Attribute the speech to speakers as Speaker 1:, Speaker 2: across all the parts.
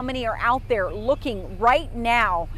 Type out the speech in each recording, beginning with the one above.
Speaker 1: How many are out there looking right now?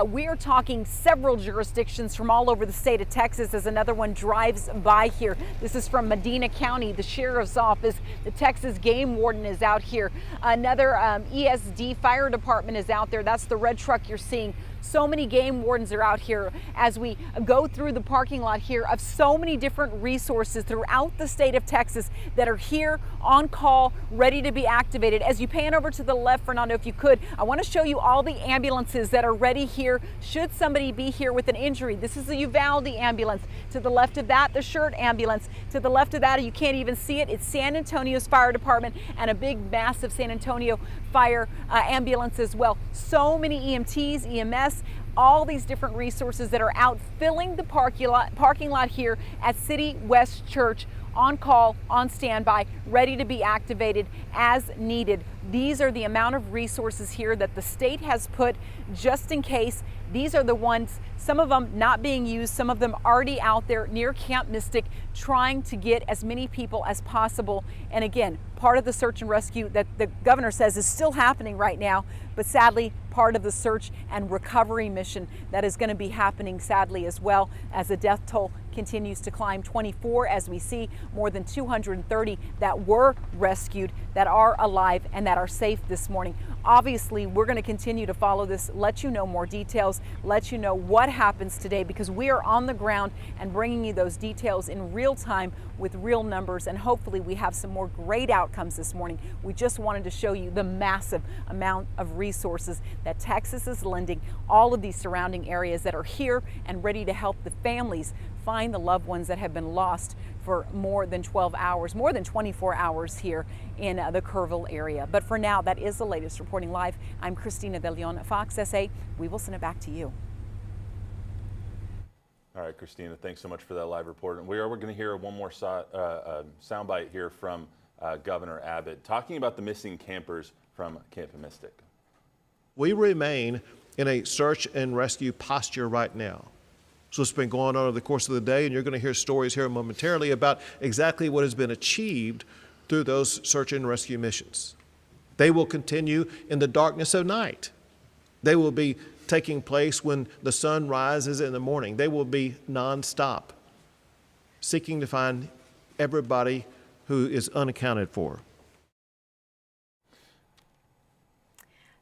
Speaker 1: We are talking several jurisdictions from all over the state of Texas as another one drives by here. This is from Medina County, the sheriff's office. The Texas game warden is out here. Another ESD fire department is out there. That's the red truck you're seeing. So many game wardens are out here as we go through the parking lot here of so many different resources throughout the state of Texas that are here on call, ready to be activated. As you pan over to the left, Fernando, if you could, I want to show you all the ambulances that are ready here should somebody be here with an injury. This is the Uvalde ambulance. To the left of that, the Shirt ambulance. To the left of that, you can't even see it, it's San Antonio's fire department and a big, massive San Antonio fire ambulance as well. So many EMTs, EMS, all these different resources that are out filling the parking lot here at City West Church, on call, on standby, ready to be activated as needed. These are the amount of resources here that the state has put just in case. These are the ones, some of them not being used, some of them already out there near Camp Mystic, trying to get as many people as possible. And again, part of the search and rescue that the governor says is still happening right now, but sadly, part of the search and recovery mission that is going to be happening sadly as well as the death toll continues to climb. 24 as we see, more than 230 that were rescued, that are alive and that are safe this morning. Obviously, we're going to continue to follow this, let you know more details, let you know what happens today, because we are on the ground and bringing you those details in real time with real numbers, and hopefully we have some more great outcomes this morning. We just wanted to show you the massive amount of resources that Texas is lending all of these surrounding areas that are here and ready to help the families find the loved ones that have been lost for more than 12 hours, more than 24 hours here in the Kerrville area. But for now, that is the latest. Reporting live, I'm Christina De Leon, Fox SA. We will send it back to you.
Speaker 2: All right, Christina, thanks so much for that live report. And we're going to hear one more soundbite here from Governor Abbott talking about the missing campers from Camp Mystic.
Speaker 3: We remain in a search and rescue posture right now. So it's been going on over the course of the day, and you're going to hear stories here momentarily about exactly what has been achieved through those search and rescue missions. They will continue in the darkness of night. They will be taking place when the sun rises in the morning. They will be nonstop, seeking to find everybody who is unaccounted for.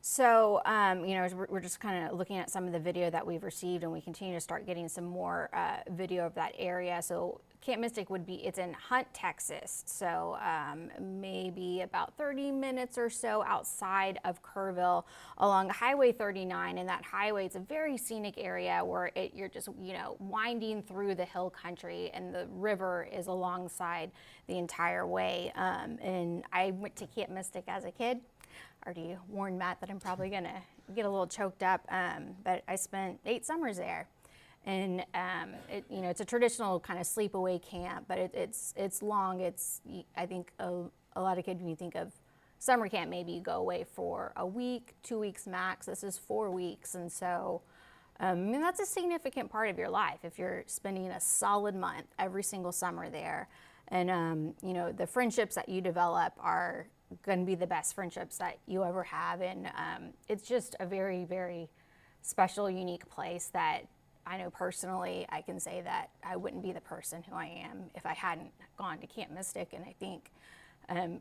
Speaker 4: So, we're just kind of looking at some of the video that we've received, and we continue to start getting some more video of that area. So Camp Mystic it's in Hunt, Texas. So maybe about 30 minutes or so outside of Kerrville along Highway 39. And that highway, it's a very scenic area where you're just, winding through the hill country, and the river is alongside the entire way. And I went to Camp Mystic as a kid. Already warned Matt that I'm probably gonna get a little choked up, but I spent 8 summers there, and it's a traditional kind of sleepaway camp, but it's long. I think a lot of kids, when you think of summer camp, maybe you go away for a week, 2 weeks max. This is 4 weeks, and so that's a significant part of your life if you're spending a solid month every single summer there, and the friendships that you develop are going to be the best friendships that you ever have. And it's just a very, very special, unique place that I know personally I can say that I wouldn't be the person who I am if I hadn't gone to Camp Mystic. And I think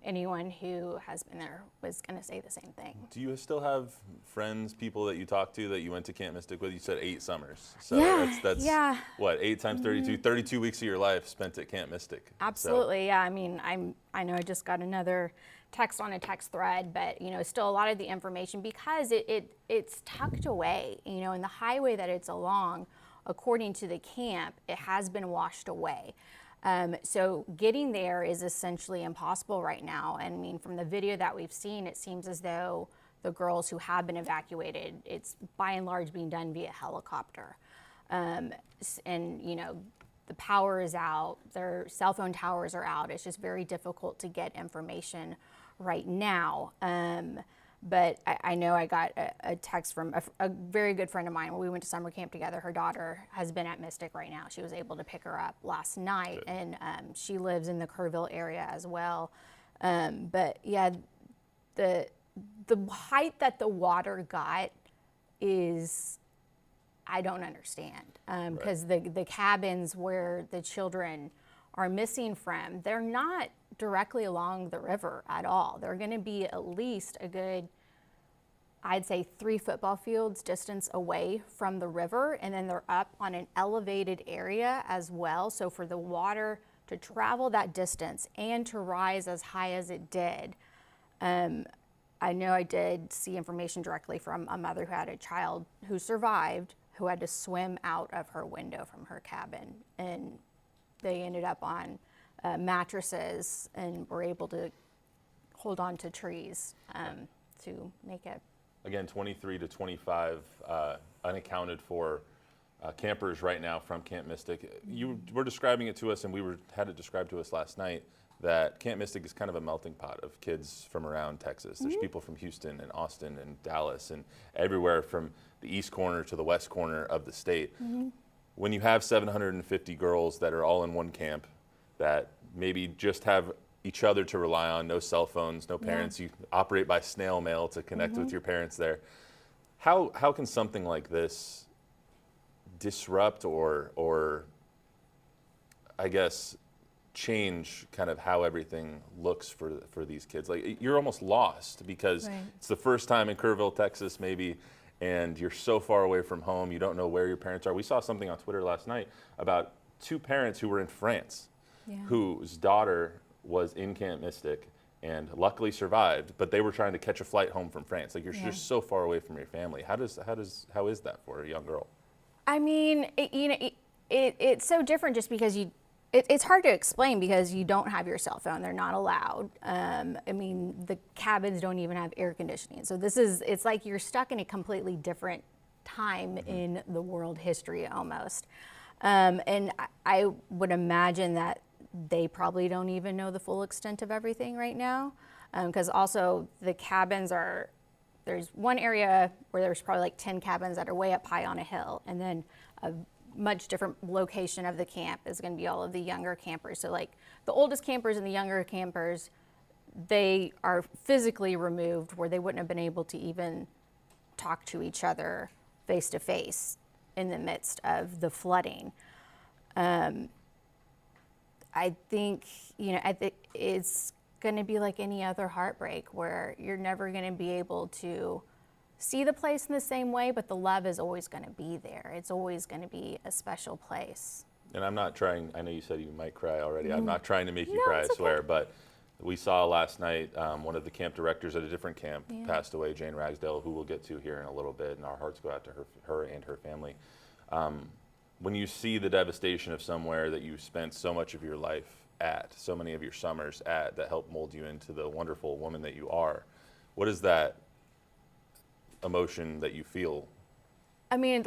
Speaker 4: anyone who has been there was going to say the same thing.
Speaker 2: Do you still have friends, people that you talk to that you went to Camp Mystic with? You said 8 summers. So that's
Speaker 4: yeah.
Speaker 2: What, 8 times 32? 32 weeks of your life spent at Camp Mystic.
Speaker 4: Absolutely, so. Yeah. I mean, I know I just got another text on a text thread, but still a lot of the information, because it's tucked away, in the highway that it's along, according to the camp, it has been washed away. So getting there is essentially impossible right now. And I mean, from the video that we've seen, it seems as though the girls who have been evacuated, it's by and large being done via helicopter. And the power is out, their cell phone towers are out. It's just very difficult to get information right now. But I know I got a text from a very good friend of mine. When we went to summer camp together, her daughter has been at Mystic right now. She was able to pick her up last night, and she lives in the Kerrville area as well. But yeah, the the height that the water got is, I don't understand, because the cabins where the children are missing from, they're not directly along the river at all. They're going to be at least a good, I'd say 3 football fields distance away from the river, and then they're up on an elevated area as well. So for the water to travel that distance and to rise as high as it did, I know I did see information directly from a mother who had a child who survived, who had to swim out of her window from her cabin, and they ended up on mattresses and were able to hold on to trees to make it.
Speaker 2: Again, 23 to 25 unaccounted for campers right now from Camp Mystic. You were describing it to us, and had it described to us last night, that Camp Mystic is kind of a melting pot of kids from around Texas. There's people from Houston and Austin and Dallas and everywhere from the east corner to the west corner of the state. When you have 750 girls that are all in one camp, that maybe just have each other to rely on, no cell phones, no parents, you operate by snail mail to connect with your parents there. How can something like this disrupt or I guess change kind of how everything looks for these kids? Like, you're almost lost because it's the first time in Kerrville, Texas maybe, and you're so far away from home, you don't know where your parents are. We saw something on Twitter last night about 2 parents who were in France, whose daughter was in Camp Mystic and luckily survived, but they were trying to catch a flight home from France. Like, you're just so far away from your family. How is that for a young girl?
Speaker 4: I mean, it's so different just because it's hard to explain because you don't have your cell phone. They're not allowed. I mean, the cabins don't even have air conditioning. So it's like you're stuck in a completely different time in the world history almost. And I would imagine that they probably don't even know the full extent of everything right now. Because also the cabins there's one area where there's probably like 10 cabins that are way up high on a hill. And then a much different location of the camp is going to be all of the younger campers. So like the oldest campers and the younger campers, they are physically removed where they wouldn't have been able to even talk to each other face to face in the midst of the flooding. I think it's going to be like any other heartbreak where you're never going to be able to see the place in the same way, but the love is always going to be there. It's always going to be a special place.
Speaker 2: And I'm not trying, I know you said you might cry already. I'm not trying to make you cry, I swear, but we saw last night one of the camp directors at a different camp passed away, Jane Ragsdale, who we'll get to here in a little bit, and our hearts go out to her and her family. When you see the devastation of somewhere that you spent so much of your life at, so many of your summers at, that helped mold you into the wonderful woman that you are, what is that emotion that you feel?
Speaker 4: I mean,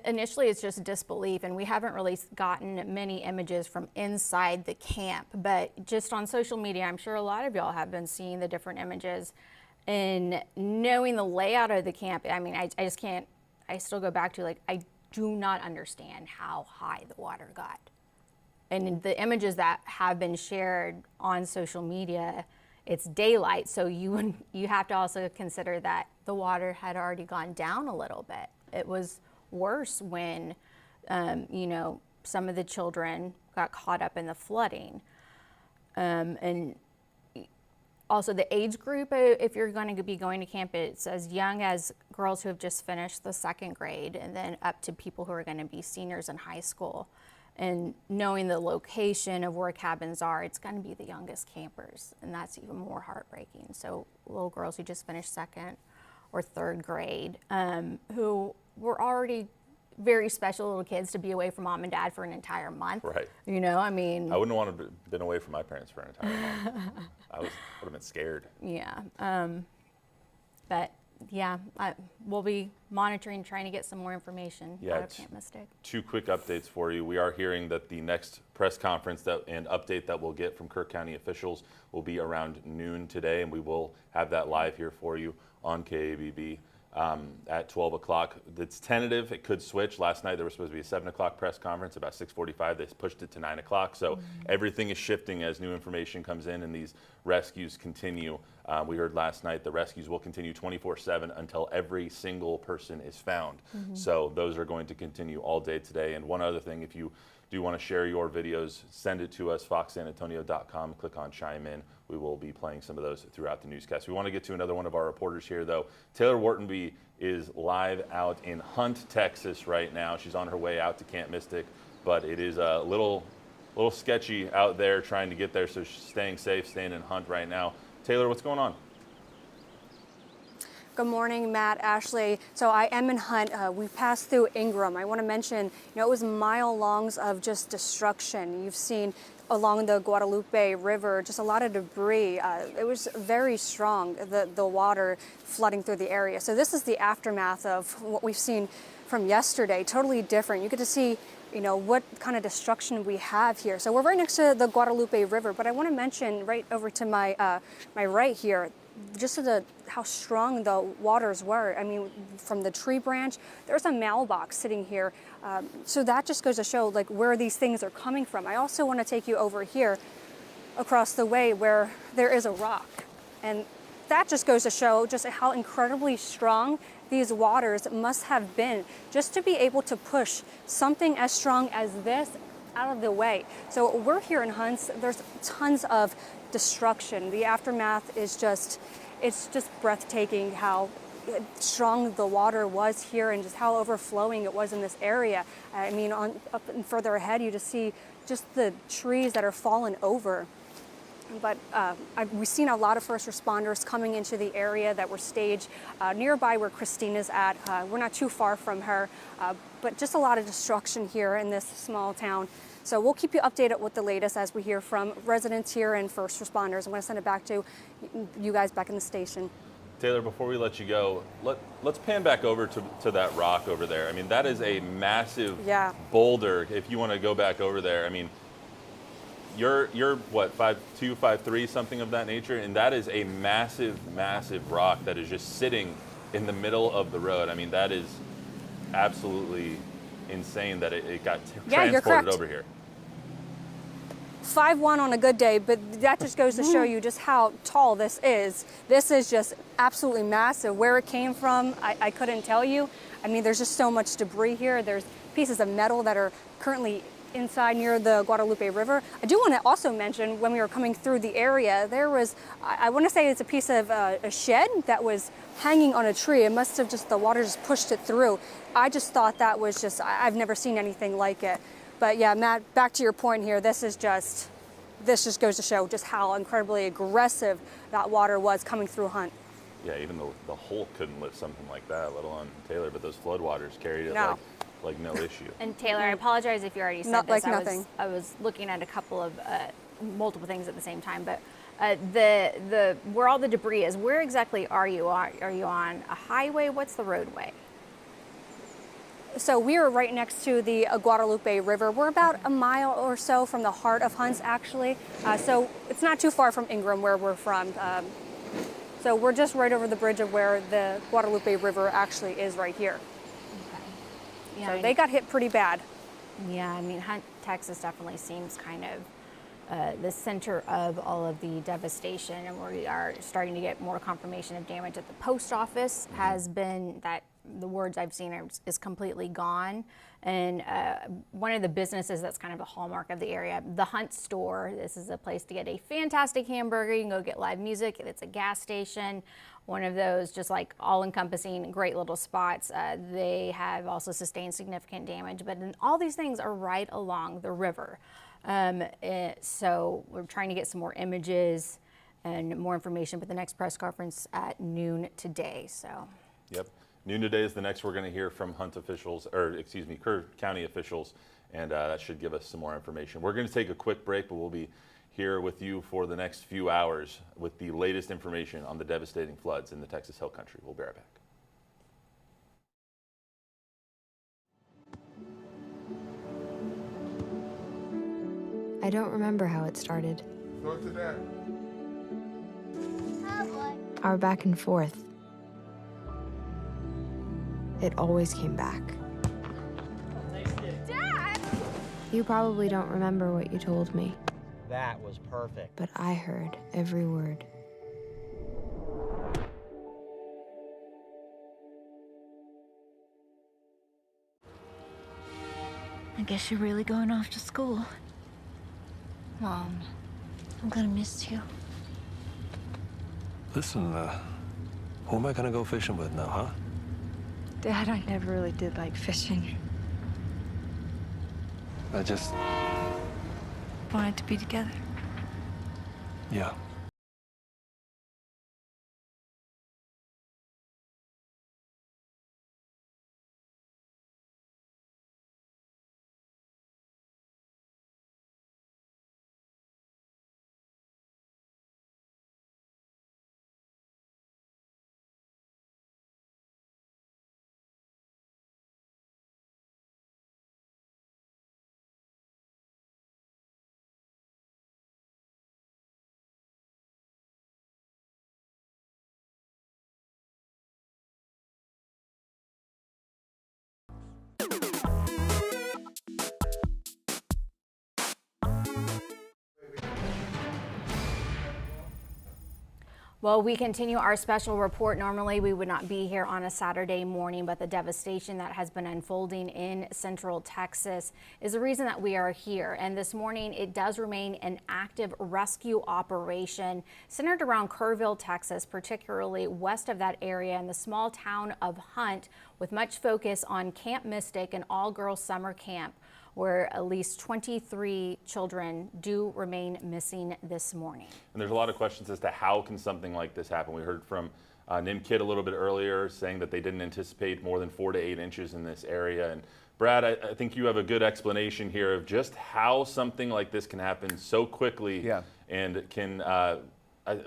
Speaker 4: initially it's just disbelief, and we haven't really gotten many images from inside the camp, but just on social media, I'm sure a lot of y'all have been seeing the different images and knowing the layout of the camp. I mean, I just can't, I still go back to like, I do not understand how high the water got. And the images that have been shared on social media, it's daylight, so you have to also consider that the water had already gone down a little bit. It was worse when, some of the children got caught up in the flooding. And also the age group, if you're going to be going to camp, it's as young as girls who have just finished the 2nd grade and then up to people who are going to be seniors in high school. And knowing the location of where cabins are, it's going to be the youngest campers, and that's even more heartbreaking. So little girls who just finished 2nd or 3rd grade, who were already very special little kids to be away from mom and dad for an entire month.
Speaker 2: Right.
Speaker 4: I mean.
Speaker 2: I wouldn't want to have been away from my parents for an entire month. I would have been scared.
Speaker 4: Yeah. But yeah, we'll be monitoring, trying to get some more information out of Camp Mystic.
Speaker 2: 2 quick updates for you. We are hearing that the next press conference and update that we'll get from Kirk County officials will be around noon today, and we will have that live here for you on KABB. at 12 o'clock. It's tentative. It could switch. Last night there was supposed to be a 7 o'clock press conference. About 6:45, they pushed it to 9 o'clock. So everything is shifting as new information comes in and these rescues continue. We heard last night the rescues will continue 24/7 until every single person is found. So those are going to continue all day today. And one other thing, if you do want to share your videos, send it to us, foxsanantonio.com, click on Chime In. We will be playing some of those throughout the newscast. We want to get to another one of our reporters here, though. Taylor Whartonby is live out in Hunt, Texas right now. She's on her way out to Camp Mystic, but it is a little sketchy out there trying to get there, so she's staying safe, staying in Hunt right now. Taylor, what's going on?
Speaker 5: Good morning, Matt, Ashley. So I am in Hunt. We passed through Ingram. I want to mention, it was mile longs of just destruction. You've seen along the Guadalupe River, just a lot of debris. It was very strong, the water flooding through the area. So this is the aftermath of what we've seen from yesterday, totally different. You get to see, what kind of destruction we have here. So we're right next to the Guadalupe River, but I want to mention right over to my my right here, just how strong the waters were. I mean, from the tree branch, there's a mailbox sitting here. So that just goes to show where these things are coming from. I also want to take you over here across the way where there is a rock. And that just goes to show just how incredibly strong these waters must have been just to be able to push something as strong as this out of the way. So we're here in Hunts. There's tons of destruction. The aftermath is it's just breathtaking how strong the water was here and just how overflowing it was in this area. I mean, up and further ahead, you just see just the trees that are fallen over. But we've seen a lot of first responders coming into the area that were staged nearby where Christina's at. We're not too far from her, but just a lot of destruction here in this small town. So we'll keep you updated with the latest as we hear from residents here and first responders. I'm going to send it back to you guys back in the station.
Speaker 2: Taylor, before we let you go, let's pan back over to that rock over there. I mean, that is a massive boulder. If you want to go back over there, I mean, you're what, 5'2", 5'3", something of that nature, and that is a massive, massive rock that is just sitting in the middle of the road. I mean, that is absolutely insane that it got transported over here.
Speaker 5: 5'1" on a good day, but that just goes to show you just how tall this is. This is just absolutely massive. Where it came from, I couldn't tell you. I mean, there's just so much debris here. There's pieces of metal that are currently inside near the Guadalupe River. I do want to also mention when we were coming through the area, there was, I want to say it's a piece of a shed that was hanging on a tree. It must have the water just pushed it through. I just thought that was I've never seen anything like it. But yeah, Matt, back to your point here, this just goes to show just how incredibly aggressive that water was coming through Hunt.
Speaker 2: Yeah, even the Hulk couldn't lift something like that, let alone Taylor, but those floodwaters carried it like no issue.
Speaker 4: And Taylor, I apologize if you already said this.
Speaker 5: Nothing.
Speaker 4: I was looking at a couple of multiple things at the same time, but the where all the debris is, where exactly are you? Are you on a highway? What's the roadway?
Speaker 5: So we are right next to the Guadalupe River. We're about a mile or so from the heart of Hunts, actually. So it's not too far from Ingram, where we're from. So we're just right over the bridge of where the Guadalupe River actually is right here.
Speaker 4: Okay.
Speaker 5: Yeah, so they got hit pretty bad.
Speaker 4: Yeah, I mean, Hunt, Texas definitely seems kind of the center of all of the devastation, and we are starting to get more confirmation of damage at the post office. Has been that the words I've seen is completely gone. And one of the businesses that's kind of a hallmark of the area, the Hunt Store. This is a place to get a fantastic hamburger. You can go get live music. It's a gas station. One of those just like all-encompassing, great little spots. They have also sustained significant damage, but then all these things are right along the river. So we're trying to get some more images and more information, but the next press conference at noon today. So.
Speaker 2: Yep. Noon today is the next we're going to hear from Hunt officials, or excuse me, Kerr County officials, and that should give us some more information. We're going to take a quick break, but we'll be here with you for the next few hours with the latest information on the devastating floods in the Texas Hill Country. We'll be right back.
Speaker 6: I don't remember how it started.
Speaker 7: Go to that.
Speaker 6: Our back and forth. it always came back.
Speaker 4: Dad!
Speaker 6: You probably don't remember what you told me,
Speaker 7: That was perfect.
Speaker 6: but I heard every word.
Speaker 8: I guess you're really going off to school. Mom, I'm gonna miss you.
Speaker 9: Listen, who am I gonna go fishing with now, huh?
Speaker 8: Dad, I never really did like fishing.
Speaker 9: I just,
Speaker 8: Wanted to be together.
Speaker 9: yeah.
Speaker 4: Well, we continue our special report. Normally, we would not be here on a Saturday morning, but the devastation that has been unfolding in Central Texas is the reason that we are here. And this morning, it does remain an active rescue operation centered around Kerrville, Texas, particularly west of that area in the small town of Hunt, with much focus on Camp Mystic, an all-girls summer camp, where at least 23 children do remain missing this morning.
Speaker 2: And there's a lot of questions as to how can something like this happen. We heard from Nim Kidd a little bit earlier saying that they didn't anticipate more than 4 to 8 inches in this area. And Brad, I think you have a good explanation here of just how something like this can happen so quickly.
Speaker 10: Yeah.
Speaker 2: And can,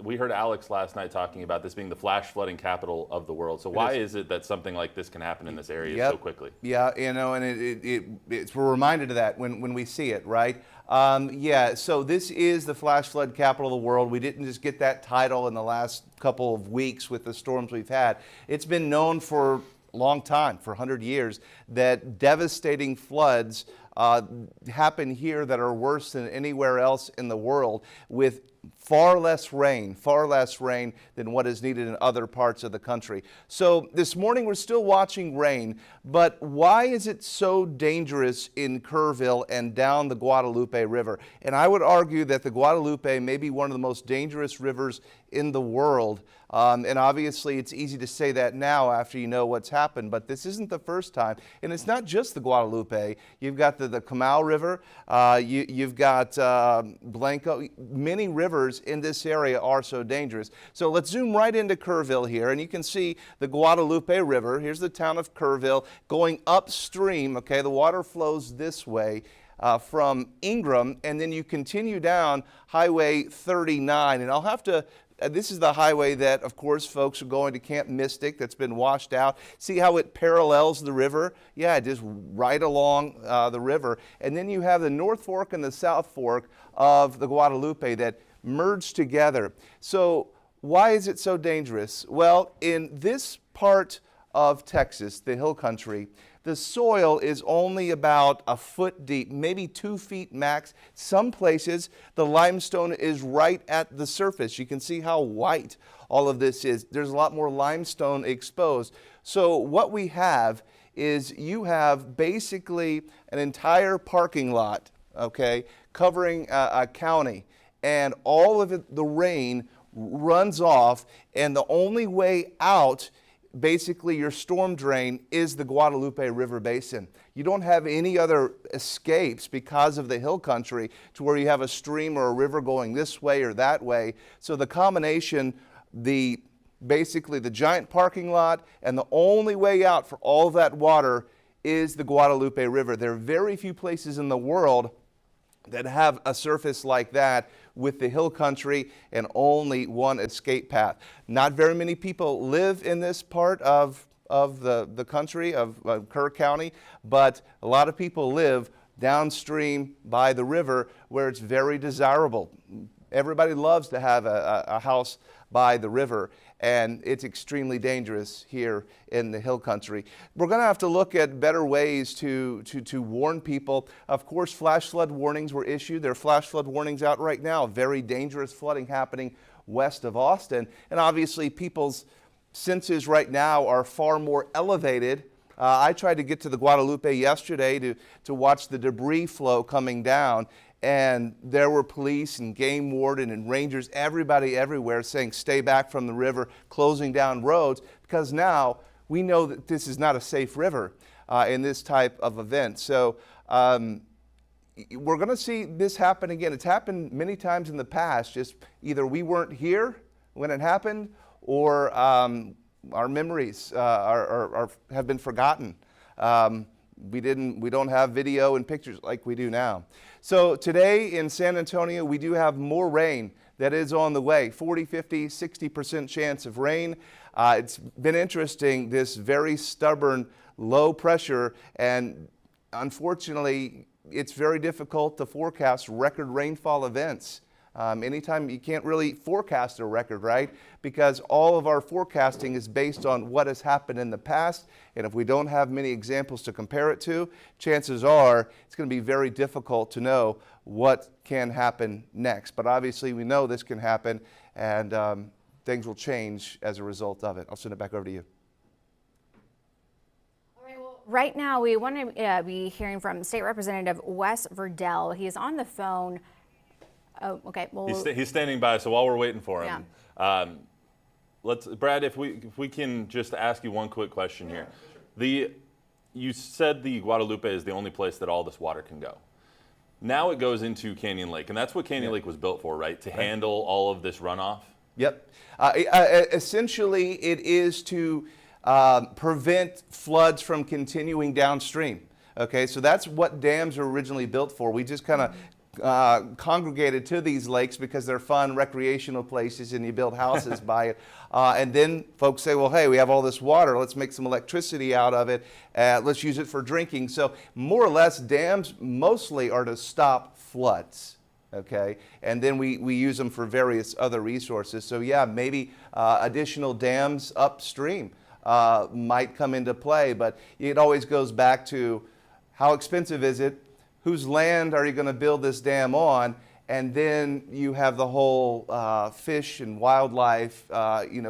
Speaker 2: we heard Alex last night talking about this being the flash flooding capital of the world. So why is it that something like this can happen in this area so quickly?
Speaker 10: Yeah, you know, and we're reminded of that when we see it, right? Yeah, so this is the flash flood capital of the world. We didn't just get that title in the last couple of weeks with the storms we've had. It's been known for a long time, for 100 years, that devastating floods happen here that are worse than anywhere else in the world, with far less rain than what is needed in other parts of the country. So this morning we're still watching rain, but why is it so dangerous in Kerrville and down the Guadalupe River? And I would argue that the Guadalupe may be one of the most dangerous rivers in the world. And obviously it's easy to say that now after you know what's happened, but this isn't the first time. And it's not just the Guadalupe. You've got the Comal River, you've got Blanco. Many rivers in this area are so dangerous. So let's zoom right into Kerrville here, and you can see the Guadalupe River. Here's the town of Kerrville going upstream. Okay, the water flows this way from Ingram, and then you continue down Highway 39. And I'll have to this is the highway that, of course, folks are going to Camp Mystic that's been washed out. See how it parallels the river? Yeah, just right along the river. And then you have the North Fork and the South Fork of the Guadalupe that merge together. So why is it so dangerous? Well, in this part of Texas, the hill country, the soil is only about a foot deep, maybe 2 feet max. Some places the limestone is right at the surface. You can see how white all of this is. There's a lot more limestone exposed. So what we have is you have basically an entire parking lot, okay, covering a county, and all of it, the rain runs off, and the only way out, basically your storm drain, is the Guadalupe River Basin. You don't have any other escapes because of the hill country to where you have a stream or a river going this way or that way. So the combination, basically the giant parking lot, and the only way out for all of that water is the Guadalupe River. There are very few places in the world that have a surface like that with the hill country and only one escape path. Not very many people live in this part of the country, of Kerr County, but a lot of people live downstream by the river where it's very desirable. Everybody loves to have a house by the river. and it's extremely dangerous here in the hill country. We're going to have to look at better ways to warn people. Of course, flash flood warnings were issued. There are flash flood warnings out right now. Very dangerous flooding happening west of Austin, and obviously people's senses right now are far more elevated. I tried to get to the Guadalupe yesterday to watch the debris flow coming down, and there were police and game warden and rangers, everybody everywhere saying stay back from the river, closing down roads, because now we know that this is not a safe river in this type of event. So we're going to see this happen again. It's happened many times in the past, just either we weren't here when it happened, or our memories have been forgotten. We don't have video and pictures like we do now. So today in San Antonio, we do have more rain that is on the way. 40, 50, 60% chance of rain. It's been interesting, this very stubborn low pressure, and unfortunately, it's very difficult to forecast record rainfall events. Anytime you can't really forecast a record, right? Because all of our forecasting is based on what has happened in the past. And if we don't have many examples to compare it to, chances are it's going to be very difficult to know what can happen next. But obviously we know this can happen, and things will change as a result of it. I'll send it back over to you.
Speaker 4: Right now, we want to be hearing from State Representative Wes Virdell. He is on the phone. Oh, okay. Well,
Speaker 2: he's standing by, so while we're waiting for him, Brad, if we can just ask you one quick question here. You said the Guadalupe is the only place that all this water can go. Now it goes into Canyon Lake, and that's what Canyon Lake was built for, right? To handle all of this runoff?
Speaker 10: Yep. Essentially, it is to prevent floods from continuing downstream. Okay, so that's what dams are originally built for. We just kind of congregated to these lakes because they're fun recreational places and you build houses by it. And then folks say, well, hey, we have all this water, let's make some electricity out of it, let's use it for drinking. So more or less, dams mostly are to stop floods. Okay, and then we use them for various other resources. So yeah, maybe additional dams upstream might come into play, but it always goes back to how expensive is it? Whose land are you going to build this dam on? And then you have the whole fish and wildlife,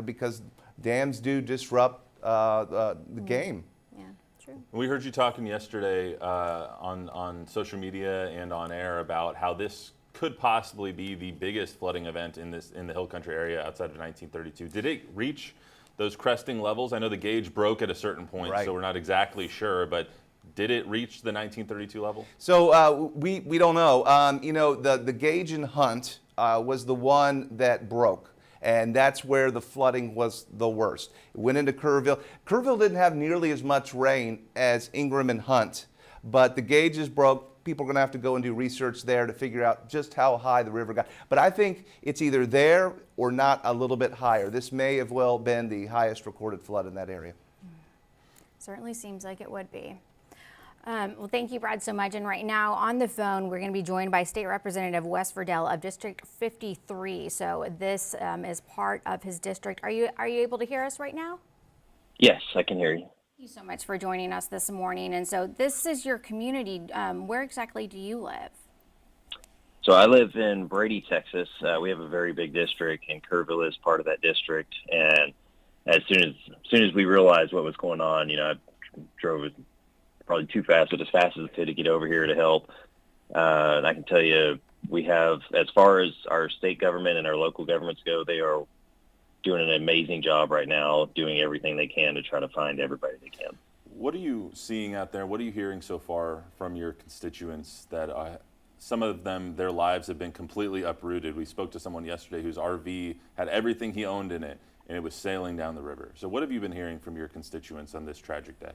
Speaker 10: because dams do disrupt the game.
Speaker 4: Yeah, true.
Speaker 2: We heard you talking yesterday on social media and on air about how this could possibly be the biggest flooding event in the Hill Country area outside of 1932. Did it reach those cresting levels? I know the gauge broke at a certain point, right, so we're not exactly sure, but did it reach the 1932 level? So
Speaker 10: we don't know. The gauge in Hunt was the one that broke, and that's where the flooding was the worst. It went into Kerrville. Kerrville didn't have nearly as much rain as Ingram and Hunt, but the gauges broke. People are going to have to go and do research there to figure out just how high the river got. But I think it's either there or not a little bit higher. This may have well been the highest recorded flood in that area.
Speaker 4: Certainly seems like it would be. Well, thank you, Brad, so much. And right now on the phone, we're going to be joined by State Representative Wes Virdell of District 53. So this is part of his district. Are you able to hear us right now?
Speaker 11: Yes, I can hear you.
Speaker 4: Thank you so much for joining us this morning. And so this is your community. Where exactly do you live?
Speaker 11: So I live in Brady, Texas. We have a very big district, and Kerrville is part of that district. And as soon as we realized what was going on, I drove probably too fast, but as fast as I could to get over here to help. And I can tell you, we have, as far as our state government and our local governments go, they are doing an amazing job right now, doing everything they can to try to find everybody they can.
Speaker 2: What are you seeing out there? What are you hearing so far from your constituents that some of them, their lives have been completely uprooted? We spoke to someone yesterday whose RV had everything he owned in it, and it was sailing down the river. So what have you been hearing from your constituents on this tragic day?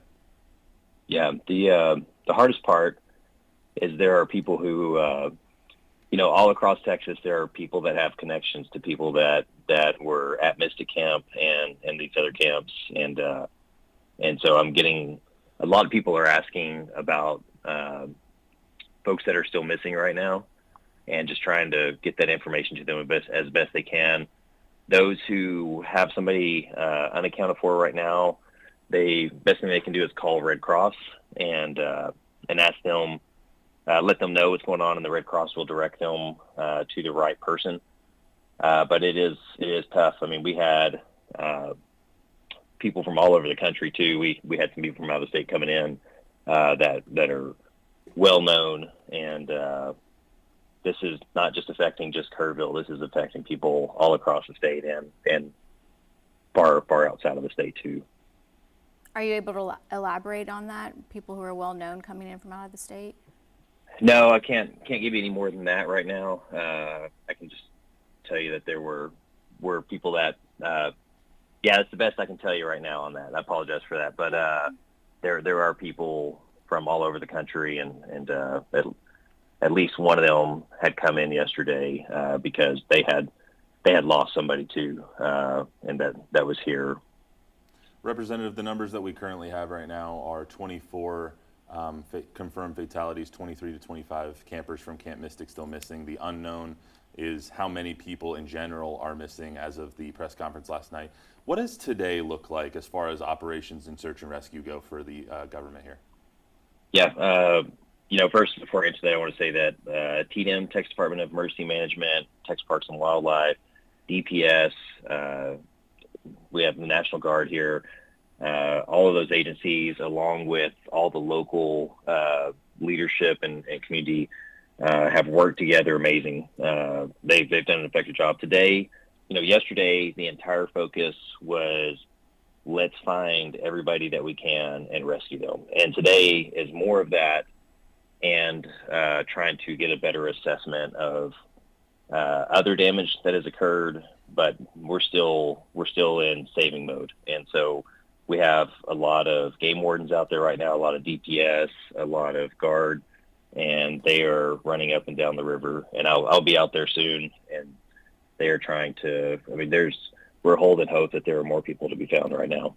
Speaker 11: Yeah, the hardest part is there are people who, all across Texas, there are people that have connections to people that were at Mystic Camp and these other camps, and so I'm getting a lot of people are asking about folks that are still missing right now, and just trying to get that information to them as best they can. those who have somebody unaccounted for right now, best thing they can do is call Red Cross and ask them, let them know what's going on, and the Red Cross will direct them to the right person. But it is tough. I mean, we had people from all over the country too. We had some people from out of the state coming in that are well known, and this is not just affecting just Kerrville. This is affecting people all across the state and far outside of the state too.
Speaker 4: Are you able to elaborate on that? People who are well known coming in from out of the state?
Speaker 11: No, I can't give you any more than that right now. I can just tell you that there were people that that's the best I can tell you right now on that. I apologize for that, but there are people from all over the country, and at least one of them had come in yesterday because they had lost somebody too, and that was here.
Speaker 2: Representative, the numbers that we currently have right now are 24 confirmed fatalities, 23 to 25 campers from Camp Mystic still missing. The unknown is how many people in general are missing as of the press conference last night. What does today look like as far as operations and search and rescue go for the government here?
Speaker 11: Yeah, first, before I answer that, I want to say that TDM, Texas Department of Emergency Management, Texas Parks and Wildlife, DPS, we have the National Guard here, all of those agencies, along with all the local leadership and community, have worked together amazing. They've done an effective job. Today, yesterday, the entire focus was let's find everybody that we can and rescue them. And today is more of that, and trying to get a better assessment of other damage that has occurred, but we're still in saving mode. And so we have a lot of game wardens out there right now, a lot of DPS, a lot of guard, and they are running up and down the river. And I'll be out there soon, and they are trying to. I mean, we're holding hope that there are more people to be found right now.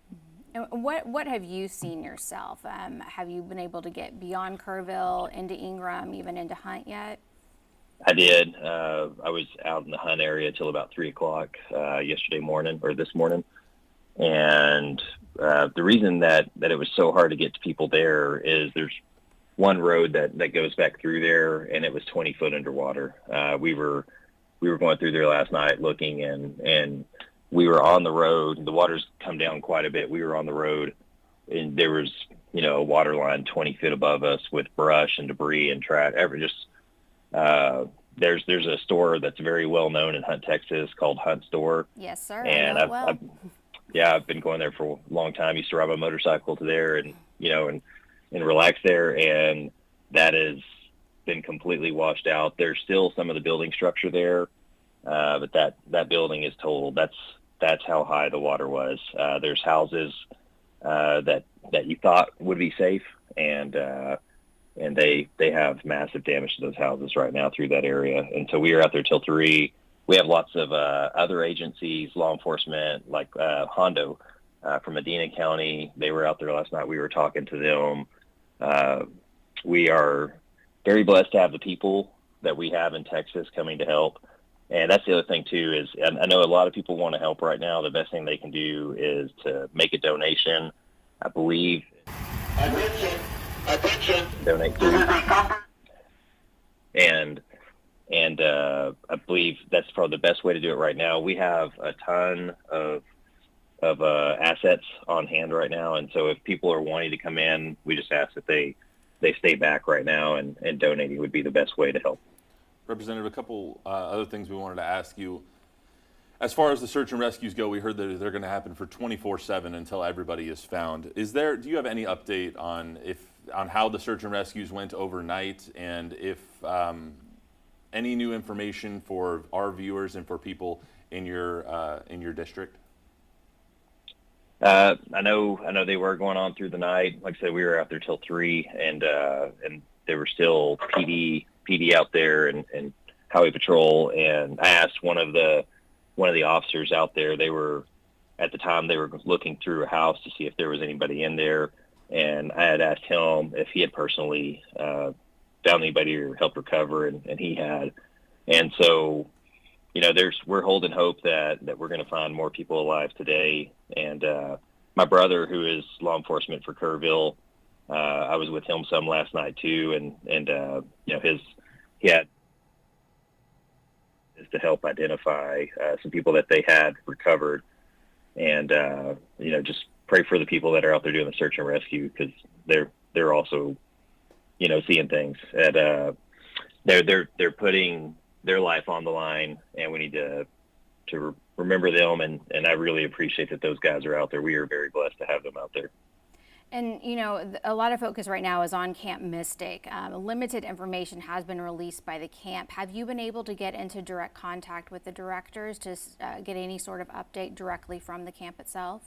Speaker 4: And what have you seen yourself? Have you been able to get beyond Kerrville, into Ingram, even into Hunt yet?
Speaker 11: I did. I was out in the Hunt area till about 3 o'clock this morning. And the reason that it was so hard to get to people there is there's one road that goes back through there, and it was 20 foot underwater. We were going through there last night looking, and we were on the road. The water's come down quite a bit. We were on the road, and there was, a water line 20 feet above us with brush and debris and trash. There's a store that's very well known in Hunt, Texas called Hunt Store.
Speaker 4: Yes, sir.
Speaker 11: And I've been going there for a long time. I used to ride my motorcycle to there and relax there, and that has been completely washed out. There's still some of the building structure there, but that building is totaled. That's how high the water was. There's houses that you thought would be safe, and they have massive damage to those houses right now through that area. And so we are out there till 3. We have lots of other agencies, law enforcement, like Hondo from Medina County. They were out there last night. We were talking to them. We are very blessed to have the people that we have in Texas coming to help. And that's the other thing, too, is I know a lot of people want to help right now. The best thing they can do is to make a donation. I believe. Attention. Donate to. And I believe that's probably the best way to do it right now. We have a ton of assets on hand right now, and so if people are wanting to come in, we just ask that they stay back right now, and donating would be the best way to help.
Speaker 2: Representative, a couple other things we wanted to ask you. As far as the search and rescues go, we heard that they're going to happen for 24/7 until everybody is found. Do you have any update on how the search and rescues went overnight, and if any new information for our viewers and for people in your district?
Speaker 11: I know they were going on through the night. Like I said, we were out there till 3, and there were still PD out there and highway patrol. And I asked one of the officers out there. At the time they were looking through a house to see if there was anybody in there, and I had asked him if he had personally found anybody or helped recover, and he had. And so we're holding hope that we're going to find more people alive today. And my brother, who is law enforcement for Kerrville, I was with him some last night too, and he had to help identify some people that they had recovered, and just pray for the people that are out there doing the search and rescue, because they're also seeing things that they're putting their life on the line, and we need to remember them, and I really appreciate that those guys are out there. We are very blessed to have them out there.
Speaker 4: And, a lot of focus right now is on Camp Mystic. Limited information has been released by the camp. Have you been able to get into direct contact with the directors to get any sort of update directly from the camp itself?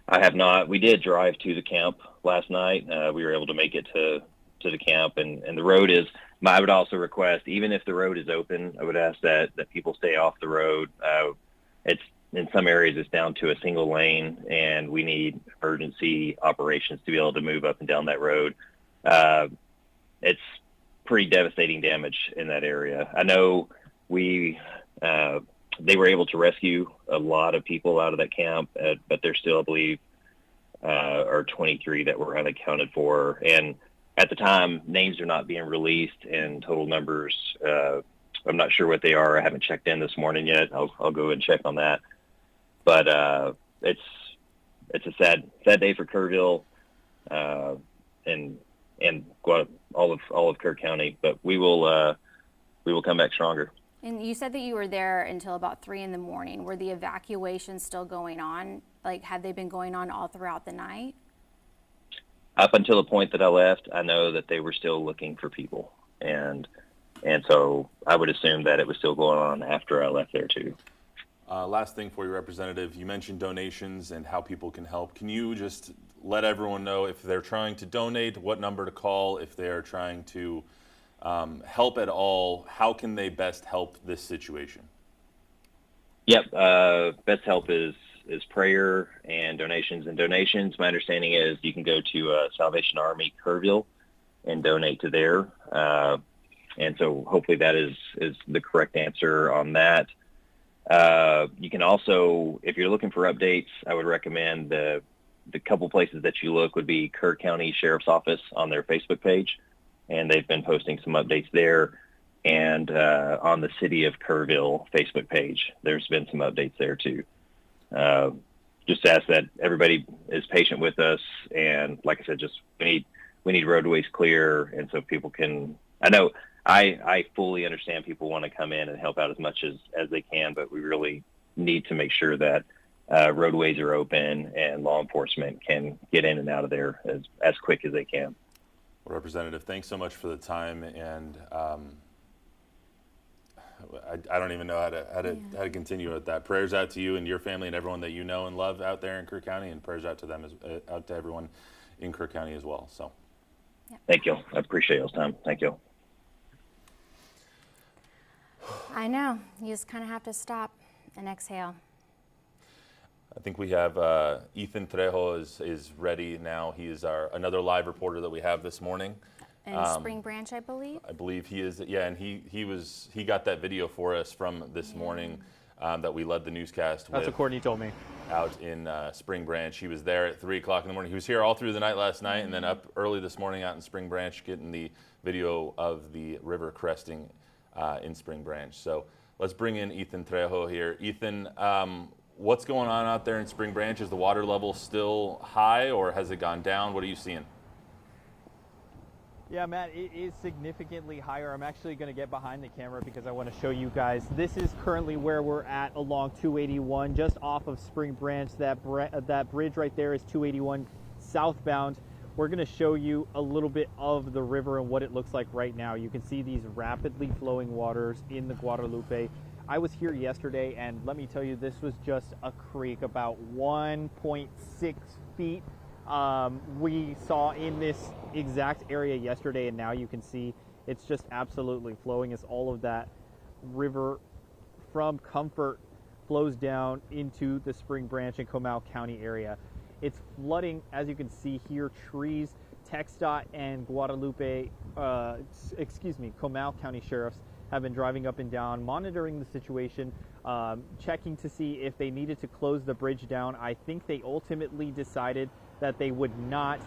Speaker 11: I have not. We did drive to the camp last night. We were able to make it to the camp, and the road is, I would also request, even if the road is open, I would ask that people stay off the road. It's in some areas it's down to a single lane, and we need emergency operations to be able to move up and down that road. It's pretty devastating damage in that area. I know they were able to rescue a lot of people out of that camp, but there still, I believe, are 23 that were unaccounted for. And at the time, names are not being released, and total numbers, I'm not sure what they are. I haven't checked in this morning yet. I'll go and check on that. But it's a sad day for Kerrville and all of Kerr County. But we will come back stronger.
Speaker 4: And you said that you were there until about 3 in the morning. Were the evacuations still going on? Like, had they been going on all throughout the night?
Speaker 11: Up until the point that I left, I know that they were still looking for people, and so I would assume that it was still going on after I left there too.
Speaker 2: Last thing for you, Representative, you mentioned donations and how people can help. Can you just let everyone know if they're trying to donate, what number to call, if they're trying to help at all, how can they best help this situation?
Speaker 11: Yep, best help is prayer and donations. And donations, my understanding is you can go to Salvation Army Kerrville and donate to there. And so hopefully that is the correct answer on that. You can also, if you're looking for updates, I would recommend the couple places that you look would be Kerr County Sheriff's Office on their Facebook page, and they've been posting some updates there. And on the City of Kerrville Facebook page, there's been some updates there too. Just ask that everybody is patient with us, and like I said, just we need roadways clear, and so people can. I know I fully understand people want to come in and help out as much as they can, but we really need to make sure that roadways are open and law enforcement can get in and out of there as quick as they can.
Speaker 2: Well, Representative, thanks so much for the time, and I don't even know how to continue with that. Prayers out to you and your family and everyone that you know and love out there in Kerr County, and prayers out to them, out to everyone in Kerr County as well. So,
Speaker 11: thank you. I appreciate y'all's time. Thank you.
Speaker 4: I know. You just kind of have to stop and exhale.
Speaker 2: I think we have Ethan Trejo is ready now. He is another live reporter that we have this morning.
Speaker 4: In Spring Branch, I believe. I
Speaker 2: believe he is. Yeah, and he got that video for us from this morning that we led the newscast with.
Speaker 12: That's what Courtney told me.
Speaker 2: Out in Spring Branch. He was there at 3 o'clock in the morning. He was here all through the night last night, and then up early this morning out in Spring Branch getting the video of the river cresting in Spring Branch. So let's bring in Ethan Trejo here. Ethan, what's going on out there in Spring Branch? Is the water level still high, or has it gone down? What are you seeing?
Speaker 12: Yeah, Matt, it is significantly higher. I'm actually going to get behind the camera because I want to show you guys. This is currently where we're at along 281, just off of Spring Branch. That bridge right there is 281 southbound. We're going to show you a little bit of the river and what it looks like right now. You can see these rapidly flowing waters in the Guadalupe. I was here yesterday, and let me tell you, this was just a creek about 1.6 feet. We saw in this exact area yesterday, and now you can see it's just absolutely flowing as all of that river from Comfort flows down into the Spring Branch and Comal County area. It's flooding, as you can see here, trees. TxDOT and Comal County Sheriffs have been driving up and down, monitoring the situation, checking to see if they needed to close the bridge down. I think they ultimately decided that they would not.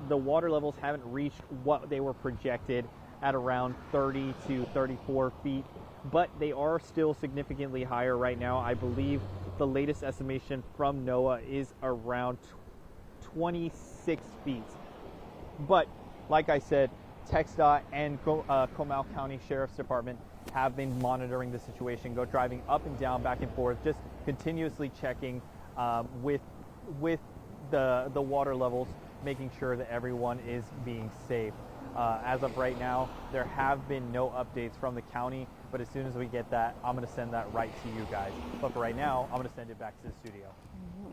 Speaker 12: The water levels haven't reached what they were projected at around 30 to 34 feet, but they are still significantly higher right now. I believe the latest estimation from NOAA is around 26 feet. But like I said, TxDOT and Comal County Sheriff's Department have been monitoring the situation, driving up and down, back and forth, just continuously checking with the water levels, making sure that everyone is being safe. As of right now, there have been no updates from the county, but as soon as we get that, I'm going to send that right to you guys. But for right now, I'm going to send it back to the studio.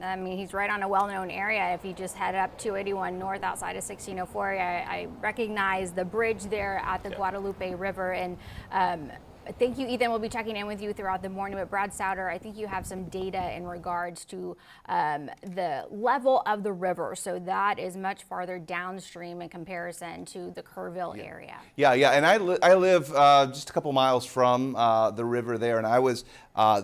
Speaker 4: I mean, he's right on a well-known area. If you just head up 281 north outside of 1604, I recognize the bridge there at the Guadalupe River. And thank you, Ethan. We'll be checking in with you throughout the morning. But Brad Souter, I think you have some data in regards to the level of the river. So that is much farther downstream in comparison to the Kerrville area.
Speaker 10: Yeah, and I live just a couple miles from the river there, and I was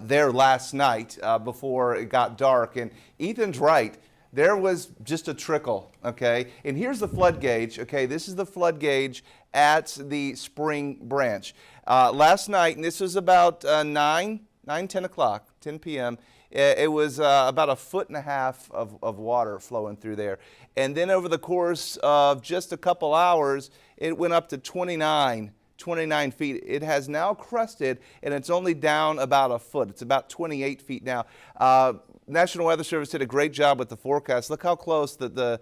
Speaker 10: there last night before it got dark. And Ethan's right. There was just a trickle, okay? And here's the flood gauge, okay? This is the flood gauge at the Spring Branch. Last night, and this was about 10 o'clock, 10 p.m., it was about 1.5 feet of water flowing through there. And then over the course of just a couple hours, it went up to 29 feet. It has now crested, and it's only down about a foot. It's about 28 feet now. National Weather Service did a great job with the forecast. Look how close the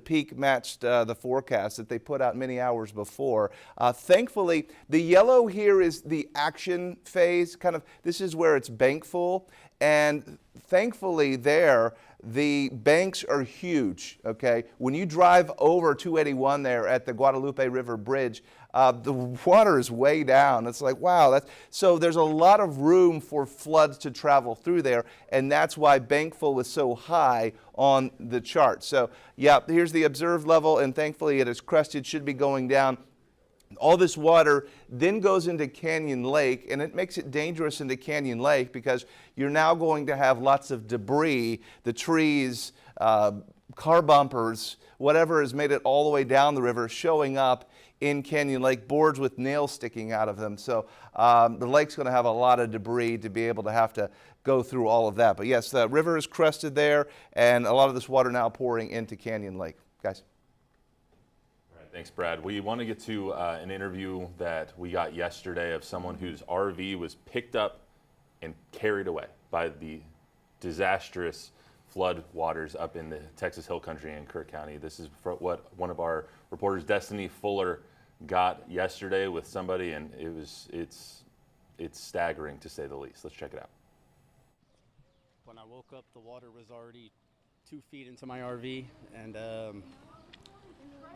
Speaker 10: peak matched the forecast that they put out many hours before. Thankfully, the yellow here is the action phase. This is where it's bank full. And thankfully there, the banks are huge, okay? When you drive over 281 there at the Guadalupe River Bridge, the water is way down. It's like, wow. So there's a lot of room for floods to travel through there, and that's why bankful is so high on the chart. So, yeah, here's the observed level, and thankfully it is crested, should be going down. All this water then goes into Canyon Lake, and it makes it dangerous into Canyon Lake because you're now going to have lots of debris, the trees, car bumpers, whatever has made it all the way down the river showing up in Canyon Lake, boards with nails sticking out of them. So the lake's going to have a lot of debris to be able to have to go through all of that. But yes, the river is crested there, and a lot of this water now pouring into Canyon Lake. Guys.
Speaker 2: Thanks, Brad. We want to get to an interview that we got yesterday of someone whose RV was picked up and carried away by the disastrous flood waters up in the Texas Hill Country in Kirk County. This is what one of our reporters, Destiny Fuller, got yesterday with somebody, and it's staggering to say the least. Let's check it out.
Speaker 13: When I woke up, the water was already 2 feet into my RV, and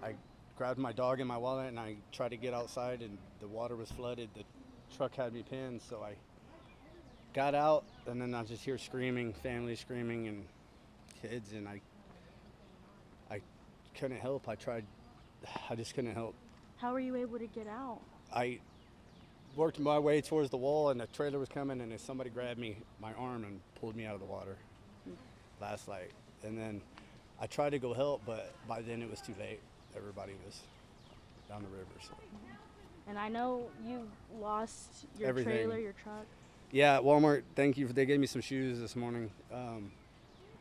Speaker 13: I grabbed my dog and my wallet, and I tried to get outside, and the water was flooded. The truck had me pinned, so I got out, and then I just hear screaming, family screaming, and kids, and I couldn't help. I just couldn't help.
Speaker 14: How were you able to get out?
Speaker 13: I worked my way towards the wall, and the trailer was coming, and then somebody grabbed my arm and pulled me out of the water last night. And then I tried to go help, but by then it was too late. Everybody was down the river. So.
Speaker 14: And I know you lost your
Speaker 13: Everything.
Speaker 14: trailer, your truck.
Speaker 13: Yeah, Walmart, thank you. They gave me some shoes this morning.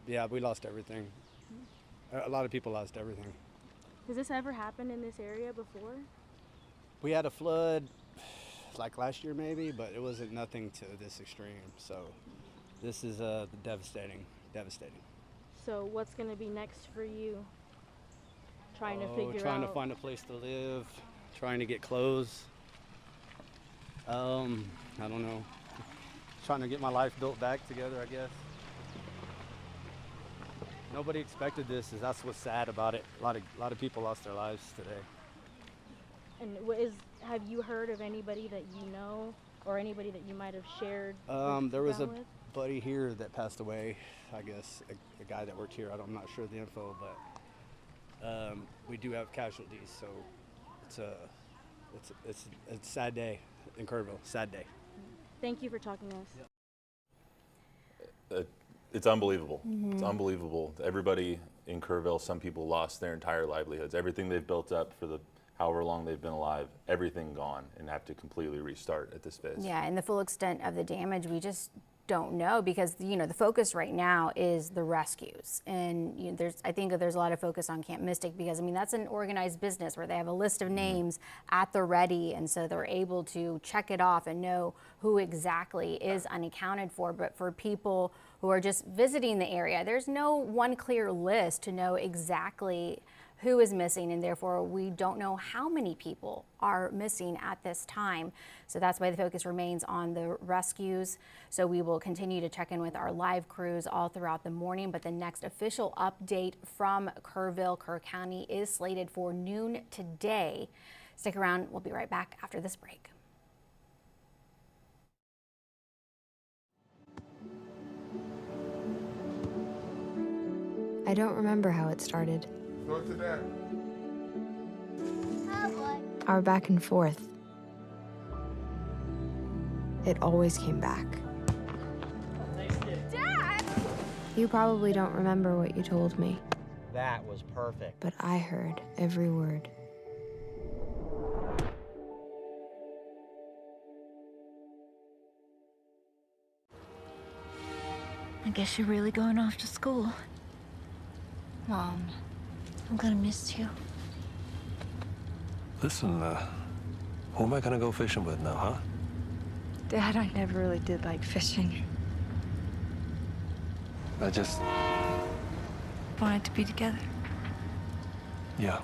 Speaker 13: Yeah, we lost everything. A lot of people lost everything.
Speaker 14: Has this ever happened in this area before?
Speaker 13: We had a flood like last year maybe, but it wasn't nothing to this extreme. So this is devastating.
Speaker 14: So what's going to be next for you? Trying to figure out.
Speaker 13: Trying to find a place to live, trying to get clothes. I don't know. Trying to get my life built back together, I guess. Nobody expected this. That's what's sad about it. A lot of people lost their lives today.
Speaker 14: And have you heard of anybody that you know, or anybody that you might have shared?
Speaker 13: There was a buddy here that passed away. I guess a guy that worked here. I'm not sure the info, but we do have casualties, so it's a sad day in Kerrville. Sad day.
Speaker 14: Thank you for talking to us.
Speaker 2: It's unbelievable. It's unbelievable. Everybody in Kerrville, some people lost their entire livelihoods. Everything they've built up for the however long they've been alive, everything gone, and have to completely restart at this phase.
Speaker 4: Yeah, and the full extent of the damage, we just don't know, because the focus right now is the rescues, and I think there's a lot of focus on Camp Mystic, because that's an organized business where they have a list of names at the ready, and so they're able to check it off and know who exactly is unaccounted for. But for people who are just visiting the area, there's no one clear list to know exactly who is missing, and therefore we don't know how many people are missing at this time. So that's why the focus remains on the rescues. So we will continue to check in with our live crews all throughout the morning, but the next official update from Kerrville, Kerr County, is slated for noon today. Stick around, we'll be right back after this break.
Speaker 6: I don't remember how it started.
Speaker 15: Go to that.
Speaker 6: Our back and forth. It always came back.
Speaker 14: Dad!
Speaker 6: You probably don't remember what you told me,
Speaker 7: That was perfect.
Speaker 6: but I heard every word.
Speaker 8: I guess you're really going off to school. Mom, I'm gonna miss you.
Speaker 9: Listen, who am I gonna go fishing with now, huh?
Speaker 6: Dad, I never really did like fishing.
Speaker 9: I just,
Speaker 6: Wanted to be together.
Speaker 9: yeah.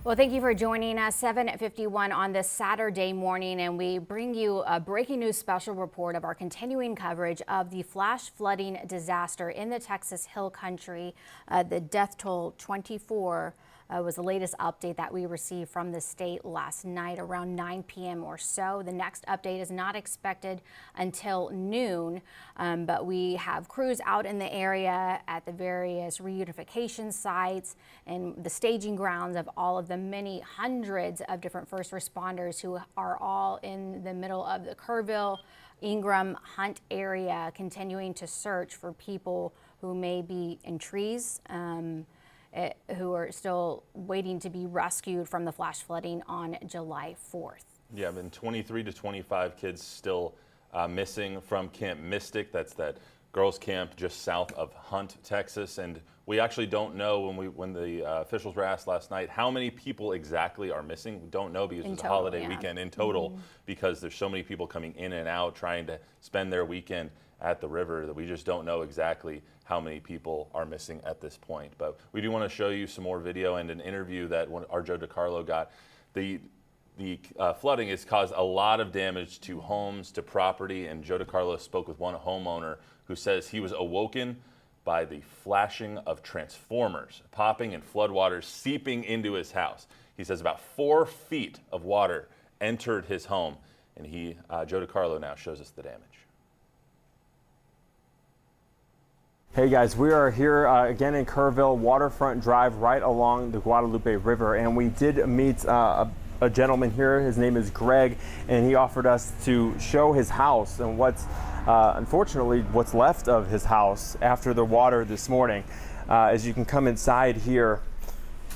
Speaker 4: Well, thank you for joining us. 7:51 on this Saturday morning, and we bring you a breaking news special report of our continuing coverage of the flash flooding disaster in the Texas Hill Country. The death toll, 24, was the latest update that we received from the state last night around 9 p.m. or so. The next update is not expected until noon, but we have crews out in the area at the various reunification sites and the staging grounds of all of the many hundreds of different first responders who are all in the middle of the Kerrville, Ingram, Hunt area, continuing to search for people who may be in trees, who are still waiting to be rescued from the flash flooding on July 4th.
Speaker 2: Yeah, been 23 to 25 kids still missing from Camp Mystic. That's that girls' camp just south of Hunt, Texas. And we actually don't know, when the officials were asked last night, how many people exactly are missing. We don't know, because it's a holiday weekend in total, because there's so many people coming in and out trying to spend their weekend at the river, that we just don't know exactly how many people are missing at this point. But we do want to show you some more video and an interview that our Joe DiCarlo got. The flooding has caused a lot of damage to homes, to property, and Joe DiCarlo spoke with one homeowner who says he was awoken by the flashing of transformers popping and floodwaters seeping into his house. He says about 4 feet of water entered his home, and Joe DiCarlo now shows us the damage.
Speaker 12: Hey guys, we are here again in Kerrville, Waterfront Drive, right along the Guadalupe River, and we did meet a gentleman here. His name is Greg, and he offered us to show his house and unfortunately what's left of his house after the water this morning. As you can come inside here,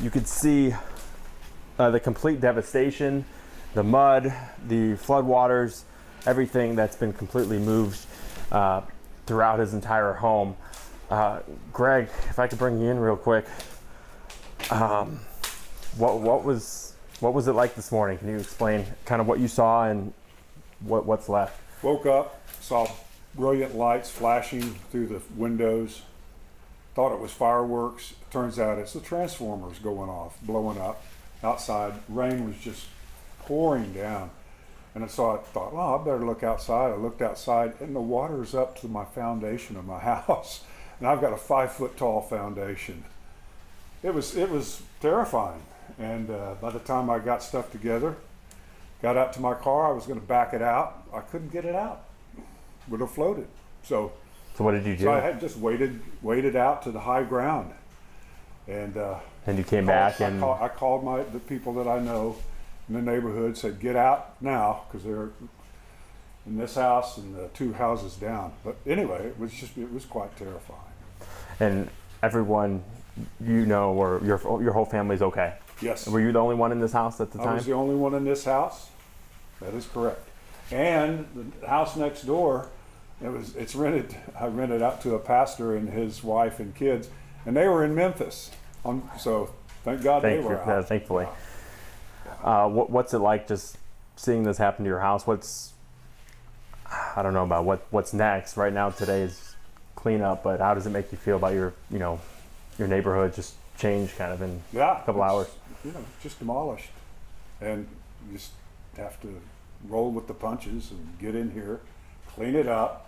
Speaker 12: you could see the complete devastation, the mud, the floodwaters, everything that's been completely moved throughout his entire home. Greg, if I could bring you in real quick, what was
Speaker 15: What was it like this morning? Can you explain kind of what you saw and what's left?
Speaker 16: Woke up, saw brilliant lights flashing through the windows. Thought it was fireworks. Turns out it's the transformers going off, blowing up outside. Rain was just pouring down. And so I thought, well, I better look outside. I looked outside, and the water's up to my foundation of my house. And I've got a 5-foot tall foundation. It was terrifying. And by the time I got stuff together, got out to my car, I was going to back it out. I couldn't get it out. Would have floated. So
Speaker 15: what did you do?
Speaker 16: So I had just waded out to the high ground. And
Speaker 15: you came back and
Speaker 16: I called the people that I know in the neighborhood, said, get out now, because they're in this house and the 2 houses down. It was quite terrifying.
Speaker 15: And everyone you know, or your whole family's okay?
Speaker 16: Yes.
Speaker 15: Were you the only one in this house at the time?
Speaker 16: I was the only one in this house. That is correct. And the house next door, it's rented. I rented out to a pastor and his wife and kids, and they were in Memphis. So thank God they were out.
Speaker 15: Thankfully. What's it like just seeing this happen to your house? I don't know about what's next. Right now, today is cleanup, but how does it make you feel about your neighborhood just changed kind of in a couple hours?
Speaker 16: Just demolished, and you just have to roll with the punches and get in here, clean it up,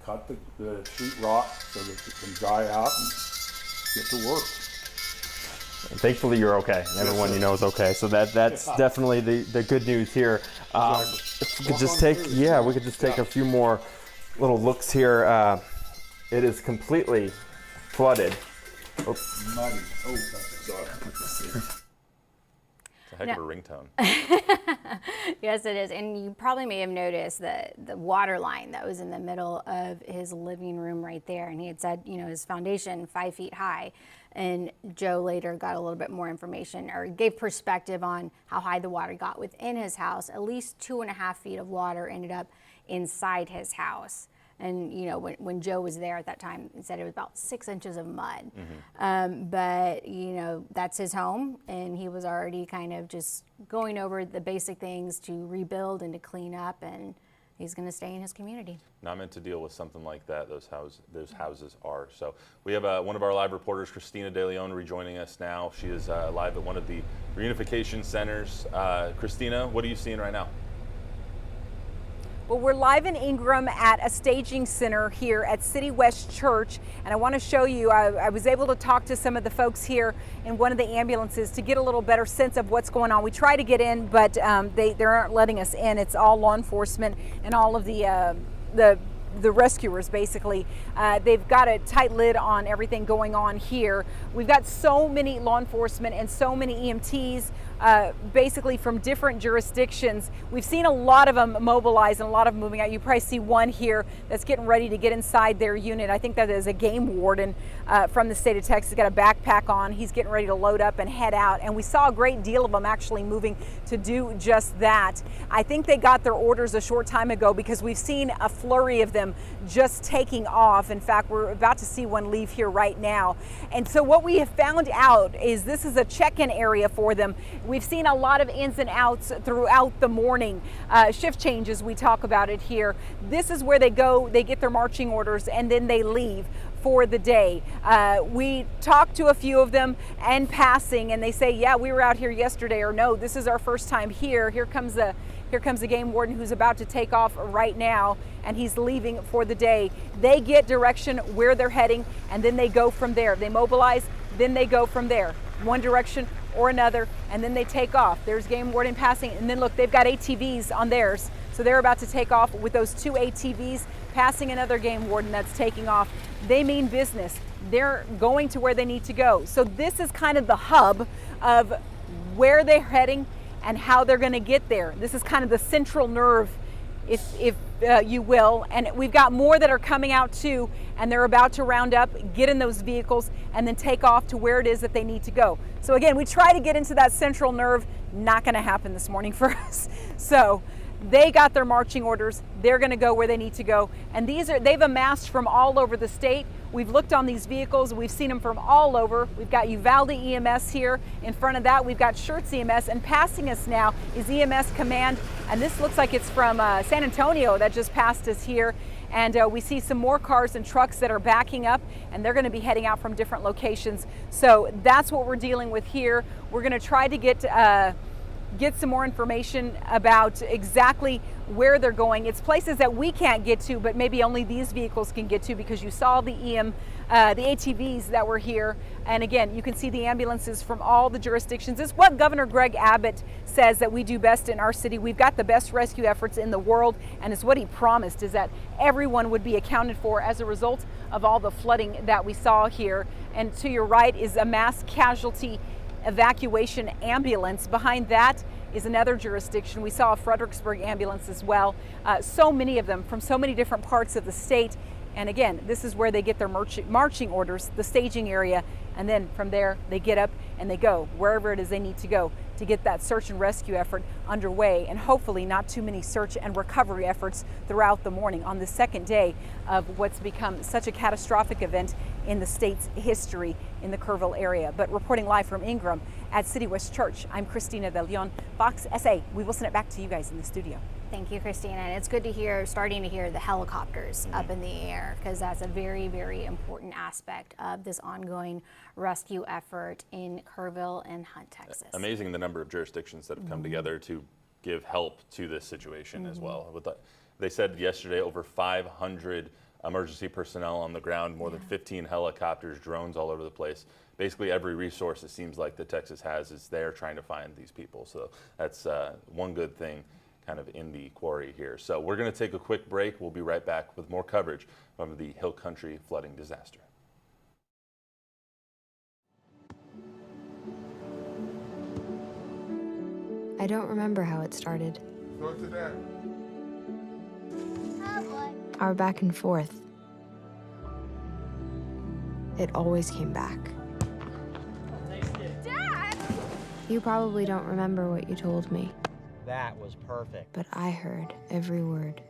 Speaker 16: cut the sheetrock so that it can dry out and get to work.
Speaker 15: And thankfully you're okay, and everyone you know is okay. So that's definitely the good news here. If we could just take a few more little looks here. It is completely flooded.
Speaker 2: Oops. Muddy. Oh, sorry. It's a heck of a ringtone.
Speaker 4: Yes, it is. And you probably may have noticed the water line that was in the middle of his living room right there. And he had said, his foundation 5 feet high. And Joe later got a little bit more information, or gave perspective on how high the water got within his house. At least 2.5 feet of water ended up inside his house. And when Joe was there at that time, he said it was about 6 inches of mud. Mm-hmm. But that's his home, and he was already kind of just going over the basic things to rebuild and to clean up, and he's going to stay in his community.
Speaker 2: Not meant to deal with something like that. Those houses are. So we have one of our live reporters, Christina De Leon, rejoining us now. She is live at one of the reunification centers. Christina, what are you seeing right now?
Speaker 1: Well, we're live in Ingram at a staging center here at City West Church, and I want to show you, I was able to talk to some of the folks here in one of the ambulances to get a little better sense of what's going on. We try to get in, but they aren't letting us in. It's all law enforcement and all of the rescuers, basically. They've got a tight lid on everything going on here. We've got so many law enforcement and so many EMTs basically from different jurisdictions. We've seen a lot of them mobilize and a lot of them moving out. You probably see one here that's getting ready to get inside their unit. I think that is a game warden from the state of Texas. He's got a backpack on. He's getting ready to load up and head out. And we saw a great deal of them actually moving to do just that. I think they got their orders a short time ago, because we've seen a flurry of them just taking off. In fact, we're about to see one leave here right now. And so what we have found out is this is a check-in area for them. We've seen a lot of ins and outs throughout the morning. Shift changes, we talk about it here. This is where they go, they get their marching orders, and then they leave for the day. We talked to a few of them in passing, and they say, yeah, we were out here yesterday, or no, this is our first time here. Here comes the game warden who's about to take off right now, and he's leaving for the day. They get direction where they're heading, and then they go from there. They mobilize, then they go from there, one direction or another, and then they take off. There's game warden passing, and then look, they've got ATVs on theirs, so they're about to take off with those 2 ATVs, passing another game warden that's taking off. They mean business. They're going to where they need to go. So this is kind of the hub of where they're heading and how they're going to get there. This is kind of the central nerve, if you will. And we've got more that are coming out too, and they're about to round up, get in those vehicles, and then take off to where it is that they need to go. So again, we try to get into that central nerve. Not going to happen this morning for us. So they got their marching orders. They're going to go where they need to go. And they've amassed from all over the state. We've looked on these vehicles. We've seen them from all over. We've got Uvalde EMS here. In front of that, we've got Schertz EMS, and passing us now is EMS Command. And this looks like it's from San Antonio that just passed us here. And we see some more cars and trucks that are backing up, and they're going to be heading out from different locations. So that's what we're dealing with here. We're going to try to get some more information about exactly where they're going. It's places that we can't get to, but maybe only these vehicles can get to, because you saw the ATVs that were here. And again, you can see the ambulances from all the jurisdictions. It's what Governor Greg Abbott says that we do best in our city. We've got the best rescue efforts in the world, and it's what he promised, is that everyone would be accounted for as a result of all the flooding that we saw here. And to your right is a mass casualty evacuation ambulance. Behind that is another jurisdiction. We saw a Fredericksburg ambulance as well. So many of them from so many different parts of the state. And again, this is where they get their marching orders, the staging area, and then from there they get up and they go wherever it is they need to go to get that search and rescue effort underway, and hopefully not too many search and recovery efforts throughout the morning on the second day of what's become such a catastrophic event in the state's history in the Kerrville area. But reporting live from Ingram at City West Church, I'm Christina De Leon, Fox SA. We will send it back to you guys in the studio.
Speaker 4: Thank you, Christina. And it's good to hear, starting to hear the helicopters up in the air, because that's a very, very important aspect of this ongoing rescue effort in Kerrville and Hunt, Texas.
Speaker 2: Amazing the number of jurisdictions that have come together to give help to this situation as well. They said yesterday over 500 emergency personnel on the ground, more than 15 helicopters, drones all over the place. Basically every resource it seems like that Texas has is there trying to find these people. So that's one good thing kind of in the quarry here. So we're going to take a quick break. We'll be right back with more coverage from the Hill Country flooding disaster.
Speaker 6: I don't remember how it started.
Speaker 17: Go to that.
Speaker 6: Our back and forth. It always came back.
Speaker 14: Dad!
Speaker 6: You probably don't remember what you told me,
Speaker 7: That was perfect.
Speaker 6: but I heard every word.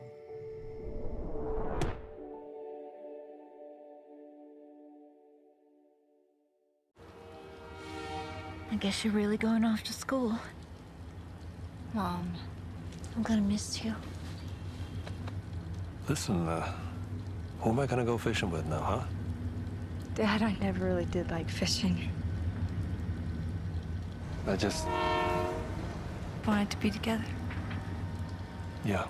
Speaker 8: I guess you're really going off to school. Mom, I'm gonna miss you.
Speaker 9: Listen, who am I gonna go fishing with now, huh?
Speaker 6: Dad, I never really did like fishing.
Speaker 9: I just,
Speaker 6: Wanted to be together.
Speaker 9: yeah.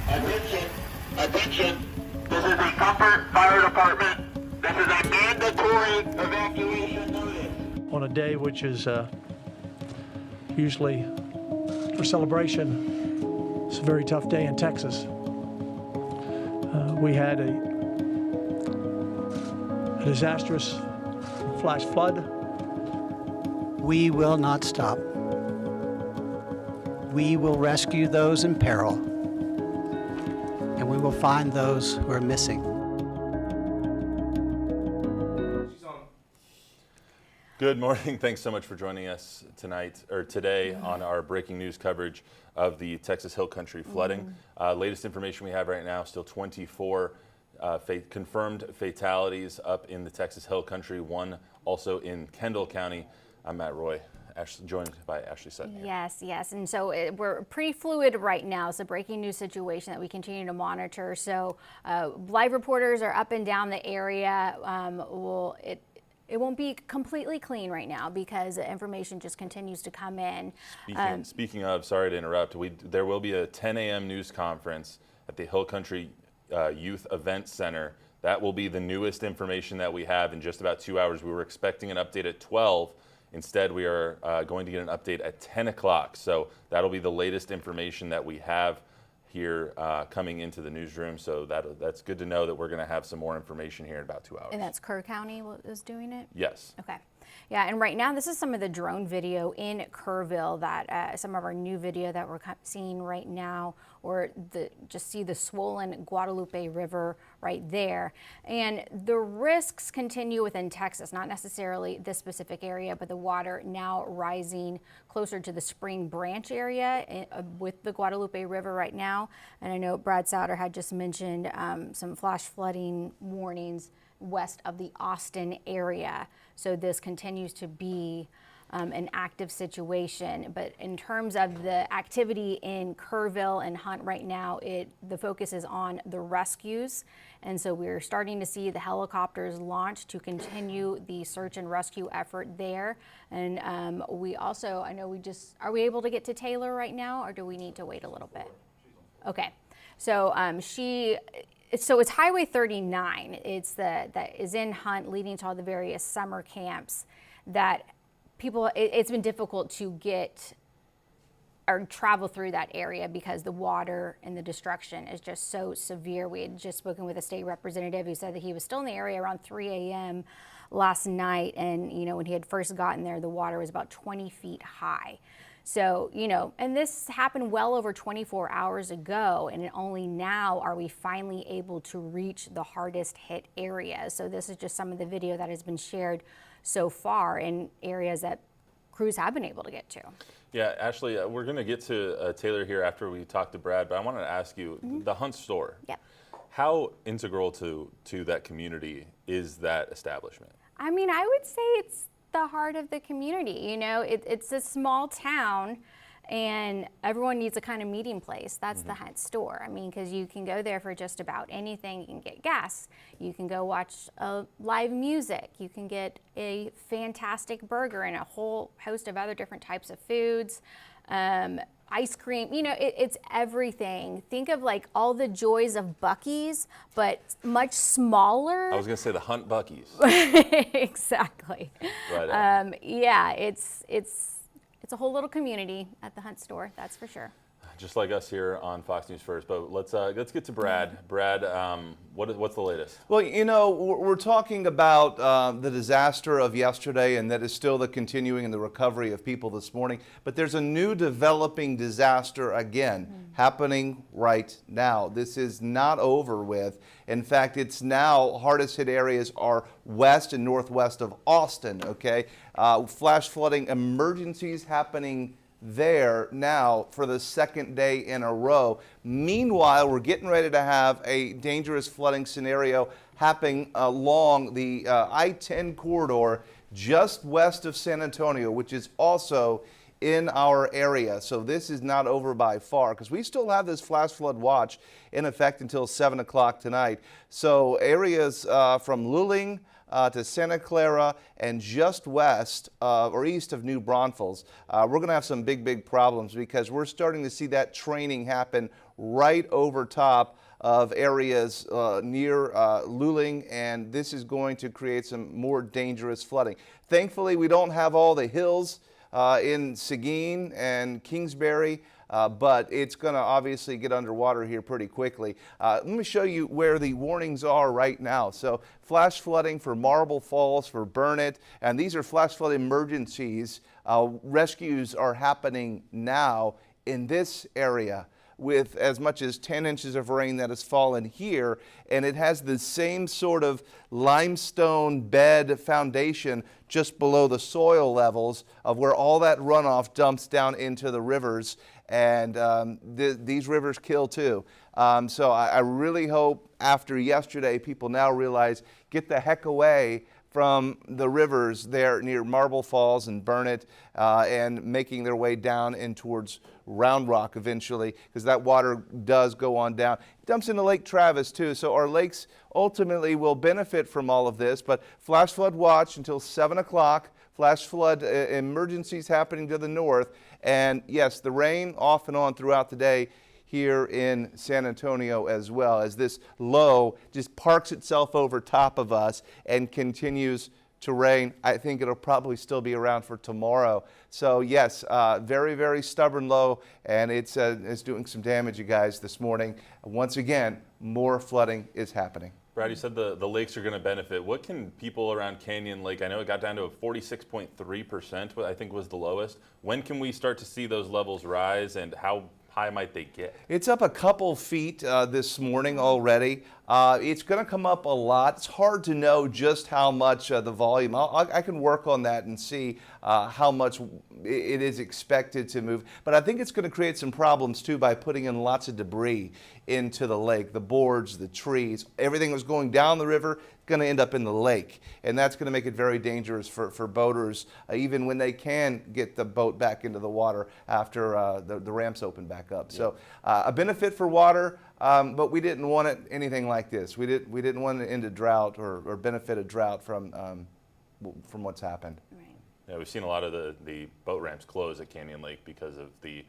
Speaker 18: Attention, attention, this is a Comfort Fire Department. This is a mandatory evacuation notice.
Speaker 19: On a day which is usually for celebration, it's a very tough day in Texas. We had a disastrous flash flood.
Speaker 20: We will not stop. We will rescue those in peril, and we will find those who are missing.
Speaker 2: Good morning. Thanks so much for joining us tonight or today on our breaking news coverage of the Texas Hill Country flooding. Latest information we have right now, still 24 confirmed fatalities up in the Texas Hill Country, one also in Kendall County. I'm Matt Roy, joined by Ashley Sutton.
Speaker 4: Yes, yes. And so we're pretty fluid right now. It's a breaking news situation that we continue to monitor. So live reporters are up and down the area. It won't be completely clean right now because the information just continues to come in.
Speaker 2: Speaking of, sorry to interrupt, there will be a 10 a.m. news conference at the Hill Country Youth Event Center That will be the newest information that we have in just about 2 hours. We were expecting an update at 12. Instead, we are going to get an update at 10 o'clock. So that'll be the latest information that we have here coming into the newsroom. So that's good to know that we're going to have some more information here in about 2 hours.
Speaker 4: And that's Kerr County is doing it?
Speaker 2: Yes.
Speaker 4: Okay. Yeah, and right now this is some of the drone video in Kerrville, that some of our new video that we're seeing right now, or just see the swollen Guadalupe River right there. And the risks continue within Texas, not necessarily this specific area, but the water now rising closer to the Spring Branch area with the Guadalupe River right now. And I know Brad Souter had just mentioned some flash flooding warnings west of the Austin area. So this continues to be an active situation. But in terms of the activity in Kerrville and Hunt right now, the focus is on the rescues. And so we're starting to see the helicopters launch to continue the search and rescue effort there. And we also, I know are we able to get to Taylor right now, or do we need to wait a little bit? Okay, so so it's Highway 39. That is in Hunt, leading to all the various summer camps that people, it's been difficult to get or travel through that area because the water and the destruction is just so severe. We had just spoken with a state representative who said that he was still in the area around 3 a.m. last night. And, when he had first gotten there, the water was about 20 feet high. So, and this happened well over 24 hours ago, and only now are we finally able to reach the hardest hit areas. So this is just some of the video that has been shared so far in areas that crews have been able to get to.
Speaker 2: Yeah, Ashley, we're going to get to Taylor here after we talk to Brad, but I wanted to ask you, the Hunt store,
Speaker 4: yep.
Speaker 2: How integral to that community is that establishment?
Speaker 4: I mean, I would say it's the heart of the community. It's a small town and everyone needs a kind of meeting place. That's the Hunt store. I mean, because you can go there for just about anything. You can get gas, you can go watch live music, you can get a fantastic burger and a whole host of other different types of foods, ice cream, it's everything. Think of like all the joys of Buc-ee's, but much smaller.
Speaker 2: I was going to say the Hunt Buc-ee's.
Speaker 4: Exactly.
Speaker 2: Right.
Speaker 4: Yeah, it's a whole little community at the Hunt store, that's for sure.
Speaker 2: Just like us here on Fox News First, but let's get to Brad. Brad, what's the latest?
Speaker 10: Well, we're talking about the disaster of yesterday, and that is still the continuing and the recovery of people this morning. But there's a new developing disaster again happening right now. This is not over with. In fact, it's now hardest hit areas are west and northwest of Austin. Okay, flash flooding emergencies happening there now for the second day in a row. Meanwhile, we're getting ready to have a dangerous flooding scenario happening along the I-10 corridor just west of San Antonio, which is also in our area. So this is not over by far, because we still have this flash flood watch in effect until 7 o'clock tonight. So areas from Luling to Santa Clara and just west or east of New Braunfels, we're going to have some big problems, because we're starting to see that training happen right over top of areas near Luling, and this is going to create some more dangerous flooding. Thankfully, we don't have all the hills in Seguin and Kingsbury, but it's going to obviously get underwater here pretty quickly. Let me show you where the warnings are right now. So flash flooding for Marble Falls, for Burnett, and these are flash flood emergencies. Rescues are happening now in this area, with as much as 10 inches of rain that has fallen here, and it has the same sort of limestone bed foundation just below the soil levels of where all that runoff dumps down into the rivers, and these rivers kill too. So I really hope after yesterday people now realize, get the heck away from the rivers there near Marble Falls and Burnett, and making their way down in towards Round Rock eventually, because that water does go on down. It dumps into Lake Travis too, so our lakes ultimately will benefit from all of this. But flash flood watch until 7 o'clock, flash flood emergencies happening to the north, and yes, the rain off and on throughout the day. here in San Antonio as well, as this low just parks itself over top of us and continues to rain. I think it'll probably still be around for tomorrow. So yes, very, very stubborn low, and it's doing some damage, you guys, this morning. Once again, more flooding is happening.
Speaker 2: Brad, you said the lakes are going to benefit. What can people around Canyon Lake, I know it got down to a 46.3%, what I think was the lowest. When can we start to see those levels rise, and how high might they get?
Speaker 10: It's up a couple feet this morning already. It's going to come up a lot. It's hard to know just how much the volume. I can work on that and see how much it is expected to move. But I think it's going to create some problems too by putting in lots of debris into the lake. The boards, the trees, everything that's going down the river going to end up in the lake, and that's going to make it very dangerous for boaters, even when they can get the boat back into the water after the ramps open back up. Yeah. So a benefit for water, but we didn't want it anything like this. We didn't want it into drought or benefit a drought from what's happened.
Speaker 4: Right.
Speaker 2: Yeah, we've seen a lot of the boat ramps close at Canyon Lake because of the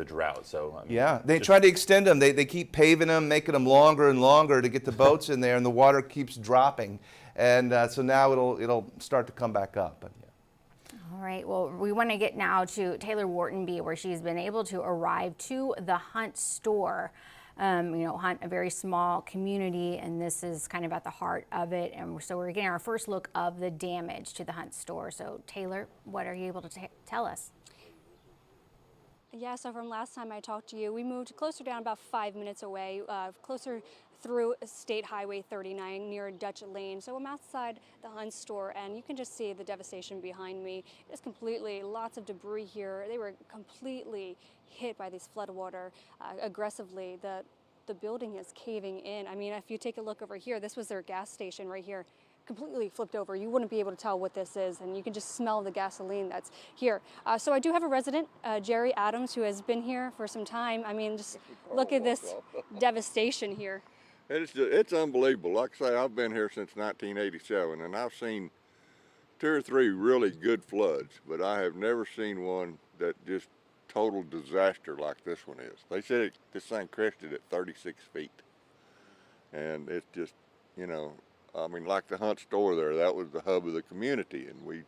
Speaker 2: drought. So I mean,
Speaker 10: yeah, they try to extend them. They keep paving them, making them longer and longer to get the boats in there, and the water keeps dropping. And so now it'll start to come back up. But, yeah.
Speaker 4: All right, well, we want to get now to Taylor Whartonby, where she's been able to arrive to the Hunt store. Hunt, a very small community, and this is kind of at the heart of it. And so we're getting our first look of the damage to the Hunt store. So Taylor, what are you able to tell us?
Speaker 5: Yeah, so from last time I talked to you, we moved closer down, about 5 minutes away, closer through State Highway 39 near Dutch Lane. So I'm outside the Hunt store, and you can just see the devastation behind me. It's completely, lots of debris here. They were completely hit by this floodwater aggressively. The building is caving in. I mean, if you take a look over here, this was their gas station right here. Completely flipped over. You wouldn't be able to tell what this is, and you can just smell the gasoline that's here. So I do have a resident, Jerry Adams, who has been here for some time. I mean, just look at this devastation here.
Speaker 17: It's unbelievable. Like I say, I've been here since 1987, and I've seen 2 or 3 really good floods, but I have never seen one that just total disaster like this one is. They said this thing crested at 36 feet, and it's just, I mean, like the Hunt store there, that was the hub of the community, and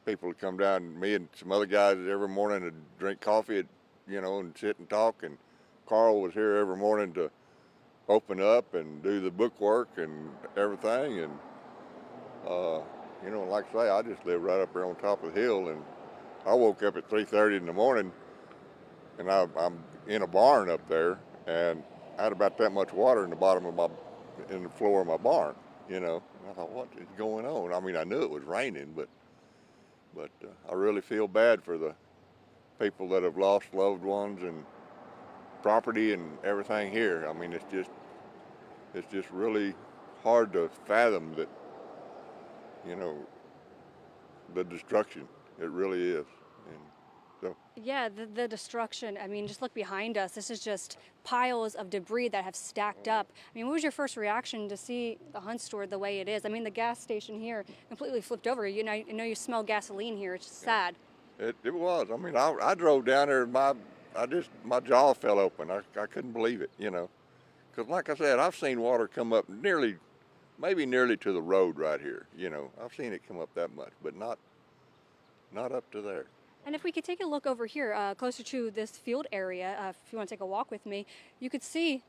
Speaker 17: people would come down, me and some other guys every morning to drink coffee, and sit and talk, and Carl was here every morning to open up and do the bookwork and everything, and like I say, I just live right up there on top of the hill, and I woke up at 3:30 in the morning, and I'm in a barn up there, and I had about that much water in the floor of my barn. I thought, what is going on? I mean, I knew it was raining, but I really feel bad for the people that have lost loved ones and property and everything here. I mean, it's just really hard to fathom that, the destruction. It really is. And so.
Speaker 5: Yeah, the destruction. I mean, just look behind us. This is just piles of debris that have stacked up. I mean, what was your first reaction to see the Hunt store the way it is? I mean, the gas station here completely flipped over. I know you smell gasoline here. It's just sad. It
Speaker 17: was. I mean, I drove down there and my jaw fell open. I couldn't believe it, Because like I said, I've seen water come up maybe nearly to the road right here. I've seen it come up that much, but not up to there.
Speaker 5: And if we could take a look over here, closer to this field area, if you want to take a walk with me, you could see,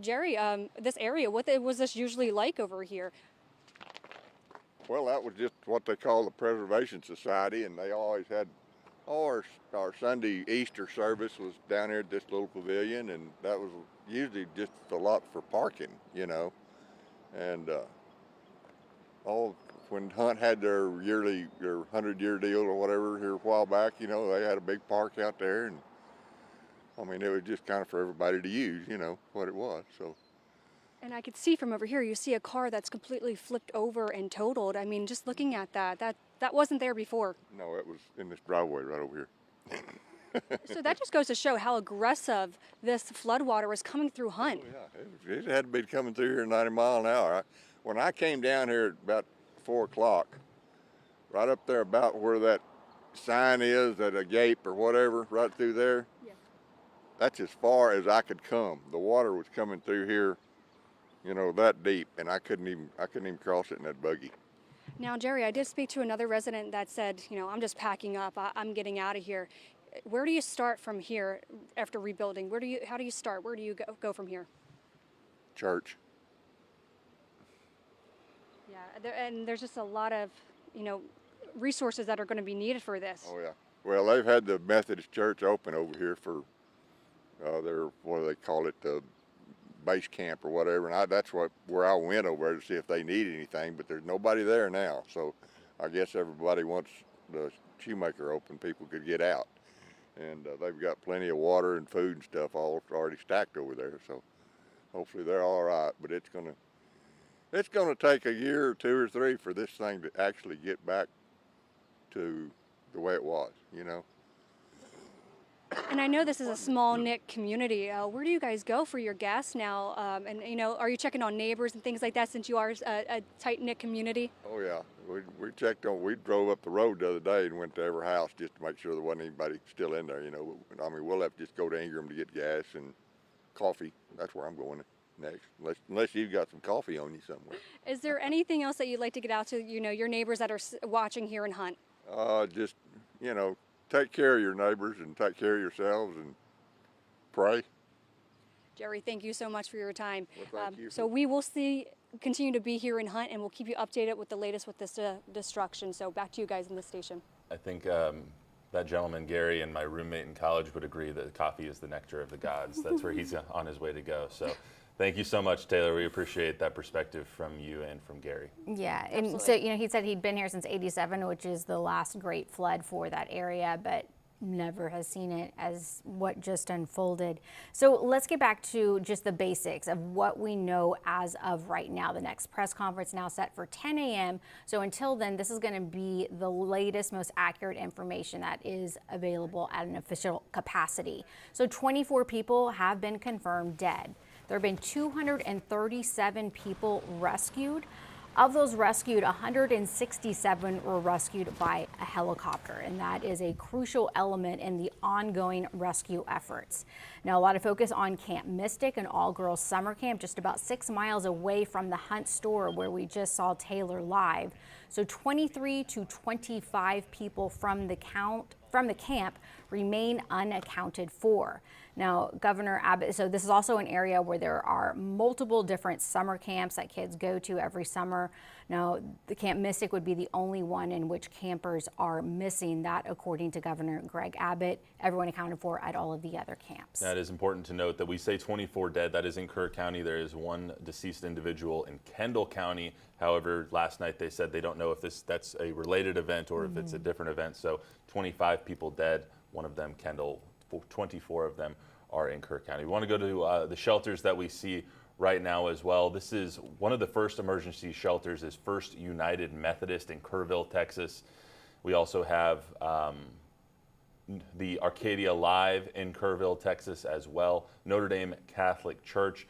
Speaker 5: Jerry, this area. What was this usually like over here?
Speaker 17: Well, that was just what they call the Preservation Society, and they always had our Sunday Easter service was down here at this little pavilion, and that was usually just a lot for parking, and when Hunt had their 100-year deal or whatever here a while back, they had a big park out there, and I mean, it was just kind of for everybody to use, what it was. So.
Speaker 5: And I could see from over here, you see a car that's completely flipped over and totaled. I mean, just looking at that wasn't there before.
Speaker 17: No, it was in this driveway right over here.
Speaker 5: So that just goes to show how aggressive this floodwater was coming through Hunt.
Speaker 17: Oh, yeah, it had to be coming through here 90 miles an hour. When I came down here at about 4 o'clock, right up there about where that sign is, that a gape or whatever, right through there, yeah. that's as far as I could come. The water was coming through here, you know, that deep, and I couldn't even cross it in that buggy.
Speaker 5: Now, Jerry, I did speak to another resident that said, you know, I'm just packing up. I'm getting out of here. Where do you start from here after rebuilding? How do you start? Where do you go from here?
Speaker 17: Church.
Speaker 5: Yeah, and there's just a lot of, you know, resources that are going to be needed for this.
Speaker 17: Oh yeah. Well, they've had the Methodist Church open over here for their, what do they call it, the base camp or whatever, and that's where I went over there to see if they needed anything, but there's nobody there now. So I guess everybody, once the Shoemaker opened, people could get out, and they've got plenty of water and food and stuff all already stacked over there. So hopefully they're all right, but it's gonna take a year or 2 or 3 for this thing to actually get back to the way it was, you know.
Speaker 5: And I know this is a small knit community. Where do you guys go for your gas now? And you know, are you checking on neighbors and things like that since you are a tight knit community?
Speaker 17: Oh yeah, we checked on. We drove up the road the other day and went to every house just to make sure there wasn't anybody still in there. You know, I mean, we'll have to just go to Ingram to get gas and coffee. That's where I'm going next, unless you've got some coffee on you somewhere.
Speaker 5: Is there anything else that you'd like to get out to, you know, your neighbors that are watching here in Hunt?
Speaker 17: Just, you know, take care of your neighbors and take care of yourselves and pray.
Speaker 5: Jerry, thank you so much for your time.
Speaker 17: Well, thank you.
Speaker 5: So we will continue to be here in Hunt, and we'll keep you updated with the latest with this destruction. So back to you guys in the station.
Speaker 2: I think that gentleman, Gary, and my roommate in college would agree that coffee is the nectar of the gods. That's where he's on his way to go. So thank you so much, Taylor. We appreciate that perspective from you and from Gary.
Speaker 4: Yeah, and so, you know, he said he'd been here since '87, which is the last great flood for that area, but never has seen it as what just unfolded. So let's get back to just the basics of what we know as of right now. The next press conference now set for 10 a.m. So until then, this is going to be the latest, most accurate information that is available at an official capacity. So 24 people have been confirmed dead. There have been 237 people rescued. Of those rescued, 167 were rescued by a helicopter, and that is a crucial element in the ongoing rescue efforts. Now, a lot of focus on Camp Mystic, an all-girls summer camp just about 6 miles away from the Hunt store where we just saw Taylor live. So 23 to 25 people from the camp remain unaccounted for. Now, Governor Abbott, so this is also an area where there are multiple different summer camps that kids go to every summer. Now, the Camp Mystic would be the only one in which campers are missing. That, according to Governor Greg Abbott, everyone accounted for at all of the other camps.
Speaker 2: That is important to note that we say 24 dead. That is in Kerr County. There is one deceased individual in Kendall County. However, last night they said they don't know if that's a related event or if it's a different event. So 25 people dead, one of them Kendall, 24 of them are in Kerr County. We want to go to the shelters that we see right now as well. This is one of the first emergency shelters is First United Methodist in Kerrville, Texas. We also have the Arcadia Live in Kerrville, Texas as well. Notre Dame Catholic Church,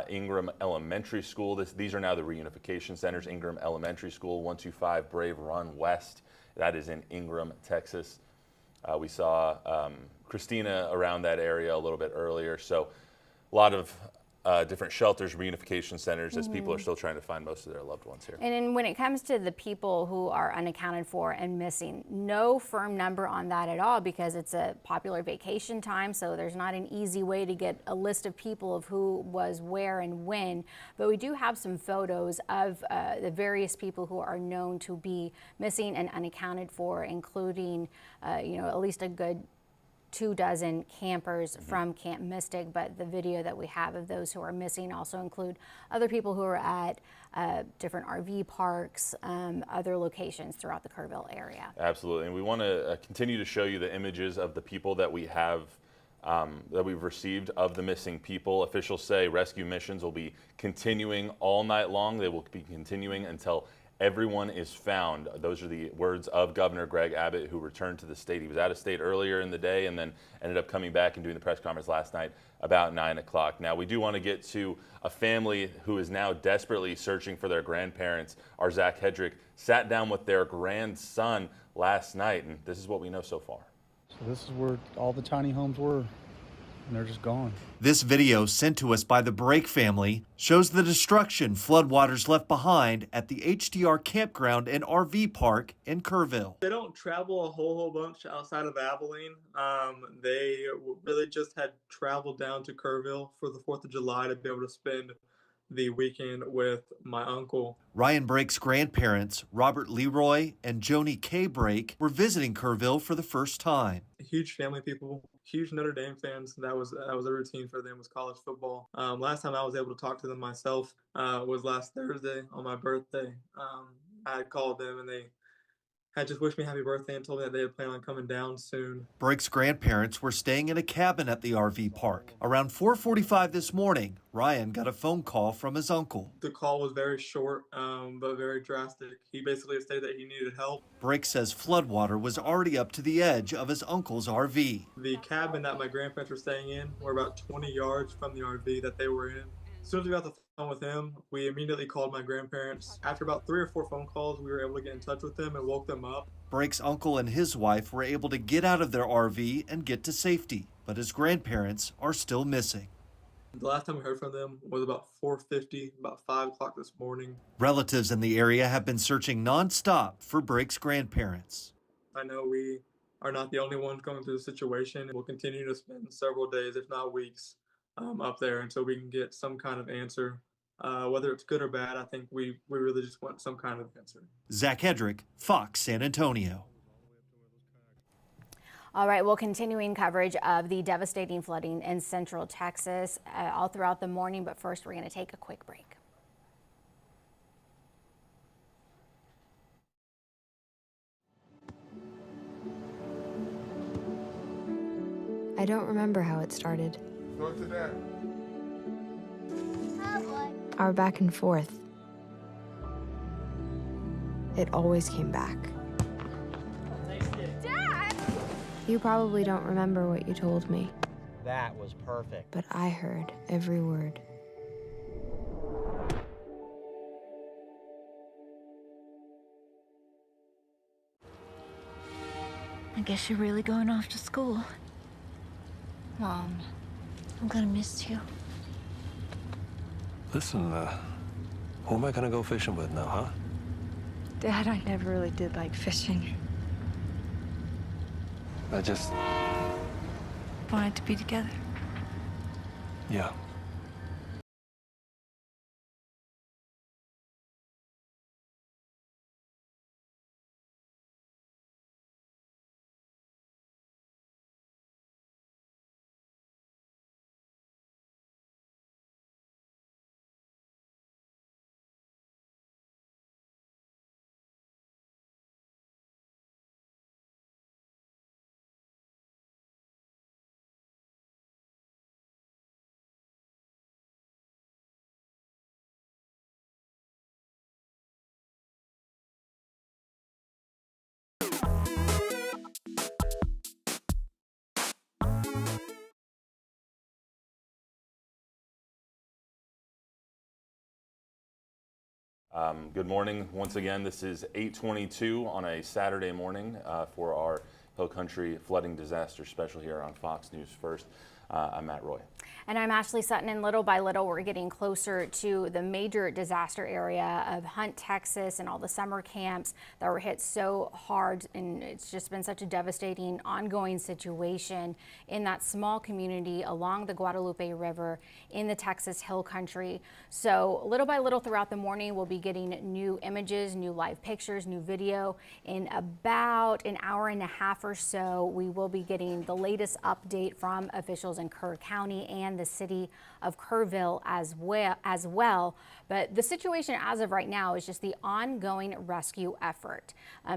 Speaker 2: Ingram Elementary School. These are now the reunification centers. Ingram Elementary School, 125 Brave Run West. That is in Ingram, Texas. We saw Christina around that area a little bit earlier. So a lot of different shelters, reunification centers, as people are still trying to find most of their loved ones here.
Speaker 4: And then when it comes to the people who are unaccounted for and missing, no firm number on that at all because it's a popular vacation time, so there's not an easy way to get a list of people of who was where and when. But we do have some photos of the various people who are known to be missing and unaccounted for, including, you know, at least a good 24 campers from Camp Mystic, but the video that we have of those who are missing also include other people who are at different RV parks, other locations throughout the Kerrville area.
Speaker 2: Absolutely, and we want to continue to show you the images of the people that we have, that we've received of the missing people. Officials say rescue missions will be continuing all night long. They will be continuing until everyone is found. Those are the words of Governor Greg Abbott, who returned to the state. He was out of state earlier in the day and then ended up coming back and doing the press conference last night about 9 o'clock. Now, we do want to get to a family who is now desperately searching for their grandparents. Our Zach Hedrick sat down with their grandson last night, and this is what we know so far.
Speaker 21: So this is where all the tiny homes were
Speaker 13: and they're just gone.
Speaker 21: This video sent to us by the Brake family shows the destruction floodwaters left behind at the HDR campground and RV park in Kerrville.
Speaker 22: They don't travel a whole bunch outside of Abilene. They really just had traveled down to Kerrville for the 4th of July to be able to spend the weekend with my uncle.
Speaker 21: Ryan Brake's grandparents, Robert Leroy and Joni K. Brake, were visiting Kerrville for the first time.
Speaker 22: Huge family people, huge Notre Dame fans. That was a routine for them, was college football. Last time I was able to talk to them myself was last Thursday on my birthday. I had called them and they had just wished me happy birthday and told me that they had planned on coming down soon.
Speaker 21: Brake's grandparents were staying in a cabin at the RV park. Around 4:45 this morning, Ryan got a phone call from his uncle.
Speaker 22: The call was very short, but very drastic. He basically stated that he needed help.
Speaker 21: Brake says floodwater was already up to the edge of his uncle's RV.
Speaker 22: The cabin that my grandparents were staying in were about 20 yards from the RV that they were in. As soon as we got the phone with him, we immediately called my grandparents. After about 3 or 4 phone calls, we were able to get in touch with them and woke them up.
Speaker 21: Brake's uncle and his wife were able to get out of their RV and get to safety, but his grandparents are still missing.
Speaker 22: The last time we heard from them was about 4:50, about 5 o'clock this morning.
Speaker 21: Relatives in the area have been searching nonstop for Brake's grandparents.
Speaker 22: I know we are not the only ones going through the situation. We'll continue to spend several days, if not weeks, up there until we can get some kind of answer. Whether it's good or bad, I think we really just want some kind of answer.
Speaker 21: Zach Hedrick, Fox San Antonio.
Speaker 4: All right, well, continuing coverage of the devastating flooding in central Texas all throughout the morning, but first we're going to take a quick break.
Speaker 6: I don't remember how it started.
Speaker 17: Go to that.
Speaker 6: Our back and forth. It always came back.
Speaker 14: Dad!
Speaker 6: You probably don't remember what you told me,
Speaker 7: That was perfect.
Speaker 6: but I heard every word.
Speaker 8: I guess you're really going off to school. Mom, I'm gonna miss you.
Speaker 9: Listen, who am I gonna go fishing with now, huh?
Speaker 6: Dad, I never really did like fishing.
Speaker 9: I just,
Speaker 6: Wanted to be together.
Speaker 9: yeah.
Speaker 2: Good morning. Once again, this is 8:22 on a Saturday morning for our Hill Country Flooding Disaster Special here on Fox News First. I'm Matt Roy.
Speaker 4: And I'm Ashley Sutton, and little by little we're getting closer to the major disaster area of Hunt, Texas, and all the summer camps that were hit so hard, and it's just been such a devastating ongoing situation in that small community along the Guadalupe River in the Texas Hill Country. So little by little throughout the morning we'll be getting new images, new live pictures, new video. In about an hour and a half or so we will be getting the latest update from officials in Kerr County and the city of Kerrville as well. But the situation as of right now is just the ongoing rescue effort.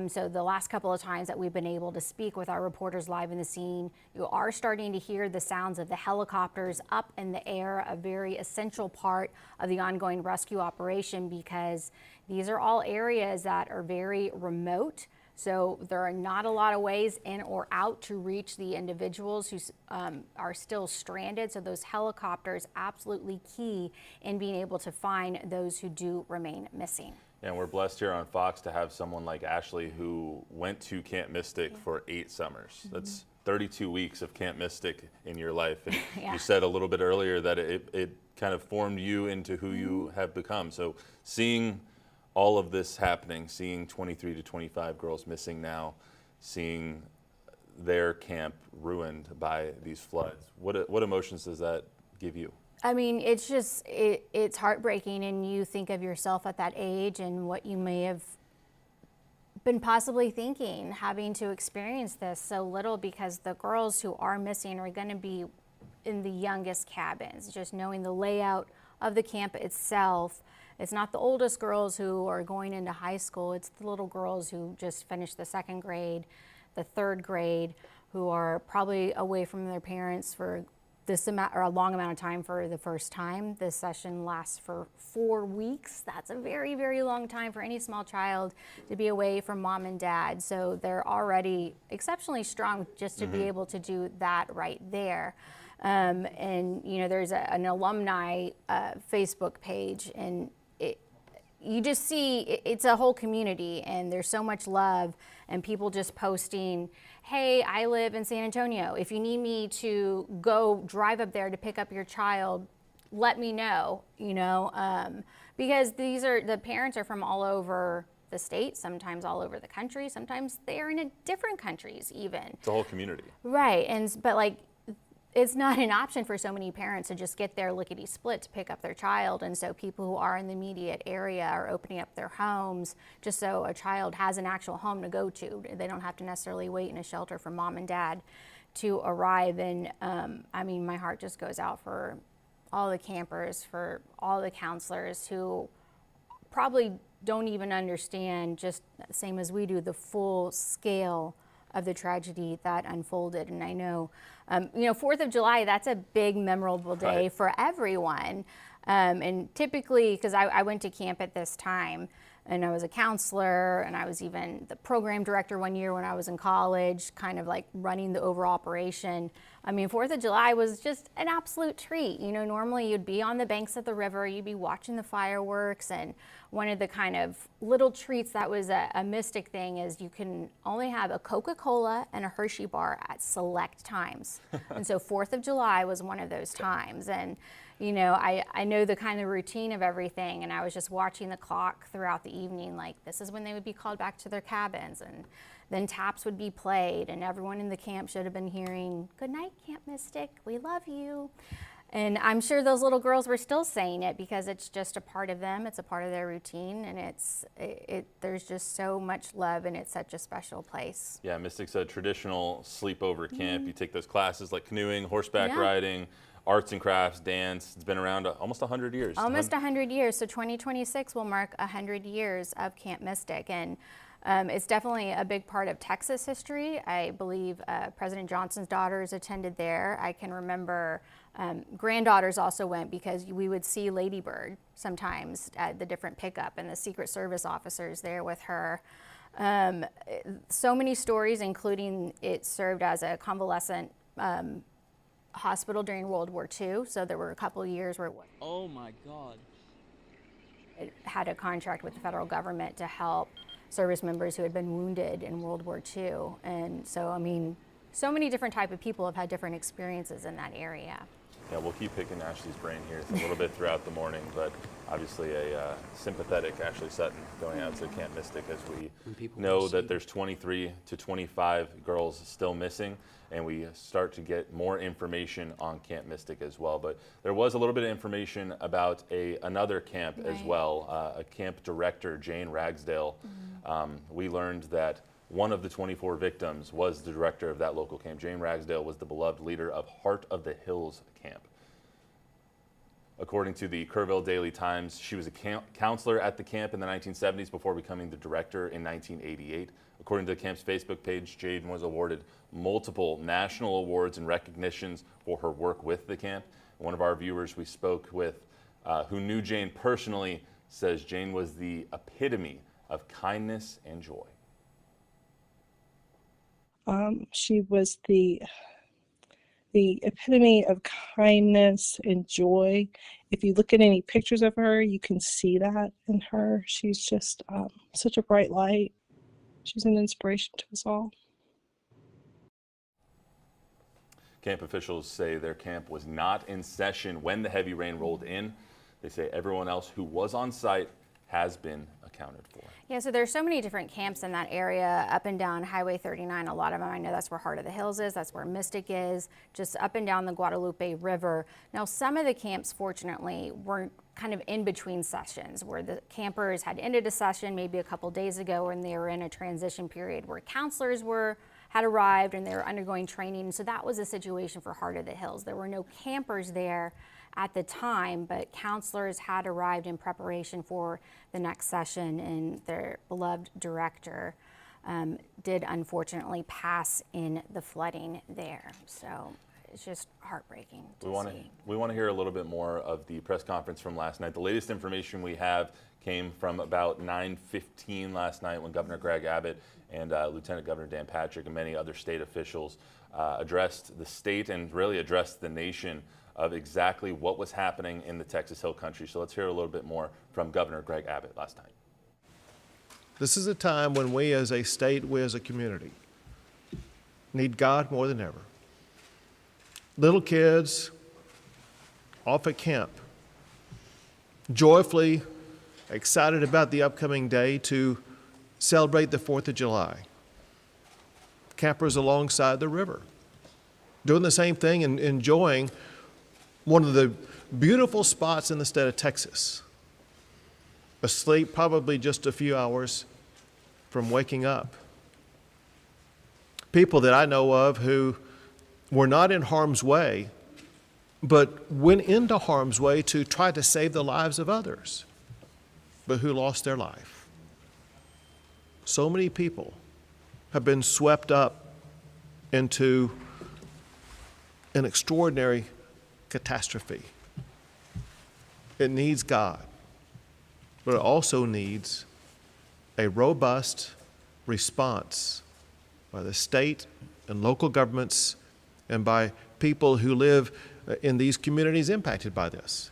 Speaker 4: So the last couple of times that we've been able to speak with our reporters live in the scene, you are starting to hear the sounds of the helicopters up in the air, a very essential part of the ongoing rescue operation, because these are all areas that are very remote. So there are not a lot of ways in or out to reach the individuals who are still stranded. So those helicopters absolutely key in being able to find those who do remain missing.
Speaker 2: And we're blessed here on Fox to have someone like Ashley who went to Camp Mystic for 8 summers. That's 32 weeks of Camp Mystic in your life. And you said a little bit earlier that it kind of formed you into who you have become. So seeing all of this happening, seeing 23 to 25 girls missing now, seeing their camp ruined by these floods, what emotions does that give you?
Speaker 4: I mean, it's just, it's heartbreaking, and you think of yourself at that age and what you may have been possibly thinking, having to experience this so little, because the girls who are missing are going to be in the youngest cabins, just knowing the layout of the camp itself. It's not the oldest girls who are going into high school, it's the little girls who just finished the 2nd grade, the 3rd grade, who are probably away from their parents for this amount, or a long amount of time for the first time. This session lasts for 4 weeks. That's a very, very long time for any small child to be away from mom and dad. So they're already exceptionally strong just to be able to do that right there. And you know, there's an alumni Facebook page, and you just see it's a whole community, and there's so much love, and people just posting, hey, I live in San Antonio. If you need me to go drive up there to pick up your child, let me know, you know, because the parents are from all over the state, sometimes all over the country, sometimes they're in different countries even.
Speaker 2: It's a whole community.
Speaker 4: Right, but like, it's not an option for so many parents to just get there lickety-split to pick up their child, and so people who are in the immediate area are opening up their homes just so a child has an actual home to go to. They don't have to necessarily wait in a shelter for mom and dad to arrive. And I mean, my heart just goes out for all the campers, for all the counselors who probably don't even understand, just the same as we do, the full scale of the tragedy that unfolded. And I know, you know, 4th of July, that's a big, memorable day for everyone. And typically, because I went to camp at this time, and I was a counselor, and I was even the program director one year when I was in college, kind of like running the overall operation. I mean, 4th of July was just an absolute treat. You know, normally you'd be on the banks of the river, you'd be watching the fireworks, and one of the kind of little treats that was a Mystic thing is you can only have a Coca-Cola and a Hershey bar at select times. And so 4th of July was one of those times. And you know, I know the kind of routine of everything, and I was just watching the clock throughout the evening, like this is when they would be called back to their cabins, and then taps would be played, and everyone in the camp should have been hearing, "Good night, Camp Mystic, we love you." And I'm sure those little girls were still saying it because it's just a part of them, it's a part of their routine, and there's just so much love, and it's such a special place.
Speaker 2: Yeah, Mystic's a traditional sleepover camp. You take those classes like canoeing, horseback riding, arts and crafts, dance. It's been around almost 100 years.
Speaker 4: Almost 100 years. So 2026 will mark 100 years of Camp Mystic. And it's definitely a big part of Texas history. I believe President Johnson's daughters attended there. I can remember granddaughters also went, because we would see Lady Bird sometimes at the different pickup, and the Secret Service officers there with her. So many stories, including it served as a convalescent hospital during World War II, so there were a couple of years where
Speaker 3: oh my God,
Speaker 4: it had a contract with the federal government to help service members who had been wounded in World War II. And so, I mean, so many different type of people have had different experiences in that area.
Speaker 2: Yeah, we'll keep picking Ashley's brain here a little bit throughout the morning, but obviously a sympathetic Ashley Sutton going out to Camp Mystic, as we know that there's 23 to 25 girls still missing, and we start to get more information on Camp Mystic as well. But there was a little bit of information about another camp as well, a camp director, Jane Ragsdale. We learned that one of the 24 victims was the director of that local camp. Jane Ragsdale was the beloved leader of Heart of the Hills camp. According to the Kerrville Daily Times, she was a counselor at the camp in the 1970s before becoming the director in 1988. According to the camp's Facebook page, Jane was awarded multiple national awards and recognitions for her work with the camp. One of our viewers we spoke with, who knew Jane personally, says Jane was the epitome of kindness and joy.
Speaker 11: She was the
Speaker 3: the epitome of kindness and joy. If you look at any pictures of her, you can see that in her. She's just such a bright light. She's an inspiration to us all.
Speaker 2: Camp officials say their camp was not in session when the heavy rain rolled in. They say everyone else who was on site has been accounted for.
Speaker 4: Yeah, so there's so many different camps in that area up and down Highway 39. A lot of them, I know that's where Heart of the Hills is, that's where Mystic is, just up and down the Guadalupe River. Now, some of the camps, fortunately, were kind of in between sessions where the campers had ended a session maybe a couple days ago and they were in a transition period where counselors had arrived and they were undergoing training. So that was a situation for Heart of the Hills. There were no campers there at the time, but counselors had arrived in preparation for the next session, and their beloved director did unfortunately pass in the flooding there. So it's just heartbreaking to see.
Speaker 2: We want to hear a little bit more of the press conference from last night. The latest information we have came from about 9:15 last night when Governor Greg Abbott and Lieutenant Governor Dan Patrick and many other state officials addressed the state and really addressed the nation of exactly what was happening in the Texas Hill Country. So let's hear a little bit more from Governor Greg Abbott last night.
Speaker 11: This is a time when we as a state, we as a community, need God more than ever. Little kids off at camp, joyfully excited about the upcoming day to celebrate the 4th of July. Campers alongside the river, doing the same thing and enjoying one of the beautiful spots in the state of Texas. Asleep probably just a few hours from waking up. People that I know of who were not in harm's way, but went into harm's way to try to save the lives of others, but who lost their life. So many people have been swept up into an extraordinary catastrophe. It needs God, but it also needs a robust response by the state and local governments and by people who live in these communities impacted by this.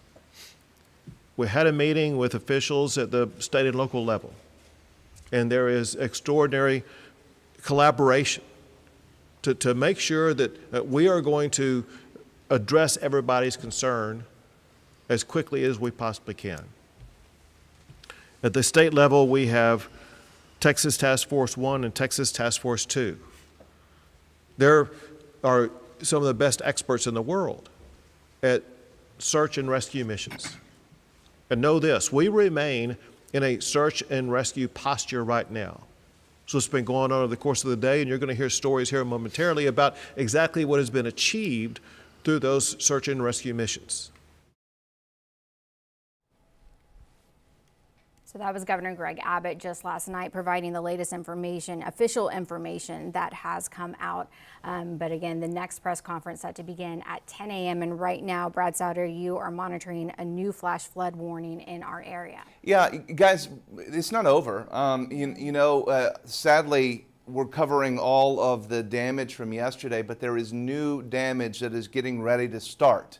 Speaker 11: We had a meeting with officials at the state and local level, and there is extraordinary collaboration to make sure that we are going to address everybody's concern as quickly as we possibly can. At the state level, we have Texas Task Force 1 and Texas Task Force 2. There are some of the best experts in the world at search and rescue missions. And know this, we remain in a search and rescue posture right now. So it's been going on over the course of the day, and you're going to hear stories here momentarily about exactly what has been achieved through those search and rescue missions.
Speaker 4: So that was Governor Greg Abbott just last night providing the latest information, official information that has come out. But again, the next press conference set to begin at 10 a.m. And right now, Brad Souter, you are monitoring a new flash flood warning in our area.
Speaker 10: Yeah, guys, it's not over. Sadly, we're covering all of the damage from yesterday, but there is new damage that is getting ready to start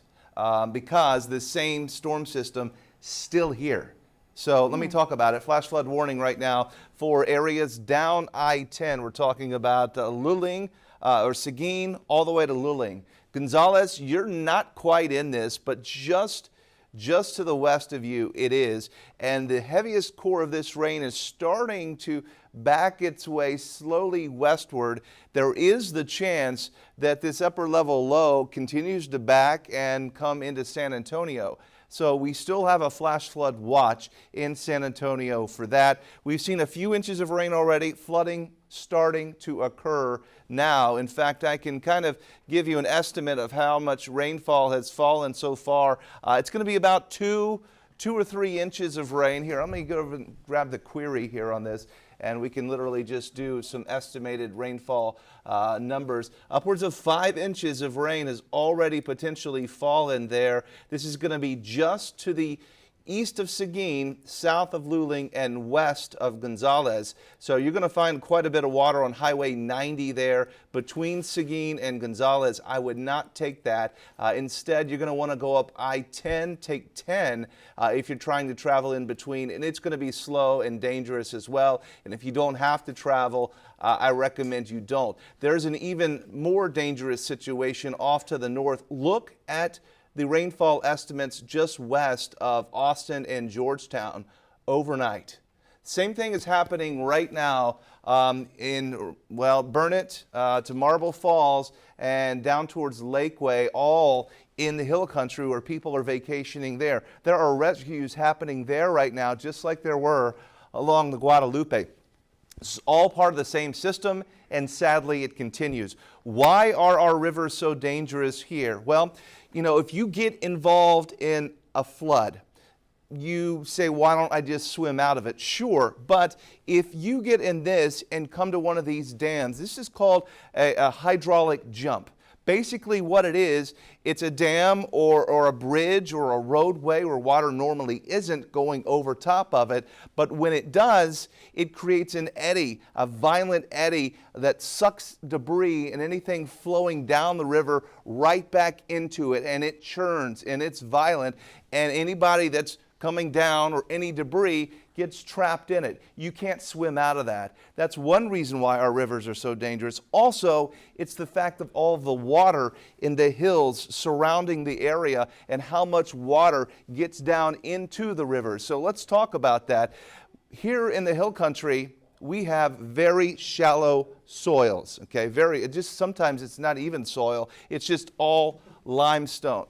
Speaker 10: because the same storm system still here. So let me talk about it. Flash flood warning right now for areas down I-10. We're talking about Luling or Seguin all the way to Luling. Gonzales, you're not quite in this, but just to the west of you it is. And the heaviest core of this rain is starting to back its way slowly westward. There is the chance that this upper level low continues to back and come into San Antonio. So we still have a flash flood watch in San Antonio for that. We've seen a few inches of rain already, flooding starting to occur now. In fact, I can kind of give you an estimate of how much rainfall has fallen so far. It's going to be about 2 or 3 inches of rain here. I'm going to go over and grab the query here on this, and we can literally just do some estimated rainfall numbers. Upwards of 5 inches of rain has already potentially fallen there. This is going to be just to the east of Seguin, south of Luling, and west of Gonzales. So you're going to find quite a bit of water on Highway 90 there between Seguin and Gonzales. I would not take that. Instead, you're going to want to go up I-10, take 10 if you're trying to travel in between, and it's going to be slow and dangerous as well. And if you don't have to travel, I recommend you don't. There's an even more dangerous situation off to the north. Look at the rainfall estimates just west of Austin and Georgetown overnight. Same thing is happening right now in, well, Burnett to Marble Falls and down towards Lakeway, all in the hill country where people are vacationing there. There are rescues happening there right now, just like there were along the Guadalupe. It's all part of the same system, and sadly it continues. Why are our rivers so dangerous here? Well, you know, if you get involved in a flood, you say, why don't I just swim out of it? Sure, but if you get in this and come to one of these dams, this is called a hydraulic jump. Basically what it is, it's a dam or a bridge or a roadway where water normally isn't going over top of it, but when it does, it creates an eddy, a violent eddy that sucks debris and anything flowing down the river right back into it, and it churns and it's violent, and anybody that's coming down or any debris gets trapped in it. You can't swim out of that. That's one reason why our rivers are so dangerous. Also, it's the fact of all the water in the hills surrounding the area and how much water gets down into the rivers. So let's talk about that. Here in the hill country, we have very shallow soils, okay? Sometimes it's not even soil, it's just all limestone.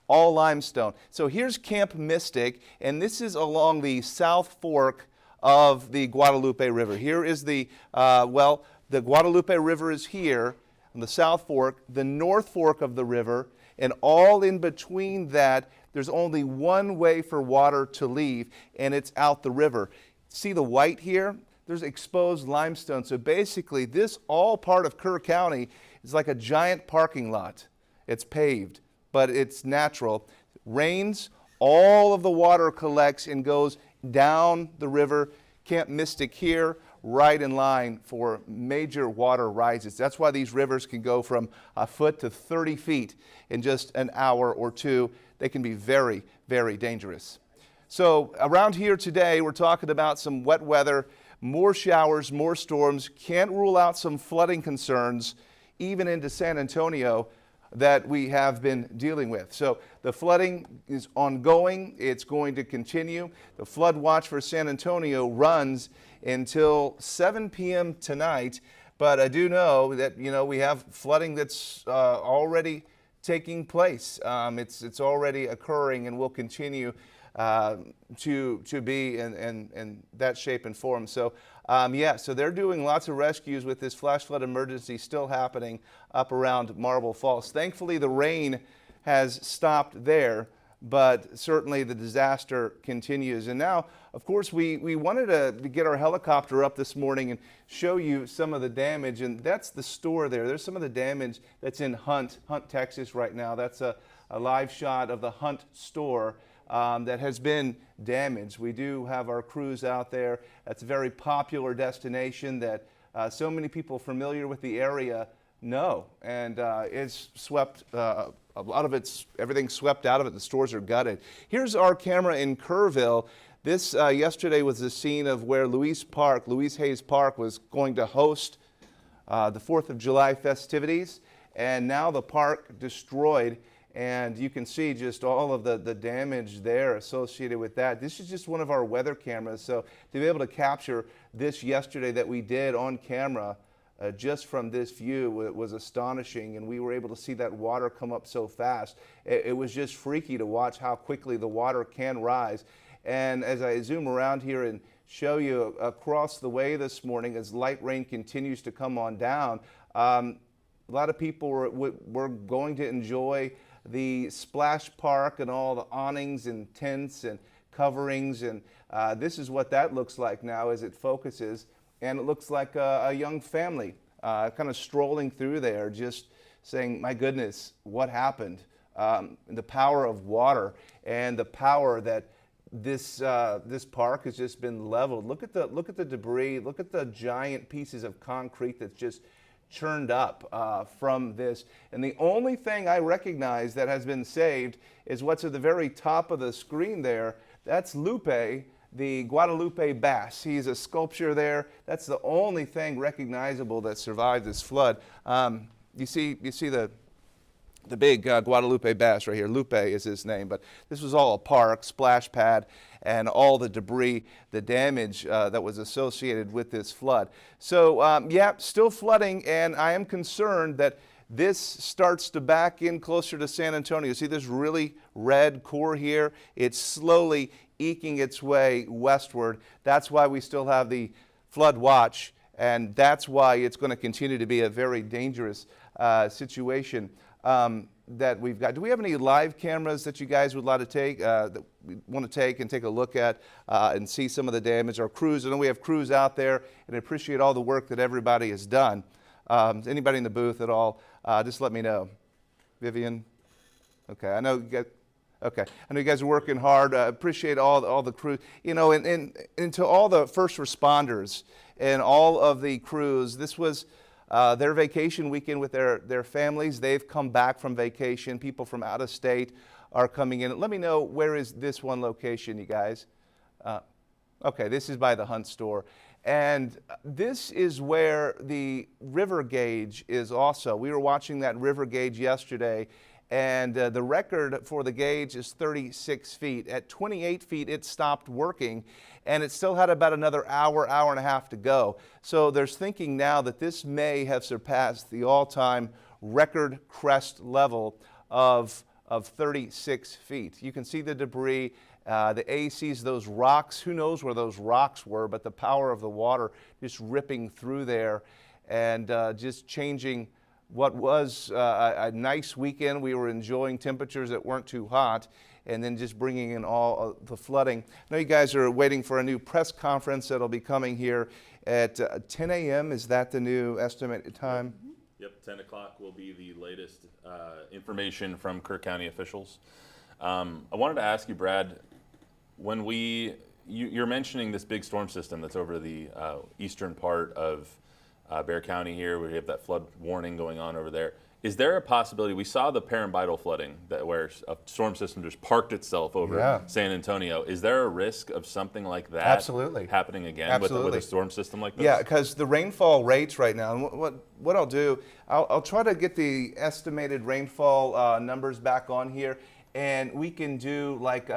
Speaker 10: All limestone. So here's Camp Mystic, and this is along the South Fork of the Guadalupe River. Here is the Guadalupe River is here on the South Fork, the North Fork of the river, and all in between that, there's only one way for water to leave, and it's out the river. See the white here? There's exposed limestone. So basically, this all part of Kerr County is like a giant parking lot. It's paved, but it's natural. Rains, all of the water collects and goes down the river. Camp Mystic here, right in line for major water rises. That's why these rivers can go from a foot to 30 feet in just an hour or two. They can be very, very dangerous. So around here today, we're talking about some wet weather, more showers, more storms. Can't rule out some flooding concerns, even into San Antonio, that we have been dealing with. So the flooding is ongoing. It's going to continue. The flood watch for San Antonio runs until 7 p.m. tonight. But I do know that, we have flooding that's already taking place. It's already occurring and will continue to be in that shape and form. So so they're doing lots of rescues with this flash flood emergency still happening up around Marble Falls. Thankfully, the rain has stopped there, but certainly the disaster continues. And now, of course, we wanted to get our helicopter up this morning and show you some of the damage, and that's the store there. There's some of the damage that's in Hunt, Texas right now. That's a live shot of the Hunt store that has been damaged. We do have our crews out there. That's a very popular destination that so many people familiar with the area know, and it's swept, a lot of everything's swept out of it. The stores are gutted. Here's our camera in Kerrville. This yesterday was the scene of where Louise Hayes Park was going to host the 4th of July festivities, and now the park destroyed. And you can see just all of the damage there associated with that. This is just one of our weather cameras. So to be able to capture this yesterday that we did on camera just from this view, it was astonishing. And we were able to see that water come up so fast. It was just freaky to watch how quickly the water can rise. And as I zoom around here and show you across the way this morning, as light rain continues to come on down, a lot of people were going to enjoy the splash park and all the awnings and tents and coverings, and this is what that looks like now as it focuses, and it looks like a young family kind of strolling through there, just saying, my goodness, what happened? The power of water and the power that this park has just been leveled. Look at the debris. Look at the giant pieces of concrete that's just churned up from this. And the only thing I recognize that has been saved is what's at the very top of the screen there. That's Lupe, the Guadalupe bass. He's a sculpture there. That's the only thing recognizable that survived this flood. You see the big Guadalupe bass right here. Lupe is his name, but this was all a park, splash pad, and all the debris, the damage that was associated with this flood. So yeah, still flooding, and I am concerned that this starts to back in closer to San Antonio. See this really red core here? It's slowly eking its way westward. That's why we still have the flood watch, and that's why it's going to continue to be a very dangerous situation that we've got. Do we have any live cameras that you guys would like to take, that we want to take and take a look at and see some of the damage? Our crews, I know we have crews out there, and I appreciate all the work that everybody has done. Anybody in the booth at all, just let me know. Vivian? Okay, I know you guys, okay, I know you guys are working hard. Appreciate all the crew. You know, and to all the first responders and all of the crews, this was their vacation weekend with their families. They've come back from vacation. People from out of state are coming in. Let me know, where is this one location, you guys? Okay, this is by the Hunt store. And this is where the river gauge is also. We were watching that river gauge yesterday, and the record for the gauge is 36 feet. At 28 feet, it stopped working, and it still had about another hour and a half to go. So there's thinking now that this may have surpassed the all-time record crest level of 36 feet. You can see the debris. The ACs, those rocks, who knows where those rocks were, but the power of the water just ripping through there and just changing what was a nice weekend. We were enjoying temperatures that weren't too hot, and then just bringing in all the flooding. I know you guys are waiting for a new press conference that'll be coming here at 10 a.m. Is that the new estimated time?
Speaker 2: Yep, 10 o'clock will be the latest information from Kerr County officials. I wanted to ask you, Brad, when you're mentioning this big storm system that's over the eastern part of Bexar County here, where you have that flood warning going on over there. Is there a possibility, we saw the Parambytal flooding where a storm system just parked itself over San Antonio. Is there a risk of something like that happening again with a storm system like this?
Speaker 10: Yeah, because the rainfall rates right now, and what I'll do, I'll try to get the estimated rainfall numbers back on here, and we can do like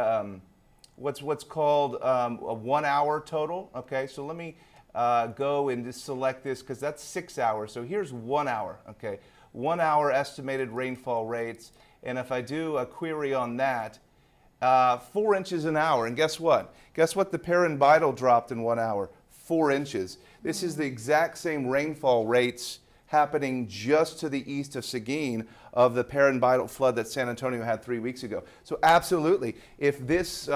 Speaker 10: what's called a 1 hour total. Okay, so let me go and just select this, because that's 6 hours. So here's 1 hour. Okay, 1 hour estimated rainfall rates, and if I do a query on that, 4 inches an hour. And guess what? Guess what the Parambytal dropped in 1 hour? 4 inches. This is the exact same rainfall rates happening just to the east of Seguin of the Parambytal flood that San Antonio had 3 weeks ago. So absolutely, if this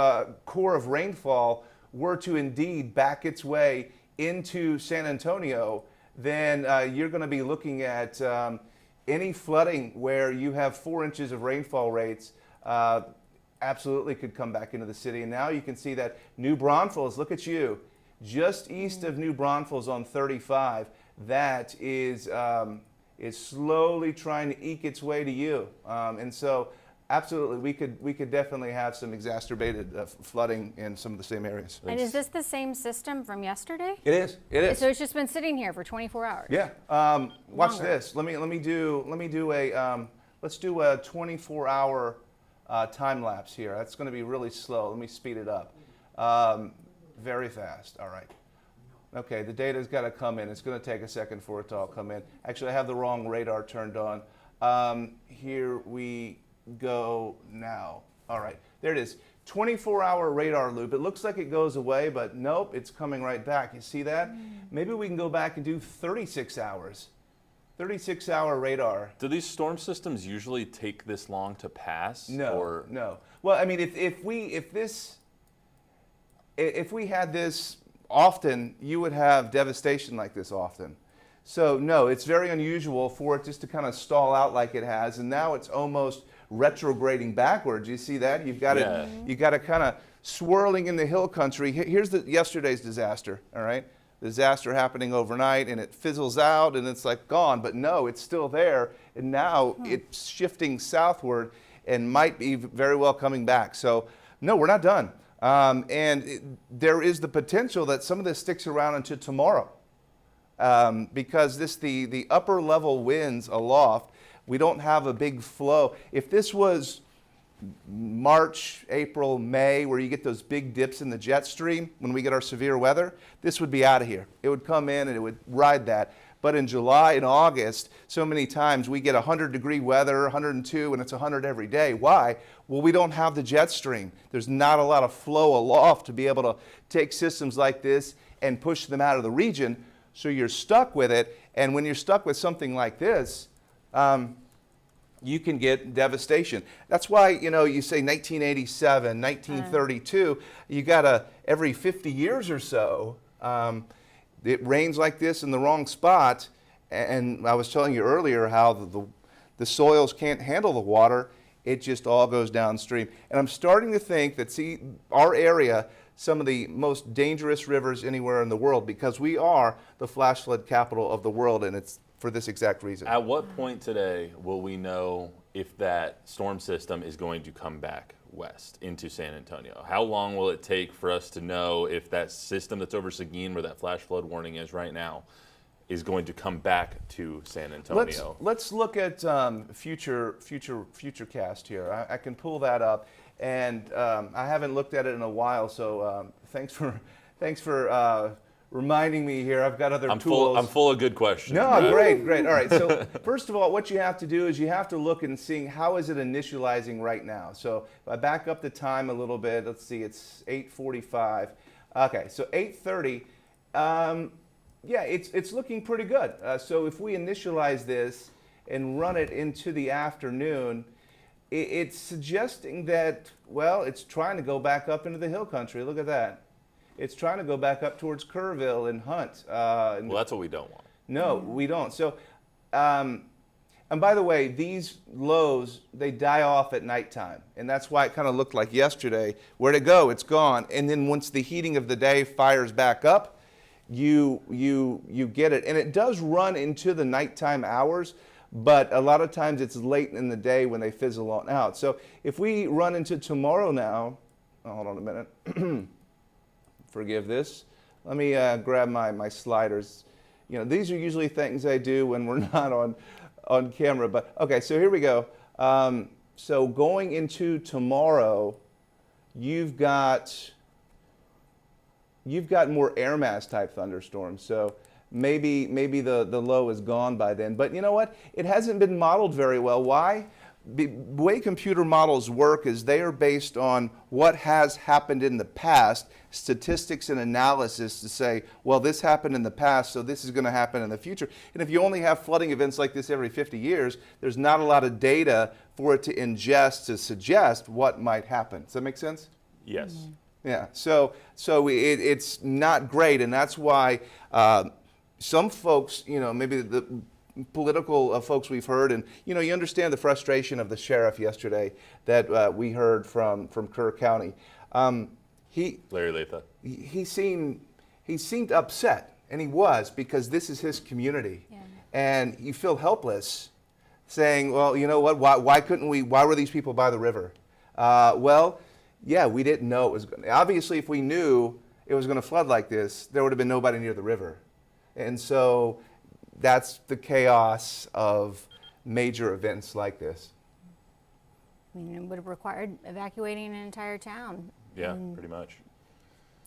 Speaker 10: core of rainfall were to indeed back its way into San Antonio, then you're going to be looking at any flooding where you have 4 inches of rainfall rates absolutely could come back into the city. And now you can see that New Braunfels, look at you, just east of New Braunfels on 35, that is slowly trying to eke its way to you. And so absolutely, we could definitely have some exacerbated flooding in some of the same areas.
Speaker 4: And is this the same system from yesterday?
Speaker 10: It is. It is.
Speaker 4: So it's just been sitting here for 24 hours.
Speaker 10: Yeah. Watch this. Let's do a 24-hour time lapse here. That's going to be really slow. Let me speed it up. Very fast. All right. Okay, the data's got to come in. It's going to take a second for it to all come in. Actually, I have the wrong radar turned on. Here we go now. All right, there it is. 24-hour radar loop. It looks like it goes away, but nope, it's coming right back. You see that? Maybe we can go back and do 36 hours. 36-hour radar.
Speaker 2: Do these storm systems usually take this long to pass?
Speaker 10: No, no. Well, I mean, if we had this often, you would have devastation like this often. So no, it's very unusual for it just to kind of stall out like it has, and now it's almost retrograding backwards. You see that? You've got to kind of swirling in the hill country. Here's yesterday's disaster, all right? Disaster happening overnight, and it fizzles out, and it's like gone. But no, it's still there, and now it's shifting southward and might be very well coming back. So no, we're not done. There is the potential that some of this sticks around until tomorrow, because the upper level winds aloft, we don't have a big flow. If this was March, April, May, where you get those big dips in the jet stream when we get our severe weather, this would be out of here. It would come in and it would ride that. But in July and August, so many times we get 100-degree weather, 102, and it's 100 every day. Why? Well, we don't have the jet stream. There's not a lot of flow aloft to be able to take systems like this and push them out of the region, so you're stuck with it. And when you're stuck with something like this, you can get devastation. That's why, you know, you say 1987, 1932, you got every 50 years or so, it rains like this in the wrong spot. And I was telling you earlier how the soils can't handle the water. It just all goes downstream. And I'm starting to think that, see, our area, some of the most dangerous rivers anywhere in the world, because we are the flash flood capital of the world, and it's for this exact reason.
Speaker 2: At what point today will we know if that storm system is going to come back west into San Antonio? How long will it take for us to know if that system that's over Seguin, where that flash flood warning is right now, is going to come back to San Antonio?
Speaker 10: Let's look at future cast here. I can pull that up, and I haven't looked at it in a while, so thanks for reminding me here. I've got other tools.
Speaker 2: I'm full of good questions.
Speaker 10: No, great. All right. So first of all, what you have to do is you have to look and see how is it initializing right now. So if I back up the time a little bit, let's see, it's 8:45. Okay, so 8:30. Yeah, it's looking pretty good. So if we initialize this and run it into the afternoon, it's suggesting that, well, it's trying to go back up into the hill country. Look at that. It's trying to go back up towards Kerrville and Hunt.
Speaker 2: Well, that's what we don't want.
Speaker 10: No, we don't. So, and by the way, these lows, they die off at nighttime. And that's why it kind of looked like yesterday. Where'd it go? It's gone. And then once the heating of the day fires back up, you get it. And it does run into the nighttime hours, but a lot of times it's late in the day when they fizzle on out. So if we run into tomorrow now, hold on a minute. Forgive this. Let me grab my sliders. You know, these are usually things I do when we're not on camera. But okay, so here we go. So going into tomorrow, you've got more air mass type thunderstorms. So maybe the low is gone by then. But you know what? It hasn't been modeled very well. Why? The way computer models work is they are based on what has happened in the past, statistics and analysis to say, well, this happened in the past, so this is going to happen in the future. And if you only have flooding events like this every 50 years, there's not a lot of data for it to ingest to suggest what might happen. Does that make sense?
Speaker 2: Yes.
Speaker 10: Mm-hmm. Yeah. So it's not great, and that's why some folks, you know, maybe the political folks we've heard, and you know, you understand the frustration of the sheriff yesterday that we heard from Kerr County.
Speaker 2: Larry Latha.
Speaker 10: He seemed upset, and he was, because this is his community, and you feel helpless, saying, well, you know what? Why couldn't we? Why were these people by the river? Well, yeah, we didn't know it was going to. Obviously, if we knew it was going to flood like this, there would have been nobody near the river, and so that's the chaos of major events like this.
Speaker 4: I mean, it would have required evacuating an entire town.
Speaker 2: Yeah, pretty much.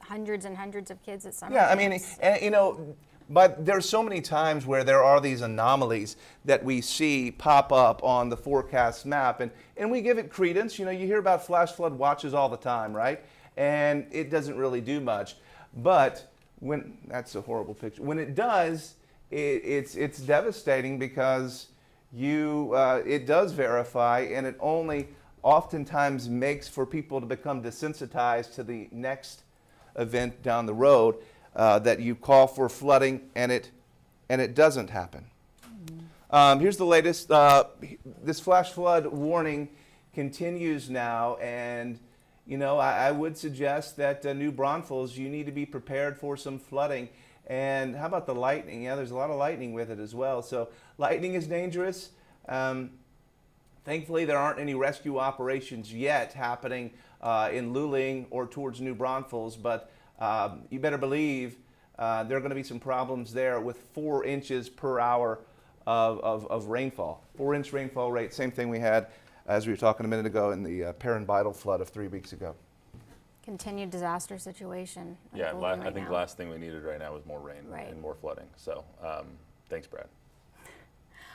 Speaker 4: Hundreds and hundreds of kids at summer
Speaker 10: Yeah, I
Speaker 4: camps.
Speaker 10: mean, and, you know, but there's so many times where there are these anomalies that we see pop up on the forecast map, and we give it credence. You know, you hear about flash flood watches all the time, right? And it doesn't really do much. But when, that's a horrible picture. When it does, it's devastating, because it does verify, and it only oftentimes makes for people to become desensitized to the next event down the road, that you call for flooding and it doesn't happen. Here's the latest. This flash flood warning continues now, and you know, I would suggest that New Braunfels, you need to be prepared for some flooding. And how about the lightning? Yeah, there's a lot of lightning with it as well. So lightning is dangerous. Thankfully, there aren't any rescue operations yet happening in Luling or towards New Braunfels, but you better believe there are going to be some problems there with 4 inches per hour of rainfall. 4-inch rainfall rate, same thing we had, as we were talking a minute ago, in the Perrin-Bidle flood of 3 weeks ago.
Speaker 4: Continued disaster situation.
Speaker 2: Yeah,
Speaker 4: unfolding
Speaker 2: I
Speaker 4: right
Speaker 2: think
Speaker 4: now.
Speaker 2: the last thing we needed right now was more rain and more flooding. So thanks, Brad.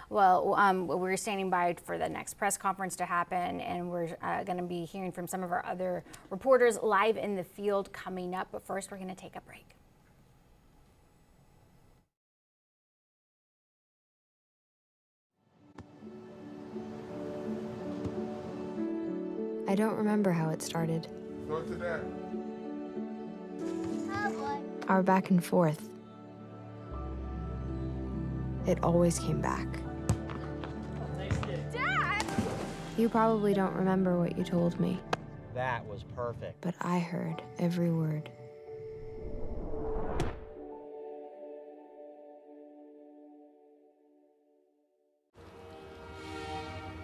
Speaker 4: Well, we're standing by for the next press conference to happen, and we're going to be hearing from some of our other reporters live in the field coming up. But first, we're going to take a break.
Speaker 6: I don't remember how it started.
Speaker 18: Go to that.
Speaker 6: Our back and forth. It always came back.
Speaker 8: Dad!
Speaker 6: You probably don't remember what you told me,
Speaker 7: That was perfect.
Speaker 6: but I heard every word.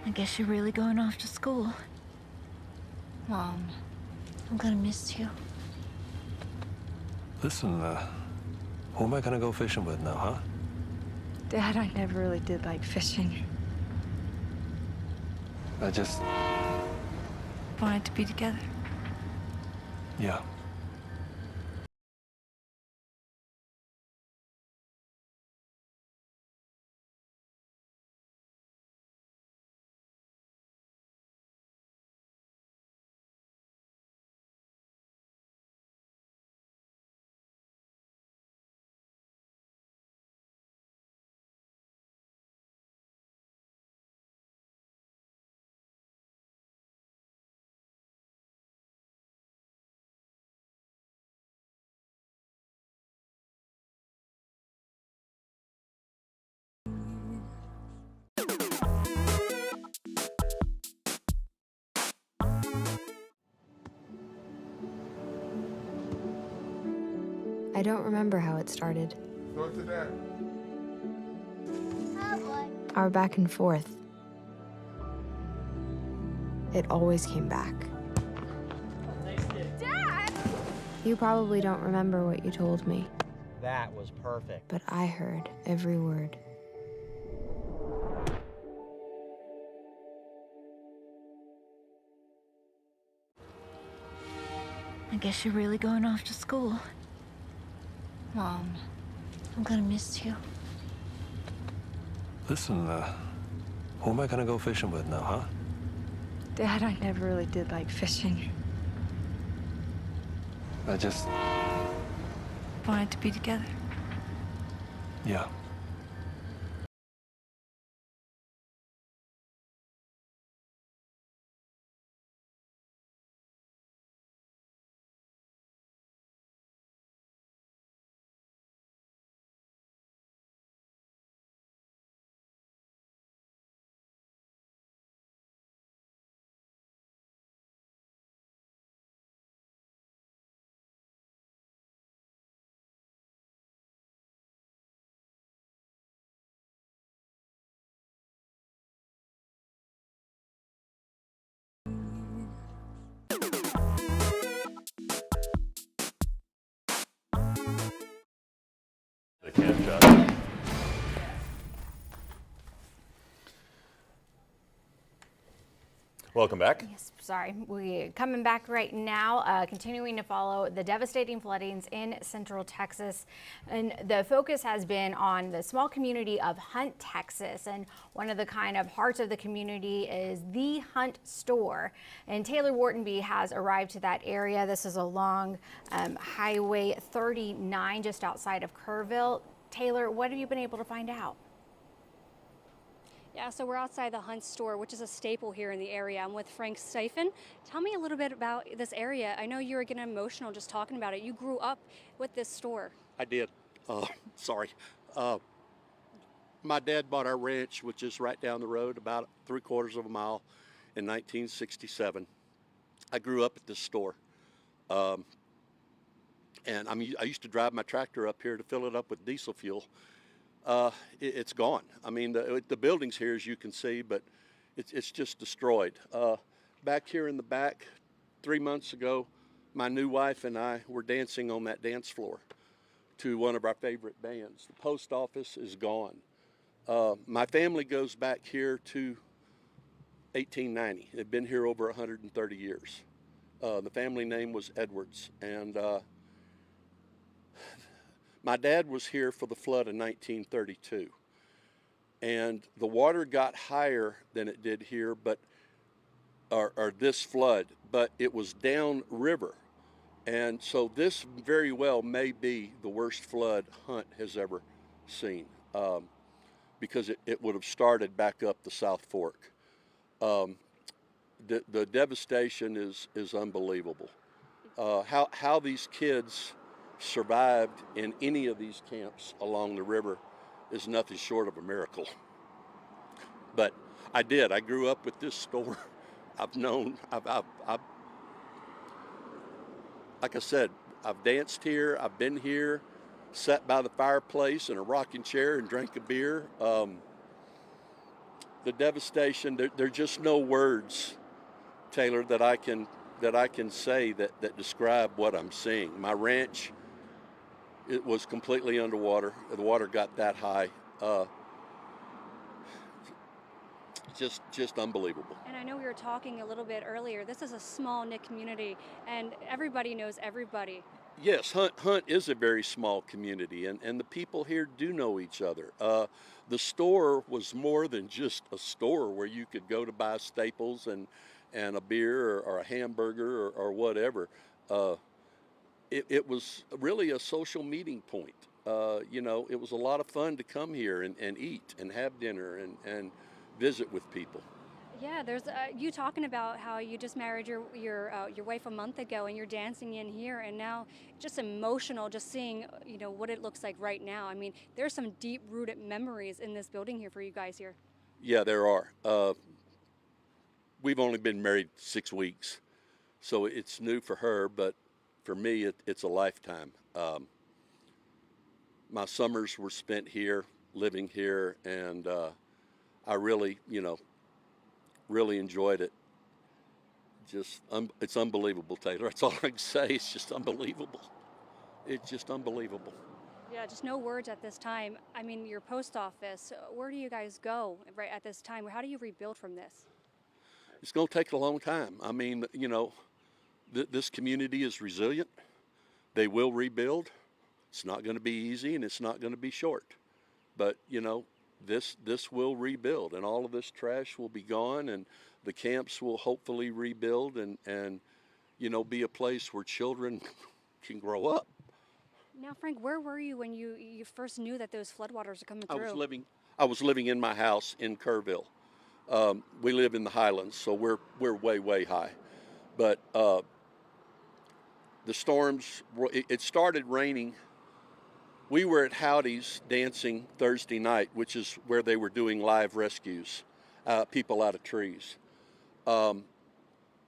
Speaker 8: I guess you're really going off to school. Mom, I'm gonna miss you.
Speaker 9: Listen, who am I gonna go fishing with now, huh?
Speaker 6: Dad, I never really did like fishing.
Speaker 9: I just,
Speaker 6: Wanted to be together.
Speaker 9: yeah.
Speaker 6: I don't remember how it started.
Speaker 18: Go to that.
Speaker 6: Our back and forth. It always came back.
Speaker 8: Dad!
Speaker 6: You probably don't remember what you told me,
Speaker 7: That was perfect.
Speaker 6: but I heard every word.
Speaker 8: I guess you're really going off to school. Mom, I'm gonna miss you.
Speaker 9: Listen, who am I gonna go fishing with now, huh?
Speaker 6: Dad, I never really did like fishing.
Speaker 9: I just,
Speaker 6: Wanted to be together.
Speaker 9: yeah.
Speaker 2: The cam shot. Welcome back.
Speaker 4: Yes, sorry. We're coming back right now, continuing to follow the devastating floodings in Central Texas. And the focus has been on the small community of Hunt, Texas. And one of the kind of hearts of the community is the Hunt store. And Taylor Whartonby has arrived to that area. This is along Highway 39, just outside of Kerrville. Taylor, what have you been able to find out?
Speaker 5: Yeah, so we're outside the Hunt store, which is a staple here in the area. I'm with Frank Steifen. Tell me a little bit about this area. I know you were getting emotional just talking about it. You grew up with this store.
Speaker 12: I did. Sorry. My dad bought our ranch, which is right down the road, about 3/4 of a mile, in 1967. I grew up at this store. And I used to drive my tractor up here to fill it up with diesel fuel. It's gone. I mean, the building's here, as you can see, but it's just destroyed. Back here in the back, 3 months ago, my new wife and I were dancing on that dance floor to one of our favorite bands. The post office is gone. My family goes back here to 1890. They've been here over 130 years. The family name was Edwards, and my dad was here for the flood in 1932, and the water got higher than it did here, but or this flood, but it was downriver, and so this very well may be the worst flood Hunt has ever seen, because it would have started back up the South Fork. The devastation is unbelievable. How these kids survived in any of these camps along the river is nothing short of a miracle. But I grew up with this store. I've like I said, I've danced here, I've been here, sat by the fireplace in a rocking chair and drank a beer. The devastation, there are just no words, Taylor, that I can say that describe what I'm seeing. My ranch, it was completely underwater. The water got that high. Just unbelievable.
Speaker 5: And I know we were talking a little bit earlier. This is a small knit community, and everybody knows everybody.
Speaker 12: Yes, Hunt is a very small community, and the people here do know each other. The store was more than just a store where you could go to buy staples and a beer or a hamburger or whatever. It was really a social meeting point. It was a lot of fun to come here and eat and have dinner and visit with people.
Speaker 5: Yeah, there's you talking about how you just married your wife a month ago, and you're dancing in here, and now just emotional just seeing what it looks like right now. I mean, there's some deep-rooted memories in this building here for you guys here.
Speaker 12: Yeah, there are. We've only been married 6 weeks, so it's new for her, but for me, it's a lifetime. My summers were spent here, living here, and I really, really enjoyed it. It's unbelievable, Taylor. That's all I can say. It's just unbelievable. It's just unbelievable.
Speaker 5: Yeah, just no words at this time. I mean, your post office, where do you guys go right at this time? How do you rebuild from this?
Speaker 12: It's going to take a long time. I mean, this community is resilient. They will rebuild. It's not going to be easy, and it's not going to be short. But, this will rebuild, and all of this trash will be gone, and the camps will hopefully rebuild and be a place where children can grow up.
Speaker 5: Now, Frank, where were you when you first knew that those floodwaters are coming through?
Speaker 12: I was living in my house in Kerrville. We live in the Highlands, so we're way high. But the storms, it started raining. We were at Howdy's dancing Thursday night, which is where they were doing live rescues, people out of trees.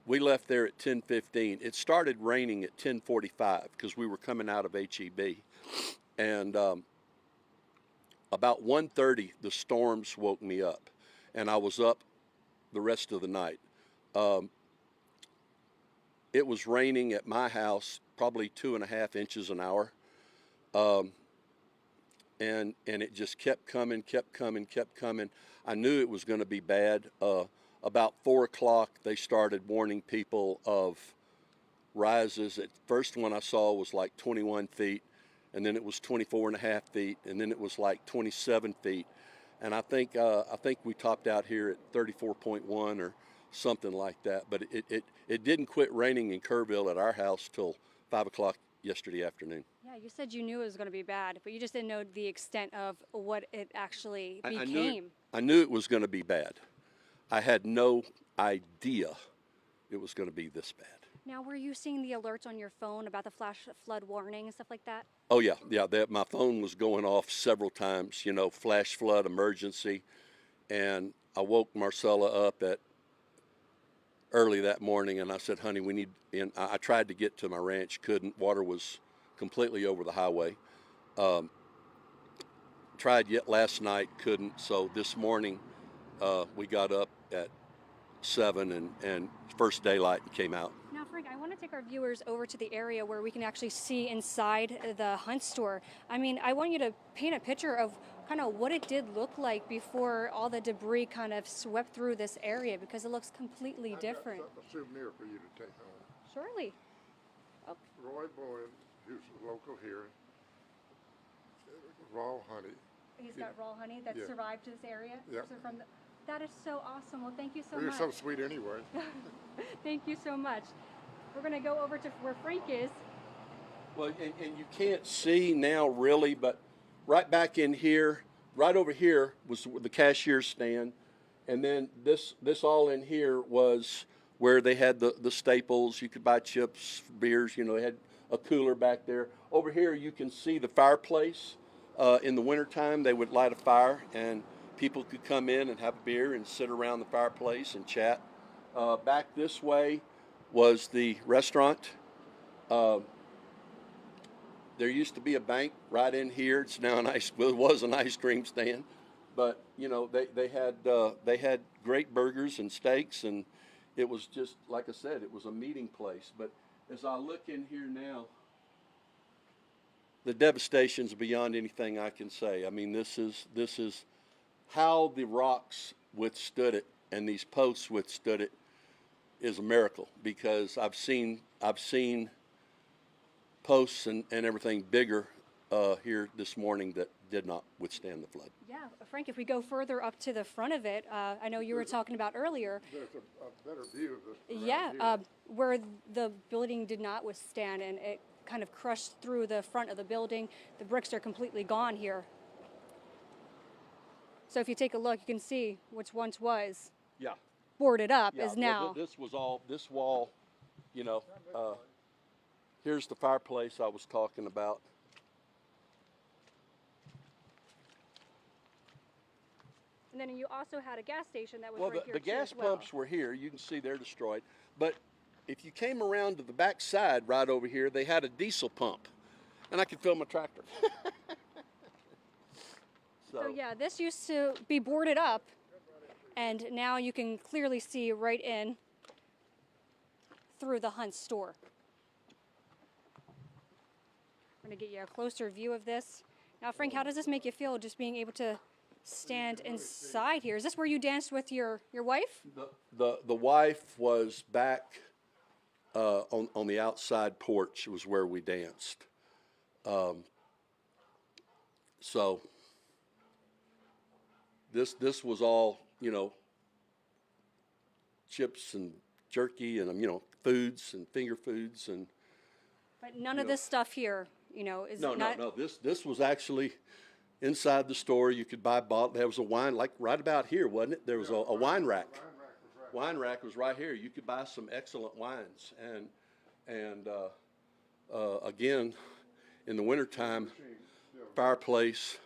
Speaker 12: We left there at 10:15. It started raining at 10:45 because we were coming out of HEB. And about 1:30, the storms woke me up, and I was up the rest of the night. It was raining at my house probably 2.5 inches an hour. And it just kept coming. I knew it was going to be bad. About 4 o'clock, they started warning people of rises. The first one I saw was like 21 feet, and then it was 24.5 feet, and then it was like 27 feet. And I think we topped out here at 34.1 or something like that. But it didn't quit raining in Kerrville at our house till 5 o'clock yesterday afternoon.
Speaker 5: Yeah, you said you knew it was going to be bad, but you just didn't know the extent of what it actually became.
Speaker 12: I knew it was going to be bad. I had no idea it was going to be this bad.
Speaker 5: Now, were you seeing the alerts on your phone about the flash flood warning and stuff like that?
Speaker 12: Oh, yeah. My phone was going off several times, flash flood emergency. And I woke Marcella up at early that morning, and I said, honey, we need, and I tried to get to my ranch, couldn't. Water was completely over the highway. Tried yet last night, couldn't. So this morning, we got up at 7 and first daylight came out.
Speaker 5: Now, Frank, I want to take our viewers over to the area where we can actually see inside the hunt store. I mean, I want you to paint a picture of kind of what it did look like before all the debris kind of swept through this area, because it looks completely different.
Speaker 17: I've got a souvenir for you to take home.
Speaker 5: Surely. Oh.
Speaker 17: Roy Bowen, who's local here, raw honey.
Speaker 5: He's got raw honey that
Speaker 17: Yeah.
Speaker 5: survived to this area?
Speaker 17: Yep.
Speaker 5: So that is so awesome. Well, thank you so
Speaker 17: You're
Speaker 5: much.
Speaker 17: so sweet anyway.
Speaker 5: Thank you so much. We're going to go over to where Frank is.
Speaker 12: Well, and you can't see now really, but right back in here, right over here was the cashier stand. And then this all in here was where they had the staples. You could buy chips, beers, you know, they had a cooler back there. Over here you can see the fireplace. In the wintertime, they would light a fire and people could come in and have a beer and sit around the fireplace and chat. Back this way was the restaurant. There used to be a bank right in here. It's now it was an ice cream stand, but you know they had great burgers and steaks, and it was just like I said, it was a meeting place. But as I look in here now, the devastation's beyond anything I can say. I mean, this is how the rocks withstood it and these posts withstood it is a miracle, because I've seen posts and everything bigger here this morning that did not withstand the flood.
Speaker 5: Yeah, Frank, if we go further up to the front of it, I know you were talking about earlier.
Speaker 17: There's a better view of this.
Speaker 5: Yeah, where the building did not withstand, and it kind of crushed through the front of the building. The bricks are completely gone here. So if you take a look, you can see which once was boarded up is now.
Speaker 12: Well, this wall, you know, here's the fireplace I was talking about.
Speaker 5: And then you also had a gas station that was
Speaker 12: Well,
Speaker 5: right here
Speaker 12: the
Speaker 5: too
Speaker 12: gas
Speaker 5: as well.
Speaker 12: pumps were here. You can see they're destroyed. But if you came around to the back side right over here, they had a diesel pump. And I could fill my tractor.
Speaker 5: So yeah, this used to be boarded up, and now you can clearly see right in through the Hunt store. I'm going to get you a closer view of this. Now, Frank, how does this make you feel, just being able to stand inside here? Is this where you danced with your wife?
Speaker 12: The wife was back on the outside porch. It was where we danced. So this was all, you know, chips and jerky and, you know, foods and finger foods and.
Speaker 5: But none of this stuff here, you know, is
Speaker 12: No. This was actually inside the store. You could buy bottle. There was a wine, like right about here, wasn't it? There was a wine rack. Wine rack was right here. You could buy some excellent wines. And again, in the wintertime, fireplace,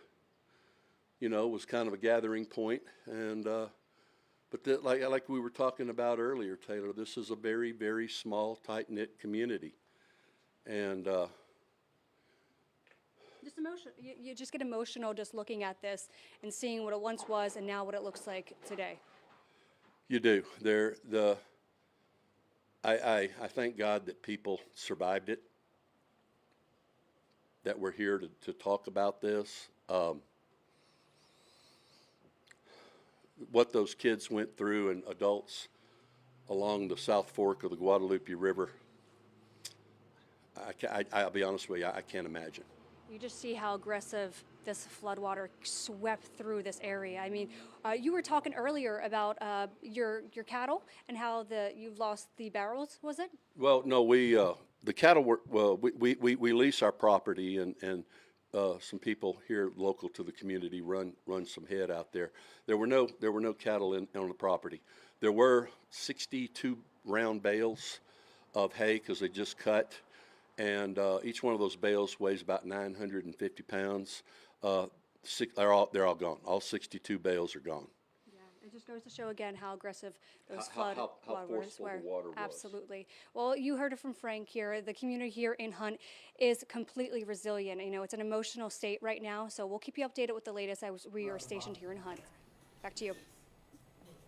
Speaker 12: you know, was kind of a gathering point. And but like we were talking about earlier, Taylor, this is a very, very small, tight-knit community. And
Speaker 5: just emotional. You just get emotional just looking at this and seeing what it once was and now what it looks like today.
Speaker 12: You do. I thank God that people survived it, that we're here to talk about this. What those kids went through and adults along the South Fork of the Guadalupe River, I'll be honest with you, I can't imagine.
Speaker 5: You just see how aggressive this floodwater swept through this area. I mean, you were talking earlier about your cattle and how you've lost the barrels, was it?
Speaker 12: Well, no, the cattle were, well, we lease our property and some people here local to the community run some head out there. There were no cattle on the property. There were 62 round bales of hay because they just cut. And each one of those bales weighs about 950 pounds. They're all gone. All 62 bales are gone.
Speaker 5: Yeah, just goes to show again how aggressive those
Speaker 15: How
Speaker 5: flood
Speaker 15: forceful
Speaker 5: waters
Speaker 15: the
Speaker 5: were.
Speaker 15: water was.
Speaker 5: Absolutely. Well, you heard it from Frank here. The community here in Hunt is completely resilient. You know, it's an emotional state right now, so we'll keep you updated with the latest as we are stationed here in Hunt. Back to you.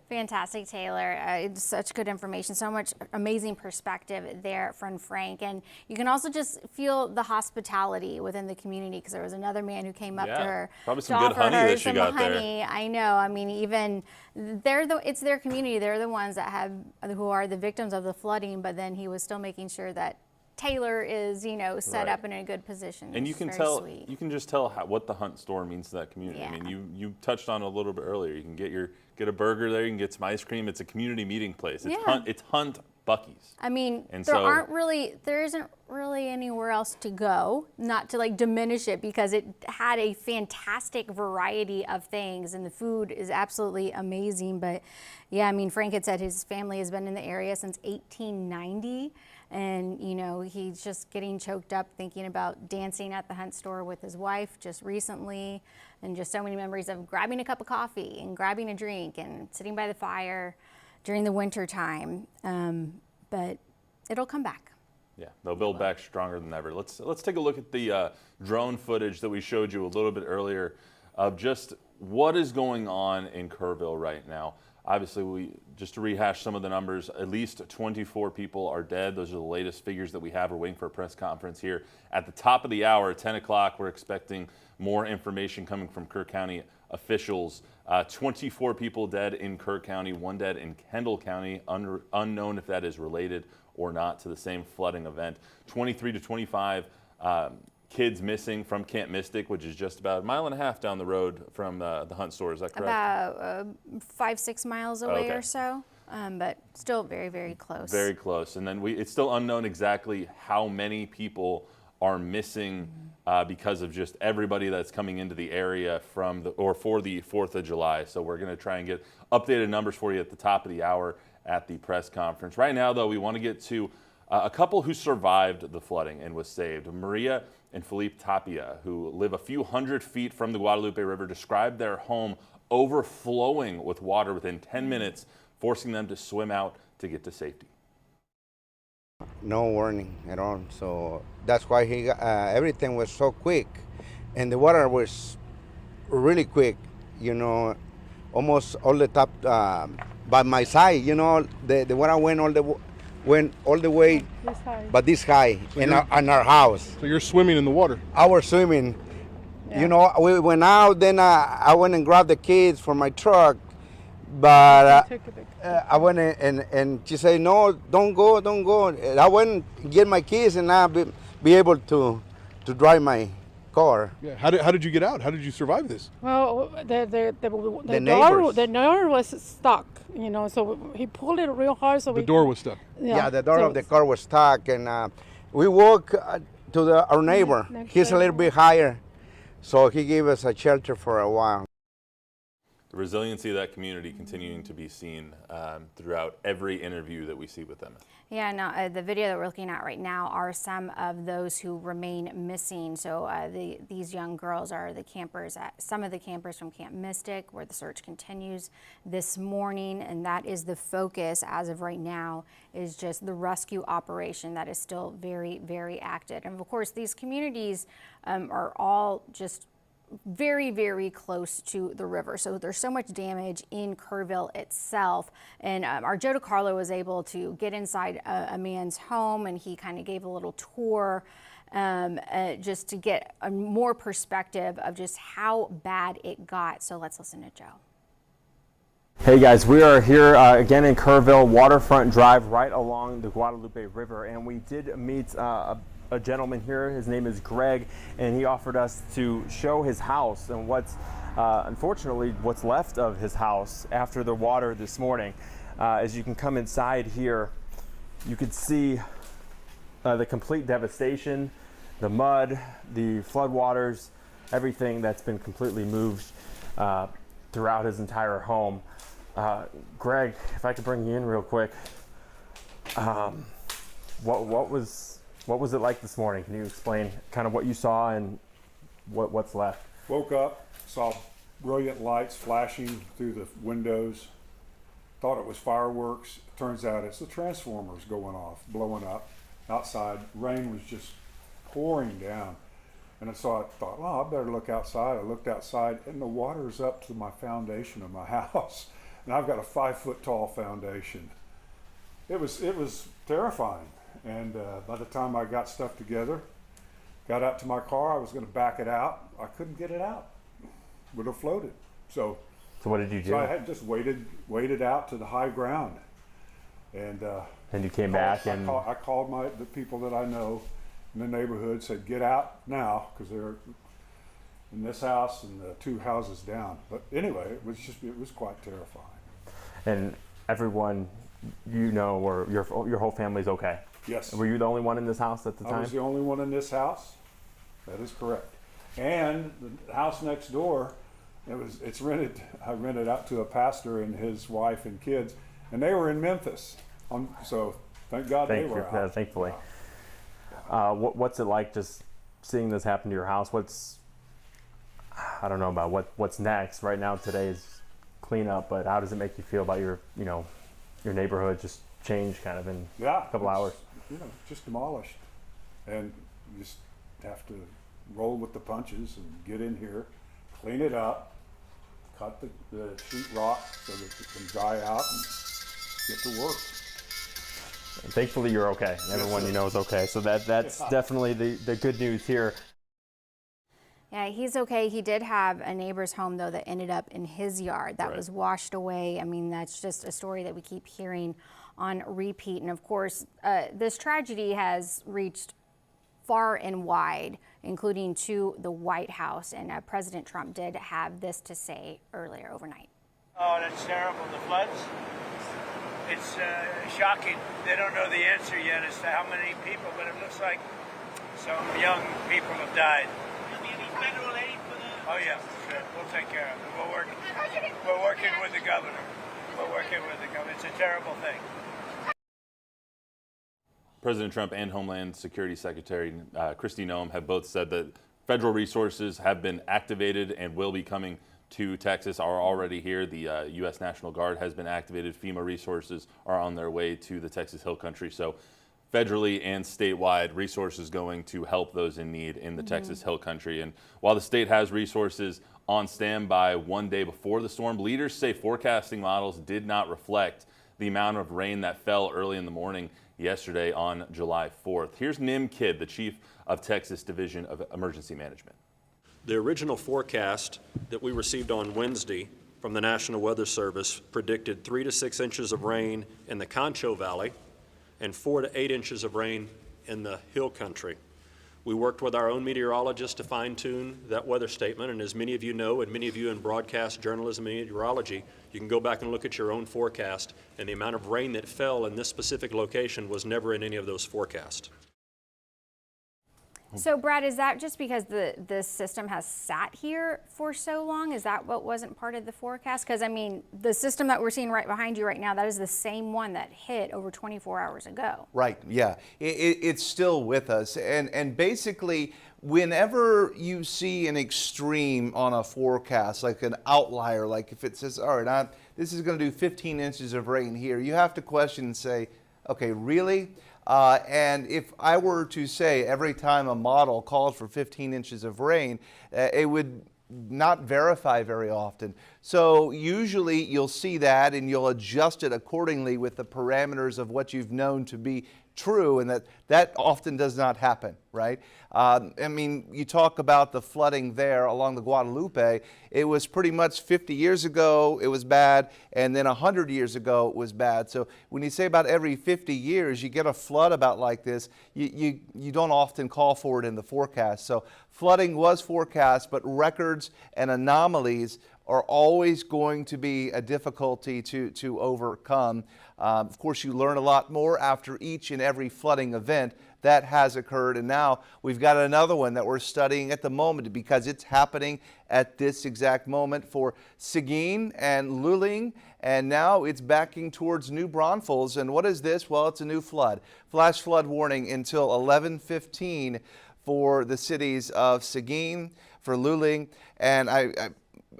Speaker 4: Fantastic, Taylor. It's such good information, so much amazing perspective there from Frank. And you can also just feel the hospitality within the community, because there was another man who came up to her.
Speaker 2: Probably some good honey that she got there.
Speaker 4: I know. I mean, even it's their community. They're the ones that who are the victims of the flooding, but then he was still making sure that Taylor is, set up in a good position.
Speaker 2: And you
Speaker 4: It's
Speaker 2: can
Speaker 4: very
Speaker 2: tell,
Speaker 4: sweet.
Speaker 2: you can just tell what the Hunt store means to that community.
Speaker 4: Yeah.
Speaker 2: I mean, you touched on it a little bit earlier. You can get a burger there. You can get some ice cream. It's a community meeting place. It's
Speaker 4: Yeah.
Speaker 2: It's Hunt Buc-ee's.
Speaker 4: I mean,
Speaker 2: And
Speaker 4: there isn't really anywhere else to go, not to diminish it, because it had a fantastic variety of things and the food is absolutely amazing. But yeah, I mean, Frank had said his family has been in the area since 1890. And, he's just getting choked up thinking about dancing at the Hunt store with his wife just recently, and just so many memories of grabbing a cup of coffee and grabbing a drink and sitting by the fire during the winter time. But it'll come back.
Speaker 2: Yeah, they'll build back stronger than ever. Let's take a look at the drone footage that we showed you a little bit earlier of just what is going on in Kerrville right now. Obviously, just to rehash some of the numbers, at least 24 people are dead. Those are the latest figures that we have. We're waiting for a press conference here. At the top of the hour, at 10 o'clock, we're expecting more information coming from Kerr County officials. 24 people dead in Kerr County, 1 dead in Kendall County, unknown if that is related or not to the same flooding event. 23 to 25 kids missing from Camp Mystic, which is just about 1.5 miles down the road from the Hunt store. Is that correct?
Speaker 4: About 5-6 miles away or so, but still very, very close.
Speaker 2: Very close. And then it's still unknown exactly how many people are missing because of just everybody that's coming into the area for the 4th of July. So we're going to try and get updated numbers for you at the top of the hour at the press conference. Right now, though, we want to get to a couple who survived the flooding and was saved. Maria and Philippe Tapia, who live a few hundred feet from the Guadalupe River, described their home overflowing with water within 10 minutes, forcing them to swim out to get to safety.
Speaker 16: No warning at all, so that's why everything was so quick, and the water was really quick, almost all the top by my side, the water went all the way this high in our house.
Speaker 23: So you're swimming in the water?
Speaker 16: I was swimming. Yeah. We went out, then I went and grabbed the kids for my truck, but I went and she said, no, don't go. I went and get my keys and I'll be able to drive my car.
Speaker 23: Yeah. How did you get out? How did you survive this?
Speaker 24: Well, the door was stuck, so he pulled it real hard. So
Speaker 23: the door was stuck.
Speaker 16: Yeah, the door of the car was stuck, and we walked to our neighbor. He's a little bit higher, so he gave us a shelter for a while.
Speaker 2: The resiliency of that community continuing to be seen throughout every interview that we see with them.
Speaker 4: Yeah, no, the video that we're looking at right now are some of those who remain missing. So these young girls are the campers, some of the campers from Camp Mystic, where the search continues this morning, and that is the focus as of right now, is just the rescue operation that is still very, very active. And of course, these communities are all just very, very close to the river. So there's so much damage in Kerrville itself. And our Joe DiCarlo was able to get inside a man's home, and he kind of gave a little tour just to get a more perspective of just how bad it got. So let's listen to Joe.
Speaker 25: Hey guys, we are here again in Kerrville, Waterfront Drive, right along the Guadalupe River, and we did meet a gentleman here. His name is Greg, and he offered us to show his house and unfortunately what's left of his house after the water this morning. As you can come inside here, you could see the complete devastation, the mud, the floodwaters, everything that's been completely moved throughout his entire home. Greg, if I could bring you in real quick, what was it like this morning? Can you explain kind of what you saw and what's left?
Speaker 26: Woke up, saw
Speaker 1: brilliant lights flashing through the windows. Thought it was fireworks. Turns out it's the transformers going off, blowing up outside. Rain was just pouring down. And so I thought, oh, I better look outside. I looked outside, and the water's up to my foundation of my house. And I've got a 5-foot tall foundation. It was terrifying. And by the time I got stuff together, got out to my car, I was going to back it out. I couldn't get it out. Would have floated. So
Speaker 25: what did you do?
Speaker 1: So I had just waded out to the high ground. And
Speaker 25: you came back and
Speaker 1: I called the people that I know in the neighborhood, said, get out now, because they're in this house and the 2 houses down. It was quite terrifying.
Speaker 25: And everyone or your whole family's okay?
Speaker 1: Yes.
Speaker 25: Were you the only one in this house at the time?
Speaker 1: I was the only one in this house. That is correct. And the house next door, it's rented. I rented out to a pastor and his wife and kids, and they were in Memphis. So thank God they were out.
Speaker 25: Thankfully. What's it like just seeing this happen to your house? I don't know about what's next. Right now, today is cleanup, but how does it make you feel about your neighborhood just changed kind of in a couple hours?
Speaker 1: Just demolished, and you just have to roll with the punches and get in here, clean it up, cut the sheetrock so that it can dry out and get to work.
Speaker 25: And thankfully you're okay. Everyone you know is okay. So that's definitely the good news here.
Speaker 4: Yeah, he's okay. He did have a neighbor's home, though, that ended up in his yard that was washed away. I mean, that's just a story that we keep hearing on repeat. And of course, this tragedy has reached far and wide, including to the White House. And President Trump did have this to say earlier overnight.
Speaker 13: Oh, that's terrible. The floods. It's shocking. They don't know the answer yet as to how many people, but it looks like some young people have died. Federal aid for the... Oh yeah, sure. We'll take care of it. We're working with the governor. It's a terrible thing.
Speaker 2: President Trump and Homeland Security Secretary Kristi Noem have both said that federal resources have been activated and will be coming to Texas, are already here. The U.S. National Guard has been activated. FEMA resources are on their way to the Texas Hill Country. So federally and statewide, resources going to help those in need in the Texas Hill Country. And while the state has resources on standby one day before the storm, leaders say forecasting models did not reflect the amount of rain that fell early in the morning yesterday on July 4th. Here's Nim Kidd, the chief of Texas Division of Emergency Management.
Speaker 15: The original forecast that we received on Wednesday from the National Weather Service predicted 3 to 6 inches of rain in the Concho Valley and 4 to 8 inches of rain in the Hill Country. We worked with our own meteorologists to fine-tune that weather statement, and as many of you know, and many of you in broadcast journalism and meteorology, you can go back and look at your own forecast, and the amount of rain that fell in this specific location was never in any of those forecasts.
Speaker 4: So, Brad, is that just because the system has sat here for so long? Is that what wasn't part of the forecast? Because, I mean, the system that we're seeing right behind you right now, that is the same one that hit over 24 hours ago.
Speaker 10: Right, yeah. It's still with us. And basically, whenever you see an extreme on a forecast, like an outlier, like if it says, all right, this is going to do 15 inches of rain here, you have to question and say, okay, really? And if I were to say every time a model called for 15 inches of rain, it would not verify very often. So usually you'll see that and you'll adjust it accordingly with the parameters of what you've known to be true, and that often does not happen, right? I mean, you talk about the flooding there along the Guadalupe. It was pretty much 50 years ago it was bad, and then 100 years ago it was bad. So when you say about every 50 years you get a flood about like this, you don't often call for it in the forecast. So flooding was forecast, but records and anomalies are always going to be a difficulty to overcome. Of course, you learn a lot more after each and every flooding event that has occurred, and now we've got another one that we're studying at the moment because it's happening at this exact moment for Seguin and Luling, and now it's backing towards New Braunfels. And what is this? Well, it's a new flood. Flash flood warning until 11:15 for the cities of Seguin, for Luling, and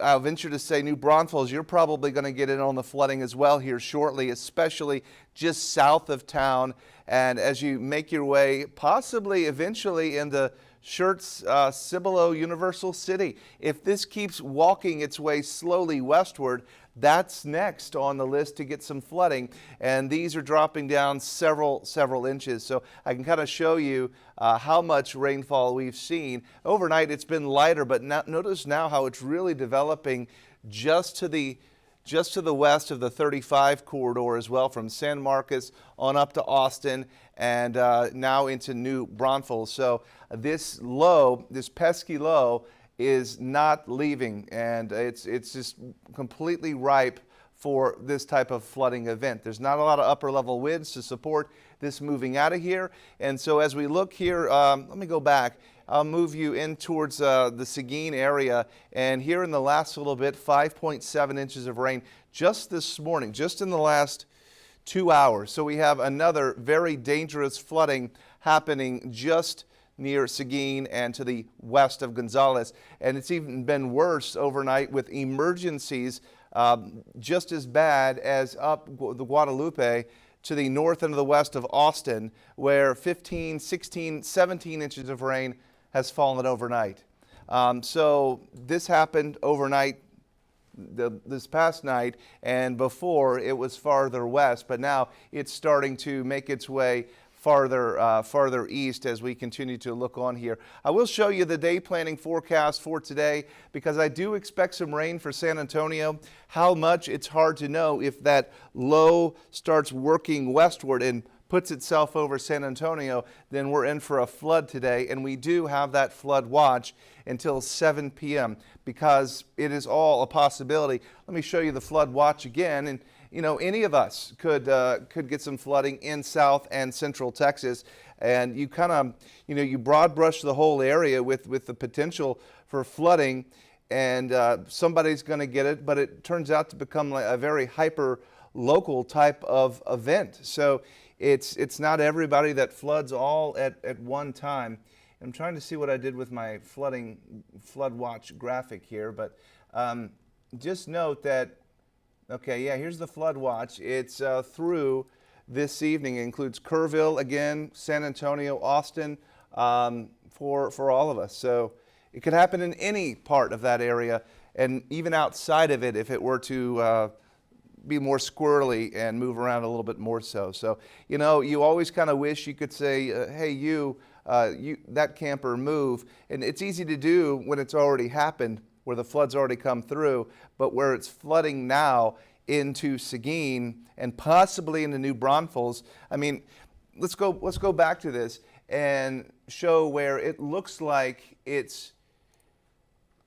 Speaker 10: I'll venture to say New Braunfels, you're probably going to get in on the flooding as well here shortly, especially just south of town. And as you make your way, possibly eventually into Schertz, Cibolo, Universal City. If this keeps walking its way slowly westward, that's next on the list to get some flooding. And these are dropping down several inches. So I can kind of show you how much rainfall we've seen. Overnight it's been lighter, but notice now how it's really developing just to the west of the 35 corridor as well, from San Marcos on up to Austin and now into New Braunfels. So this pesky low is not leaving, and it's just completely ripe for this type of flooding event. There's not a lot of upper level winds to support this moving out of here. And so as we look here, let me go back. I'll move you in towards the Seguin area, and here in the last little bit, 5.7 inches of rain just this morning, just in the last 2 hours. So we have another very dangerous flooding happening just near Seguin and to the west of Gonzales. And it's even been worse overnight with emergencies just as bad as up the Guadalupe to the north and to the west of Austin, where 15, 16, 17 inches of rain has fallen overnight. So this happened overnight this past night, and before it was farther west, but now it's starting to make its way farther east as we continue to look on here. I will show you the day planning forecast for today, because I do expect some rain for San Antonio. How much, it's hard to know. If that low starts working westward and puts itself over San Antonio, then we're in for a flood today, and we do have that flood watch until 7 p.m. because it is all a possibility. Let me show you the flood watch again, and you know, any of us could get some flooding in South and Central Texas, and you kind of, you broad brush the whole area with the potential for flooding, and somebody's going to get it, but it turns out to become like a very hyper local type of event. So it's not everybody that floods all at one time. I'm trying to see what I did with my flood watch graphic here, but just note that, okay, yeah, here's the flood watch. It's through this evening. It includes Kerrville, again, San Antonio, Austin, for all of us. So it could happen in any part of that area, and even outside of it if it were to be more squirrely and move around a little bit more so. So, you always kind of wish you could say, hey, you, that camper, move. And it's easy to do when it's already happened, where the flood's already come through, but where it's flooding now into Seguin and possibly into New Braunfels. I mean, let's go back to this and show where it looks like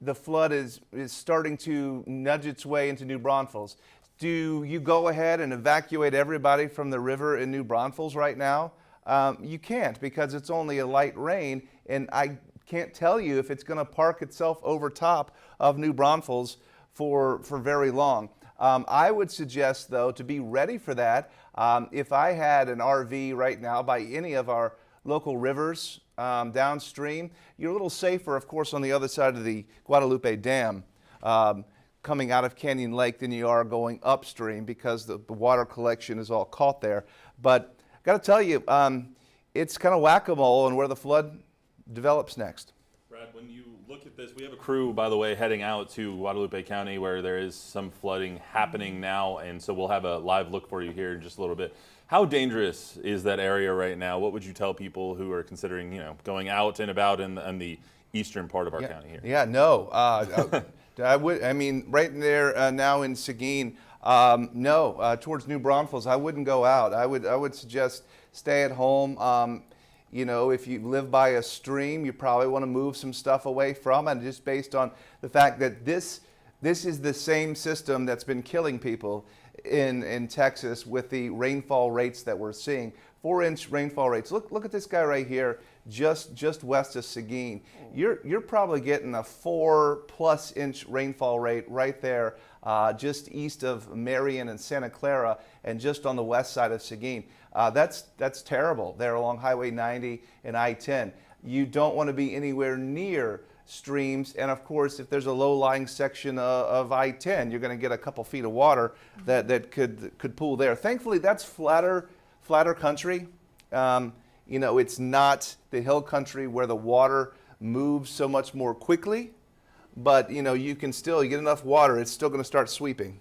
Speaker 10: the flood is starting to nudge its way into New Braunfels. Do you go ahead and evacuate everybody from the river in New Braunfels right now? You can't, because it's only a light rain, and I can't tell you if it's going to park itself over top of New Braunfels for very long. I would suggest, though, to be ready for that. If I had an RV right now by any of our local rivers downstream, you're a little safer, of course, on the other side of the Guadalupe Dam, coming out of Canyon Lake, than you are going upstream, because the water collection is all caught there. But I got to tell you, it's kind of whack-a-mole on where the flood develops next.
Speaker 2: Brad, when you look at this, we have a crew, by the way, heading out to Guadalupe County where there is some flooding happening now, and so we'll have a live look for you here in just a little bit. How dangerous is that area right now? What would you tell people who are considering, going out and about in the eastern part of our county here?
Speaker 10: Yeah, no. I mean, right there now in Seguin, no. Towards New Braunfels, I wouldn't go out. I would suggest stay at home. If you live by a stream, you probably want to move some stuff away from it, just based on the fact that this is the same system that's been killing people in Texas with the rainfall rates that we're seeing. 4-inch rainfall rates. Look at this guy right here, just west of Seguin. You're probably getting a 4+ inch rainfall rate right there, just east of Marion and Santa Clara, and just on the west side of Seguin. That's terrible there along Highway 90 and I-10. You don't want to be anywhere near streams, and of course, if there's a low-lying section of I-10, you're going to get a couple feet of water that could pool there. Thankfully, that's flatter country. You know, it's not the hill country where the water moves so much more quickly, but you know, you get enough water, it's still going to start sweeping.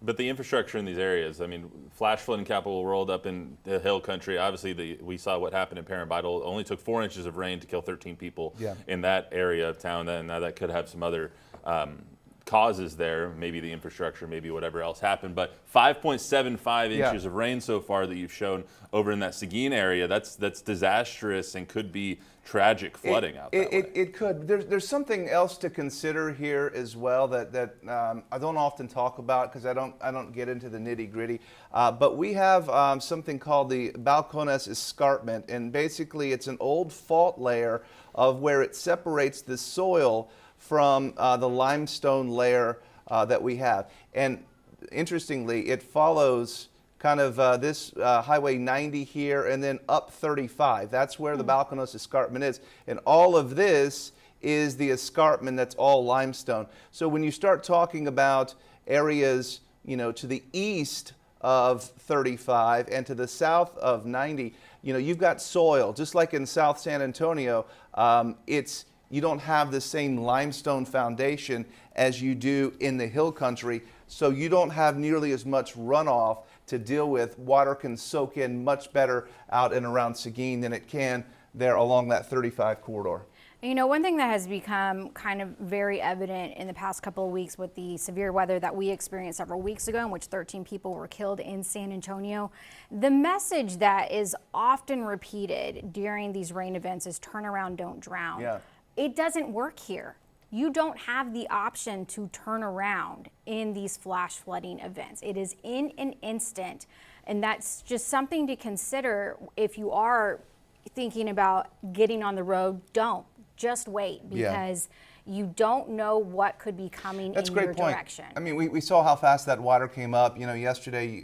Speaker 2: But the infrastructure in these areas, I mean, flash flood in Capital World up in the hill country, obviously we saw what happened in Paramaribo. It only took 4 inches of rain to kill 13 people in that area of town. And now that could have some other causes there, maybe the infrastructure, maybe whatever else happened. But 5.75 inches of rain so far that you've shown over in that Seguin area, that's disastrous and could be tragic flooding out that way.
Speaker 10: It could. There's something else to consider here as well that I don't often talk about because I don't get into the nitty-gritty. But we have something called the Balcones Escarpment, and basically it's an old fault layer of where it separates the soil from the limestone layer that we have. And interestingly, it follows kind of this Highway 90 here and then up 35. That's where the Balcones Escarpment is. And all of this is the escarpment that's all limestone. So when you start talking about areas, you know, to the east of 35 and to the south of 90, you know, you've got soil. Just like in South San Antonio, you don't have the same limestone foundation as you do in the hill country, so you don't have nearly as much runoff to deal with. Water can soak in much better out and around Seguin than it can there along that 35 corridor.
Speaker 4: You know, one thing that has become kind of very evident in the past couple of weeks with the severe weather that we experienced several weeks ago, in which 13 people were killed in San Antonio, the message that is often repeated during these rain events is turn around, don't drown.
Speaker 10: Yeah.
Speaker 4: It doesn't work here. You don't have the option to turn around in these flash flooding events. It is in an instant, and that's just something to consider if you are thinking about getting on the road. Don't. Just wait, because you don't know what could be coming in your direction.
Speaker 10: I mean, we saw how fast that water came up. You know, yesterday,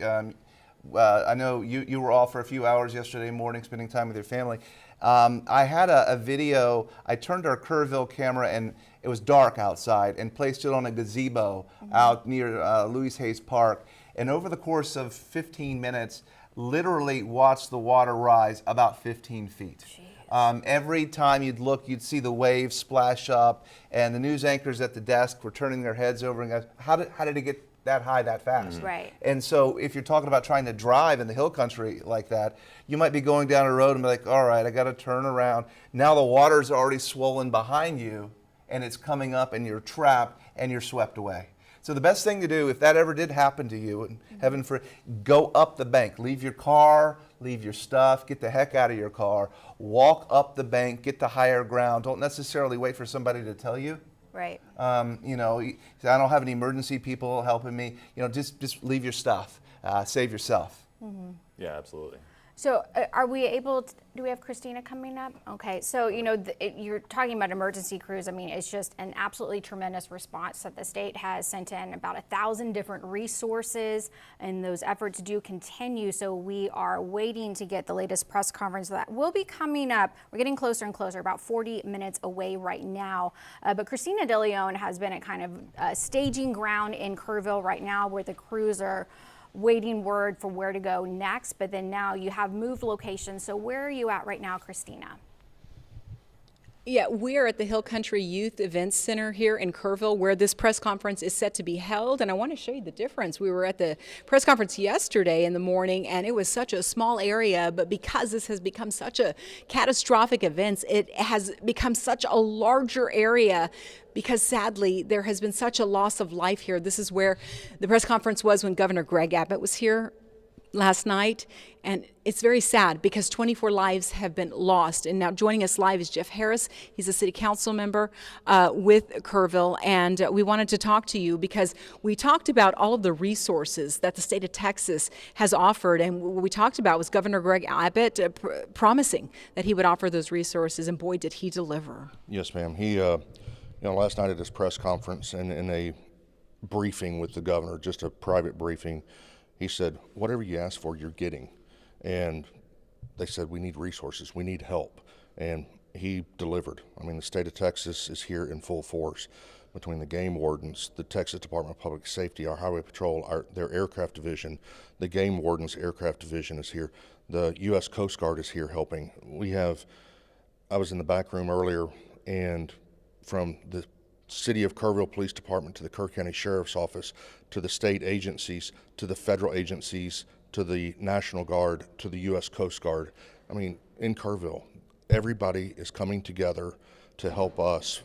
Speaker 10: I know you were off for a few hours yesterday morning spending time with your family. I had a video. I turned our Kerrville camera, and it was dark outside, and placed it on a gazebo out near Louis Hayes Park. And over the course of 15 minutes, literally watched the water rise about 15 feet. Every time you'd look, you'd see the waves splash up, and the news anchors at the desk were turning their heads over and going, how did it get that high that fast?
Speaker 4: Right.
Speaker 10: And so if you're talking about trying to drive in the hill country like that, you might be going down a road and be like, all right, I got to turn around. Now the water's already swollen behind you, and it's coming up, and you're trapped, and you're swept away. So the best thing to do, if that ever did happen to you, and heaven forbid, go up the bank. Leave your car, leave your stuff, get the heck out of your car, walk up the bank, get to higher ground. Don't necessarily wait for somebody to tell you.
Speaker 4: Right.
Speaker 10: You know, I don't have any emergency people helping me. You know, just leave your stuff. Save yourself.
Speaker 2: Yeah, absolutely.
Speaker 4: So are we able to, do we have Christina coming up? Okay, so you know, you're talking about emergency crews. I mean, it's just an absolutely tremendous response that the state has sent in, about 1,000 different resources, and those efforts do continue. So we are waiting to get the latest press conference that will be coming up. We're getting closer and closer, about 40 minutes away right now. But Christina De Leon has been at kind of staging ground in Kerrville right now, where the crews are waiting word for where to go next, but then now you have moved locations. So where are you at right now, Christina?
Speaker 14: Yeah, we're at the Hill Country Youth Events Center here in Kerrville, where this press conference is set to be held. And I want to show you the difference. We were at the press conference yesterday in the morning, and it was such a small area, but because this has become such a catastrophic event, it has become such a larger area, because sadly there has been such a loss of life here. This is where the press conference was when Governor Greg Abbott was here last night, and it's very sad because 24 lives have been lost. And now joining us live is Jeff Harris. He's a city council member with Kerrville, and we wanted to talk to you because we talked about all of the resources that the state of Texas has offered, and what we talked about was Governor Greg Abbott promising that he would offer those resources, and boy, did he deliver.
Speaker 19: Yes, ma'am. He, you know, last night at his press conference and in a briefing with the governor, just a private briefing, he said, whatever you ask for, you're getting. And they said, we need resources, we need help. And he delivered. I mean, the state of Texas is here in full force between the game wardens, the Texas Department of Public Safety, our Highway Patrol, their aircraft division, the game wardens aircraft division is here. The U.S. Coast Guard is here helping. I was in the back room earlier, and from the City of Kerrville Police Department to the Kerr County Sheriff's Office to the state agencies to the federal agencies to the National Guard to the U.S. Coast Guard. I mean, in Kerrville, everybody is coming together to help us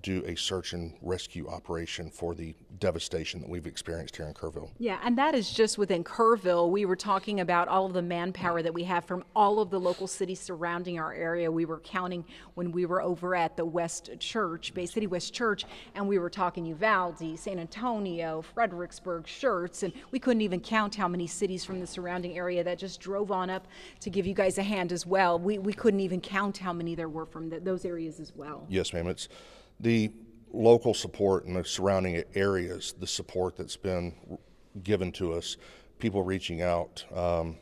Speaker 19: do a search and rescue operation for the devastation that we've experienced here in Kerrville.
Speaker 14: Yeah, and that is just within Kerrville. We were talking about all of the manpower that we have from all of the local cities surrounding our area. We were counting when we were over at the West Church, Bay City West Church, and we were talking Uvalde, San Antonio, Fredericksburg, Schertz, and we couldn't even count how many cities from the surrounding area that just drove on up to give you guys a hand as well. We couldn't even count how many there were from those areas as well.
Speaker 19: Yes, ma'am. It's the local support in the surrounding areas, the support that's been given to us, people reaching out. I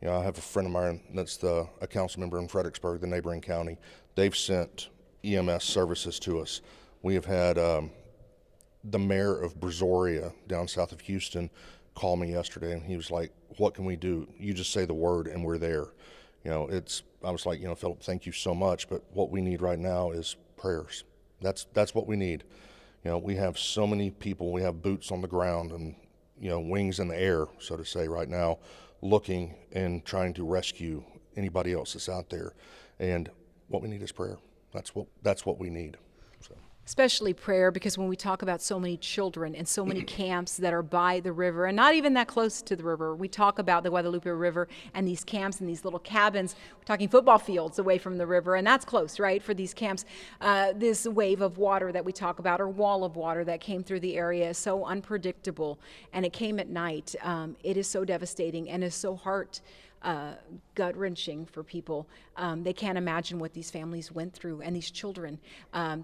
Speaker 19: have a friend of mine that's a council member in Fredericksburg, the neighboring county. They've sent EMS services to us. We have had the mayor of Brazoria down south of Houston call me yesterday, and he was like, "What can we do? You just say the word and we're there." I was like, Philip, thank you so much, but what we need right now is prayers. That's what we need. We have so many people, we have boots on the ground and, wings in the air, so to say, right now, looking and trying to rescue anybody else that's out there. And what we need is prayer. That's what we need. So.
Speaker 14: Especially prayer, because when we talk about so many children and so many camps that are by the river and not even that close to the river, we talk about the Guadalupe River and these camps and these little cabins. We're talking football fields away from the river, and that's close, right, for these camps. This wave of water that we talk about, or wall of water that came through the area, is so unpredictable, and it came at night. It is so devastating and is so gut-wrenching for people. They can't imagine what these families went through, and these children.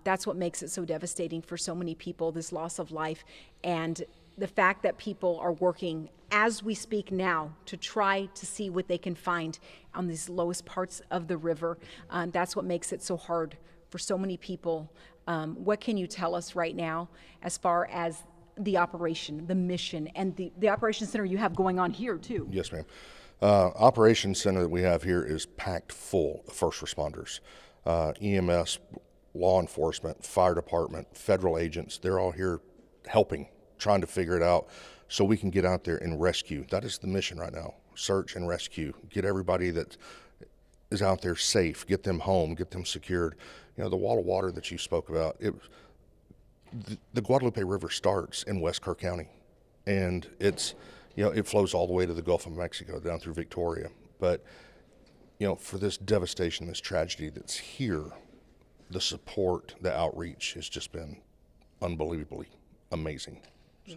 Speaker 14: That's what makes it so devastating for so many people, this loss of life, and the fact that people are working as we speak now to try to see what they can find on these lowest parts of the river. That's what makes it so hard for so many people. What can you tell us right now as far as the operation, the mission, and the Operations Center you have going on here too?
Speaker 19: Yes, ma'am. Operations Center that we have here is packed full of first responders, EMS, law enforcement, fire department, federal agents. They're all here helping, trying to figure it out so we can get out there and rescue. That is the mission right now, search and rescue, get everybody that is out there safe, get them home, get them secured. The wall of water that you spoke about, the Guadalupe River starts in West Kerr County, and it flows all the way to the Gulf of Mexico, down through Victoria. But, for this devastation, this tragedy that's here, the support, the outreach has just been unbelievably amazing. So.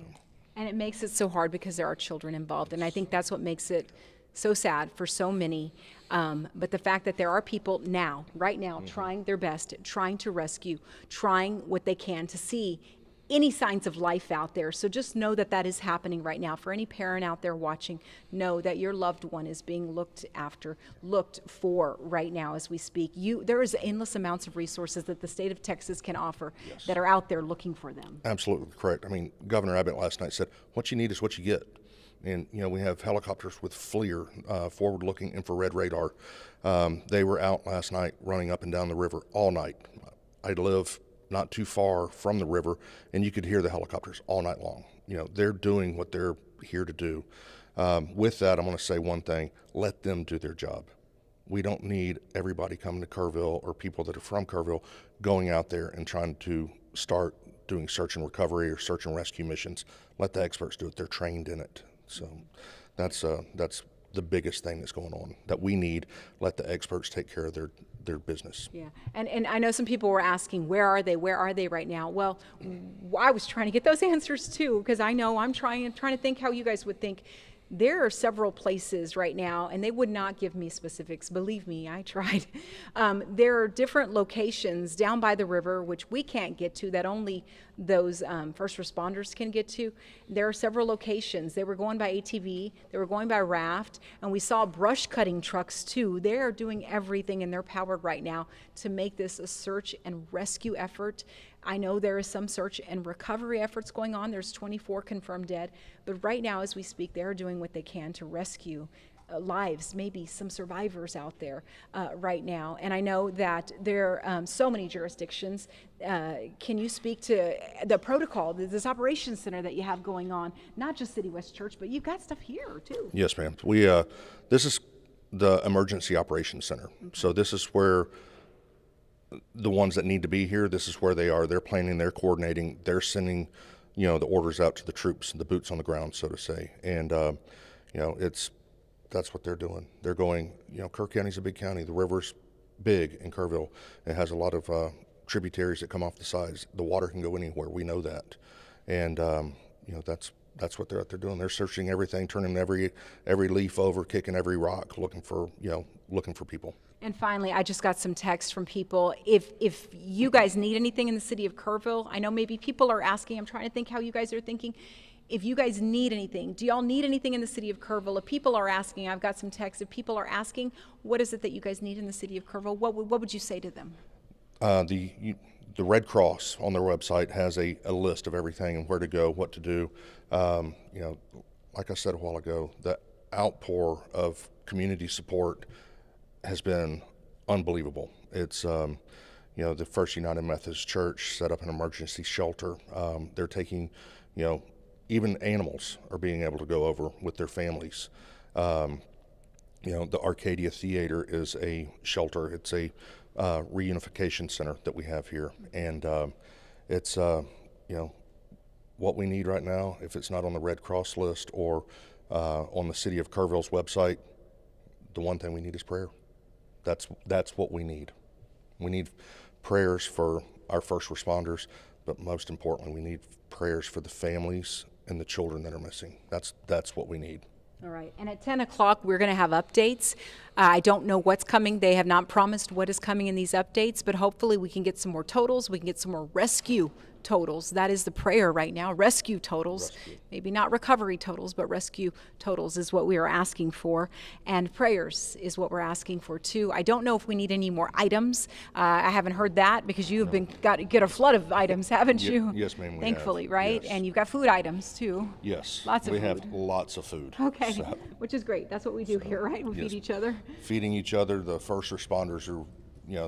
Speaker 14: And it makes it so hard because there are children involved, and I think that's what makes it so sad for so many. But the fact that there are people right now, trying their best, trying to rescue, trying what they can to see any signs of life out there. So just know that that is happening right now. For any parent out there watching, know that your loved one is being looked for right now as we speak. There is endless amounts of resources that the state of Texas can offer that are out there looking for them.
Speaker 19: Absolutely correct. I mean, Governor Abbott last night said, what you need is what you get. And, we have helicopters with FLIR, forward-looking infrared radar. They were out last night running up and down the river all night. I live not too far from the river, and you could hear the helicopters all night long. They're doing what they're here to do. With that, I'm going to say one thing: let them do their job. We don't need everybody coming to Kerrville or people that are from Kerrville going out there and trying to start doing search and recovery or search and rescue missions. Let the experts do it. They're trained in it. So that's the biggest thing that's going on that we need. Let the experts take care of their business.
Speaker 14: Yeah, and I know some people were asking, where are they right now? Well, I was trying to get those answers too, because I know I'm trying to think how you guys would think. There are several places right now, and they would not give me specifics. Believe me, I tried. There are different locations down by the river, which we can't get to, that only those first responders can get to. There are several locations. They were going by ATV, they were going by raft, and we saw brush cutting trucks too. They are doing everything in their power right now to make this a search and rescue effort. I know there is some search and recovery efforts going on. There's 24 confirmed dead, but right now as we speak, they are doing what they can to rescue lives, maybe some survivors out there right now. And I know that there are so many jurisdictions. Can you speak to the protocol, this operations center that you have going on, not just City West Church, but you've got stuff here too?
Speaker 19: Yes, ma'am. We this is the emergency operations center. Okay. So this is where the ones that need to be here, this is where they are. They're planning, they're coordinating, they're sending, the orders out to the troops, the boots on the ground, so to say. And that's what they're doing. They're going, Kerr County's a big county. The river's big in Kerrville. It has a lot of tributaries that come off the sides. The water can go anywhere. We know that. And, that's what they're out there doing. They're searching everything, turning every leaf over, kicking every rock, looking for people.
Speaker 14: And finally, I just got some text from people. If you guys need anything in the city of Kerrville, I know maybe people are asking, I'm trying to think how you guys are thinking. If you guys need anything, do y'all need anything in the city of Kerrville? If people are asking, I've got some texts. If people are asking, what is it that you guys need in the city of Kerrville? What would you say to them?
Speaker 19: The Red Cross on their website has a list of everything and where to go, what to do. Like I said a while ago, the outpour of community support has been unbelievable. It's the First United Methodist Church set up an emergency shelter. They're taking, even animals are being able to go over with their families. The Arcadia Theater is a shelter. It's a reunification center that we have here. And it's, what we need right now, if it's not on the Red Cross list or on the City of Kerrville's website, the one thing we need is prayer. That's what we need. We need prayers for our first responders, but most importantly, we need prayers for the families and the children that are missing. That's what we need.
Speaker 14: All right, and at 10 o'clock, we're going to have updates. I don't know what's coming. They have not promised what is coming in these updates, but hopefully we can get some more totals. We can get some more rescue totals. That is the prayer right now, rescue totals. Maybe not recovery totals, but rescue totals is what we are asking for. And prayers is what we're asking for too. I don't know if we need any more items. I haven't heard that because you've get a flood of items, haven't you?
Speaker 19: Yes, ma'am.
Speaker 14: Thankfully, right? Yes. And you've got food items too.
Speaker 19: Yes.
Speaker 14: Lots of food.
Speaker 19: We have lots of food.
Speaker 14: Okay, which is great. That's what we do here, right? We feed each other.
Speaker 19: Feeding each other. The first responders are,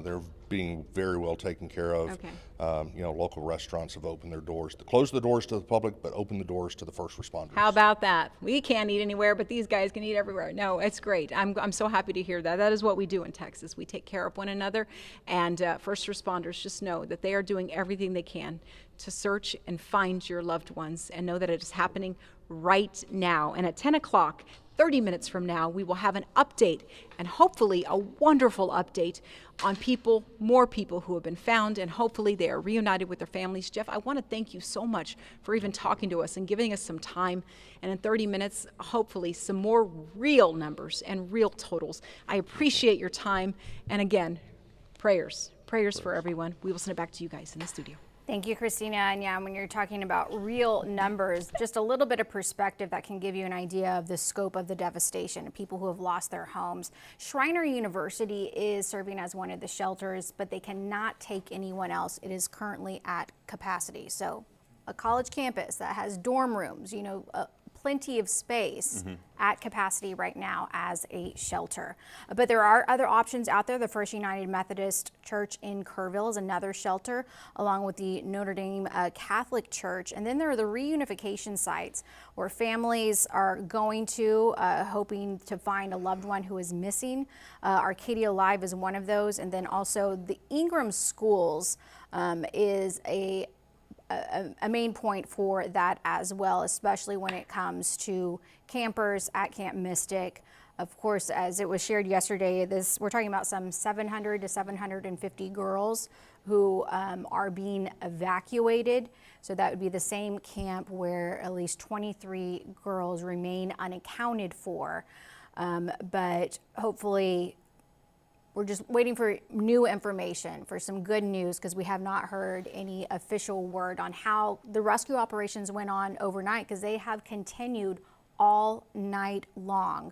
Speaker 19: they're being very well taken care of.
Speaker 14: Okay.
Speaker 19: Local restaurants have opened their doors. Close the doors to the public, but open the doors to the first responders.
Speaker 14: How about that? We can't eat anywhere, but these guys can eat everywhere. No, it's great. I'm so happy to hear that. That is what we do in Texas. We take care of one another, and first responders just know that they are doing everything they can to search and find your loved ones, and know that it is happening right now. And at 10 o'clock, 30 minutes from now, we will have an update, and hopefully a wonderful update on more people who have been found, and hopefully they are reunited with their families. Jeff, I want to thank you so much for even talking to us and giving us some time. And in 30 minutes, hopefully some more real numbers and real totals. I appreciate your time. And again, prayers for everyone. We will send it back to you guys in the studio.
Speaker 4: Thank you, Christina. And yeah, when you're talking about real numbers, just a little bit of perspective that can give you an idea of the scope of the devastation of people who have lost their homes. Schreiner University is serving as one of the shelters, but they cannot take anyone else. It is currently at capacity. So a college campus that has dorm rooms, plenty of space at capacity right now as a shelter. But there are other options out there. The First United Methodist Church in Kerrville is another shelter, along with the Notre Dame Catholic Church. And then there are the reunification sites where families are going to, hoping to find a loved one who is missing. Arcadia Live is one of those. And then also the Ingram Schools is a main point for that as well, especially when it comes to campers at Camp Mystic. Of course, as it was shared yesterday, we're talking about some 700 to 750 girls who are being evacuated. So that would be the same camp where at least 23 girls remain unaccounted for. But hopefully we're just waiting for new information, for some good news, because we have not heard any official word on how the rescue operations went on overnight, because they have continued all night long.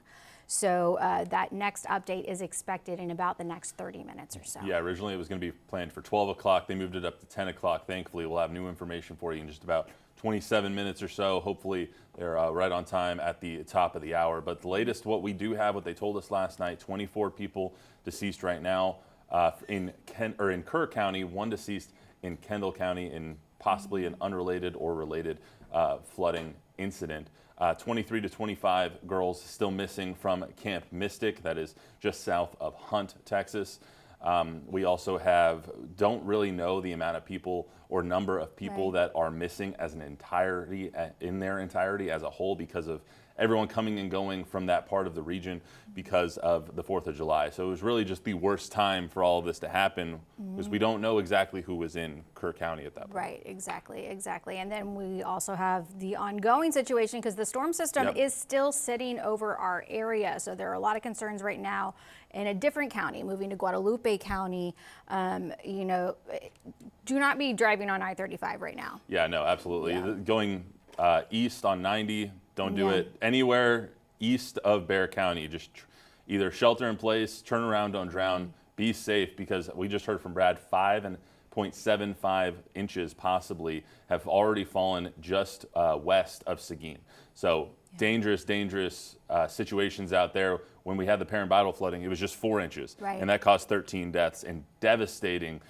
Speaker 4: So that next update is expected in about the next 30 minutes or so.
Speaker 2: Yeah, originally it was going to be planned for 12 o'clock. They moved it up to 10 o'clock. Thankfully, we'll have new information for you in just about 27 minutes or so. Hopefully, they're right on time at the top of the hour. But the latest, what we do have, what they told us last night, 24 people deceased right now in Kerr County, 1 deceased in Kendall County in possibly an unrelated or related flooding incident. 23 to 25 girls still missing from Camp Mystic, that is just south of Hunt, Texas. We also don't really know the amount of people or number of people that are missing as an entirety, in their entirety as a whole, because of everyone coming and going from that part of the region because of the 4th of July. So it was really just the worst time for all of this to happen, because we don't know exactly who was in Kerr County at that point.
Speaker 4: Right, exactly. And then we also have the ongoing situation, because the storm system is still sitting over our area. So there are a lot of concerns right now in a different county, moving to Guadalupe County. You know, do not be driving on I-35 right now.
Speaker 2: Yeah, no, absolutely. Going east on 90, don't do it anywhere east of Bexar County. Just either shelter in place, turn around, don't drown, be safe, because we just heard from Brad, 5.75 inches possibly have already fallen just west of Seguin. So dangerous situations out there. When we had the Perrin-Bidle flooding, it was just 4 inches, and that caused 13 deaths and devastating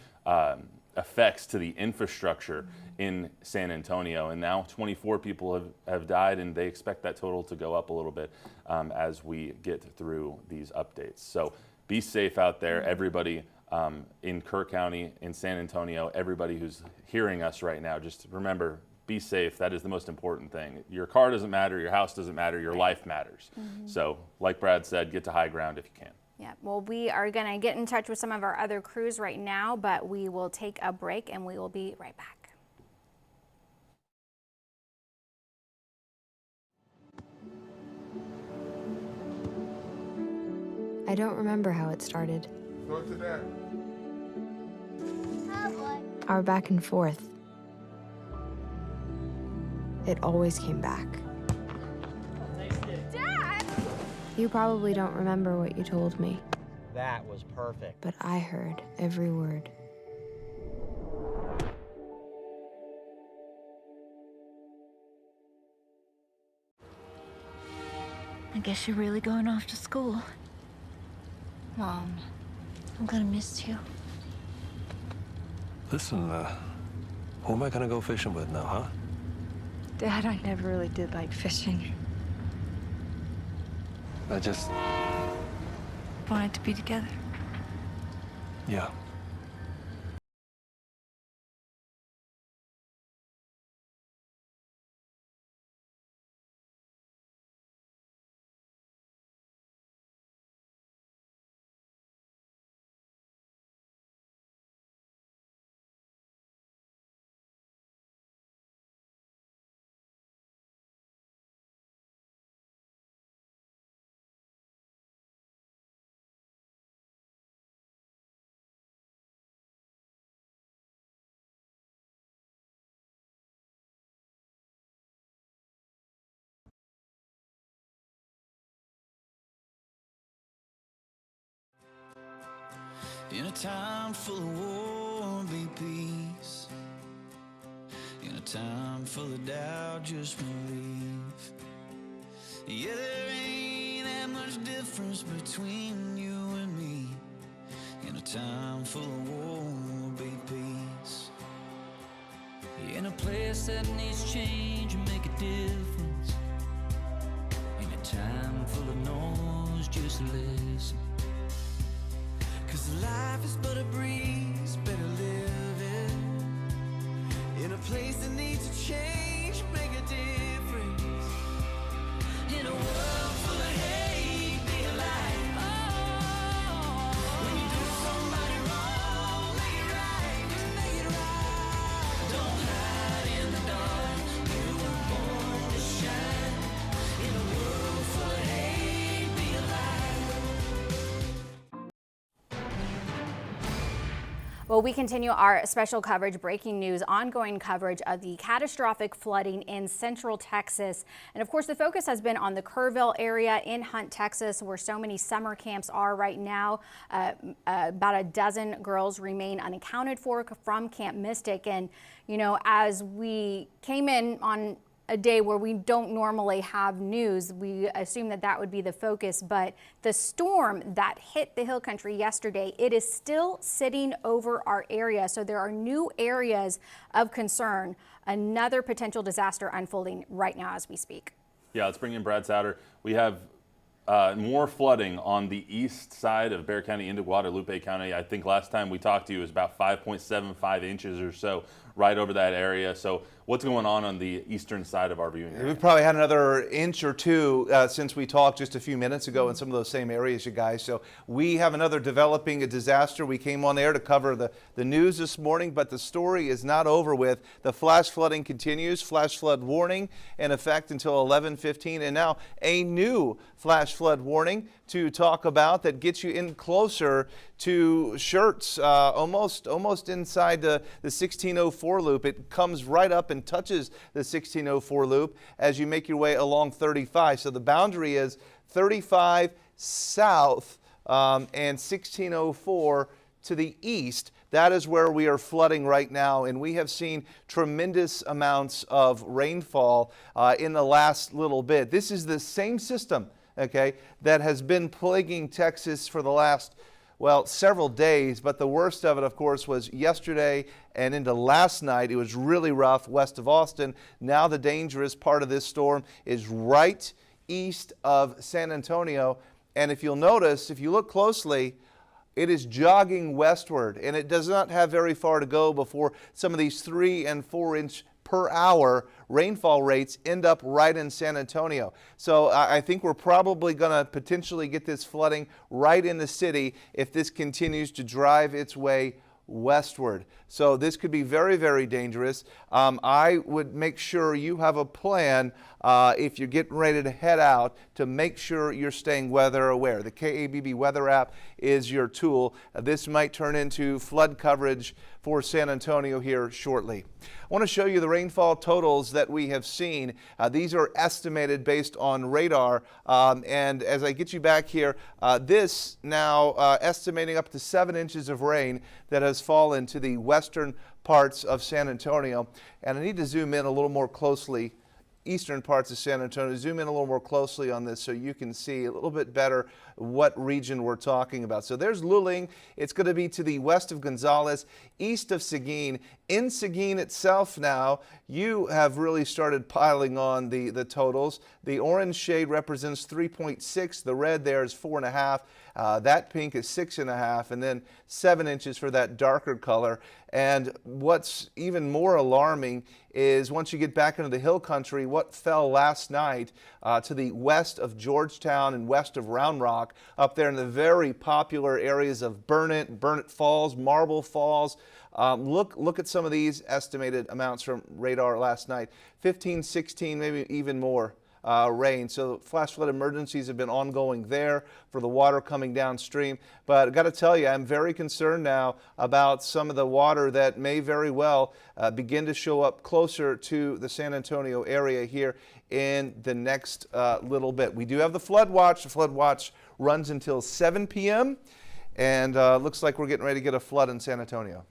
Speaker 2: effects to the infrastructure in San Antonio. And now 24 people have died, and they expect that total to go up a little bit as we get through these updates. So be safe out there, everybody in Kerr County, in San Antonio, everybody who's hearing us right now. Just remember, be safe. That is the most important thing. Your car doesn't matter, your house doesn't matter, your life matters. So like Brad said, get to high ground if you can.
Speaker 4: Yeah, well, we are going to get in touch with some of our other crews right now, but we will take a break and we will be right back.
Speaker 6: I don't remember how it started.
Speaker 17: Go to that.
Speaker 6: Our back and forth. It always came back.
Speaker 4: Dad!
Speaker 6: You probably don't remember what you told me,
Speaker 7: That was perfect.
Speaker 6: but I heard every word.
Speaker 8: I guess you're really going off to school. Mom, I'm gonna miss you.
Speaker 9: Listen, who am I gonna go fishing with now, huh?
Speaker 6: Dad, I never really did like fishing.
Speaker 9: I just...
Speaker 8: Wanted to be together.
Speaker 9: Yeah.
Speaker 3: In a time full of war, be peace. In a time full of doubt, just believe. Yeah, there ain't that much difference between you and me. In a time full of war, be peace. In a place that needs change and make a difference. In a time full of noise, just listen. 'Cause life is but a breeze, better live it. In a place that needs a change, make a difference. In a world full of hate, be a light. Oh, when you do somebody wrong, make it right, just make it right. Don't hide in the dark, you were born to shine. In a world full of hate, be a light.
Speaker 4: Well, we continue our special coverage, breaking news, ongoing coverage of the catastrophic flooding in Central Texas. And of course, the focus has been on the Kerrville area in Hunt, Texas, where so many summer camps are right now. About a dozen girls remain unaccounted for from Camp Mystic. And, you know, as we came in on a day where we don't normally have news, we assume that that would be the focus, but the storm that hit the Hill Country yesterday, it is still sitting over our area. So there are new areas of concern, another potential disaster unfolding right now as we speak.
Speaker 2: Yeah, let's bring in Brad Souter. We have more flooding on the east side of Bexar County into Guadalupe County. I think last time we talked to you was about 5.75 inches or so right over that area. So what's going on the eastern side of our viewing area?
Speaker 10: We've probably had another inch or two since we talked just a few minutes ago in some of those same areas, you guys. So we have another developing a disaster. We came on air to cover the news this morning, but the story is not over with. The flash flooding continues. Flash flood warning in effect until 11:15, and now a new flash flood warning to talk about that gets you in closer to Schertz, almost inside the 1604 loop. It comes right up and touches the 1604 loop as you make your way along 35. So the boundary is 35 south and 1604 to the east. That is where we are flooding right now, and we have seen tremendous amounts of rainfall in the last little bit. This is the same system, okay, that has been plaguing Texas for the last, well, several days, but the worst of it, of course, was yesterday and into last night. It was really rough west of Austin. Now the dangerous part of this storm is right east of San Antonio, and if you'll notice, if you look closely, it is jogging westward, and it does not have very far to go before some of these 3 and 4 inch per hour rainfall rates end up right in San Antonio. So I think we're probably going to potentially get this flooding right in the city if this continues to drive its way westward. So this could be very, very dangerous. I would make sure you have a plan if you're getting ready to head out to make sure you're staying weather aware. The KABB weather app is your tool. This might turn into flood coverage for San Antonio here shortly. I want to show you the rainfall totals that we have seen. These are estimated based on radar. And as I get you back here, this now estimating up to 7 inches of rain that has fallen to the western parts of San Antonio. And I need to zoom in a little more closely, eastern parts of San Antonio, zoom in a little more closely on this so you can see a little bit better what region we're talking about. So there's Luling. It's going to be to the west of Gonzales, east of Seguin. In Seguin itself now, you have really started piling on the totals. The orange shade represents 3.6. The red there is 4.5. That pink is 6.5, and then 7 inches for that darker color. And what's even more alarming is once you get back into the hill country, what fell last night to the west of Georgetown and west of Round Rock, up there in the very popular areas of Burnett Falls, Marble Falls. Look at some of these estimated amounts from radar last night. 15, 16, maybe even more. Rain. So flash flood emergencies have been ongoing there for the water coming downstream. But I've got to tell you, I'm very concerned now about some of the water that may very well begin to show up closer to the San Antonio area here in the next little bit. We do have the flood watch. The flood watch runs until 7 p.m. and looks like we're getting ready to get a flood in San Antonio.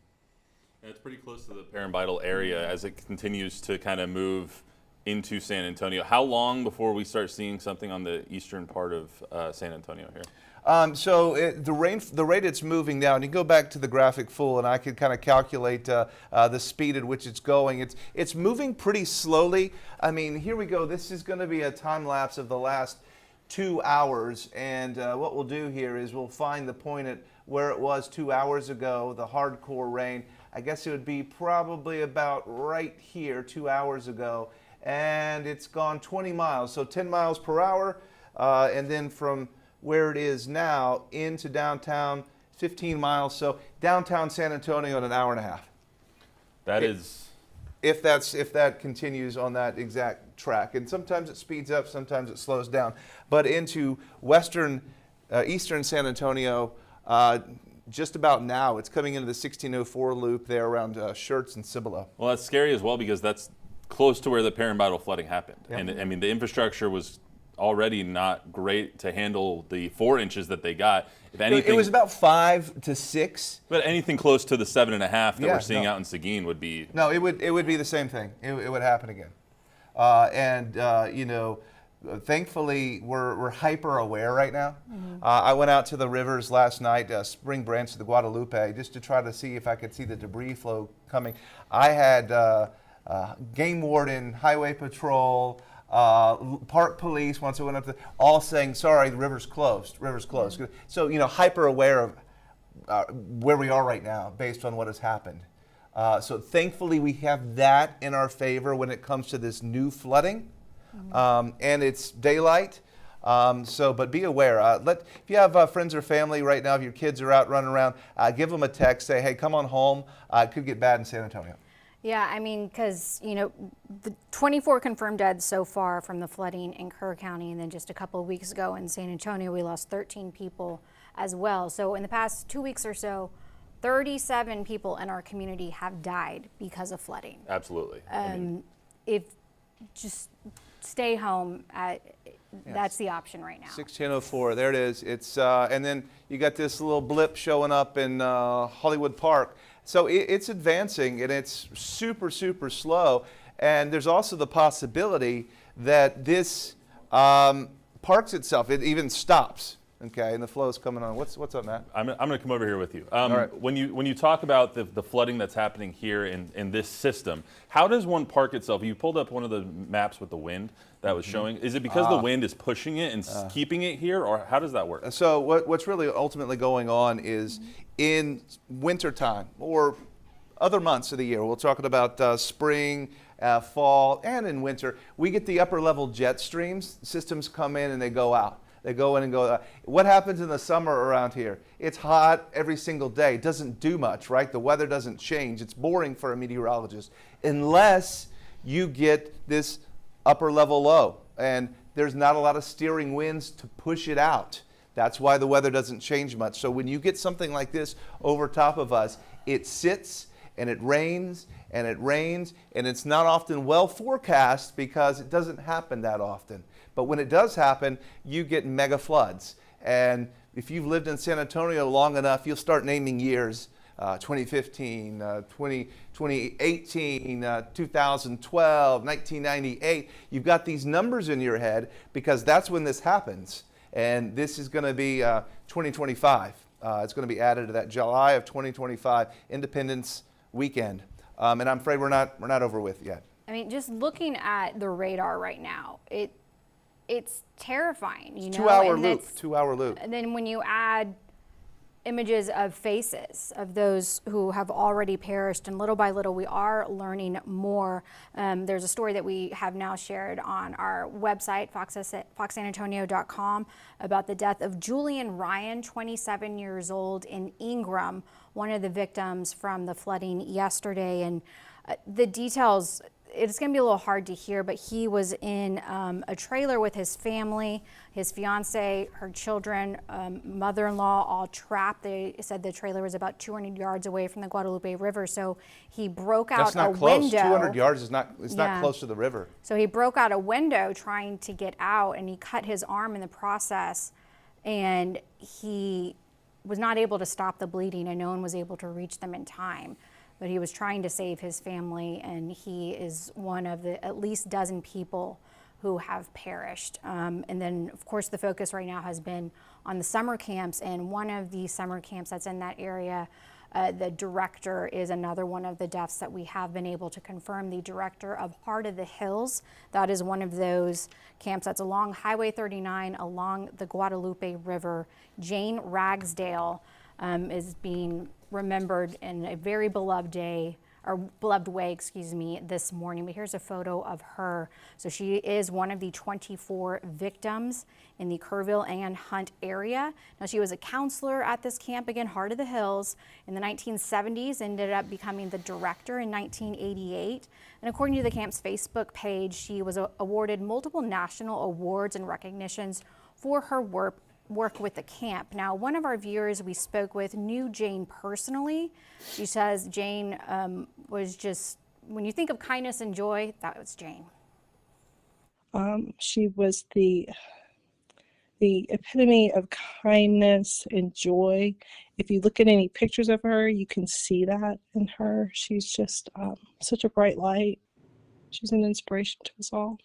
Speaker 2: It's pretty close to the Paramvidal area as it continues to kind of move into San Antonio. How long before we start seeing something on the eastern part of San Antonio here?
Speaker 10: The rate it's moving down, you go back to the graphic full and I could kind of calculate the speed at which it's going. It's moving pretty slowly. I mean, here we go. This is going to be a time lapse of the last 2 hours, and what we'll do here is we'll find the point at where it was 2 hours ago, the hardcore rain. I guess it would be probably about right here 2 hours ago, and it's gone 20 miles, so 10 miles per hour, and then from where it is now into downtown, 15 miles, so downtown San Antonio in an hour and a half.
Speaker 2: That is...
Speaker 10: If that continues on that exact track. And sometimes it speeds up, sometimes it slows down. But into eastern San Antonio, just about now. It's coming into the 1604 loop there around Schertz and Cibolo.
Speaker 2: Well, that's scary as well because that's close to where the Perrin-Battle flooding happened.
Speaker 10: Yeah.
Speaker 2: And I mean, the infrastructure was already not great to handle the 4 inches that they got. If anything,
Speaker 10: it was about 5 to 6.
Speaker 2: But anything close to the 7.5 that
Speaker 10: Yeah,
Speaker 2: we're seeing
Speaker 10: no.
Speaker 2: out in Seguin would be.
Speaker 10: No, it would be the same thing. It would happen again. You know, thankfully we're hyper aware right now. I went out to the rivers last night, Spring Branch to the Guadalupe, just to try to see if I could see the debris flow coming. I had game warden, highway patrol, park police, once I went up to, all saying, sorry, the river's closed, So, you know, hyper aware of where we are right now based on what has happened. So thankfully we have that in our favor when it comes to this new flooding, and it's daylight. But be aware. If you have friends or family right now, if your kids are out running around, give them a text, say, hey, come on home. It could get bad in San Antonio.
Speaker 4: Yeah, I mean, because, you know, the 24 confirmed deaths so far from the flooding in Kerr County, and then just a couple of weeks ago in San Antonio, we lost 13 people as well. So in the past 2 weeks or so, 37 people in our community have died because of flooding.
Speaker 2: Absolutely.
Speaker 4: If just stay home, that's the option right now.
Speaker 10: 1604, there it is. It's and then you got this little blip showing up in Hollywood Park. So it's advancing, and it's super, super slow. And there's also the possibility that this parks itself. It even stops. Okay, and the flow is coming on. What's up, Matt?
Speaker 2: I'm going to come over here with you.
Speaker 10: All right.
Speaker 2: When you talk about the flooding that's happening here in this system, how does one park itself? You pulled up one of the maps with the wind that was showing. Is it because the wind is pushing it and keeping it here, or how does that work?
Speaker 10: So what's really ultimately going on is in wintertime or other months of the year, we're talking about spring, fall, and in winter, we get the upper level jet streams. Systems come in and they go out. They go in and go out. What happens in the summer around here? It's hot every single day. It doesn't do much, right? The weather doesn't change. It's boring for a meteorologist unless you get this upper level low. And there's not a lot of steering winds to push it out. That's why the weather doesn't change much. So when you get something like this over top of us, it sits and it rains and it rains, and it's not often well forecast because it doesn't happen that often. But when it does happen, you get mega floods. And if you've lived in San Antonio long enough, you'll start naming years, 2015, 2018, 2012, 1998. You've got these numbers in your head because that's when this happens. And this is going to be 2025. It's going to be added to that July of 2025 Independence weekend. And I'm afraid we're not over with yet.
Speaker 4: I mean, just looking at the radar right now, it's terrifying, you know.
Speaker 10: 2-hour loop.
Speaker 4: And then when you add images of faces of those who have already perished, and little by little we are learning more. There's a story that we have now shared on our website, foxsanantonio.com, about the death of Julian Ryan, 27 years old, in Ingram, one of the victims from the flooding yesterday. And the details, it's going to be a little hard to hear, but he was in a trailer with his family, his fiance, her children, mother-in-law, all trapped. They said the trailer was about 200 yards away from the Guadalupe River, so he broke out
Speaker 10: That's not
Speaker 4: a
Speaker 10: close.
Speaker 4: window.
Speaker 10: 200 yards is not close to the river.
Speaker 4: So he broke out a window trying to get out, and he cut his arm in the process, and he was not able to stop the bleeding, and no one was able to reach them in time. But he was trying to save his family, and he is one of the at least dozen people who have perished. And then, of course, the focus right now has been on the summer camps, and one of the summer camps that's in that area, the director is another one of the deaths that we have been able to confirm. The director of Heart of the Hills, that is one of those camps that's along Highway 39, along the Guadalupe River. Jane Ragsdale is being remembered in a very beloved way, this morning. But here's a photo of her. So she is one of the 24 victims in the Kerrville and Hunt area. Now, she was a counselor at this camp, again, Heart of the Hills, in the 1970s, ended up becoming the director in 1988. And according to the camp's Facebook page, she was awarded multiple national awards and recognitions for her work work with the camp. Now, one of our viewers we spoke with knew Jane personally. She says Jane was just, when you think of kindness and joy, that was Jane.
Speaker 11: She was the epitome of kindness and joy. If you look at any pictures of her, you can see that in her. She's just such a bright light. She's an inspiration to us all.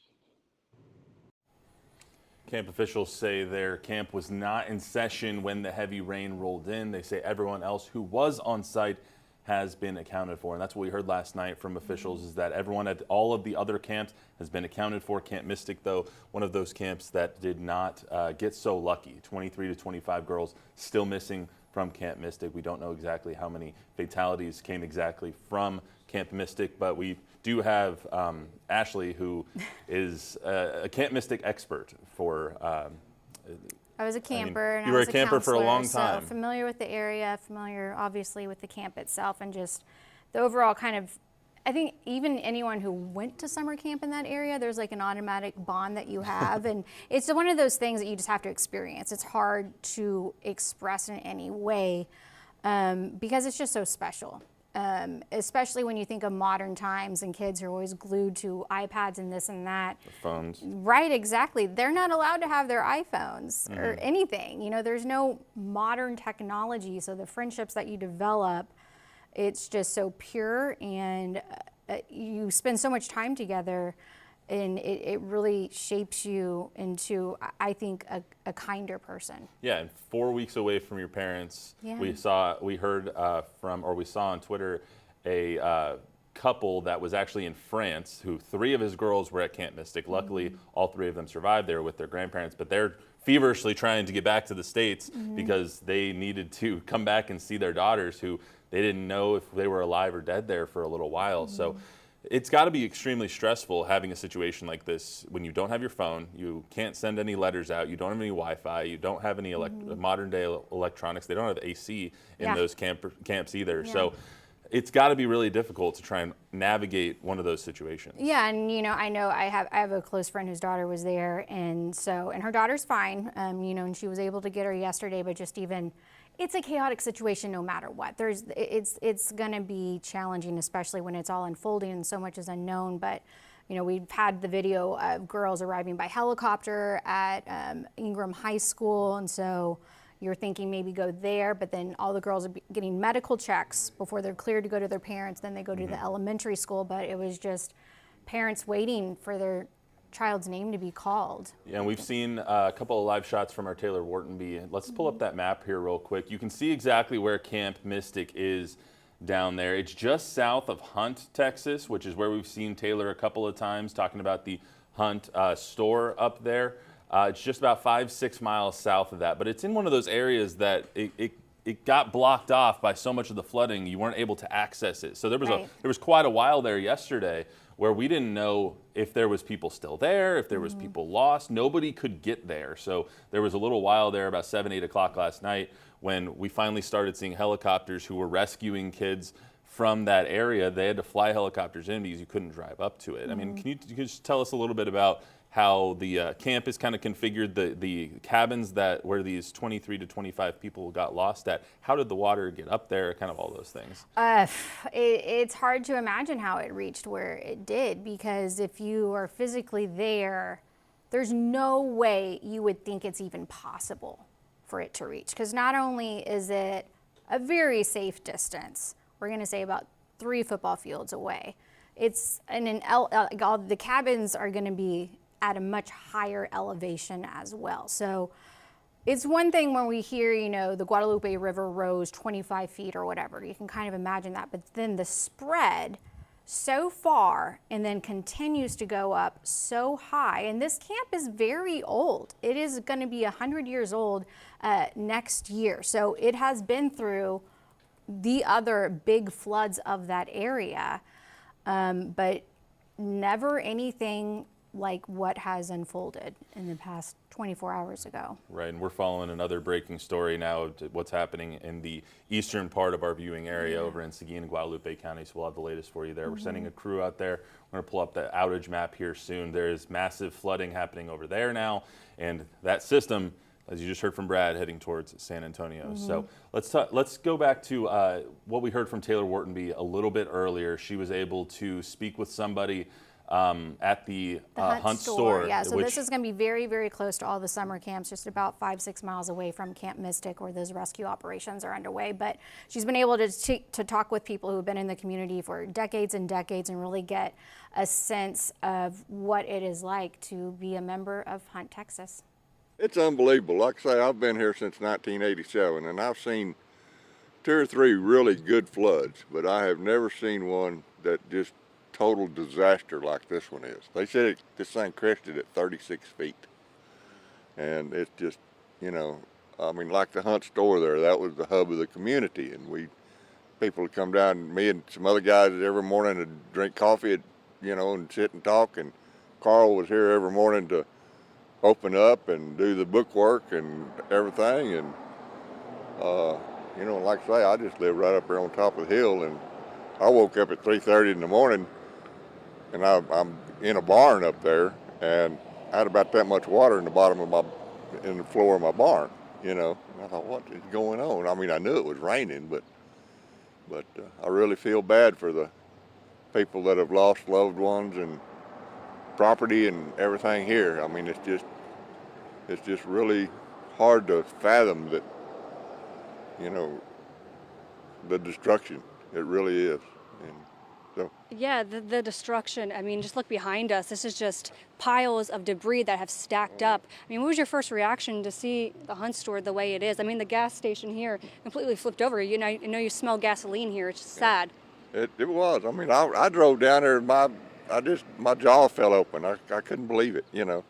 Speaker 2: Camp officials say their camp was not in session when the heavy rain rolled in. They say everyone else who was on site has been accounted for. And that's what we heard last night from officials, is that everyone at all of the other camps has been accounted for. Camp Mystic, though, one of those camps that did not get so lucky. 23 to 25 girls still missing from Camp Mystic. We don't know exactly how many fatalities came exactly from Camp Mystic, but we do have Ashley, who is a Camp Mystic expert for
Speaker 4: I was a camper, and
Speaker 2: you
Speaker 4: I
Speaker 2: were
Speaker 4: was
Speaker 2: a camper for a long time.
Speaker 4: So familiar with the area, familiar obviously with the camp itself, and just the overall kind of, I think even anyone who went to summer camp in that area, there's like an automatic bond that you have. And it's one of those things that you just have to experience. It's hard to express in any way because it's just so special. Especially when you think of modern times and kids are always glued to iPads and this and that.
Speaker 2: The phones.
Speaker 4: Right, exactly. They're not allowed to have their iPhones or anything. You know, there's no modern technology. So the friendships that you develop, it's just so pure, and you spend so much time together, and it really shapes you into, I think, a kinder person.
Speaker 2: Yeah, and 4 weeks away from your parents,
Speaker 4: Yeah.
Speaker 2: we saw on Twitter a couple that was actually in France, who 3 of his girls were at Camp Mystic. Luckily, all 3 of them survived there with their grandparents, but they're feverishly trying to get back to the States because they needed to come back and see their daughters, who they didn't know if they were alive or dead there for a little while. So it's got to be extremely stressful having a situation like this when you don't have your phone, you can't send any letters out, you don't have any Wi-Fi, you don't have any modern day electronics. They don't have AC in those camps either.
Speaker 4: Yeah.
Speaker 2: So it's got to be really difficult to try and navigate one of those situations.
Speaker 4: Yeah, and you know, I have a close friend whose daughter was there, and her daughter's fine, you know, and she was able to get her yesterday, but just even, it's a chaotic situation no matter what. It's going to be challenging, especially when it's all unfolding and so much is unknown. But you know, we've had the video of girls arriving by helicopter at Ingram High School, and so you're thinking maybe go there, but then all the girls are getting medical checks before they're cleared to go to their parents. Then they go to the elementary school, but it was just parents waiting for their child's name to be called.
Speaker 2: Yeah, and we've seen a couple of live shots from our Taylor Whartonby. Let's pull up that map here real quick. You can see exactly where Camp Mystic is down there. It's just south of Hunt, Texas, which is where we've seen Taylor a couple of times talking about the Hunt store up there. It's just about 5-6 miles south of that, but it's in one of those areas that it got blocked off by so much of the flooding, you weren't able to access it. So there was quite a while there yesterday where we didn't know if there was people still there, if there was people lost. Nobody could get there. So there was a little while there, about 7, 8 o'clock last night, when we finally started seeing helicopters who were rescuing kids from that area. They had to fly helicopters in because you couldn't drive up to it. I mean, can you just tell us a little bit about how the camp is kind of configured, the cabins where these 23 to 25 people got lost at? How did the water get up there? Kind of all those things.
Speaker 4: It's hard to imagine how it reached where it did, because if you are physically there, there's no way you would think it's even possible for it to reach. Because not only is it a very safe distance, we're going to say about 3 football fields away, it's the cabins are going to be at a much higher elevation as well. So it's one thing when we hear, you know, the Guadalupe River rose 25 feet or whatever, you can kind of imagine that, but then the spread so far and then continues to go up so high. And this camp is very old. It is going to be 100 years old next year. So it has been through the other big floods of that area, but never anything like what has unfolded in the past 24 hours ago.
Speaker 2: Right, and we're following another breaking story now of what's happening in the eastern part of our viewing area over in Seguin and Guadalupe County, so we'll have the latest for you there. We're sending a crew out there. We're going to pull up the outage map here soon. There is massive flooding happening over there now, and that system as you just heard from Brad, heading towards San Antonio. So let's go back to what we heard from Taylor Whartonby a little bit earlier. She was able to speak with somebody at the Hunt store.
Speaker 4: Yeah, so this is going to be very, very close to all the summer camps, just about 5-6 miles away from Camp Mystic, where those rescue operations are underway. But she's been able to talk with people who have been in the community for decades and decades and really get a sense of what it is like to be a member of Hunt, Texas.
Speaker 17: It's unbelievable. Like I say, I've been here since 1987, and I've seen 2 or 3 really good floods, but I have never seen one that just total disaster like this one is. They said this thing crested at 36 feet. And it's just, you know, I mean, like the Hunt store there, that was the hub of the community. And people would come down, me and some other guys every morning to drink coffee, you know, and sit and talk. And Carl was here every morning to open up and do the bookwork and everything. And, you know, like I say, I just live right up here on top of the hill. And I woke up at 3:30 in the morning, and I'm in a barn up there, and I had about that much water in the floor of my barn, you know. And I thought, what is going on? I mean, I knew it was raining, but I really feel bad for the people that have lost loved ones and property and everything here. I mean, it's just really hard to fathom that, you know, the destruction. It really is. And so.
Speaker 5: Yeah, the destruction. I mean, just look behind us. This is just piles of debris that have stacked up. I mean, what was your first reaction to see the Hunt store the way it is? I mean, the gas station here completely flipped over. You know you smell gasoline here. It's just sad.
Speaker 17: It was. I mean, I drove down there and my jaw fell open. I couldn't believe it, you know.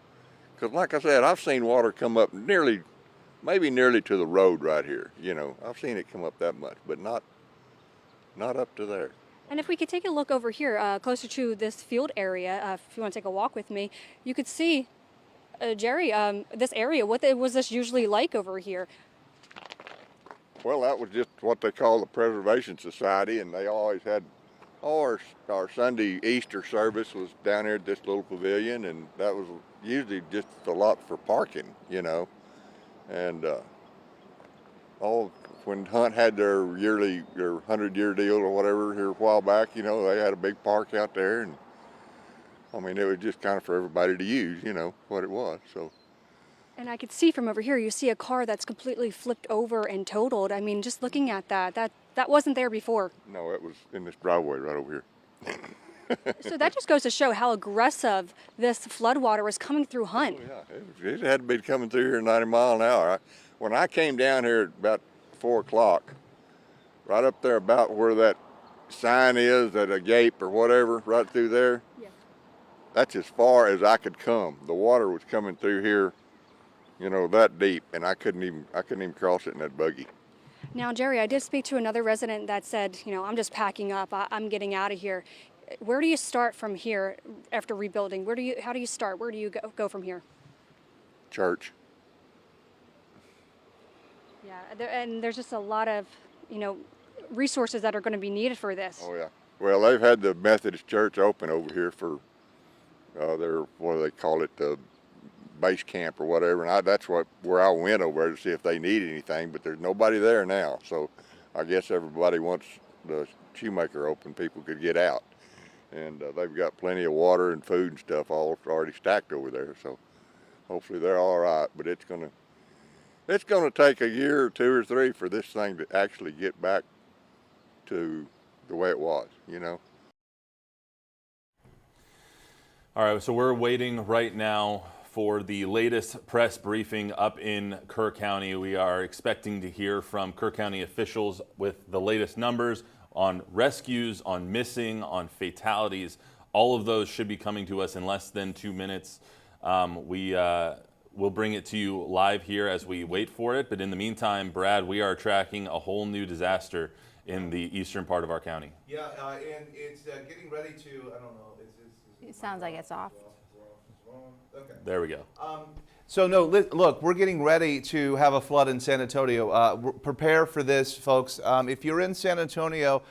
Speaker 17: Because like I said, I've seen water come up maybe nearly to the road right here, you know. I've seen it come up that much, but not up to there.
Speaker 5: And if we could take a look over here, closer to this field area, if you want to take a walk with me, you could see, Jerry, this area. What was this usually like over here?
Speaker 17: Well, that was just what they call the Preservation Society, and they always had our Sunday Easter service was down here at this little pavilion, and that was usually just a lot for parking, you know. And when Hunt had their 100-year deal or whatever here a while back, you know, they had a big park out there, and I mean, it was just kind of for everybody to use, you know, what it was. So.
Speaker 5: And I could see from over here, you see a car that's completely flipped over and totaled. I mean, just looking at that wasn't there before.
Speaker 17: No, it was in this driveway right over here.
Speaker 5: So that just goes to show how aggressive this floodwater was coming through Hunt.
Speaker 17: Oh, yeah, it had to be coming through here 90 miles an hour. When I came down here at about 4 o'clock, right up there about where that sign is at a gate or whatever, right through there, yeah. That's as far as I could come. The water was coming through here, you know, that deep, and I couldn't even cross it in that buggy.
Speaker 5: Now, Jerry, I did speak to another resident that said, you know, I'm just packing up. I'm getting out of here. Where do you start from here after rebuilding? How do you start? Where do you go from here?
Speaker 17: Church.
Speaker 5: Yeah, and there's just a lot of, you know, resources that are going to be needed for this.
Speaker 17: Oh yeah. Well, they've had the Methodist Church open over here for what do they call it, the base camp or whatever, and that's where I went over there to see if they needed anything, but there's nobody there now. So I guess everybody, once the Shoemaker opened, people could get out, and they've got plenty of water and food and stuff all already stacked over there. So hopefully they're all right, but it's gonna take a year or 2 or 3 for this thing to actually get back to the way it was, you know.
Speaker 2: All right, so we're waiting right now for the latest press briefing up in Kerr County. We are expecting to hear from Kerr County officials with the latest numbers on rescues, on missing, on fatalities. All of those should be coming to us in less than 2 minutes. We'll bring it to you live here as we wait for it. But in the meantime, Brad, we are tracking a whole new disaster in the eastern part of our county.
Speaker 10: Yeah, and it's getting ready to, I don't know.
Speaker 4: It sounds like it's off.
Speaker 10: Okay.
Speaker 2: There we go.
Speaker 10: So no, look, we're getting ready to have a flood in San Antonio. Prepare for this, folks. If you're in San Antonio,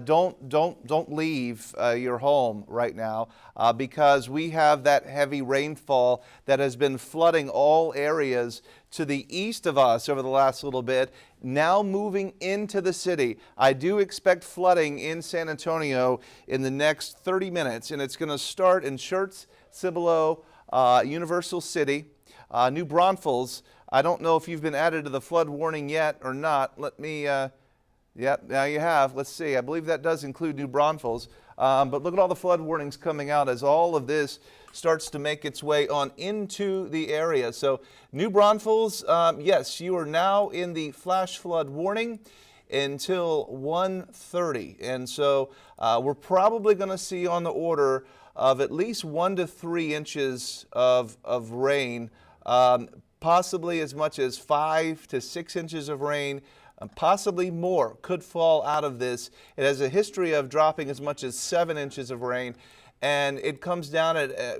Speaker 10: don't leave your home right now because we have that heavy rainfall that has been flooding all areas to the east of us over the last little bit. Now moving into the city, I do expect flooding in San Antonio in the next 30 minutes, and it's going to start in Schertz, Cibolo, Universal City. New Braunfels, I don't know if you've been added to the flood warning yet or not. Let me, yep, now you have. Let's see. I believe that does include New Braunfels. But look at all the flood warnings coming out as all of this starts to make its way on into the area. So New Braunfels, yes, you are now in the flash flood warning until 1:30. And so we're probably going to see on the order of at least 1 to 3 inches of rain. Possibly as much as 5 to 6 inches of rain, possibly more could fall out of this. It has a history of dropping as much as 7 inches of rain, and it comes down at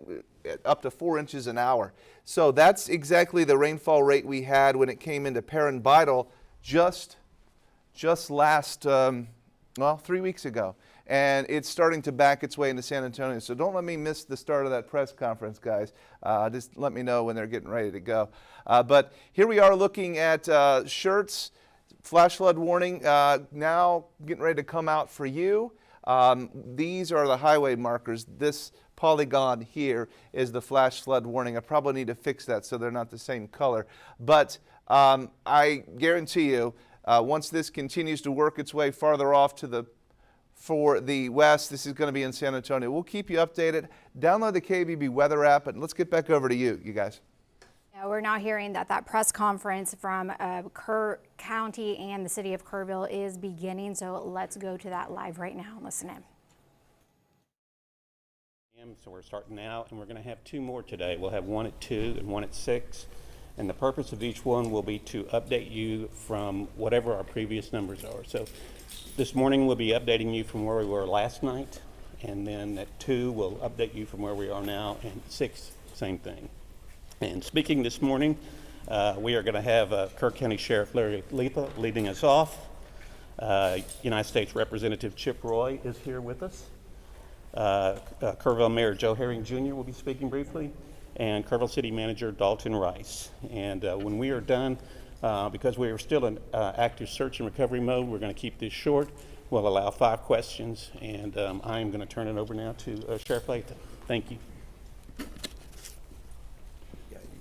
Speaker 10: up to 4 inches an hour. So that's exactly the rainfall rate we had when it came into Perrin Bidal just last, 3 weeks ago. And it's starting to back its way into San Antonio. So don't let me miss the start of that press conference, guys. Just let me know when they're getting ready to go. But here we are looking at Schertz, flash flood warning, now getting ready to come out for you. These are the highway markers. This polygon here is the flash flood warning. I probably need to fix that so they're not the same color. But I guarantee you, once this continues to work its way farther off to for the west, this is going to be in San Antonio. We'll keep you updated. Download the KBB weather app, and let's get back over to you guys.
Speaker 4: Yeah, we're now hearing that press conference from Kerr County and the city of Kerrville is beginning. So let's go to that live right now and listen in.
Speaker 12: So we're starting now, and we're going to have 2 more today. We'll have one at 2 and one at 6. And the purpose of each one will be to update you from whatever our previous numbers are. So this morning we'll be updating you from where we were last night, and then at 2 we'll update you from where we are now, and 6, same thing. And speaking this morning, we are going to have Kerr County Sheriff Larry Lipa leading us off. United States Representative Chip Roy is here with us. Kerrville Mayor Joe Herring Jr. will be speaking briefly, and Kerrville City Manager Dalton Rice. And when we are done, because we are still in active search and recovery mode, we're going to keep this short. We'll allow 5 questions, and I am going to turn it over now to Sheriff Lipa. Thank you.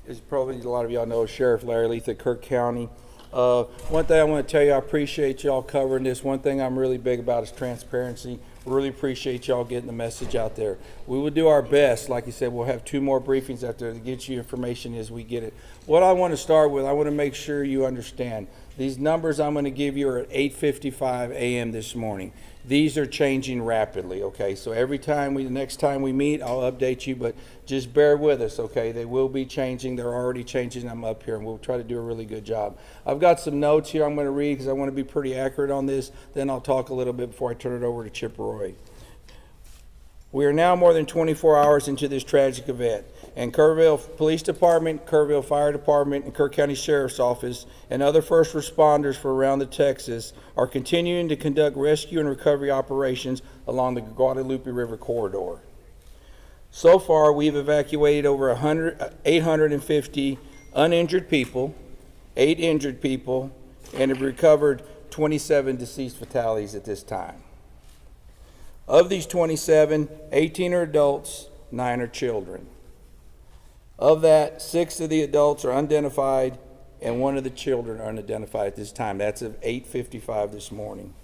Speaker 18: As probably a lot of y'all know, Sheriff Larry Lipa, Kerr County. One thing I want to tell you, I appreciate y'all covering this. One thing I'm really big about is transparency. Really appreciate y'all getting the message out there. We will do our best. Like you said, we'll have 2 more briefings out there to get you information as we get it. What I want to start with, I want to make sure you understand. These numbers I'm going to give you are at 8:55 a.m. this morning. These are changing rapidly, okay? So every time the next time we meet, I'll update you, but just bear with us, okay? They will be changing. They're already changing. I'm up here, and we'll try to do a really good job. I've got some notes here I'm going to read because I want to be pretty accurate on this. Then I'll talk a little bit before I turn it over to Chip Roy. We are now more than 24 hours into this tragic event, and Kerrville Police Department, Kerrville Fire Department, and Kerr County Sheriff's Office and other first responders from around the Texas are continuing to conduct rescue and recovery operations along the Guadalupe River corridor. So far, we've evacuated over 850 uninjured people, 8 injured people, and have recovered 27 deceased fatalities at this time. Of these 27, 18 are adults, 9 are children. Of that, 6 of the adults are unidentified, and 1 of the children are unidentified at this time. That's at 8:55 this morning.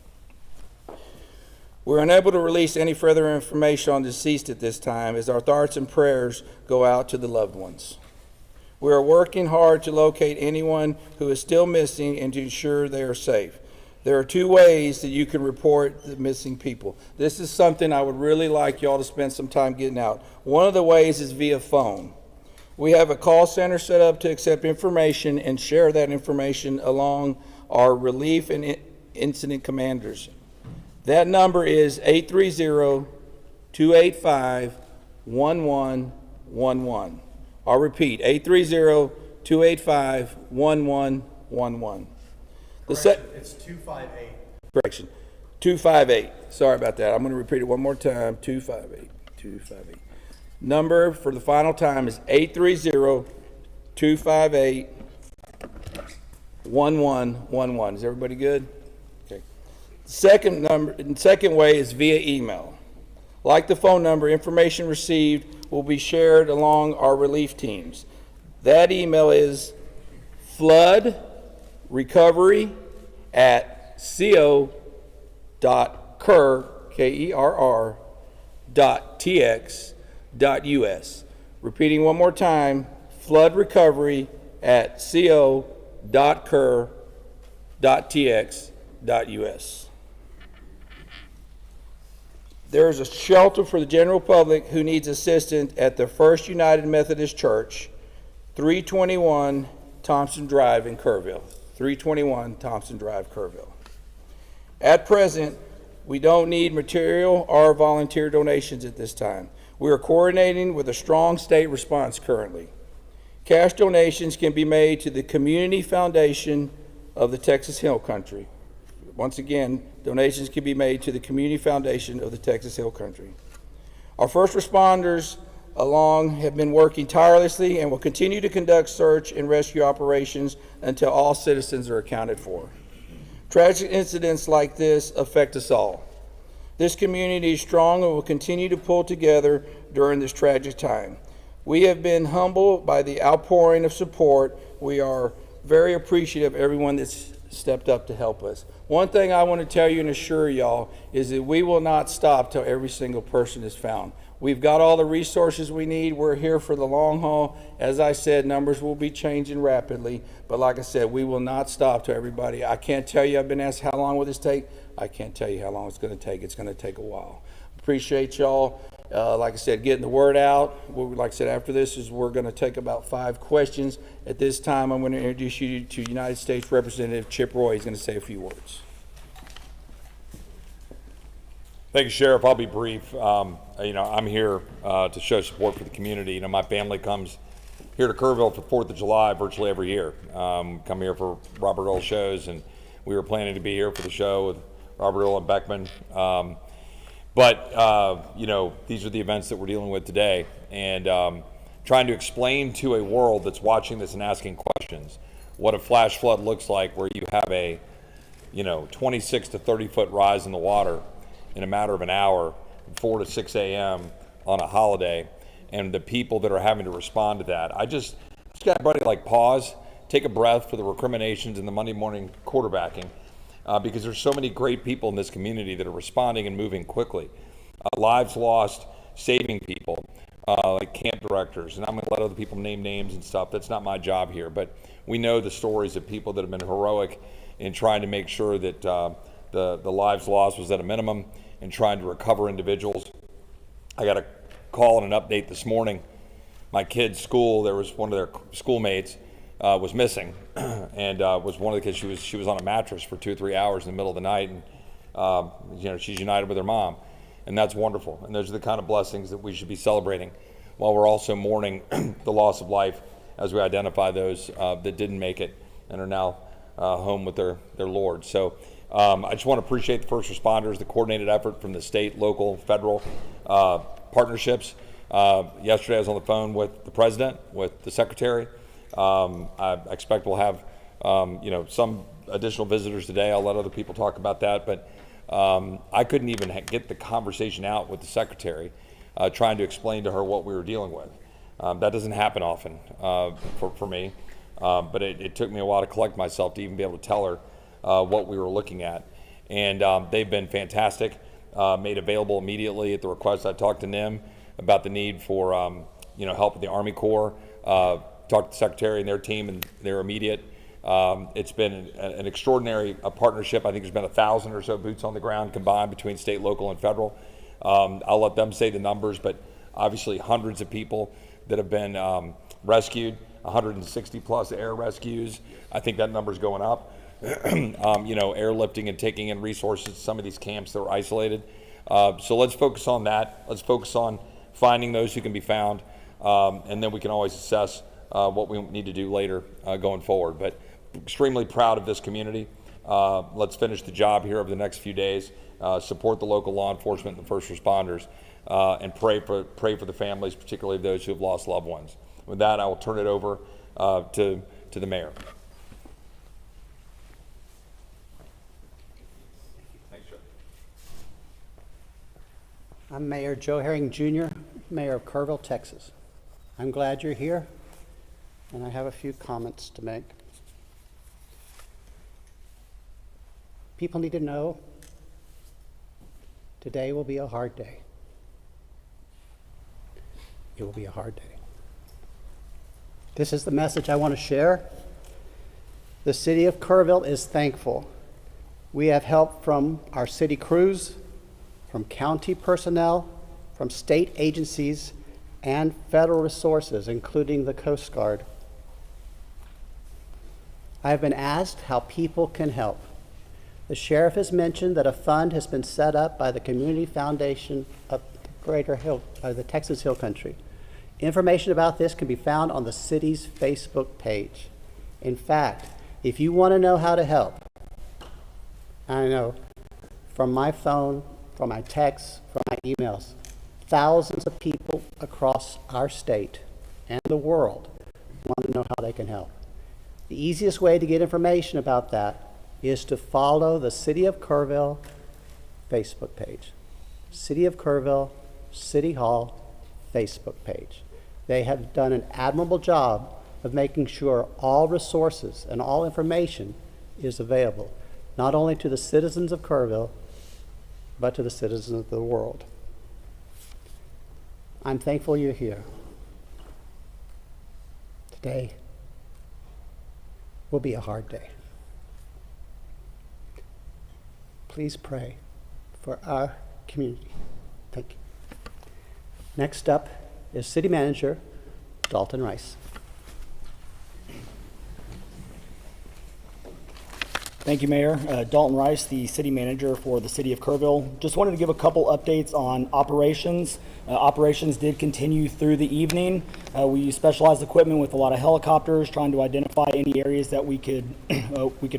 Speaker 18: We're unable to release any further information on the deceased at this time, as our thoughts and prayers go out to the loved ones. We are working hard to locate anyone who is still missing and to ensure they are safe. There are 2 ways that you can report the missing people. This is something I would really like y'all to spend some time getting out. One of the ways is via phone. We have a call center set up to accept information and share that information along our relief and incident commanders. That number is 830-285-1111. I'll repeat, 830 285-1111.
Speaker 20: It's 258.
Speaker 18: Correction, 258. Sorry about that. I'm going to repeat it one more time. 258. Number for the final time is 830-258-1111. Is everybody good? Okay. Second way is via email. Like the phone number, information received will be shared along our relief teams. That email is floodrecovery@co.tx.us. Repeating one more time, floodrecovery@co.tx.us. There is a shelter for the general public who needs assistance at the First United Methodist Church, 321 Thompson Drive in Kerrville. 321 Thompson Drive, Kerrville. At present, we don't need material or volunteer donations at this time. We are coordinating with a strong state response currently. Cash donations can be made to the Community Foundation of the Texas Hill Country. Once again, donations can be made to the Community Foundation of the Texas Hill Country. Our first responders have been working tirelessly and will continue to conduct search and rescue operations until all citizens are accounted for. Tragic incidents like this affect us all. This community is strong and will continue to pull together during this tragic time. We have been humbled by the outpouring of support. We are very appreciative of everyone that's stepped up to help us. One thing I want to tell you and assure y'all is that we will not stop till every single person is found. We've got all the resources we need. We're here for the long haul. As I said, numbers will be changing rapidly, but like I said, we will not stop till everybody. I can't tell you, I've been asked how long will this take? I can't tell you how long it's going to take. It's going to take a while. Appreciate y'all. Like I said, getting the word out. Like I said, after this we're going to take about 5 questions. At this time, I'm going to introduce you to United States Representative Chip Roy. He's going to say a few words.
Speaker 21: Thank you, Sheriff. I'll be brief. I'm here to show support for the community. My family comes here to Kerrville for 4th of July virtually every year. Come here for Robert Earl shows, and we were planning to be here for the show with Robert Earl and Beckman. These are the events that we're dealing with today, and trying to explain to a world that's watching this and asking questions what a flash flood looks like, where you have a 26 to 30 foot rise in the water in a matter of an hour, 4 to 6 a.m. on a holiday, and the people that are having to respond to that. I just got everybody pause, take a breath for the recriminations and the Monday morning quarterbacking, because there's so many great people in this community that are responding and moving quickly. Lives lost, saving people, like camp directors, and I'm going to let other people name names and stuff. That's not my job here, but we know the stories of people that have been heroic in trying to make sure that the lives lost was at a minimum, and trying to recover individuals. I got a call and an update this morning. My kid's school, there was one of their schoolmates was missing, and was one of the kids. She was on a mattress for 2 or 3 hours in the middle of the night, and she's united with her mom, and that's wonderful. And those are the kind of blessings that we should be celebrating, while we're also mourning the loss of life as we identify those that didn't make it and are now home with their Lord. So. I just want to appreciate the first responders, the coordinated effort from the state, local, federal partnerships. Yesterday I was on the phone with the president, with the secretary. I expect we'll have some additional visitors today. I'll let other people talk about that, but I couldn't even get the conversation out with the secretary, trying to explain to her what we were dealing with. That doesn't happen often for me, but it took me a while to collect myself to even be able to tell her what we were looking at. And they've been fantastic, made available immediately at the request. I talked to NIM about the need for help with the Army Corps, talked to the Secretary and their team, and they're immediate. It's been an extraordinary partnership. I think there's been 1,000 or so boots on the ground combined between state, local, and federal. I'll let them say the numbers, but obviously hundreds of people that have been rescued, 160 plus air rescues. I think that number's going up. Airlifting and taking in resources to some of these camps that were isolated. So let's focus on that. Let's focus on finding those who can be found, and then we can always assess what we need to do later going forward. But extremely proud of this community. Let's finish the job here over the next few days, support the local law enforcement and the first responders, and pray for the families, particularly those who have lost loved ones. With that, I will turn it over to the mayor. Thanks, Joe.
Speaker 1: I'm Mayor Joe Herring Jr., Mayor of Kerrville, Texas. I'm glad you're here, and I have a few comments to make. People need to know today will be a hard day. It will be a hard day. This is the message I want to share. The city of Kerrville is thankful. We have help from our city crews, from county personnel, from state agencies, and federal resources, including the Coast Guard. I have been asked how people can help. The sheriff has mentioned that a fund has been set up by the Community Foundation of the Texas Hill Country. Information about this can be found on the city's Facebook page. In fact, if you want to know how to help, I know from my phone, from my texts, from my emails, thousands of people across our state and the world want to know how they can help. The easiest way to get information about that is to follow the City of Kerrville Facebook page. City of Kerrville, City Hall Facebook page. They have done an admirable job of making sure all resources and all information is available, not only to the citizens of Kerrville, but to the citizens of the world. I'm thankful you're here. Today will be a hard day. Please pray for our community. Thank you. Next up is City Manager Dalton Rice.
Speaker 16: Thank you, Mayor. Dalton Rice, the City Manager for the City of Kerrville. Just wanted to give a couple updates on operations. Operations did continue through the evening. We use specialized equipment with a lot of helicopters, trying to identify any areas that we could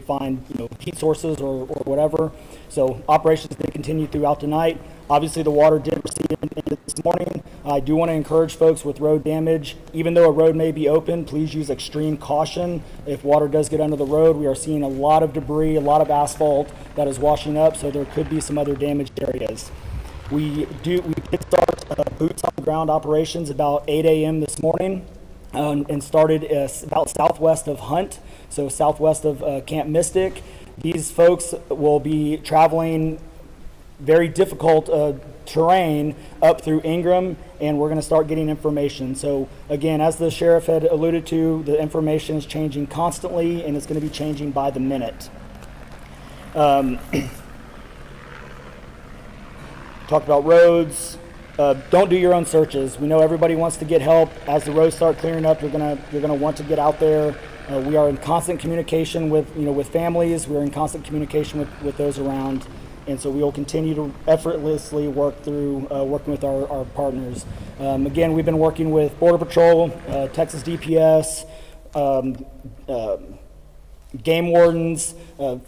Speaker 16: find, heat sources or whatever. So operations did continue throughout the night. Obviously, the water did recede this morning. I do want to encourage folks with road damage, even though a road may be open, please use extreme caution. If water does get under the road, we are seeing a lot of debris, a lot of asphalt that is washing up, so there could be some other damaged areas. We did start boots on the ground operations about 8 a.m. this morning and started about southwest of Hunt, so southwest of Camp Mystic. These folks will be traveling very difficult terrain up through Ingram, and we're going to start getting information. So again, as the sheriff had alluded to, the information is changing constantly, and it's going to be changing by the minute. Talk about roads. Don't do your own searches. We know everybody wants to get help. As the roads start clearing up, you're gonna want to get out there. We are in constant communication with families. We're in constant communication with those around, and so we will continue to effortlessly work through working with our partners. Again, we've been working with Border Patrol, Texas DPS, game wardens,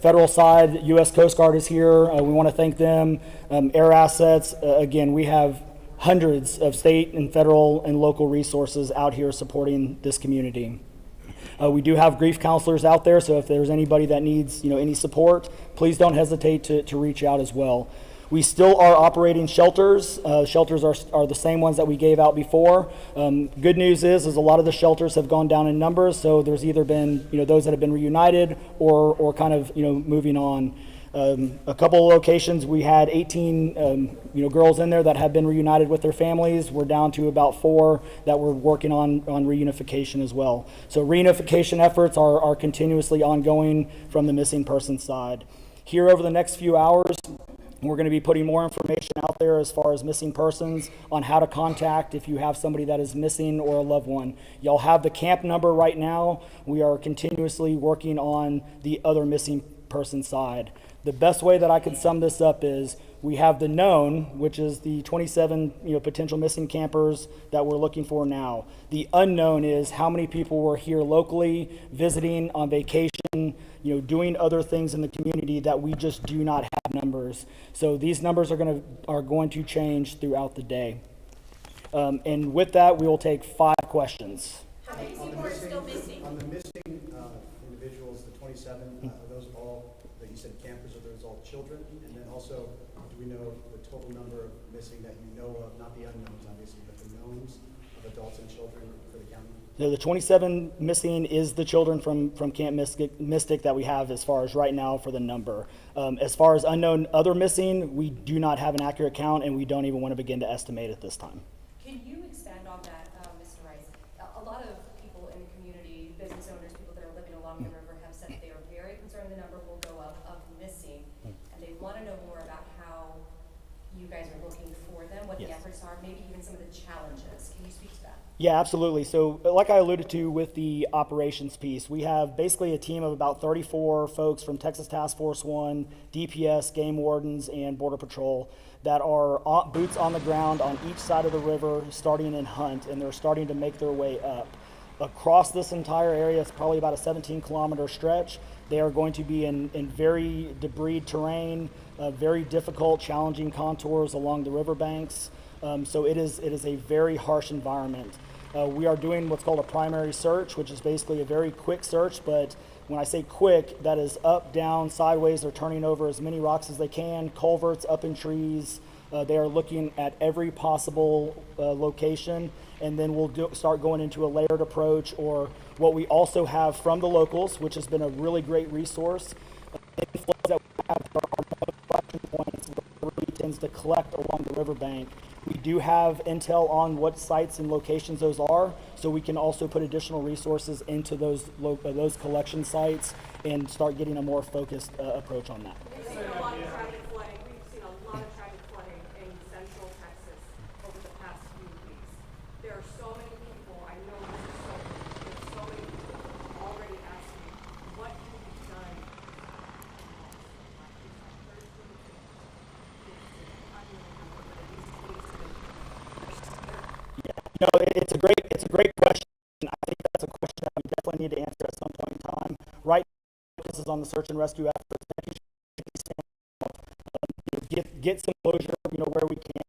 Speaker 16: federal side, U.S. Coast Guard is here. We want to thank them. Air assets. Again, we have hundreds of state and federal and local resources out here supporting this community. We do have grief counselors out there, so if there's anybody that needs any support, please don't hesitate to reach out as well. We still are operating shelters. Shelters are the same ones that we gave out before. Good news is a lot of the shelters have gone down in numbers, so there's either been those that have been reunited or kind of moving on. A couple of locations we had 18 girls in there that have been reunited with their families. We're down to about 4 that we're working on reunification as well. So reunification efforts are continuously ongoing from the missing person side. Here over the next few hours, we're going to be putting more information out there as far as missing persons, on how to contact if you have somebody that is missing or a loved one. Y'all have the camp number right now. We are continuously working on the other missing person side. The best way that I can sum this up is we have the known, which is the 27 potential missing campers that we're looking for now. The unknown is how many people were here locally, visiting on vacation, doing other things in the community that we just do not have numbers. So these numbers are going to change throughout the day. And with that, we will take 5 questions.
Speaker 13: How many people are still missing?
Speaker 20: On the missing individuals, the 27, are those all, that you said campers, are those all children? And then also, do we know the total number of missing that you know of, not the unknowns obviously, but the knowns of adults and children for the county?
Speaker 16: So the 27 missing is the children from Camp Mystic that we have as far as right now for the number. As far as unknown other missing, we do not have an accurate count, and we don't even want to begin to estimate at this time.
Speaker 22: Can you expand on that, Mr. Rice? A lot of people in the community, business owners, people that are living along the river have said they are very concerned the number will go up of missing, and they want to know more about how you guys are looking for them, what the efforts are, maybe even some of the challenges. Can you speak to that?
Speaker 16: Yeah, absolutely. So like I alluded to with the operations piece, we have basically a team of about 34 folks from Texas Task Force 1, DPS, Game Wardens, and Border Patrol that are boots on the ground on each side of the river, starting in Hunt, and they're starting to make their way up. Across this entire area, it's probably about a 17-kilometer stretch. They are going to be in very debris terrain, very difficult, challenging contours along the riverbanks. So it is a very harsh environment. We are doing what's called a primary search, which is basically a very quick search, but when I say quick, that is up, down, sideways. They're turning over as many rocks as they can, culverts, up in trees. They are looking at every possible location, and then we'll start going into a layered approach, or what we also have from the locals, which has been a really great resource. Any floods that we have are our collection points where the river tends to collect along the riverbank. We do have intel on what sites and locations those are, so we can also put additional resources into those collection sites and start getting a more focused approach on that.
Speaker 13: We've seen a lot of tragic flooding. We've seen a lot of tragic flooding in central Texas over the past few weeks. There are so many people, I know this is there's so many people already asking what can be done.
Speaker 16: No, it's a great question. I think that's a question that we definitely need to answer at some point in time. Right now, this is on the search and rescue efforts. Get some closure, where we can.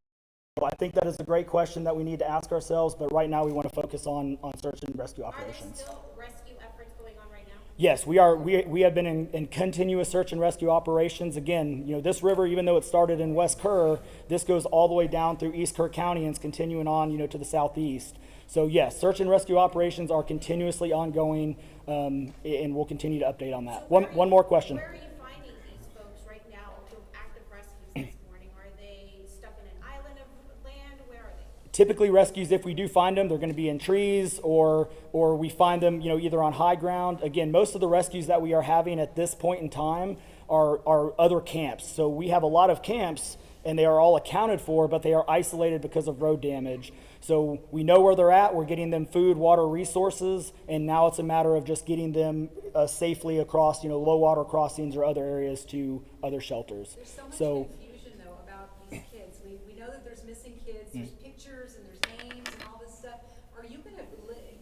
Speaker 16: So I think that is a great question that we need to ask ourselves. But right now, we want to focus on search and rescue operations.
Speaker 13: Are there still rescue efforts going on right now?
Speaker 16: Yes, we are. We have been in continuous search and rescue operations. Again, this river, even though it started in West Kerr, this goes all the way down through East Kerr County and is continuing on, to the southeast. So yes, search and rescue operations are continuously ongoing, and we'll continue to update on that. One more question.
Speaker 13: Where are you finding these folks right now, the active rescues this morning? Are they stuck in an island of land? Where are they?
Speaker 16: Typically rescues, if we do find them, they're going to be in trees, or we find them, either on high ground. Again, most of the rescues that we are having at this point in time are other camps. So we have a lot of camps, and they are all accounted for, but they are isolated because of road damage. So we know where they're at. We're getting them food, water, resources, and now it's a matter of just getting them safely across, low water crossings or other areas to other shelters.
Speaker 22: There's so much confusion, though, about these kids. We know that there's missing kids, there's pictures, and there's names and all this stuff. Are you going to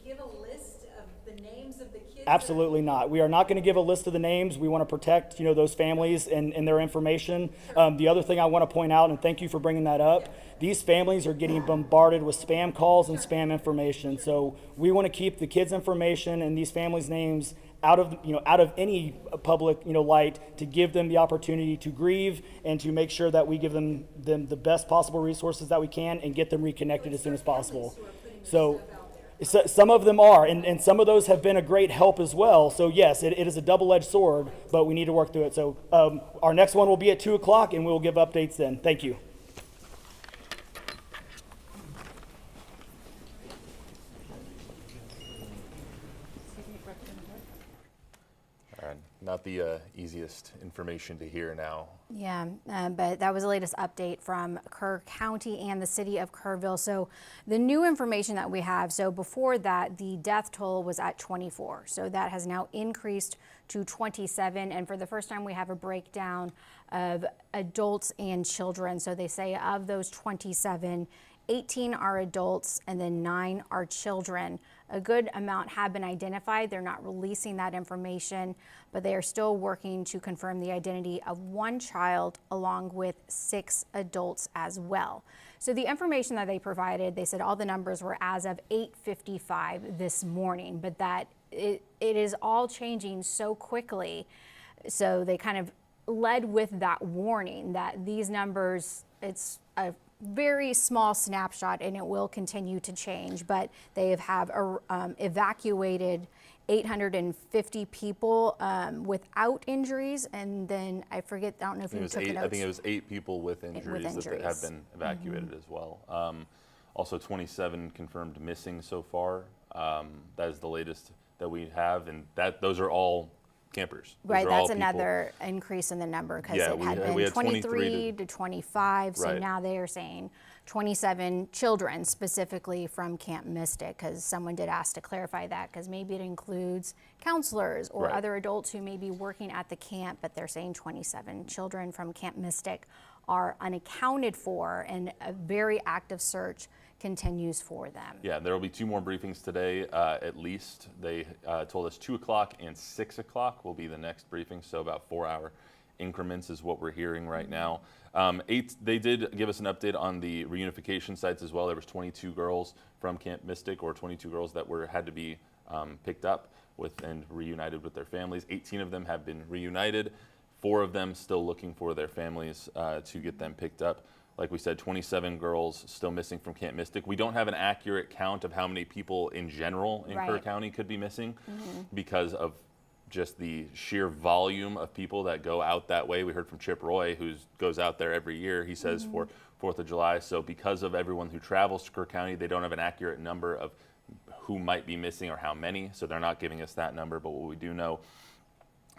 Speaker 22: give a list of the names of the kids?
Speaker 16: Absolutely not. We are not going to give a list of the names. We want to protect, those families and their information. The other thing I want to point out, and thank you for bringing that up, these families are getting bombarded with spam calls and spam information. So we want to keep the kids' information and these families' names out of any public, light, to give them the opportunity to grieve and to make sure that we give them the best possible resources that we can and get them reconnected as soon as possible. So some of them are, and some of those have been a great help as well. So yes, it is a double-edged sword, but we need to work through it. So our next one will be at 2 o'clock, and we'll give updates then. Thank you.
Speaker 2: not the easiest information to hear now.
Speaker 4: Yeah, but that was the latest update from Kerr County and the city of Kerrville. So the new information that we have, so before that, the death toll was at 24. So that has now increased to 27. And for the first time, we have a breakdown of adults and children. So they say of those 27, 18 are adults and then 9 are children. A good amount have been identified. They're not releasing that information, but they are still working to confirm the identity of 1 child along with 6 adults as well. So the information that they provided, they said all the numbers were as of 8:55 this morning, but that it is all changing so quickly. So they kind of led with that warning that these numbers, it's a very small snapshot and it will continue to change, but they have evacuated 850 people without injuries, and then I forget, I don't know if you took notes.
Speaker 2: I think it was 8 people with injuries that have been evacuated as well. Also 27 confirmed missing so far. That is the latest that we have, and those are all campers.
Speaker 4: Right, that's another increase in the number because it had been 23 to 25, so now they are saying 27 children specifically from Camp Mystic, because someone did ask to clarify that, because maybe it includes counselors or other adults who may be working at the camp, but they're saying 27 children from Camp Mystic are unaccounted for, and a very active search continues for them.
Speaker 2: Yeah, there will be 2 more briefings today, at least. They told us 2 o'clock and 6 o'clock will be the next briefing, so about 4-hour increments is what we're hearing right now. They did give us an update on the reunification sites as well. There was 22 girls from Camp Mystic, or 22 girls that had to be picked up with and reunited with their families. 18 of them have been reunited. 4 of them still looking for their families to get them picked up. Like we said, 27 girls still missing from Camp Mystic. We don't have an accurate count of how many people in general in Kerr County could be missing because of just the sheer volume of people that go out that way. We heard from Chip Roy, who goes out there every year, he says, for 4th of July. So because of everyone who travels to Kerr County, they don't have an accurate number of who might be missing or how many. So they're not giving us that number. But what we do know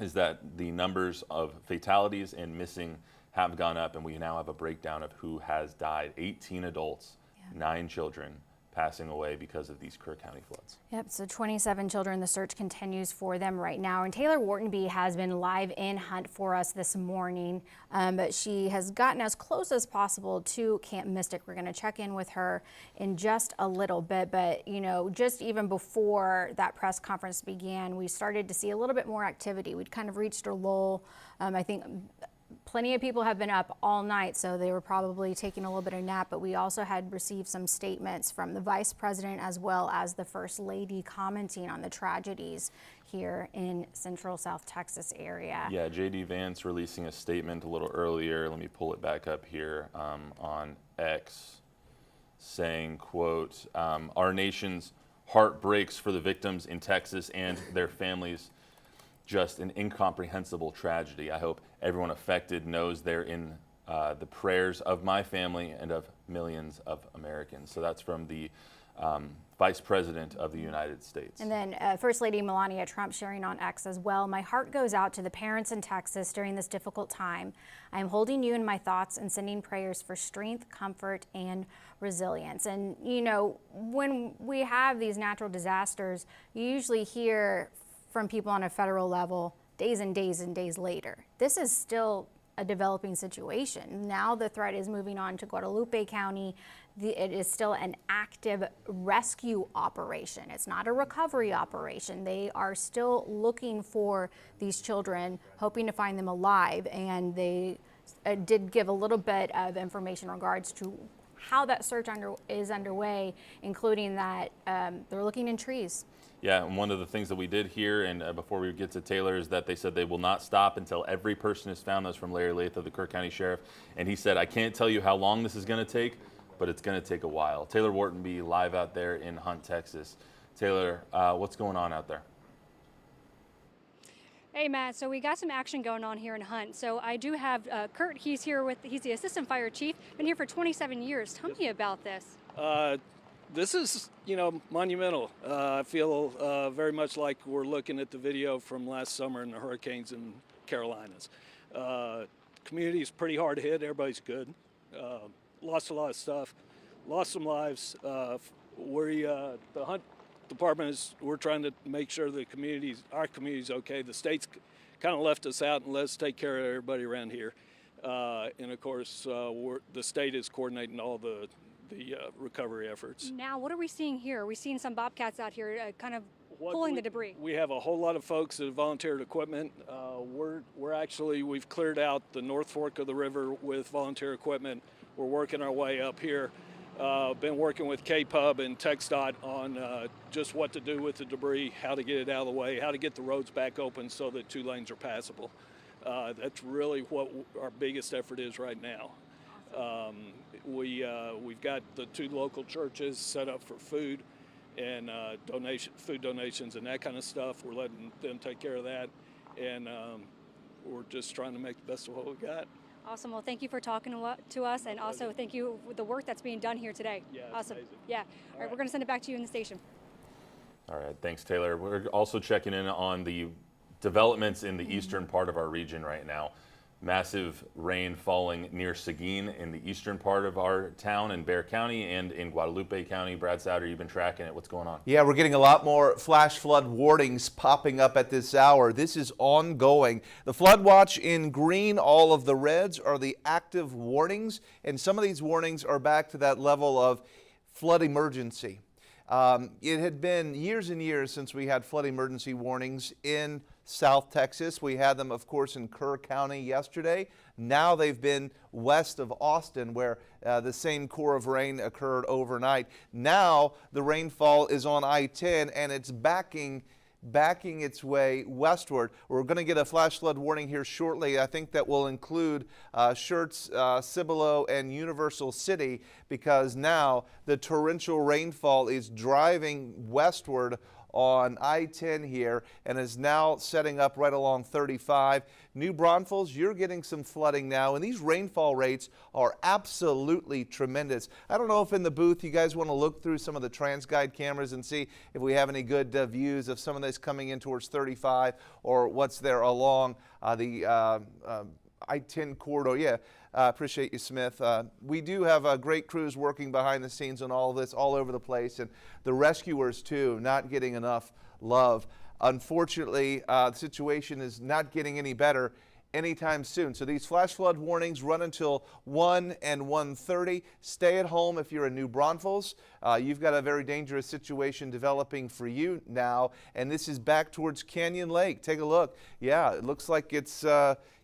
Speaker 2: is that the numbers of fatalities and missing have gone up, and we now have a breakdown of who has died. 18 adults, 9 children passing away because of these Kerr County floods.
Speaker 4: Yep, so 27 children. The search continues for them right now. And Taylor Whartonby has been live in Hunt for us this morning. But she has gotten as close as possible to Camp Mystic. We're going to check in with her in just a little bit. But, you know, just even before that press conference began, we started to see a little bit more activity. We'd kind of reached a lull. I think plenty of people have been up all night, so they were probably taking a little bit of nap, but we also had received some statements from the Vice President as well as the First Lady commenting on the tragedies here in Central South Texas area.
Speaker 2: Yeah, J.D. Vance releasing a statement a little earlier. Let me pull it back up here on X, saying, quote, our nation's heart breaks for the victims in Texas and their families. Just an incomprehensible tragedy. I hope everyone affected knows they're in the prayers of my family and of millions of Americans. So that's from the Vice President of the United States.
Speaker 4: And then First Lady Melania Trump sharing on X as well. My heart goes out to the parents in Texas during this difficult time. I am holding you in my thoughts and sending prayers for strength, comfort, and resilience. And, you know, when we have these natural disasters, you usually hear from people on a federal level days and days and days later. This is still a developing situation. Now the threat is moving on to Guadalupe County. It is still an active rescue operation. It's not a recovery operation. They are still looking for these children, hoping to find them alive, and they did give a little bit of information in regards to how that search is underway, including that they're looking in trees.
Speaker 2: Yeah, and one of the things that we did hear, and before we get to Taylor, is that they said they will not stop until every person is found. That's from Larry Latha, the Kerr County Sheriff. And he said, I can't tell you how long this is going to take, but it's going to take a while. Taylor Whartonby live out there in Hunt, Texas. Taylor, what's going on out there?
Speaker 5: Hey Matt, so we got some action going on here in Hunt. So I do have Kurt, he's the Assistant Fire Chief, been here for 27 years. Tell me about this.
Speaker 15: This is, monumental. I feel very much like we're looking at the video from last summer in the hurricanes in Carolinas. Community is pretty hard hit. Everybody's good. Lost a lot of stuff. Lost some lives. The hunt department we're trying to make sure our community's okay. The state's kind of left us out and let us take care of everybody around here. And of course, the state is coordinating all the recovery efforts.
Speaker 5: Now, what are we seeing here? Are we seeing some bobcats out here kind of pulling the debris?
Speaker 15: We have a whole lot of folks that have volunteered equipment. We've cleared out the North Fork of the river with volunteer equipment. We're working our way up here. Been working with KPUB and TxDOT on just what to do with the debris, how to get it out of the way, how to get the roads back open so that 2 lanes are passable. That's really what our biggest effort is right now. We've got the 2 local churches set up for food and food donations and that kind of stuff. We're letting them take care of that, and we're just trying to make the best of what we got.
Speaker 5: Awesome. Well, thank you for talking to us, and also thank you for the work that's being done here today.
Speaker 15: Yeah,
Speaker 5: awesome.
Speaker 15: Amazing.
Speaker 5: Yeah. All right, we're going to send it back to you in the station.
Speaker 2: All right, thanks, Taylor. We're also checking in on the developments in the eastern part of our region right now. Massive rain falling near Seguin in the eastern part of our town in Bexar County and in Guadalupe County. Brad Souder, you've been tracking it. What's going on?
Speaker 10: Yeah, we're getting a lot more flash flood warnings popping up at this hour. This is ongoing. The flood watch in green, all of the reds are the active warnings, and some of these warnings are back to that level of flood emergency. It had been years and years since we had flood emergency warnings in South Texas. We had them, of course, in Kerr County yesterday. Now they've been west of Austin, where the same core of rain occurred overnight. Now the rainfall is on I-10, and it's backing its way westward. We're going to get a flash flood warning here shortly. I think that will include Schertz, Cibolo, and Universal City, because now the torrential rainfall is driving westward on I-10 here and is now setting up right along 35. New Braunfels, you're getting some flooding now, and these rainfall rates are absolutely tremendous. I don't know if in the booth you guys want to look through some of the TransGuide cameras and see if we have any good views of some of this coming in towards 35 or what's there along the I-10 corridor. Yeah. Appreciate you, Smith. We do have great crews working behind the scenes on all of this, all over the place, and the rescuers, too, not getting enough love. Unfortunately, the situation is not getting any better anytime soon. So these flash flood warnings run until 1 and 1:30. Stay at home if you're in New Braunfels. You've got a very dangerous situation developing for you now, and this is back towards Canyon Lake. Take a look. Yeah, it looks like it's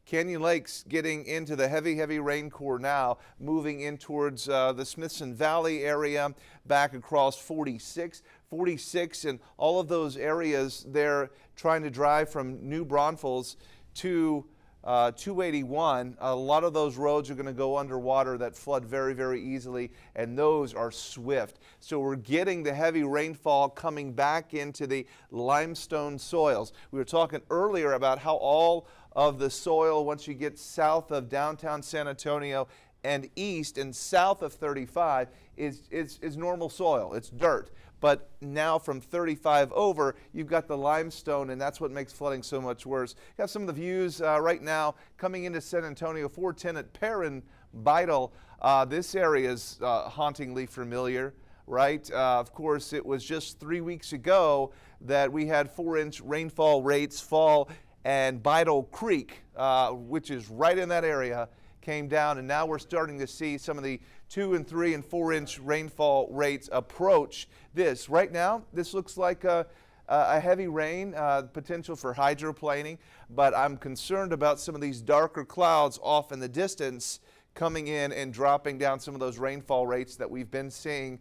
Speaker 10: Canyon Lake's getting into the heavy rain core now, moving in towards the Smithson Valley area, back across 46, and all of those areas. They're trying to drive from New Braunfels to 281. A lot of those roads are going to go underwater that flood very easily, and those are swift. So we're getting the heavy rainfall coming back into the limestone soils. We were talking earlier about how all of the soil, once you get south of downtown San Antonio and east and south of 35, is normal soil. It's dirt. But now from 35 over, you've got the limestone, and that's what makes flooding so much worse. You have some of the views right now coming into San Antonio, 410 at Perrin, Beidel. This area is hauntingly familiar, right? Of course, it was just 3 weeks ago that we had 4-inch rainfall rates fall, and Beidel Creek, which is right in that area, came down, and now we're starting to see some of the 2 and 3 and 4-inch rainfall rates approach this. Right now, this looks like a heavy rain, potential for hydroplaning, but I'm concerned about some of these darker clouds off in the distance coming in and dropping down some of those rainfall rates that we've been seeing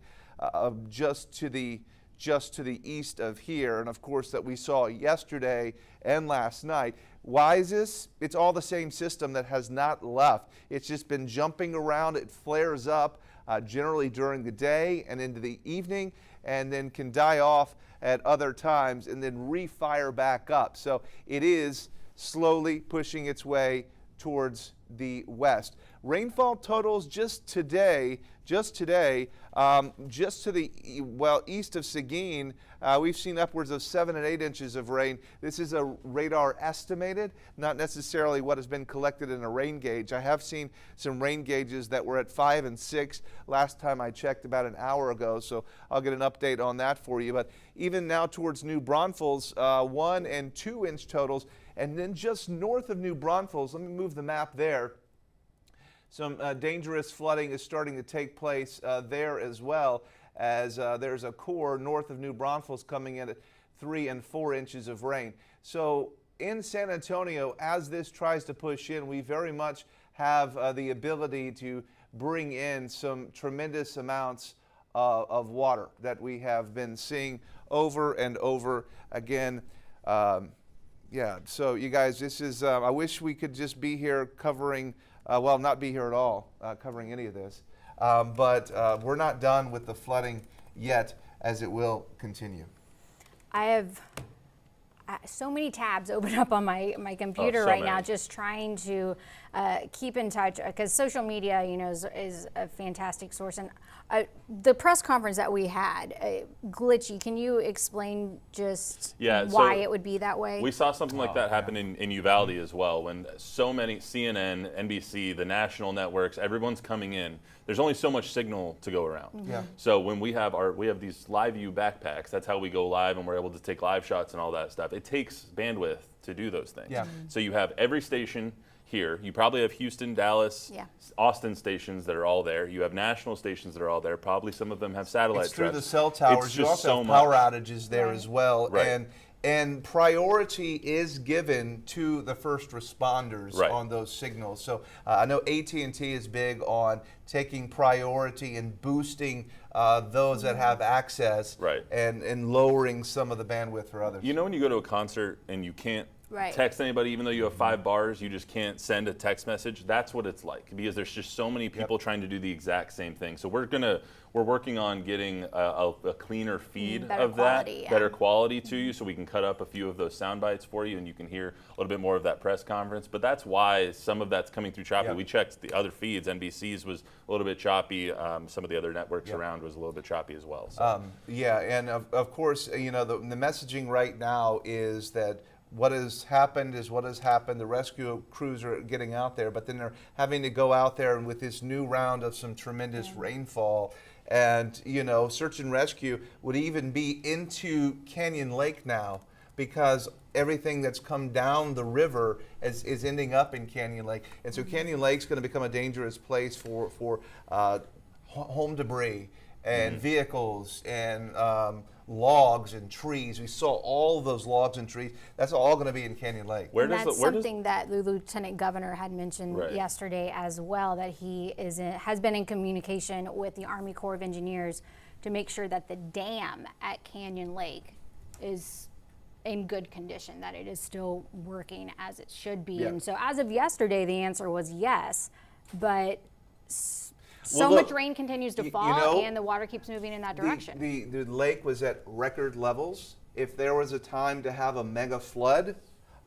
Speaker 10: just to the east of here, and of course that we saw yesterday and last night. Why is this? It's all the same system that has not left. It's just been jumping around. It flares up generally during the day and into the evening, and then can die off at other times and then refire back up. So it is slowly pushing its way towards the west. Rainfall totals just today, just to the east of Seguin, we've seen upwards of 7 and 8 inches of rain. This is a radar estimated, not necessarily what has been collected in a rain gauge. I have seen some rain gauges that were at 5 and 6 last time I checked about an hour ago, so I'll get an update on that for you. But even now towards New Braunfels, 1 and 2 inch totals, and then just north of New Braunfels, let me move the map there. Some dangerous flooding is starting to take place there as well, as there's a core north of New Braunfels coming in at 3 and 4 inches of rain. So in San Antonio, as this tries to push in, we very much have the ability to bring in some tremendous amounts of water that we have been seeing over and over again. Yeah, so you guys, this is, I wish we could just be here covering, well, not be here at all, covering any of this. But we're not done with the flooding yet, as it will continue.
Speaker 4: I have so many tabs open up on my computer right now, just trying to keep in touch, because social media, you know, is a fantastic source. And the press conference that we had, glitchy. Can you explain just why it would be that way?
Speaker 2: We saw something like that happen in Uvalde as well, when so many, CNN, NBC, the national networks, everyone's coming in. There's only so much signal to go around.
Speaker 10: Yeah.
Speaker 2: So when we have these live view backpacks, that's how we go live, and we're able to take live shots and all that stuff. It takes bandwidth to do those things.
Speaker 10: Yeah.
Speaker 2: So you have every station here. You probably have Houston, Dallas, Austin stations that are all there. You have national stations that are all there. Probably some of them have satellite.
Speaker 10: It's through
Speaker 2: traffic.
Speaker 10: the cell towers.
Speaker 2: It's
Speaker 10: You
Speaker 2: just
Speaker 10: also
Speaker 2: so
Speaker 10: have
Speaker 2: much.
Speaker 10: power outages there as well.
Speaker 2: Right.
Speaker 10: And priority is given to the first responders on those signals. So I know AT&T is big on taking priority and boosting those that have access and lowering some of the bandwidth for others.
Speaker 2: You know, when you go to a concert and you can't text anybody, even though you have 5 bars, you just can't send a text message. That's what it's like, because there's just so many people trying to do the exact same thing. So we're working on getting a cleaner feed of
Speaker 4: quality,
Speaker 2: that, better quality to you, so we can cut up a few of those sound bites for you, and you can hear a little bit more of that press conference. But that's why some of that's coming through choppy. We checked the other feeds. NBC's was a little bit choppy. Some of the other networks around was a little bit choppy as well. So.
Speaker 10: Yeah, and of course, you know, the messaging right now is that what has happened is what has happened. The rescue crews are getting out there, but then they're having to go out there and with this new round of some tremendous rainfall. And, you know, search and rescue would even be into Canyon Lake now, because everything that's come down the river is ending up in Canyon Lake. And so Canyon Lake's going to become a dangerous place for home debris and vehicles and logs and trees. We saw all of those logs and trees. That's all going to be in Canyon Lake.
Speaker 4: That's something that the Lieutenant Governor had mentioned yesterday as well, that he has been in communication with the Army Corps of Engineers to make sure that the dam at Canyon Lake is in good condition, that it is still working as it should be. And so as of yesterday, the answer was yes, but much rain continues to fall, and the water keeps moving in that direction.
Speaker 10: The lake was at record levels. If there was a time to have a mega flood,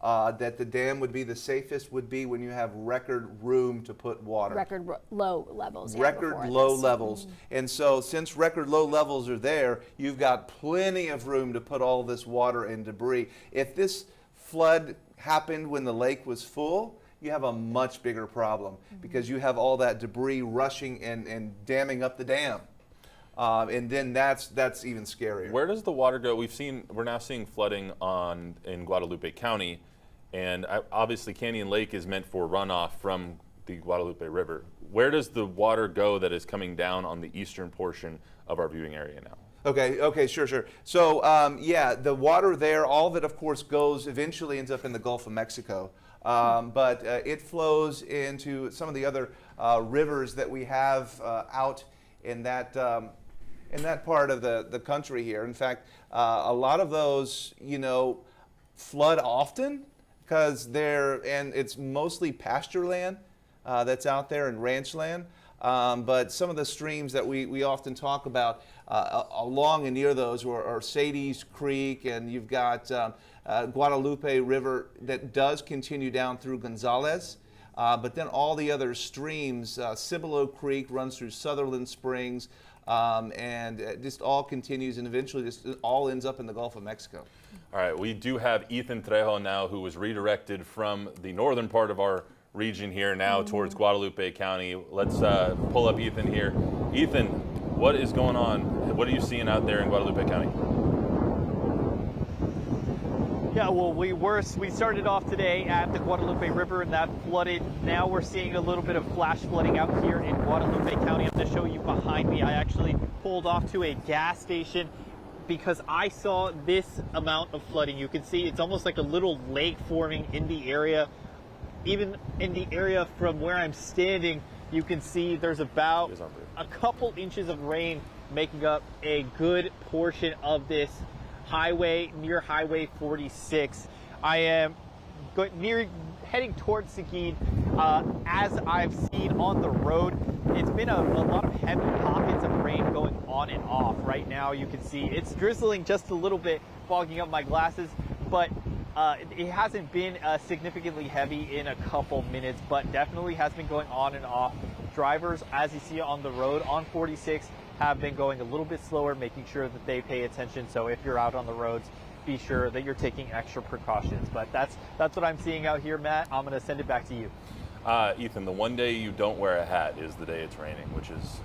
Speaker 10: that the dam would be the safest would be when you have record room to put water.
Speaker 4: Record low levels.
Speaker 10: Record low levels. And so since record low levels are there, you've got plenty of room to put all this water and debris. If this flood happened when the lake was full, you have a much bigger problem, because you have all that debris rushing and damming up the dam. And then that's even scarier.
Speaker 2: Where does the water go? We're now seeing flooding in Guadalupe County, and obviously Canyon Lake is meant for runoff from the Guadalupe River. Where does the water go that is coming down on the eastern portion of our viewing area now?
Speaker 10: Okay, sure. So the water there, all of it of course eventually ends up in the Gulf of Mexico. But it flows into some of the other rivers that we have out in that part of the country here. In fact, a lot of those, you know, flood often because it's mostly pasture land that's out there and ranch land. But some of the streams that we often talk about along and near those are Sadie's Creek, and you've got Guadalupe River that does continue down through Gonzales. but then all the other streams, Cibolo Creek runs through Sutherland Springs, and it just all continues and eventually just all ends up in the Gulf of Mexico.
Speaker 2: All right, we do have Ethan Trejo now, who was redirected from the northern part of our region here now towards Guadalupe County. Let's pull up Ethan here. Ethan, what is going on? What are you seeing out there in Guadalupe County?
Speaker 14: Yeah, well, we started off today at the Guadalupe River and that flooded. Now we're seeing a little bit of flash flooding out here in Guadalupe County. I'm going to show you behind me. I actually pulled off to a gas station because I saw this amount of flooding. You can see it's almost like a little lake forming in the area. Even in the area from where I'm standing, you can see there's about a couple inches of rain making up a good portion of this highway near Highway 46. I am heading towards Seguin. As I've seen on the road, it's been a lot of heavy pockets of rain going on and off. Right now you can see it's drizzling just a little bit, fogging up my glasses, but it hasn't been significantly heavy in a couple minutes, but definitely has been going on and off. Drivers, as you see on the road on 46, have been going a little bit slower, making sure that they pay attention. So if you're out on the roads, be sure that you're taking extra precautions. But that's what I'm seeing out here, Matt. I'm going to send it back to you.
Speaker 2: Ethan, the one day you don't wear a hat is the day it's raining, which is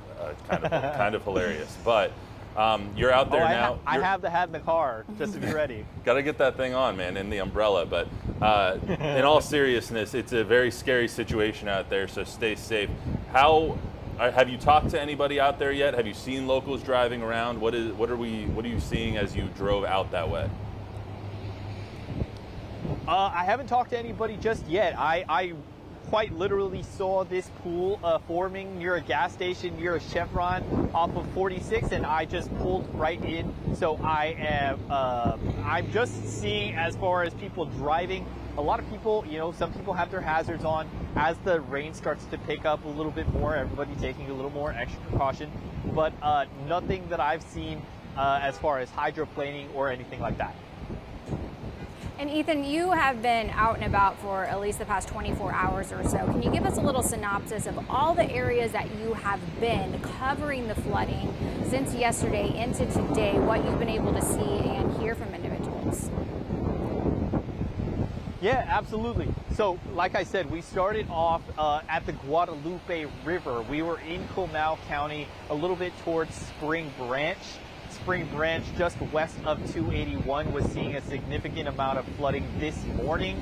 Speaker 2: kind of hilarious. But you're out there now.
Speaker 14: I have the hat in the car, just to be ready.
Speaker 2: Got to get that thing on, man, in the umbrella. But in all seriousness, it's a very scary situation out there, so stay safe. Have you talked to anybody out there yet? Have you seen locals driving around? What are you seeing as you drove out that way?
Speaker 14: I haven't talked to anybody just yet. I quite literally saw this pool forming near a gas station near a Chevron off of 46, and I just pulled right in. So I'm just seeing, as far as people driving, a lot of people, some people have their hazards on. As the rain starts to pick up a little bit more, everybody taking a little more extra precaution, but nothing that I've seen as far as hydroplaning or anything like that.
Speaker 4: And Ethan, you have been out and about for at least the past 24 hours or so. Can you give us a little synopsis of all the areas that you have been covering the flooding since yesterday into today, what you've been able to see and hear from individuals?
Speaker 14: Yeah, absolutely. So, like I said, we started off at the Guadalupe River. We were in Comal County, a little bit towards Spring Branch. Spring Branch, just west of 281, was seeing a significant amount of flooding this morning.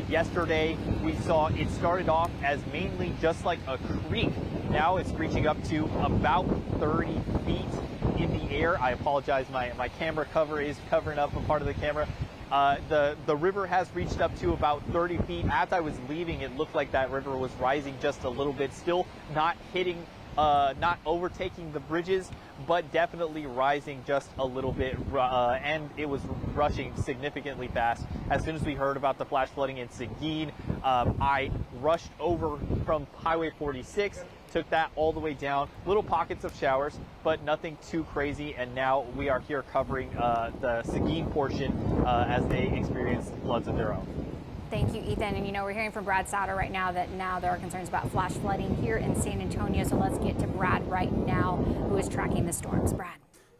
Speaker 14: Yesterday, we saw it started off as mainly just like a creek. Now it's reaching up to about 30 feet in the air. I apologize, my camera cover is covering up a part of the camera. The river has reached up to about 30 feet. As I was leaving, it looked like that river was rising just a little bit, still not hitting, not overtaking the bridges, but definitely rising just a little bit, and it was rushing significantly fast. As soon as we heard about the flash flooding in Seguin, I rushed over from Highway 46, took that all the way down, little pockets of showers, but nothing too crazy, and now we are here covering the Seguin portion as they experience floods of their own.
Speaker 4: Thank you, Ethan. And we're hearing from Brad Sauter right now that now there are concerns about flash flooding here in San Antonio. So let's get to Brad right now, who is tracking the storms. Brad.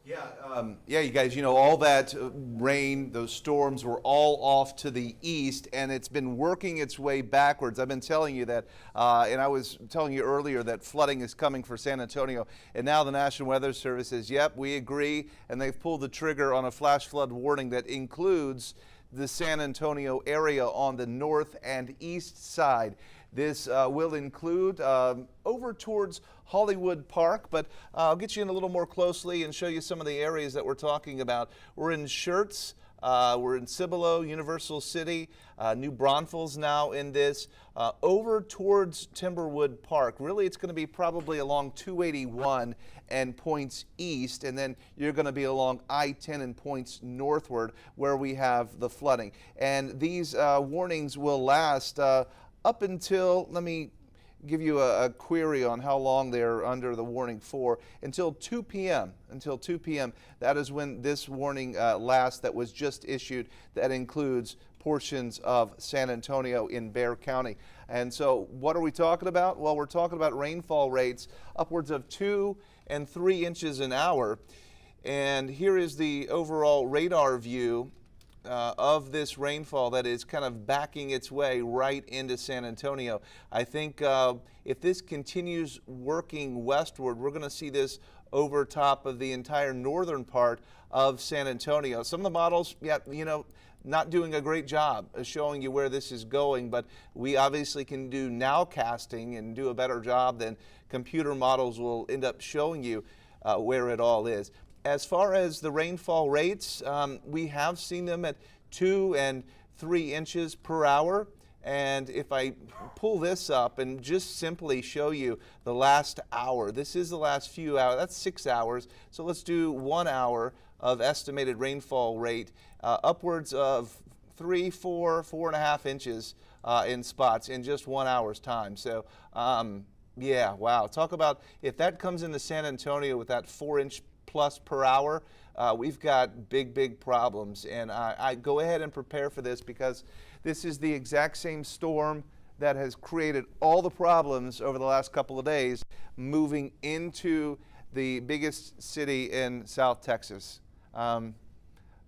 Speaker 10: Yeah, you guys, all that rain, those storms were all off to the east, and it's been working its way backwards. I've been telling you that, and I was telling you earlier that flooding is coming for San Antonio, and now the National Weather Service says, yep, we agree, and they've pulled the trigger on a flash flood warning that includes the San Antonio area on the north and east side. This will include over towards Hollywood Park, but I'll get you in a little more closely and show you some of the areas that we're talking about. We're in Schertz, we're in Cibolo, Universal City, New Braunfels now in this, over towards Timberwood Park. Really, it's going to be probably along 281 and points east, and then you're going to be along I-10 and points northward where we have the flooding. And these warnings will last up until, let me give you a query on how long they're under the warning for, until 2 p.m. Until 2 p.m. That is when this warning lasts that was just issued. That includes portions of San Antonio in Bexar County. And so what are we talking about? Well, we're talking about rainfall rates upwards of 2 and 3 inches an hour. And here is the overall radar view of this rainfall that is kind of backing its way right into San Antonio. I think if this continues working westward, we're going to see this over top of the entire northern part of San Antonio. Some of the models, yeah, you know, not doing a great job of showing you where this is going, but we obviously can do nowcasting and do a better job than computer models will end up showing you where it all is. As far as the rainfall rates, we have seen them at 2 and 3 inches per hour. And if I pull this up and just simply show you the last hour, this is the last few hours, that's 6 hours. So let's do 1 hour of estimated rainfall rate, upwards of 3, 4, 4.5 inches in spots in just 1 hour's time. So yeah, wow. Talk about if that comes into San Antonio with that 4-inch plus per hour, we've got big problems. And I go ahead and prepare for this because this is the exact same storm that has created all the problems over the last couple of days moving into the biggest city in South Texas.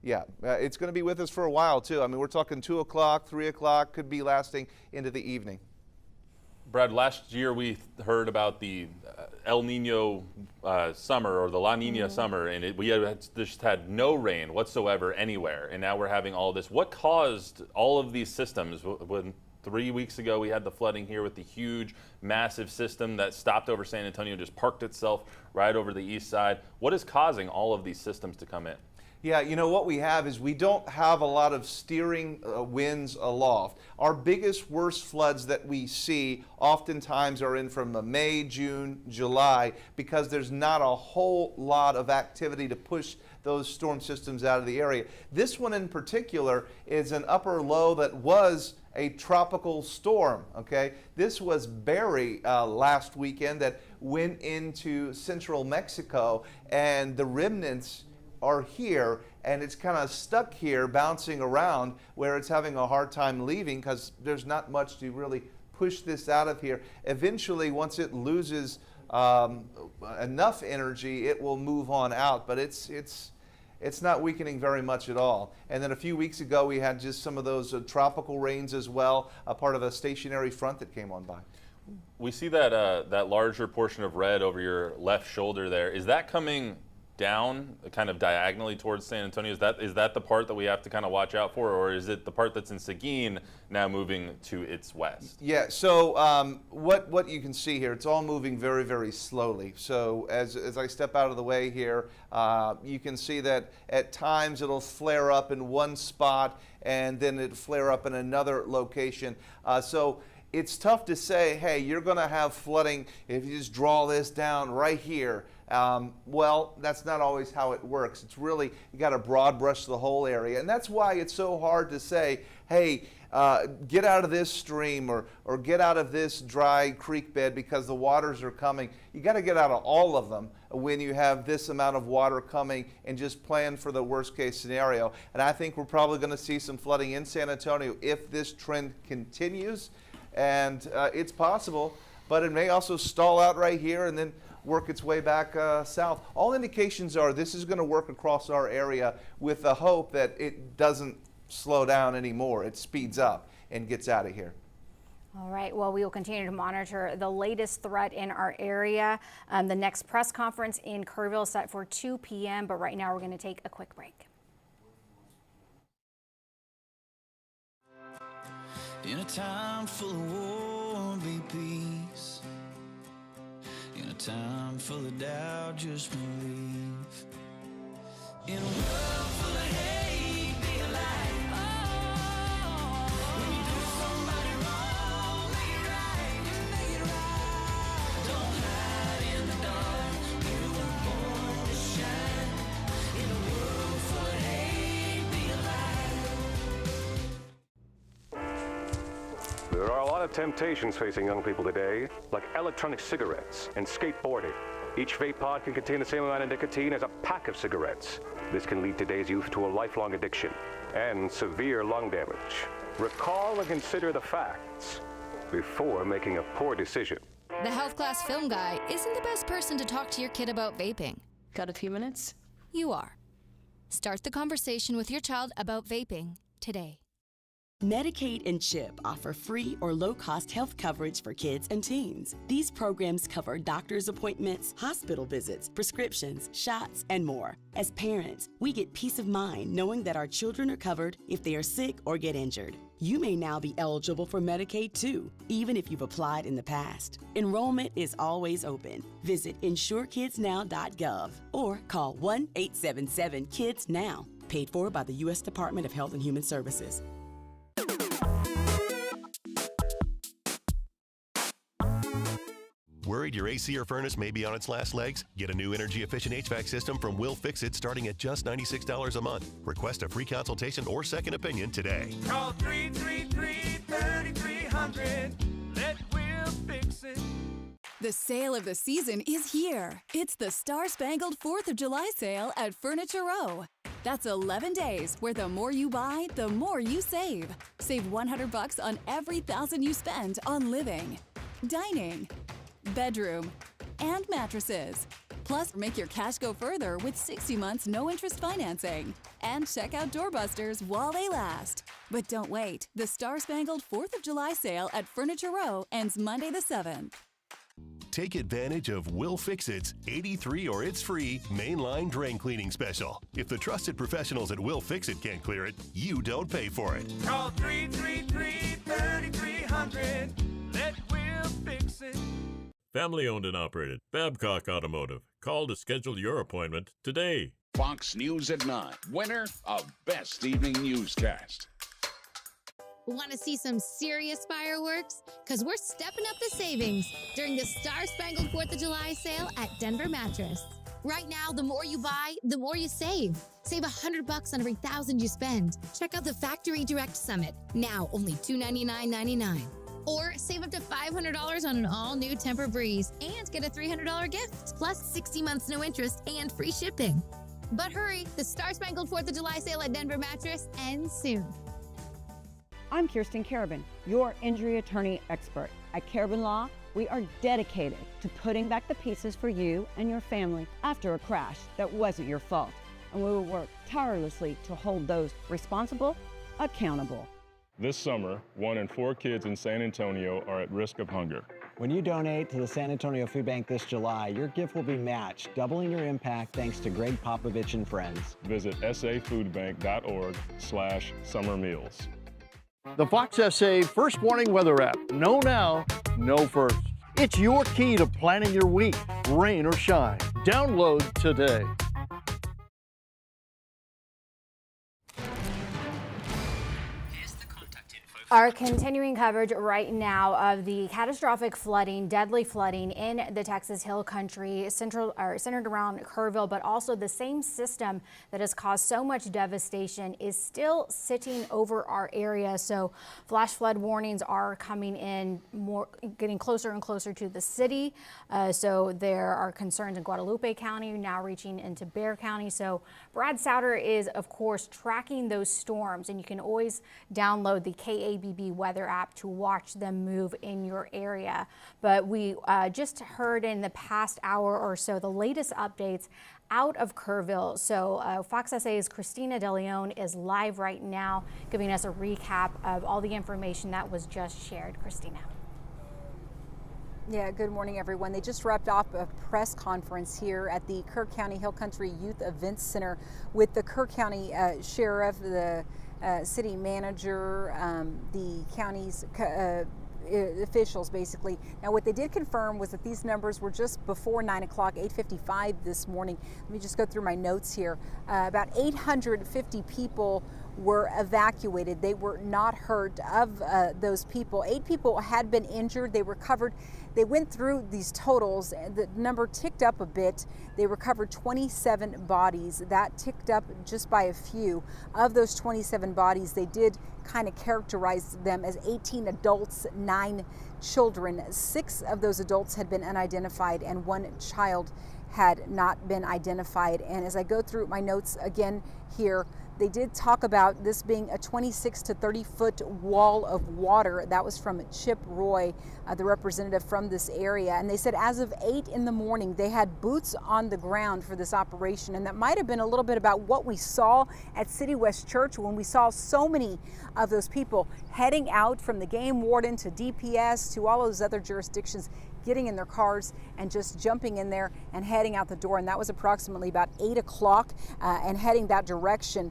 Speaker 10: Yeah, it's going to be with us for a while too. I mean, we're talking 2 o'clock, 3 o'clock, could be lasting into the evening.
Speaker 2: Brad, last year we heard about the El Nino summer, or the La Nina summer, and we just had no rain whatsoever anywhere, and now we're having all this. What caused all of these systems? When 3 weeks ago we had the flooding here with the huge, massive system that stopped over San Antonio, just parked itself right over the east side. What is causing all of these systems to come in?
Speaker 10: Yeah, you know what we have is we don't have a lot of steering winds aloft. Our biggest, worst floods that we see oftentimes are in from May, June, July, because there's not a whole lot of activity to push those storm systems out of the area. This one in particular is an upper low that was a tropical storm, okay? This was Barry last weekend that went into central Mexico, and the remnants are here, and it's kind of stuck here bouncing around where it's having a hard time leaving because there's not much to really push this out of here. Eventually, once it loses enough energy, it will move on out, but it's not weakening very much at all. And then a few weeks ago, we had just some of those tropical rains as well, a part of a stationary front that came on by.
Speaker 2: We see that that larger portion of red over your left shoulder there. Is that coming down kind of diagonally towards San Antonio? Is that the part that we have to kind of watch out for, or is it the part that's in Seguin now moving to its west?
Speaker 10: Yeah, so what you can see here, it's all moving very slowly. So as I step out of the way here, you can see that at times it'll flare up in one spot and then it'll flare up in another location. So it's tough to say, hey, you're going to have flooding if you just draw this down right here. Well, that's not always how it works. It's really, you got to broad brush the whole area. And that's why it's so hard to say, hey, get out of this stream or get out of this dry creek bed because the waters are coming. You got to get out of all of them when you have this amount of water coming and just plan for the worst case scenario. And I think we're probably going to see some flooding in San Antonio if this trend continues. And it's possible, but it may also stall out right here and then work its way back south. All indications are this is going to work across our area with the hope that it doesn't slow down anymore. It speeds up and gets out of here.
Speaker 4: All right, well, we will continue to monitor the latest threat in our area. The next press conference in Kerrville is set for 2 p.m., but right now we're going to take a quick break.
Speaker 3: In a time full of war, be peace. In a time full of doubt, just believe. In a world full of hate, be a light. Oh, when you do somebody wrong, make it right. Make it right. Don't hide in the dark. You were born to shine. In a world full of hate, be a light.
Speaker 7: There are a lot of temptations facing young people today, like electronic cigarettes and skateboarding. Each vape pod can contain the same amount of nicotine as a pack of cigarettes. This can lead today's youth to a lifelong addiction. and severe lung damage. Recall and consider the facts before making a poor decision.
Speaker 6: The Health Class Film Guy isn't the best person to talk to your kid about vaping.
Speaker 19: Got a few minutes?
Speaker 6: You are. Start the conversation with your child about vaping today.
Speaker 23: Medicaid and CHIP offer free or low-cost health coverage for kids and teens. These programs cover doctor's appointments, hospital visits, prescriptions, shots, and more. As parents, we get peace of mind knowing that our children are covered if they are sick or get injured. You may now be eligible for Medicaid too, even if you've applied in the past. Enrollment is always open. Visit insurekidsnow.gov or call 1-877-KIDS-NOW. Paid for by the U.S. Department of Health and Human Services.
Speaker 24: Worried your AC or furnace may be on its last legs? Get a new energy-efficient HVAC system from Will Fix It starting at just $96 a month. Request a free consultation or second opinion today.
Speaker 3: Call 333-3300. Let Will fix it.
Speaker 25: The sale of the season is here. It's the Star-Spangled 4th of July sale at Furniture Row. That's 11 days where the more you buy, the more you save. Save $100 on every $1,000 you spend on living, dining, bedroom, and mattresses. Plus, make your cash go further with 60 months no-interest financing. And check out doorbusters while they last. But don't wait. The Star-Spangled 4th of July sale at Furniture Row ends Monday the 7th.
Speaker 24: Take advantage of Will Fix It's 83 or It's Free mainline drain cleaning special. If the trusted professionals at Will Fix It can't clear it, you don't pay for it.
Speaker 3: Call 333-3300. Let Will fix it.
Speaker 26: Family owned and operated. Babcock Automotive. Call to schedule your appointment today.
Speaker 27: Fox News at 9. Winner of Best Evening Newscast.
Speaker 6: Want to see some serious fireworks? Because we're stepping up the savings during the Star-Spangled 4th of July sale at Denver Mattress. Right now, the more you buy, the more you save. Save $100 on every $1,000 you spend. Check out the Factory Direct Summit. Now only $299.99. Or save up to $500 on an all-new Tempur-Breeze and get a $300 gift, plus 60 months no interest and free shipping. But hurry, the Star-Spangled 4th of July sale at Denver Mattress ends soon.
Speaker 28: I'm Kirsten Carabin, your injury attorney expert. At Carabin Law, we are dedicated to putting back the pieces for you and your family after a crash that wasn't your fault. And we will work tirelessly to hold those responsible accountable.
Speaker 29: This summer, 1 in 4 kids in San Antonio are at risk of hunger.
Speaker 30: When you donate to the San Antonio Food Bank this July, your gift will be matched, doubling your impact thanks to Greg Popovich and friends.
Speaker 29: Visit safoodbank.org/summer meals.
Speaker 31: The Fox SA First Warning Weather app. Know now, know first. It's your key to planning your week, rain or shine. Download today.
Speaker 4: Our continuing coverage right now of the catastrophic flooding, deadly flooding in the Texas Hill Country, centered around Kerrville, but also the same system that has caused so much devastation is still sitting over our area. So flash flood warnings are coming in getting closer and closer to the city. So there are concerns in Guadalupe County, now reaching into Bexar County. So Brad Souter is, of course, tracking those storms, and you can always download the KABB weather app to watch them move in your area. But we just heard in the past hour or so the latest updates out of Kerrville. So Fox SA's Christina De Leon is live right now, giving us a recap of all the information that was just shared. Christina.
Speaker 32: Yeah, good morning, everyone. They just wrapped up a press conference here at the Kerr County Hill Country Youth Events Center with the Kerr County Sheriff, the city manager, the county's officials, basically. Now, what they did confirm was that these numbers were just before 9 o'clock, 8:55 this morning. Let me just go through my notes here. About 850 people were evacuated. They were not hurt. Of those people, 8 people had been injured. They recovered. They went through these totals, and the number ticked up a bit. They recovered 27 bodies. That ticked up just by a few. Of those 27 bodies, they did kind of characterize them as 18 adults, 9 children. 6 of those adults had been unidentified, and 1 child had not been identified. And as I go through my notes again here, They did talk about this being a 26 to 30 foot wall of water. That was from Chip Roy, the representative from this area. And they said as of 8 in the morning, they had boots on the ground for this operation. And that might have been a little bit about what we saw at City West Church when we saw so many of those people heading out from the game warden to DPS to all those other jurisdictions, getting in their cars and just jumping in there and heading out the door. And that was approximately about 8 o'clock and heading that direction.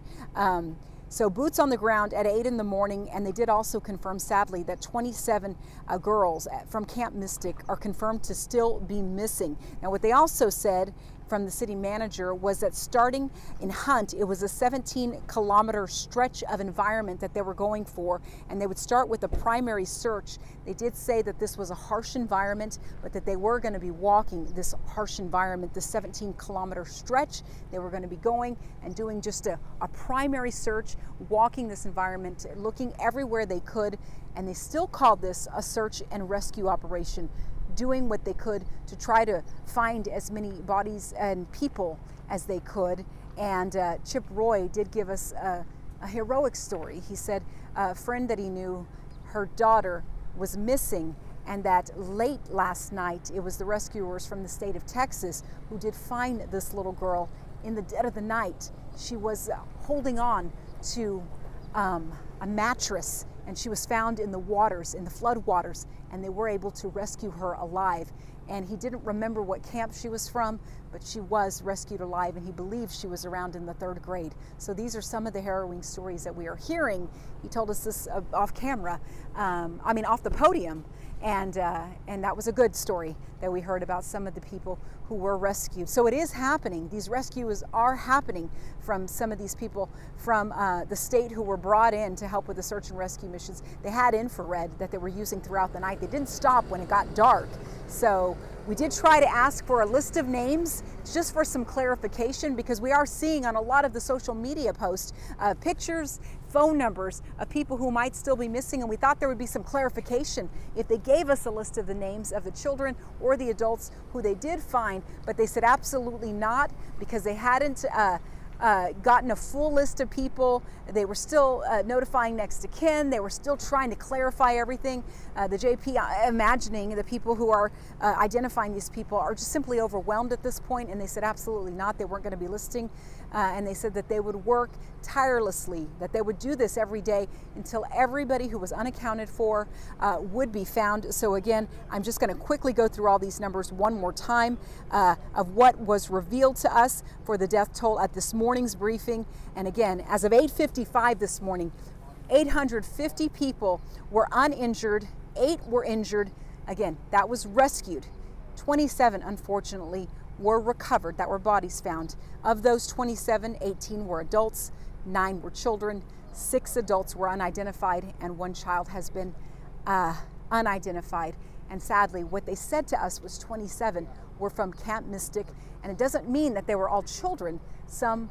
Speaker 32: So boots on the ground at 8 in the morning, and they did also confirm, sadly, that 27 girls from Camp Mystic are confirmed to still be missing. Now, what they also said from the city manager was that starting in Hunt, it was a 17-kilometer stretch of environment that they were going for, and they would start with a primary search. They did say that this was a harsh environment, but that they were going to be walking this harsh environment, this 17-kilometer stretch. They were going to be going and doing just a primary search, walking this environment, looking everywhere they could, and they still called this a search and rescue operation, doing what they could to try to find as many bodies and people as they could. And Chip Roy did give us a heroic story. He said a friend that he knew, her daughter was missing, and that late last night, it was the rescuers from the state of Texas who did find this little girl in the dead of the night. She was holding on to a mattress, and she was found in the waters, in the flood waters, and they were able to rescue her alive. And he didn't remember what camp she was from, but she was rescued alive, and he believes she was around in the 3rd grade. So these are some of the harrowing stories that we are hearing. He told us this off camera, off the podium, and that was a good story that we heard about some of the people who were rescued. So it is happening. These rescues are happening from some of these people from the state who were brought in to help with the search and rescue missions. They had infrared that they were using throughout the night. They didn't stop when it got dark. So we did try to ask for a list of names just for some clarification, because we are seeing on a lot of the social media posts pictures, phone numbers of people who might still be missing, and we thought there would be some clarification if they gave us a list of the names of the children or the adults who they did find, but they said absolutely not, because they hadn't gotten a full list of people. They were still notifying next to kin. They were still trying to clarify everything. The JP imagining the people who are identifying these people are just simply overwhelmed at this point, and they said absolutely not. They weren't going to be listing, and they said that they would work tirelessly, that they would do this every day until everybody who was unaccounted for would be found. So again, I'm just going to quickly go through all these numbers one more time of what was revealed to us for the death toll at this morning's briefing. And again, as of 8:55 this morning, 850 people were uninjured, 8 were injured. Again, that was rescued. 27, unfortunately, were recovered, that were bodies found. Of those 27, 18 were adults, 9 were children, 6 adults were unidentified, and 1 child has been unidentified. And sadly, what they said to us was 27 were from Camp Mystic, and it doesn't mean that they were all children. Some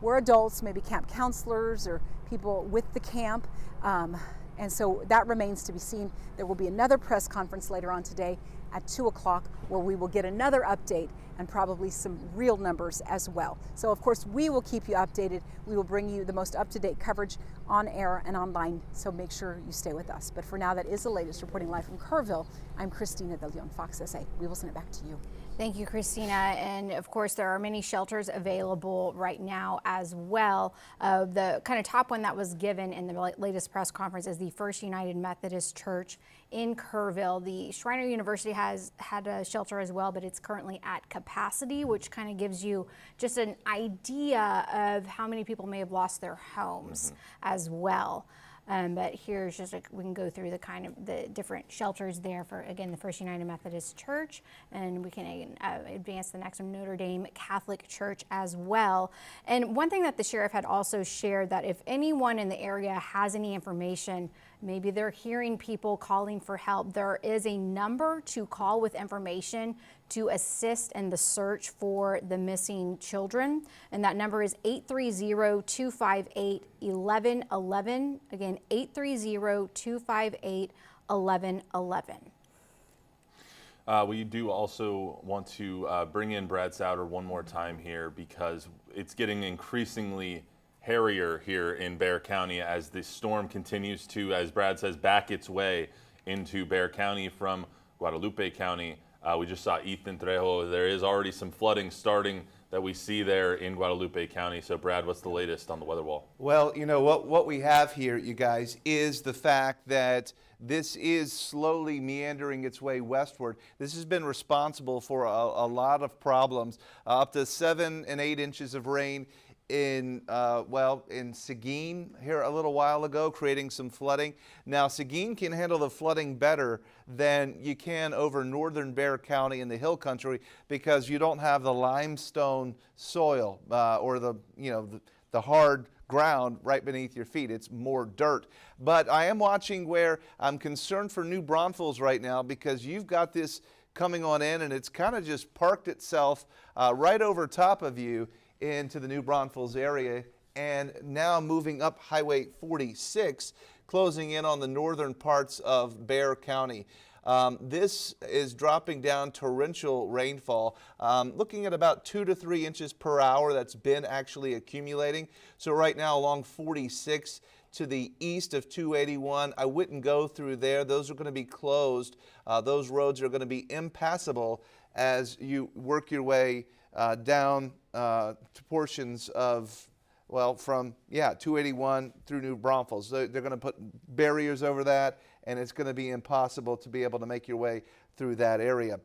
Speaker 32: were adults, maybe camp counselors or people with the camp, and so that remains to be seen. There will be another press conference later on today at 2 o'clock where we will get another update and probably some real numbers as well. So of course we will keep you updated. We will bring you the most up-to-date coverage on air and online, so make sure you stay with us. But for now, that is the latest. Reporting live from Kerrville, I'm Christina De Leon, Fox SA. We will send it back to you.
Speaker 4: Thank you, Christina. And of course, there are many shelters available right now as well. The kind of top one that was given in the latest press conference is the First United Methodist Church in Kerrville. The Shriner University has had a shelter as well, but it's currently at capacity, which kind of gives you just an idea of how many people may have lost their homes as well. But here's just we can go through the different shelters there for, again, the First United Methodist Church, and we can advance the next one, Notre Dame Catholic Church as well. And one thing that the sheriff had also shared, that if anyone in the area has any information, maybe they're hearing people calling for help, there is a number to call with information to assist in the search for the missing children. And that number is 830-258-1111. Again, 830-258-1111.
Speaker 2: We do also want to bring in Brad Souter one more time here, because it's getting increasingly hairier here in Bexar County as the storm continues to, as Brad says, back its way into Bexar County from Guadalupe County. We just saw Ethan Trejo. There is already some flooding starting that we see there in Guadalupe County. So Brad, what's the latest on the weather wall?
Speaker 10: Well, you know, what we have here, you guys, is the fact that this is slowly meandering its way westward. This has been responsible for a lot of problems, up to 7 and 8 inches of rain in Seguin here a little while ago, creating some flooding. Now, Seguin can handle the flooding better than you can over northern Bexar County in the hill country because you don't have the limestone soil or the hard ground right beneath your feet. It's more dirt. But I am watching where I'm concerned for New Braunfels right now because you've got this coming on in and it's kind of just parked itself right over top of you into the New Braunfels area, and now moving up Highway 46, closing in on the northern parts of Bexar County. This is dropping down torrential rainfall, looking at about 2 to 3 inches per hour that's been actually accumulating. So right now along 46 to the east of 281, I wouldn't go through there. Those are going to be closed. Those roads are going to be impassable as you work your way down to portions of, from 281 through New Braunfels. They're going to put barriers over that, and it's going to be impossible to be able to make your way through that area.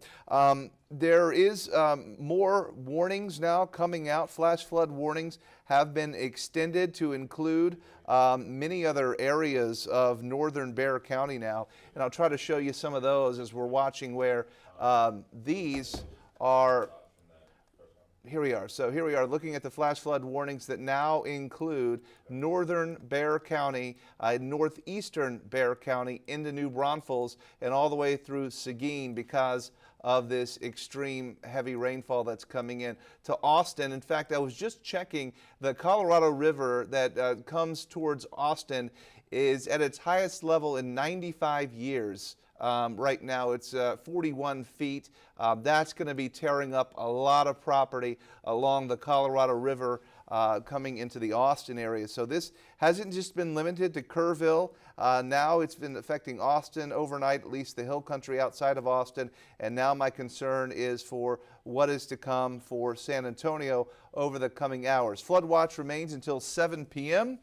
Speaker 10: There is more warnings now coming out. Flash flood warnings have been extended to include many other areas of northern Bexar County now, and I'll try to show you some of those as we're watching where these are. Here we are. So here we are looking at the flash flood warnings that now include northern Bexar County, northeastern Bexar County into New Braunfels, and all the way through Seguin because of this extreme heavy rainfall that's coming in to Austin. In fact, I was just checking the Colorado River that comes towards Austin is at its highest level in 95 years. Right now it's 41 feet. That's going to be tearing up a lot of property along the Colorado River coming into the Austin area. So this hasn't just been limited to Kerrville. Now it's been affecting Austin overnight, at least the hill country outside of Austin. And now my concern is for what is to come for San Antonio over the coming hours. Flood watch remains until 7 p.m.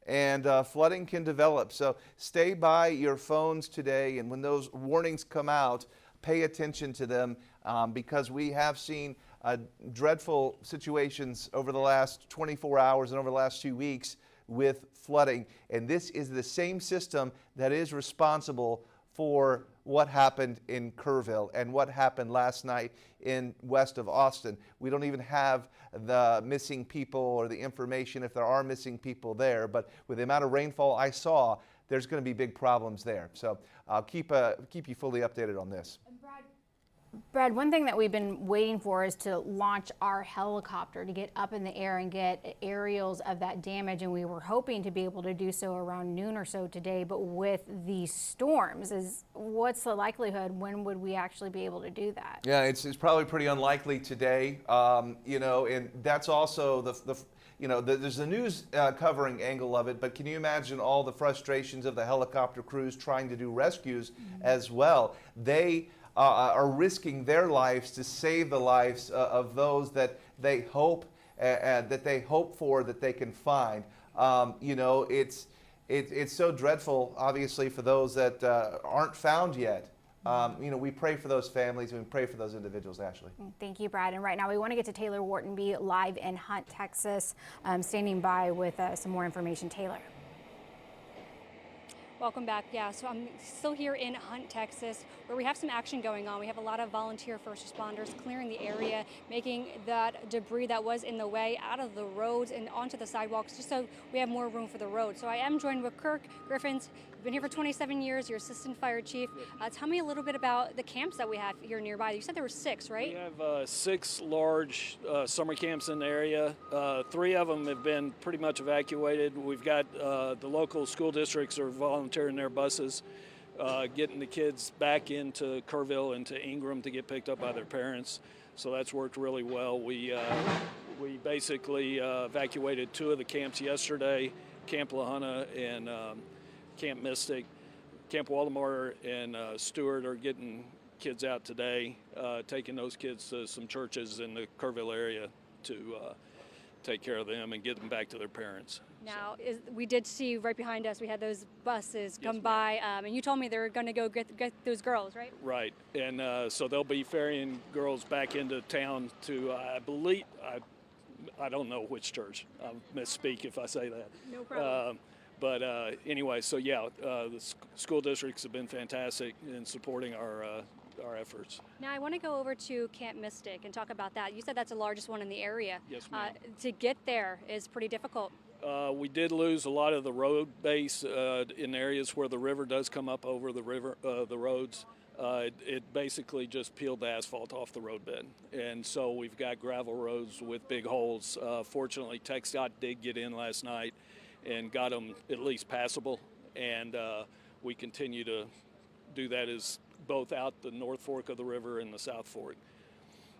Speaker 10: and flooding can develop. So stay by your phones today, and when those warnings come out, pay attention to them because we have seen dreadful situations over the last 24 hours and over the last 2 weeks with flooding. And this is the same system that is responsible for what happened in Kerrville and what happened last night in west of Austin. We don't even have the missing people or the information if there are missing people there, but with the amount of rainfall I saw, there's going to be big problems there. So I'll keep you fully updated on this.
Speaker 4: Brad, one thing that we've been waiting for is to launch our helicopter to get up in the air and get aerials of that damage, and we were hoping to be able to do so around noon or so today, but with these storms, what's the likelihood? When would we actually be able to do that?
Speaker 10: Yeah, it's probably pretty unlikely today, and that's also there's a news covering angle of it, but can you imagine all the frustrations of the helicopter crews trying to do rescues as well? They are risking their lives to save the lives of those that they hope for that they can find. It's so dreadful, obviously, for those that aren't found yet. We pray for those families and we pray for those individuals, Ashley.
Speaker 4: Thank you, Brad. And right now we want to get to Taylor Whartonby live in Hunt, Texas, standing by with some more information. Taylor.
Speaker 5: Welcome back. Yeah, so I'm still here in Hunt, Texas, where we have some action going on. We have a lot of volunteer first responders clearing the area, making that debris that was in the way out of the roads and onto the sidewalks, just so we have more room for the road. So I am joined with Kirk Griffins. You've been here for 27 years. You're assistant fire chief. Tell me a little bit about the camps that we have here nearby. You said there were 6, right?
Speaker 15: We have 6 large summer camps in the area. 3 of them have been pretty much evacuated. We've got the local school districts are volunteering their buses, getting the kids back into Kerrville and to Ingram to get picked up by their parents. So that's worked really well. We basically evacuated 2 of the camps yesterday, Camp La Junta and Camp Mystic. Camp Waldemar and Stewart are getting kids out today, taking those kids to some churches in the Kerrville area to take care of them and get them back to their parents.
Speaker 5: Now, we did see right behind us, we had those buses come by, and you told me they were going to go get those girls, right?
Speaker 15: Right, and so they'll be ferrying girls back into town to, I believe, I don't know which church. I'll misspeak if I say that.
Speaker 5: No problem.
Speaker 15: But anyway, so yeah, the school districts have been fantastic in supporting our efforts.
Speaker 5: Now, I want to go over to Camp Mystic and talk about that. You said that's the largest one in the area.
Speaker 15: Yes, ma'am.
Speaker 5: To get there is pretty difficult.
Speaker 15: We did lose a lot of the road base in areas where the river does come up over the roads. It basically just peeled the asphalt off the roadbed, and so we've got gravel roads with big holes. Fortunately, TxDOT did get in last night and got them at least passable, and we continue to do that as both out the North Fork of the river and the South Fork.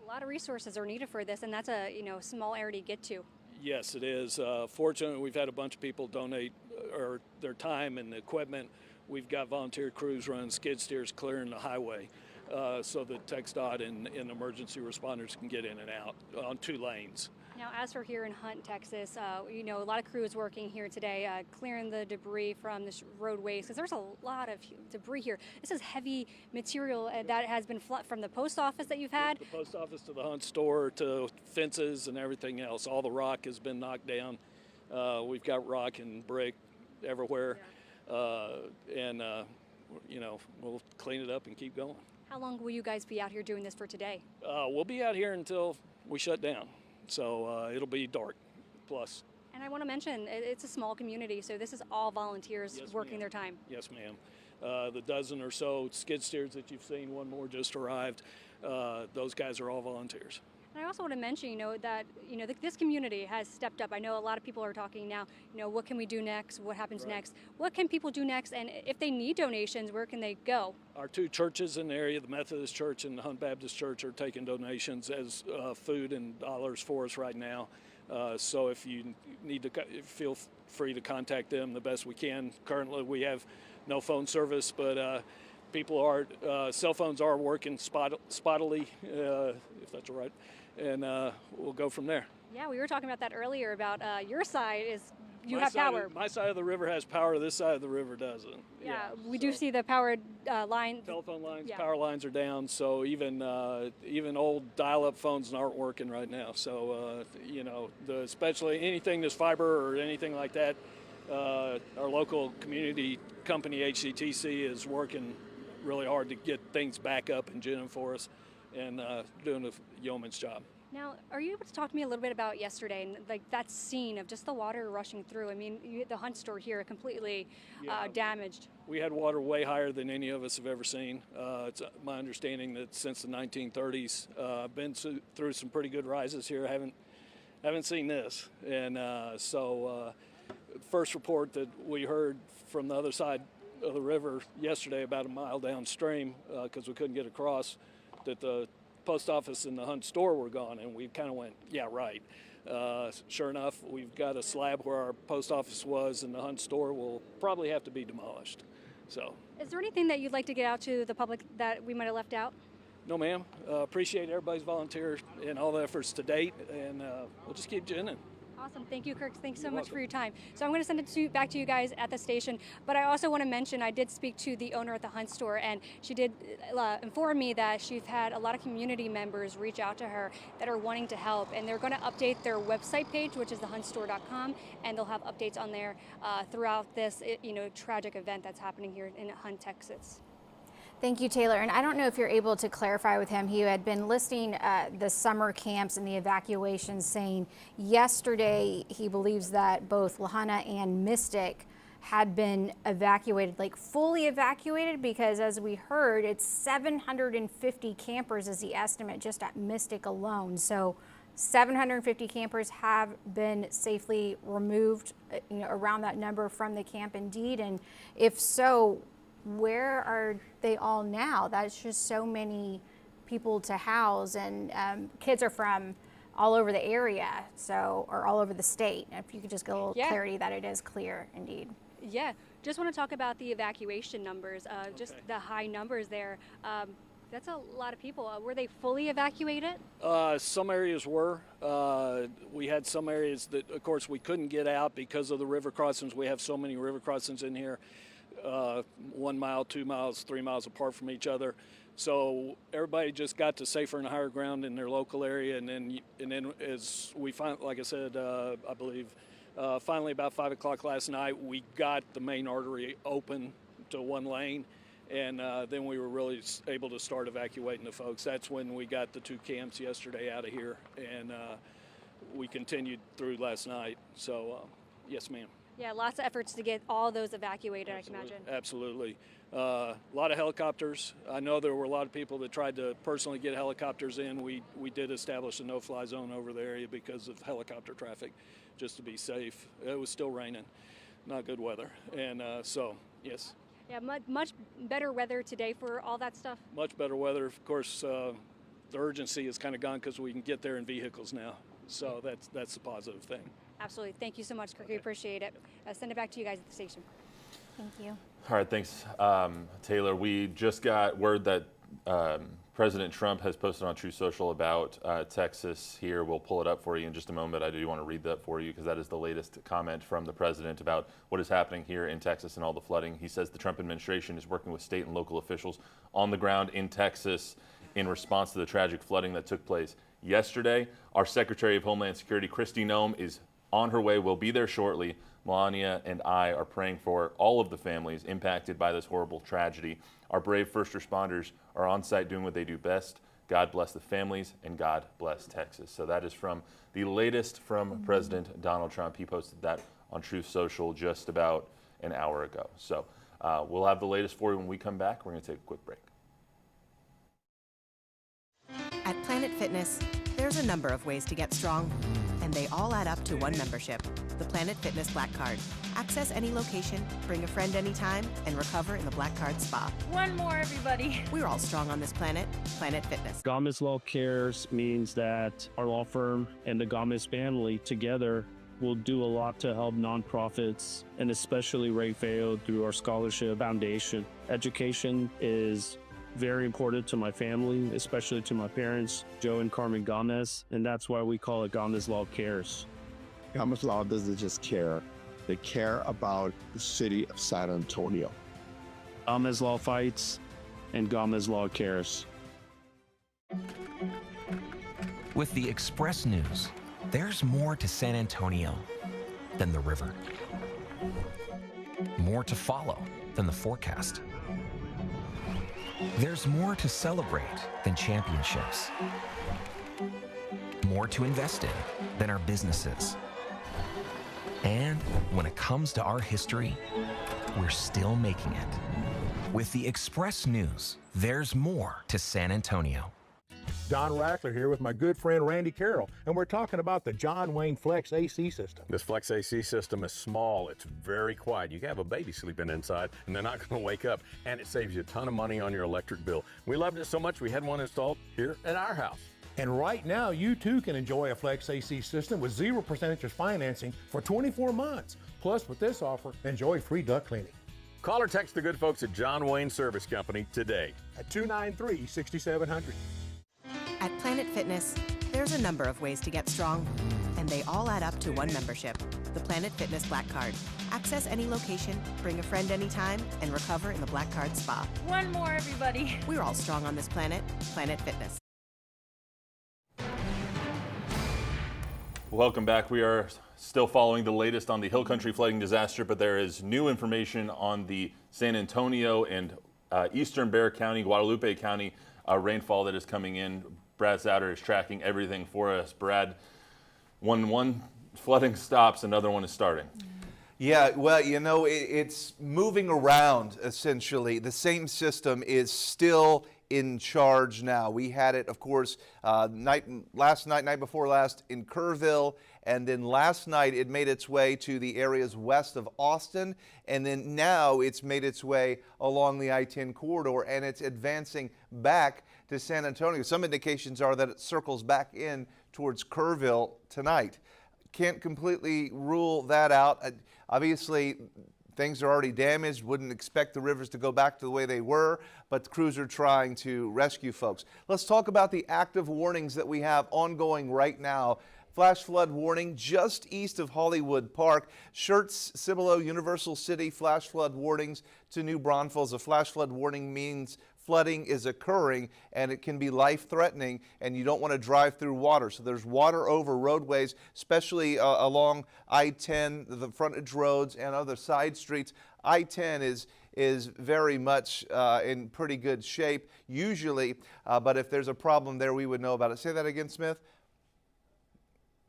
Speaker 5: A lot of resources are needed for this, and that's a small area to get to.
Speaker 15: Yes, it is. Fortunately, we've had a bunch of people donate their time and the equipment. We've got volunteer crews running skid steers clearing the highway so that TxDOT and emergency responders can get in and out on 2 lanes.
Speaker 5: Now, as for here in Hunt, Texas, a lot of crews working here today, clearing the debris from the roadways, because there's a lot of debris here. This is heavy material that has been from the post office that you've had.
Speaker 15: The post office to the Hunt store to fences and everything else. All the rock has been knocked down. We've got rock and brick everywhere, and we'll clean it up and keep going.
Speaker 5: How long will you guys be out here doing this for today?
Speaker 15: We'll be out here until we shut down. So it'll be dark plus.
Speaker 5: And I want to mention, it's a small community, so this is all volunteers working their time.
Speaker 15: Yes, ma'am. The dozen or so skid steers that you've seen, one more just arrived, those guys are all volunteers.
Speaker 5: And I also want to mention, that this community has stepped up. I know a lot of people are talking now, what can we do next? What happens next? What can people do next? And if they need donations, where can they go?
Speaker 15: Our 2 churches in the area, the Methodist Church and the Hunt Baptist Church, are taking donations as food and dollars for us right now. So if you need to, feel free to contact them the best we can. Currently, we have no phone service, but cell phones are working spottily, if that's all right. And we'll go from there.
Speaker 5: Yeah, we were talking about that earlier about your side is you have power.
Speaker 15: My side of the river has power. This side of the river doesn't.
Speaker 5: Yeah, we do see the powered line.
Speaker 15: Telephone lines, power lines are down. So even old dial-up phones aren't working right now. So especially anything that's fiber or anything like that, our local community company HCTC is working really hard to get things back up in Jenin for us, and doing a yeoman's job.
Speaker 5: Now, are you able to talk to me a little bit about yesterday and that scene of just the water rushing through? I mean, the Hunt store here completely damaged.
Speaker 15: We had water way higher than any of us have ever seen. It's my understanding that since the 1930s, I've been through some pretty good rises here. I haven't seen this, and first report that we heard from the other side of the river yesterday, about a mile downstream, because we couldn't get across, that the post office and the Hunt store were gone, and we kind of went, yeah, right. Sure enough, we've got a slab where our post office was, and the Hunt store will probably have to be demolished. So,
Speaker 5: is there anything that you'd like to get out to the public that we might have left out?
Speaker 15: No, ma'am. Appreciate everybody's volunteer and all the efforts to date, and we'll just keep ginning.
Speaker 5: Awesome. Thank you, Kirk. Thanks so much for your time. So I'm going to send it back to you guys at the station. But I also want to mention I did speak to the owner at the Hunt store, and she did inform me that she's had a lot of community members reach out to her that are wanting to help. And they're going to update their website page, which is thehuntstore.com, and they'll have updates on there throughout this tragic event that's happening here in Hunt, Texas.
Speaker 4: Thank you, Taylor. And I don't know if you're able to clarify with him. He had been listing the summer camps and the evacuations, saying yesterday he believes that both La Junta and Mystic had been evacuated, like fully evacuated, because as we heard, it's 750 campers is the estimate just at Mystic alone. So 750 campers have been safely removed, around that number from the camp indeed. And if so, where are they all now? That's just so many people to house, and kids are from all over the area, or all over the state. If you could just get a little
Speaker 5: Yeah.
Speaker 4: clarity that it is clear indeed.
Speaker 5: Yeah, just want to talk about the evacuation numbers, just the high numbers there. That's a lot of people. Were they fully evacuated?
Speaker 15: Some areas were. We had some areas that, of course, we couldn't get out because of the river crossings. We have so many river crossings in here, 1 mile, 2 miles, 3 miles apart from each other. So everybody just got to safer and higher ground in their local area, and then as we find, like I said, I believe, finally about 5 o'clock last night, we got the main artery open to one lane. And then we were really able to start evacuating the folks. That's when we got the 2 camps yesterday out of here, and we continued through last night. So, yes, ma'am.
Speaker 5: Yeah, lots of efforts to get all those evacuated, I can imagine.
Speaker 15: Absolutely. A lot of helicopters. I know there were a lot of people that tried to personally get helicopters in. We did establish a no-fly zone over the area because of helicopter traffic, just to be safe. It was still raining, not good weather. And so, yes.
Speaker 5: Yeah, much better weather today for all that stuff.
Speaker 15: Much better weather. Of course, the urgency is kind of gone because we can get there in vehicles now. So that's a positive thing.
Speaker 5: Absolutely. Thank you so much, Kirk. We appreciate it. Send it back to you guys at the station.
Speaker 4: Thank you.
Speaker 2: All right, thanks, Taylor. We just got word that President Trump has posted on Truth Social about Texas here. We'll pull it up for you in just a moment. I do want to read that for you because that is the latest comment from the president about what is happening here in Texas and all the flooding. He says the Trump administration is working with state and local officials on the ground in Texas in response to the tragic flooding that took place yesterday. Our Secretary of Homeland Security, Kristi Noem, is on her way. We'll be there shortly. Melania and I are praying for all of the families impacted by this horrible tragedy. Our brave first responders are on site doing what they do best. God bless the families, and God bless Texas. So that is from the latest from President Donald Trump. He posted that on Truth Social just about an hour ago. So we'll have the latest for you when we come back. We're going to take a quick break.
Speaker 1: At Planet Fitness, there's a number of ways to get strong, and they all add up to one membership, the Planet Fitness Black Card. Access any location, bring a friend anytime, and recover in the Black Card Spa.
Speaker 8: One more, everybody.
Speaker 1: We're all strong on this planet, Planet Fitness.
Speaker 9: Gomez Law Cares means that our law firm and the Gomez family together will do a lot to help nonprofits, and especially Ray Feo through our scholarship foundation. Education is very important to my family, especially to my parents, Joe and Carmen Gomez, and that's why we call it Gomez Law Cares.
Speaker 11: Gomez Law doesn't just care, they care about the city of San Antonio.
Speaker 9: Gomez Law fights, and Gomez Law cares.
Speaker 12: With the Express News, there's more to San Antonio than the river. More to follow than the forecast. There's more to celebrate than championships. More to invest in than our businesses. And when it comes to our history, we're still making it. With the Express News, there's more to San Antonio.
Speaker 13: Don Rackler here with my good friend Randy Carroll, and we're talking about the John Wayne Flex AC system.
Speaker 17: This Flex AC system is small, it's very quiet. You can have a baby sleeping inside and they're not going to wake up, and it saves you a ton of money on your electric bill. We loved it so much we had one installed here at our house.
Speaker 13: And right now, you too can enjoy a Flex AC system with 0% interest financing for 24 months. Plus, with this offer, enjoy free duct cleaning.
Speaker 17: Call or text the good folks at John Wayne Service Company today
Speaker 13: at 293-6700.
Speaker 1: At Planet Fitness, there's a number of ways to get strong, and they all add up to one membership, the Planet Fitness Black Card. Access any location, bring a friend anytime, and recover in the Black Card Spa.
Speaker 8: One more, everybody.
Speaker 1: We're all strong on this planet, Planet Fitness.
Speaker 2: Welcome back. We are still following the latest on the Hill Country flooding disaster, but there is new information on the San Antonio and eastern Bexar County, Guadalupe County rainfall that is coming in. Brad Souter is tracking everything for us. Brad, when one flooding stops, another one is starting.
Speaker 10: Yeah, well, you know, it's moving around, essentially. The same system is still in charge now. We had it, of course, night before last in Kerrville, and then last night it made its way to the areas west of Austin, and then now it's made its way along the I-10 corridor, and it's advancing back to San Antonio. Some indications are that it circles back in towards Kerrville tonight. Can't completely rule that out. Obviously, things are already damaged. Wouldn't expect the rivers to go back to the way they were, but the crews are trying to rescue folks. Let's talk about the active warnings that we have ongoing right now. Flash flood warning just east of Hollywood Park. Schertz, Cibolo, Universal City, flash flood warnings to New Braunfels. A flash flood warning means flooding is occurring and it can be life-threatening, and you don't want to drive through water. So there's water over roadways, especially along I-10, the frontage roads and other side streets. I-10 is very much in pretty good shape usually, but if there's a problem there, we would know about it. Say that again, Smith.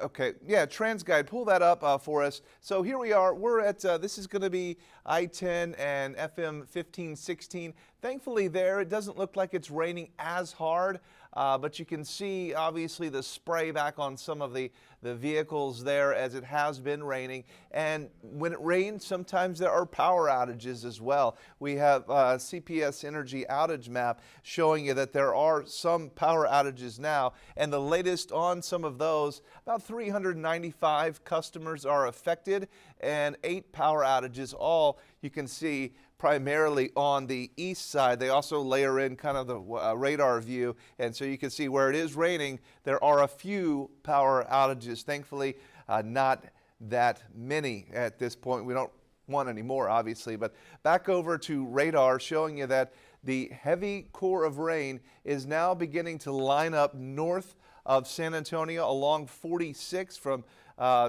Speaker 10: Okay, yeah, TransGuide, pull that up for us. So here we are, we're at, this is going to be I-10 and FM 1516. Thankfully there, it doesn't look like it's raining as hard, but you can see obviously the spray back on some of the vehicles there as it has been raining. And when it rains, sometimes there are power outages as well. We have CPS Energy outage map showing you that there are some power outages now. And the latest on some of those, about 395 customers are affected and 8 power outages, all you can see primarily on the east side. They also layer in kind of the radar view, and so you can see where it is raining, there are a few power outages. Thankfully, not that many at this point. We don't want any more, obviously, but back over to radar showing you that the heavy core of rain is now beginning to line up north of San Antonio along 46 from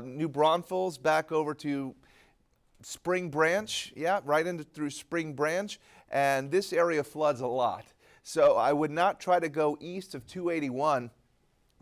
Speaker 10: New Braunfels back over to Spring Branch, yeah, right into through Spring Branch, and this area floods a lot. So I would not try to go east of 281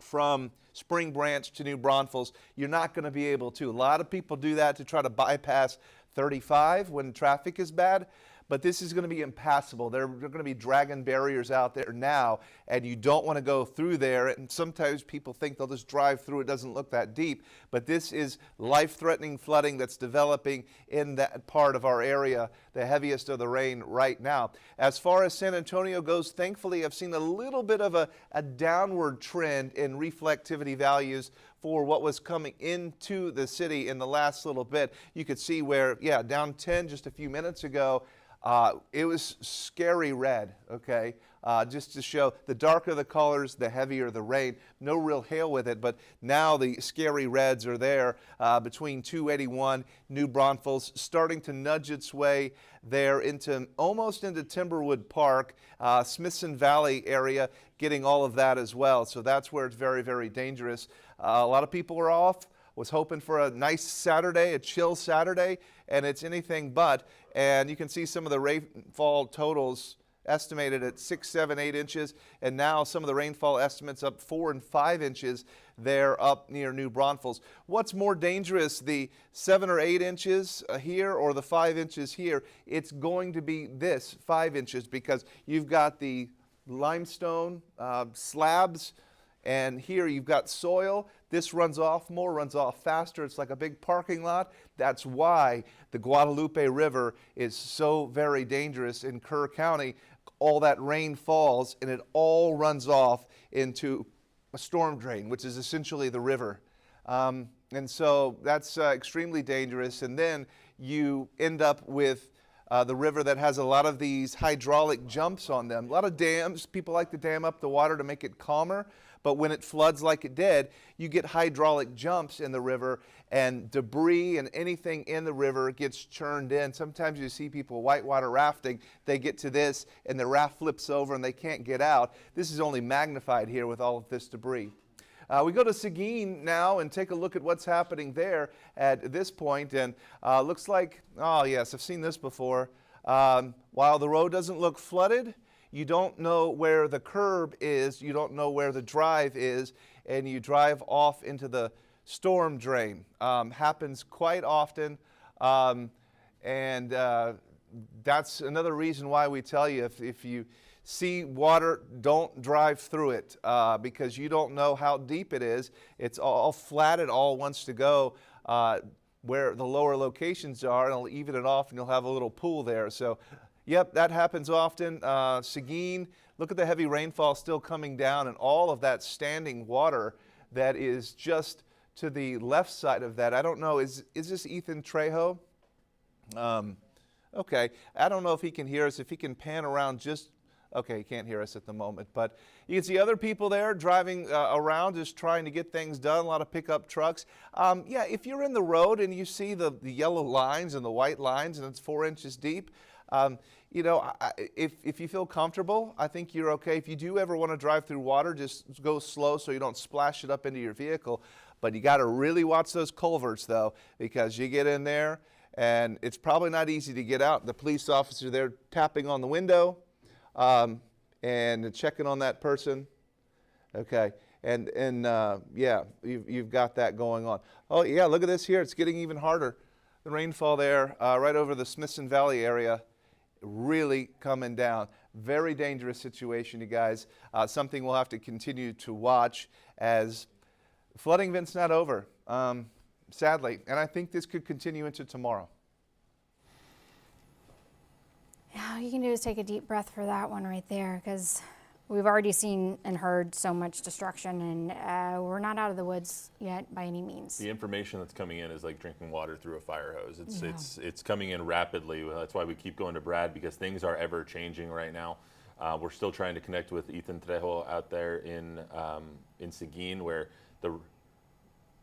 Speaker 10: from Spring Branch to New Braunfels. You're not going to be able to. A lot of people do that to try to bypass 35 when traffic is bad, but this is going to be impassable. They're going to be dragging barriers out there now, and you don't want to go through there. And sometimes people think they'll just drive through. It doesn't look that deep, but this is life-threatening flooding that's developing in that part of our area, the heaviest of the rain right now. As far as San Antonio goes, thankfully, I've seen a little bit of a downward trend in reflectivity values for what was coming into the city in the last little bit. You could see where, yeah, down 10 just a few minutes ago. It was scary red, okay? Just to show the darker the colors, the heavier the rain. No real hail with it, but now the scary reds are there between 281, New Braunfels, starting to nudge its way there into almost into Timberwood Park, Smithson Valley area, getting all of that as well. So that's where it's very, very dangerous. A lot of people are off. Was hoping for a nice Saturday, a chill Saturday, and it's anything but. And you can see some of the rainfall totals estimated at 6, 7, 8 inches, and now some of the rainfall estimates up 4 and 5 inches there up near New Braunfels. What's more dangerous, the 7 or 8 inches here or the 5 inches here? It's going to be this 5 inches because you've got the limestone slabs, and here you've got soil. This runs off more, runs off faster. It's like a big parking lot. That's why the Guadalupe River is so very dangerous in Kerr County. All that rain falls and it all runs off into a storm drain, which is essentially the river. And so that's extremely dangerous. And then you end up with the river that has a lot of these hydraulic jumps on them. A lot of dams. People like to dam up the water to make it calmer. But when it floods like it did, you get hydraulic jumps in the river, and debris and anything in the river gets churned in. Sometimes you see people whitewater rafting. They get to this, and the raft flips over, and they can't get out. This is only magnified here with all of this debris. We go to Seguin now and take a look at what's happening there at this point. And looks like, oh yes, I've seen this before. While the road doesn't look flooded, you don't know where the curb is, you don't know where the drive is, and you drive off into the storm drain. Happens quite often, and that's another reason why we tell you if you see water, don't drive through it because you don't know how deep it is. It's all flat, it all wants to go where the lower locations are, and it'll even it off and you'll have a little pool there. So, yep, that happens often. Seguin, look at the heavy rainfall still coming down and all of that standing water that is just to the left side of that. I don't know, is this Ethan Trejo? Okay, I don't know if he can hear us, if he can pan around just, okay, he can't hear us at the moment, but you can see other people there driving around just trying to get things done, a lot of pickup trucks. Yeah, if you're in the road and you see the yellow lines and the white lines and it's 4 inches deep, you know, if you feel comfortable, I think you're okay. If you do ever want to drive through water, just go slow so you don't splash it up into your vehicle. But you got to really watch those culverts, though, because you get in there, and it's probably not easy to get out. The police officer there tapping on the window and checking on that person. Okay, and yeah, you've got that going on. Oh, yeah, look at this here. It's getting even harder. The rainfall there right over the Smithson Valley area really coming down. Very dangerous situation, you guys. Something we'll have to continue to watch as flooding event's not over, sadly, and I think this could continue into tomorrow.
Speaker 4: Yeah, all you can do is take a deep breath for that one right there, because we've already seen and heard so much destruction, and we're not out of the woods yet by any means.
Speaker 2: The information that's coming in is like drinking water through a fire hose. It's coming in rapidly. That's why we keep going to Brad, because things are ever changing right now. We're still trying to connect with Ethan Trejo out there in Seguin, where the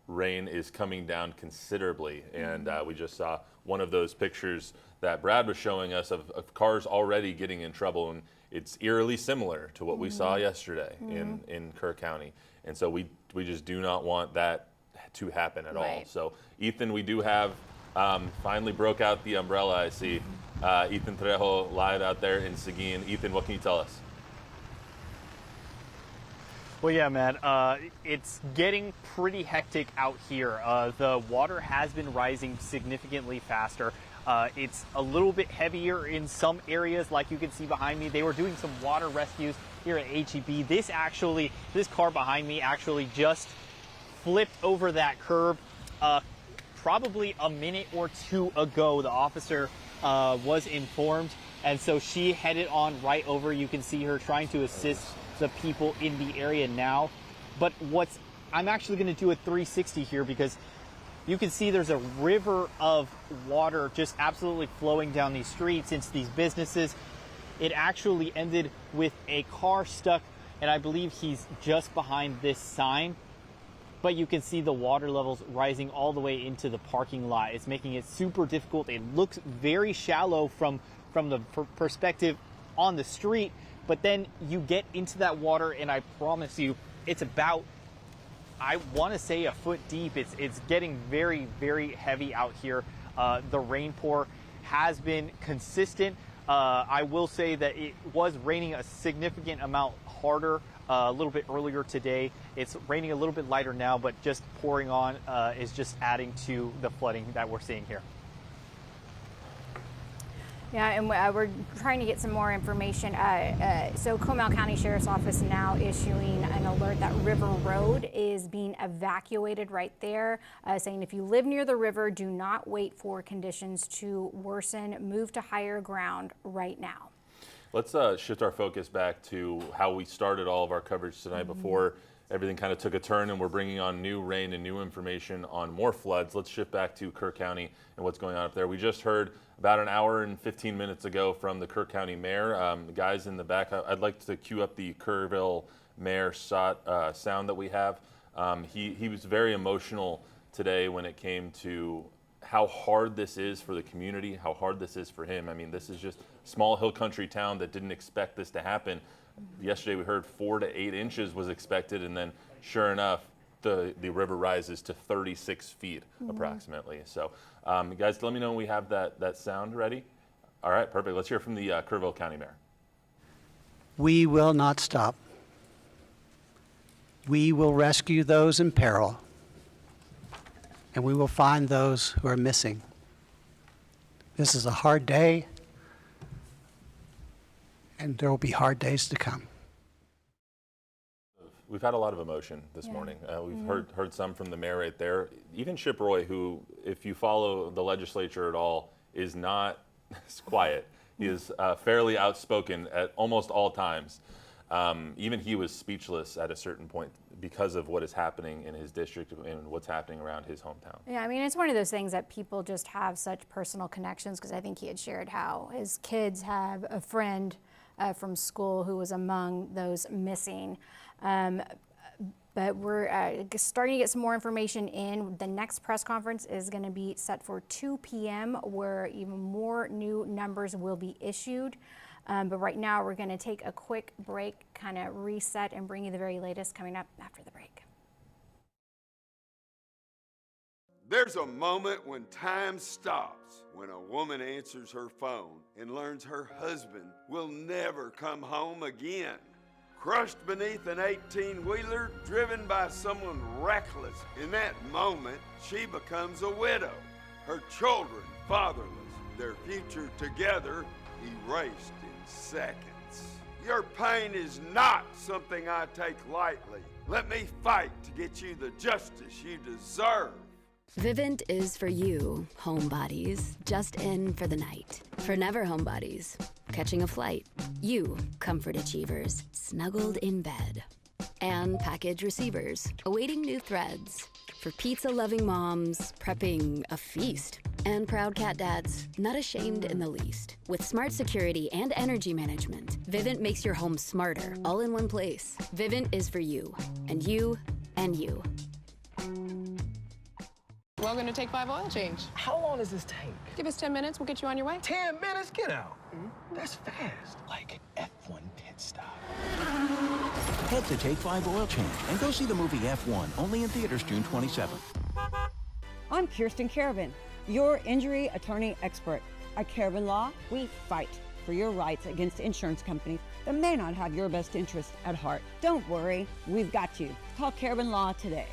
Speaker 2: rain is coming down considerably, and we just saw one of those pictures that Brad was showing us of cars already getting in trouble, and it's eerily similar to what we saw yesterday in Kerr County, and so we just do not want that to happen at all. So Ethan, we do have finally broke out the umbrella. I see Ethan Trejo live out there in Seguin. Ethan, what can you tell us?
Speaker 3: Well, yeah, man, it's getting pretty hectic out here. The water has been rising significantly faster. It's a little bit heavier in some areas, like you can see behind me. They were doing some water rescues here at HEB. This car behind me actually just flipped over that curb probably a minute or two ago. The officer was informed, and so she headed on right over. You can see her trying to assist the people in the area now. But I'm actually going to do a 360 here, because you can see there's a river of water just absolutely flowing down these streets into these businesses. It actually ended with a car stuck, and I believe he's just behind this sign. But you can see the water levels rising all the way into the parking lot. It's making it super difficult. It looks very shallow from the perspective on the street, but then you get into that water, and I promise you, it's about, I want to say, a foot deep. It's getting very, very heavy out here. The rain pour has been consistent. I will say that it was raining a significant amount harder a little bit earlier today. It's raining a little bit lighter now, but just pouring on is just adding to the flooding that we're seeing here.
Speaker 4: Yeah, and we're trying to get some more information. So Comal County Sheriff's Office now issuing an alert that River Road is being evacuated right there, saying if you live near the river, do not wait for conditions to worsen. Move to higher ground right now.
Speaker 2: Let's shift our focus back to how we started all of our coverage tonight before everything kind of took a turn, and we're bringing on new rain and new information on more floods. Let's shift back to Kerr County and what's going on up there. We just heard about an hour and 15 minutes ago from the Kerr County mayor. The guys in the back, I'd like to cue up the Kerrville mayor sound that we have. He was very emotional today when it came to how hard this is for the community, how hard this is for him. I mean, this is just a small hill country town that didn't expect this to happen. Yesterday we heard 4 to 8 inches was expected, and then sure enough, the river rises to 36 feet approximately. So guys, let me know when we have that sound ready. All right, perfect. Let's hear from the Kerrville County Mayor.
Speaker 7: We will not stop. We will rescue those in peril, and we will find those who are missing. This is a hard day. and there will be hard days to come.
Speaker 2: We've had a lot of emotion this morning. We've heard some from the mayor right there. Even Chip Roy, who, if you follow the legislature at all, is not quiet. He is fairly outspoken at almost all times. Even he was speechless at a certain point because of what is happening in his district and what's happening around his hometown.
Speaker 4: Yeah, I mean, it's one of those things that people just have such personal connections, because I think he had shared how his kids have a friend from school who was among those missing. But we're starting to get some more information in. The next press conference is going to be set for 2 p.m. where even more new numbers will be issued. But right now we're going to take a quick break, kind of reset, and bring you the very latest coming up after the break.
Speaker 14: There's a moment when time stops, when a woman answers her phone and learns her husband will never come home again. Crushed beneath an 18-wheeler, driven by someone reckless. In that moment, she becomes a widow. Her children fatherless, their future together erased in seconds. Your pain is not something I take lightly. Let me fight to get you the justice you deserve.
Speaker 16: Vivint is for you, homebodies, just in for the night. For never homebodies, catching a flight. You, comfort achievers, snuggled in bed. And package receivers, awaiting new threads. For pizza-loving moms, prepping a feast. And proud cat dads, not ashamed in the least. With smart security and energy management, Vivint makes your home smarter, all in one place. Vivint is for you, and you, and you.
Speaker 18: Welcome to Take 5 Oil Change.
Speaker 19: How long does this take?
Speaker 18: Give us 10 minutes, we'll get you on your way.
Speaker 19: 10 minutes? Get out. That's fast. Like an F1 pit stop.
Speaker 20: Head to Take 5 Oil Change and go see the movie F1, only in theaters June 27th.
Speaker 28: I'm Kirsten Carabin, your injury attorney expert. At Carabin Law, we fight for your rights against insurance companies that may not have your best interest at heart. Don't worry, we've got you. Call Carabin Law today.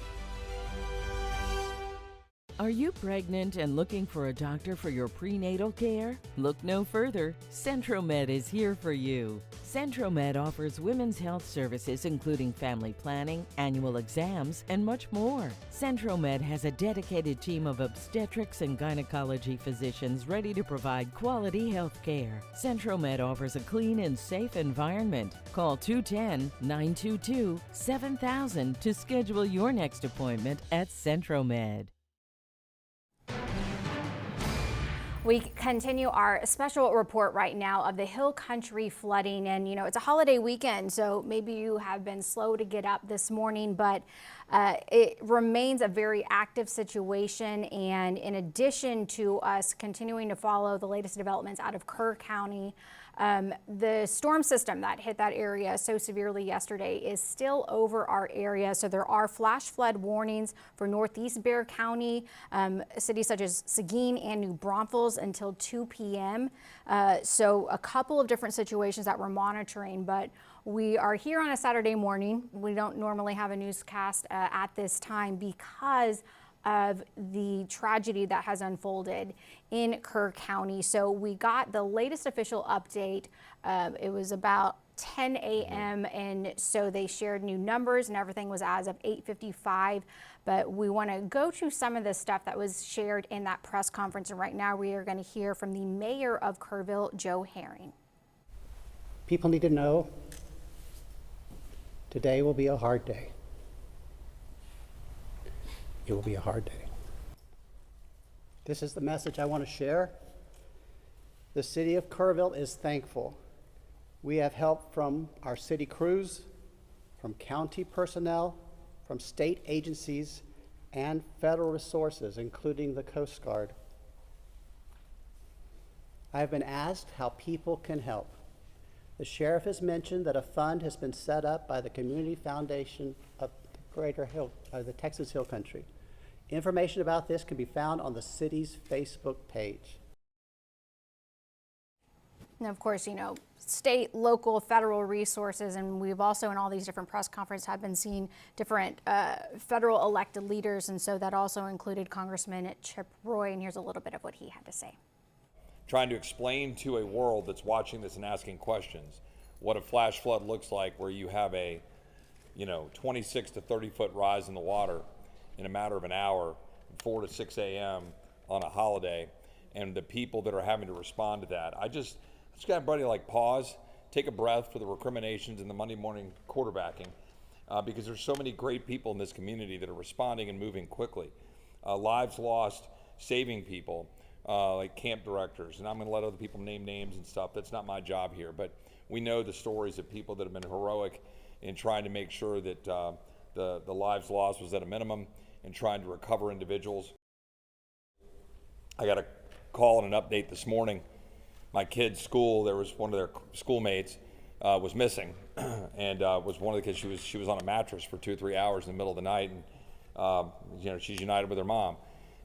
Speaker 21: Are you pregnant and looking for a doctor for your prenatal care? Look no further. Centromed is here for you. Centromed offers women's health services including family planning, annual exams, and much more. Centromed has a dedicated team of obstetrics and gynecology physicians ready to provide quality health care. Centromed offers a clean and safe environment. Call 210-922-7000 to schedule your next appointment at Centromed.
Speaker 4: We continue our special report right now of the Hill Country flooding, and you know it's a holiday weekend, so maybe you have been slow to get up this morning, but it remains a very active situation. And in addition to us continuing to follow the latest developments out of Kerr County, the storm system that hit that area so severely yesterday is still over our area. So there are flash flood warnings for Northeast Bexar County, cities such as Seguin and New Braunfels until 2 p.m. So a couple of different situations that we're monitoring, but we are here on a Saturday morning. We don't normally have a newscast at this time because of the tragedy that has unfolded in Kerr County. So we got the latest official update. It was about 10 a.m. and so they shared new numbers and everything was as of 8:55. But we want to go to some of the stuff that was shared in that press conference. And right now we are going to hear from the mayor of Kerrville, Joe Herring.
Speaker 7: People need to know today will be a hard day. It will be a hard day. This is the message I want to share. The city of Kerrville is thankful. We have help from our city crews, from county personnel, from state agencies, and federal resources, including the Coast Guard. I have been asked how people can help. The sheriff has mentioned that a fund has been set up by the Community Foundation of the Texas Hill Country. Information about this can be found on the city's Facebook page.
Speaker 4: And of course, you know, state, local, federal resources, and we've also in all these different press conferences have been seeing different federal elected leaders, and so that also included Congressman Chip Roy, and here's a little bit of what he had to say.
Speaker 22: Trying to explain to a world that's watching this and asking questions
Speaker 6: what a flash flood looks like, where you have a 26 to 30 foot rise in the water in a matter of an hour, 4 to 6 a.m. on a holiday, and the people that are having to respond to that. I just got everybody like pause, take a breath for the recriminations and the Monday morning quarterbacking, because there's so many great people in this community that are responding and moving quickly. Lives lost, saving people, like camp directors, and I'm going to let other people name names and stuff. That's not my job here, but we know the stories of people that have been heroic in trying to make sure that the lives lost was at a minimum and trying to recover individuals. I got a call and an update this morning. My kid's school, there was one of their schoolmates was missing, and was one of the kids. She was on a mattress for 2 or 3 hours in the middle of the night, and she's united with her mom,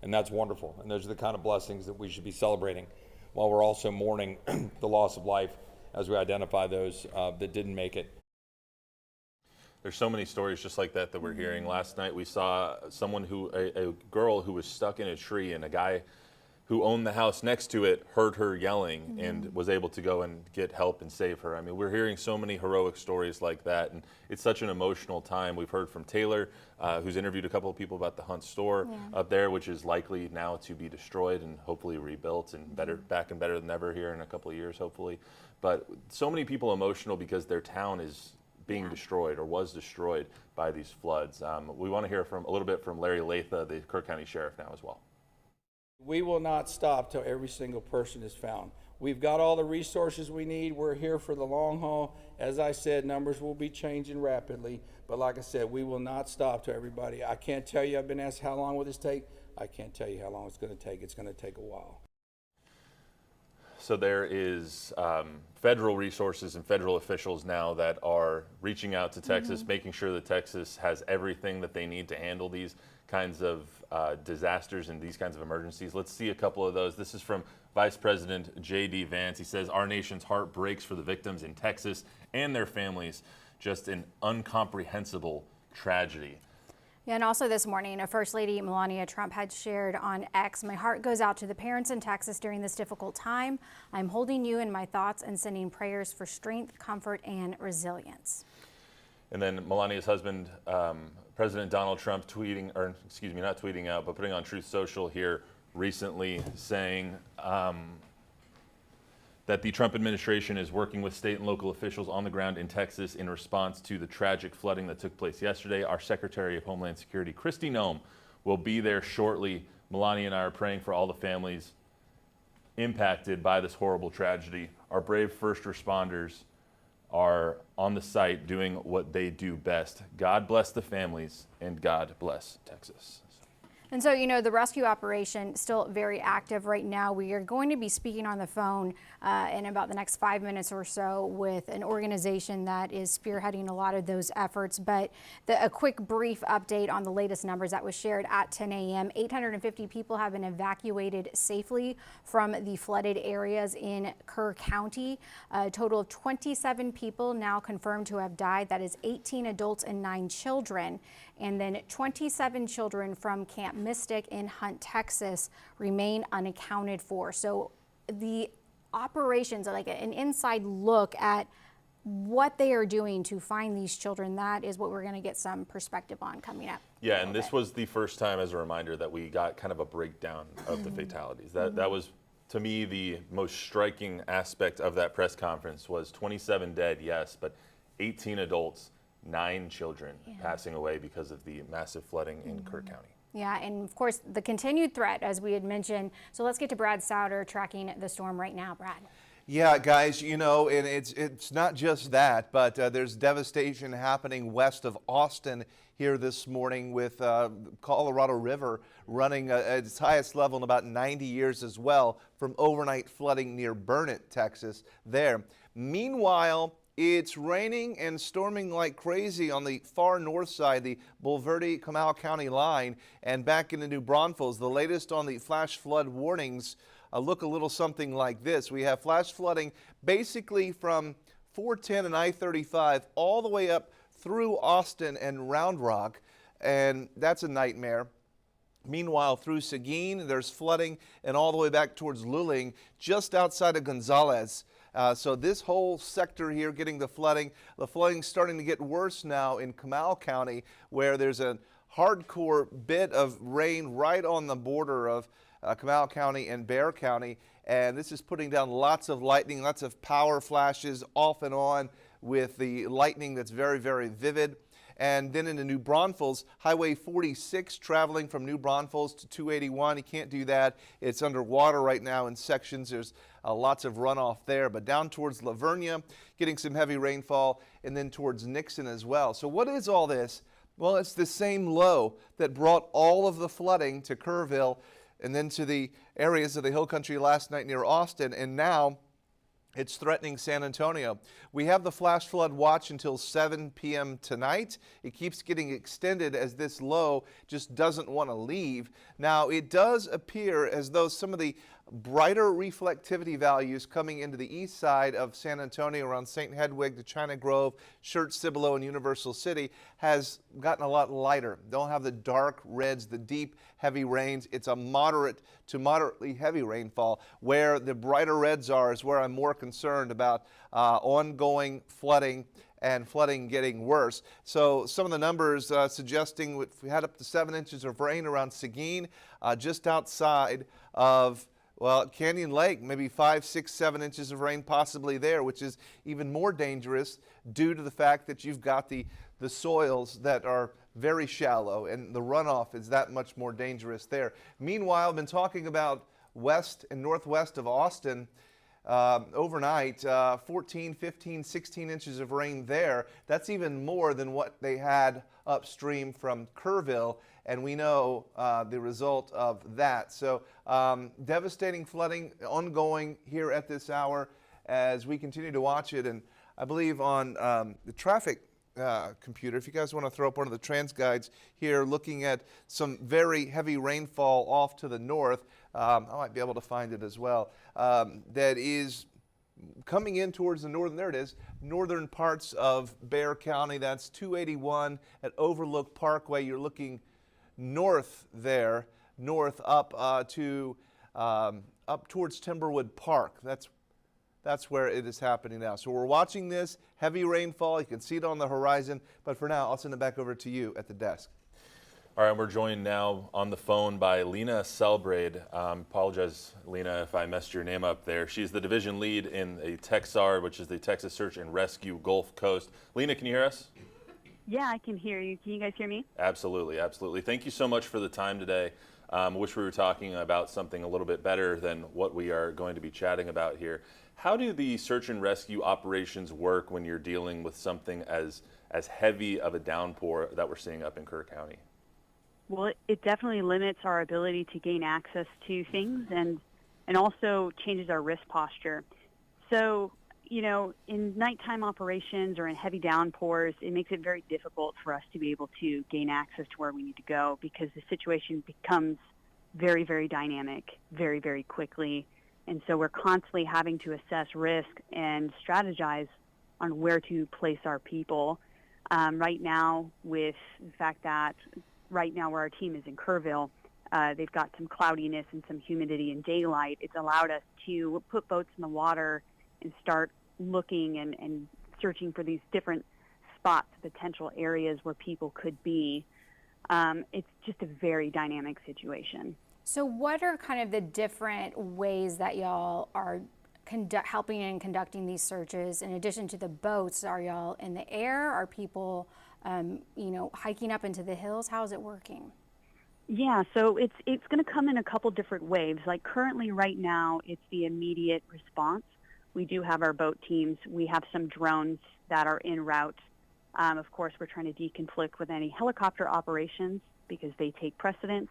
Speaker 6: and that's wonderful. And those are the kind of blessings that we should be celebrating, while we're also mourning the loss of life as we identify those that didn't make it.
Speaker 2: There's so many stories just like that we're hearing. Last night we saw someone a girl who was stuck in a tree, and a guy who owned the house next to it heard her yelling and was able to go and get help and save her. I mean, we're hearing so many heroic stories like that, and it's such an emotional time. We've heard from Taylor, who's interviewed a couple of people about the Hunt store up there, which is likely now to be destroyed and hopefully rebuilt and back and better than ever here in a couple of years, hopefully. But so many people emotional because their town is being destroyed or was destroyed by these floods. We want to hear a little bit from Larry Latha, the Kerr County Sheriff, now as well.
Speaker 15: We will not stop till every single person is found. We've got all the resources we need. We're here for the long haul. As I said, numbers will be changing rapidly, but like I said, we will not stop till everybody. I can't tell you, I've been asked how long will this take. I can't tell you how long it's going to take. It's going to take a while.
Speaker 2: So there is federal resources and federal officials now that are reaching out to Texas, making sure that Texas has everything that they need to handle these kinds of disasters and these kinds of emergencies. Let's see a couple of those. This is from Vice President J.D. Vance. He says, "Our nation's heart breaks for the victims in Texas and their families. Just an incomprehensible tragedy."
Speaker 4: Yeah, and also this morning, First Lady Melania Trump had shared on X, "My heart goes out to the parents in Texas during this difficult time. I'm holding you in my thoughts and sending prayers for strength, comfort, and resilience."
Speaker 2: And then Melania's husband, President Donald Trump, putting on Truth Social here recently, saying that the Trump administration is working with state and local officials on the ground in Texas in response to the tragic flooding that took place yesterday. Our Secretary of Homeland Security, Kristi Noem, will be there shortly. Melania and I are praying for all the families impacted by this horrible tragedy. Our brave first responders are on the site doing what they do best. God bless the families, and God bless Texas.
Speaker 4: And so, the rescue operation still very active right now. We are going to be speaking on the phone in about the next 5 minutes or so with an organization that is spearheading a lot of those efforts. But a quick brief update on the latest numbers that was shared at 10 a.m. 850 people have been evacuated safely from the flooded areas in Kerr County. A total of 27 people now confirmed to have died. That is 18 adults and 9 children. And then 27 children from Camp Mystic in Hunt, Texas remain unaccounted for. So the operations, like an inside look at what they are doing to find these children, that is what we're going to get some perspective on coming up.
Speaker 2: Yeah, and this was the first time, as a reminder, that we got kind of a breakdown of the fatalities. That was, to me, the most striking aspect of that press conference was 27 dead, yes, but 18 adults, 9 children passing away because of the massive flooding in Kerr County.
Speaker 4: Yeah, and of course, the continued threat, as we had mentioned. So let's get to Brad Souter tracking the storm right now. Brad.
Speaker 10: Yeah, guys, and it's not just that, but there's devastation happening west of Austin here this morning with Colorado River running at its highest level in about 90 years as well from overnight flooding near Burnett, Texas there. Meanwhile, it's raining and storming like crazy on the far north side, the Bulverde-Comal County line, and back into New Braunfels. The latest on the flash flood warnings look a little something like this. We have flash flooding basically from 410 and I-35 all the way up through Austin and Round Rock, and that's a nightmare. Meanwhile, through Seguin, there's flooding, and all the way back towards Luling, just outside of Gonzales. So this whole sector here getting the flooding. The flooding starting to get worse now in Comal County, where there's a hardcore bit of rain right on the border of Comal County and Bexar County. And this is putting down lots of lightning, lots of power flashes off and on with the lightning that's very, very vivid. And then into New Braunfels, Highway 46 traveling from New Braunfels to 281. You can't do that. It's underwater right now in sections. There's lots of runoff there. But down towards Lavernia, getting some heavy rainfall, and then towards Nixon as well. So what is all this? Well, it's the same low that brought all of the flooding to Kerrville and then to the areas of the Hill Country last night near Austin. And now it's threatening San Antonio. We have the flash flood watch until 7 p.m. tonight. It keeps getting extended as this low just doesn't want to leave. Now, it does appear as though some of the brighter reflectivity values coming into the east side of San Antonio around St. Hedwig to China Grove, Church, Cibolo, and Universal City has gotten a lot lighter. Don't have the dark reds, the deep, heavy rains. It's a moderate to moderately heavy rainfall. Where the brighter reds are is where I'm more concerned about ongoing flooding and flooding getting worse. So some of the numbers suggesting if we had up to 7 inches of rain around Seguin, just outside of Canyon Lake, maybe 5, 6, 7 inches of rain possibly there, which is even more dangerous due to the fact that you've got the soils that are very shallow and the runoff is that much more dangerous there. Meanwhile, I've been talking about west and northwest of Austin. Overnight, 14, 15, 16 inches of rain there. That's even more than what they had upstream from Kerrville, and we know the result of that. So devastating flooding ongoing here at this hour as we continue to watch it. And I believe on the traffic computer, if you guys want to throw up one of the trans guides here, looking at some very heavy rainfall off to the north. I might be able to find it as well. That is coming in towards the northern, there it is, northern parts of Bexar County. That's 281 at Overlook Parkway. You're looking north there, north up up towards Timberwood Park. That's where it is happening now. So we're watching this heavy rainfall. You can see it on the horizon. But for now, I'll send it back over to you at the desk.
Speaker 2: All right, we're joined now on the phone by Lena Selbrade. Apologize, Lena, if I messed your name up there. She's the division lead in the TXR, which is the Texas Search and Rescue Gulf Coast. Lena, can you hear us?
Speaker 5: Yeah, I can hear you. Can you guys hear me?
Speaker 2: Absolutely, absolutely. Thank you so much for the time today. I wish we were talking about something a little bit better than what we are going to be chatting about here. How do the search and rescue operations work when you're dealing with something as heavy of a downpour that we're seeing up in Kerr County?
Speaker 5: Well, it definitely limits our ability to gain access to things and also changes our risk posture. So, you know, in nighttime operations or in heavy downpours, it makes it very difficult for us to be able to gain access to where we need to go because the situation becomes very, very dynamic, very, very quickly. And so we're constantly having to assess risk and strategize on where to place our people. Right now, with the fact that right now where our team is in Kerrville, they've got some cloudiness and some humidity and daylight. It's allowed us to put boats in the water and start looking and searching for these different spots, potential areas where people could be. It's just a very dynamic situation.
Speaker 4: So what are kind of the different ways that y'all are helping and conducting these searches? In addition to the boats, are y'all in the air? Are people, hiking up into the hills? How is it working?
Speaker 5: Yeah, so it's going to come in a couple different waves. Like currently right now, it's the immediate response. We do have our boat teams. We have some drones that are en route. Of course, we're trying to deconflict with any helicopter operations because they take precedence.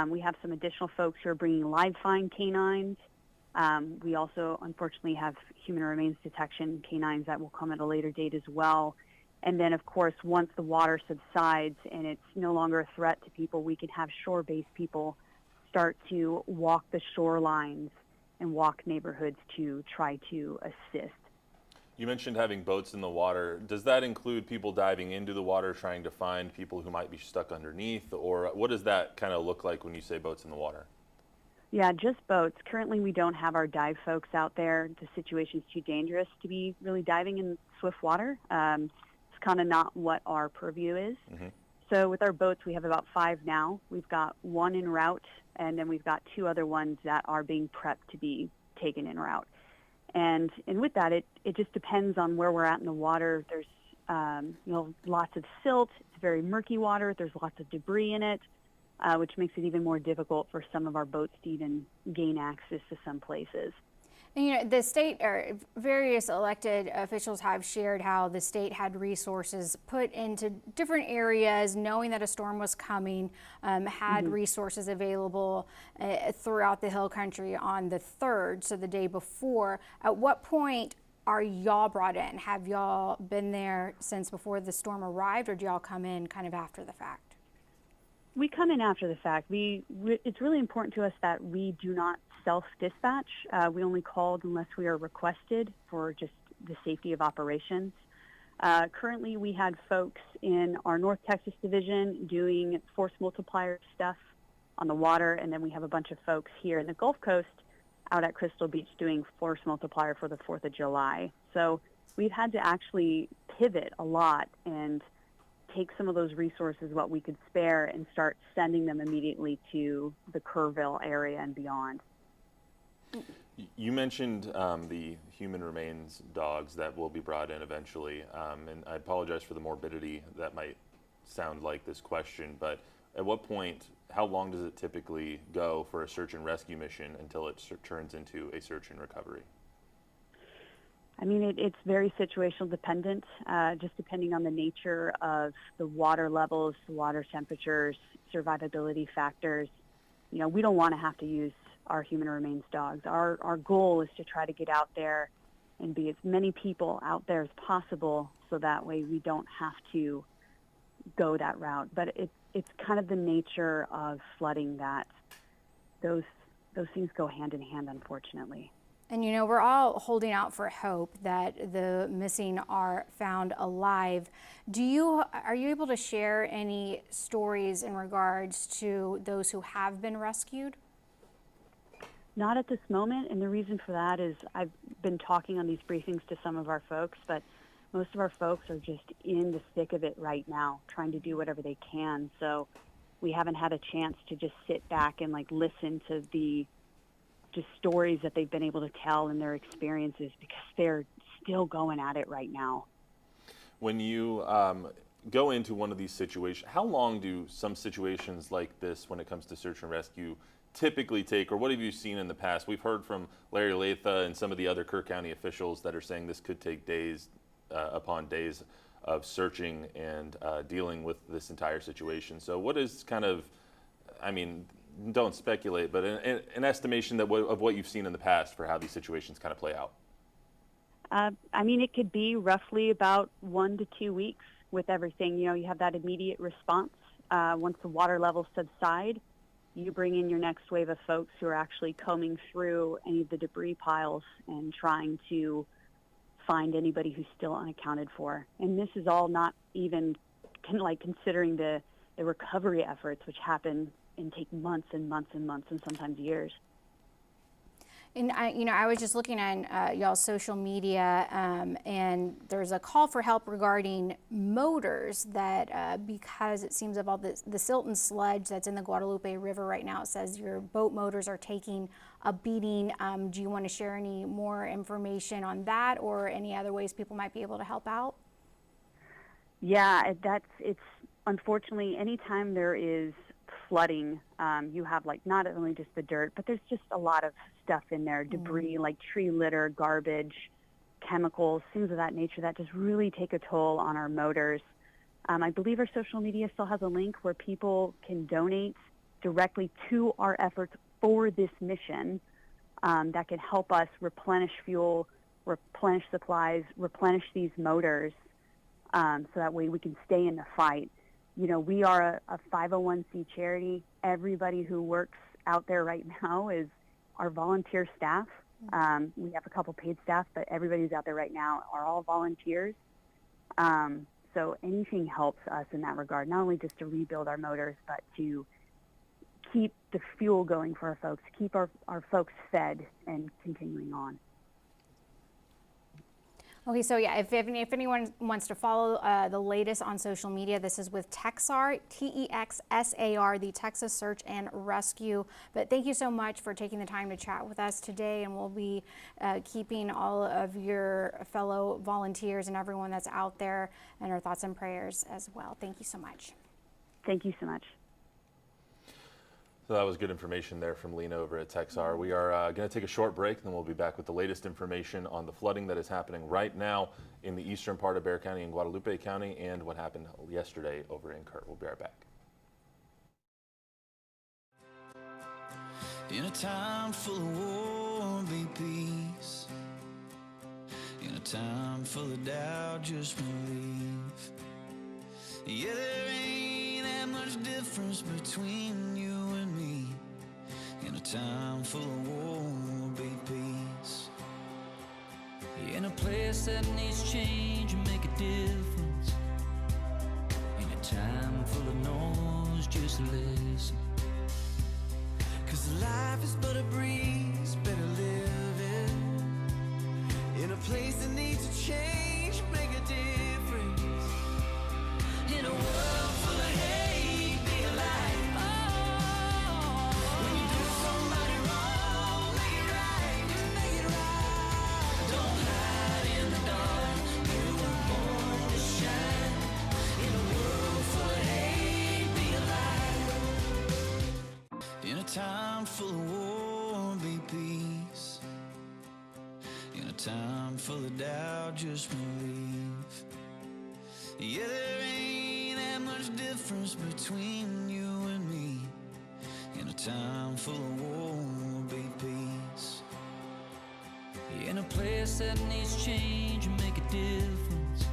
Speaker 5: We have some additional folks who are bringing live find canines. We also, unfortunately, have human remains detection canines that will come at a later date as well. And then, of course, once the water subsides and it's no longer a threat to people, we can have shore-based people start to walk the shorelines and walk neighborhoods to try to assist.
Speaker 2: You mentioned having boats in the water. Does that include people diving into the water trying to find people who might be stuck underneath? Or what does that kind of look like when you say boats in the water?
Speaker 5: Yeah, just boats. Currently, we don't have our dive folks out there. The situation's too dangerous to be really diving in swift water. It's kind of not what our purview is. So with our boats, we have about 5 now. We've got 1 en route, and then we've got 2 other ones that are being prepped to be taken en route. And with that, it just depends on where we're at in the water. There's lots of silt. It's very murky water. There's lots of debris in it, which makes it even more difficult for some of our boats to even gain access to some places.
Speaker 4: And, the state or various elected officials have shared how the state had resources put into different areas, knowing that a storm was coming, had resources available throughout the Hill Country on the 3rd, so the day before. At what point are y'all brought in? Have y'all been there since before the storm arrived, or do y'all come in kind of after the fact?
Speaker 5: We come in after the fact. It's really important to us that we do not self-dispatch. We only called unless we are requested for just the safety of operations. Currently, we had folks in our North Texas division doing force multiplier stuff on the water, and then we have a bunch of folks here in the Gulf Coast out at Crystal Beach doing force multiplier for the 4th of July. So we've had to actually pivot a lot and take some of those resources, what we could spare, and start sending them immediately to the Kerrville area and beyond.
Speaker 2: You mentioned the human remains dogs that will be brought in eventually, and I apologize for the morbidity that might sound like this question, but at what point, how long does it typically go for a search and rescue mission until it turns into a search and recovery?
Speaker 5: I mean, it's very situational dependent, just depending on the nature of the water levels, the water temperatures, survivability factors. You know, we don't want to have to use our human remains dogs. Our goal is to try to get out there and be as many people out there as possible, so that way we don't have to go that route. But it's kind of the nature of flooding that those things go hand in hand, unfortunately.
Speaker 4: And you know, we're all holding out for hope that the missing are found alive. Are you able to share any stories in regards to those who have been rescued?
Speaker 5: Not at this moment, and the reason for that is I've been talking on these briefings to some of our folks, but most of our folks are just in the thick of it right now, trying to do whatever they can. So we haven't had a chance to just sit back and listen to the just stories that they've been able to tell and their experiences, because they're still going at it right now.
Speaker 2: When you go into one of these situations, how long do some situations like this, when it comes to search and rescue, typically take, or what have you seen in the past? We've heard from Larry Latha and some of the other Kerr County officials that are saying this could take days upon days of searching and dealing with this entire situation. So what is kind of, I mean, don't speculate, but an estimation of what you've seen in the past for how these situations kind of play out?
Speaker 5: I mean, it could be roughly about 1 to 2 weeks with everything. You know, you have that immediate response. Once the water levels subside, you bring in your next wave of folks who are actually combing through any of the debris piles and trying to find anybody who's still unaccounted for. And this is all not even considering the recovery efforts, which happen and take months and months and months and sometimes years.
Speaker 4: And I was just looking on y'all's social media, and there's a call for help regarding motors that because it seems of all the silt and sludge that's in the Guadalupe River right now, it says your boat motors are taking a beating. Do you want to share any more information on that, or any other ways people might be able to help out?
Speaker 5: Yeah, it's unfortunately, anytime there is flooding, you have not only just the dirt, but there's just a lot of stuff in there, debris like tree litter, garbage, chemicals, things of that nature that just really take a toll on our motors. I believe our social media still has a link where people can donate directly to our efforts for this mission that can help us replenish fuel, replenish supplies, replenish these motors, so that way we can stay in the fight. You know, we are a 501c charity. Everybody who works out there right now is our volunteer staff. We have a couple paid staff, but everybody who's out there right now are all volunteers. So anything helps us in that regard, not only just to rebuild our motors, but to keep the fuel going for our folks, keep our folks fed and continuing on.
Speaker 4: Okay, so yeah, if anyone wants to follow the latest on social media, this is with Texar, Texsar, the Texas Search and Rescue. But thank you so much for taking the time to chat with us today, and we'll be keeping all of your fellow volunteers and everyone that's out there in our thoughts and prayers as well. Thank you so much.
Speaker 5: Thank you so much.
Speaker 2: So that was good information there from Lena over at Texar. We are going to take a short break, and then we'll be back with the latest information on the flooding that is happening right now in the eastern part of Bexar County and Guadalupe County, and what happened yesterday over in Kerr. We'll be right back.
Speaker 9: In a time full of war, be peace. In a time full of doubt, just believe. Yeah, there ain't that much difference between you and me. In a time full of war, be peace. In a place that needs change and make a difference. In a time full of noise, just listen. 'Cause life is but a breeze, better live it. In a place that needs to change, make a difference. In a world full of hate, be a light. Oh, when you do somebody wrong, make it right, make it right. Don't hide in the dark, you were born to shine. In a world full of hate, be a light. In a time full of war, be peace. In a time full of doubt, just believe. Yeah, there ain't that much difference between you and me. In a time full of war, be peace. In a place that needs change and make a difference.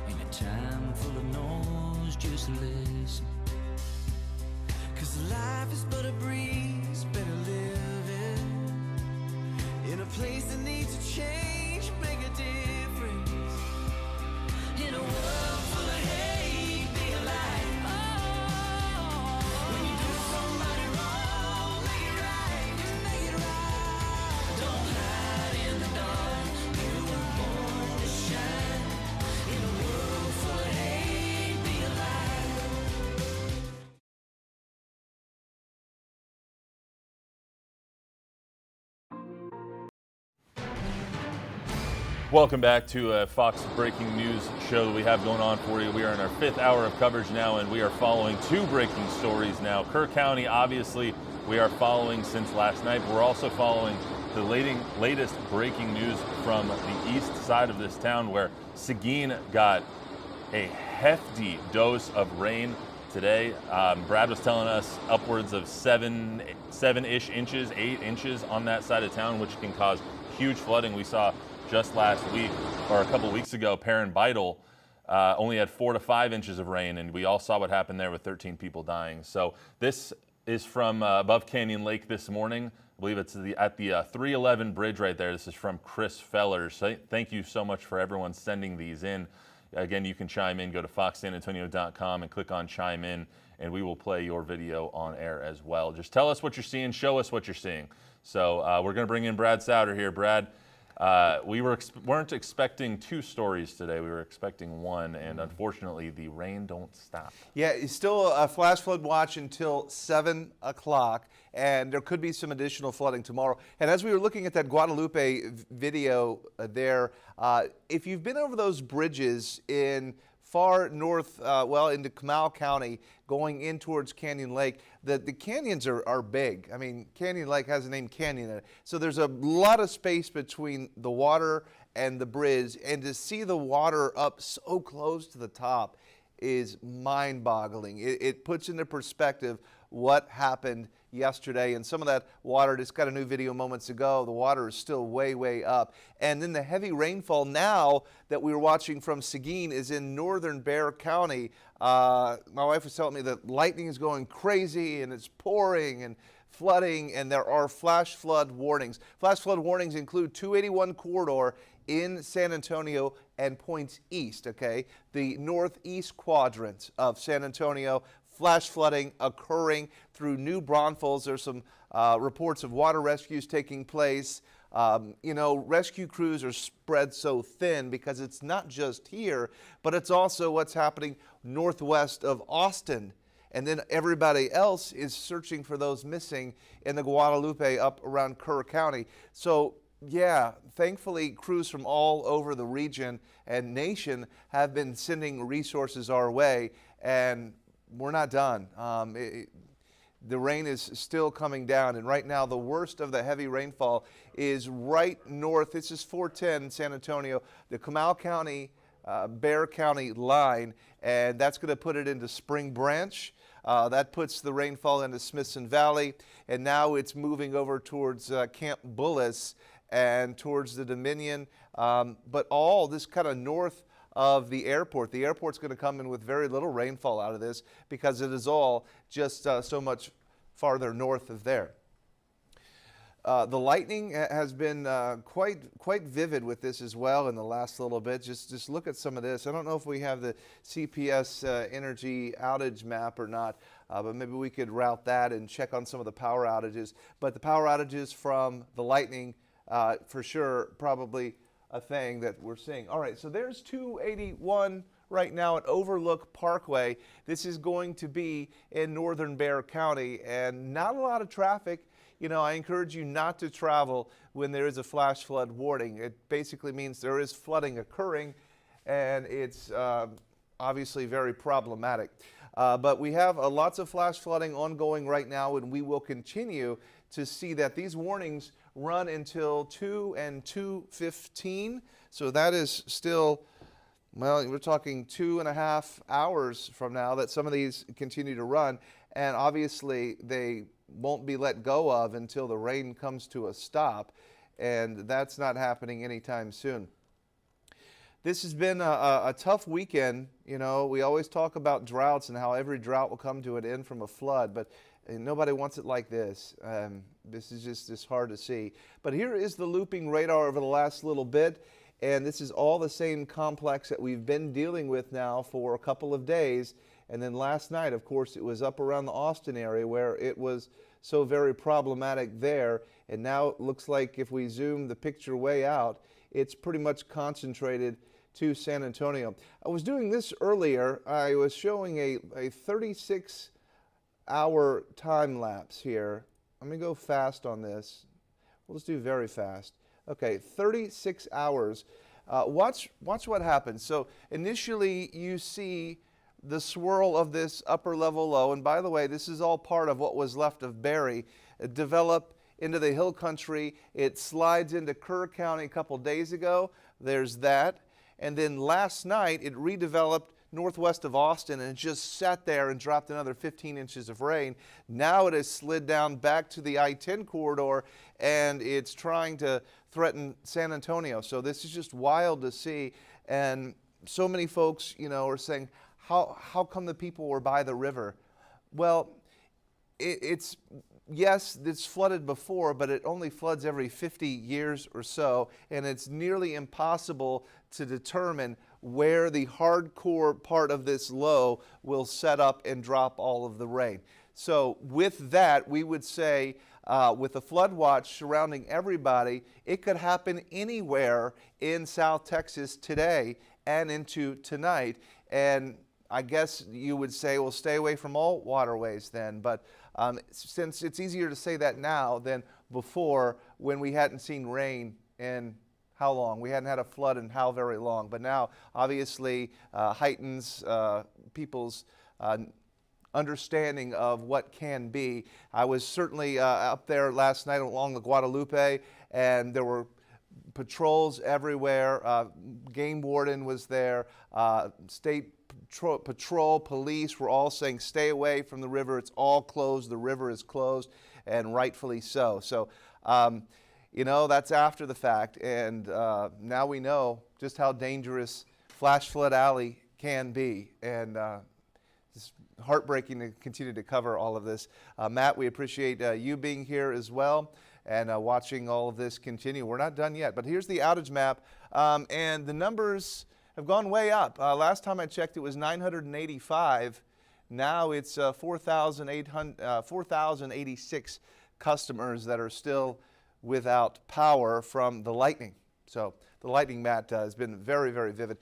Speaker 9: In a time full of noise, just listen. 'Cause life is but a breeze, better live it. In a place that needs to change, make a difference. In a world full of hate, be a light. Oh, when you do somebody wrong, make it right, make it right. Don't hide in the dark, you were born to shine. In a world full of hate, be a light.
Speaker 2: Welcome back to a Fox breaking news show that we have going on for you. We are in our 5th hour of coverage now, and we are following 2 breaking stories now. Kerr County, obviously, we are following since last night. But we're also following the latest breaking news from the east side of this town, where Seguin got a hefty dose of rain today. Brad was telling us upwards of 7-ish inches, 8 inches on that side of town, which can cause huge flooding. We saw just last week, or a couple weeks ago, Perrin Beitel only had 4 to 5 inches of rain, and we all saw what happened there with 13 people dying. So this is from above Canyon Lake this morning. I believe it's at the 311 bridge right there. This is from Chris Fellers. So thank you so much for everyone sending these in. Again, you can chime in. Go to foxsanantonio.com and click on chime in, and we will play your video on air as well. Just tell us what you're seeing. Show us what you're seeing. So we're going to bring in Brad Souter here. Brad, we weren't expecting 2 stories today. We were expecting 1, and unfortunately, the rain don't stop.
Speaker 10: Yeah, it's still a flash flood watch until 7 o'clock, and there could be some additional flooding tomorrow. And as we were looking at that Guadalupe video there, if you've been over those bridges in far north, into Comal County, going in towards Canyon Lake, the canyons are big. I mean, Canyon Lake has the name Canyon in it. So there's a lot of space between the water and the bridge, and to see the water up so close to the top is mind-boggling. It puts into perspective what happened yesterday, and some of that water, just got a new video moments ago, the water is still way, way up. And then the heavy rainfall now that we were watching from Seguin is in northern Bexar County. My wife was telling me that lightning is going crazy, and it's pouring and flooding, and there are flash flood warnings. Flash flood warnings include 281 corridor in San Antonio and points east, okay? The northeast quadrant of San Antonio, flash flooding occurring through New Braunfels. There's some reports of water rescues taking place. You know, rescue crews are spread so thin because it's not just here, but it's also what's happening northwest of Austin. And then everybody else is searching for those missing in the Guadalupe up around Kerr County. So yeah, thankfully crews from all over the region and nation have been sending resources our way, and we're not done. The rain is still coming down, and right now the worst of the heavy rainfall is right north. This is 410 San Antonio, the Comal County, Bexar County line, and that's going to put it into Spring Branch. That puts the rainfall into Smithson Valley, and now it's moving over towards Camp Bullis and towards the Dominion, but all this kind of north of the airport. The airport's going to come in with very little rainfall out of this because it is all just so much farther north of there. The lightning has been quite vivid with this as well in the last little bit. Just look at some of this. I don't know if we have the CPS energy outage map or not, but maybe we could route that and check on some of the power outages. But the power outages from the lightning, for sure, probably a thing that we're seeing. All right, so there's 281 right now at Overlook Parkway. This is going to be in northern Bexar County, and not a lot of traffic. You know, I encourage you not to travel when there is a flash flood warning. It basically means there is flooding occurring, and it's obviously very problematic. But we have lots of flash flooding ongoing right now, and we will continue to see that. These warnings run until 2 and 2:15, so that is still, well, we're talking 2.5 hours from now that some of these continue to run, and obviously they won't be let go of until the rain comes to a stop, and that's not happening anytime soon. This has been a tough weekend. You know, we always talk about droughts and how every drought will come to an end from a flood, but nobody wants it like this. This is just hard to see. But here is the looping radar over the last little bit, and this is all the same complex that we've been dealing with now for a couple of days. And then last night, of course, it was up around the Austin area where it was so very problematic there. And now it looks like if we zoom the picture way out, it's pretty much concentrated to San Antonio. I was doing this earlier. I was showing a 36-hour time lapse here. Let me go fast on this. We'll just do very fast. Okay, 36 hours. Watch what happens. So initially you see the swirl of this upper level low, and by the way, this is all part of what was left of Barry, develop into the hill country. It slides into Kerr County a couple days ago. There's that. And then last night it redeveloped northwest of Austin and just sat there and dropped another 15 inches of rain. Now it has slid down back to the I-10 corridor, and it's trying to threaten San Antonio. So this is just wild to see. And so many folks, you know, are saying, how come the people were by the river? Well, yes, it's flooded before, but it only floods every 50 years or so, and it's nearly impossible to determine where the hardcore part of this low will set up and drop all of the rain. So with that, we would say with a flood watch surrounding everybody, it could happen anywhere in South Texas today and into tonight. And I guess you would say, well, stay away from all waterways then. But since it's easier to say that now than before when we hadn't seen rain in how long? We hadn't had a flood in how very long. But now, obviously, heightens people's understanding of what can be. I was certainly up there last night along the Guadalupe, and there were patrols everywhere. Game warden was there. State patrol, police were all saying, stay away from the river. It's all closed. The river is closed, and rightfully so. So, you know, that's after the fact, and now we know just how dangerous Flash Flood Alley can be, and it's heartbreaking to continue to cover all of this. Matt, we appreciate you being here as well and watching all of this continue. We're not done yet, but here's the outage map, and the numbers have gone way up. Last time I checked, it was 985. Now it's 4,086 customers that are still without power from the lightning. So the lightning, Matt, has been very, very vivid.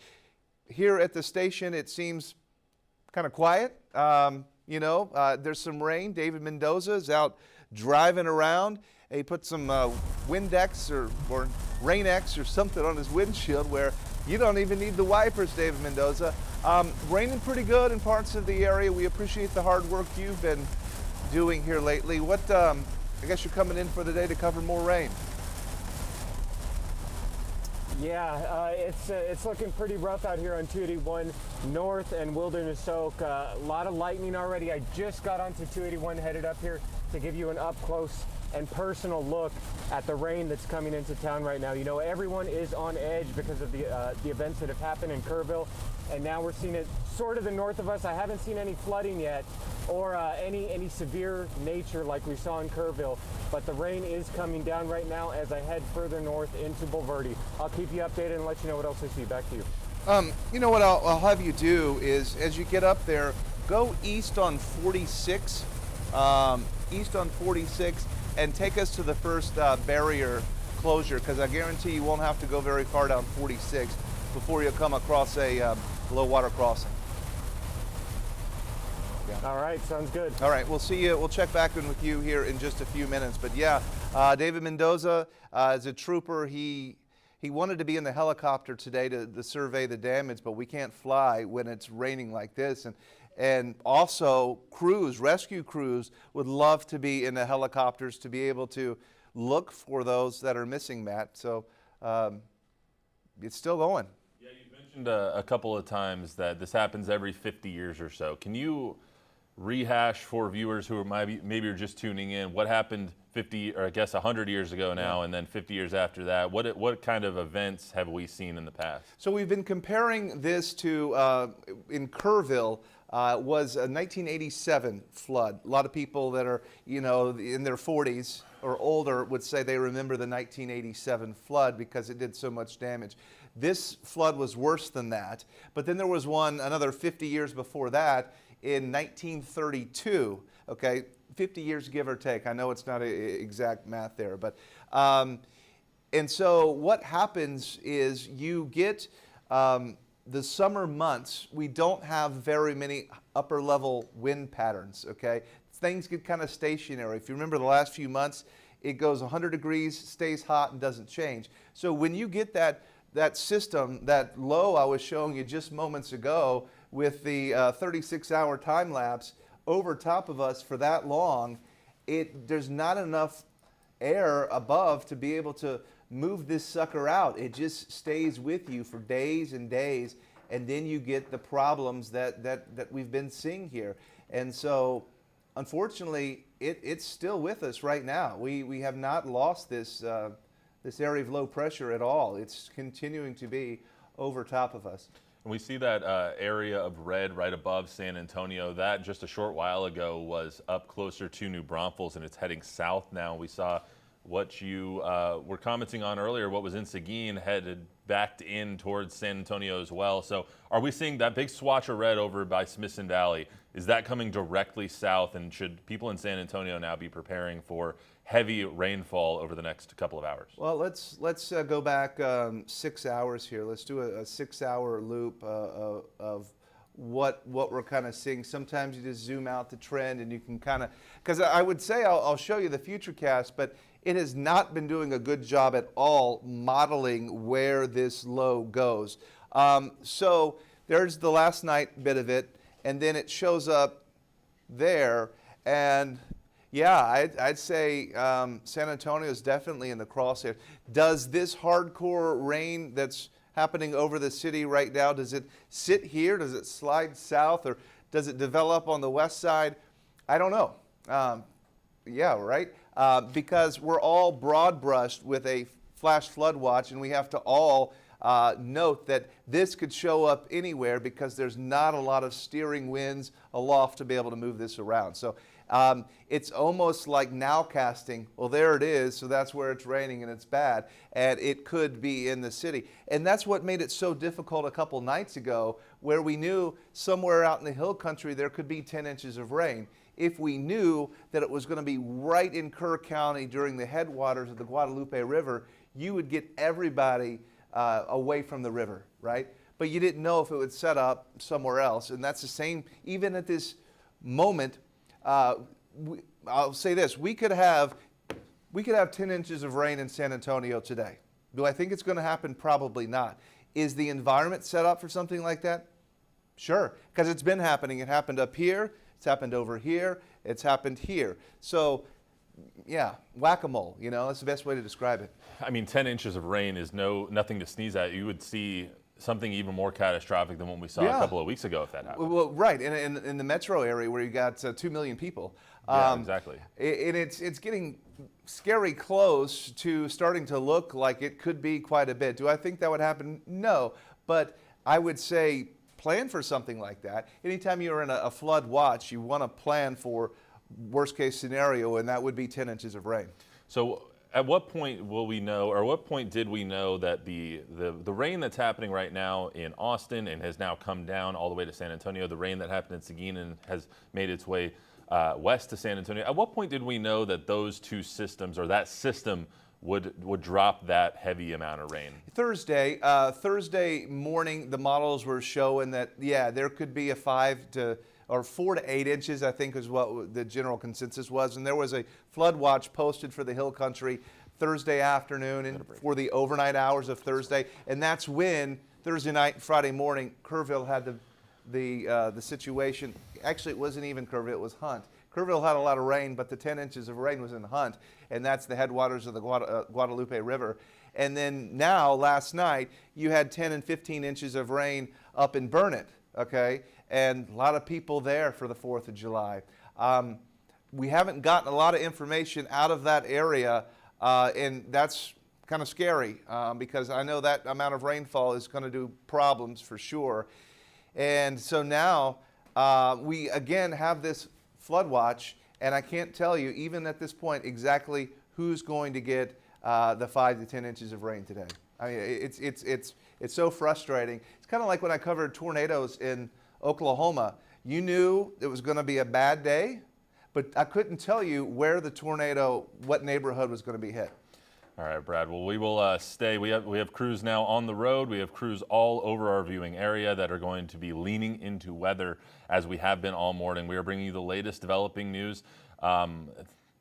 Speaker 10: Here at the station, it seems kind of quiet. There's some rain. David Mendoza is out driving around. He put some Windex or Rain-X or something on his windshield where you don't even need the wipers, David Mendoza. Raining pretty good in parts of the area. We appreciate the hard work you've been doing here lately. I guess you're coming in for the day to cover more rain.
Speaker 11: Yeah, it's looking pretty rough out here on 281 North and Wilderness Oak. A lot of lightning already. I just got onto 281 headed up here to give you an up close and personal look at the rain that's coming into town right now. You know, everyone is on edge because of the events that have happened in Kerrville, and now we're seeing it sort of the north of us. I haven't seen any flooding yet or any severe nature like we saw in Kerrville, but the rain is coming down right now as I head further north into Bulverde. I'll keep you updated and let you know what else I see. Back to you.
Speaker 10: You know what I'll have you do is, as you get up there, go east on 46, and take us to the first barrier closure, because I guarantee you won't have to go very far down 46 before you come across a low water crossing. Yeah.
Speaker 11: All right, sounds good.
Speaker 10: All right, we'll see you. We'll check back in with you here in just a few minutes. But yeah, David Mendoza is a trooper. He wanted to be in the helicopter today to survey the damage, but we can't fly when it's raining like this. And also rescue crews would love to be in the helicopters to be able to look for those that are missing, Matt. So it's still going.
Speaker 2: Yeah, you mentioned a couple of times that this happens every 50 years or so. Can you rehash for viewers who are maybe are just tuning in what happened 50 or I guess 100 years ago now, and then 50 years after that? What kind of events have we seen in the past?
Speaker 10: So we've been comparing this to in Kerrville. Was a 1987 flood. A lot of people that are, in their 40s or older would say they remember the 1987 flood because it did so much damage. This flood was worse than that, but then there was one another 50 years before that in 1932, okay? 50 years give or take. I know it's not exact math there, but, and so what happens is you get, the summer months, we don't have very many upper level wind patterns, okay? Things get kind of stationary. If you remember the last few months, it goes 100 degrees, stays hot, and doesn't change. So when you get that system, that low I was showing you just moments ago with the 36-hour time lapse over top of us for that long, there's not enough air above to be able to move this sucker out. It just stays with you for days and days, and then you get the problems that we've been seeing here. And so, unfortunately, it's still with us right now. We have not lost this area of low pressure at all. It's continuing to be over top of us.
Speaker 2: And we see that area of red right above San Antonio. That just a short while ago was up closer to New Braunfels, and it's heading south now. We saw what you were commenting on earlier, what was in Seguin, headed back in towards San Antonio as well. So are we seeing that big swatch of red over by Smithson Valley? Is that coming directly south, and should people in San Antonio now be preparing for heavy rainfall over the next couple of hours?
Speaker 10: Well, let's go back 6 hours here. Let's do a 6-hour loop of what we're kind of seeing. Sometimes you just zoom out the trend and you can kind of, because I would say I'll show you the Futurecast, but it has not been doing a good job at all modeling where this low goes. So there's the last night bit of it, and then it shows up there, and yeah, I'd say San Antonio is definitely in the crosshairs. Does this hardcore rain that's happening over the city right now, does it sit here? Does it slide south, or does it develop on the west side? I don't know. Yeah, right? Because we're all broad brushed with a flash flood watch, and we have to all note that this could show up anywhere because there's not a lot of steering winds aloft to be able to move this around. So it's almost like nowcasting. Well, there it is, so that's where it's raining and it's bad, and it could be in the city. And that's what made it so difficult a couple nights ago where we knew somewhere out in the hill country there could be 10 inches of rain. If we knew that it was going to be right in Kerr County during the headwaters of the Guadalupe River, you would get everybody away from the river, right? But you didn't know if it would set up somewhere else. And that's the same, even at this moment, I'll say this, we could have 10 inches of rain in San Antonio today. Do I think it's going to happen? Probably not. Is the environment set up for something like that? Sure, because it's been happening. It happened up here, it's happened over here, it's happened here. So, yeah, whack-a-mole, you know, that's the best way to describe it.
Speaker 2: I mean, 10 inches of rain is nothing to sneeze at. You would see something even more catastrophic than what we saw a couple of weeks ago if that happened.
Speaker 10: Well, right, in the metro area where you got 2 million people.
Speaker 2: Yeah, exactly.
Speaker 10: And it's getting scary close to starting to look like it could be quite a bit. Do I think that would happen? No, but I would say plan for something like that. Anytime you're in a flood watch, you want to plan for worst case scenario, and that would be 10 inches of rain.
Speaker 2: So at what point will we know, or what point did we know that the rain that's happening right now in Austin and has now come down all the way to San Antonio, the rain that happened in Seguin and has made its way west to San Antonio, at what point did we know that those two systems, or that system, would drop that heavy amount of rain?
Speaker 10: Thursday morning, the models were showing that, yeah, there could be a 4 to 8 inches, I think is what the general consensus was. And there was a flood watch posted for the Hill Country Thursday afternoon and for the overnight hours of Thursday. And that's when Thursday night and Friday morning, Kerrville had the situation. Actually, it wasn't even Kerrville, it was Hunt. Kerrville had a lot of rain, but the 10 inches of rain was in Hunt, and that's the headwaters of the Guadalupe River. And then now, last night, you had 10 and 15 inches of rain up in Burnett, okay? And a lot of people there for the 4th of July. We haven't gotten a lot of information out of that area, and that's kind of scary because I know that amount of rainfall is going to do problems for sure. And so now we again have this flood watch, and I can't tell you, even at this point, exactly who's going to get the 5 to 10 inches of rain today. I mean, it's so frustrating. It's kind of like when I covered tornadoes in Oklahoma. You knew it was going to be a bad day, but I couldn't tell you where the tornado, what neighborhood was going to be hit.
Speaker 2: All right, Brad. Well, we will stay. We have crews now on the road. We have crews all over our viewing area that are going to be leaning into weather as we have been all morning. We are bringing you the latest developing news.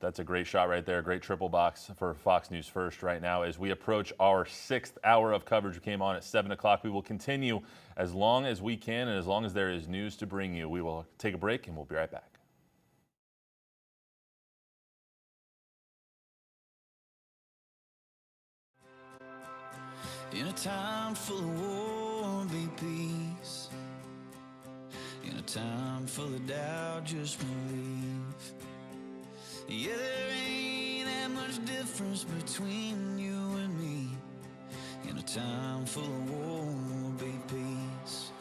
Speaker 2: That's a great shot right there. Great triple box for Fox News First right now as we approach our 6th hour of coverage. We came on at 7 o'clock. We will continue as long as we can and as long as there is news to bring you. We will take a break and we'll be right back.
Speaker 9: In a time full of war, be peace. In a time full of doubt, just believe. Yeah, there ain't that much difference between you and me. In a time full of war, be peace.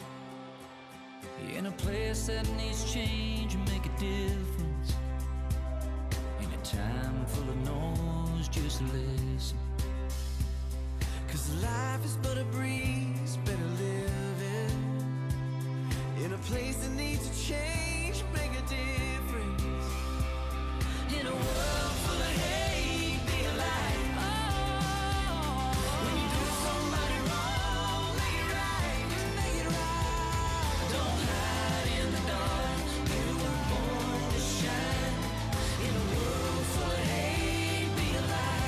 Speaker 9: In a place that needs change and make a difference. In a time full of noise, just listen. 'Cause life is but a breeze, better live it. In a place that needs a change, make a difference. In a world full of hate, be alive. Oh, when you do somebody wrong, make it right, make it right. Don't hide in the dark, you were born to shine. In a world full of hate, be alive.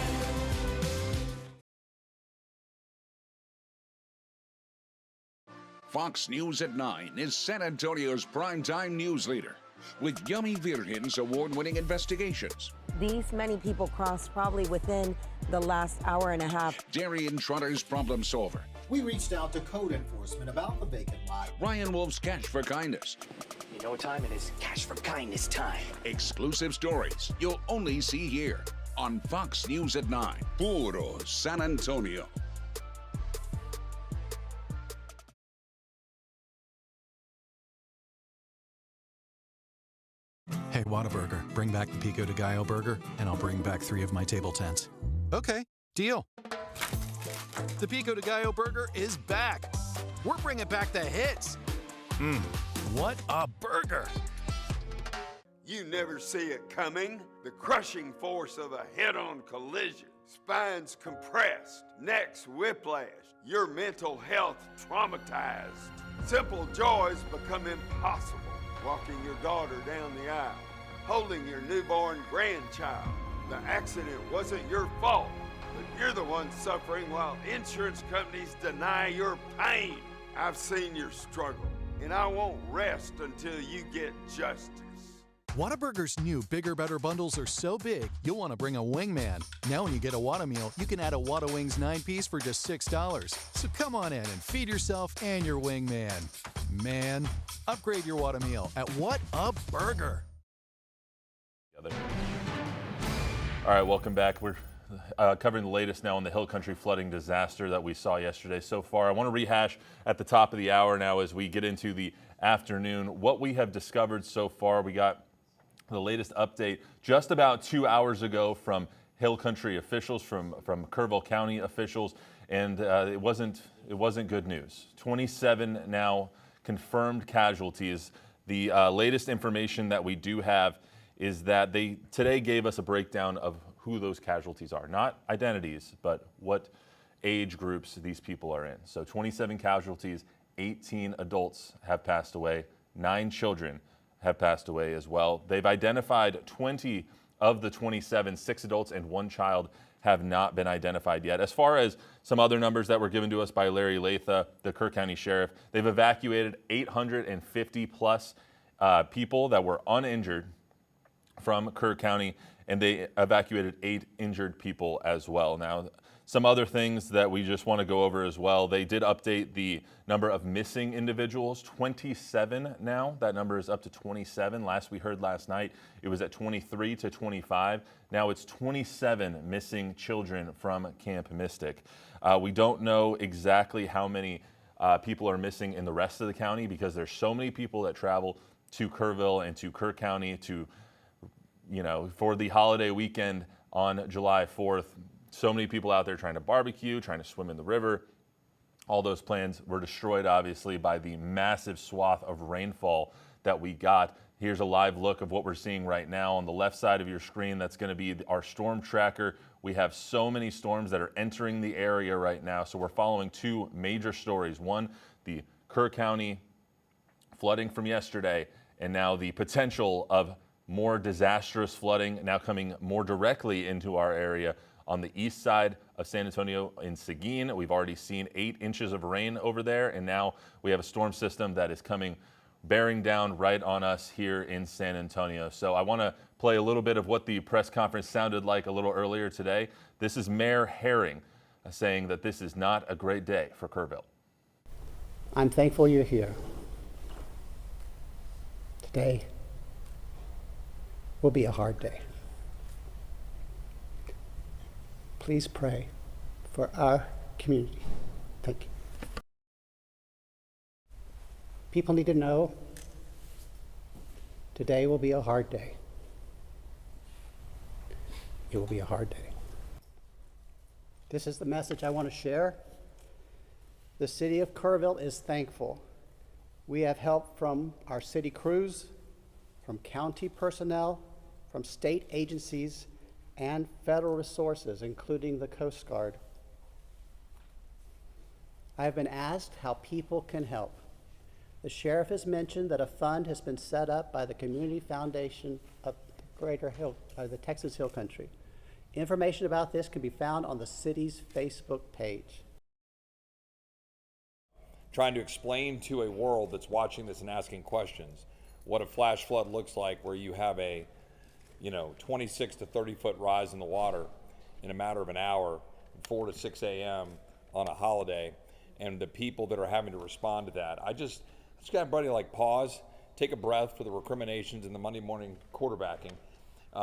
Speaker 12: Fox News at 9 is San Antonio's primetime news leader with Yummy Virgen's award-winning investigations.
Speaker 17: These many people crossed probably within the last hour and a half.
Speaker 12: Darian Trotter's problem solver.
Speaker 22: We reached out to code enforcement about the vacant lot.
Speaker 12: Ryan Wolf's Cash for Kindness.
Speaker 19: You know what time it is? Cash for kindness time.
Speaker 12: Exclusive stories you'll only see here on Fox News at 9. Puro San Antonio.
Speaker 23: Hey, Whataburger, bring back the Pico de Gallo burger, and I'll bring back 3 of my table tents.
Speaker 24: Okay, deal. The Pico de Gallo burger is back. We're bringing back the hits.
Speaker 1: What a burger!
Speaker 14: You never see it coming. The crushing force of a head-on collision, spines compressed, necks whiplash, your mental health traumatized. Simple joys become impossible. Walking your daughter down the aisle, holding your newborn grandchild. The accident wasn't your fault, but you're the one suffering while insurance companies deny your pain. I've seen your struggle, and I won't rest until you get justice.
Speaker 23: Whataburger's new Bigger Better bundles are so big, you'll want to bring a wingman. Now when you get a Whata meal, you can add a Whata Wings 9-piece for just $6. So come on in and feed yourself and your wingman. Man, upgrade your Whata meal at What a Burger.
Speaker 2: All right, welcome back. We're covering the latest now on the Hill Country flooding disaster that we saw yesterday so far. I want to rehash at the top of the hour now as we get into the afternoon what we have discovered so far. We got the latest update just about 2 hours ago from Hill Country officials, from Kerrville County officials, and it wasn't good news. 27 now confirmed casualties. The latest information that we do have is that they today gave us a breakdown of who those casualties are, not identities, but what age groups these people are in. So 27 casualties, 18 adults have passed away, 9 children have passed away as well. They've identified 20 of the 27, 6 adults and 1 child have not been identified yet. As far as some other numbers that were given to us by Larry Latha, the Kerr County Sheriff, they've evacuated 850 plus people that were uninjured from Kerr County, and they evacuated 8 injured people as well. Now, some other things that we just want to go over as well. They did update the number of missing individuals, 27 now. That number is up to 27. Last we heard last night, it was at 23 to 25. Now it's 27 missing children from Camp Mystic. We don't know exactly how many people are missing in the rest of the county because there's so many people that travel to Kerrville and to Kerr County to, for the holiday weekend on July 4th. So many people out there trying to barbecue, trying to swim in the river. All those plans were destroyed, obviously, by the massive swath of rainfall that we got. Here's a live look of what we're seeing right now. On the left side of your screen, that's going to be our storm tracker. We have so many storms that are entering the area right now. So we're following 2 major stories. One, the Kerr County flooding from yesterday, and now the potential of more disastrous flooding now coming more directly into our area. On the east side of San Antonio in Seguin, we've already seen 8 inches of rain over there, and now we have a storm system that is coming, bearing down right on us here in San Antonio. So I want to play a little bit of what the press conference sounded like a little earlier today. This is Mayor Herring saying that this is not a great day for Kerrville.
Speaker 7: I'm thankful you're here. Today will be a hard day. Please pray for our community. Thank you. People need to know today will be a hard day. It will be a hard day. This is the message I want to share. The city of Kerrville is thankful. We have help from our city crews, from county personnel, from state agencies, and federal resources, including the Coast Guard. I have been asked how people can help. The sheriff has mentioned that a fund has been set up by the Community Foundation of the Texas Hill Country. Information about this can be found on the city's Facebook page.
Speaker 6: Trying to explain to a world that's watching this and asking questions what a flash flood looks like, where you have a 26 to 30 foot rise in the water in a matter of an hour, 4 to 6 a.m. on a holiday, and the people that are having to respond to that. I just got everybody like pause, take a breath for the recriminations and the Monday morning quarterbacking,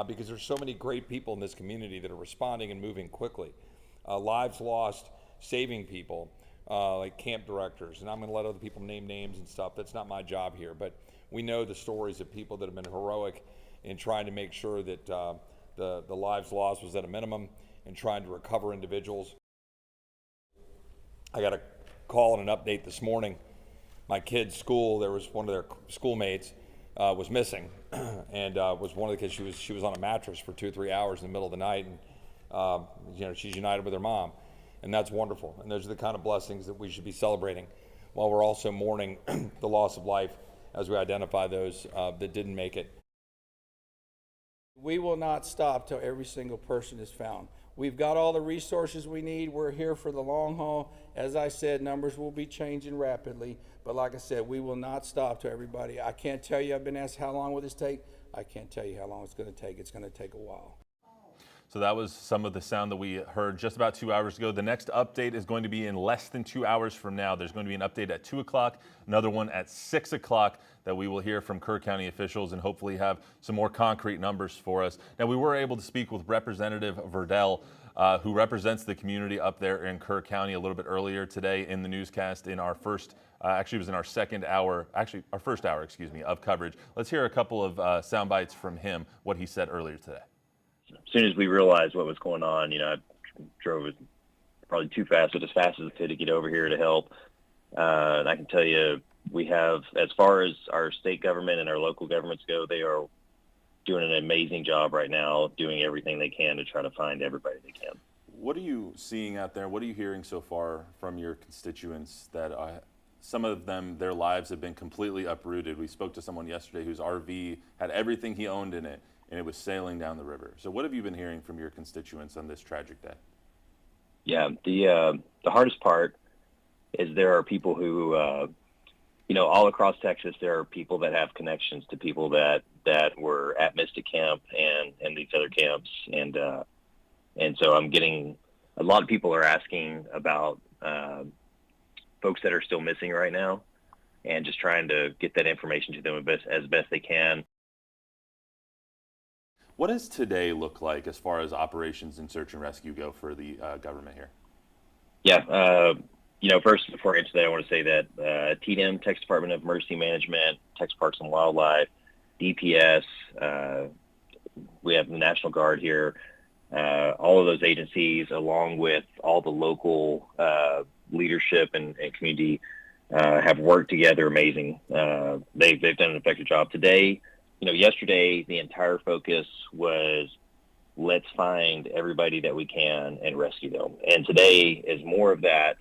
Speaker 6: because there's so many great people in this community that are responding and moving quickly. Lives lost, saving people, like camp directors, and I'm going to let other people name names and stuff. That's not my job here, but we know the stories of people that have been heroic in trying to make sure that the lives lost was at a minimum and trying to recover individuals. I got a call and an update this morning my kid's school, there was one of their schoolmates was missing, and was one of the kids. She was on a mattress for 2 or 3 hours in the middle of the night, and you know, she's united with her mom, and that's wonderful. And those are the kind of blessings that we should be celebrating, while we're also mourning the loss of life as we identify those that didn't make it.
Speaker 15: We will not stop till every single person is found. We've got all the resources we need. We're here for the long haul. As I said, numbers will be changing rapidly. But like I said, we will not stop till everybody. I can't tell you, I've been asked how long will this take. I can't tell you how long it's going to take. It's going to take a while.
Speaker 2: So that was some of the sound that we heard just about 2 hours ago. The next update is going to be in less than 2 hours from now. There's going to be an update at 2 o'clock, another one at 6 o'clock that we will hear from Kerr County officials and hopefully have some more concrete numbers for us. Now, we were able to speak with Representative Verdell, who represents the community up there in Kerr County, a little bit earlier today in the newscast in our first, actually it was in our second hour, actually our first hour, excuse me, of coverage. Let's hear a couple of sound bites from him, what he said earlier today.
Speaker 1: As soon as we realized what was going on, you know, I drove it probably too fast, but as fast as I could to get over here to help. And I can tell you, we have, as far as our state government and our local governments go, they are doing an amazing job right now, doing everything they can to try to find everybody they can.
Speaker 2: What are you seeing out there? What are you hearing so far from your constituents that some of them, their lives have been completely uprooted? We spoke to someone yesterday whose RV had everything he owned in it, and it was sailing down the river. So what have you been hearing from your constituents on this tragic day?
Speaker 1: Yeah, the hardest part is there are people who, you know, all across Texas, there are people that have connections to people that were at Mystic Camp and these other camps. And so I'm getting, a lot of people are asking about folks that are still missing right now and just trying to get that information to them as best they can.
Speaker 2: What does today look like as far as operations and search and rescue go for the government here?
Speaker 1: Yeah, you know, first, before I get to that, I want to say that TDM, Texas Department of Emergency Management, Texas Parks and Wildlife, DPS, we have the National Guard here, all of those agencies, along with all the local leadership and community, have worked together amazing. They've done an effective job. Today, you know, yesterday, the entire focus was let's find everybody that we can and rescue them. And today is more of that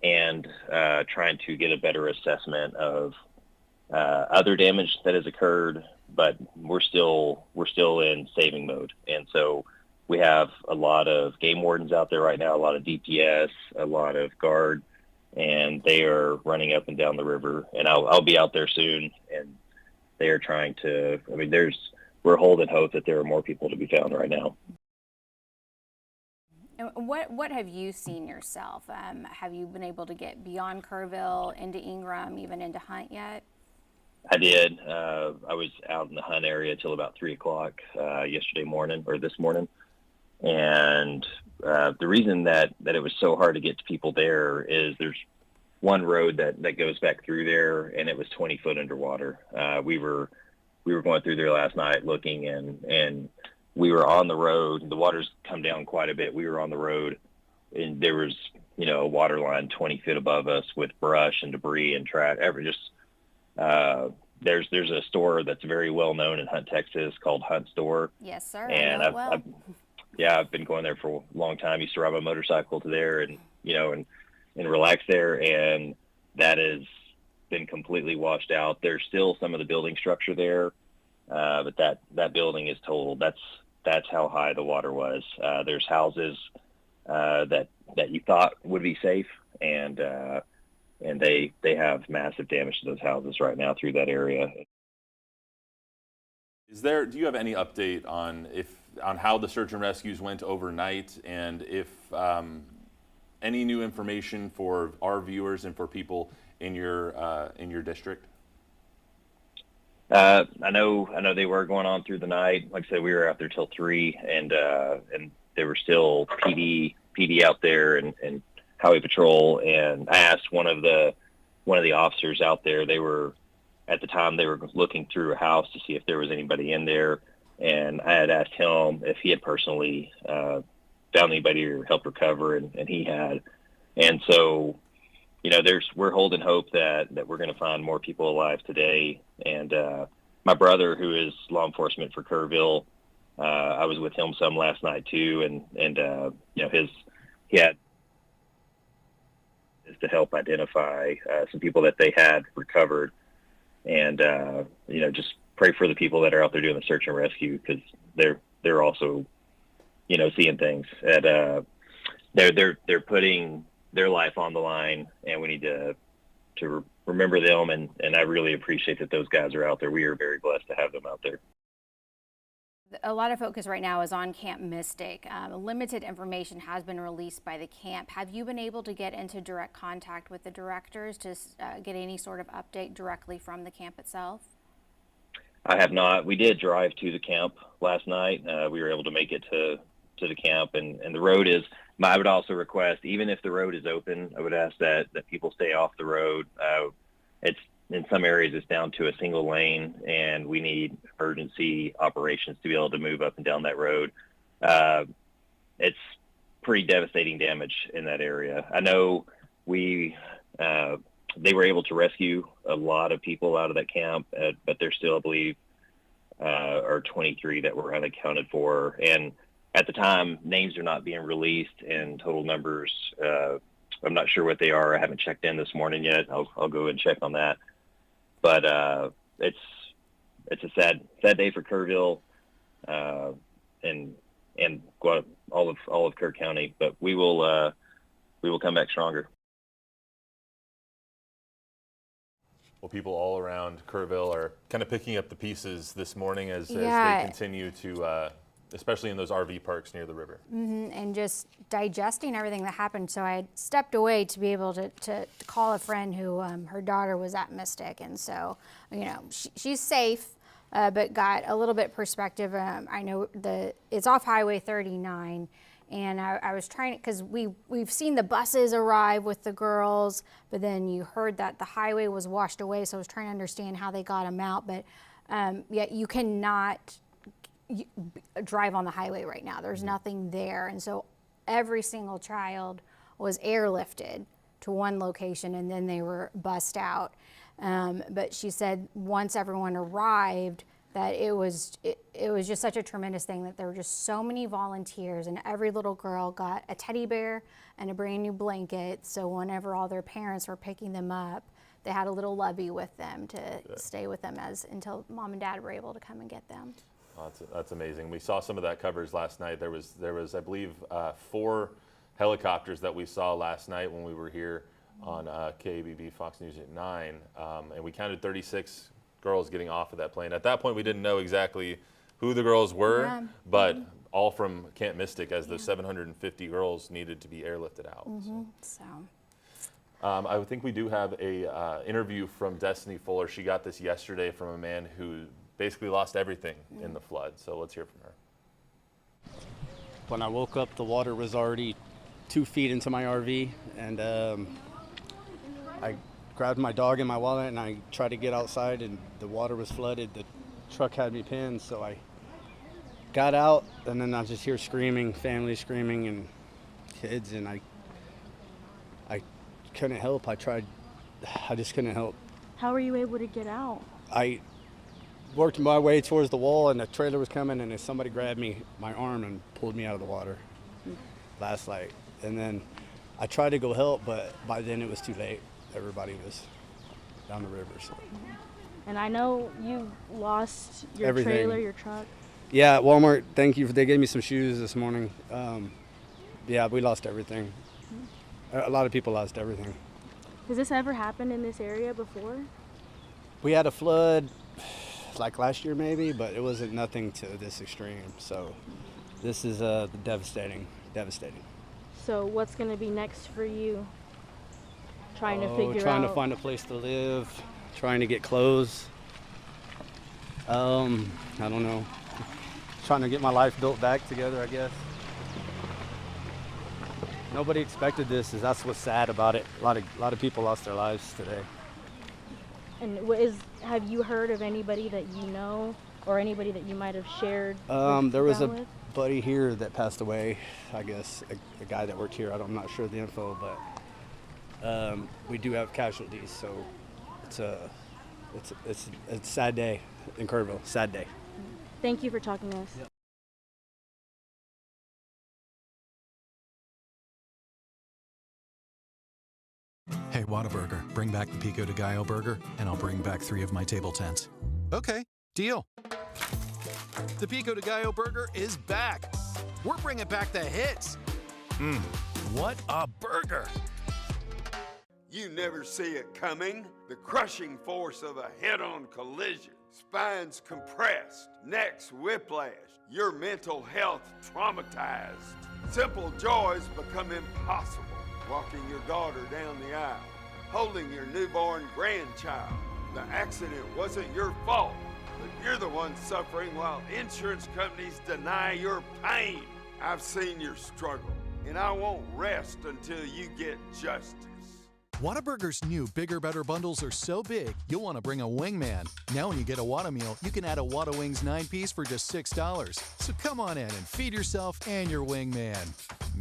Speaker 1: and trying to get a better assessment of other damage that has occurred, but we're still in saving mode. And so we have a lot of game wardens out there right now, a lot of DPS, a lot of guard, and they are running up and down the river. And I'll be out there soon, and they are trying to, I mean, we're holding hope that there are more people to be found right now.
Speaker 4: And what have you seen yourself? Have you been able to get beyond Kerrville, into Ingram, even into Hunt yet?
Speaker 1: I did. I was out in the Hunt area till about 3 o'clock yesterday morning, or this morning. And the reason that it was so hard to get to people there is there's one road that goes back through there, and it was 20 foot underwater. We were going through there last night looking, and we were on the road. The water's come down quite a bit. We were on the road, and there was, you know, a water line 20 feet above us with brush and debris and trash. There's a store that's very well known in Hunt, Texas called Hunt Store.
Speaker 4: Yes, sir.
Speaker 1: And I've been going there for a long time. Used to ride my motorcycle to there, and you know, and relax there. And that has been completely washed out. There's still some of the building structure there, but that building is totaled. That's how high the water was. There's houses that you thought would be safe, and they have massive damage to those houses right now through that area.
Speaker 2: Do you have any update on how the search and rescues went overnight, and if any new information for our viewers and for people in your district?
Speaker 1: I know they were going on through the night. Like I said, we were out there till 3, and there were still PD out there and highway patrol. And I asked one of the officers out there. At the time they were looking through a house to see if there was anybody in there, and I had asked him if he had personally found anybody or helped recover, and he had. And so we're holding hope that we're going to find more people alive today. And my brother, who is law enforcement for Kerrville, I was with him some last night too, and he had to help identify some people that they had recovered, and just pray for the people that are out there doing the search and rescue, because they're also seeing things, and they're putting their life on the line, and we need to remember them, and I really appreciate that those guys are out there. We are very blessed to have them out there.
Speaker 4: A lot of focus right now is on Camp Mystic. Limited information has been released by the camp. Have you been able to get into direct contact with the directors to get any sort of update directly from the camp itself?
Speaker 1: I have not. We did drive to the camp last night. We were able to make it to the camp, and the road is, I would also request, even if the road is open, I would ask that people stay off the road. It's in some areas it's down to a single lane, and we need emergency operations to be able to move up and down that road. It's pretty devastating damage in that area. I know they were able to rescue a lot of people out of that camp, but there's still, I believe, are 23 that were unaccounted for. And at the time, names are not being released, and total numbers, I'm not sure what they are. I haven't checked in this morning yet. I'll go and check on that. But it's a sad day for Kerrville, and all of Kerr County. But we will come back stronger.
Speaker 2: Well, people all around Kerrville are kind of picking up the pieces this morning as they continue to, especially in those RV parks near the river.
Speaker 4: And just digesting everything that happened. So I stepped away to be able to call a friend who her daughter was at Mystic. And so, she's safe, but got a little bit perspective. I know it's off Highway 39. And I was trying, because we've seen the buses arrive with the girls, but then you heard that the highway was washed away. So I was trying to understand how they got them out. But you cannot drive on the highway right now. There's nothing there. And so every single child was airlifted to one location, and then they were bussed out. But she said once everyone arrived, that it was just such a tremendous thing, that there were just so many volunteers, and every little girl got a teddy bear and a brand new blanket. So whenever all their parents were picking them up, they had a little lovey with them to stay with them until mom and dad were able to come and get them.
Speaker 2: Oh, that's amazing. We saw some of that coverage last night. There was I believe 4 helicopters that we saw last night when we were here on KABB Fox News at 9, and we counted 36 girls getting off of that plane. At that point, we didn't know exactly who the girls were, but all from Camp Mystic, as those 750 girls needed to be airlifted out. I think we do have a interview from Destiny Fuller. She got this yesterday from a man who basically lost everything in the flood. So let's hear from her.
Speaker 3: When I woke up, the water was already 2 feet into my RV, and I grabbed my dog and my wallet, and I tried to get outside, and the water was flooded. The truck had me pinned, so I got out, and then I just hear screaming, family screaming, and kids, and I couldn't help. I just couldn't help.
Speaker 8: How were you able to get out?
Speaker 3: I worked my way towards the wall, and the trailer was coming, and then somebody grabbed my arm and pulled me out of the water last night. And then I tried to go help, but by then it was too late. Everybody was down the river. So.
Speaker 8: And I know you lost your
Speaker 3: Everything.
Speaker 8: trailer, your truck.
Speaker 3: Yeah, Walmart, thank you. They gave me some shoes this morning. Yeah, we lost everything. A lot of people lost everything.
Speaker 8: Has this ever happened in this area before?
Speaker 3: We had a flood like last year maybe, but it wasn't nothing to this extreme. So this is devastating.
Speaker 8: So what's going to be next for you? Trying to figure out.
Speaker 3: Trying to find a place to live, trying to get clothes. I don't know. Trying to get my life built back together, I guess. Nobody expected this. That's what's sad about it. A lot of people lost their lives today.
Speaker 8: And have you heard of anybody that you know, or anybody that you might have shared?
Speaker 3: There was a buddy here that passed away, I guess, a guy that worked here. I'm not sure the info, but we do have casualties. So it's a sad day in Kerrville. Sad day.
Speaker 8: Thank you for talking to us.
Speaker 3: Yep.
Speaker 23: Hey, Whataburger, bring back the Pico de Gallo burger, and I'll bring back 3 of my table tents. Okay, deal. The Pico de Gallo burger is back. We're bringing back the hits. What a burger.
Speaker 14: You never see it coming. The crushing force of a head-on collision. Spines compressed, necks whiplash, your mental health traumatized. Simple joys become impossible. Walking your daughter down the aisle, holding your newborn grandchild. The accident wasn't your fault, but you're the one suffering while insurance companies deny your pain. I've seen your struggle, and I won't rest until you get justice.
Speaker 23: Whataburger's new Bigger Better bundles are so big, you'll want to bring a wingman. Now when you get a Whata meal, you can add a Whata Wings 9-piece for just $6. So come on in and feed yourself and your wingman.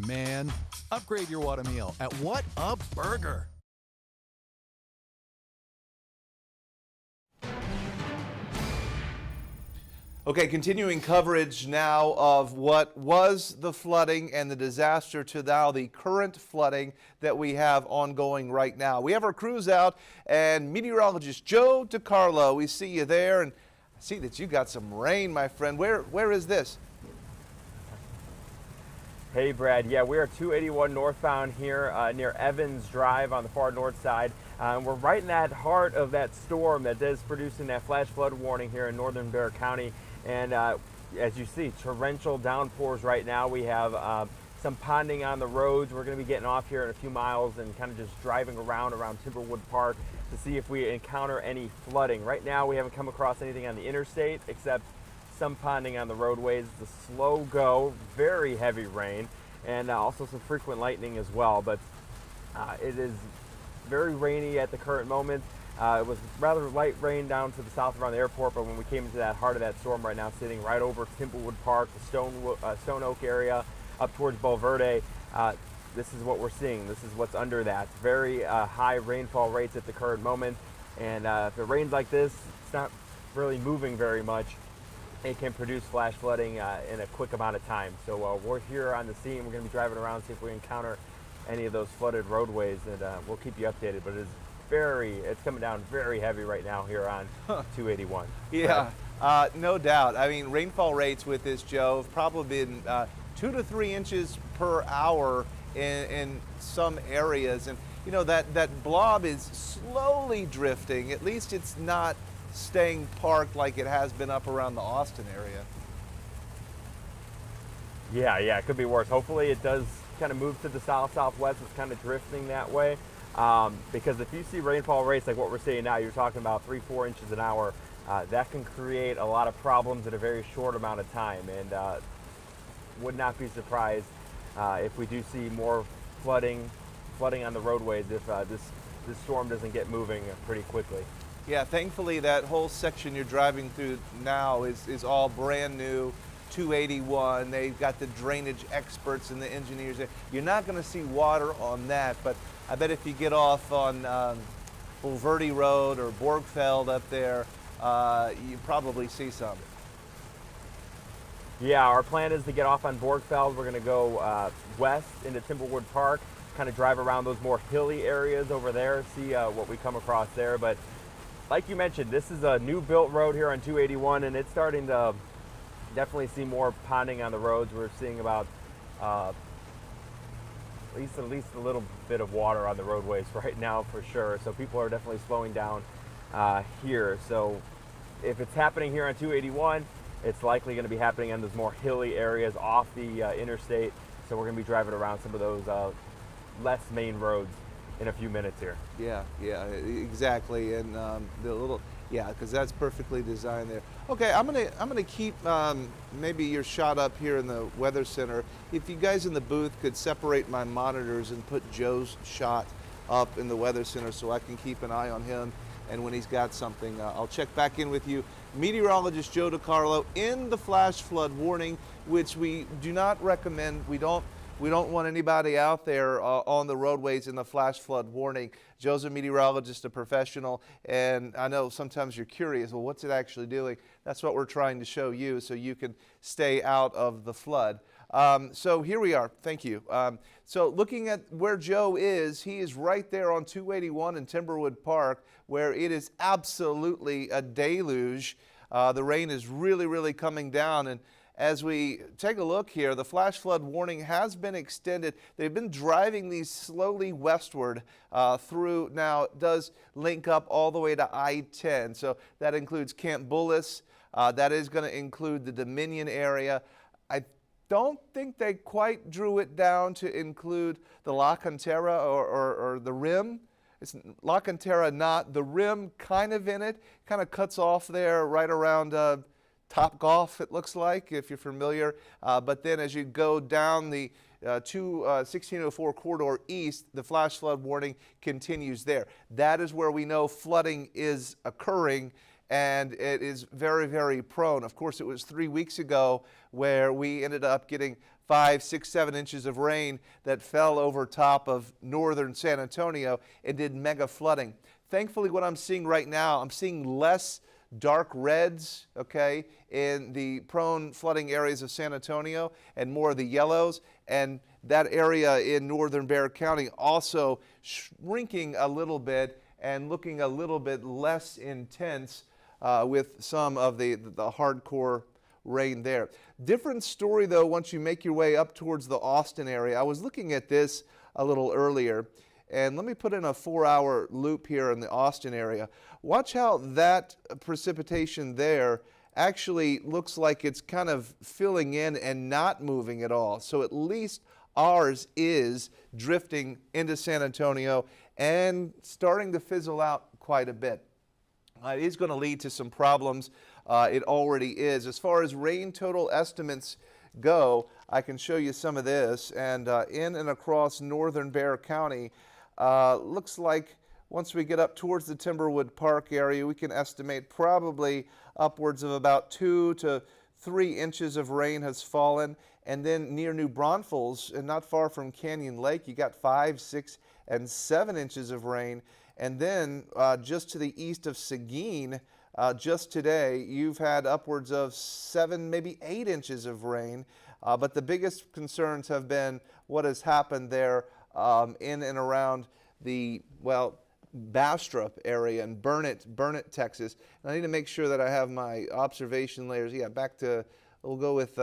Speaker 23: Man, upgrade your Whata meal at What a Burger.
Speaker 10: Okay, continuing coverage now of what was the flooding and the disaster to now the current flooding that we have ongoing right now. We have our crews out, and meteorologist Joe DiCarlo, we see you there, and I see that you got some rain, my friend. Where is this?
Speaker 11: Hey Brad, yeah, we are 281 northbound here near Evans Drive on the far north side. We're right in that heart of that storm that is producing that flash flood warning here in northern Bexar County. And as you see, torrential downpours right now. We have some ponding on the roads. We're going to be getting off here in a few miles and kind of just driving around Timberwood Park to see if we encounter any flooding. Right now we haven't come across anything on the interstate except some ponding on the roadways. It's a slow go, very heavy rain, and also some frequent lightning as well. But it is very rainy at the current moment. It was rather light rain down to the south around the airport, but when we came into that heart of that storm right now, sitting right over Timberwood Park, the Stone Oak area, up towards Bulverde, this is what we're seeing. This is what's under that. Very high rainfall rates at the current moment, and if it rains like this, it's not really moving very much. It can produce flash flooding in a quick amount of time. So we're here on the scene. We're going to be driving around, see if we encounter any of those flooded roadways, and we'll keep you updated. But it's coming down very heavy right now here on 281.
Speaker 10: Yeah, no doubt. I mean, rainfall rates with this, Joe, have probably been 2 to 3 inches per hour in some areas. And, you know, that blob is slowly drifting. At least it's not staying parked like it has been up around the Austin area.
Speaker 11: Yeah, it could be worse. Hopefully it does kind of move to the southwest. It's kind of drifting that way. Because if you see rainfall rates like what we're seeing now, you're talking about 3-4 inches an hour, that can create a lot of problems in a very short amount of time, and would not be surprised if we do see more flooding on the roadways if this storm doesn't get moving pretty quickly.
Speaker 10: Yeah, thankfully that whole section you're driving through now is all brand new. 281, they've got the drainage experts and the engineers there. You're not going to see water on that, but I bet if you get off on Bulverde Road or Borgfeld up there, you probably see some.
Speaker 11: Yeah, our plan is to get off on Borgfeld. We're going to go west into Timberwood Park, kind of drive around those more hilly areas over there, see what we come across there. But like you mentioned, this is a new built road here on 281, and it's starting to definitely see more ponding on the roads. We're seeing about at least a little bit of water on the roadways right now for sure. So people are definitely slowing down here. So if it's happening here on 281, it's likely going to be happening on those more hilly areas off the interstate. So we're going to be driving around some of those less main roads in a few minutes here.
Speaker 10: Yeah, exactly, and because that's perfectly designed there. Okay, I'm gonna keep maybe your shot up here in the Weather Center. If you guys in the booth could separate my monitors and put Joe's shot up in the Weather Center so I can keep an eye on him, and when he's got something, I'll check back in with you. Meteorologist Joe DiCarlo in the flash flood warning, which we do not recommend. We don't We don't want anybody out there on the roadways in the flash flood warning. Joe's a meteorologist, a professional, and I know sometimes you're curious, well, what's it actually doing? That's what we're trying to show you so you can stay out of the flood. So here we are. Thank you. So looking at where Joe is, he is right there on 281 in Timberwood Park, where it is absolutely a deluge. The rain is really, really coming down, and as we take a look here, the flash flood warning has been extended. They've been driving these slowly westward through. Now, it does link up all the way to I-10. So that includes Camp Bullis. That is going to include the Dominion area. I don't think they quite drew it down to include the La Cantera or the rim. It's La Cantera, not the rim, kind of in it. Kind of cuts off there right around Top Golf, it looks like, if you're familiar. But then as you go down the 1604 corridor east, the flash flood warning continues there. That is where we know flooding is occurring, and it is very, very prone. Of course, it was 3 weeks ago where we ended up getting 5, 6, 7 inches of rain that fell over top of northern San Antonio and did mega flooding. Thankfully, what I'm seeing right now, I'm seeing less dark reds, okay, in the prone flooding areas of San Antonio, and more of the yellows. And that area in northern Bexar County also shrinking a little bit and looking a little bit less intense with some of the hardcore rain there. Different story though once you make your way up towards the Austin area. I was looking at this a little earlier, and let me put in a 4-hour loop here in the Austin area. Watch how that precipitation there actually looks like it's kind of filling in and not moving at all. So at least ours is drifting into San Antonio and starting to fizzle out quite a bit. It is going to lead to some problems. It already is. As far as rain total estimates go, I can show you some of this. And in and across northern Bexar County, looks like once we get up towards the Timberwood Park area, we can estimate probably upwards of about 2 to 3 inches of rain has fallen. And then near New Braunfels, and not far from Canyon Lake, you got 5, 6, and 7 inches of rain. And then just to the east of Seguin, just today, you've had upwards of 7, maybe 8 inches of rain. But the biggest concerns have been what has happened there in and around the, well, Bastrop area and Burnet, Texas. And I need to make sure that I have my observation layers. Yeah, back to, we'll go with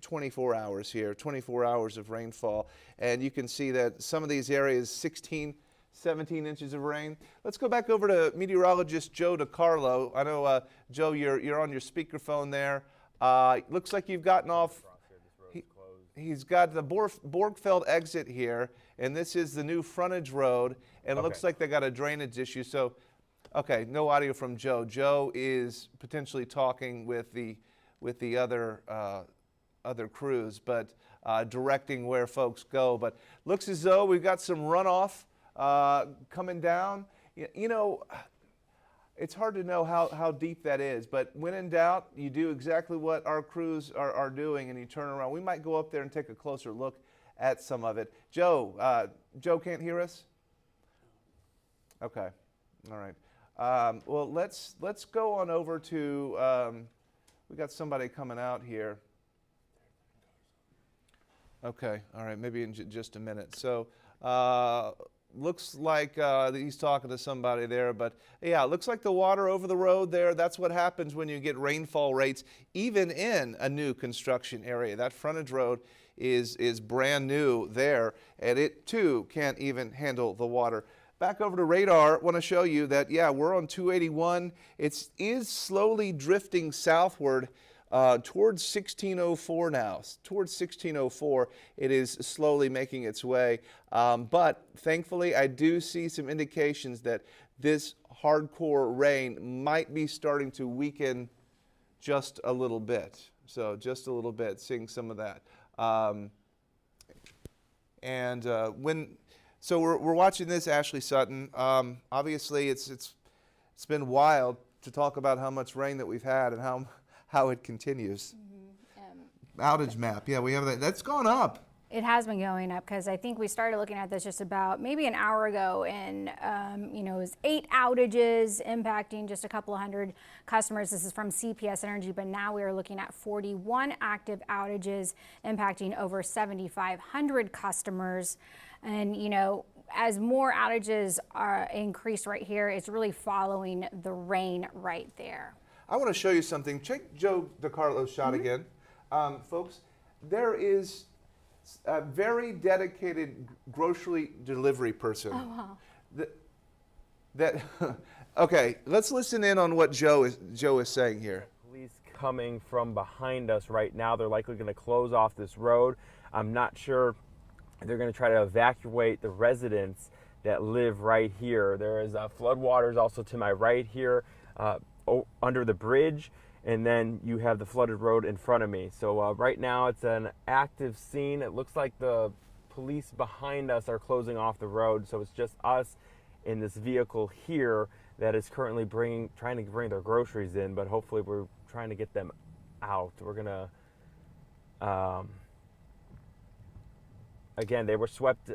Speaker 10: 24 hours here, 24 hours of rainfall. And you can see that some of these areas, 16, 17 inches of rain. Let's go back over to meteorologist Joe DiCarlo. I know, Joe, you're on your speakerphone there. Looks like you've gotten off. He's got the Borgfeld exit here, and this is the new frontage road, and it looks like they got a drainage issue. So, okay, no audio from Joe. Joe is potentially talking with the other crews, but directing where folks go. But looks as though we've got some runoff coming down. You know, it's hard to know how deep that is, but when in doubt, you do exactly what our crews are doing, and you turn around. We might go up there and take a closer look at some of it. Joe, Joe can't hear us? Okay, all right. Well, let's go on over to, we got somebody coming out here. Okay, all right, maybe in just a minute. So, looks like he's talking to somebody there, but yeah, it looks like the water over the road there. That's what happens when you get rainfall rates, even in a new construction area. That frontage road is brand new there, and it too can't even handle the water. Back over to radar, want to show you that, yeah, we're on 281. It is slowly drifting southward towards 1604 now. Towards 1604, it is slowly making its way. But thankfully, I do see some indications that this hardcore rain might be starting to weaken just a little bit. So just a little bit, seeing some of that. So we're watching this, Ashley Sutton. Obviously, it's been wild to talk about how much rain that we've had and how it continues. Outage map, yeah, we have that. That's gone up.
Speaker 4: It has been going up because I think we started looking at this just about maybe an hour ago, and it was 8 outages impacting just a couple of hundred customers. This is from CPS Energy, but now we are looking at 41 active outages impacting over 7,500 customers. And as more outages are increased right here, it's really following the rain right there.
Speaker 10: I want to show you something. Check Joe DiCarlo's shot again. Folks, there is a very dedicated grocery delivery person.
Speaker 4: Oh,
Speaker 10: wow. Okay, let's listen in on what Joe is saying here.
Speaker 11: Police coming from behind us right now. They're likely going to close off this road. I'm not sure they're going to try to evacuate the residents that live right here. There is floodwaters also to my right here under the bridge. And then you have the flooded road in front of me. So right now it's an active scene. It looks like the police behind us are closing off the road. So it's just us in this vehicle here that is currently trying to bring their groceries in, but hopefully we're trying to get them out. We're gonna, again, they were swept,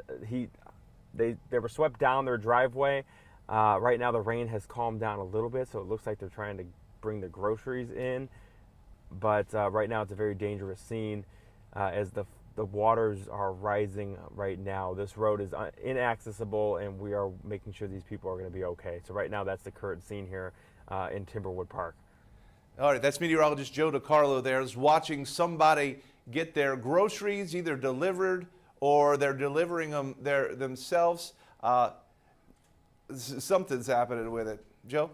Speaker 11: they were swept down their driveway. Right now the rain has calmed down a little bit, so it looks like they're trying to bring the groceries in, but right now it's a very dangerous scene as the waters are rising right now. This road is inaccessible, and we are making sure these people are going to be okay. So right now that's the current scene here in Timberwood Park.
Speaker 10: All right, that's meteorologist Joe DiCarlo there, is watching somebody get their groceries either delivered or they're delivering them themselves. Something's happening with it. Joe?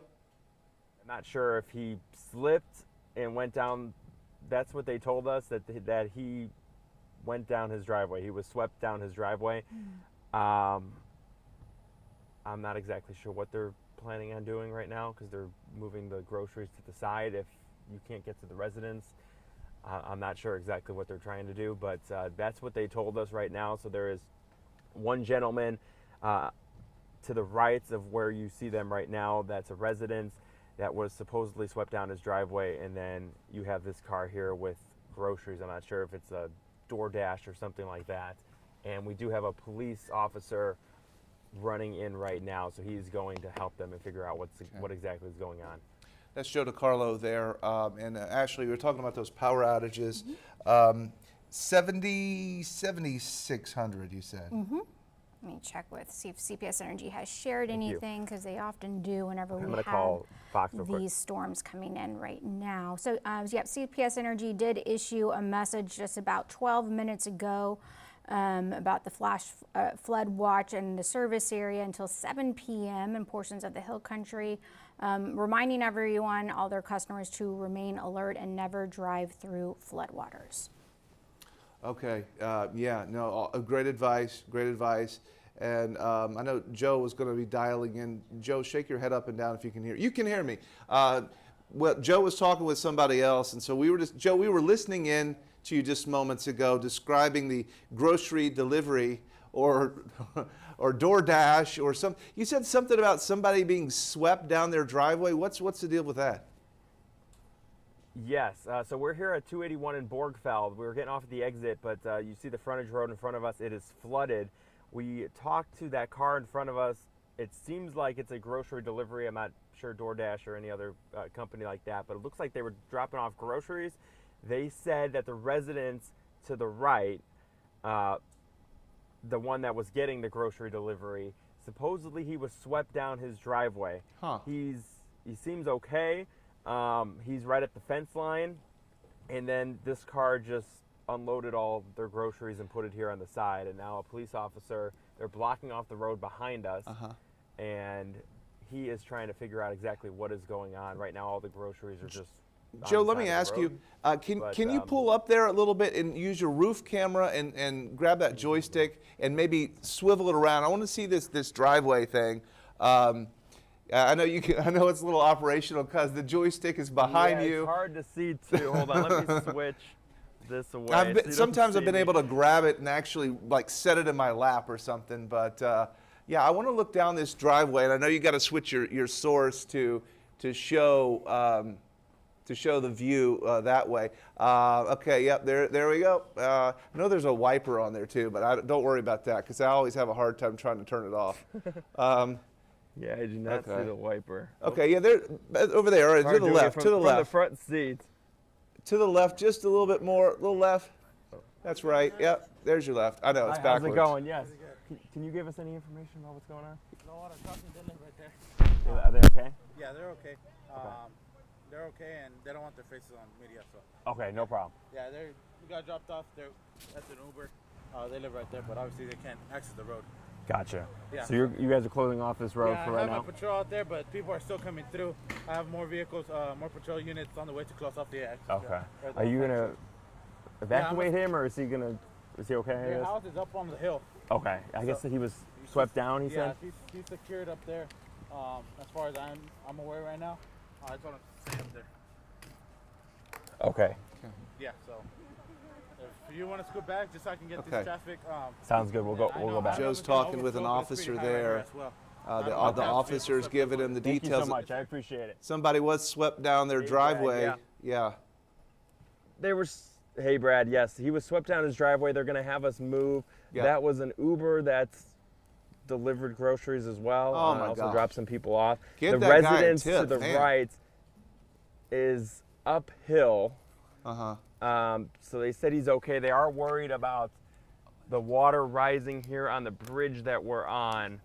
Speaker 11: I'm not sure if he slipped and went down. That's what they told us, that he went down his driveway. He was swept down his driveway. I'm not exactly sure what they're planning on doing right now because they're moving the groceries to the side if you can't get to the residence. I'm not sure exactly what they're trying to do, but that's what they told us right now. So there is one gentleman to the right of where you see them right now. That's a residence that was supposedly swept down his driveway, and then you have this car here with groceries. I'm not sure if it's a DoorDash or something like that. And we do have a police officer running in right now, so he's going to help them and figure out what exactly is going on.
Speaker 10: That's Joe DiCarlo there. And Ashley, we were talking about those power outages. 7,600, you said.
Speaker 4: Let me check see if CPS Energy has shared anything, because they often do whenever we have
Speaker 11: call Fox
Speaker 4: these storms coming in right now. So, CPS Energy did issue a message just about 12 minutes ago about the flash flood watch in the service area until 7 p.m. in portions of the Hill Country, reminding everyone, all their customers, to remain alert and never drive through floodwaters.
Speaker 10: Okay, great advice, great advice. And I know Joe was going to be dialing in. Joe, shake your head up and down if you can hear. You can hear me. Well, Joe was talking with somebody else, and so we were listening in to you just moments ago, describing the grocery delivery or DoorDash or some. You said something about somebody being swept down their driveway. What's the deal with that?
Speaker 11: Yes, so we're here at 281 in Borgfeld. We were getting off at the exit, but you see the frontage road in front of us. It is flooded. We talked to that car in front of us. It seems like it's a grocery delivery. I'm not sure DoorDash or any other company like that, but it looks like they were dropping off groceries. They said that the residents to the right, the one that was getting the grocery delivery, supposedly he was swept down his driveway. He seems okay. He's right at the fence line, and then this car just unloaded all their groceries and put it here on the side. And now a police officer, they're blocking off the road behind us, and he is trying to figure out exactly what is going on. Right now all the groceries are just
Speaker 10: Joe, let me ask you, can you pull up there a little bit and use your roof camera and grab that joystick and maybe swivel it around? I want to see this driveway thing. I know you can. I know it's a little operational because the joystick is behind you.
Speaker 11: It's hard to see too. Hold on, let me switch this away.
Speaker 10: Sometimes I've been able to grab it and actually like set it in my lap or something. But yeah, I want to look down this driveway, and I know you got to switch your source to show to show the view that way. Okay, yep, there we go. I know there's a wiper on there too, but don't worry about that because I always have a hard time trying to turn it off.
Speaker 13: Yeah, I do not see the wiper.
Speaker 10: Okay, yeah, there over there, to the left, to the left.
Speaker 13: From the front seat.
Speaker 10: To the left, just a little bit more, a little left. That's right. Yep, there's your left. I know it's backwards.
Speaker 11: How's it going? Yes. Can you give us any information about what's going on?
Speaker 16: Right there.
Speaker 11: Are they okay?
Speaker 16: Yeah, they're okay. They're okay, and they don't want their faces on media. So.
Speaker 11: Okay, no problem.
Speaker 16: Yeah, we got dropped off. That's an Uber. They live right there, but obviously they can't access the road.
Speaker 11: Gotcha.
Speaker 16: Yeah.
Speaker 11: So you guys are closing off this road for right now?
Speaker 16: I have a patrol out there, but people are still coming through. I have more vehicles, more patrol units on the way to close off the exit.
Speaker 11: Okay. Are you gonna evacuate him, or is he okay?
Speaker 16: Their house is up on the hill.
Speaker 11: Okay. I guess that he was swept down. He said.
Speaker 16: Yeah, he's secured up there. As far as I'm aware right now, I just want to stay up there.
Speaker 11: Okay.
Speaker 16: Yeah. So if you want to scoot back, just so I can get this traffic.
Speaker 11: Sounds good. We'll go back.
Speaker 10: Joe's talking with an officer there. The officer's giving him the details.
Speaker 11: Thank you so much. I appreciate it.
Speaker 10: Somebody was swept down their driveway. Yeah.
Speaker 13: There was. Hey, Brad. Yes, he was swept down his driveway. They're going to have us move.
Speaker 10: Yeah.
Speaker 13: That was an Uber that's delivered groceries as well.
Speaker 10: Oh my
Speaker 13: also
Speaker 10: gosh.
Speaker 13: dropped some people off.
Speaker 10: Give
Speaker 13: the
Speaker 10: that guy a
Speaker 13: residence
Speaker 10: tip,
Speaker 13: to the
Speaker 10: man.
Speaker 13: right is uphill.
Speaker 10: Uh-huh.
Speaker 13: So they said he's okay. They are worried about the water rising here on the bridge that we're on.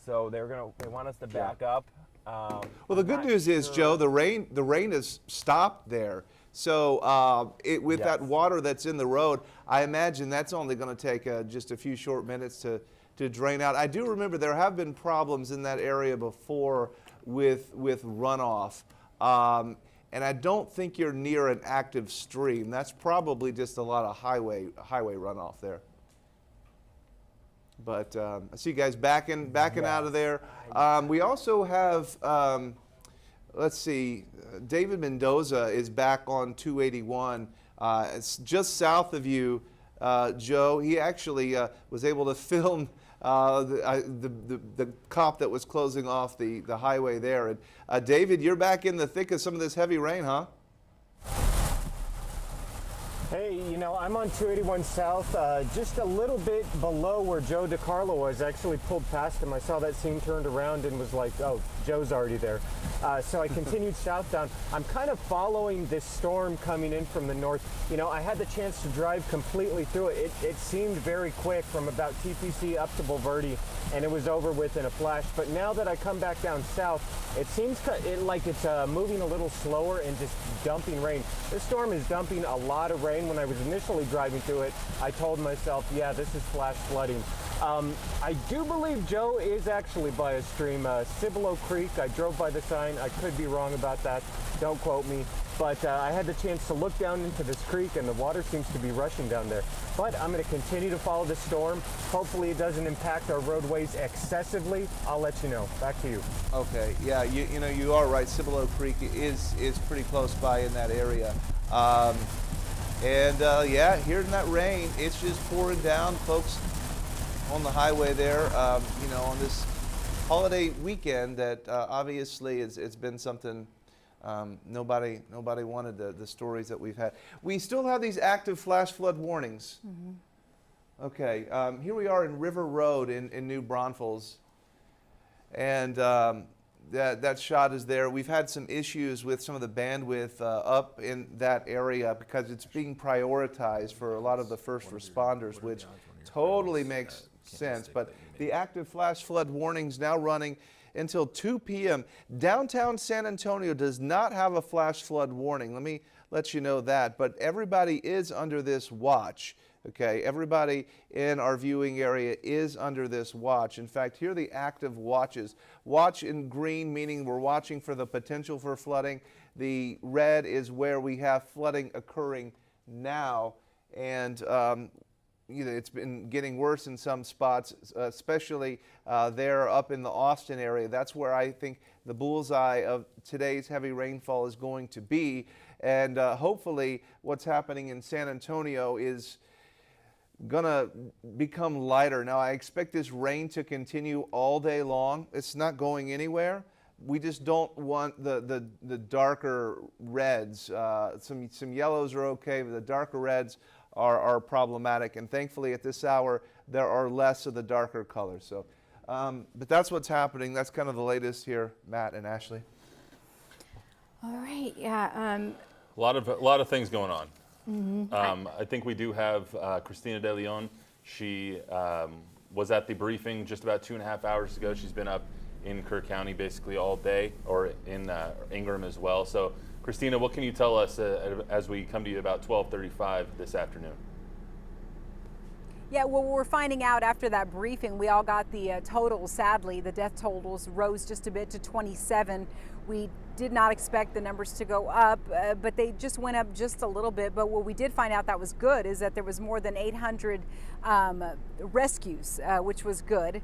Speaker 13: So they want us to back up.
Speaker 10: Well, the good news is, Joe, the rain has stopped there. So with that water that's in the road, I imagine that's only going to take just a few short minutes to drain out. I do remember there have been problems in that area before with runoff. And I don't think you're near an active stream. That's probably just a lot of highway runoff there. But I see you guys backing out of there. We also have, let's see, David Mendoza is back on 281. It's just south of you, Joe. He actually was able to film the cop that was closing off the highway there. And David, you're back in the thick of some of this heavy rain, huh?
Speaker 11: Hey, I'm on 281 South, just a little bit below where Joe DiCarlo was. I actually pulled past him. I saw that scene, turned around, and was like, oh, Joe's already there. So I continued southbound. I'm kind of following this storm coming in from the north. I had the chance to drive completely through it. It seemed very quick from about TPC up to Bulverde, and it was over with in a flash. But now that I come back down south, it seems like it's moving a little slower and just dumping rain. This storm is dumping a lot of rain. When I was initially driving through it, I told myself, yeah, this is flash flooding. I do believe Joe is actually by a stream, Cibolo Creek. I drove by the sign. I could be wrong about that. Don't quote me. But I had the chance to look down into this creek, and the water seems to be rushing down there. But I'm going to continue to follow the storm. Hopefully it doesn't impact our roadways excessively. I'll let you know. Back to you.
Speaker 10: Okay. Yeah, you are right. Cibolo Creek is pretty close by in that area. Yeah, here in that rain, it's just pouring down, folks, on the highway there. On this holiday weekend, that obviously it's been something nobody wanted. The stories that we've had. We still have these active flash flood warnings. Mm-hmm. Okay, here we are in River Road in New Braunfels, and that shot is there. We've had some issues with some of the bandwidth up in that area because it's being prioritized for a lot of the first responders, which totally makes sense. But the active flash flood warnings now running until 2 p.m. Downtown San Antonio does not have a flash flood warning. Let me let you know that. But everybody is under this watch. Okay, everybody in our viewing area is under this watch. In fact, here are the active watches. Watch in green, meaning we're watching for the potential for flooding. The red is where we have flooding occurring now. And it's been getting worse in some spots, especially there up in the Austin area. That's where I think the bullseye of today's heavy rainfall is going to be. And hopefully what's happening in San Antonio is gonna become lighter. Now I expect this rain to continue all day long. It's not going anywhere, we just don't want the darker reds. Some yellows are okay, but the darker reds are problematic. And thankfully at this hour, there are less of the darker colors. So, but that's what's happening. That's kind of the latest here, Matt and Ashley.
Speaker 4: All right, yeah.
Speaker 2: A lot of things going on.
Speaker 4: Mm-hmm.
Speaker 2: I think we do have Cristina De Leon. She was at the briefing just about 2.5 hours ago. She's been up in Kerr County basically all day, or in Ingram as well. So, Cristina, what can you tell us as we come to you about 12:35 this afternoon?
Speaker 18: Yeah, well, we're finding out after that briefing, we all got the totals. Sadly, the death totals rose just a bit to 27. We did not expect the numbers to go up, but they just went up just a little bit. But what we did find out that was good is that there was more than 800 rescues, which was good.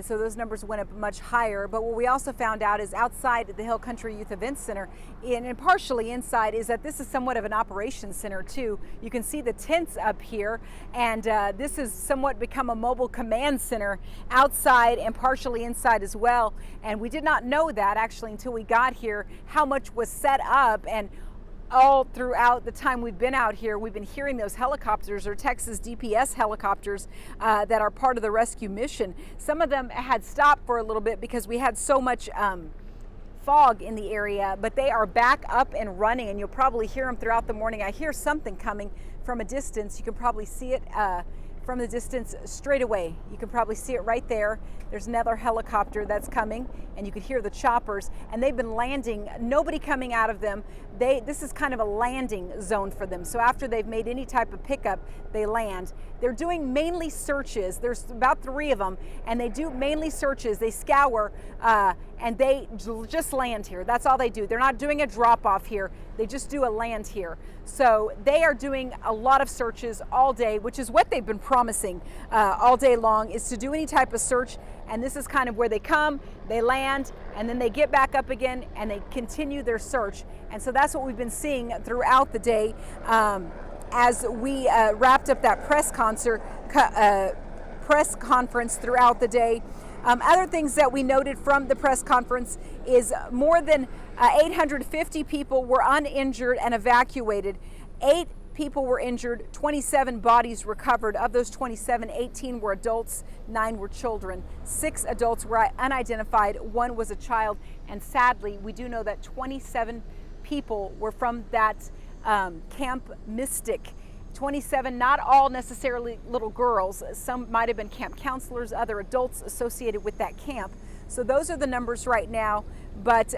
Speaker 18: So those numbers went up much higher. But what we also found out is outside the Hill Country Youth Events Center, and partially inside, is that this is somewhat of an operations center too. You can see the tents up here, and this has somewhat become a mobile command center outside and partially inside as well. And we did not know that actually until we got here, how much was set up. And all throughout the time we've been out here, we've been hearing those helicopters, or Texas DPS helicopters, that are part of the rescue mission. Some of them had stopped for a little bit because we had so much fog in the area, but they are back up and running, and you'll probably hear them throughout the morning. I hear something coming from a distance. You can probably see it from the distance straight away. You can probably see it right there. There's another helicopter that's coming, and you can hear the choppers, and they've been landing. Nobody coming out of them. This is kind of a landing zone for them. So after they've made any type of pickup, they land. They're doing mainly searches. There's about 3 of them, and they do mainly searches. They scour, and they just land here. That's all they do. They're not doing a drop off here. They just do a land here. So they are doing a lot of searches all day, which is what they've been promising all day long, is to do any type of search. And this is kind of where they come, they land, and then they get back up again and they continue their search. And so that's what we've been seeing throughout the day. As we wrapped up that press conference throughout the day. Other things that we noted from the press conference is more than 850 people were uninjured and evacuated. 8 people were injured, 27 bodies recovered. Of those 27, 18 were adults, 9 were children. 6 adults were unidentified, 1 was a child, and sadly, we do know that 27 people were from that Camp Mystic. 27, not all necessarily little girls. Some might have been camp counselors, other adults associated with that camp. So those are the numbers right now. But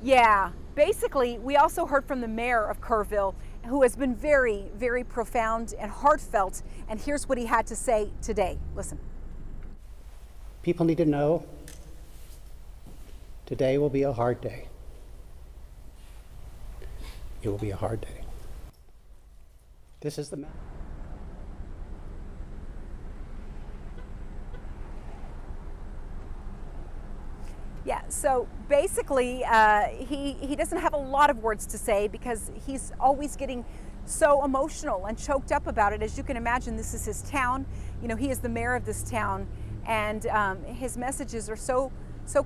Speaker 18: yeah, basically, we also heard from the mayor of Kerrville, who has been very, very profound and heartfelt. And here's what he had to say today. Listen.
Speaker 7: People need to know today will be a hard day. It will be a hard day. This is the message.
Speaker 18: Yeah, so basically, he doesn't have a lot of words to say because he's always getting so emotional and choked up about it. As you can imagine, this is his town. You know, he is the mayor of this town, and his messages are so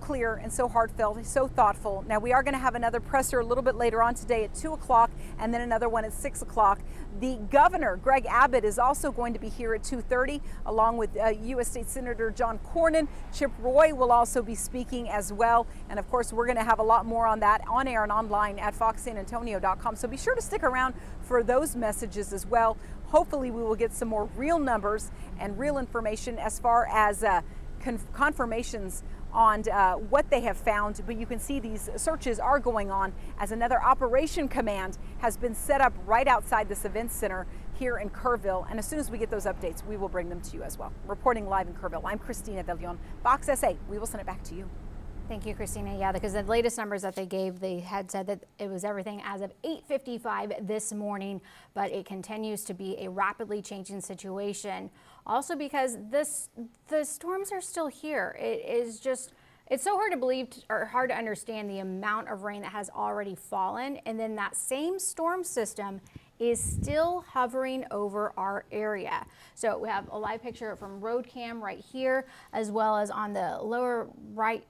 Speaker 18: clear and so heartfelt, so thoughtful. Now, we are going to have another presser a little bit later on today at 2 o'clock, and then another one at 6 o'clock. The governor, Greg Abbott, is also going to be here at 2:30, along with U.S. State Senator John Cornyn. Chip Roy will also be speaking as well. And of course, we're going to have a lot more on that on air and online at foxsanantonio.com. So be sure to stick around for those messages as well. Hopefully, we will get some more real numbers and real information as far as confirmations on what they have found, but you can see these searches are going on as another operation command has been set up right outside this event center here in Kerrville. And as soon as we get those updates, we will bring them to you as well. Reporting live in Kerrville, I'm Cristina De Leon, Fox SA. We will send it back to you.
Speaker 4: Thank you, Cristina. Yeah, because the latest numbers that they gave, they had said that it was everything as of 8:55 this morning, but it continues to be a rapidly changing situation. Also because the storms are still here. It is just, it's so hard to believe or hard to understand the amount of rain that has already fallen. And then that same storm system is still hovering over our area. So we have a live picture from road cam right here, as well as on the lower right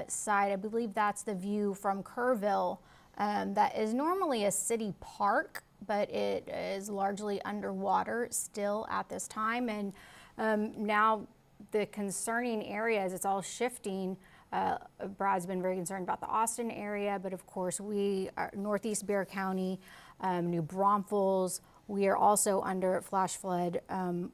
Speaker 4: side. I believe that's the view from Kerrville. That is normally a city park, but it is largely underwater still at this time. And now the concerning areas, it's all shifting. Brad's been very concerned about the Austin area, but of course we are Northeast Bexar County, New Braunfels. We are also under flash flood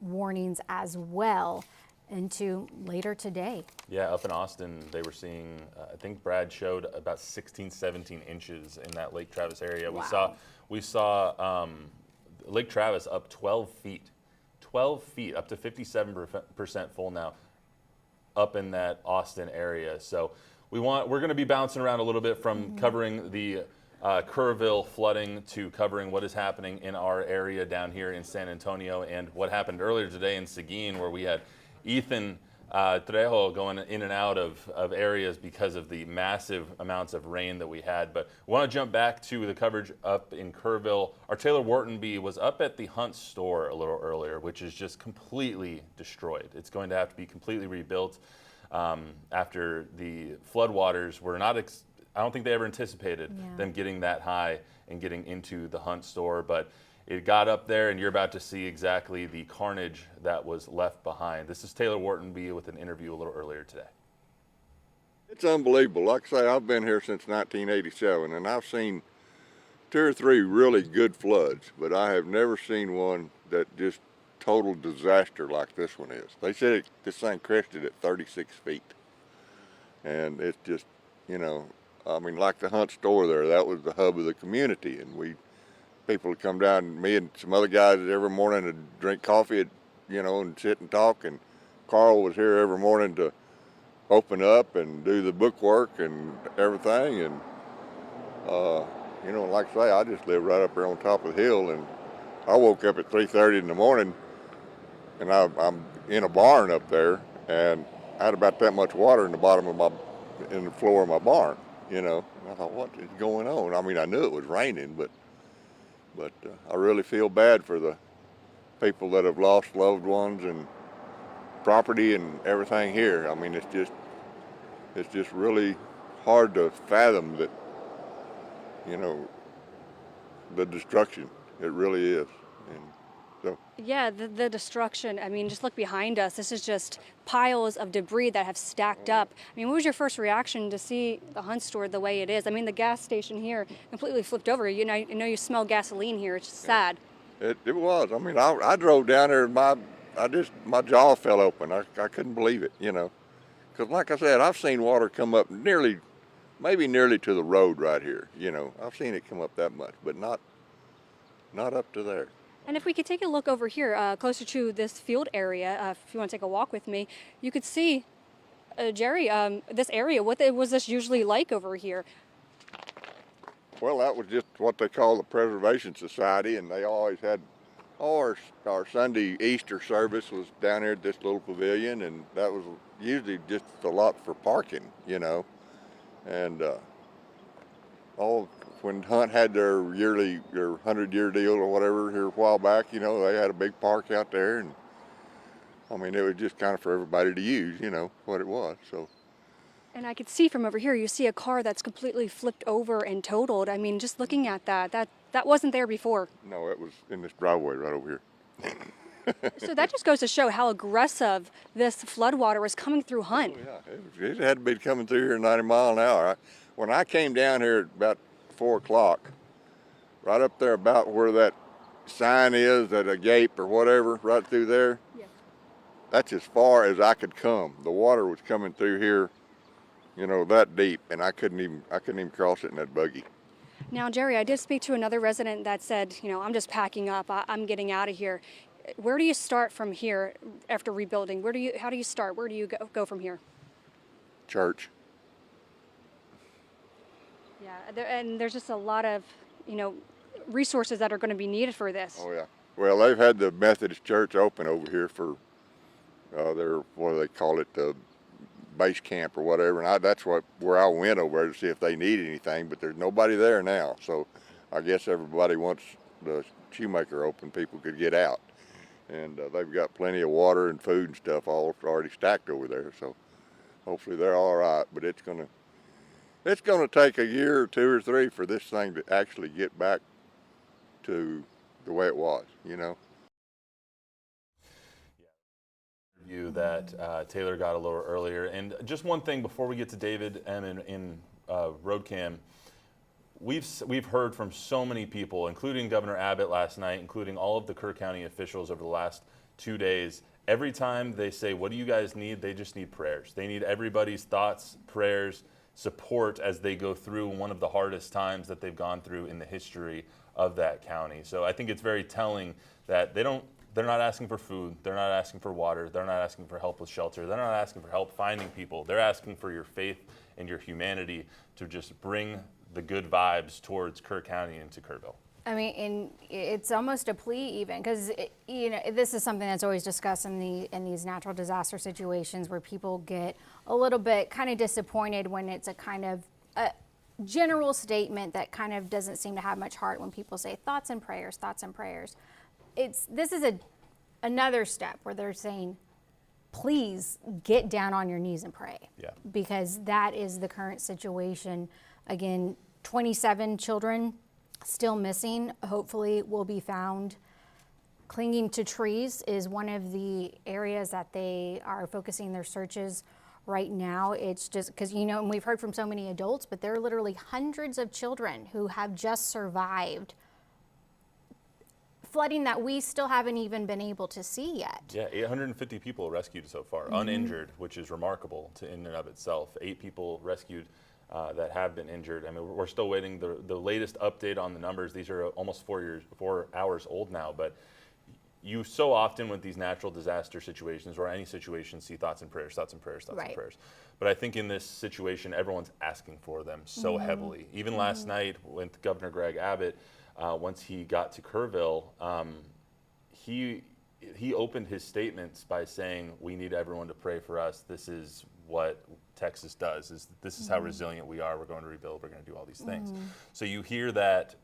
Speaker 4: warnings as well into later today.
Speaker 2: Yeah, up in Austin, they were seeing, I think Brad showed about 16, 17 inches in that Lake Travis area.
Speaker 4: Wow.
Speaker 2: We saw Lake Travis up 12 feet, up to 57% full now, up in that Austin area. So we're going to be bouncing around a little bit from covering the Kerrville flooding to covering what is happening in our area down here in San Antonio and what happened earlier today in Seguin, where we had Ethan Trejo going in and out of areas because of the massive amounts of rain that we had. But we want to jump back to the coverage up in Kerrville. Our Taylor Whartonby was up at the Hunt store a little earlier, which is just completely destroyed. It's going to have to be completely rebuilt after the floodwaters were not, I don't think they ever anticipated them getting that high and getting into the Hunt store. But it got up there, and you're about to see exactly the carnage that was left behind. This is Taylor Whartonby with an interview a little earlier today.
Speaker 5: It's unbelievable. Like I say, I've been here since 1987, and I've seen 2 or 3 really good floods, but I have never seen one that just total disaster like this one is. They said this thing crested at 36 feet, and it's just, you know, I mean, like the Hunt store there, that was the hub of the community, and people would come down, me and some other guys every morning to drink coffee, you know, and sit and talk. And Carl was here every morning to open up and do the bookwork and everything. And, you know, like I say, I just live right up there on top of the hill. And I woke up at 3:30 in the morning, and I'm in a barn up there, and I had about that much water in the bottom of in the floor of my barn, you know. And I thought, what is going on? I mean, I knew it was raining, but I really feel bad for the people that have lost loved ones and property and everything here. I mean, it's just really hard to fathom that, you know, the destruction. It really is. And so.
Speaker 20: Yeah, the destruction. I mean, just look behind us. This is just piles of debris that have stacked up. I mean, what was your first reaction to see the Hunt store the way it is? I mean, the gas station here completely flipped over. You know, I know you smell gasoline here. It's just sad. It
Speaker 5: was. I mean, I drove down there, and my jaw fell open. I couldn't believe it, you know. Because like I said, I've seen water come up maybe nearly to the road right here, you know. I've seen it come up that much, but not up to there.
Speaker 20: And if we could take a look over here, closer to this field area, if you want to take a walk with me, you could see, Jerry, this area. What was this usually like over here?
Speaker 5: Well, that was just what they call the Preservation Society, and they always had our Sunday Easter service was down here at this little pavilion, and that was usually just a lot for parking, you know. And when Hunt had their 100-year deal or whatever here a while back, you know, they had a big park out there, and I mean, it was just kind of for everybody to use, you know, what it was. So.
Speaker 20: And I could see from over here, you see a car that's completely flipped over and totaled. I mean, just looking at that wasn't there before.
Speaker 5: No, it was in this driveway right over here.
Speaker 20: So that just goes to show how aggressive this floodwater was coming through Hunt.
Speaker 5: Oh, yeah, it had to be coming through here 90 miles an hour. When I came down here at about 4 o'clock, right up there about where that sign is at a gate or whatever, right through there, yes. That's as far as I could come. The water was coming through here, you know, that deep, and I couldn't even cross it in that buggy.
Speaker 20: Now, Jerry, I did speak to another resident that said, you know, I'm just packing up. I'm getting out of here. Where do you start from here after rebuilding? How do you start? Where do you go from here?
Speaker 5: Church.
Speaker 20: Yeah, and there's just a lot of, you know, resources that are going to be needed for this.
Speaker 5: Oh yeah. Well, they've had the Methodist Church open over here for their, what do they call it, the base camp or whatever, and that's where I went over there to see if they needed anything, but there's nobody there now. So I guess everybody wants the Shoemaker open, people could get out. And they've got plenty of water and food and stuff all already stacked over there. So hopefully they're all right. But it's gonna take a year or 2 or 3 for this thing to actually get back to the way it was, you know.
Speaker 2: Interview that Taylor got a little earlier. And just one thing before we get to David M in RoadCam, we've heard from so many people, including Governor Abbott last night, including all of the Kerr County officials over the last 2 days. Every time they say, what do you guys need? They just need prayers. They need everybody's thoughts, prayers, support as they go through one of the hardest times that they've gone through in the history of that county. So I think it's very telling that they're not asking for food, they're not asking for water, they're not asking for help with shelter, they're not asking for help finding people. They're asking for your faith and your humanity to just bring the good vibes towards Kerr County and to Kerrville.
Speaker 4: I mean, and it's almost a plea even, because this is something that's always discussed in these natural disaster situations where people get a little bit kind of disappointed when it's a kind of a general statement that kind of doesn't seem to have much heart when people say thoughts and prayers, thoughts and prayers. This is another step where they're saying, please get down on your knees and pray.
Speaker 2: Yeah.
Speaker 4: Because that is the current situation. Again, 27 children still missing, hopefully will be found. Clinging to trees is one of the areas that they are focusing their searches right now. It's just because, and we've heard from so many adults, but there are literally hundreds of children who have just survived flooding that we still haven't even been able to see yet.
Speaker 2: Yeah, 850 people rescued so far, uninjured, which is remarkable in and of itself. 8 people rescued that have been injured. I mean, we're still waiting the latest update on the numbers. These are almost 4 hours old now, but you so often with these natural disaster situations or any situation see thoughts and prayers, thoughts and prayers, thoughts and prayers. But I think in this situation, everyone's asking for them so heavily. Even last night with Governor Greg Abbott, once he got to Kerrville, he opened his statements by saying, we need everyone to pray for us. This is what Texas does. This is how resilient we are. We're going to rebuild. We're going to do all these things. So you hear that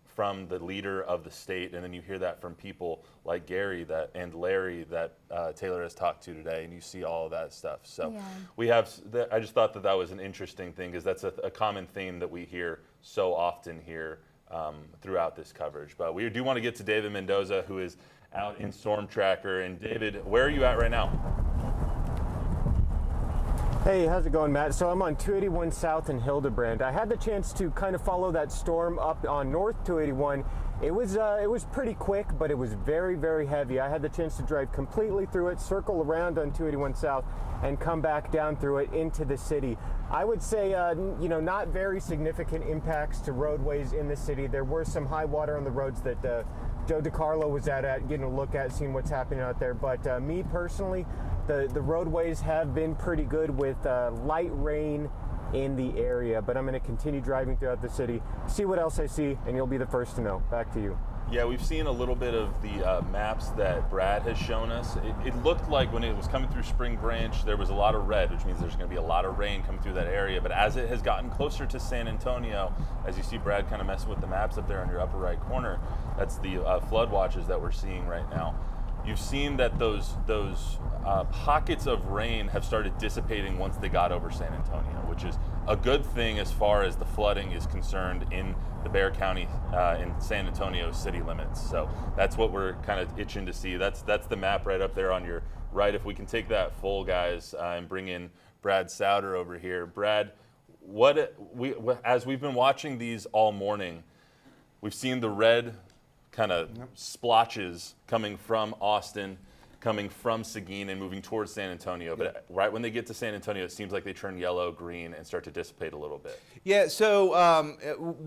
Speaker 2: from the leader of the state, and then you hear that from people like Gary and Larry that Taylor has talked to today, and you see all of that stuff. So we have, I just thought that was an interesting thing, because that's a common theme that we hear so often here throughout this coverage. But we do want to get to David Mendoza, who is out in Storm Tracker. And David, where are you at right now?
Speaker 11: Hey, how's it going, Matt? So I'm on 281 South in Hildebrand. I had the chance to kind of follow that storm up on North 281. It was pretty quick, but it was very, very heavy. I had the chance to drive completely through it, circle around on 281 South, and come back down through it into the city. I would say, not very significant impacts to roadways in the city. There were some high water on the roads that Joe DiCarlo was at getting a look at, seeing what's happening out there. But me personally, the roadways have been pretty good with light rain in the area. But I'm going to continue driving throughout the city, see what else I see, and you'll be the first to know. Back to you.
Speaker 2: Yeah, we've seen a little bit of the maps that Brad has shown us. It looked like when it was coming through Spring Branch, there was a lot of red, which means there's going to be a lot of rain coming through that area. But as it has gotten closer to San Antonio, as you see Brad kind of messing with the maps up there on your upper right corner, that's the flood watches that we're seeing right now. You've seen that those pockets of rain have started dissipating once they got over San Antonio, which is a good thing as far as the flooding is concerned in the Bexar County in San Antonio city limits. So that's what we're kind of itching to see. That's the map right up there on your right. If we can take that full, guys, and bring in Brad Souder over here. Brad, as we've been watching these all morning, we've seen the red kind of splotches coming from Austin, coming from Seguin and moving towards San Antonio. But right when they get to San Antonio, it seems like they turn yellow, green, and start to dissipate a little bit.
Speaker 10: Yeah, so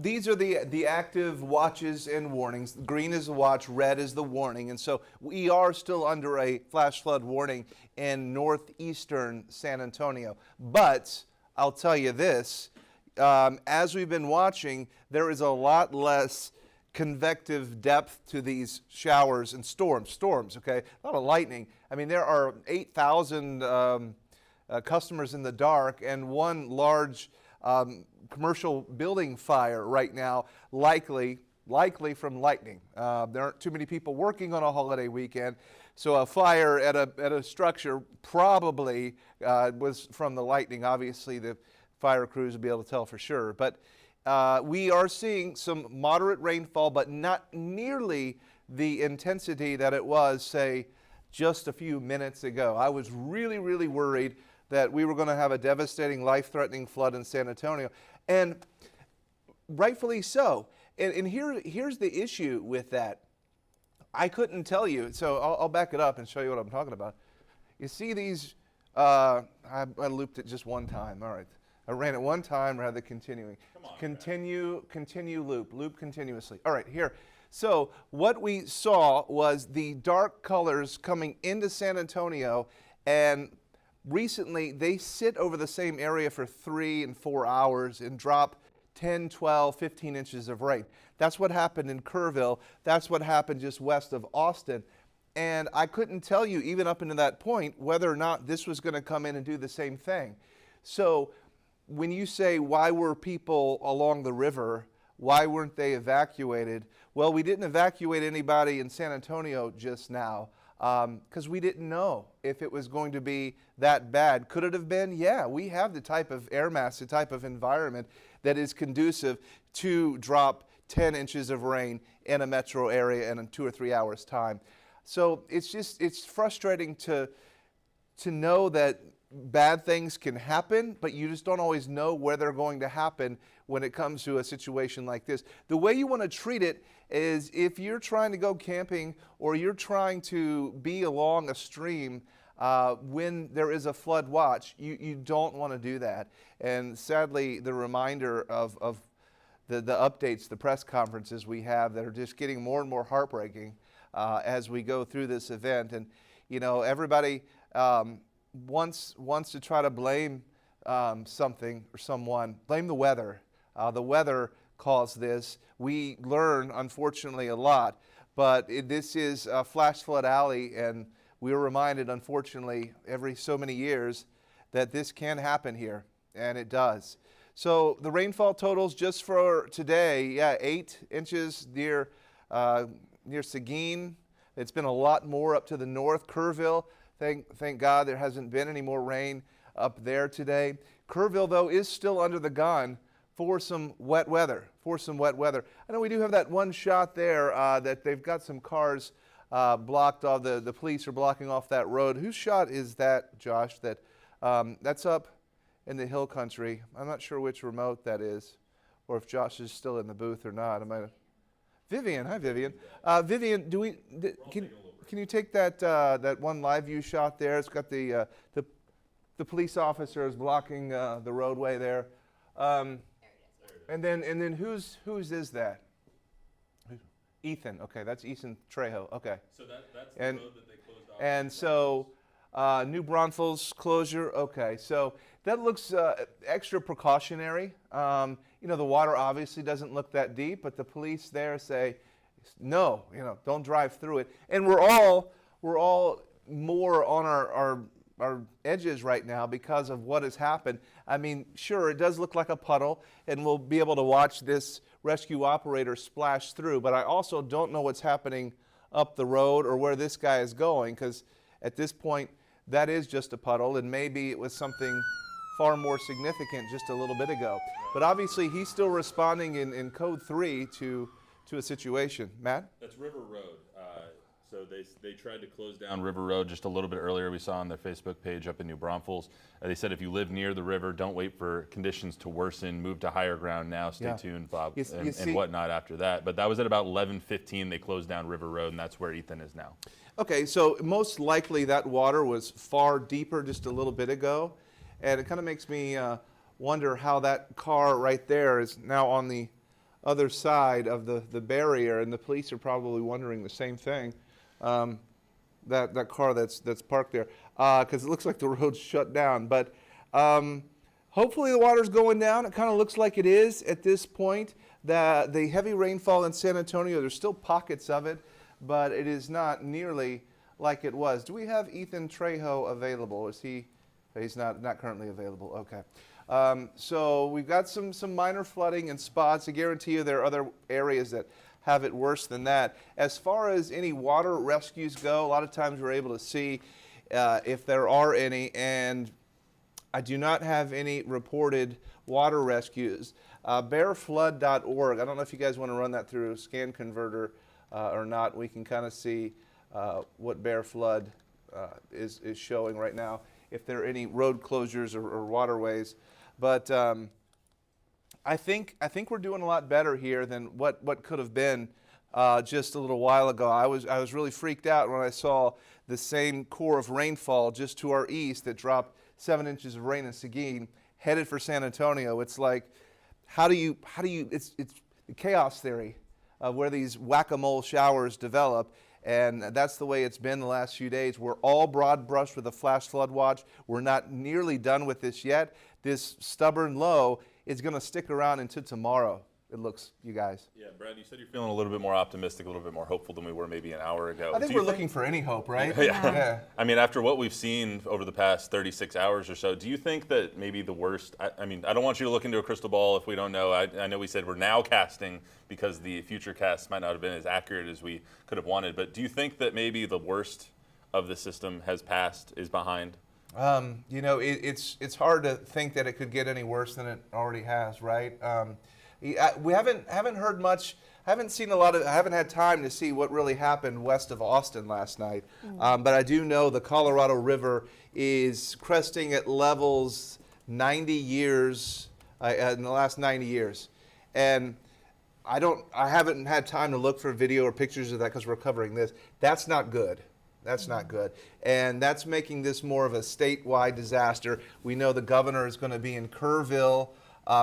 Speaker 10: these are the active watches and warnings. Green is the watch, red is the warning. And so we are still under a flash flood warning in northeastern San Antonio. But I'll tell you this, as we've been watching, there is a lot less convective depth to these showers and storms, okay? A lot of lightning. I mean, there are 8,000 customers in the dark and one large commercial building fire right now, likely likely from lightning. There aren't too many people working on a holiday weekend, so a fire at a structure probably was from the lightning. Obviously, the fire crews will be able to tell for sure. But we are seeing some moderate rainfall, but not nearly the intensity that it was, say, just a few minutes ago. I was really, really worried that we were going to have a devastating, life-threatening flood in San Antonio, and rightfully so. And here's the issue with that. I couldn't tell you, so I'll back it up and show you what I'm talking about. You see these, I looped it just one time. All right. I ran it one time rather than continuing. Come on, continue, loop continuously. All right, here. So what we saw was the dark colors coming into San Antonio, and recently they sit over the same area for 3 and 4 hours and drop 10, 12, 15 inches of rain. That's what happened in Kerrville. That's what happened just west of Austin. And I couldn't tell you, even up into that point, whether or not this was going to come in and do the same thing. So when you say, why were people along the river, why weren't they evacuated? Well, we didn't evacuate anybody in San Antonio just now because we didn't know if it was going to be that bad. Could it have been? Yeah, we have the type of air mass, the type of environment that is conducive to drop 10 inches of rain in a metro area in 2 or 3 hours' time. So it's frustrating to know that bad things can happen, but you just don't always know where they're going to happen when it comes to a situation like this. The way you want to treat it is if you're trying to go camping or you're trying to be along a stream when there is a flood watch, you don't want to do that. And sadly, the reminder of the updates, the press conferences we have that are just getting more and more heartbreaking as we go through this event. And, you know, everybody wants to try to blame something or someone, blame the weather. The weather caused this. We learn, unfortunately, a lot, but this is Flash Flood Alley, and we were reminded, unfortunately, every so many years that this can happen here, and it does. So the rainfall totals just for today, yeah, 8 inches near Seguin. It's been a lot more up to the north. Kerrville, thank God there hasn't been any more rain up there today. Kerrville, though, is still under the gun for some wet weather, I know we do have that one shot there that they've got some cars blocked off. The police are blocking off that road. Whose shot is that, Josh? That's up in the hill country. I'm not sure which remote that is, or if Josh is still in the booth or not. Vivian, hi Vivian. Vivian, can you take that one live view shot there? It's got the police officers blocking the roadway there. And then whose is that? Ethan. Okay, that's Ethan Trejo. Okay. So that's the road that they closed off. And so New Braunfels closure. Okay, so that looks extra precautionary. You know, the water obviously doesn't look that deep, but the police there say, no, you know, don't drive through it. And we're all more on our edges right now because of what has happened. I mean, sure, it does look like a puddle, and we'll be able to watch this rescue operator splash through, but I also don't know what's happening up the road or where this guy is going, because at this point, that is just a puddle, and maybe it was something far more significant just a little bit ago. But obviously, he's still responding in code 3 to a situation. Matt?
Speaker 2: That's River Road. So they tried to close down River Road just a little bit earlier. We saw on their Facebook page up in New Braunfels. They said if you live near the river, don't wait for conditions to worsen. Move to higher ground now. Stay tuned, Bob, and whatnot after that. But that was at about 11:15. They closed down River Road, and that's where Ethan is now.
Speaker 10: Okay, so most likely that water was far deeper just a little bit ago. And it kind of makes me wonder how that car right there is now on the other side of the barrier, and the police are probably wondering the same thing. That car that's parked there, because it looks like the road's shut down. But hopefully the water's going down. It kind of looks like it is at this point. The heavy rainfall in San Antonio, there's still pockets of it, but it is not nearly like it was. Do we have Ethan Trejo available? Is he? He's not currently available. Okay. So we've got some minor flooding in spots. I guarantee you there are other areas that have it worse than that. As far as any water rescues go, a lot of times we're able to see if there are any, and I do not have any reported water rescues. Bearflood.org, I don't know if you guys want to run that through Scan Converter or not. We can kind of see what Bear Flood is showing right now, if there are any road closures or waterways. But I think we're doing a lot better here than what could have been just a little while ago. I was really freaked out when I saw the same core of rainfall just to our east that dropped 7 inches of rain in Seguin, headed for San Antonio. It's like, how do you? It's the chaos theory of where these whack-a-mole showers develop. And that's the way it's been the last few days. We're all broad brushed with a flash flood watch. We're not nearly done with this yet. This stubborn low is going to stick around into tomorrow, it looks, you guys.
Speaker 2: Yeah, Brad, you said you're feeling a little bit more optimistic, a little bit more hopeful than we were maybe an hour ago.
Speaker 10: I think we're looking for any hope, right?
Speaker 2: Yeah. I mean, after what we've seen over the past 36 hours or so, do you think that maybe the worst, I mean, I don't want you to look into a crystal ball if we don't know. I know we said we're now casting because the future casts might not have been as accurate as we could have wanted, but do you think that maybe the worst of the system has passed, is behind?
Speaker 10: You know, it's hard to think that it could get any worse than it already has, right? We haven't heard much. I haven't seen a lot of. I haven't had time to see what really happened west of Austin last night. But I do know the Colorado River is cresting at levels 90 years in the last 90 years, and I haven't had time to look for video or pictures of that because we're covering this. That's not good. That's not good. And that's making this more of a latewide disaster. We know the governor is going to be in Kerrville.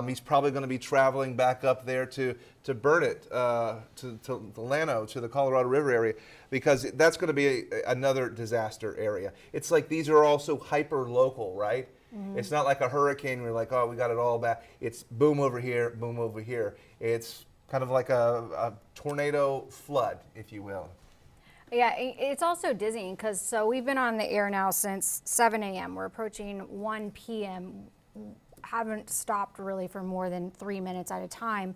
Speaker 10: He's probably going to be traveling back up there to Burnett, to Llano, to the Colorado River area, because that's going to be another disaster area. It's like these are also hyper-local, right? It's not like a hurricane where you're like, oh, we got it all back. It's boom over here, boom over here. It's kind of like a tornado flood, if you will.
Speaker 4: Yeah, it's also dizzying because so we've been on the air now since 7 a.m. We're approaching 1 p.m. Haven't stopped really for more than 3 minutes at a time.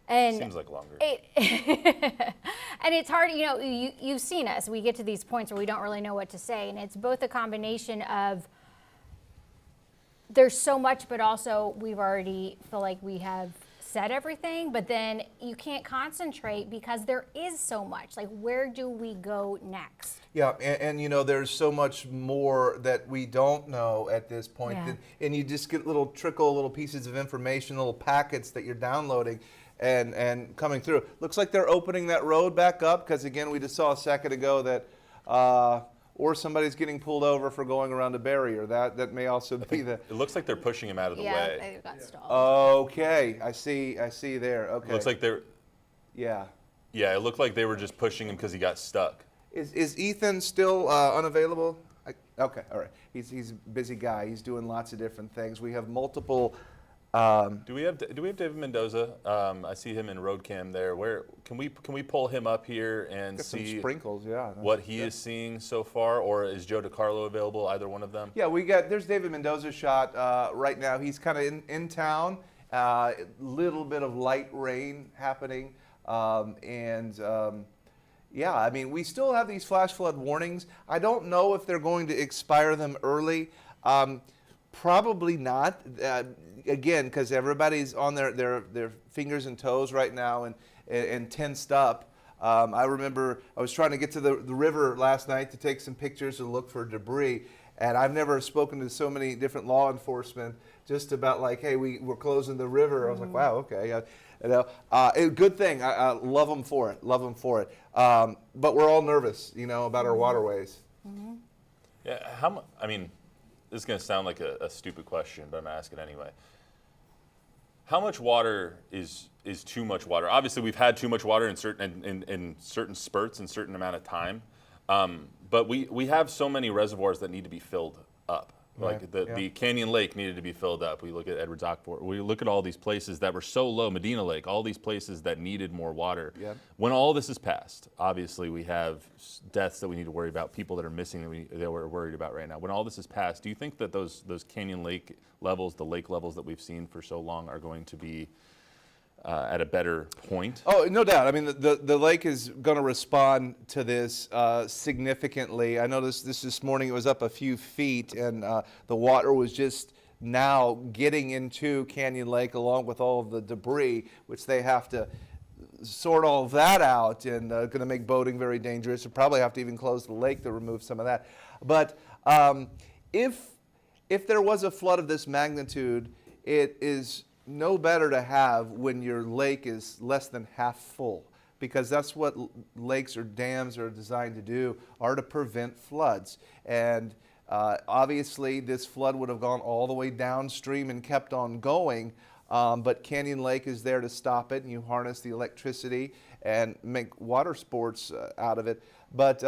Speaker 4: And
Speaker 2: seems like longer.
Speaker 4: And it's hard, you know, you've seen us. We get to these points where we don't really know what to say. And it's both a combination of there's so much, but also we've already feel like we have said everything, but then you can't concentrate because there is so much. Like, where do we go next?
Speaker 10: Yeah, and you know, there's so much more that we don't know at this point.
Speaker 4: Yeah.
Speaker 10: And you just get little pieces of information, little packets that you're downloading and coming through. Looks like they're opening that road back up because, again, we just saw a second ago that or somebody's getting pulled over for going around a barrier. That may also be the...
Speaker 2: It looks like they're pushing him out of the way.
Speaker 4: Yeah, they got stalled.
Speaker 10: Okay, I see there. Okay.
Speaker 2: Looks like they're...
Speaker 10: Yeah.
Speaker 2: Yeah, it looked like they were just pushing him because he got stuck.
Speaker 10: Is Ethan still unavailable? Okay, all right. He's a busy guy. He's doing lots of different things. We have multiple...
Speaker 2: do we have David Mendoza? I see him in road cam there. Where can we pull him up here and see
Speaker 10: some sprinkles? Yeah.
Speaker 2: What he is seeing so far, or is Joe DiCarlo available? Either one of them?
Speaker 10: Yeah, there's David Mendoza's shot right now. He's kind of in town. Little bit of light rain happening, yeah, I mean, we still have these flash flood warnings. I don't know if they're going to expire them early. Probably not. Again, because everybody's on their fingers and toes right now and tensed up. I remember I was trying to get to the river last night to take some pictures and look for debris. And I've never spoken to so many different law enforcement just about like, hey, we're closing the river. I was like, wow, okay. Good thing. I love them for it. Love them for it. But we're all nervous, about our waterways.
Speaker 2: Yeah. I mean, this is going to sound like a stupid question, but I'm going to ask it anyway. How much water is too much water? Obviously, we've had too much water in certain spurts in certain amount of time, but we have so many reservoirs that need to be filled up. Like the Canyon Lake needed to be filled up. We look at Edwards Aquifer. We look at all these places that were so low, Medina Lake, all these places that needed more water.
Speaker 10: Yep.
Speaker 2: When all this is passed, obviously we have deaths that we need to worry about, people that are missing that we're worried about right now. When all this is passed, do you think that those Canyon Lake levels, the lake levels that we've seen for so long, are going to be at a better point.
Speaker 10: Oh, no doubt. I mean, the lake is going to respond to this significantly. I noticed this morning it was up a few feet, and the water was just now getting into Canyon Lake along with all of the debris, which they have to sort all of that out, and going to make boating very dangerous. They'll probably have to even close the lake to remove some of that. But if there was a flood of this magnitude, it is no better to have when your lake is less than half full, because that's what lakes or dams are designed to do, are to prevent floods. And obviously this flood would have gone all the way downstream and kept on going, but Canyon Lake is there to stop it, and you harness the electricity and make water sports out of it. But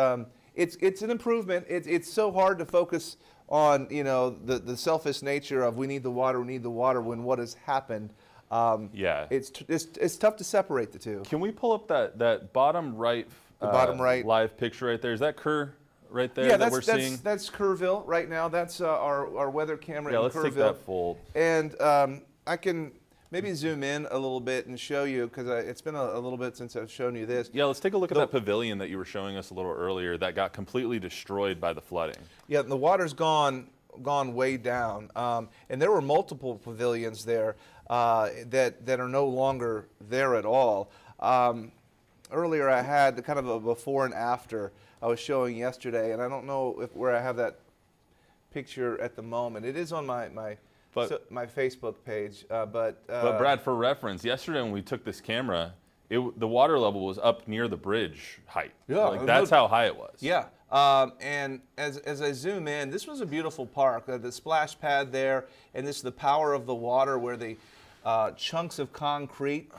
Speaker 10: it's an improvement. It's so hard to focus on, you know, the selfish nature of we need the water when what has happened.
Speaker 2: Yeah,
Speaker 10: it's tough to separate the two.
Speaker 2: Can we pull up that bottom right,
Speaker 10: bottom right
Speaker 2: live picture right there? Is that Kerr right there?
Speaker 10: Yeah,
Speaker 2: that we're seeing?
Speaker 10: That's Kerrville right now. That's our weather camera.
Speaker 2: Yeah,
Speaker 10: in
Speaker 2: let's
Speaker 10: Kerrville.
Speaker 2: take that fold.
Speaker 10: And I can maybe zoom in a little bit and show you, because it's been a little bit since I've shown you this.
Speaker 2: Yeah, let's take a look at that pavilion that you were showing us a little earlier that got completely destroyed by the flooding.
Speaker 10: Yeah, the water's gone way down, and there were multiple pavilions there that are no longer there at all. Earlier I had kind of a before and after I was showing yesterday, and I don't know where I have that picture at the moment. It is on my Facebook page, but
Speaker 2: Brad, for reference, yesterday when we took this camera, the water level was up near the bridge height.
Speaker 10: Yeah,
Speaker 2: like that's how high it was.
Speaker 10: Yeah, and as I zoom in, this was a beautiful park. The splash pad there, and this is the power of the water where the chunks of concrete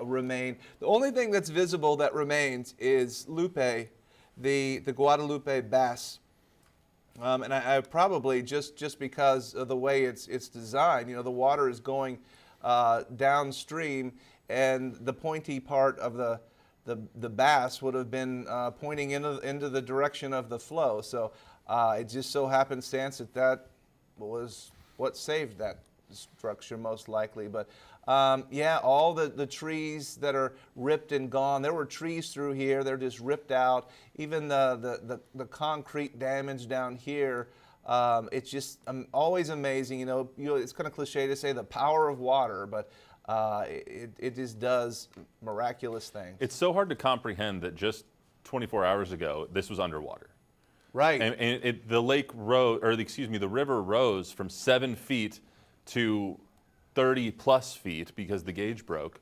Speaker 10: remain. The only thing that's visible that remains is Lupe, the Guadalupe bass. And I probably just because of the way it's designed, you know, the water is going downstream, and the pointy part of the bass would have been pointing into the direction of the flow. So it just so happenstance that was what saved that structure most likely. But yeah, all the trees that are ripped and gone. There were trees through here. They're just ripped out. Even the concrete damage down here. It's just always amazing. You know, it's kind of cliche to say the power of water, but it just does miraculous things.
Speaker 2: It's so hard to comprehend that just 24 hours ago this was underwater.
Speaker 10: Right.
Speaker 2: And the lake rose, or the river rose from 7 feet to 30 plus feet because the gauge broke.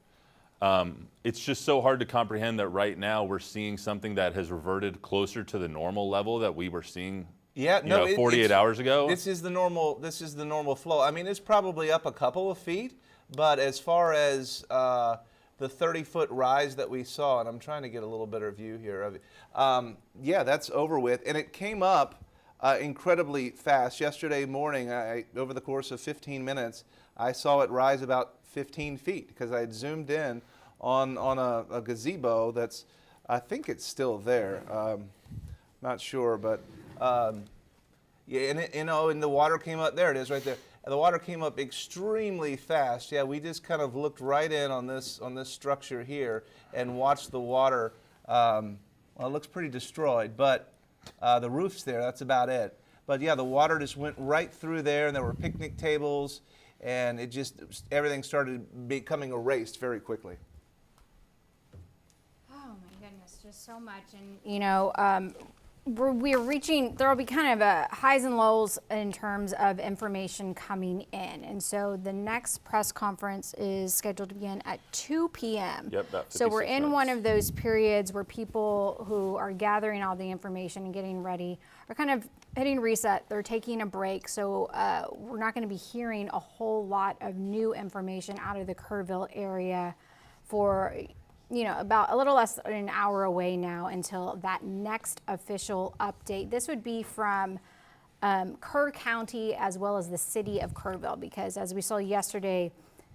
Speaker 2: It's just so hard to comprehend that right now we're seeing something that has reverted closer to the normal level that we were seeing.
Speaker 10: Yeah,
Speaker 2: 48 hours ago.
Speaker 10: This is the normal flow. I mean, it's probably up a couple of feet, but as far as the 30-foot rise that we saw, and I'm trying to get a little better view here of it. Yeah, that's over with, and it came up incredibly fast. Yesterday morning, over the course of 15 minutes, I saw it rise about 15 feet because I had zoomed in on a gazebo that's, I think it's still there. Not sure, but yeah, and the water came up. There it is, right there. And the water came up extremely fast. Yeah, we just kind of looked right in on this structure here and watched the water. Well, it looks pretty destroyed, but the roof's there. That's about it. But yeah, the water just went right through there, and there were picnic tables, and everything started becoming erased very quickly.
Speaker 4: Oh my goodness, just so much. And you know, we're reaching, there will be kind of highs and lows in terms of information coming in. And so the next press conference is scheduled to begin at 2 p.m.
Speaker 2: Yep, about 56
Speaker 4: so we're in
Speaker 2: minutes.
Speaker 4: one of those periods where people who are gathering all the information and getting ready are kind of hitting reset. They're taking a break. So we're not going to be hearing a whole lot of new information out of the Kerrville area for, you know, about a little less than an hour away now until that next official update. This would be from Kerr County as well as the city of Kerrville, because as we saw yesterday,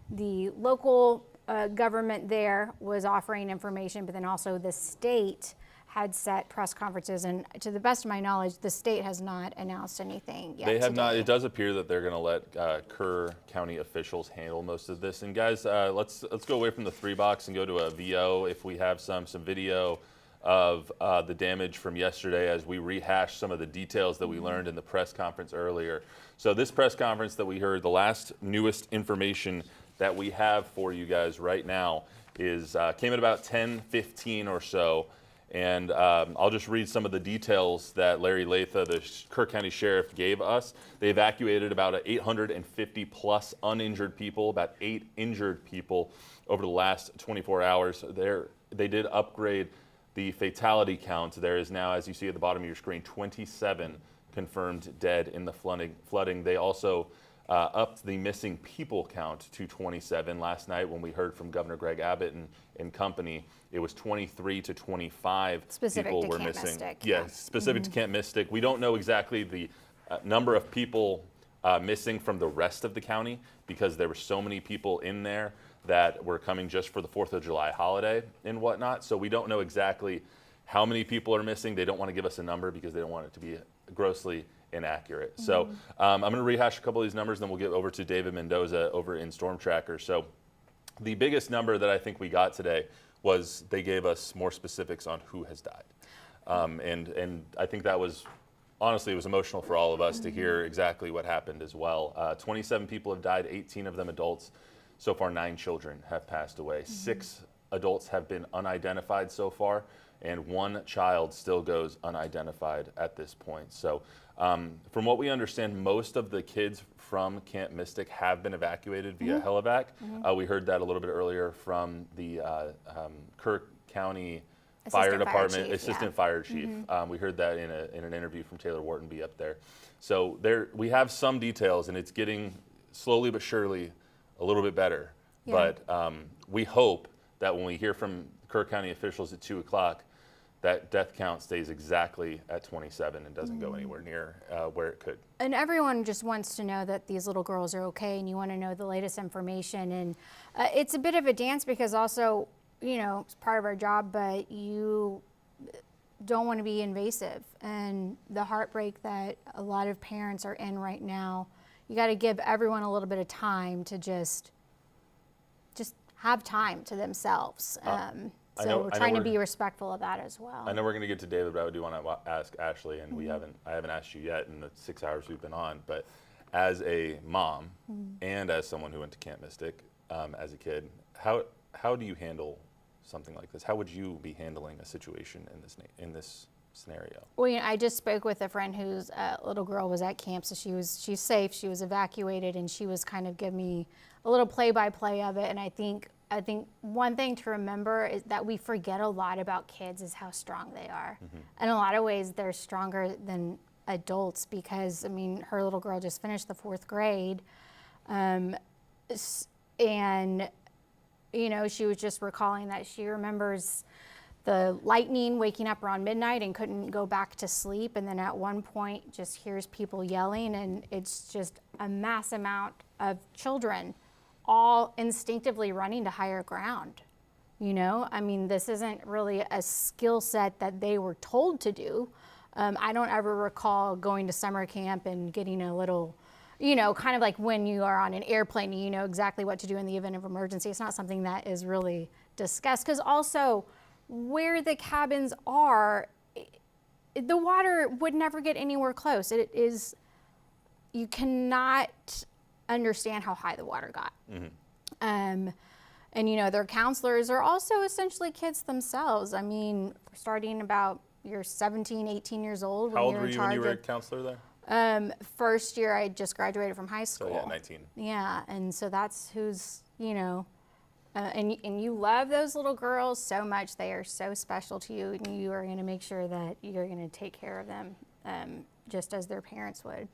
Speaker 4: the local government there was offering information, but then also the state had set press conferences, and to the best of my knowledge, the state has not announced anything yet.
Speaker 2: They have not.
Speaker 4: today.
Speaker 2: It does appear that they're going to let Kerr County officials handle most of this. And guys, let's go away from the 3-box and go to a VO if we have some video of the damage from yesterday as we rehash some of the details that we learned in the press conference earlier. So this press conference that we heard, the last newest information that we have for you guys right now is came at about 10:15 or so. And I'll just read some of the details that Larry Latha, the Kerr County Sheriff, gave us. They evacuated about 850 plus uninjured people, about 8 injured people over the last 24 hours. They did upgrade the fatality count. There is now, as you see at the bottom of your screen, 27 confirmed dead in the flooding. They also upped the missing people count to 27. Last night when we heard from Governor Greg Abbott and company, it was 23 to 25 people were missing. Yes, specific to Camp Mystic. We don't know exactly the number of people missing from the rest of the county because there were so many people in there that were coming just for the 4th of July holiday and whatnot. So we don't know exactly how many people are missing. They don't want to give us a number because they don't want it to be grossly inaccurate. So I'm going to rehash a couple of these numbers, then we'll get over to David Mendoza over in Storm Tracker. So the biggest number that I think we got today was they gave us more specifics on who has died. And I think that was, honestly, it was emotional for all of us to hear exactly what happened as well. 27 people have died, 18 of them adults. So far, 9 children have passed away. 6 adults have been unidentified so far, and 1 child still goes unidentified at this point. So from what we understand, most of the kids from Camp Mystic have been evacuated via helivac. We heard that a little bit earlier from the Kerr County Fire Department Assistant Fire Chief. We heard that in an interview from Taylor Whartonby up there. So we have some details, and it's getting slowly but surely a little bit better.
Speaker 4: Yeah.
Speaker 2: But we hope that when we hear from Kerr County officials at 2 o'clock, that death count stays exactly at 27 and doesn't go anywhere near where it could.
Speaker 4: And everyone just wants to know that these little girls are okay, and you want to know the latest information. And it's a bit of a dance because also, you know, it's part of our job, but you don't want to be invasive. And the heartbreak that a lot of parents are in right now, you got to give everyone a little bit of time to just have time to themselves. So we're trying to be respectful of that as well.
Speaker 2: I know we're going to get to David, but I do want to ask Ashley, and I haven't asked you yet in the 6 hours we've been on, but as a mom and as someone who went to Camp Mystic as a kid, how do you handle something like this? How would you be handling a situation in this scenario?
Speaker 4: Well, you know, I just spoke with a friend whose little girl was at camp, so she's safe. She was evacuated, and she was kind of giving me a little play-by-play of it. And I think one thing to remember is that we forget a lot about kids is how strong they are. In a lot of ways, they're stronger than adults because, I mean, her little girl just finished the 4th grade, and you know, she was just recalling that she remembers the lightning, waking up around midnight and couldn't go back to sleep, and then at one point just hears people yelling, and it's just a mass amount of children all instinctively running to higher ground. You know, I mean, this isn't really a skill set that they were told to do. I don't ever recall going to summer camp and getting a little, you know, kind of like when you are on an airplane, you know exactly what to do in the event of emergency. It's not something that is really discussed, because also where the cabins are, the water would never get anywhere close. It is, you cannot understand how high the water got. And you know, their counselors are also essentially kids themselves. I mean, starting about you're 17, 18 years old.
Speaker 2: How old were you when you were a counselor
Speaker 4: there? First year, I just graduated from high school.
Speaker 2: So yeah, 19.
Speaker 4: Yeah, and so that's who's, you know, and you love those little girls so much. They are so special to you, and you are going to make sure that you're going to take care of them just as their parents would.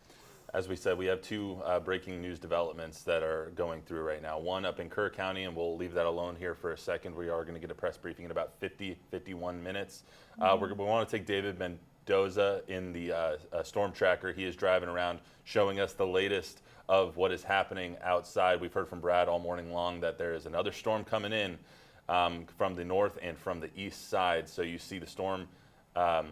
Speaker 2: As we said, we have 2 breaking news developments that are going through right now. One up in Kerr County, and we'll leave that alone here for a second. We are going to get a press briefing in about 51 minutes. We want to take David Mendoza in the Storm Tracker. He is driving around showing us the latest of what is happening outside. We've heard from Brad all morning long that there is another storm coming in from the north and from the east side. So you see the storm a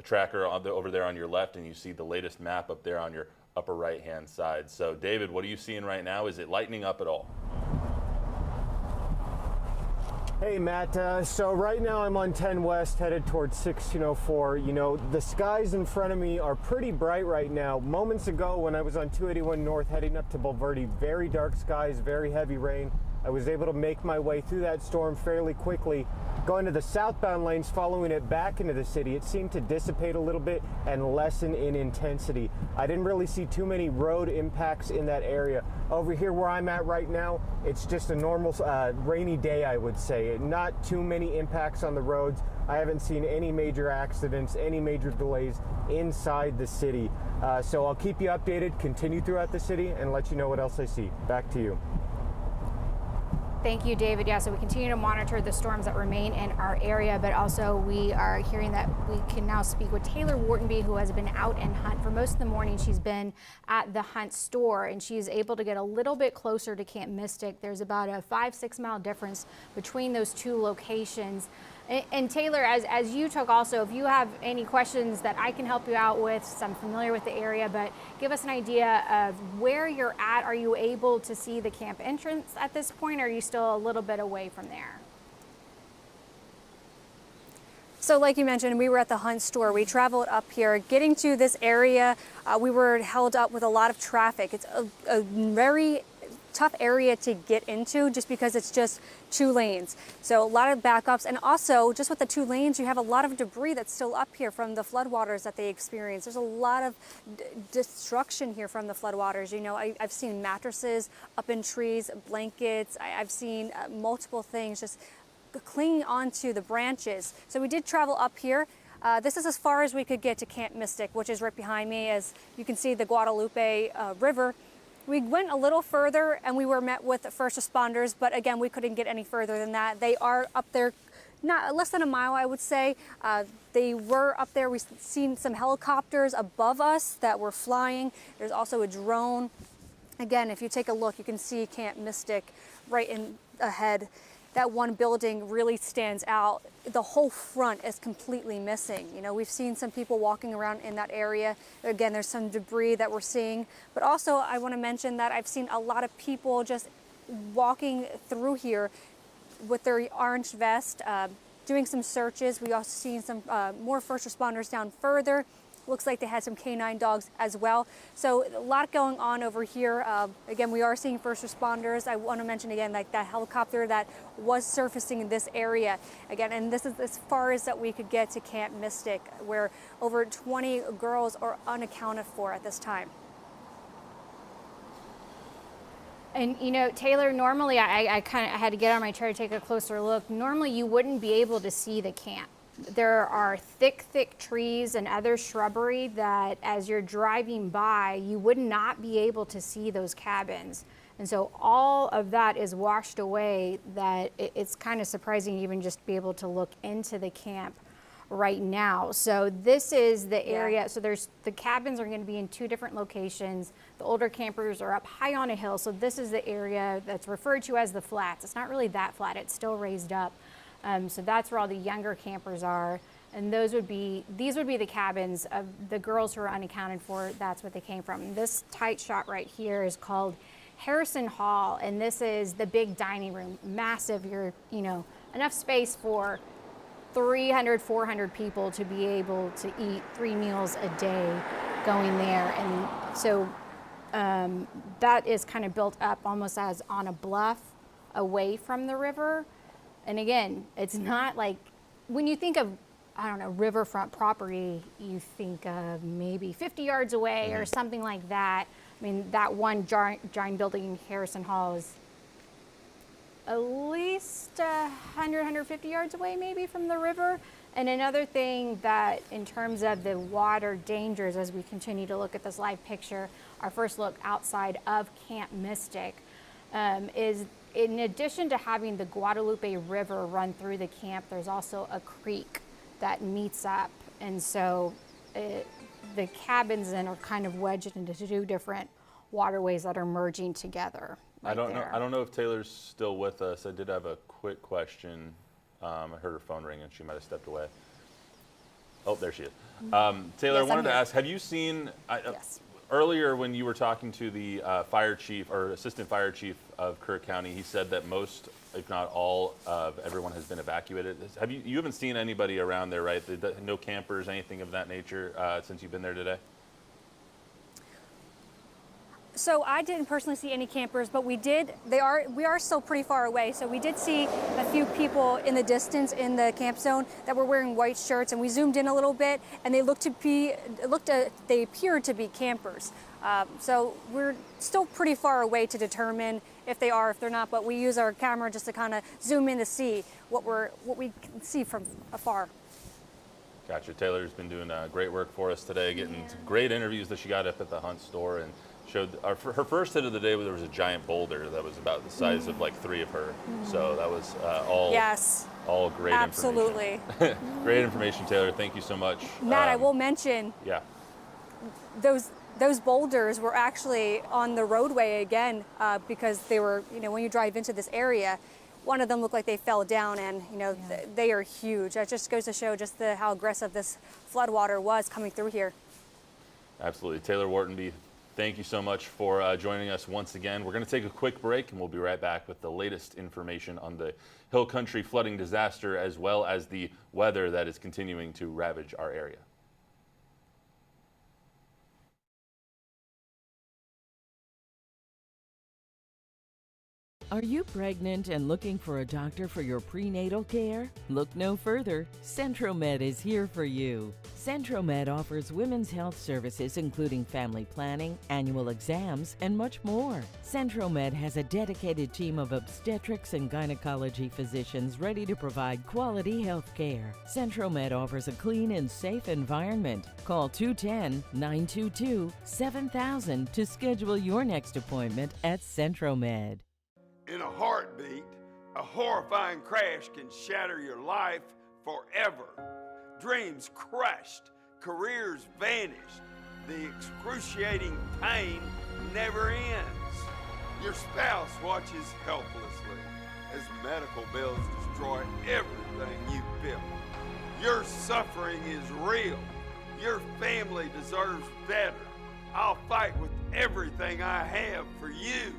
Speaker 2: tracker over there on your left, and you see the latest map up there on your upper right-hand side. So, David, what are you seeing right now? Is it lightening up at all?
Speaker 11: Hey Matt, so right now I'm on 10 West headed towards 1604. You know, the skies in front of me are pretty bright right now. Moments ago when I was on 281 North heading up to Bulverde, very dark skies, very heavy rain. I was able to make my way through that storm fairly quickly. Going to the southbound lanes, following it back into the city, it seemed to dissipate a little bit and lessen in intensity. I didn't really see too many road impacts in that area. Over here where I'm at right now, it's just a normal rainy day, I would say. Not too many impacts on the roads. I haven't seen any major accidents, any major delays inside the city. So I'll keep you updated, continue throughout the city, and let you know what else I see. Back to you.
Speaker 4: Thank you, David. Yeah, so we continue to monitor the storms that remain in our area, but also we are hearing that we can now speak with Taylor Whartonby, who has been out in Hunt for most of the morning. She's been at the Hunt store, and she's able to get a little bit closer to Camp Mystic. There's about a 5-6 mile difference between those two locations. And Taylor, as you took also, if you have any questions that I can help you out with, so I'm familiar with the area, but give us an idea of where you're at. Are you able to see the camp entrance at this point, or are you still a little bit away from there?
Speaker 20: So like you mentioned, we were at the Hunt store. We traveled up here. Getting to this area, we were held up with a lot of traffic. It's a very tough area to get into just because it's just 2 lanes. So a lot of backups, and also just with the 2 lanes, you have a lot of debris that's still up here from the floodwaters that they experienced. There's a lot of destruction here from the floodwaters. You know, I've seen mattresses up in trees, blankets. I've seen multiple things just clinging onto the branches. So we did travel up here. This is as far as we could get to Camp Mystic, which is right behind me. As you can see, the Guadalupe River. We went a little further and we were met with first responders, but again, we couldn't get any further than that. They are up there, not less than a mile, I would say. They were up there. We've seen some helicopters above us that were flying. There's also a drone. Again, if you take a look, you can see Camp Mystic right in ahead. That one building really stands out. The whole front is completely missing. You know, we've seen some people walking around in that area. Again, there's some debris that we're seeing. But also, I want to mention that I've seen a lot of people just walking through here with their orange vest, doing some searches. We also seen some more first responders down further. Looks like they had some canine dogs as well. So a lot going on over here. Again, we are seeing first responders. I want to mention again, like that helicopter that was surfacing in this area. Again, and this is as far as that we could get to Camp Mystic, where over 20 girls are unaccounted for at this time.
Speaker 4: And you know, Taylor, normally I had to get on my chair to take a closer look. Normally you wouldn't be able to see the camp. There are thick trees and other shrubbery that as you're driving by, you would not be able to see those cabins. And so all of that is washed away, that it's kind of surprising even just to be able to look into the camp right now. So this is the area. So the cabins are going to be in 2 different locations. The older campers are up high on a hill. So this is the area that's referred to as the flats. It's not really that flat. It's still raised up. So that's where all the younger campers are, and these would be the cabins of the girls who are unaccounted for. That's what they came from. This tight shot right here is called Harrison Hall, and this is the big dining room, massive. You know, enough space for 300, 400 people to be able to eat 3 meals a day going there, and so that is kind of built up almost as on a bluff away from the river. And again, it's not like, when you think of, I don't know, riverfront property, you think of maybe 50 yards away or something like that. I mean, that one giant building, Harrison Hall, is at least 100, 150 yards away maybe from the river. And another thing that, in terms of the water dangers, as we continue to look at this live picture, our first look outside of Camp Mystic, is in addition to having the Guadalupe River run through the camp, there's also a creek that meets up. And so the cabins then are kind of wedged into 2 different waterways that are merging together.
Speaker 2: I don't know if Taylor's still with us. I did have a quick question. I heard her phone ring and she might have stepped away. Oh, there she is. Taylor,
Speaker 4: Yes,
Speaker 2: I
Speaker 4: I'm
Speaker 2: wanted to
Speaker 4: here.
Speaker 2: ask, have you seen,
Speaker 4: Yes.
Speaker 2: earlier when you were talking to the fire chief or assistant fire chief of Kerr County, he said that most, if not all, of everyone has been evacuated. Have you haven't seen anybody around there, right? No campers, anything of that nature since you've been there today?
Speaker 20: So I didn't personally see any campers, but we are still pretty far away. So we did see a few people in the distance in the camp zone that were wearing white shirts, and we zoomed in a little bit, and they appeared to be campers. So we're still pretty far away to determine if they are, if they're not, but we use our camera just to kind of zoom in to see what we can see from afar.
Speaker 2: Gotcha. Taylor's been doing great work for us today, getting some great interviews that she got up at the Hunt store, and showed her first hit of the day. There was a giant boulder that was about the size of like 3 of her. So that was all great
Speaker 20: Absolutely.
Speaker 2: information. Great information, Taylor. Thank you so much.
Speaker 20: Matt, I will mention those boulders were actually on the roadway again because they were, when you drive into this area, one of them looked like they fell down, and they are huge. That just goes to show just how aggressive this floodwater was coming through here.
Speaker 2: Absolutely. Taylor Whartonby, thank you so much for joining us once again. We're going to take a quick break, and we'll be right back with the latest information on the Hill Country flooding disaster, as well as the weather that is continuing to ravage our area.
Speaker 9: Are you pregnant and looking for a doctor for your prenatal care? Look no further. Centromed is here for you. Centromed offers women's health services including family planning, annual exams, and much more. Centromed has a dedicated team of obstetrics and gynecology physicians ready to provide quality health care. Centromed offers a clean and safe environment. Call 210-922-7000 to schedule your next appointment at Centromed.
Speaker 14: In a heartbeat, a horrifying crash can shatter your life forever. Dreams crushed, careers vanished. The excruciating pain never ends. Your spouse watches helplessly as medical bills destroy everything you've built. Your suffering is real. Your family deserves better. I'll fight with everything I have for you.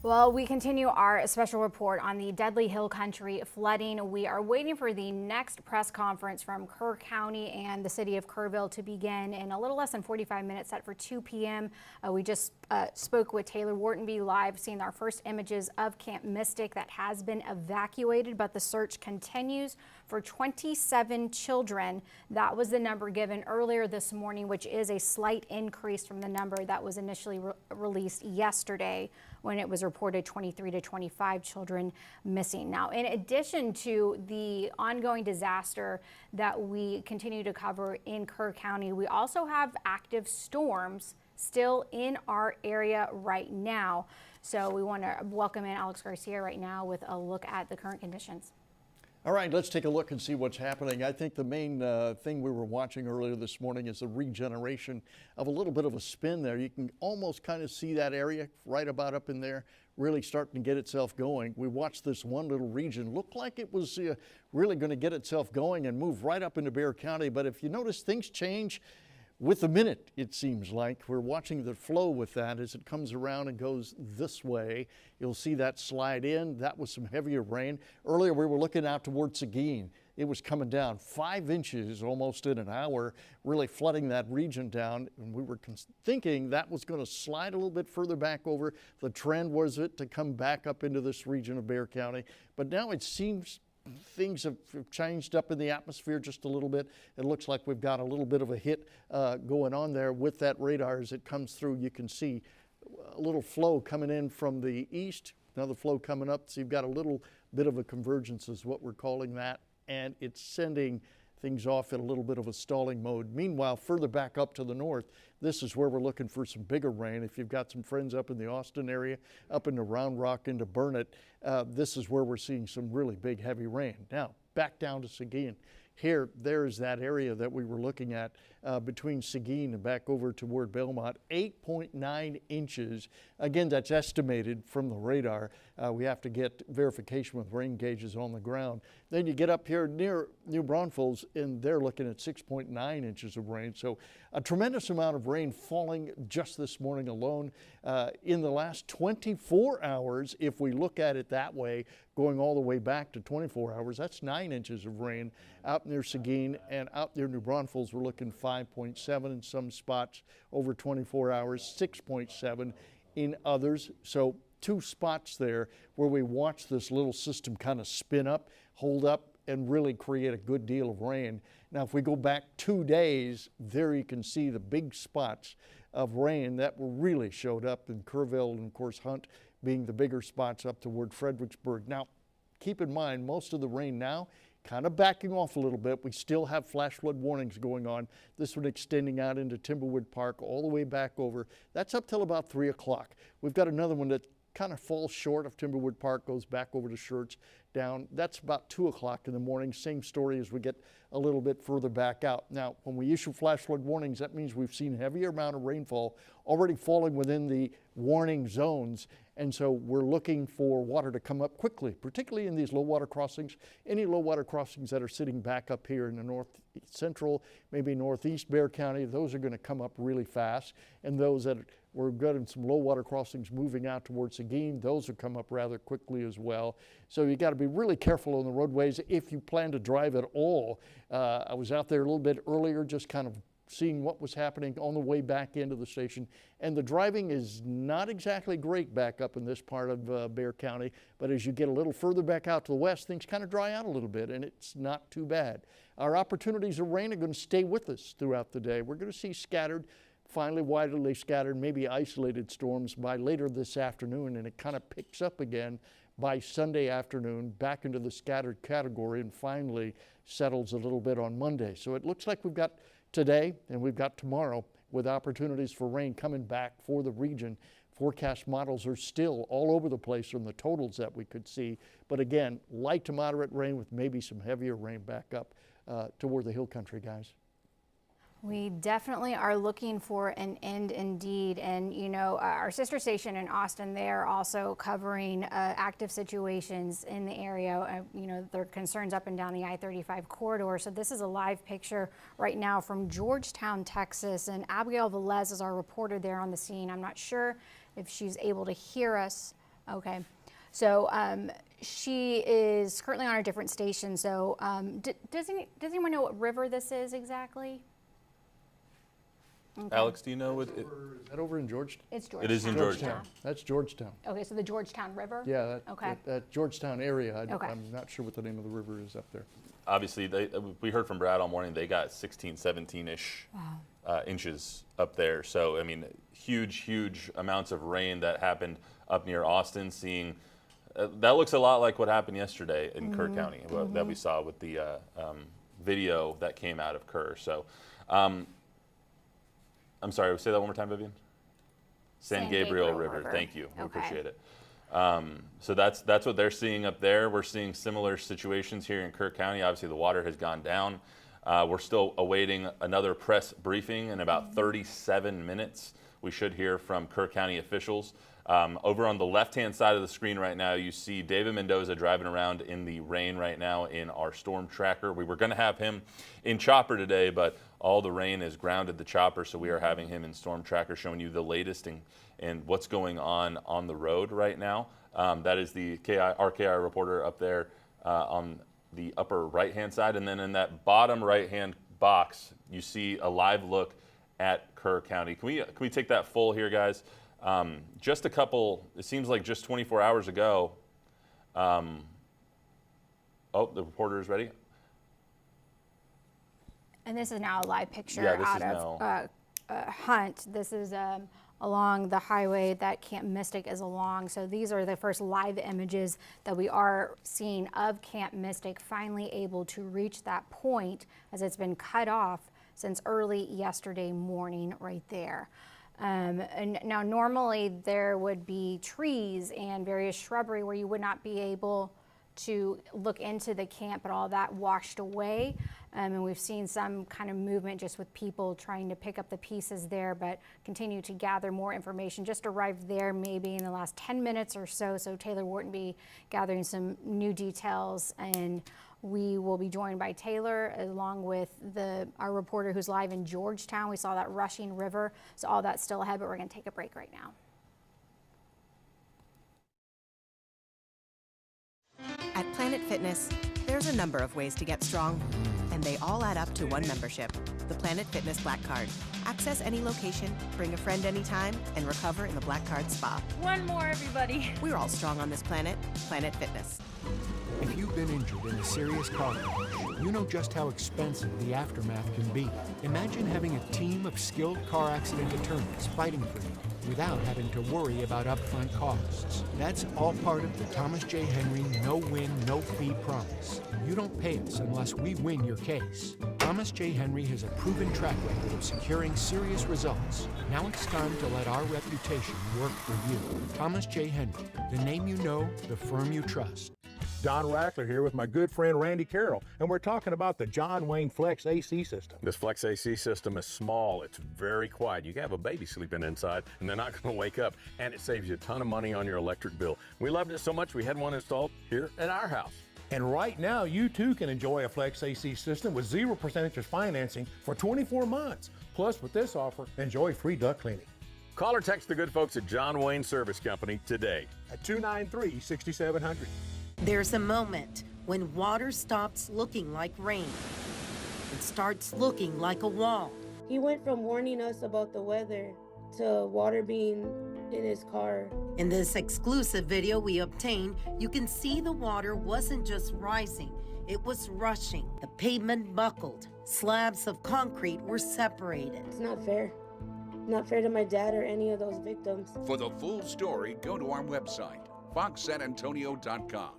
Speaker 4: Well, we continue our special report on the deadly Hill Country flooding. We are waiting for the next press conference from Kerr County and the city of Kerrville to begin in a little less than 45 minutes, set for 2 p.m. We just spoke with Taylor Whartonby live, seeing our first images of Camp Mystic that has been evacuated, but the search continues for 27 children. That was the number given earlier this morning, which is a slight increase from the number that was initially released yesterday, when it was reported 23 to 25 children missing. Now, in addition to the ongoing disaster that we continue to cover in Kerr County, we also have active storms still in our area right now. So we want to welcome in Alex Garcia right now with a look at the current conditions.
Speaker 17: All right, let's take a look and see what's happening. I think the main thing we were watching earlier this morning is the regeneration of a little bit of a spin there. You can almost kind of see that area right about up in there really starting to get itself going. We watched this one little region look like it was really going to get itself going and move right up into Bexar County. But if you notice, things change with the minute, it seems like. We're watching the flow with that as it comes around and goes this way. You'll see that slide in. That was some heavier rain. Earlier we were looking out towards Seguin. It was coming down 5 inches almost in an hour, really flooding that region down. And we were thinking that was going to slide a little bit further back over. The trend was it to come back up into this region of Bexar County. But now it seems things have changed up in the atmosphere just a little bit. It looks like we've got a little bit of a hit going on there with that radar as it comes through. You can see a little flow coming in from the east, another flow coming up. So you've got a little bit of a convergence is what we're calling that. And it's sending things off in a little bit of a stalling mode. Meanwhile, further back up to the north, this is where we're looking for some bigger rain. If you've got some friends up in the Austin area, up into Round Rock, into Burnett, this is where we're seeing some really big, heavy rain. Now, back down to Seguin. here, there's that area that we were looking at between Seguin and back over toward Belmont, 8.9 inches. Again, that's estimated from the radar. We have to get verification with rain gauges on the ground. Then you get up here near New Braunfels, and they're looking at 6.9 inches of rain. So a tremendous amount of rain falling just this morning alone. In the last 24 hours, if we look at it that way, going all the way back to 24 hours, that's 9 inches of rain out near Seguin, and out near New Braunfels, we're looking 5.7 in some spots over 24 hours, 6.7 in others. So 2 spots there where we watch this little system kind of spin up, hold up, and really create a good deal of rain. Now, if we go back 2 days, there you can see the big spots of rain that really showed up in Kerrville and, of course, Hunt being the bigger spots up toward Fredericksburg. Now, keep in mind, most of the rain now kind of backing off a little bit. We still have flash flood warnings going on. This one extending out into Timberwood Park all the way back over. That's up till about 3 o'clock. We've got another one that kind of falls short of Timberwood Park, goes back over to Schertz down. That's about 2 o'clock in the morning. Same story as we get a little bit further back out. Now, when we issue flash flood warnings, that means we've seen heavier amount of rainfall already falling within the warning zones. And so we're looking for water to come up quickly, particularly in these low water crossings. Any low water crossings that are sitting back up here in the north central, maybe northeast Bexar County, those are going to come up really fast. And those that we're good in some low water crossings moving out towards Seguin, those will come up rather quickly as well. So you got to be really careful on the roadways if you plan to drive at all. I was out there a little bit earlier, just kind of seeing what was happening on the way back into the station. And the driving is not exactly great back up in this part of Bexar County, but as you get a little further back out to the west, things kind of dry out a little bit, and it's not too bad. Our opportunities of rain are going to stay with us throughout the day. We're going to see scattered, finally widely scattered, maybe isolated storms by later this afternoon, and it kind of picks up again by Sunday afternoon, back into the scattered category, and finally settles a little bit on Monday. So it looks like we've got today and we've got tomorrow with opportunities for rain coming back for the region. Forecast models are still all over the place from the totals that we could see. But again, light to moderate rain with maybe some heavier rain back up toward the hill country, guys.
Speaker 4: We definitely are looking for an end indeed. And, you know, our sister station in Austin, they're also covering active situations in the area. You know, there are concerns up and down the I-35 corridor. So this is a live picture right now from Georgetown, Texas. And Abigail Velez is our reporter there on the scene. I'm not sure if she's able to hear us. Okay. So she is currently on a different station. So does anyone know what river this is exactly? Okay.
Speaker 2: Alex, do you know what?
Speaker 17: Is that over in Georgetown?
Speaker 4: It's Georgetown.
Speaker 2: It is in Georgetown.
Speaker 17: That's Georgetown.
Speaker 4: Okay, so the Georgetown River?
Speaker 17: Yeah,
Speaker 4: okay.
Speaker 17: that Georgetown area.
Speaker 4: Okay.
Speaker 17: I'm not sure what the name of the river is up there.
Speaker 2: Obviously, we heard from Brad all morning, they got 16, 17-ish inches up there. So, I mean, huge amounts of rain that happened up near Austin, seeing that looks a lot like what happened yesterday in Kerr County that we saw with the video that came out of Kerr. So, I'm sorry, say that one more time, Vivian. San Gabriel River. Thank you. We appreciate it. So that's what they're seeing up there. We're seeing similar situations here in Kerr County. Obviously, the water has gone down. We're still awaiting another press briefing in about 37 minutes. We should hear from Kerr County officials. Over on the left-hand side of the screen right now, you see David Mendoza driving around in the rain right now in our storm tracker. We were going to have him in chopper today, but all the rain has grounded the chopper, so we are having him in storm tracker, showing you the latest and what's going on the road right now. That is the RKI reporter up there on the upper right-hand side, and then in that bottom right-hand box, you see a live look at Kerr County. Can we take that full here, guys? Just a couple, it seems like just 24 hours ago. Oh, the reporter is ready.
Speaker 4: And this is now a live picture out of Hunt. This is along the highway that Camp Mystic is along. So these are the first live images that we are seeing of Camp Mystic finally able to reach that point, as it's been cut off since early yesterday morning right there. And now normally there would be trees and various shrubbery where you would not be able to look into the camp, but all that washed away. And we've seen some kind of movement just with people trying to pick up the pieces there, but continue to gather more information. Just arrived there maybe in the last 10 minutes or so. So Taylor Wharton be gathering some new details, and we will be joined by Taylor along with our reporter who's live in Georgetown. We saw that rushing river, so all that's still ahead, but we're going to take a break right now.
Speaker 19: At Planet Fitness, there's a number of ways to get strong, and they all add up to one membership, the Planet Fitness Black Card. Access any location, bring a friend anytime, and recover in the Black Card Spa.
Speaker 8: One more, everybody.
Speaker 19: We're all strong on this planet, Planet Fitness.
Speaker 21: If you've been injured in a serious car crash, you know just how expensive the aftermath can be. Imagine having a team of skilled car accident attorneys fighting for you without having to worry about upfront costs. That's all part of the Thomas J. Henry no-win, no-fee promise. You don't pay us unless we win your case. Thomas J. Henry has a proven track record of securing serious results. Now it's time to let our reputation work for you. Thomas J. Henry, the name you know, the firm you trust.
Speaker 22: Don Rackler here with my good friend Randy Carroll, and we're talking about the John Wayne Flex AC system.
Speaker 24: This Flex AC system is small, it's very quiet. You can have a baby sleeping inside and they're not going to wake up, and it saves you a ton of money on your electric bill. We loved it so much we had one installed here at our house.
Speaker 22: And right now, you too can enjoy a Flex AC system with 0% interest financing for 24 months. Plus, with this offer, enjoy free duct cleaning.
Speaker 24: Call or text the good folks at John Wayne Service Company today
Speaker 22: at 293-6700.
Speaker 25: There's a moment when water stops looking like rain and starts looking like a wall.
Speaker 26: He went from warning us about the weather to water being in his car.
Speaker 25: In this exclusive video we obtained, you can see the water wasn't just rising, it was rushing. The pavement buckled, slabs of concrete were separated.
Speaker 26: It's not fair. Not fair to my dad or any of those victims.
Speaker 12: For the full story, go to our website, foxsanantonio.com.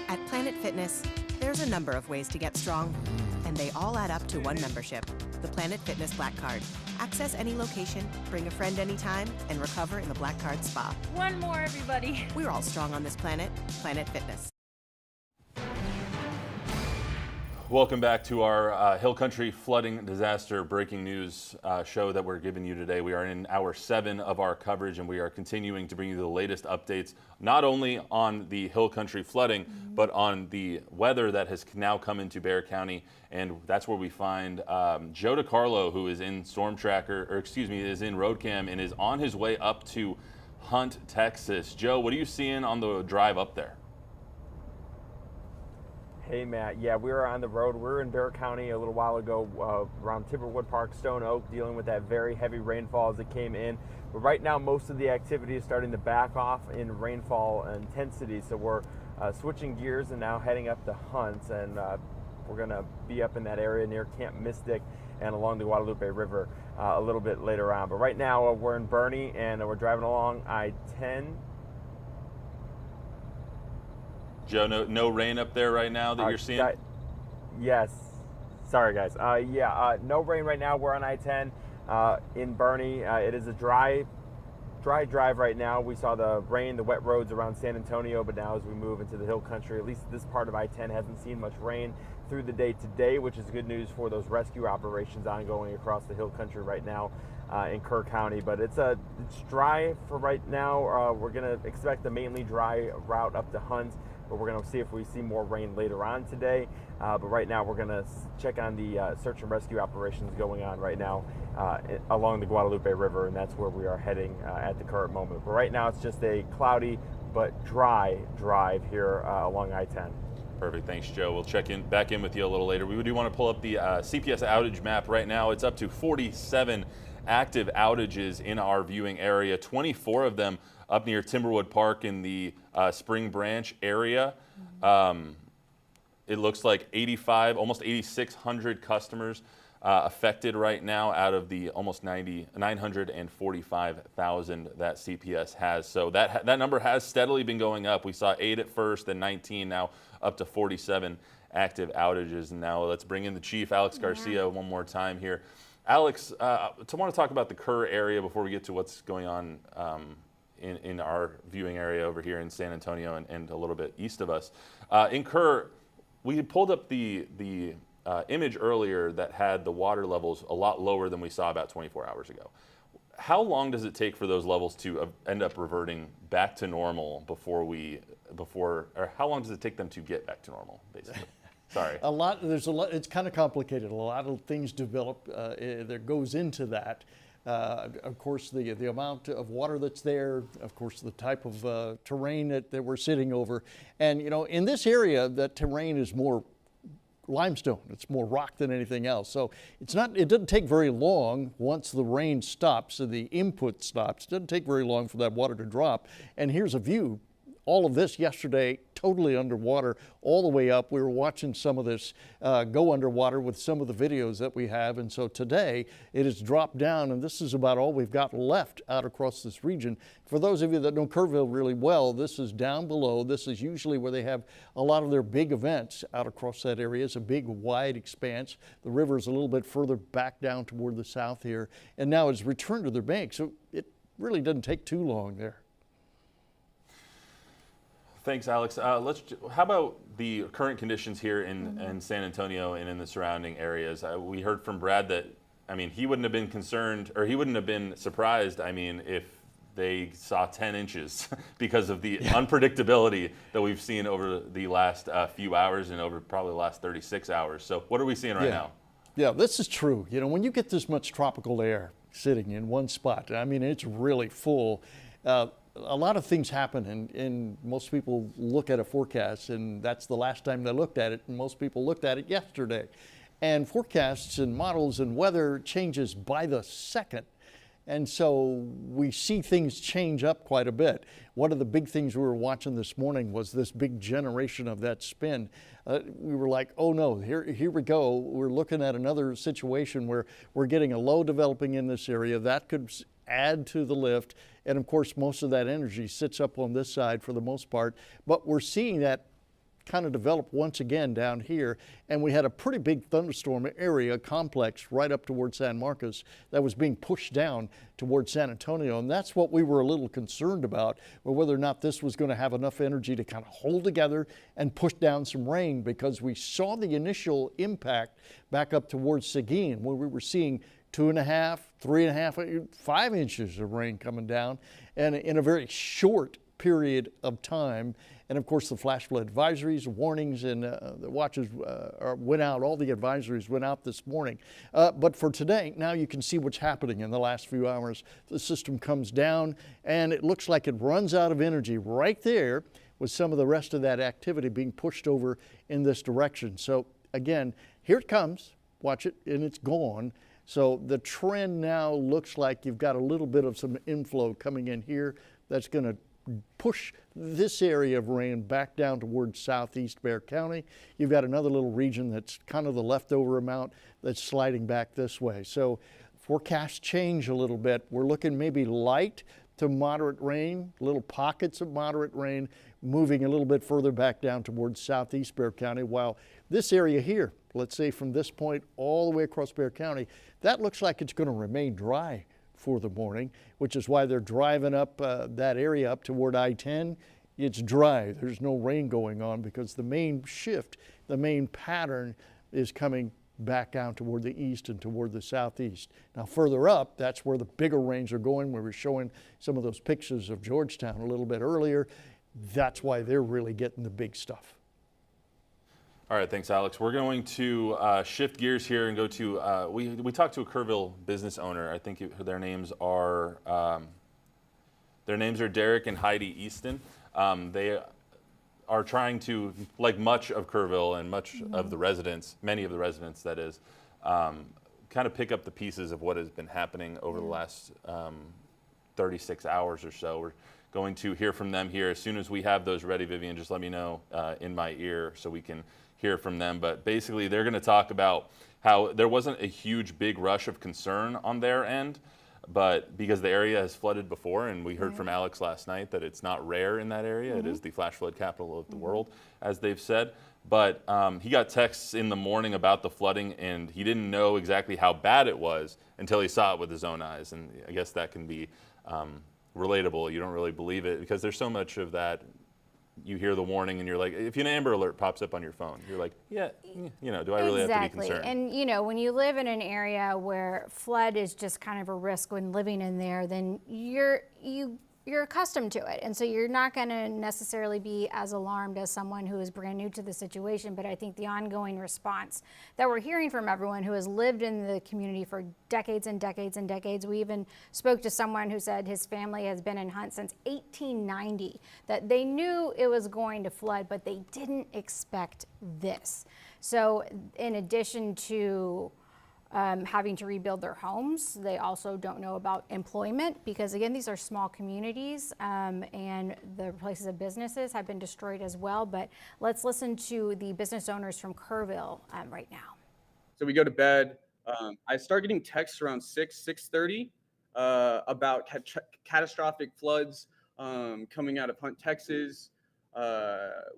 Speaker 19: At Planet Fitness, there's a number of ways to get strong, and they all add up to one membership, the Planet Fitness Black Card. Access any location, bring a friend anytime, and recover in the Black Card Spa.
Speaker 8: One more, everybody.
Speaker 19: We're all strong on this planet, Planet Fitness.
Speaker 2: Welcome back to our Hill Country flooding disaster breaking news show that we're giving you today. We are in hour 7 of our coverage, and we are continuing to bring you the latest updates, not only on the Hill Country flooding, but on the weather that has now come into Bexar County. And that's where we find Joe DiCarlo, who is in Storm Tracker, or excuse me, is in RoadCam and is on his way up to Hunt, Texas. Joe, what are you seeing on the drive up there?
Speaker 13: Hey Matt, yeah, we were on the road. We were in Bexar County a little while ago around Timberwood Park, Stone Oak, dealing with that very heavy rainfall as it came in. But right now, most of the activity is starting to back off in rainfall intensity. So we're switching gears and now heading up to Hunt, and we're gonna be up in that area near Camp Mystic and along the Guadalupe River a little bit later on. But right now, we're in Boerne and we're driving along I-10.
Speaker 2: Joe, no rain up there right now that you're seeing?
Speaker 13: Yes. Sorry, guys. No rain right now. We're on I-10 in Boerne. It is a dry drive right now. We saw the rain, the wet roads around San Antonio, but now as we move into the Hill Country, at least this part of I-10 hasn't seen much rain through the day today, which is good news for those rescue operations ongoing across the Hill Country right now in Kerr County. But it's dry for right now. We're going to expect a mainly dry route up to Hunt, but we're going to see if we see more rain later on today. But right now we're going to check on the search and rescue operations going on right now along the Guadalupe River, and that's where we are heading at the current moment. But right now it's just a cloudy but dry drive here along I-10.
Speaker 2: Perfect, thanks Joe. We'll check back in with you a little later. We do want to pull up the CPS outage map right now. It's up to 47 active outages in our viewing area, 24 of them up near Timberwood Park in the Spring Branch area. It looks like almost 8,600 customers affected right now out of the almost 945,000 that CPS has. So that number has steadily been going up. We saw 8 at first, then 19, now up to 47 active outages. And now let's bring in the chief, Alex Garcia, one more time here. Alex, I want to talk about the Kerr area before we get to what's going on in our viewing area over here in San Antonio and a little bit east of us. In Kerr, we had pulled up the image earlier that had the water levels a lot lower than we saw about 24 hours ago. How long does it take for those levels to end up reverting back to normal or how long does it take them to get back to normal, basically? Sorry.
Speaker 17: There's a lot, it's kind of complicated. A lot of things develop that goes into that. Of course, the amount of water that's there, of course, the type of terrain that we're sitting over. And, you know, in this area, that terrain is more limestone. It's more rock than anything else. So it doesn't take very long once the rain stops and the input stops. It doesn't take very long for that water to drop. And here's a view. All of this yesterday, totally underwater, all the way up. We were watching some of this go underwater with some of the videos that we have. And so today it has dropped down, and this is about all we've got left out across this region. For those of you that know Kerrville really well, this is down below. This is usually where they have a lot of their big events out across that area. It's a big, wide expanse. The river is a little bit further back down toward the south here, and now it's returned to their bank. So it really doesn't take too long there.
Speaker 2: Thanks, Alex. How about the current conditions here in San Antonio and in the surrounding areas? We heard from Brad that, I mean, he wouldn't have been concerned, or he wouldn't have been surprised, I mean, if they saw 10 inches because of the unpredictability that we've seen over the last few hours and over probably the last 36 hours. So what are we seeing right now?
Speaker 17: Yeah, this is true. You know, when you get this much tropical air sitting in one spot, I mean, it's really full. A lot of things happen, and most people look at a forecast, and that's the last time they looked at it, and most people looked at it yesterday. And forecasts and models and weather changes by the second. And so we see things change up quite a bit. One of the big things we were watching this morning was this big generation of that spin. We were like, oh no, here we go. We're looking at another situation where we're getting a low developing in this area. That could add to the lift. And of course, most of that energy sits up on this side for the most part. But we're seeing that kind of develop once again down here. And we had a pretty big thunderstorm area complex right up towards San Marcos that was being pushed down towards San Antonio. And that's what we were a little concerned about, whether or not this was going to have enough energy to kind of hold together and push down some rain, because we saw the initial impact back up towards Seguin, where we were seeing 2.5, 3.5, 5 inches of rain coming down, and in a very short period of time. And of course, the flash flood advisories, warnings, and the watches went out. All the advisories went out this morning. But for today, now you can see what's happening in the last few hours. The system comes down, and it looks like it runs out of energy right there, with some of the rest of that activity being pushed over in this direction. So again, here it comes. Watch it, and it's gone. So the trend now looks like you've got a little bit of some inflow coming in here that's going to push this area of rain back down towards southeast Bexar County. You've got another little region that's kind of the leftover amount that's sliding back this way. So forecasts change a little bit. We're looking maybe light to moderate rain, little pockets of moderate rain, moving a little bit further back down towards southeast Bexar County, while this area here, let's say from this point all the way across Bexar County, that looks like it's going to remain dry for the morning, which is why they're driving up that area up toward I-10. It's dry. There's no rain going on, because the main shift, the main pattern is coming back down toward the east and toward the southeast. Now further up, that's where the bigger rains are going. We were showing some of those pictures of Georgetown a little bit earlier. That's why they're really getting the big stuff.
Speaker 2: All right, thanks, Alex. We're going to shift gears here and go to, we talked to a Kerrville business owner. I think their names are Derek and Heidi Easton. They are trying to, like much of Kerrville and much of the residents, many of the residents that is, kind of pick up the pieces of what has been happening over the last 36 hours or so. We're going to hear from them here as soon as we have those ready. Vivian, just let me know in my ear so we can hear from them. But basically, they're going to talk about how there wasn't a huge, big rush of concern on their end, but because the area has flooded before, and we heard from Alex last night that it's not rare in that area. It is the flash flood capital of the world, as they've said. But he got texts in the morning about the flooding, and he didn't know exactly how bad it was until he saw it with his own eyes. And I guess that can be relatable. You don't really believe it because there's so much of that. You hear the warning and you're like, if an Amber Alert pops up on your phone, you're like, yeah, you know, do I really have to be concerned?
Speaker 4: And you know, when you live in an area where flood is just kind of a risk when living in there, then you're accustomed to it. And so you're not going to necessarily be as alarmed as someone who is brand new to the situation. But I think the ongoing response that we're hearing from everyone who has lived in the community for decades and decades and decades. We even spoke to someone who said his family has been in Hunt since 1890, that they knew it was going to flood, but they didn't expect this. So in addition to having to rebuild their homes, they also don't know about employment because, again, these are small communities and the places of businesses have been destroyed as well. But let's listen to the business owners from Kerrville right now.
Speaker 1: So we go to bed. I start getting texts around 6:30 about catastrophic floods coming out of Hunt, Texas.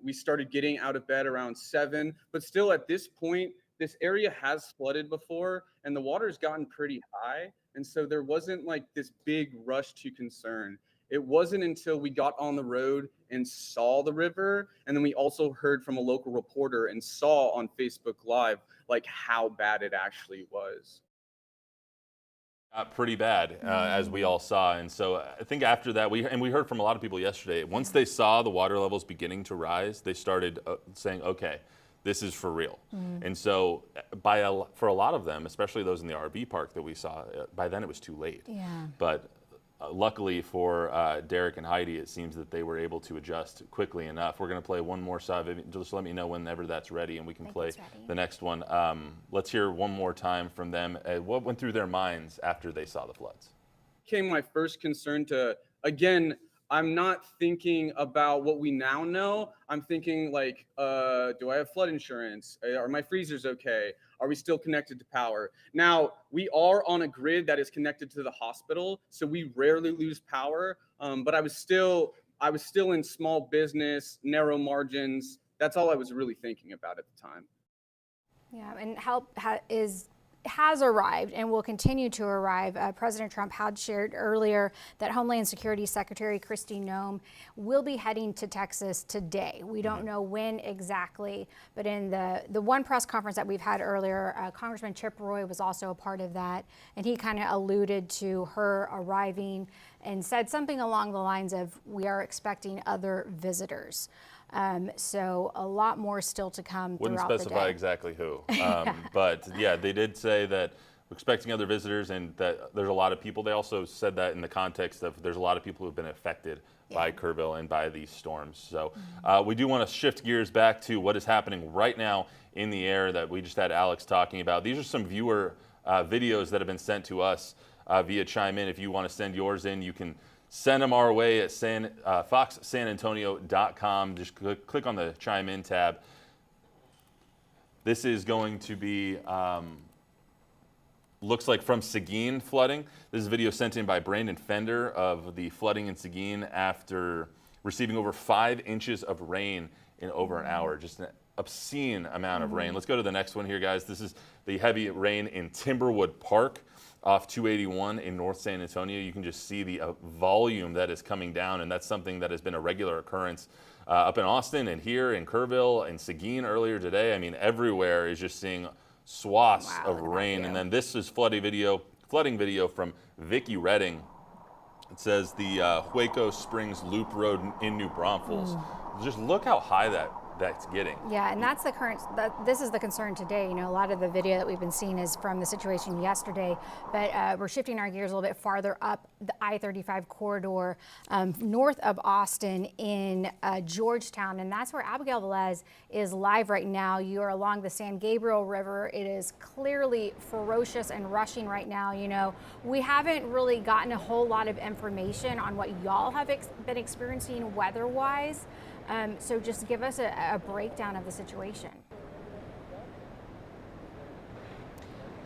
Speaker 1: We started getting out of bed around 7, but still at this point, this area has flooded before and the water's gotten pretty high. And so there wasn't like this big rush to concern. It wasn't until we got on the road and saw the river. And then we also heard from a local reporter and saw on Facebook Live, like how bad it actually was.
Speaker 2: Pretty bad, as we all saw. And so I think after that, we heard from a lot of people yesterday, once they saw the water levels beginning to rise, they started saying, okay, this is for real. And so for a lot of them, especially those in the RV park that we saw, by then it was too late.
Speaker 4: Yeah.
Speaker 2: But luckily for Derek and Heidi, it seems that they were able to adjust quickly enough. We're going to play one more side. Just let me know whenever that's ready and we can play the next one. Let's hear one more time from them. What went through their minds after they saw the floods?
Speaker 1: Came my first concern to, again, I'm not thinking about what we now know. I'm thinking like, do I have flood insurance? Are my freezers okay? Are we still connected to power? Now, we are on a grid that is connected to the hospital, so we rarely lose power. But I was still in small business, narrow margins. That's all I was really thinking about at the time.
Speaker 4: Yeah, and help has arrived and will continue to arrive. President Trump had shared earlier that Homeland Security Secretary Kristi Noem will be heading to Texas today. We don't know when exactly, but in the one press conference that we've had earlier, Congressman Chip Roy was also a part of that, and he kind of alluded to her arriving and said something along the lines of, we are expecting other visitors. So a lot more still to come
Speaker 2: Wouldn't
Speaker 4: throughout the day.
Speaker 2: specify exactly who, but yeah, they did say that we're expecting other visitors and that there's a lot of people. They also said that in the context of there's a lot of people who have been affected by Kerrville and by these storms. So we do want to shift gears back to what is happening right now in the air that we just had Alex talking about. These are some viewer videos that have been sent to us via Chime In. If you want to send yours in, you can send them our way at foxsanantonio.com. Just click on the Chime In tab. This is going to be, looks like from Seguin flooding. This is a video sent in by Brandon Fender of the flooding in Seguin after receiving over 5 inches of rain in over an hour. Just an obscene amount of rain. Let's go to the next one here, guys. This is the heavy rain in Timberwood Park off 281 in North San Antonio. You can just see the volume that is coming down, and that's something that has been a regular occurrence up in Austin and here in Kerrville and Seguin earlier today. I mean, everywhere is just seeing swaths of rain. And then this is flooding video from Vicki Redding. It says the Hueco Springs Loop Road in New Braunfels. Just look how high that's getting.
Speaker 4: Yeah, and that's the this is the concern today. You know, a lot of the video that we've been seeing is from the situation yesterday, but we're shifting our gears a little bit farther up the I-35 corridor north of Austin in Georgetown, and that's where Abigail Velez is live right now. You are along the San Gabriel River. It is clearly ferocious and rushing right now. You know, we haven't really gotten a whole lot of information on what y'all have been experiencing weather-wise. So just give us a breakdown of the situation.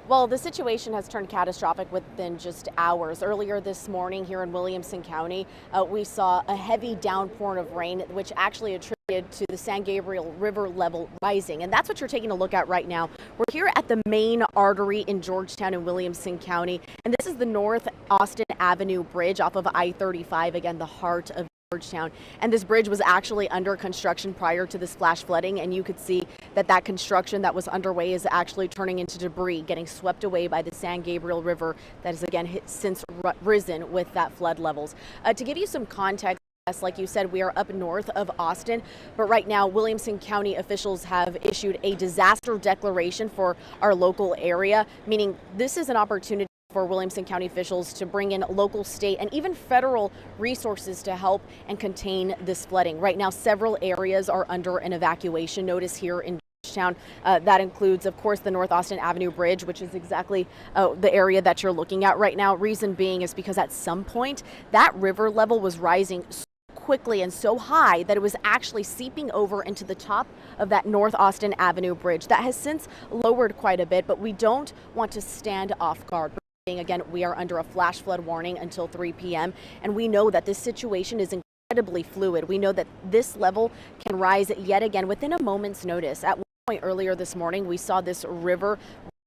Speaker 3: Well, the situation has turned catastrophic within just hours. Earlier this morning here in Williamson County, we saw a heavy downpour of rain, which actually attributed related to the San Gabriel River level rising. And that's what you're taking a look at right now. We're here at the main artery in Georgetown and Williamson County. And this is the North Austin Avenue Bridge off of I-35, again, the heart of Georgetown. And this bridge was actually under construction prior to this flash flooding, and you could see that that construction that was underway is actually turning into debris, getting swept away by the San Gabriel River that has again since risen with that flood levels. To give you some context, like you said, we are up north of Austin, but right now Williamson County officials have issued a disaster declaration for our local area, meaning this is an opportunity for Williamson County officials to bring in local, state, and even federal resources to help and contain this flooding. Right now, several areas are under an evacuation notice here in Georgetown. That includes, of course, the North Austin Avenue Bridge, which is exactly the area that you're looking at right now. Reason being is because at some point that river level was rising so quickly and so high that it was actually seeping over into the top of that North Austin Avenue Bridge. That has since lowered quite a bit, but we don't want to stand off guard. Again, we are under a flash flood warning until 3 p.m. and we know that this situation is incredibly fluid. We know that this level can rise yet again within a moment's notice. At one point earlier this morning, we saw this river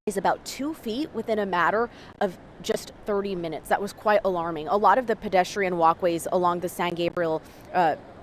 Speaker 3: rise about 2 feet within a matter of just 30 minutes. That was quite alarming. A lot of the pedestrian walkways along the San Gabriel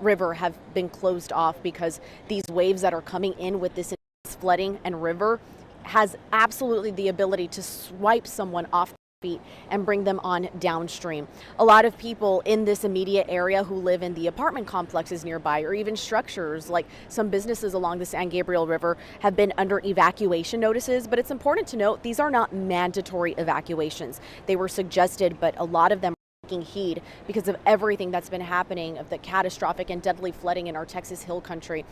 Speaker 3: River have been closed off because these waves that are coming in with this flooding and river has absolutely the ability to swipe someone off feet and bring them on downstream. A lot of people in this immediate area who live in the apartment complexes nearby or even structures like some businesses along the San Gabriel River have been under evacuation notices, but it's important to note these are not mandatory evacuations. They were suggested, but a lot of them are taking heed because of everything that's been happening, of the catastrophic and deadly flooding in our Texas Hill Country.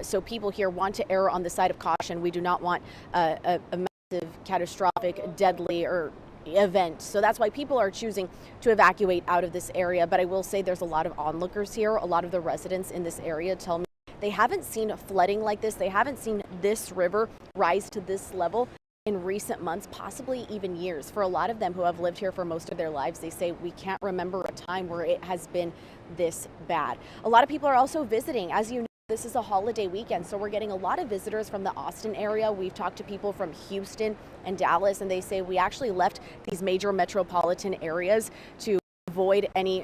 Speaker 3: So people here want to err on the side of caution. We do not want a massive, catastrophic, deadly, or event. So that's why people are choosing to evacuate out of this area. But I will say there's a lot of onlookers here. A lot of the residents in this area tell me they haven't seen flooding like this. They haven't seen this river rise to this level in recent months, possibly even years. For a lot of them who have lived here for most of their lives, they say we can't remember a time where it has been this bad. A lot of people are also visiting. As you know, this is a holiday weekend, so we're getting a lot of visitors from the Austin area. We've talked to people from Houston and Dallas, and they say we actually left these major metropolitan areas to avoid any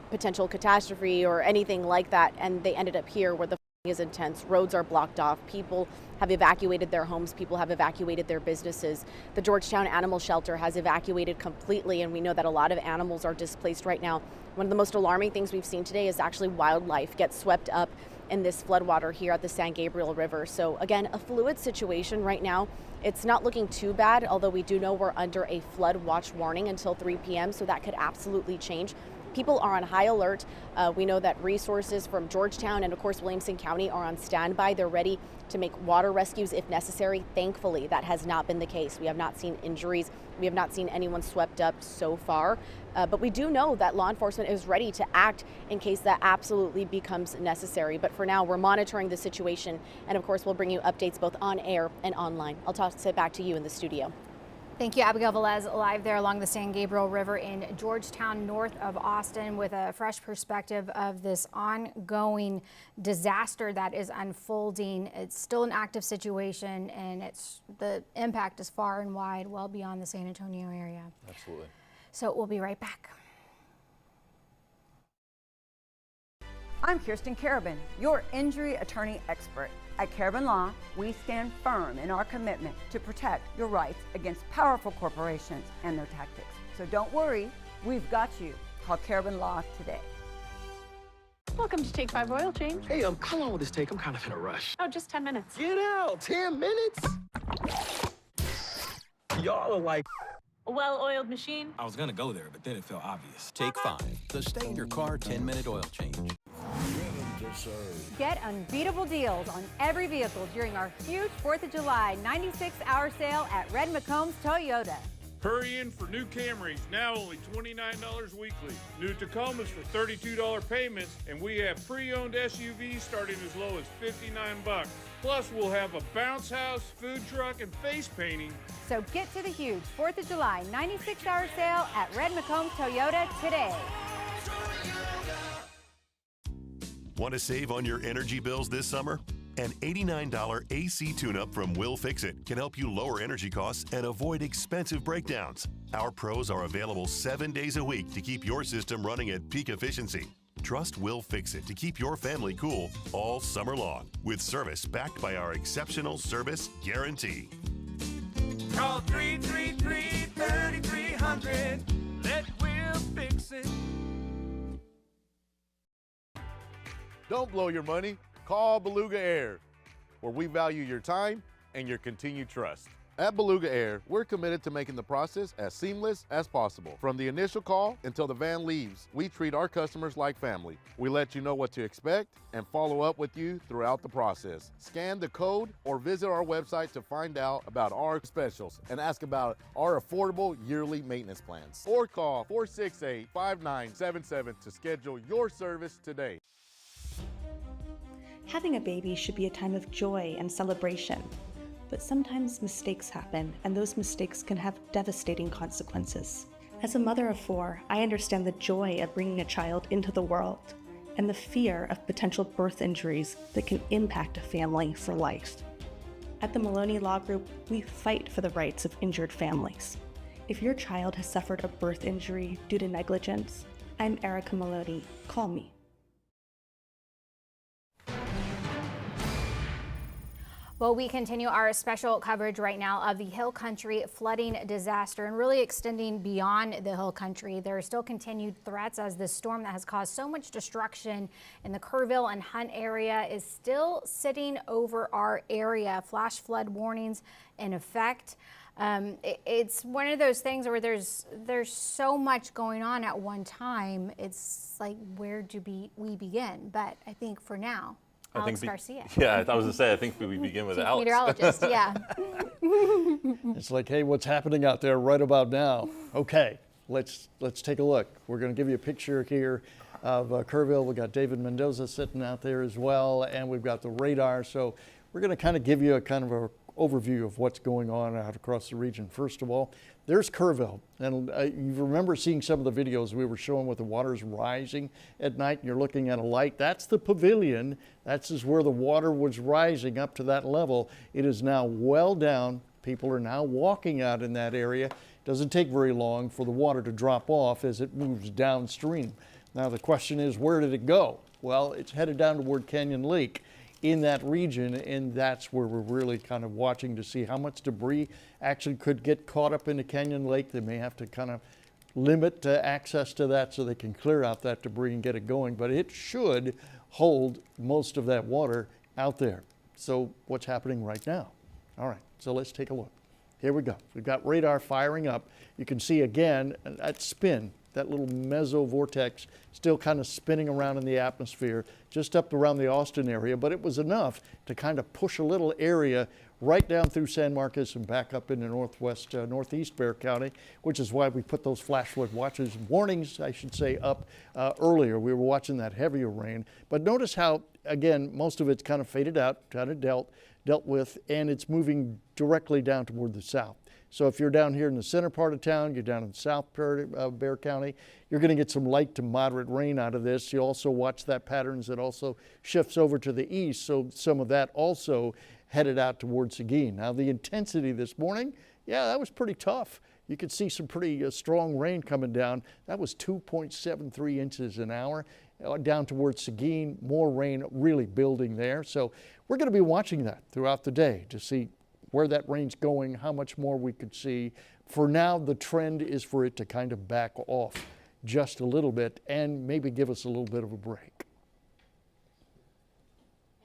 Speaker 3: potential catastrophe or anything like that, and they ended up here where the flooding is intense. Roads are blocked off. People have evacuated their homes. People have evacuated their businesses. The Georgetown Animal Shelter has evacuated completely, and we know that a lot of animals are displaced right now. One of the most alarming things we've seen today is actually wildlife get swept up in this floodwater here at the San Gabriel River. So again, a fluid situation right now. It's not looking too bad, although we do know we're under a flood watch warning until 3 p.m. So that could absolutely change. People are on high alert. We know that resources from Georgetown and of course Williamson County are on standby. They're ready to make water rescues if necessary. Thankfully, that has not been the case. We have not seen injuries. We have not seen anyone swept up so far. But we do know that law enforcement is ready to act in case that absolutely becomes necessary. But for now, we're monitoring the situation. And of course, we'll bring you updates both on air and online. I'll toss it back to you in the studio.
Speaker 4: Thank you, Abigail Velez, live there along the San Gabriel River in Georgetown, north of Austin, with a fresh perspective of this ongoing disaster that is unfolding. It's still an active situation, and the impact is far and wide, well beyond the San Antonio area.
Speaker 2: Absolutely.
Speaker 4: So we'll be right back.
Speaker 6: I'm Kirsten Carabin, your injury attorney expert. At Carabin Law, we stand firm in our commitment to protect your rights against powerful corporations and their tactics. So don't worry, we've got you. Call Carabin Law today.
Speaker 7: Welcome to Take 5 Oil Change.
Speaker 15: Hey, how long will this take? I'm kind of in a rush.
Speaker 7: Oh, just 10 minutes.
Speaker 15: Get out! 10 minutes? Y'all are like...
Speaker 7: A well-oiled machine.
Speaker 15: I was gonna go there, but then it felt obvious. Take 5, the stay-in-your-car 10-minute oil change.
Speaker 16: Get unbeatable deals on every vehicle during our huge 4th of July 96-hour sale at Red McCombs Toyota.
Speaker 18: Hurry in for new Camrys, now only $29 weekly. New Tacomas for $32 payments, and we have pre-owned SUVs starting as low as $59. Plus, we'll have a bounce house, food truck, and face painting.
Speaker 16: So get to the huge 4th of July 96-hour sale at Red McCombs Toyota today.
Speaker 5: Want to save on your energy bills this summer? An $89 AC tune-up from Will Fix It can help you lower energy costs and avoid expensive breakdowns. Our pros are available 7 days a week to keep your system running at peak efficiency. Trust Will Fix It to keep your family cool all summer long, with service backed by our exceptional service guarantee.
Speaker 9: Call 333-3300. Let Will fix it.
Speaker 10: Don't blow your money. Call Beluga Air, where we value your time and your continued trust. At Beluga Air, we're committed to making the process as seamless as possible. From the initial call until the van leaves, we treat our customers like family. We let you know what to expect and follow up with you throughout the process. Scan the code or visit our website to find out about our specials and ask about our affordable yearly maintenance plans. Or call 468-5977 to schedule your service today.
Speaker 11: Having a baby should be a time of joy and celebration. But sometimes mistakes happen, and those mistakes can have devastating consequences. As a mother of 4, I understand the joy of bringing a child into the world and the fear of potential birth injuries that can impact a family for life. At the Maloney Law Group, we fight for the rights of injured families. If your child has suffered a birth injury due to negligence, I'm Erica Maloney. Call me.
Speaker 4: Well, we continue our special coverage right now of the Hill Country flooding disaster and really extending beyond the Hill Country. There are still continued threats as this storm that has caused so much destruction in the Kerrville and Hunt area is still sitting over our area. Flash flood warnings in effect. It's one of those things where there's so much going on at one time. It's like, where do we begin? But I think for now, Alex Garcia.
Speaker 2: Yeah, I was going to say, I think we begin with Alex.
Speaker 4: Meteorologist, yeah.
Speaker 17: It's like, hey, what's happening out there right about now? Okay, let's take a look. We're going to give you a picture here of Kerrville. We've got David Mendoza sitting out there as well, and we've got the radar. So we're going to kind of give you a kind of a overview of what's going on out across the region. First of all, there's Kerrville, and you remember seeing some of the videos we were showing with the water's rising at night, and you're looking at a light. That's the pavilion. That's just where the water was rising up to that level. It is now well down. People are now walking out in that area. It doesn't take very long for the water to drop off as it moves downstream. Now the question is, where did it go? Well, it's headed down toward Canyon Lake in that region, and that's where we're really kind of watching to see how much debris actually could get caught up into Canyon Lake. They may have to kind of limit access to that so they can clear out that debris and get it going, but it should hold most of that water out there. So what's happening right now? All right, so let's take a look. Here we go. We've got radar firing up. You can see again that spin, that little mesovortex still kind of spinning around in the atmosphere just up around the Austin area, but it was enough to kind of push a little area right down through San Marcos and back up into northeast Bexar County, which is why we put those flash flood warnings, I should say, up earlier. We were watching that heavier rain, but notice how, again, most of it's kind of faded out, kind of dealt with, and it's moving directly down toward the south. So if you're down here in the center part of town, you're down in the south part of Bexar County, you're going to get some light to moderate rain out of this. You also watch that patterns that also shifts over to the east, so some of that also headed out towards Seguin. Now the intensity this morning, yeah, that was pretty tough. You could see some pretty strong rain coming down. That was 2.73 inches an hour down towards Seguin. More rain really building there. So we're going to be watching that throughout the day to see where that rain's going, how much more we could see. For now, the trend is for it to kind of back off just a little bit and maybe give us a little bit of a break.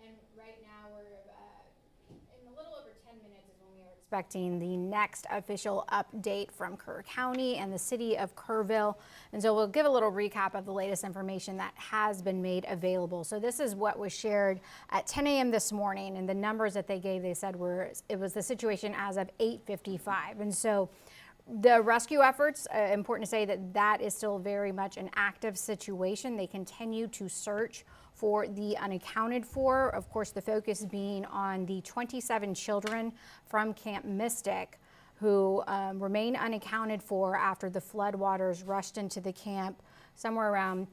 Speaker 4: And right now we're in a little over 10 minutes is when we are expecting the next official update from Kerr County and the city of Kerrville. And so we'll give a little recap of the latest information that has been made available. So this is what was shared at 10 a.m. this morning, and the numbers that they gave, they said it was the situation as of 8:55. And so the rescue efforts, important to say that is still very much an active situation. They continue to search for the unaccounted for. Of course, the focus being on the 27 children from Camp Mystic who remain unaccounted for after the floodwaters rushed into the camp somewhere around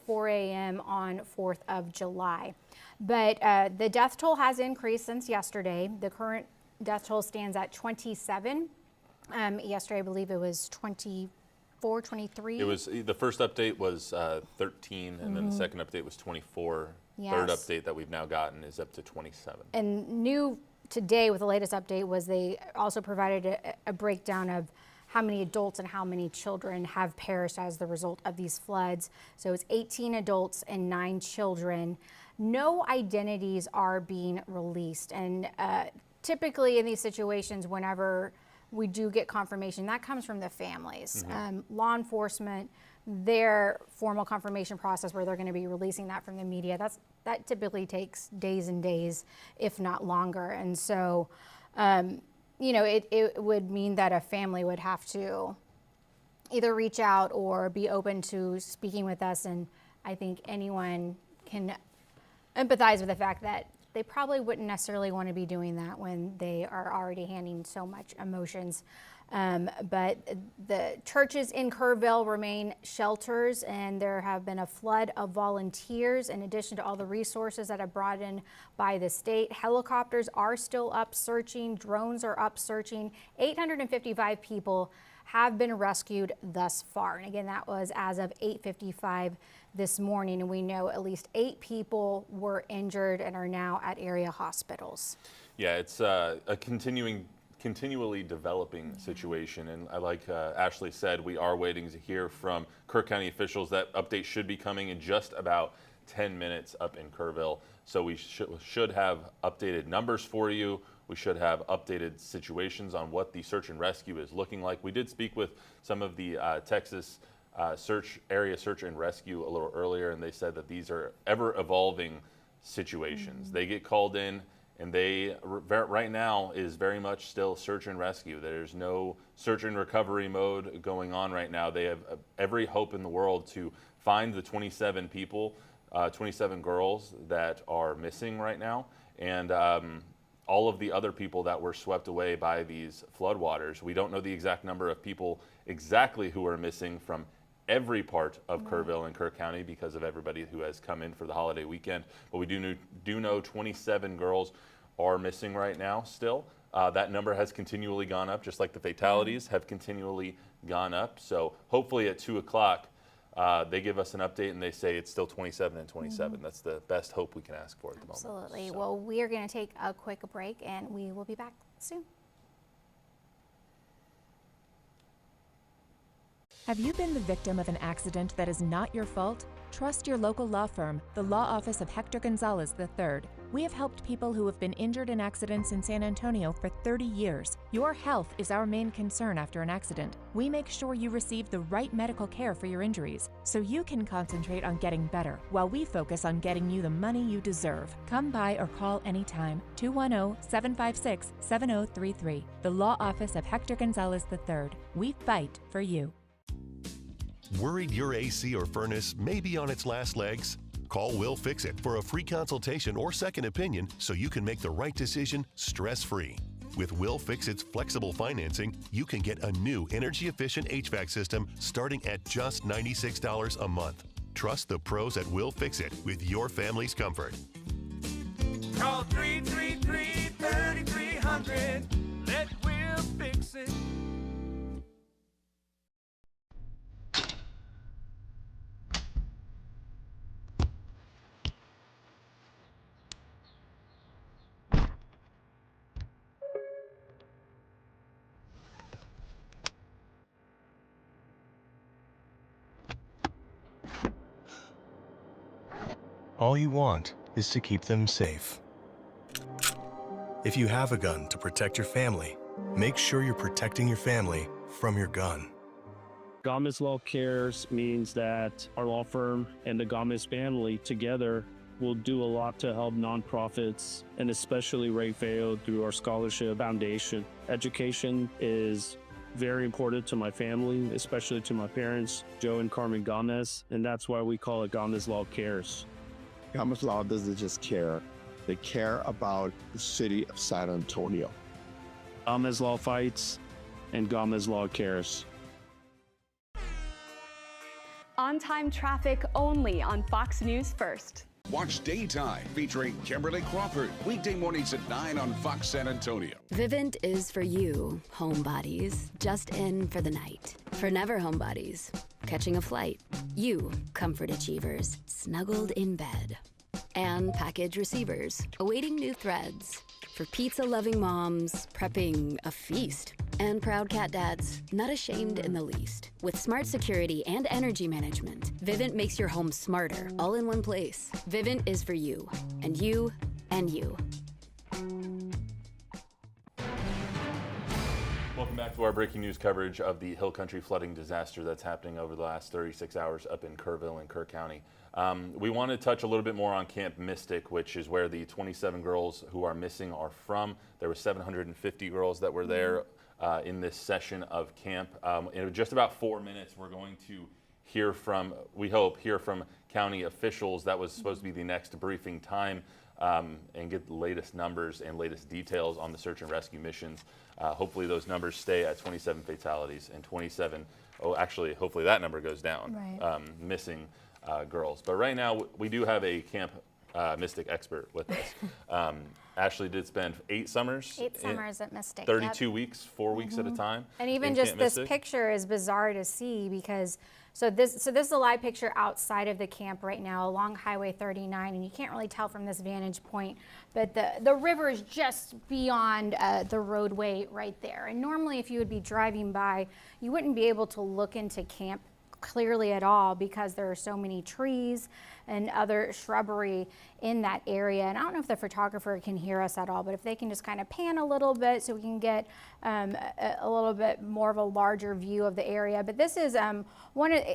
Speaker 4: 4 a.m. on 4th of July. But the death toll has increased since yesterday. The current death toll stands at 27. Yesterday, I believe it was 24, 23.
Speaker 2: It was, the first update was 13, and then the second update was 24.
Speaker 4: Yes.
Speaker 2: Third update that we've now gotten is up to 27.
Speaker 4: And new today with the latest update was they also provided a breakdown of how many adults and how many children have perished as the result of these floods. So it's 18 adults and 9 children. No identities are being released. And typically in these situations, whenever we do get confirmation, that comes from the families. Law enforcement, their formal confirmation process where they're going to be releasing that from the media, that typically takes days and days, if not longer. And so, you know, it would mean that a family would have to either reach out or be open to speaking with us. And I think anyone can empathize with the fact that they probably wouldn't necessarily want to be doing that when they are already handling so much emotions. But the churches in Kerrville remain shelters, and there have been a flood of volunteers in addition to all the resources that are brought in by the state. Helicopters are still up searching, drones are up searching. 855 people have been rescued thus far. And again, that was as of 8:55 this morning, and we know at least 8 people were injured and are now at area hospitals.
Speaker 2: Yeah, it's a continually developing situation, and like Ashley said, we are waiting to hear from Kirk County officials. That update should be coming in just about 10 minutes up in Kerrville. So we should have updated numbers for you. We should have updated situations on what the search and rescue is looking like. We did speak with some of the Texas area search and rescue a little earlier, and they said that these are ever evolving situations. They get called in, and they right now is very much still search and rescue. There's no search and recovery mode going on right now. They have every hope in the world to find the 27 people, 27 girls that are missing right now, and all of the other people that were swept away by these floodwaters. We don't know the exact number of people exactly who are missing from every part of Kerrville and Kirk County because of everybody who has come in for the holiday weekend. But we do know 27 girls are missing right now still. That number has continually gone up, just like the fatalities have continually gone up. So hopefully at 2 o'clock, they give us an update and they say it's still 27 and 27. That's the best hope we can ask for at the moment.
Speaker 4: Absolutely. Well, we are going to take a quick break and we will be back soon.
Speaker 14: Have you been the victim of an accident that is not your fault? Trust your local law firm, the Law Office of Hector Gonzalez III. We have helped people who have been injured in accidents in San Antonio for 30 years. Your health is our main concern after an accident. We make sure you receive the right medical care for your injuries, so you can concentrate on getting better, while we focus on getting you the money you deserve. Come by or call anytime, 210-756-7033. The Law Office of Hector Gonzalez III. We fight for you.
Speaker 5: Worried your AC or furnace may be on its last legs? Call Will Fix It for a free consultation or second opinion so you can make the right decision stress-free. With Will Fix It's flexible financing, you can get a new energy-efficient HVAC system starting at just $96 a month. Trust the pros at Will Fix It with your family's comfort.
Speaker 9: Call 333-3300. Let Will fix it.
Speaker 20: All you want is to keep them safe. If you have a gun to protect your family, make sure you're protecting your family from your gun.
Speaker 21: Gomez Law Cares means that our law firm and the Gomez family together will do a lot to help nonprofits, and especially Ray Feo through our scholarship foundation. Education is very important to my family, especially to my parents, Joe and Carmen Gomez, and that's why we call it Gomez Law Cares.
Speaker 22: Gomez Law doesn't just care, they care about the city of San Antonio.
Speaker 21: Gomez Law fights and Gomez Law cares.
Speaker 8: on-time traffic only on Fox News First.
Speaker 12: Watch Daytime featuring Kimberly Crawford, weekday mornings at 9 on Fox San Antonio.
Speaker 23: Vivint is for you, homebodies, just in for the night. For never homebodies, catching a flight. You, comfort achievers, snuggled in bed. And package receivers, awaiting new threads. For pizza-loving moms, prepping a feast. And proud cat dads, not ashamed in the least. With smart security and energy management, Vivint makes your home smarter, all in one place. Vivint is for you, and you, and you.
Speaker 2: Welcome back to our breaking news coverage of the Hill Country flooding disaster that's happening over the last 36 hours up in Kerrville and Kerr County. We want to touch a little bit more on Camp Mystic, which is where the 27 girls who are missing are from. There were 750 girls that were there in this session of camp. In just about 4 minutes, we're going to hear from, we hope, hear from county officials. That was supposed to be the next briefing time, and get the latest numbers and latest details on the search and rescue missions. Hopefully those numbers stay at 27 fatalities and 27, actually, hopefully that number goes down, missing girls. But right now, we do have a Camp Mystic expert with us. Ashley did spend 8 summers.
Speaker 4: 8 summers at Mystic.
Speaker 2: 32 weeks, 4 weeks at a time.
Speaker 4: And even
Speaker 2: in
Speaker 4: just
Speaker 2: Camp
Speaker 4: this
Speaker 2: Mystic.
Speaker 4: picture is bizarre to see because this is a live picture outside of the camp right now along Highway 39, and you can't really tell from this vantage point, but the river is just beyond the roadway right there. And normally if you would be driving by, you wouldn't be able to look into camp clearly at all because there are so many trees and other shrubbery in that area. And I don't know if the photographer can hear us at all, but if they can just kind of pan a little bit so we can get a little bit more of a larger view of the area. But this is and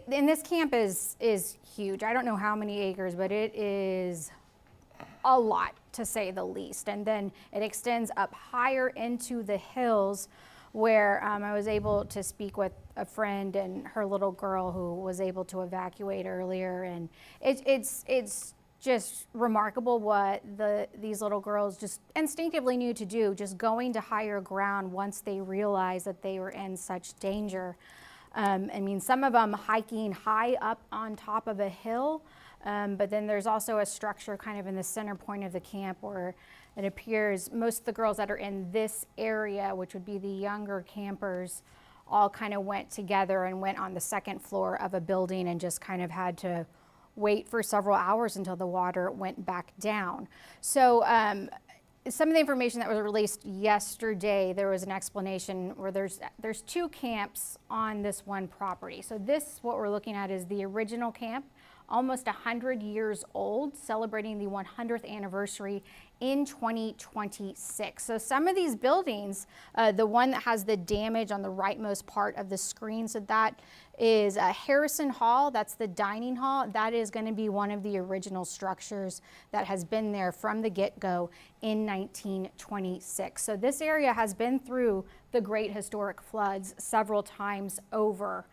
Speaker 4: this camp is huge. I don't know how many acres, but it is a lot to say the least. And then it extends up higher into the hills where I was able to speak with a friend and her little girl who was able to evacuate earlier, and it's just remarkable what these little girls just instinctively knew to do, just going to higher ground once they realized that they were in such danger. I mean, some of them hiking high up on top of a hill, but then there's also a structure kind of in the center point of the camp where it appears most of the girls that are in this area, which would be the younger campers, all kind of went together and went on the second floor of a building and just kind of had to wait for several hours until the water went back down. So some of the information that was released yesterday, there was an explanation where there's 2 camps on this one property. So this, what we're looking at, is the original camp, almost 100 years old, celebrating the 100th anniversary in 2026. So some of these buildings, the one that has the damage on the rightmost part of the screen, so that is Harrison Hall. That's the dining hall. That is going to be one of the original structures that has been there from the get-go in 1926. So this area has been through the Great Historic Floods several times over.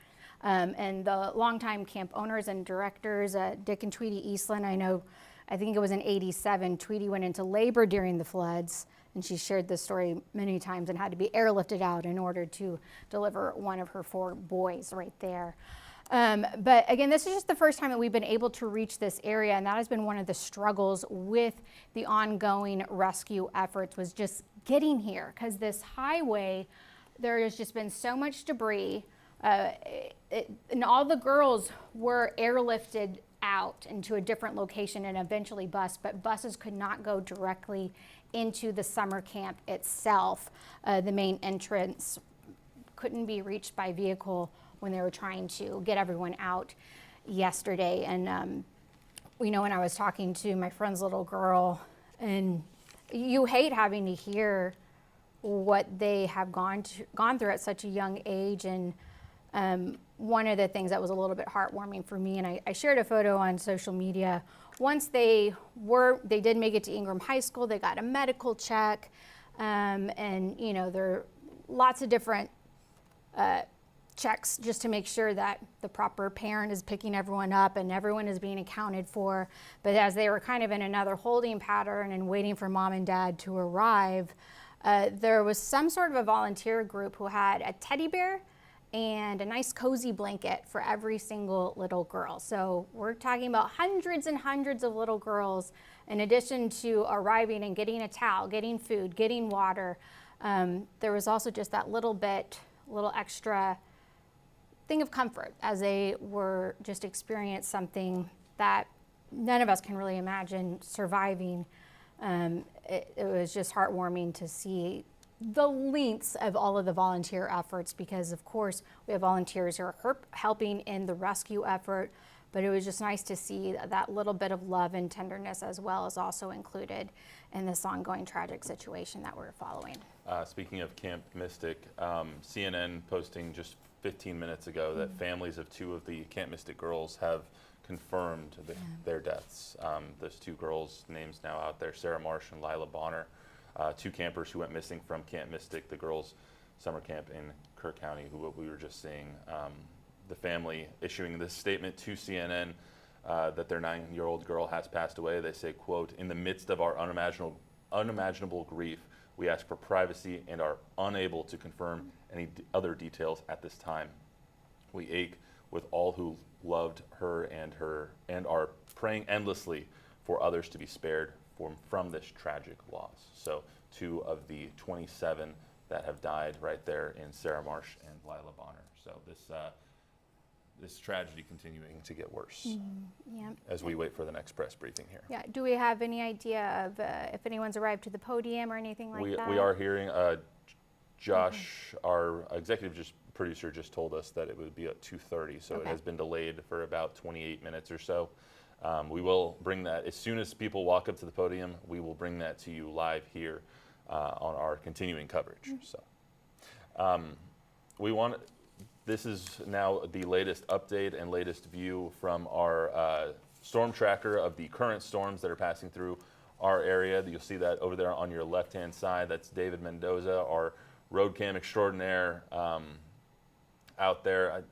Speaker 4: And the longtime camp owners and directors, Dick and Tweety Eastland, I think it was in '87, Tweety went into labor during the floods, and she shared this story many times and had to be airlifted out in order to deliver one of her 4 boys right there. But again, this is just the first time that we've been able to reach this area, and that has been one of the struggles with the ongoing rescue efforts, was just getting here, because this highway, there has just been so much debris. And all the girls were airlifted out into a different location and eventually bused, but buses could not go directly into the summer camp itself. The main entrance couldn't be reached by vehicle when they were trying to get everyone out yesterday. And when I was talking to my friend's little girl, and you hate having to hear what they have gone through at such a young age. And one of the things that was a little bit heartwarming for me, and I shared a photo on social media, once they did make it to Ingram High School, they got a medical check, and there are lots of different checks just to make sure that the proper parent is picking everyone up and everyone is being accounted for. But as they were kind of in another holding pattern and waiting for mom and dad to arrive, there was some sort of a volunteer group who had a teddy bear and a nice cozy blanket for every single little girl. So we're talking about hundreds and hundreds of little girls, in addition to arriving and getting a towel, getting food, getting water. There was also just that little extra thing of comfort as they were just experiencing something that none of us can really imagine surviving. It was just heartwarming to see the lengths of all of the volunteer efforts, because of course we have volunteers who are helping in the rescue effort, but it was just nice to see that little bit of love and tenderness as well as also included in this ongoing tragic situation that we're following.
Speaker 2: Speaking of Camp Mystic, CNN posting just 15 minutes ago that families of 2 of the Camp Mystic girls have confirmed their deaths. Those 2 girls' names now out there, Sarah Marsh and Lila Bonner. 2 campers who went missing from Camp Mystic, the girls' summer camp in Kerr County, who we were just seeing. The family issuing this statement to CNN that their 9-year-old girl has passed away. They say, quote, "In the midst of our unimaginable grief, we ask for privacy and are unable to confirm any other details at this time. We ache with all who loved her and are praying endlessly for others to be spared from this tragic loss." So 2 of the 27 that have died right there in Sarah Marsh and Lila Bonner. So this tragedy continuing to get worse as we wait for the next press briefing here.
Speaker 4: Yeah. Do we have any idea of if anyone's arrived to the podium or anything like that?
Speaker 2: We are hearing. Josh, our executive producer, just told us that it would be at 2:30, so it has been delayed for about 28 minutes or so. We will bring that as soon as people walk up to the podium. We will bring that to you live here on our continuing coverage. So this is now the latest update and latest view from our storm tracker of the current storms that are passing through our area. You'll see that over there on your left-hand side. That's David Mendoza, our road cam extraordinaire out there.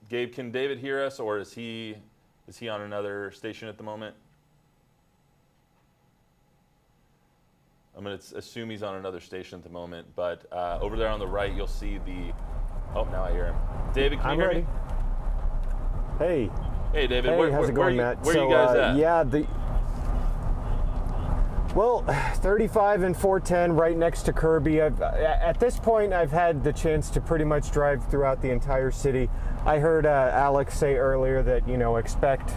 Speaker 2: Gabe, can David hear us, or is he on another station at the moment? I'm going to assume he's on another station at the moment, but over there on the right, you'll see oh, now I hear him. David, can you hear me?
Speaker 1: Hey.
Speaker 2: Hey, David.
Speaker 1: Hey, how's it going, Matt?
Speaker 2: Where are you guys at?
Speaker 1: Yeah, well, 35 and 410 right next to Kirby. At this point, I've had the chance to pretty much drive throughout the entire city. I heard Alex say earlier that, expect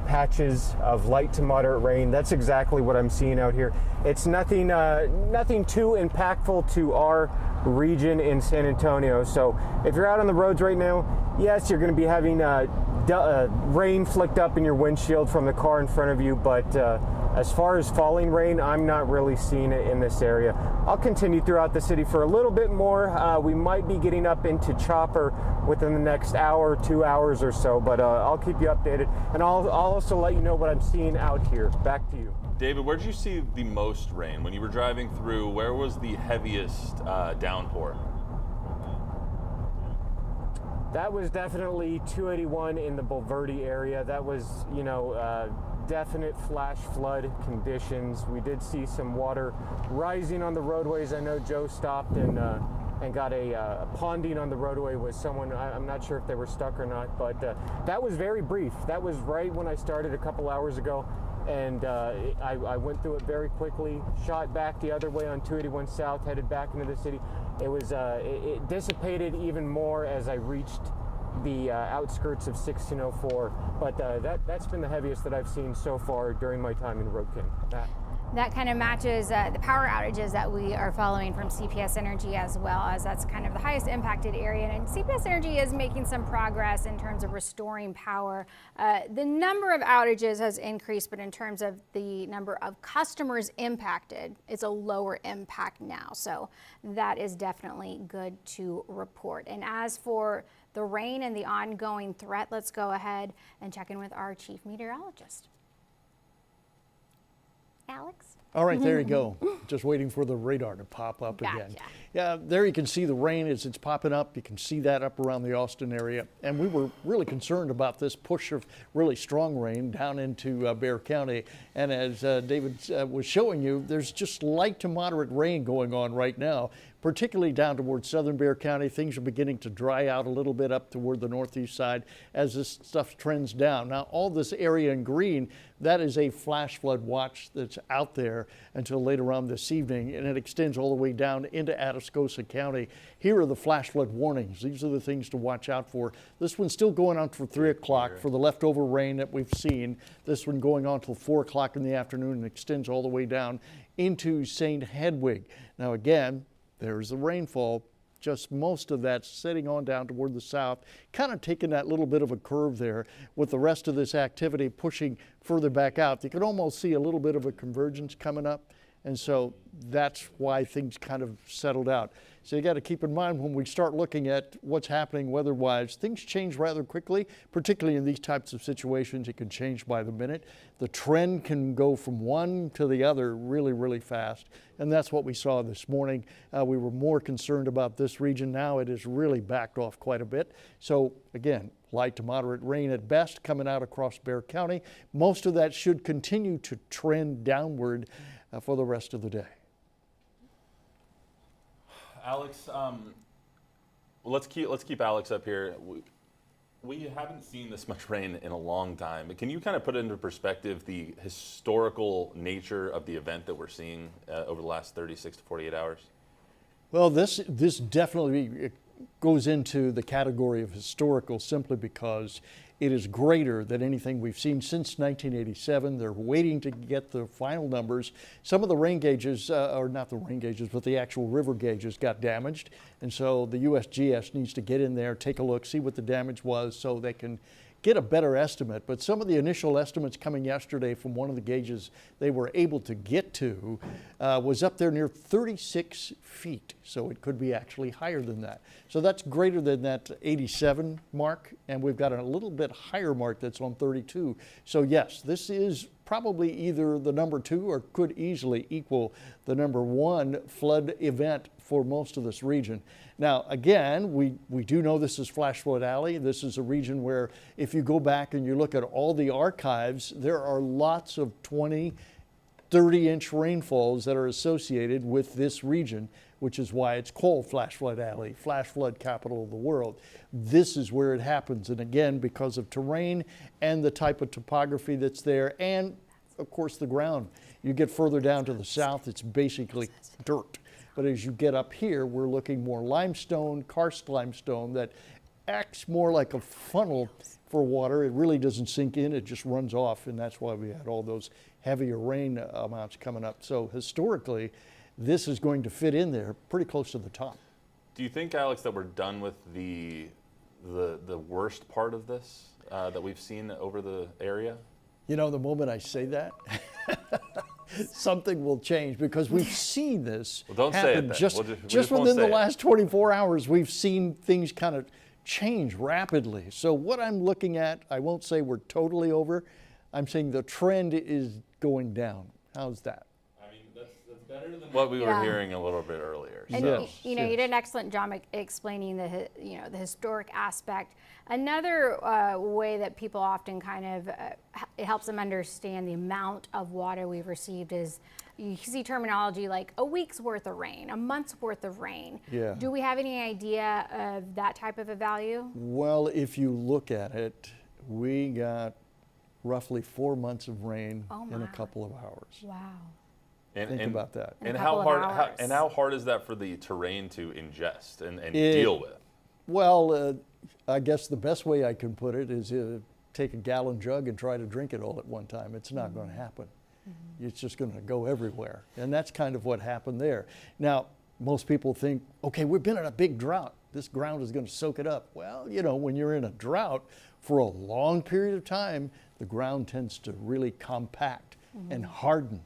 Speaker 1: patches of light to moderate rain. That's exactly what I'm seeing out here. It's nothing too impactful to our region in San Antonio. So if you're out on the roads right now, yes, you're going to be having rain flicked up in your windshield from the car in front of you, but as far as falling rain, I'm not really seeing it in this area. I'll continue throughout the city for a little bit more. We might be getting up into Chopper within the next hour, 2 hours or so, but I'll keep you updated. And I'll also let you know what I'm seeing out here. Back to you.
Speaker 2: David, where did you see the most rain? When you were driving through, where was the heaviest downpour?
Speaker 1: That was definitely 281 in the Bulverde area. That was, definite flash flood conditions. We did see some water rising on the roadways. I know Joe stopped and got a ponding on the roadway with someone. I'm not sure if they were stuck or not, but that was very brief. That was right when I started a couple hours ago, and I went through it very quickly, shot back the other way on 281 South, headed back into the city. It was it dissipated even more as I reached the outskirts of 1604, but that's been the heaviest that I've seen so far during my time in road cam.
Speaker 4: That kind of matches the power outages that we are following from CPS Energy as well, as that's kind of the highest impacted area. And CPS Energy is making some progress in terms of restoring power. The number of outages has increased, but in terms of the number of customers impacted, it's a lower impact now. So that is definitely good to report. And as for the rain and the ongoing threat, let's go ahead and check in with our chief meteorologist. Alex?
Speaker 17: All right, there you go. Just waiting for the radar to pop up again. Yeah, there you can see the rain as it's popping up. You can see that up around the Austin area. And we were really concerned about this push of really strong rain down into Bexar County. And as David was showing you, there's just light to moderate rain going on right now, particularly down towards southern Bexar County. Things are beginning to dry out a little bit up toward the northeast side as this stuff trends down. Now, all this area in green, that is a flash flood watch that's out there until later on this evening, and it extends all the way down into Atascosa County. Here are the flash flood warnings. These are the things to watch out for. This one's still going on for 3 o'clock for the leftover rain that we've seen. This one going on till 4 o'clock in the afternoon and extends all the way down into St. Hedwig. Now again, there's the rainfall. Just most of that sitting on down toward the south, kind of taking that little bit of a curve there with the rest of this activity pushing further back out. You can almost see a little bit of a convergence coming up, and so that's why things kind of settled out. So you got to keep in mind when we start looking at what's happening weather-wise, things change rather quickly, particularly in these types of situations. It can change by the minute. The trend can go from one to the other really, really fast, and that's what we saw this morning. We were more concerned about this region. Now it has really backed off quite a bit. So again, light to moderate rain at best coming out across Bexar County. Most of that should continue to trend downward for the rest of the day.
Speaker 2: Alex, let's keep Alex up here. We haven't seen this much rain in a long time. Can you kind of put into perspective the historical nature of the event that we're seeing over the last 36 to 48 hours?
Speaker 17: Well, this definitely goes into the category of historical simply because it is greater than anything we've seen since 1987. They're waiting to get the final numbers. Some of the rain gauges, or not the rain gauges, but the actual river gauges got damaged. And so the USGS needs to get in there, take a look, see what the damage was so they can get a better estimate. But some of the initial estimates coming yesterday from one of the gauges they were able to get to was up there near 36 feet. So it could be actually higher than that. So that's greater than that 87 mark. And we've got a little bit higher mark that's on 32. So yes, this is probably either the number 2 or could easily equal the number 1 flood event for most of this region. Now, again, we do know this is Flash Flood Alley. This is a region where if you go back and you look at all the archives, there are lots of 20, 30-inch rainfalls that are associated with this region, which is why it's called Flash Flood Alley, Flash Flood Capital of the World. This is where it happens. And again, because of terrain and the type of topography that's there, and of course the ground. You get further down to the south, it's basically dirt. But as you get up here, we're looking more limestone, karst limestone that acts more like a funnel for water. It really doesn't sink in, it just runs off, and that's why we had all those heavier rain amounts coming up. So historically, this is going to fit in there pretty close to the top.
Speaker 2: Do you think, Alex, that we're done with the worst part of this that we've seen over the area?
Speaker 17: You know, the moment I say that, something will change because we've seen this happen just within the last 24 hours. We've seen things kind of change rapidly. So what I'm looking at, I won't say we're totally over. I'm saying the trend is going down. How's that?
Speaker 2: I mean, that's better than what we were hearing a little bit earlier.
Speaker 4: And
Speaker 2: So.
Speaker 4: you did an excellent job explaining the historic aspect. Another way that people often kind of it helps them understand the amount of water we've received is you see terminology like a week's worth of rain, a month's worth of rain.
Speaker 17: Yeah.
Speaker 4: Do we have any idea of that type of a value?
Speaker 17: Well, if you look at it, we got roughly 4 months of rain in a couple of hours.
Speaker 4: Wow.
Speaker 17: Think about that.
Speaker 2: And how hard is that for the terrain to ingest and deal with?
Speaker 17: Well, I guess the best way I can put it is take a gallon jug and try to drink it all at one time. It's not going to happen. It's just going to go everywhere. And that's kind of what happened there. Now, most people think, okay, we've been in a big drought. This ground is going to soak it up. Well, you know, when you're in a drought for a long period of time, the ground tends to really compact and harden.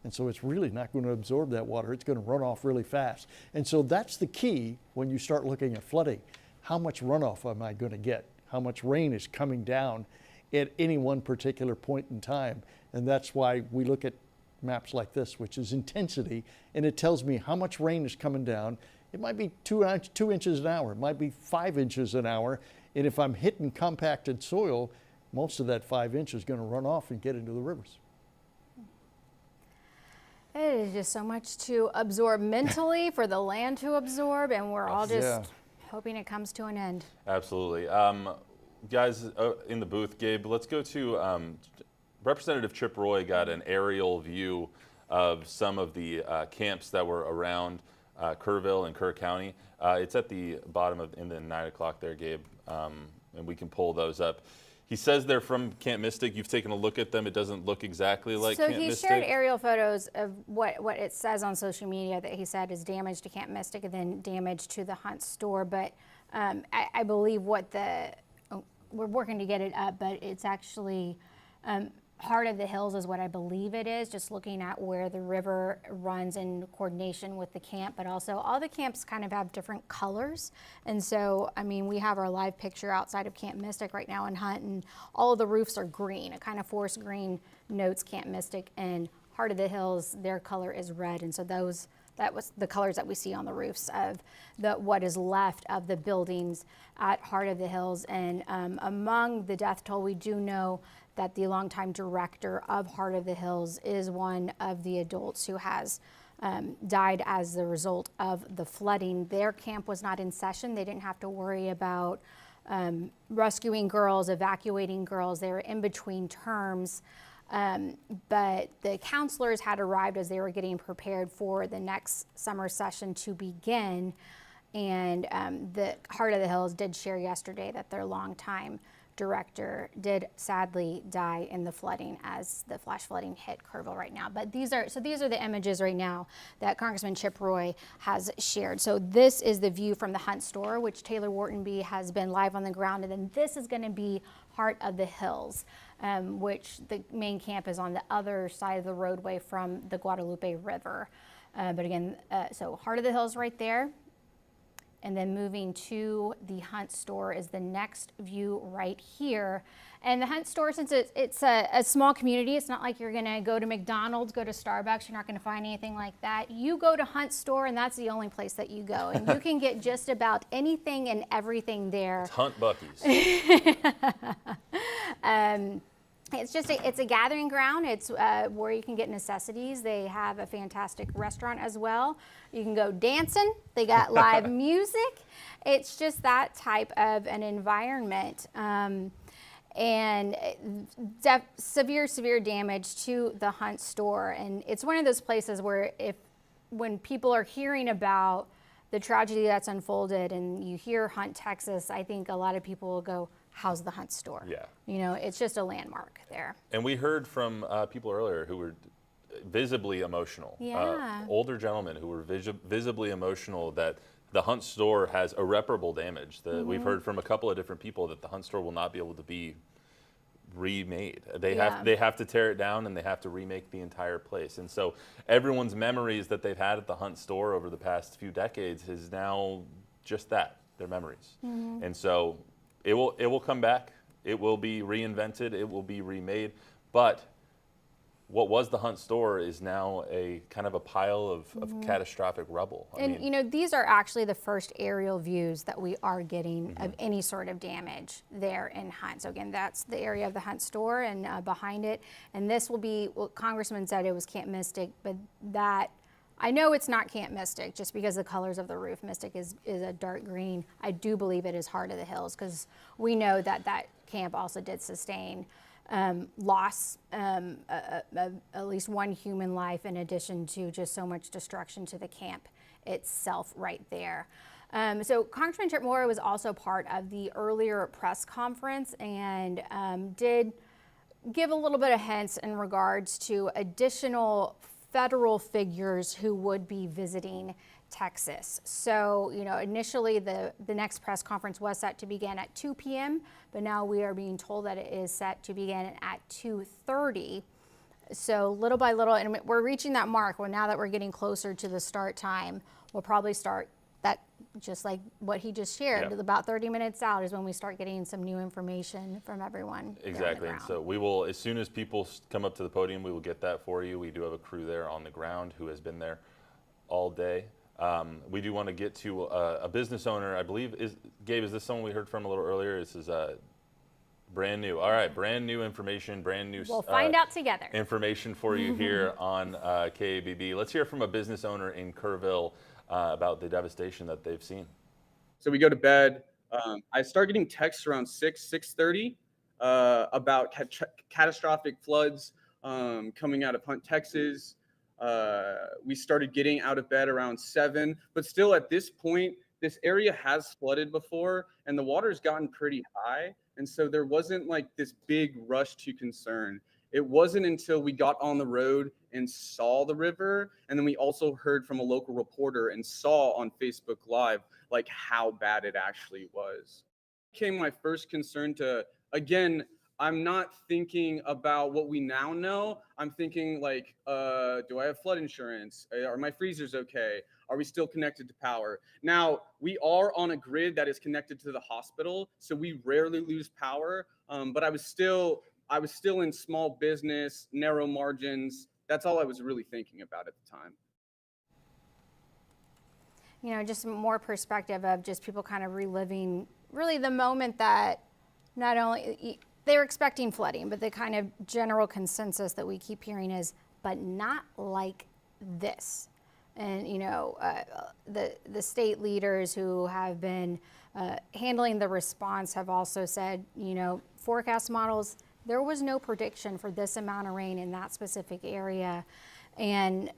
Speaker 17: And so it's really not going to absorb that water. It's going to run off really fast. And so that's the key when you start looking at flooding. How much runoff am I going to get? How much rain is coming down at any one particular point in time? And that's why we look at maps like this, which is intensity, and it tells me how much rain is coming down. It might be 2 inches an hour, it might be 5 inches an hour, and if I'm hitting compacted soil, most of that 5 inches is going to run off and get into the rivers.
Speaker 4: It is just so much to absorb mentally for the land to absorb, and we're all just hoping it comes to an end.
Speaker 2: Absolutely. Guys in the booth, Gabe, let's go to Representative Chip Roy got an aerial view of some of the camps that were around Kerrville and Kerr County. It's at the bottom in the 9 o'clock there, Gabe, and we can pull those up. He says they're from Camp Mystic. You've taken a look at them. It doesn't look exactly like Camp Mystic.
Speaker 4: So he shared aerial photos of what it says on social media that he said is damage to Camp Mystic and then damage to the Hunt store. But I believe we're working to get it up, but it's actually Heart of the Hills is what I believe it is, just looking at where the river runs in coordination with the camp, but also all the camps kind of have different colors. And so, I mean, we have our live picture outside of Camp Mystic right now in Hunt, and all of the roofs are green, a kind of forest green notes Camp Mystic, and Heart of the Hills, their color is red. And so that was the colors that we see on the roofs of what is left of the buildings at Heart of the Hills. And among the death toll, we do know that the longtime director of Heart of the Hills is one of the adults who has died as the result of the flooding. Their camp was not in session. They didn't have to worry about rescuing girls, evacuating girls. They were in between terms. But the counselors had arrived as they were getting prepared for the next summer session to begin. And the Heart of the Hills did share yesterday that their longtime director did sadly die in the flooding as the flash flooding hit Kerrville right now. But these are the images right now that Congressman Chip Roy has shared. So this is the view from the Hunt store, which Taylor Whartonby has been live on the ground. And then this is going to be Heart of the Hills, which the main camp is on the other side of the roadway from the Guadalupe River. But again, so Heart of the Hills right there. And then moving to the Hunt store is the next view right here. And the Hunt store, since it's a small community, it's not like you're gonna go to McDonald's, go to Starbucks, you're not gonna find anything like that. You go to Hunt store and that's the only place that you go. And you can get just about anything and everything there.
Speaker 2: It's Hunt Buc-ee's.
Speaker 4: It's a gathering ground. It's where you can get necessities. They have a fantastic restaurant as well. You can go dancing. They got live music. It's just that type of an environment. And severe damage to the Hunt store. And it's one of those places where when people are hearing about the tragedy that's unfolded and you hear Hunt, Texas, I think a lot of people will go, how's the Hunt store?
Speaker 2: Yeah.
Speaker 4: You know, it's just a landmark there.
Speaker 2: And we heard from people earlier who were visibly emotional.
Speaker 4: Yeah.
Speaker 2: Older gentlemen who were visibly emotional that the Hunt store has irreparable damage. We've heard from a couple of different people that the Hunt store will not be able to be remade. They have to tear it down and they have to remake the entire place. And so everyone's memories that they've had at the Hunt store over the past few decades is now just that, their memories. And so it will come back. It will be reinvented. It will be remade. But what was the Hunt store is now a kind of a pile of catastrophic rubble. I mean,
Speaker 4: you know, these are actually the first aerial views that we are getting of any sort of damage there in Hunt. So again, that's the area of the Hunt store and behind it. And this will be, well, Congressman said it was Camp Mystic, but that, I know it's not Camp Mystic just because the colors of the roof. Mystic is a dark green. I do believe it is Heart of the Hills because we know that that camp also did sustain loss, at least one human life in addition to just so much destruction to the camp itself right there. So Congressman Chip Roy was also part of the earlier press conference and did give a little bit of hints in regards to additional federal figures who would be visiting Texas. So, you know, initially the next press conference was set to begin at 2 p.m., but now we are being told that it is set to begin at 2:30. So little by little, and we're reaching that mark where now that we're getting closer to the start time, we'll probably start that, just like what he just shared,
Speaker 2: Yeah.
Speaker 4: about 30 minutes out is when we start getting some new information from everyone. there on the
Speaker 2: Exactly. And
Speaker 4: ground.
Speaker 2: so we will, as soon as people come up to the podium, we will get that for you. We do have a crew there on the ground who has been there all day. We do want to get to a business owner, I believe. Gabe, is this someone we heard from a little earlier? This is brand new. All right, brand new information, brand new.
Speaker 4: We'll find out together.
Speaker 2: Information for you here on KABB. Let's hear from a business owner in Kerrville about the devastation that they've seen.
Speaker 3: So we go to bed. I start getting texts around 6:30 about catastrophic floods coming out of Hunt, Texas. We started getting out of bed around 7, but still at this point, this area has flooded before and the water's gotten pretty high. And so there wasn't like this big rush to concern. It wasn't until we got on the road and saw the river, and then we also heard from a local reporter and saw on Facebook Live like how bad it actually was. Came my first concern to, again, I'm not thinking about what we now know. I'm thinking like, do I have flood insurance? Are my freezers okay? Are we still connected to power? Now, we are on a grid that is connected to the hospital, so we rarely lose power, but I was still in small business, narrow margins. That's all I was really thinking about at the time.
Speaker 4: You know, just more perspective of just people kind of reliving really the moment that not only they were expecting flooding, but the kind of general consensus that we keep hearing is, but not like this. And, you know, the state leaders who have been handling the response have also said, you know, forecast models, there was no prediction for this amount of rain in that specific area. And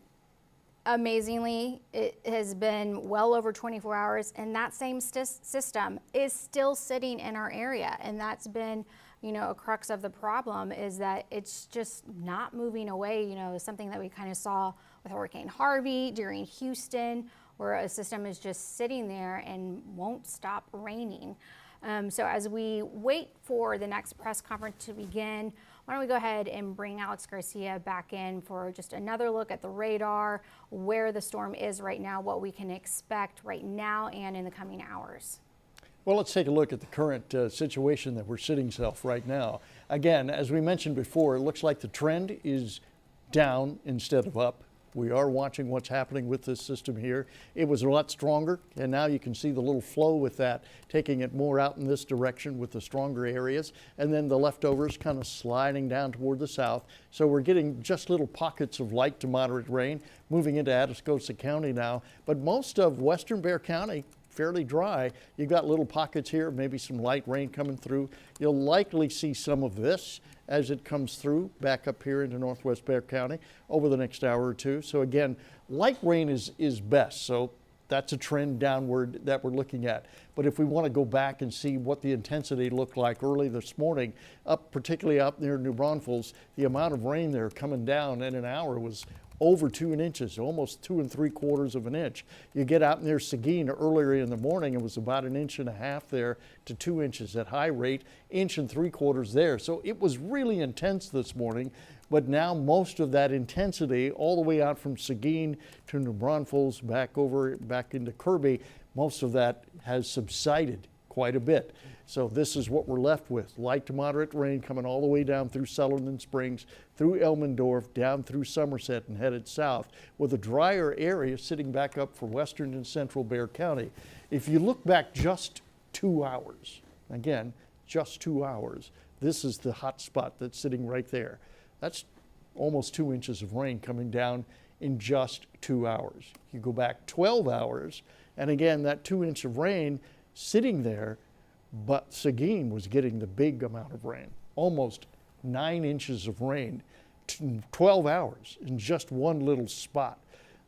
Speaker 4: amazingly, it has been well over 24 hours, and that same system is still sitting in our area. And that's been, you know, a crux of the problem, is that it's just not moving away. You know, something that we kind of saw with Hurricane Harvey during Houston, where a system is just sitting there and won't stop raining. So as we wait for the next press conference to begin, why don't we go ahead and bring Alex Garcia back in for just another look at the radar, where the storm is right now, what we can expect right now and in the coming hours.
Speaker 17: Well, let's take a look at the current situation that we're sitting self right now. Again, as we mentioned before, it looks like the trend is down instead of up. We are watching what's happening with this system here. It was a lot stronger, and now you can see the little flow with that, taking it more out in this direction with the stronger areas, and then the leftovers kind of sliding down toward the south. So we're getting just little pockets of light to moderate rain moving into Atascosa County now, but most of western Bexar County fairly dry. You've got little pockets here, maybe some light rain coming through. You'll likely see some of this as it comes through back up here into northwest Bexar County over the next hour or two. So again, light rain is best. So that's a trend downward that we're looking at. But if we want to go back and see what the intensity looked like early this morning, particularly up near New Braunfels, the amount of rain there coming down in an hour was over 2 inches, almost 2 3/4 of an inch. You get out near Seguin earlier in the morning, it was about 1.5 inches there to 2 inches at high rate, 1 3/4 there. So it was really intense this morning, but now most of that intensity all the way out from Seguin to New Braunfels back into Kirby, most of that has subsided quite a bit. So this is what we're left with. Light to moderate rain coming all the way down through Sutherland Springs, through Elmendorf, down through Somerset and headed south, with a drier area sitting back up for western and central Bexar County. If you look back just 2 hours, again, just 2 hours, this is the hot spot that's sitting right there. That's almost 2 inches of rain coming down in just 2 hours. You go back 12 hours, and again, that 2 inch of rain sitting there, but Seguin was getting the big amount of rain, almost 9 inches of rain, 12 hours in just one little spot.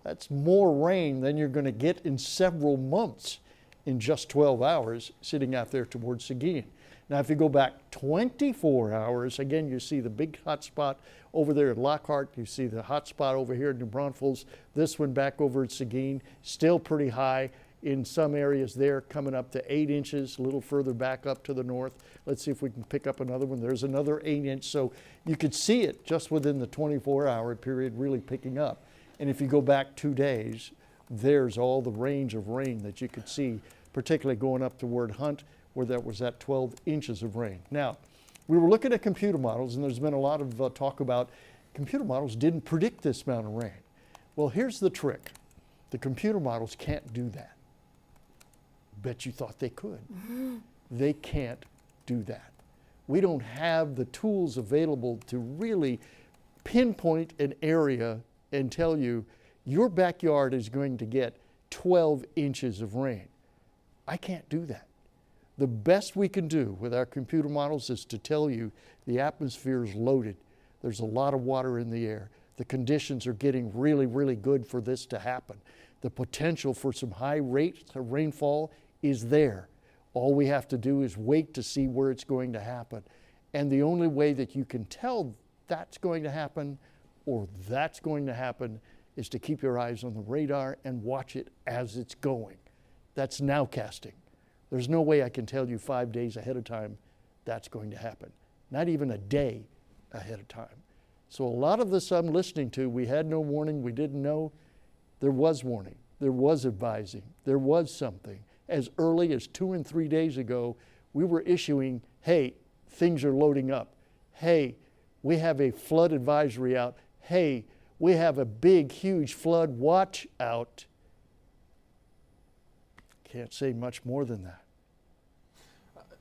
Speaker 17: That's more rain than you're going to get in several months in just 12 hours sitting out there towards Seguin. Now, if you go back 24 hours, again, you see the big hot spot over there at Lockhart. You see the hot spot over here in New Braunfels. This one back over at Seguin, still pretty high. In some areas there, coming up to 8 inches, a little further back up to the north. Let's see if we can pick up another one. There's another 8 inch. So you could see it just within the 24-hour period really picking up. And if you go back 2 days, there's all the range of rain that you could see, particularly going up toward Hunt, where there was that 12 inches of rain. Now, we were looking at computer models, and there's been a lot of talk about computer models didn't predict this amount of rain. Well, here's the trick. The computer models can't do that. Bet you thought they could. They can't do that. We don't have the tools available to really pinpoint an area and tell you your backyard is going to get 12 inches of rain. I can't do that. The best we can do with our computer models is to tell you the atmosphere is loaded. There's a lot of water in the air. The conditions are getting really, really good for this to happen. The potential for some high rates of rainfall is there. All we have to do is wait to see where it's going to happen. And the only way that you can tell that's going to happen or that's going to happen is to keep your eyes on the radar and watch it as it's going. That's nowcasting. There's no way I can tell you 5 days ahead of time that's going to happen. Not even a day ahead of time. So a lot of this I'm listening to, we had no warning, we didn't know. There was warning, there was advising, there was something. As early as 2 and 3 days ago, we were issuing, hey, things are loading up. Hey, we have a flood advisory out. Hey, we have a big, huge flood, watch out. Can't say much more than that.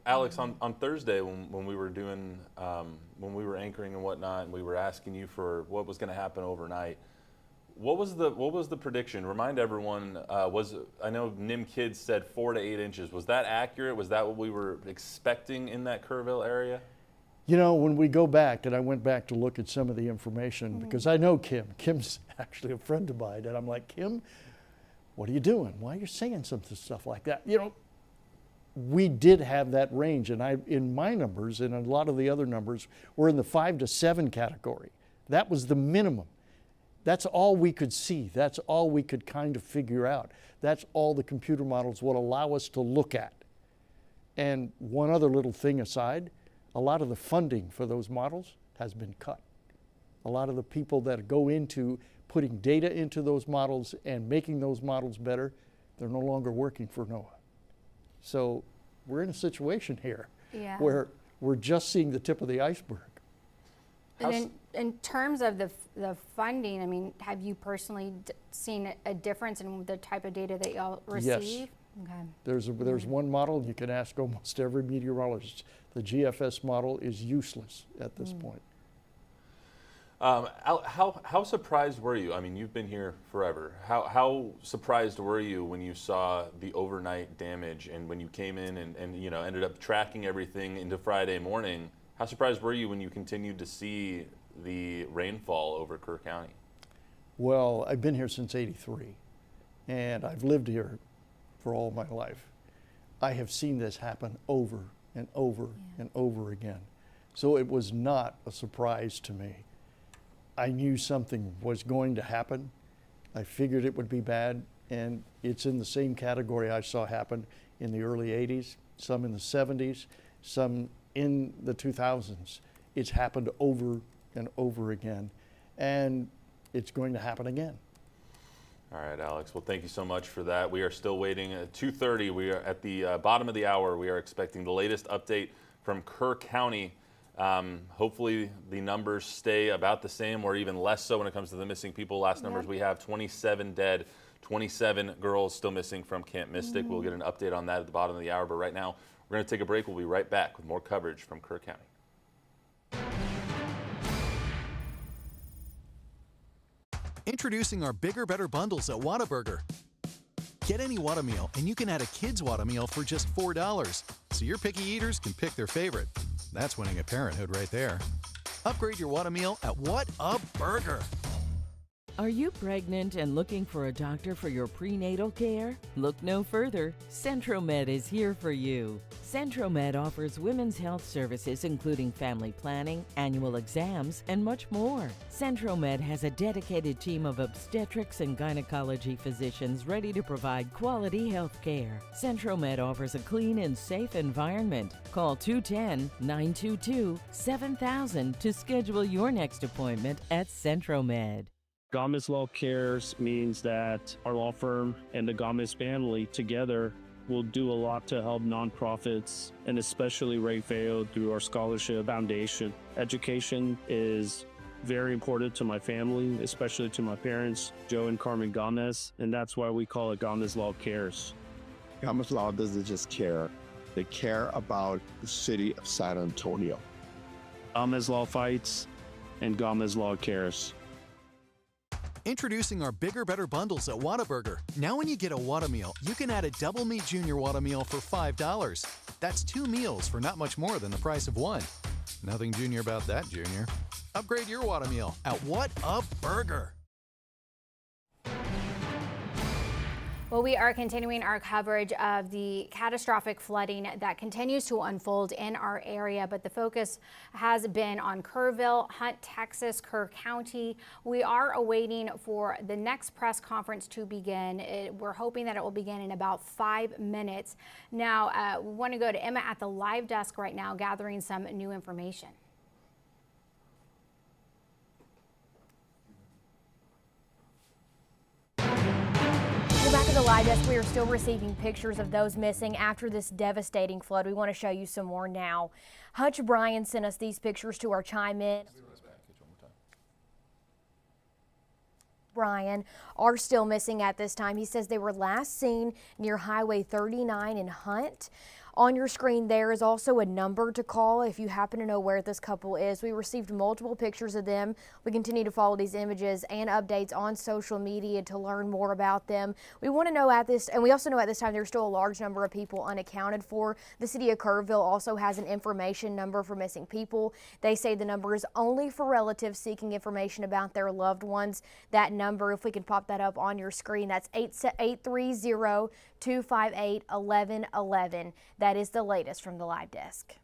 Speaker 2: Alex, on Thursday when we were doing, when we were anchoring and whatnot, and we were asking you for what was going to happen overnight, what was the prediction? Remind everyone. I know NIM Kids said 4 to 8 inches. Was that accurate? Was that what we were expecting in that Kerrville area?
Speaker 17: You know, when we go back, and I went back to look at some of the information, because I know Kim. Kim's actually a friend of mine, and I'm like, Kim, what are you doing? Why are you saying some stuff like that? You know, we did have that range, and in my numbers and a lot of the other numbers were in the 5 to 7 category. That was the minimum. That's all we could see. That's all we could kind of figure out. That's all the computer models would allow us to look at. And one other little thing aside, a lot of the funding for those models has been cut. A lot of the people that go into putting data into those models and making those models better, they're no longer working for NOAA. So we're in a situation here where we're just seeing the tip of the iceberg.
Speaker 4: And in terms of the funding, I mean, have you personally seen a difference in the type of data that y'all receive?
Speaker 17: Yes.
Speaker 4: Okay.
Speaker 17: There's one model, you can ask almost every meteorologist. The GFS model is useless at this point.
Speaker 2: How surprised were you? I mean, you've been here forever. How surprised were you when you saw the overnight damage and when you came in and you know, ended up tracking everything into Friday morning? How surprised were you when you continued to see the rainfall over Kerr County?
Speaker 17: Well, I've been here since '83, and I've lived here for all my life. I have seen this happen over and over and over again. So it was not a surprise to me. I knew something was going to happen. I figured it would be bad, and it's in the same category I saw happen in the early '80s, some in the '70s, some in the 2000s. It's happened over and over again, and it's going to happen again.
Speaker 2: All right, Alex. Well, thank you so much for that. We are still waiting at 2:30. We are at the bottom of the hour. We are expecting the latest update from Kerr County. Hopefully the numbers stay about the same or even less so when it comes to the missing people. Last numbers we have 27 dead, 27 girls still missing from Camp Mystic. We'll get an update on that at the bottom of the hour. But right now, we're going to take a break. We'll be right back with more coverage from Kerr County.
Speaker 6: Introducing our Bigger, Better bundles at Whataburger. Get any Whata meal, and you can add a kid's Whata meal for just $4. So your picky eaters can pick their favorite. That's winning at parenthood right there. Upgrade your Whata meal at What a Burger.
Speaker 13: Are you pregnant and looking for a doctor for your prenatal care? Look no further. Centromed is here for you. Centromed offers women's health services including family planning, annual exams, and much more. Centromed has a dedicated team of obstetrics and gynecology physicians ready to provide quality health care. Centromed offers a clean and safe environment. Call 210-922-7000 to schedule your next appointment at Centromed.
Speaker 21: Gomez Law Cares means that our law firm and the Gomez family together will do a lot to help nonprofits, and especially Ray Feo through our scholarship foundation. Education is very important to my family, especially to my parents, Joe and Carmen Gomez, and that's why we call it Gomez Law Cares.
Speaker 22: Gomez Law doesn't just care, they care about the city of San Antonio.
Speaker 21: Gomez Law fights, and Gomez Law cares.
Speaker 6: Introducing our Bigger Better bundles at Whataburger. Now when you get a Whata meal, you can add a double meat junior Whata meal for $5. That's 2 meals for not much more than the price of one. Nothing junior about that, Junior. Upgrade your Whata meal at Whataburger.
Speaker 4: Well, we are continuing our coverage of the catastrophic flooding that continues to unfold in our area, but the focus has been on Kerrville, Hunt, Texas, Kerr County. We are awaiting for the next press conference to begin. We're hoping that it will begin in about 5 minutes. Now, we want to go to Emma at the live desk right now, gathering some new information. Back at the live desk, we are still receiving pictures of those missing after this devastating flood. We want to show you some more now. Hutch Bryan sent us these pictures to our Chime In. Bryan are still missing at this time. He says they were last seen near Highway 39 in Hunt. On your screen there is also a number to call if you happen to know where this couple is. We received multiple pictures of them. We continue to follow these images and updates on social media to learn more about them. We want to know and we also know at this time there's still a large number of people unaccounted for. The city of Kerrville also has an information number for missing people. They say the number is only for relatives seeking information about their loved ones. That number, if we could pop that up on your screen, that's 830-258-1111. That is the latest from the live desk.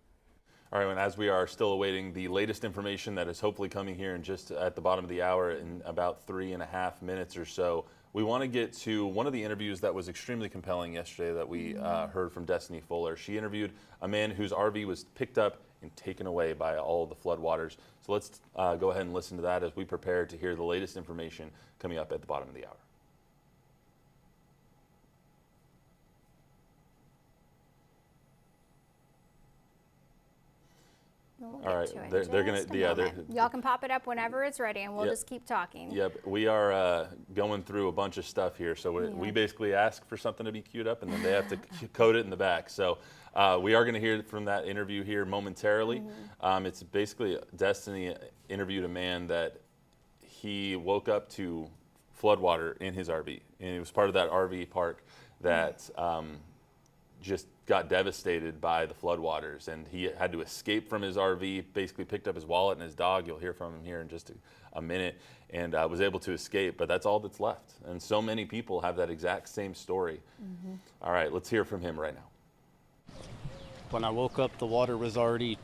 Speaker 2: All right, and as we are still awaiting the latest information that is hopefully coming here in just at the bottom of the hour in about 3.5 minutes or so, we want to get to one of the interviews that was extremely compelling yesterday that we heard from Destiny Fuller. She interviewed a man whose RV was picked up and taken away by all the floodwaters. So let's go ahead and listen to that as we prepare to hear the latest information coming up at the bottom of the hour.
Speaker 4: All right, they're gonna, y'all can pop it up whenever it's ready, and we'll just keep talking.
Speaker 2: Yep, we are going through a bunch of stuff here, so we basically ask for something to be queued up, and then they have to code it in the back. So we are going to hear from that interview here momentarily. It's basically Destiny interviewed a man that he woke up to floodwater in his RV, and it was part of that RV park that just got devastated by the floodwaters, and he had to escape from his RV, basically picked up his wallet and his dog. You'll hear from him here in just a minute, and was able to escape, but that's all that's left. And so many people have that exact same story. All right, let's hear from him right now.
Speaker 7: When I woke up, the water was already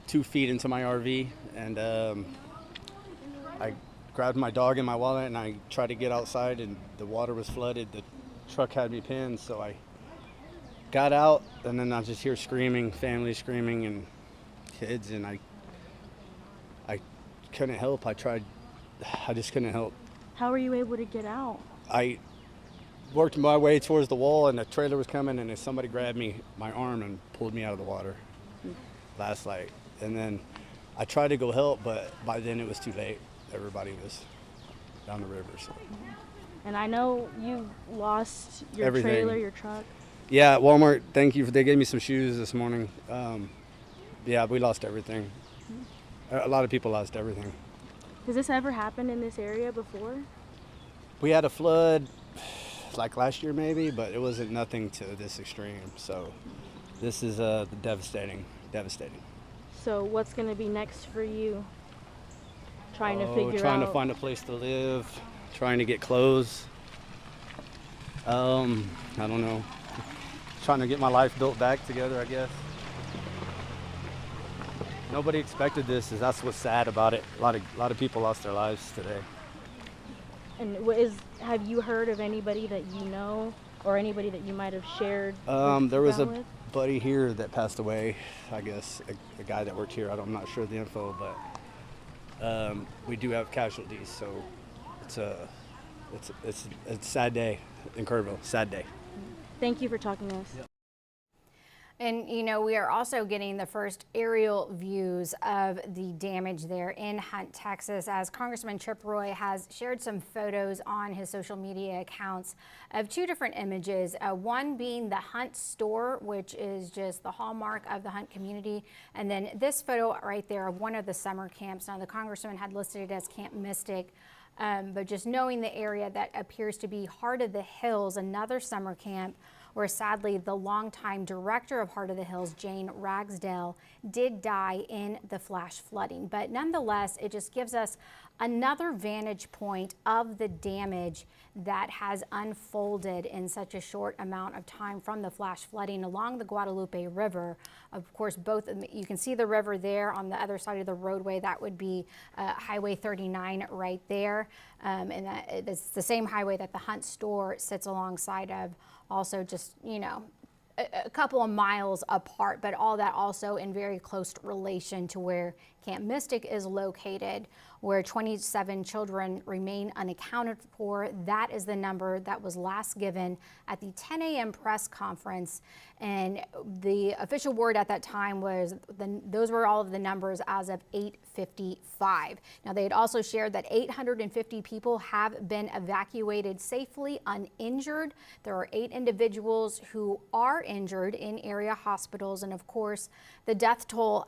Speaker 7: 2 feet into my RV, and I grabbed my dog and my wallet, and I tried to get outside, and the water was flooded. The truck had me pinned, so I got out, and then I just hear screaming, family screaming, and kids, and I couldn't help. I just couldn't help.
Speaker 15: How were you able to get out?
Speaker 7: I worked my way towards the wall, and the trailer was coming, and somebody grabbed my arm and pulled me out of the water last night. And then I tried to go help, but by then it was too late. Everybody was down the river. So.
Speaker 15: And I know you lost your
Speaker 7: Everything.
Speaker 15: Trailer, your truck.
Speaker 7: Yeah, Walmart, thank you. They gave me some shoes this morning. Yeah, we lost everything. A lot of people lost everything.
Speaker 15: Has this ever happened in this area before?
Speaker 7: We had a flood like last year maybe, but it wasn't nothing to this extreme. So this is devastating.
Speaker 15: So what's going to be next for you? Trying to figure
Speaker 7: trying
Speaker 15: out.
Speaker 7: to find a place to live, trying to get clothes. I don't know. Trying to get my life built back together, I guess. Nobody expected this. That's what's sad about it. A lot of people lost their lives today.
Speaker 15: And have you heard of anybody that you know, or anybody that you might have shared?
Speaker 7: There was a
Speaker 15: with?
Speaker 7: buddy here that passed away. I guess a guy that worked here. I'm not sure of the info, but we do have casualties. So it's a sad day in Kerrville. Sad day.
Speaker 15: Thank you for talking to us.
Speaker 4: And, you know, we are also getting the first aerial views of the damage there in Hunt, Texas, as Congressman Chip Roy has shared some photos on his social media accounts of two different images. One being the Hunt store, which is just the hallmark of the Hunt community. And then this photo right there of one of the summer camps. Now, the congressman had listed it as Camp Mystic. But just knowing the area that appears to be Heart of the Hills, another summer camp, where sadly the longtime director of Heart of the Hills, Jane Ragsdale, did die in the flash flooding. But nonetheless, it just gives us another vantage point of the damage that has unfolded in such a short amount of time from the flash flooding along the Guadalupe River. Of course, you can see the river there on the other side of the roadway. That would be Highway 39 right there. And it's the same highway that the Hunt store sits alongside of. Also just, you know, a couple of miles apart, but all that also in very close relation to where Camp Mystic is located, where 27 children remain unaccounted for. That is the number that was last given at the 10 a.m. press conference. And the official word at that time was those were all of the numbers as of 8:55. Now, they had also shared that 850 people have been evacuated safely uninjured. There are 8 individuals who are injured in area hospitals. And of course, the death toll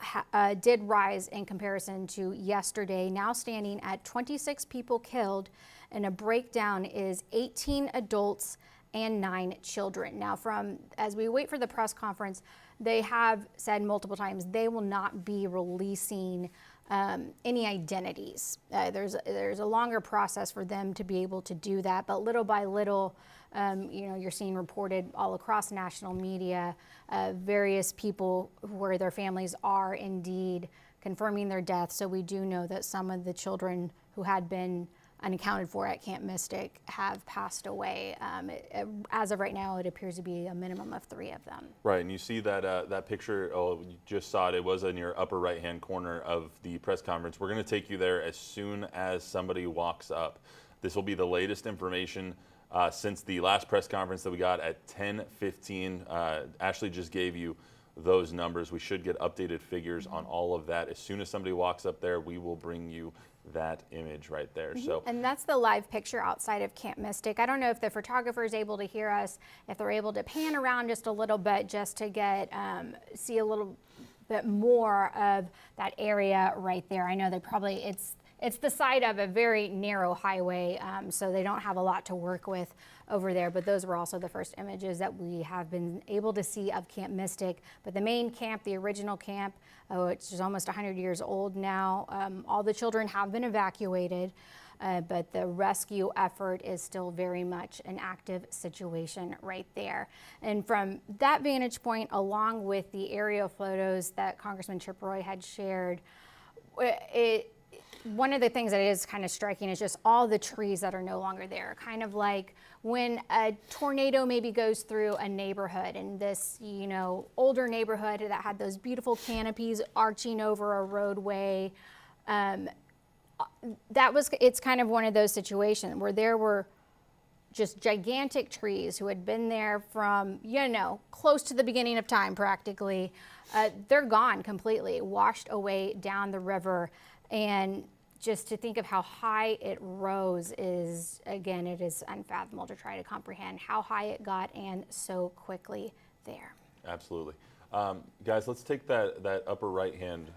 Speaker 4: did rise in comparison to yesterday, now standing at 26 people killed, and a breakdown is 18 adults and 9 children. Now, as we wait for the press conference, they have said multiple times they will not be releasing any identities. There's a longer process for them to be able to do that, but little by little, you know, you're seeing reported all across national media, various people where their families are indeed confirming their death. So we do know that some of the children who had been unaccounted for at Camp Mystic have passed away. As of right now, it appears to be a minimum of 3 of them.
Speaker 2: Right, and you see that that picture, you just saw it, it was in your upper right-hand corner of the press conference. We're gonna take you there as soon as somebody walks up. This will be the latest information since the last press conference that we got at 10:15. Ashley just gave you those numbers. We should get updated figures on all of that. As soon as somebody walks up there, we will bring you that image right there. So,
Speaker 4: and that's the live picture outside of Camp Mystic. I don't know if the photographer is able to hear us, if they're able to pan around just a little bit just to get see a little bit more of that area right there. I know they probably it's the side of a very narrow highway, so they don't have a lot to work with over there, but those were also the first images that we have been able to see of Camp Mystic. But the main camp, the original camp, which is almost 100 years old now, all the children have been evacuated, but the rescue effort is still very much an active situation right there. And from that vantage point, along with the aerial photos that Congressman Chip Roy had shared, one of the things that is kind of striking is just all the trees that are no longer there. Kind of like when a tornado maybe goes through a neighborhood, and this, you know, older neighborhood that had those beautiful canopies arching over a roadway. It's kind of one of those situations where there were just gigantic trees who had been there from, you know, close to the beginning of time practically. They're gone completely, washed away down the river. And just to think of how high it rose is, again, it is unfathomable to try to comprehend how high it got and so quickly there.
Speaker 2: absolutely. Guys, let's take that upper right-hand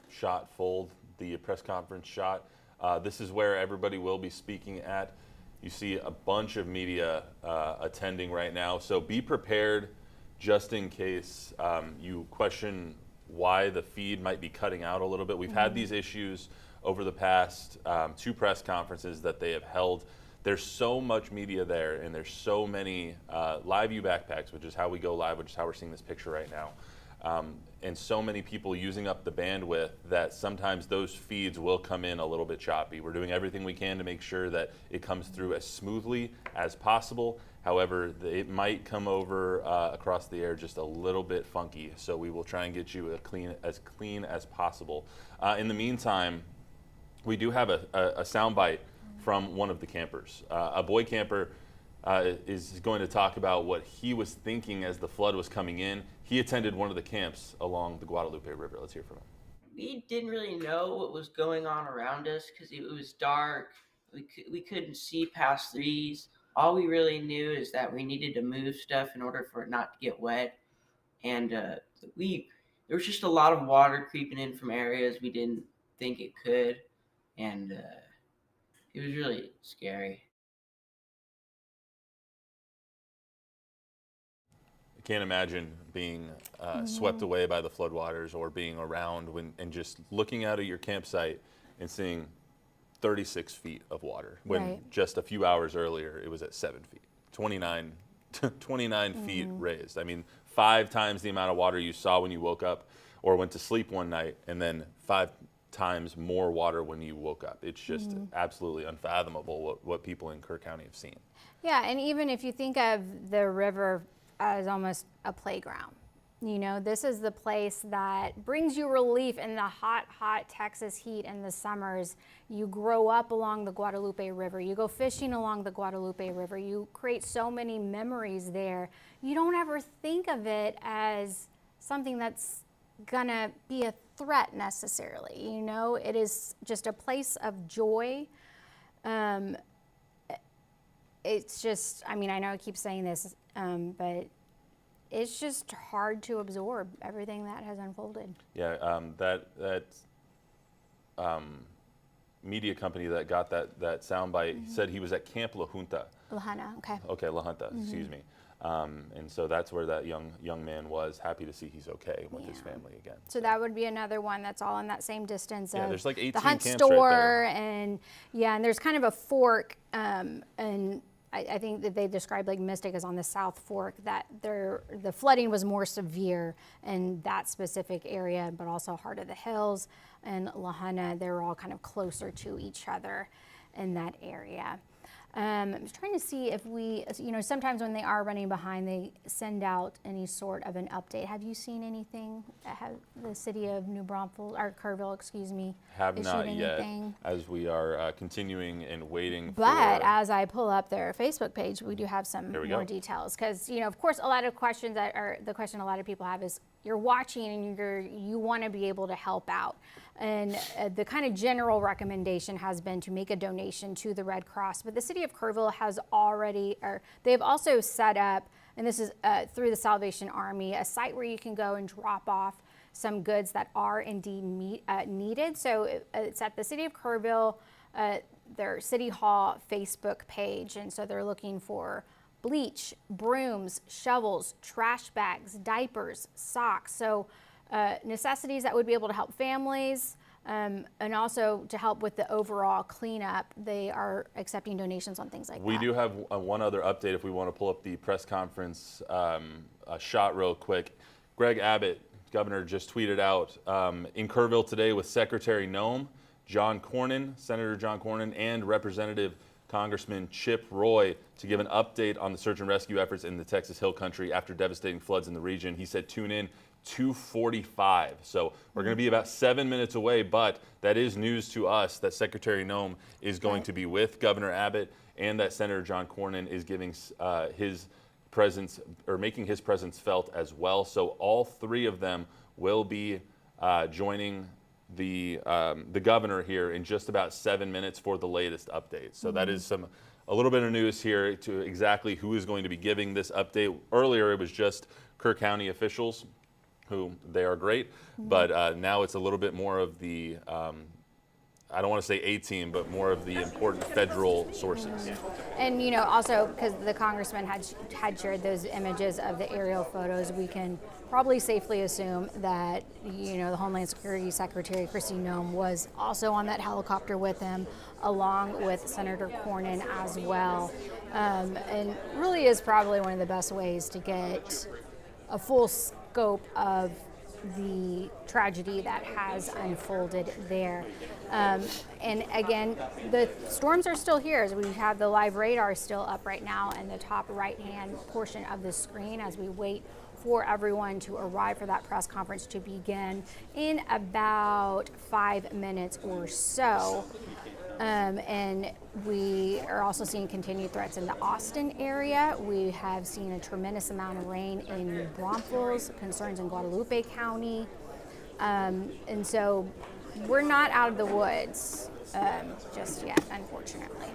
Speaker 2: shot, fold, the press conference shot. This is where everybody will be speaking at. You see a bunch of media attending right now, so be prepared just in case you question why the feed might be cutting out a little bit. We've had these issues over the past 2 press conferences that they have held. There's so much media there, and there's so many live view backpacks, which is how we go live, which is how we're seeing this picture right now. And so many people using up the bandwidth that sometimes those feeds will come in a little bit choppy. We're doing everything we can to make sure that it comes through as smoothly as possible. However, it might come over across the air just a little bit funky, so we will try and get you as clean as possible. In the meantime, we do have a soundbite from one of the campers. A boy camper is going to talk about what he was thinking as the flood was coming in. He attended one of the camps along the Guadalupe River. Let's hear from him.
Speaker 16: We didn't really know what was going on around us because it was dark. We couldn't see past trees. All we really knew is that we needed to move stuff in order for it not to get wet. And there was just a lot of water creeping in from areas we didn't think it could. And it was really scary.
Speaker 2: I can't imagine being swept away by the floodwaters or being around and just looking out at your campsite and seeing 36 feet of water when just a few hours earlier it was at 7 feet, 29 feet raised. I mean, 5 times the amount of water you saw when you woke up or went to sleep one night, and then 5 times more water when you woke up. It's just absolutely unfathomable what people in Kerr County have seen.
Speaker 4: Yeah, and even if you think of the river as almost a playground, you know, this is the place that brings you relief in the hot, hot Texas heat in the summers. You grow up along the Guadalupe River. You go fishing along the Guadalupe River. You create so many memories there. You don't ever think of it as something that's gonna be a threat necessarily. You know, it is just a place of joy. It's just, I mean, I know I keep saying this, but it's just hard to absorb everything that has unfolded.
Speaker 2: Yeah, that media company that got that soundbite said he was at Camp La Junta.
Speaker 4: La Junta, okay.
Speaker 2: Okay, La Junta, excuse me. And so that's where that young man was. Happy to see he's okay with his family again.
Speaker 4: So that would be another one that's all in that same distance of
Speaker 2: there's like 18
Speaker 4: the Hunt
Speaker 2: camps
Speaker 4: store,
Speaker 2: right there.
Speaker 4: and there's kind of a fork, and I think that they described like Mystic as on the South Fork, that the flooding was more severe in that specific area, but also Heart of the Hills and La Junta, they're all kind of closer to each other in that area. I'm just trying to see if we, you know, sometimes when they are running behind, they send out any sort of an update. Have you seen anything that have the city of New Braunfels, or Kerrville, excuse me,
Speaker 2: Have
Speaker 4: issued
Speaker 2: not
Speaker 4: anything?
Speaker 2: yet, as we are continuing and waiting
Speaker 4: But
Speaker 2: for...
Speaker 4: as I pull up their Facebook page, we do have some more details. Because, you know, of course, a lot of questions that are, the question a lot of people have is, you're watching and you want to be able to help out. And the kind of general recommendation has been to make a donation to the Red Cross. But the city of Kerrville has already, or they've also set up, and this is through the Salvation Army, a site where you can go and drop off some goods that are indeed needed. So it's at the city of Kerrville, their City Hall Facebook page. And so they're looking for bleach, brooms, shovels, trash bags, diapers, socks. So necessities that would be able to help families, and also to help with the overall cleanup. They are accepting donations on things like that.
Speaker 2: We do have one other update if we want to pull up the press conference shot real quick. Greg Abbott, governor, just tweeted out in Kerrville today with Secretary Noem, John Cornyn, Senator John Cornyn, and Representative Congressman Chip Roy to give an update on the search and rescue efforts in the Texas Hill Country after devastating floods in the region. He said tune in 2:45. So we're going to be about 7 minutes away, but that is news to us that Secretary Noem is going to be with Governor Abbott, and that Senator John Cornyn is giving his presence, or making his presence felt as well. So all three of them will be joining the governor here in just about 7 minutes for the latest update. So that is a little bit of news here to exactly who is going to be giving this update. Earlier it was just Kerr County officials, who they are great, but now it's a little bit more of the I don't want to say A-team, but more of the important federal sources.
Speaker 4: And, you know, also because the congressman had shared those images of the aerial photos, we can probably safely assume that, you know, the Homeland Security Secretary Kristi Noem was also on that helicopter with him, along with Senator Cornyn as well. And really is probably one of the best ways to get a full scope of the tragedy that has unfolded there. And again, the storms are still here, as we have the live radar still up right now in the top right-hand portion of the screen as we wait for everyone to arrive for that press conference to begin in about 5 minutes or so. And we are also seeing continued threats in the Austin area. We have seen a tremendous amount of rain in New Braunfels, concerns in Guadalupe County. And so we're not out of the woods just yet, unfortunately.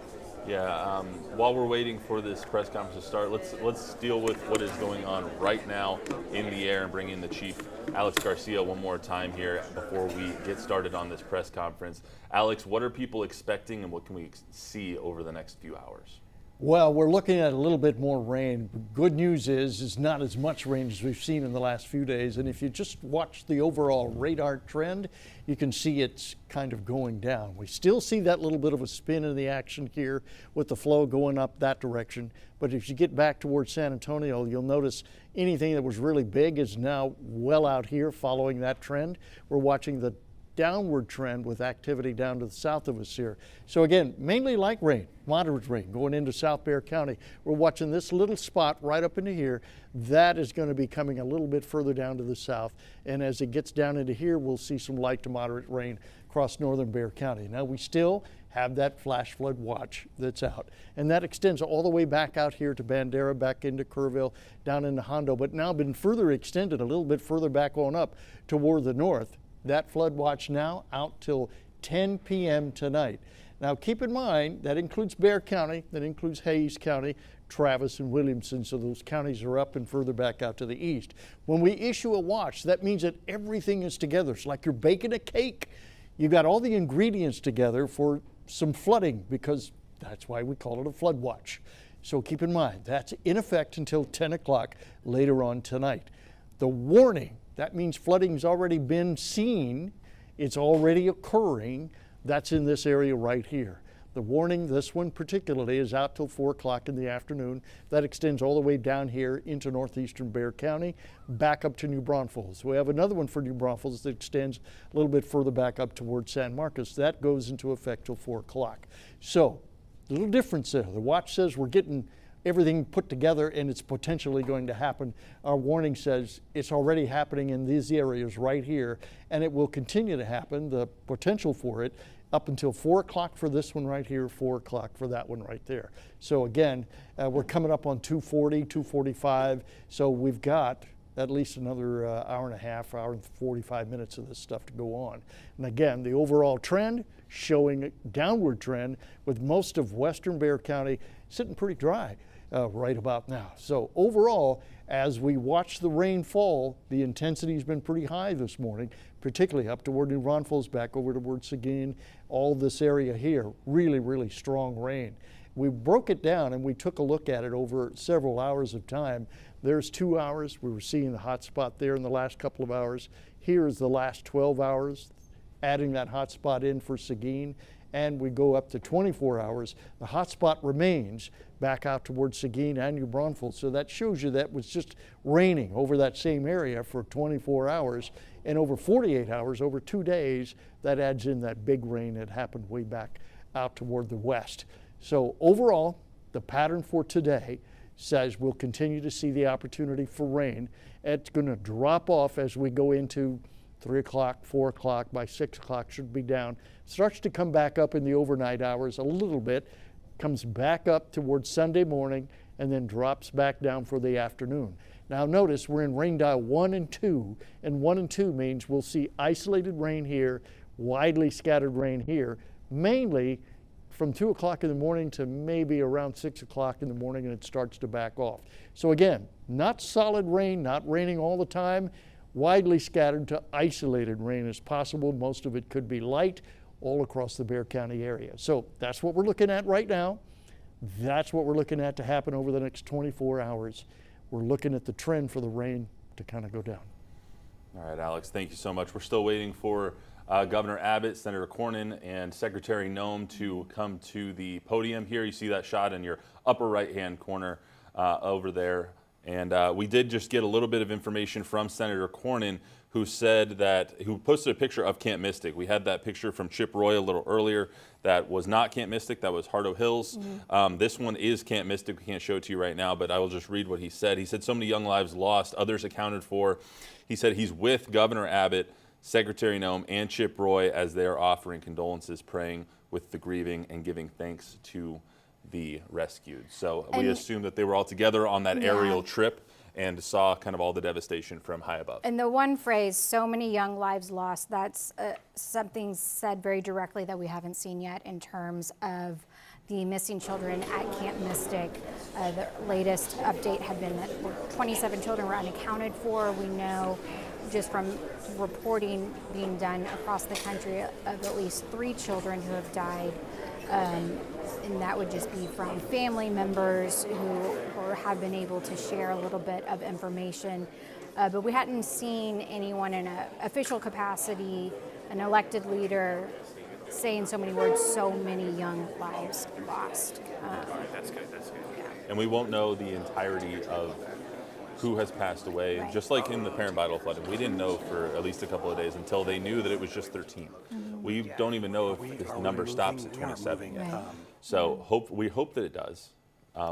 Speaker 2: Yeah, while we're waiting for this press conference to start, let's deal with what is going on right now in the air and bring in the Chief, Alex Garcia, one more time here before we get started on this press conference. Alex, what are people expecting and what can we see over the next few hours?
Speaker 17: Well, we're looking at a little bit more rain. Good news is not as much rain as we've seen in the last few days. And if you just watch the overall radar trend, you can see it's kind of going down. We still see that little bit of a spin in the action here with the flow going up that direction. But if you get back towards San Antonio, you'll notice anything that was really big is now well out here following that trend. We're watching the downward trend with activity down to the south of us here. So again, mainly light rain, moderate rain going into South Bexar County. We're watching this little spot right up into here. That is going to be coming a little bit further down to the south. And as it gets down into here, we'll see some light to moderate rain across northern Bexar County. Now we still have that flash flood watch that's out. And that extends all the way back out here to Bandera, back into Kerrville, down into Hondo, but now been further extended a little bit further back on up toward the north. That flood watch now out till 10 p.m. tonight. Now keep in mind that includes Bexar County, that includes Hays County, Travis and Williamson, so those counties are up and further back out to the east. When we issue a watch, that means that everything is together. It's like you're baking a cake. You got all the ingredients together for some flooding, because that's why we call it a flood watch. So keep in mind, that's in effect until 10 o'clock later on tonight. The warning, that means flooding's already been seen, it's already occurring. That's in this area right here. The warning, this one particularly, is out till 4 o'clock in the afternoon. That extends all the way down here into northeastern Bexar County, back up to New Braunfels. We have another one for New Braunfels that extends a little bit further back up towards San Marcos. That goes into effect till 4 o'clock. So, a little difference there. The watch says we're getting everything put together and it's potentially going to happen. Our warning says it's already happening in these areas right here, and it will continue to happen, the potential for it, up until 4 o'clock for this one right here, 4 o'clock for that one right there. So again, we're coming up on 2:40, 2:45, so we've got at least another hour and a half, hour and 45 minutes of this stuff to go on. And again, the overall trend showing a downward trend with most of western Bexar County sitting pretty dry right about now. So overall, as we watch the rain fall, the intensity has been pretty high this morning, particularly up toward New Braunfels, back over toward Seguin, all this area here, really, really strong rain. We broke it down and we took a look at it over several hours of time. There's 2 hours. We were seeing the hot spot there in the last couple of hours. Here is the last 12 hours, adding that hot spot in for Seguin, and we go up to 24 hours. The hot spot remains back out towards Seguin and New Braunfels. So that shows you that was just raining over that same area for 24 hours. And over 48 hours, over 2 days, that adds in that big rain that happened way back out toward the west. So overall, the pattern for today says we'll continue to see the opportunity for rain. It's going to drop off as we go into 3 o'clock, 4 o'clock, by 6 o'clock should be down. Starts to come back up in the overnight hours a little bit, comes back up towards Sunday morning, and then drops back down for the afternoon. Now notice we're in rain dial 1 and 2, and 1 and 2 means we'll see isolated rain here, widely scattered rain here, mainly from 2 o'clock in the morning to maybe around 6 o'clock in the morning, and it starts to back off. So again, not solid rain, not raining all the time, widely scattered to isolated rain as possible. Most of it could be light all across the Bexar County area. So that's what we're looking at right now. That's what we're looking at to happen over the next 24 hours. We're looking at the trend for the rain to kind of go down.
Speaker 2: All right, Alex, thank you so much. We're still waiting for Governor Abbott, Senator Cornyn, and Secretary Noem to come to the podium here. You see that shot in your upper right-hand corner over there. And we did just get a little bit of information from Senator Cornyn, who posted a picture of Camp Mystic. We had that picture from Chip Roy a little earlier. That was not Camp Mystic, that was Heart of Hills. Mm-hmm. This one is Camp Mystic. We can't show it to you right now, but I will just read what he said. He said, so many young lives lost, others accounted for. He said he's with Governor Abbott, Secretary Noem, and Chip Roy as they're offering condolences, praying with the grieving and giving thanks to the rescued. So we assume that they were all together on that aerial trip and saw kind of all the devastation from high above.
Speaker 4: And the one phrase, so many young lives lost, that's something said very directly that we haven't seen yet in terms of the missing children at Camp Mystic. The latest update had been that 27 children were unaccounted for. We know just from reporting being done across the country of at least 3 children who have died. And that would just be from family members who have been able to share a little bit of information. But we hadn't seen anyone in an official capacity, an elected leader, say in so many words, so many young lives lost.
Speaker 2: That's good. Yeah. And we won't know the entirety of who has passed away, just like in the Parent Vital flooding. We didn't know for at least a couple of days until they knew that it was just 13. We don't even know if this number stops at 27 yet. So we hope that it does.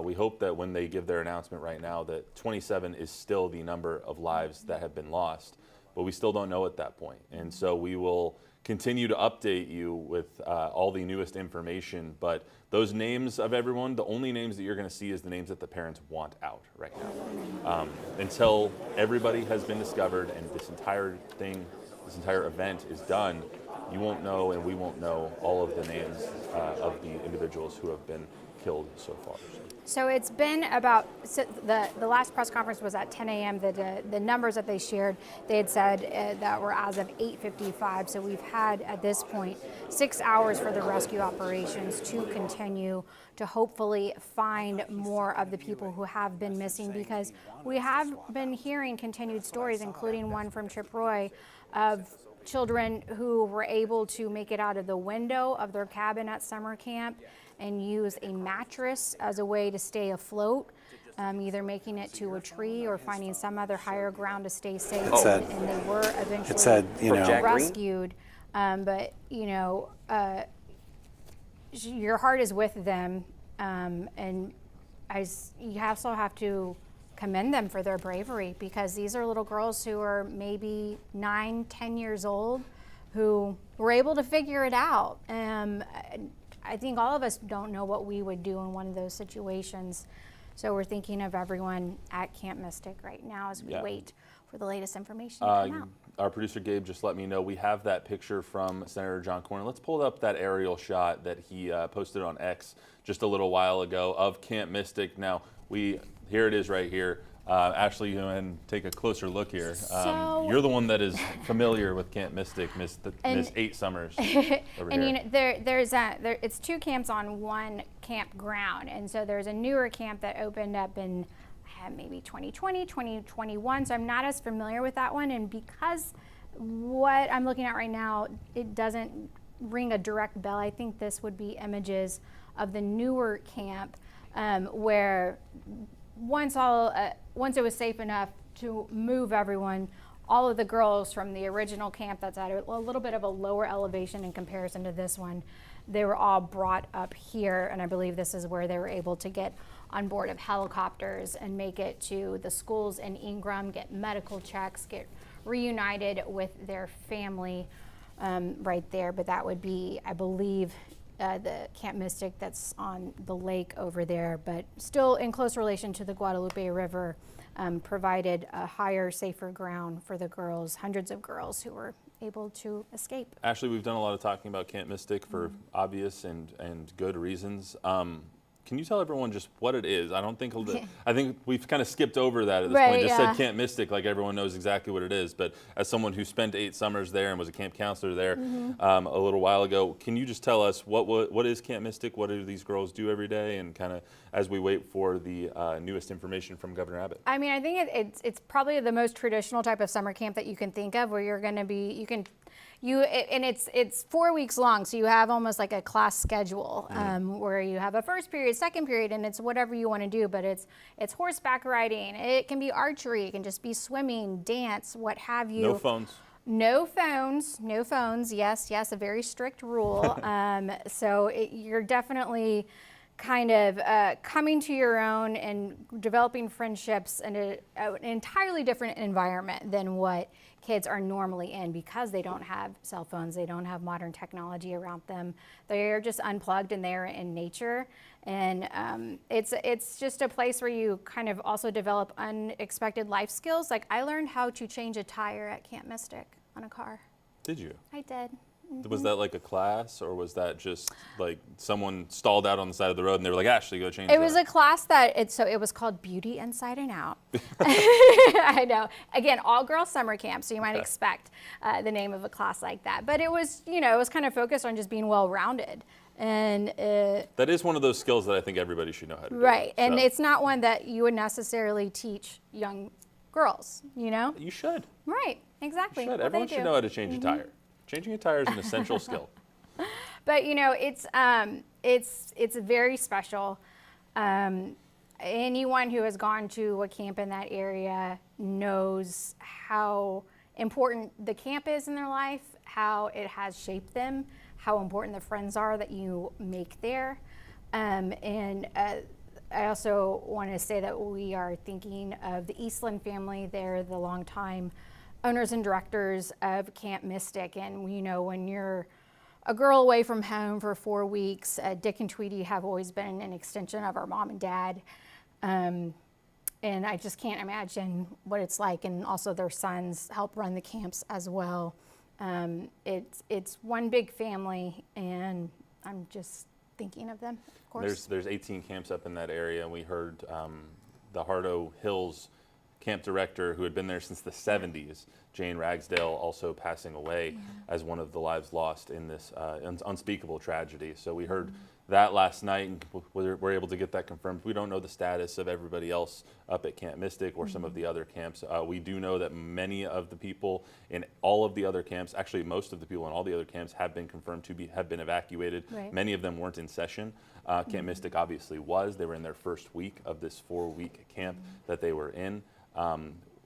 Speaker 2: We hope that when they give their announcement right now that 27 is still the number of lives that have been lost, but we still don't know at that point. And so we will continue to update you with all the newest information, but those names of everyone, the only names that you're going to see is the names that the parents want out right now. Until everybody has been discovered and this entire event is done, you won't know and we won't know all of the names of the individuals who have been killed so far.
Speaker 4: So it's been about, the last press conference was at 10 a.m. The numbers that they shared, they had said that were as of 8:55. So we've had at this point 6 hours for the rescue operations to continue to hopefully find more of the people who have been missing, because we have been hearing continued stories, including one from Trip Roy, of children who were able to make it out of the window of their cabin at summer camp and use a mattress as a way to stay afloat, either making it to a tree or finding some other higher ground to stay safe. And they were eventually rescued. But your heart is with them, and you also have to commend them for their bravery, because these are little girls who are maybe 9, 10 years old who were able to figure it out. I think all of us don't know what we would do in one of those situations. So we're thinking of everyone at Camp Mystic right now as we wait for the latest information to come out.
Speaker 2: Our producer Gabe just let me know we have that picture from Senator John Cornyn. Let's pull up that aerial shot that he posted on X just a little while ago of Camp Mystic. Now, here it is right here. Ashley, you go ahead and take a closer look here. You're the one that is familiar with Camp Mystic, Miss 8 Summers. Over
Speaker 4: and here. It's 2 camps on one campground, and so there's a newer camp that opened up in maybe 2020, 2021. So I'm not as familiar with that one, and because what I'm looking at right now, it doesn't ring a direct bell. I think this would be images of the newer camp, where once it was safe enough to move everyone, all of the girls from the original camp that's at a little bit of a lower elevation in comparison to this one, they were all brought up here, and I believe this is where they were able to get on board of helicopters and make it to the schools in Ingram, get medical checks, get reunited with their family right there. But that would be, I believe, the Camp Mystic that's on the lake over there, but still in close relation to the Guadalupe River, provided a higher, safer ground for the girls, hundreds of girls who were able to escape.
Speaker 2: Ashley, we've done a lot of talking about Camp Mystic for obvious and good reasons. Can you tell everyone just what it is? I think we've kind of skipped over that at this point. Just said Camp Mystic like everyone knows exactly what it is. But as someone who spent 8 summers there and was a camp counselor there a little while ago, can you just tell us what is Camp Mystic? What do these girls do every day? And kind of as we wait for the newest information from Governor Abbott.
Speaker 4: I mean, I think it's probably the most traditional type of summer camp that you can think of, where you're going to be, and it's 4 weeks long, so you have almost like a class schedule where you have a first period, second period, and it's whatever you want to do. But it's horseback riding, it can be archery, it can just be swimming, dance, what have you.
Speaker 2: No phones.
Speaker 4: No phones. Yes, a very strict rule. So you're definitely kind of coming to your own and developing friendships in an entirely different environment than what kids are normally in, because they don't have cell phones, they don't have modern technology around them. They're just unplugged and they're in nature. And it's just a place where you kind of also develop unexpected life skills. Like, I learned how to change a tire at Camp Mystic on a car.
Speaker 2: Did you?
Speaker 4: I did.
Speaker 2: Was that like a class, or was that just like someone stalled out on the side of the road and they were like, Ashley, go change
Speaker 4: It
Speaker 2: that?
Speaker 4: was a class that it was called Beauty Inside and Out. I know. Again, all girls summer camp, so you might expect the name of a class like that. But it was, it was kind of focused on just being well-rounded. And
Speaker 2: that is one of those skills that I think everybody should know how to do.
Speaker 4: Right, and
Speaker 2: So,
Speaker 4: it's not one that you would necessarily teach young girls,
Speaker 2: you should.
Speaker 4: Right, exactly.
Speaker 2: You should.
Speaker 4: Well,
Speaker 2: Everyone
Speaker 4: they
Speaker 2: should
Speaker 4: do.
Speaker 2: know how to change a tire. Changing a tire is an essential skill.
Speaker 4: But it's very special. Anyone who has gone to a camp in that area knows how important the camp is in their life, how it has shaped them, how important the friends are that you make there. I also want to say that we are thinking of the Eastland family. They're the longtime owners and directors of Camp Mystic. And when you're a girl away from home for 4 weeks, Dick and Tweety have always been an extension of our mom and dad. And I just can't imagine what it's like. And also their sons help run the camps as well. It's one big family, and I'm just thinking of them, of course.
Speaker 2: There's 18 camps up in that area, and we heard the Hardo Hills camp director, who had been there since the 70s, Jane Ragsdale, also passing away as one of the lives lost in this unspeakable tragedy. So we heard that last night, and we're able to get that confirmed. We don't know the status of everybody else up at Camp Mystic or some of the other camps. We do know that many of the people in all of the other camps, actually most of the people in all the other camps, have been confirmed to have been evacuated.
Speaker 4: Right.
Speaker 2: Many of them weren't in session. Camp Mystic obviously was. They were in their first week of this 4-week camp that they were in.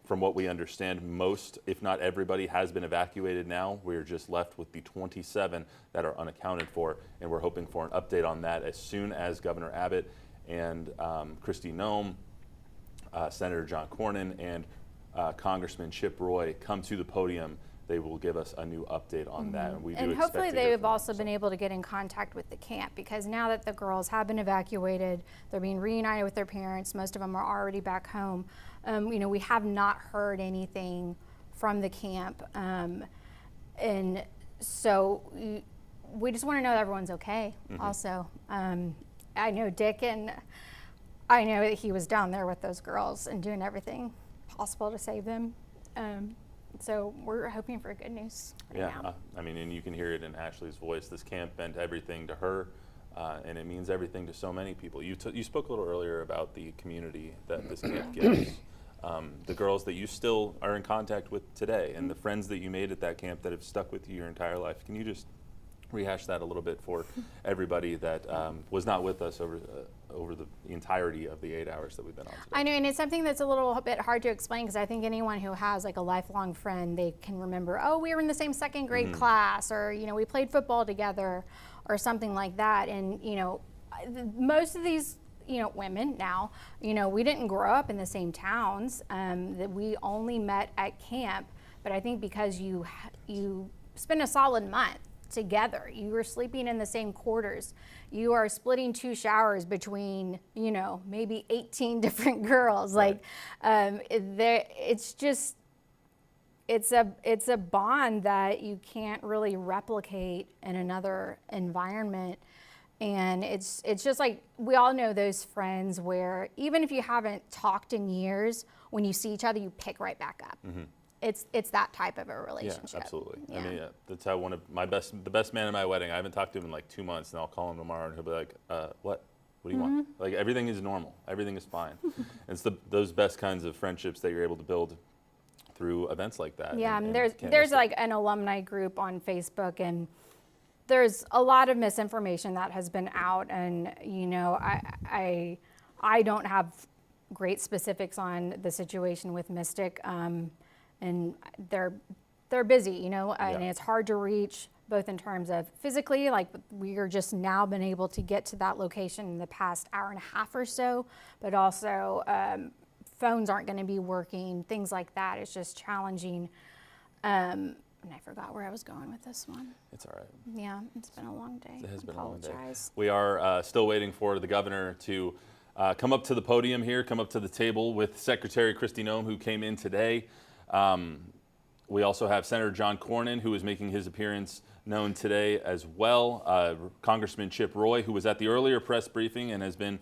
Speaker 2: From what we understand, most, if not everybody, has been evacuated now. We're just left with the 27 that are unaccounted for, and we're hoping for an update on that as soon as Governor Abbott and Kristi Noem, Senator John Cornyn, and Congressman Chip Roy come to the podium. They will give us a new update on that. And we do
Speaker 4: And
Speaker 2: expect
Speaker 4: hopefully
Speaker 2: to hear
Speaker 4: they've
Speaker 2: from
Speaker 4: also been able to get in contact with the camp, because now that the girls have been evacuated, they're being reunited with their parents. Most of them are already back home. We have not heard anything from the camp. And so we just want to know that everyone's okay also. I know Dick, and I know that he was down there with those girls and doing everything possible to save them. So we're hoping for good news right now.
Speaker 2: I mean, and you can hear it in Ashley's voice. This camp meant everything to her, and it means everything to so many people. You spoke a little earlier about the community that this camp gives. The girls that you still are in contact with today, and the friends that you made at that camp that have stuck with you your entire life. Can you just rehash that a little bit for everybody that was not with us over the entirety of the 8 hours that we've been on today?
Speaker 4: I know, and it's something that's a little bit hard to explain, because I think anyone who has like a lifelong friend, they can remember, oh, we were in the same second grade class, or we played football together, or something like that. And most of these women now, we didn't grow up in the same towns, that we only met at camp. But I think because you spend a solid month together, you are sleeping in the same quarters, you are splitting 2 showers between, maybe 18 different girls.
Speaker 2: Right.
Speaker 4: It's a bond that you can't really replicate in another environment. And it's just like, we all know those friends where even if you haven't talked in years, when you see each other, you pick right back up. It's that type of a relationship.
Speaker 2: Yeah, absolutely.
Speaker 4: Yeah.
Speaker 2: I mean, that's how the best man at my wedding, I haven't talked to him in like 2 months, and I'll call him tomorrow and he'll be like, what do you want? Like, everything is normal. Everything is fine. It's those best kinds of friendships that you're able to build through events like that.
Speaker 4: Yeah,
Speaker 2: and
Speaker 4: there's like an alumni group on Facebook, and there's a lot of misinformation that has been out, and I don't have great specifics on the situation with Mystic, and they're busy, and it's hard to reach both in terms of physically, like we are just now been able to get to that location in the past hour and a half or so, but also phones aren't going to be working, things like that. It's just challenging. And I forgot where I was going with this one.
Speaker 2: It's all right.
Speaker 4: Yeah, it's been a long day.
Speaker 2: It has been a long day.
Speaker 4: Apologize.
Speaker 2: We are still waiting for the governor to come up to the podium here, come up to the table with Secretary Kristi Noem, who came in today. We also have Senator John Cornyn, who is making his appearance known today as well. Congressman Chip Roy, who was at the earlier press briefing and has been,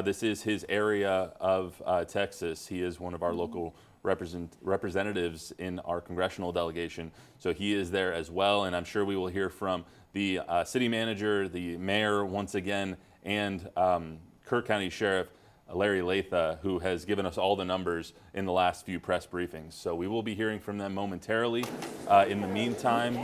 Speaker 2: this is his area of Texas. He is one of our local representatives in our congressional delegation. So he is there as well. And I'm sure we will hear from the city manager, the mayor once again, and Kirk County Sheriff Larry Latha, who has given us all the numbers in the last few press briefings. So we will be hearing from them momentarily. In the meantime,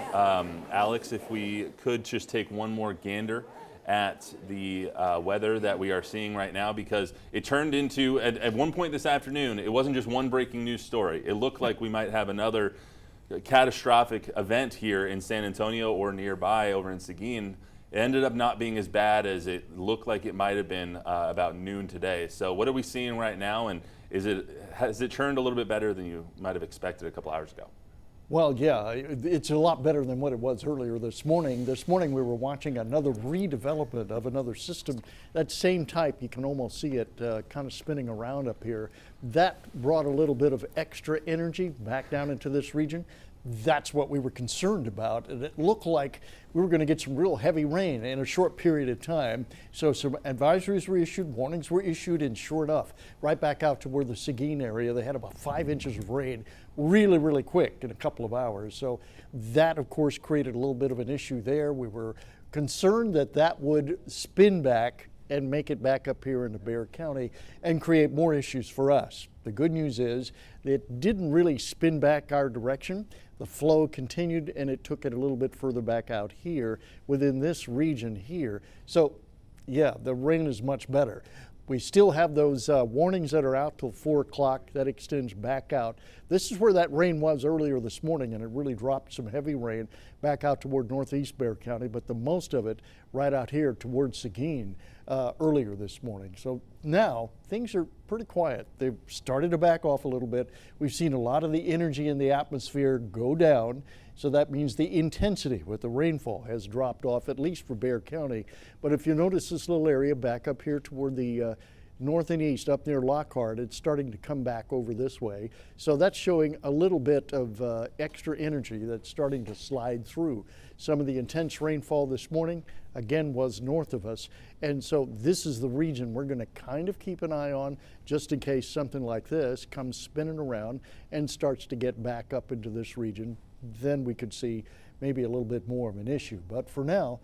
Speaker 2: Alex, if we could just take one more gander at the weather that we are seeing right now, because it turned into, at one point this afternoon, it wasn't just one breaking news story. It looked like we might have another catastrophic event here in San Antonio or nearby over in Seguin. It ended up not being as bad as it looked like it might have been about noon today. So what are we seeing right now, and has it turned a little bit better than you might have expected a couple hours ago?
Speaker 17: Well, yeah, it's a lot better than what it was earlier this morning. This morning we were watching another redevelopment of another system. That same type, you can almost see it kind of spinning around up here. That brought a little bit of extra energy back down into this region. That's what we were concerned about. And it looked like we were going to get some real heavy rain in a short period of time. So some advisories were issued, warnings were issued, and sure enough, right back out to where the Seguin area, they had about 5 inches of rain really, really quick in a couple of hours. So that, of course, created a little bit of an issue there. We were concerned that that would spin back and make it back up here into Bexar County and create more issues for us. The good news is it didn't really spin back our direction. The flow continued and it took it a little bit further back out here within this region here. So yeah, the rain is much better. We still have those warnings that are out till 4 o'clock. That extends back out. This is where that rain was earlier this morning, and it really dropped some heavy rain back out toward northeast Bexar County, but the most of it right out here towards Seguin earlier this morning. So now things are pretty quiet. They've started to back off a little bit. We've seen a lot of the energy in the atmosphere go down. So that means the intensity with the rainfall has dropped off, at least for Bexar County. But if you notice this little area back up here toward the north and east, up near Lockhart, it's starting to come back over this way. So that's showing a little bit of extra energy that's starting to slide through. Some of the intense rainfall this morning, again, was north of us. And so this is the region we're going to kind of keep an eye on just in case something like this comes spinning around and starts to get back up into this region. Then we could see maybe a little bit more of an issue. But for now,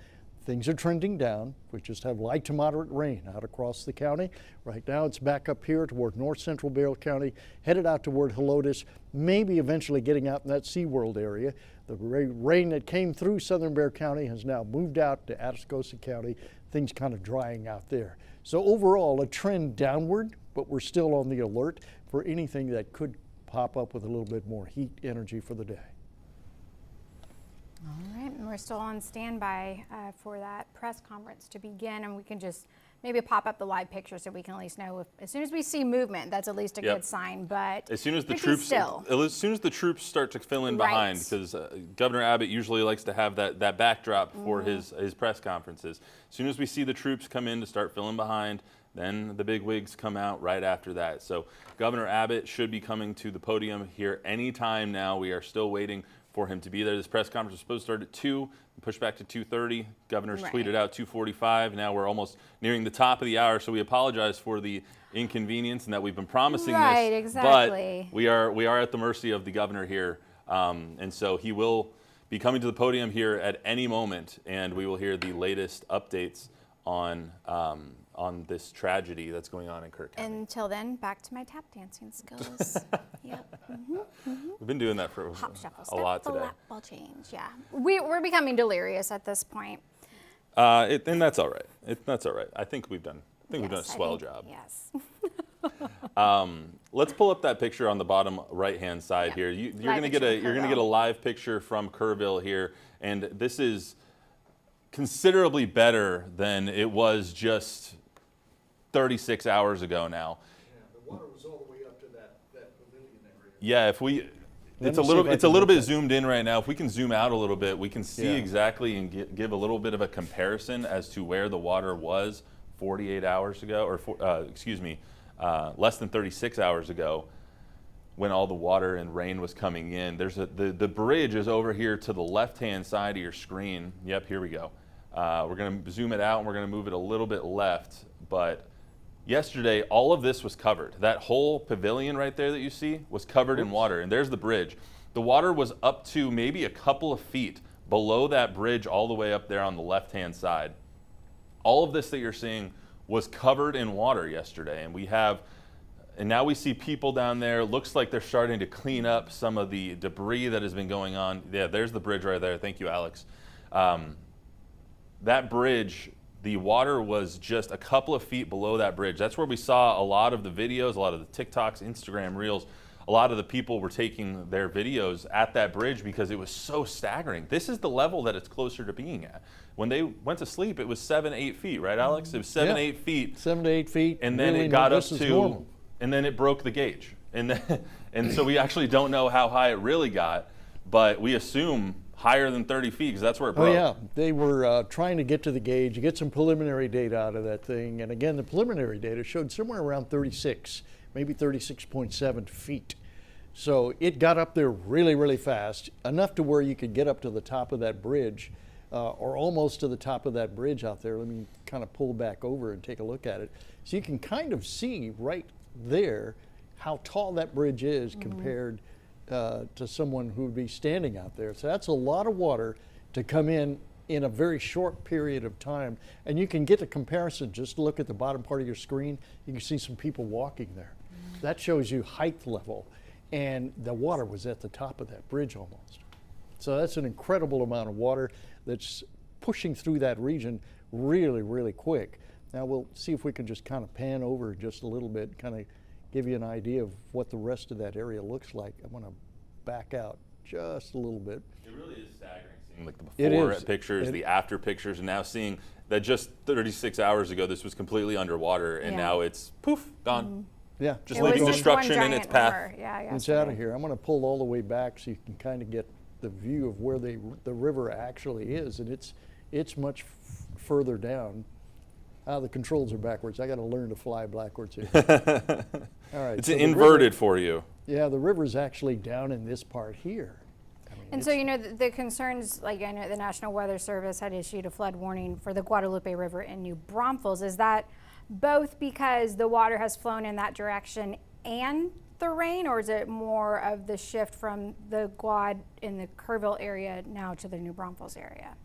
Speaker 17: things are trending down. We just have light to moderate rain out across the county. Right now it's back up here toward north central Bexar County, headed out toward Helotes, maybe eventually getting out in that SeaWorld area. The rain that came through southern Bexar County has now moved out to Atascosa County. Things kind of drying out there. So overall, a trend downward, but we're still on the alert for anything that could pop up with a little bit more heat energy for the day.
Speaker 4: All right, and we're still on standby for that press conference to begin, and we can just maybe pop up the live picture so we can at least know if, as soon as we see movement, that's at least a good sign. But
Speaker 2: as soon as the troops start to fill in behind, because Governor Abbott usually likes to have that backdrop for his press conferences. As soon as we see the troops come in to start filling behind, then the big wigs come out right after that. So Governor Abbott should be coming to the podium here anytime now. We are still waiting for him to be there. This press conference was supposed to start at 2, pushed back to 2:30. Governor's tweeted out 2:45. Now we're almost nearing the top of the hour, so we apologize for the inconvenience and that we've been promising this.
Speaker 4: Exactly.
Speaker 2: But we are at the mercy of the governor here, and so he will be coming to the podium here at any moment, and we will hear the latest updates on this tragedy that's going on in Kirk County.
Speaker 4: Until then, back to my tap dancing skills. Yep.
Speaker 2: We've been doing that for
Speaker 4: Hop, shuffle,
Speaker 2: a lot
Speaker 4: step,
Speaker 2: today.
Speaker 4: lap, ball change. Yeah, we're becoming delirious at this point.
Speaker 2: And that's all right. That's all right. I think we've done a swell job.
Speaker 4: Yes.
Speaker 2: Let's pull up that picture on the bottom right-hand side here. You're going to get a live picture from Kerrville here, and this is considerably better than it was just 36 hours ago now.
Speaker 17: Yeah, the water was all the way up to that pavilion area.
Speaker 2: Yeah, it's a little bit zoomed in right now. If we can zoom out a little bit, we can see exactly and give a little bit of a comparison as to where the water was 48 hours ago, or less than 36 hours ago, when all the water and rain was coming in. There's the bridge is over here to the left-hand side of your screen. Yep, here we go. We're going to zoom it out and we're going to move it a little bit left. But yesterday, all of this was covered. That whole pavilion right there that you see was covered in water. And there's the bridge. The water was up to maybe a couple of feet below that bridge, all the way up there on the left-hand side. All of this that you're seeing was covered in water yesterday. And now we see people down there. Looks like they're starting to clean up some of the debris that has been going on. Yeah, there's the bridge right there. Thank you, Alex. That bridge, the water was just a couple of feet below that bridge. That's where we saw a lot of the videos, a lot of the TikToks, Instagram Reels. A lot of the people were taking their videos at that bridge because it was so staggering. This is the level that it's closer to being at. When they went to sleep, it was 7-8 feet, right, Alex? It was 7-8 feet.
Speaker 17: 7 to 8 feet.
Speaker 2: And then it got up to, and then it broke the gauge. And so we actually don't know how high it really got, but we assume higher than 30 feet because that's where it broke.
Speaker 17: Oh yeah, they were trying to get to the gauge, get some preliminary data out of that thing. And again, the preliminary data showed somewhere around 36, maybe 36.7 feet. So it got up there really, really fast, enough to where you could get up to the top of that bridge, or almost to the top of that bridge out there. Let me kind of pull back over and take a look at it. So you can kind of see right there how tall that bridge is compared to someone who would be standing out there. So that's a lot of water to come in a very short period of time. And you can get a comparison. Just look at the bottom part of your screen. You can see some people walking there. That shows you height level. And the water was at the top of that bridge almost. So that's an incredible amount of water that's pushing through that region really, really quick. Now we'll see if we can just kind of pan over just a little bit, kind of give you an idea of what the rest of that area looks like. I'm going to back out just a little bit.
Speaker 2: It really is staggering seeing like the before pictures, the after pictures, and now seeing that just 36 hours ago this was completely underwater, and now it's poof, gone.
Speaker 17: Yeah,
Speaker 2: just leaving destruction in its path.
Speaker 17: It's out of here. I'm going to pull all the way back so you can kind of get the view of where the river actually is, and it's much further down. The controls are backwards. I got to learn to fly backwards here. All right.
Speaker 2: It's inverted for you.
Speaker 17: Yeah, the river's actually down in this part here.
Speaker 4: And so, you know, the concerns, like I know the National Weather Service had issued a flood warning for the Guadalupe River in New Braunfels. Is that both because the water has flown in that direction and the rain, or is it more of the shift from the Guad in the Kerrville area now to the New Braunfels area?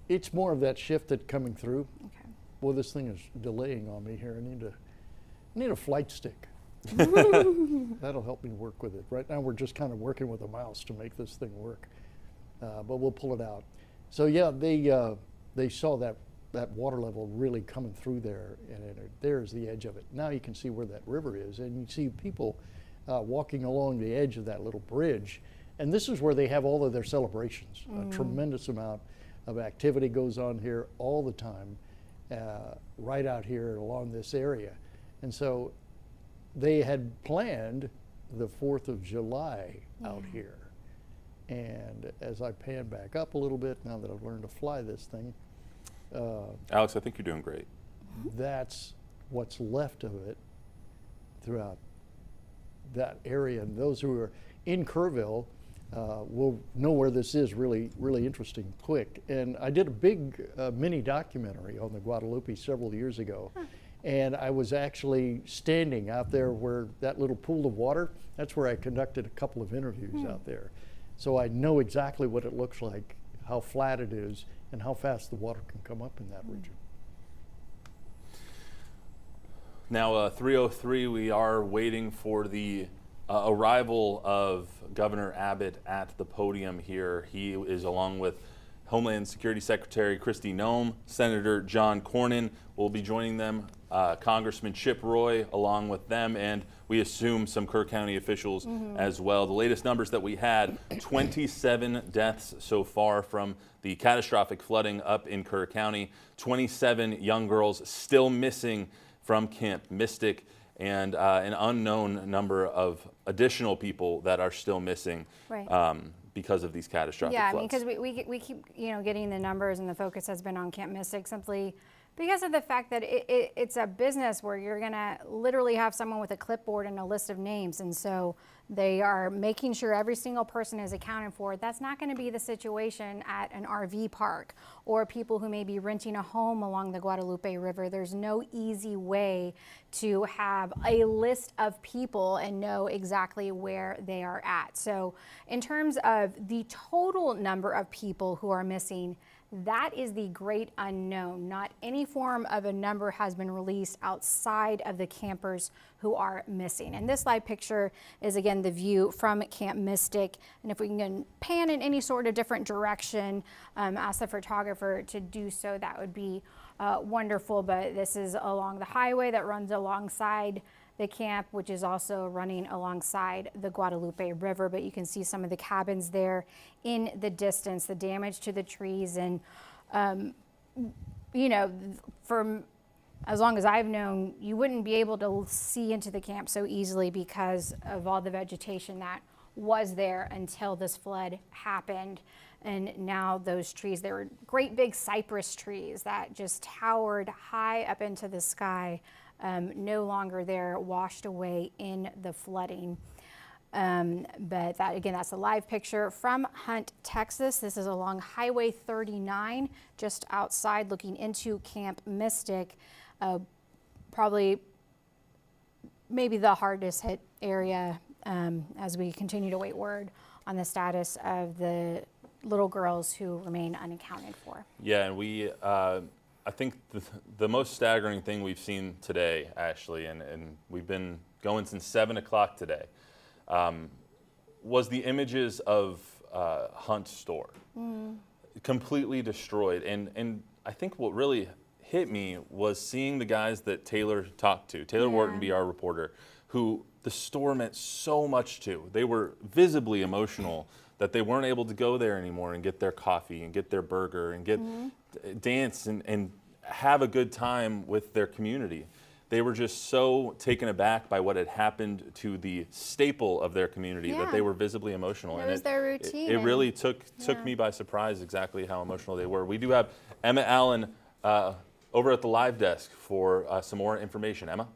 Speaker 17: It's more of that shift that's coming through.
Speaker 4: Okay.
Speaker 17: Well, this thing is delaying on me here. I need a flight stick. That'll help me work with it. Right now we're just kind of working with a mouse to make this thing work, but we'll pull it out. So yeah, they saw that water level really coming through there, and there's the edge of it. Now you can see where that river is, and you see people walking along the edge of that little bridge, and this is where they have all of their celebrations. A tremendous amount of activity goes on here all the time, right out here along this area. And so they had planned the 4th of July out here. And as I pan back up a little bit, now that I've learned to fly this thing.
Speaker 2: Alex, I think you're doing great.
Speaker 17: That's what's left of it throughout that area. And those who are in Kerrville will know where this is really, really interesting quick. And I did a big mini documentary on the Guadalupe several years ago. And I was actually standing out there where that little pool of water, that's where I conducted a couple of interviews out there. So I know exactly what it looks like, how flat it is, and how fast the water can come up in that region.
Speaker 2: Now, 3:03, we are waiting for the arrival of Governor Abbott at the podium here. He is along with Homeland Security Secretary Kristi Noem, Senator John Cornyn will be joining them Congressman Chip Roy along with them, and we assume some Kerr County officials as well. The latest numbers that we had, 27 deaths so far from the catastrophic flooding up in Kerr County, 27 young girls still missing from Camp Mystic, and an unknown number of additional people that are still missing.
Speaker 4: Right.
Speaker 2: Because of these catastrophic
Speaker 4: floods.
Speaker 2: floods.
Speaker 4: Yeah, I mean, because we keep getting the numbers, and the focus has been on Camp Mystic simply because of the fact that it's a business where you're gonna literally have someone with a clipboard and a list of names, and so they are making sure every single person is accounted for. That's not going to be the situation at an RV park or people who may be renting a home along the Guadalupe River. There's no easy way to have a list of people and know exactly where they are at. So in terms of the total number of people who are missing, that is the great unknown. Not any form of a number has been released outside of the campers who are missing. And this live picture is again the view from Camp Mystic. And if we can pan in any sort of different direction, ask the photographer to do so, that would be wonderful. But this is along the highway that runs alongside the camp, which is also running alongside the Guadalupe River. But you can see some of the cabins there in the distance, the damage to the trees. And, you know, from as long as I've known, you wouldn't be able to see into the camp so easily because of all the vegetation that was there until this flood happened. And now those trees, they were great big cypress trees that just towered high up into the sky. No longer there, washed away in the flooding. But that, again, that's a live picture from Hunt, Texas. This is along Highway 39, just outside looking into Camp Mystic. Probably maybe the hardest hit area as we continue to wait word on the status of the little girls who remain unaccounted for.
Speaker 2: Yeah, and we I think the most staggering thing we've seen today, Ashley, and we've been going since 7 o'clock today, was the images of Hunt's store. Completely destroyed. And I think what really hit me was seeing the guys that Taylor talked to, Taylor Wharton, our reporter, who the store meant so much to. They were visibly emotional that they weren't able to go there anymore and get their coffee and get their burger and get dance and have a good time with their community. They were just so taken aback by what had happened to the staple of their community that they were visibly emotional.
Speaker 4: It was their routine.
Speaker 2: It really took me by surprise exactly how emotional they were. We do have Emma Allen over at the live desk for some more information. Emma?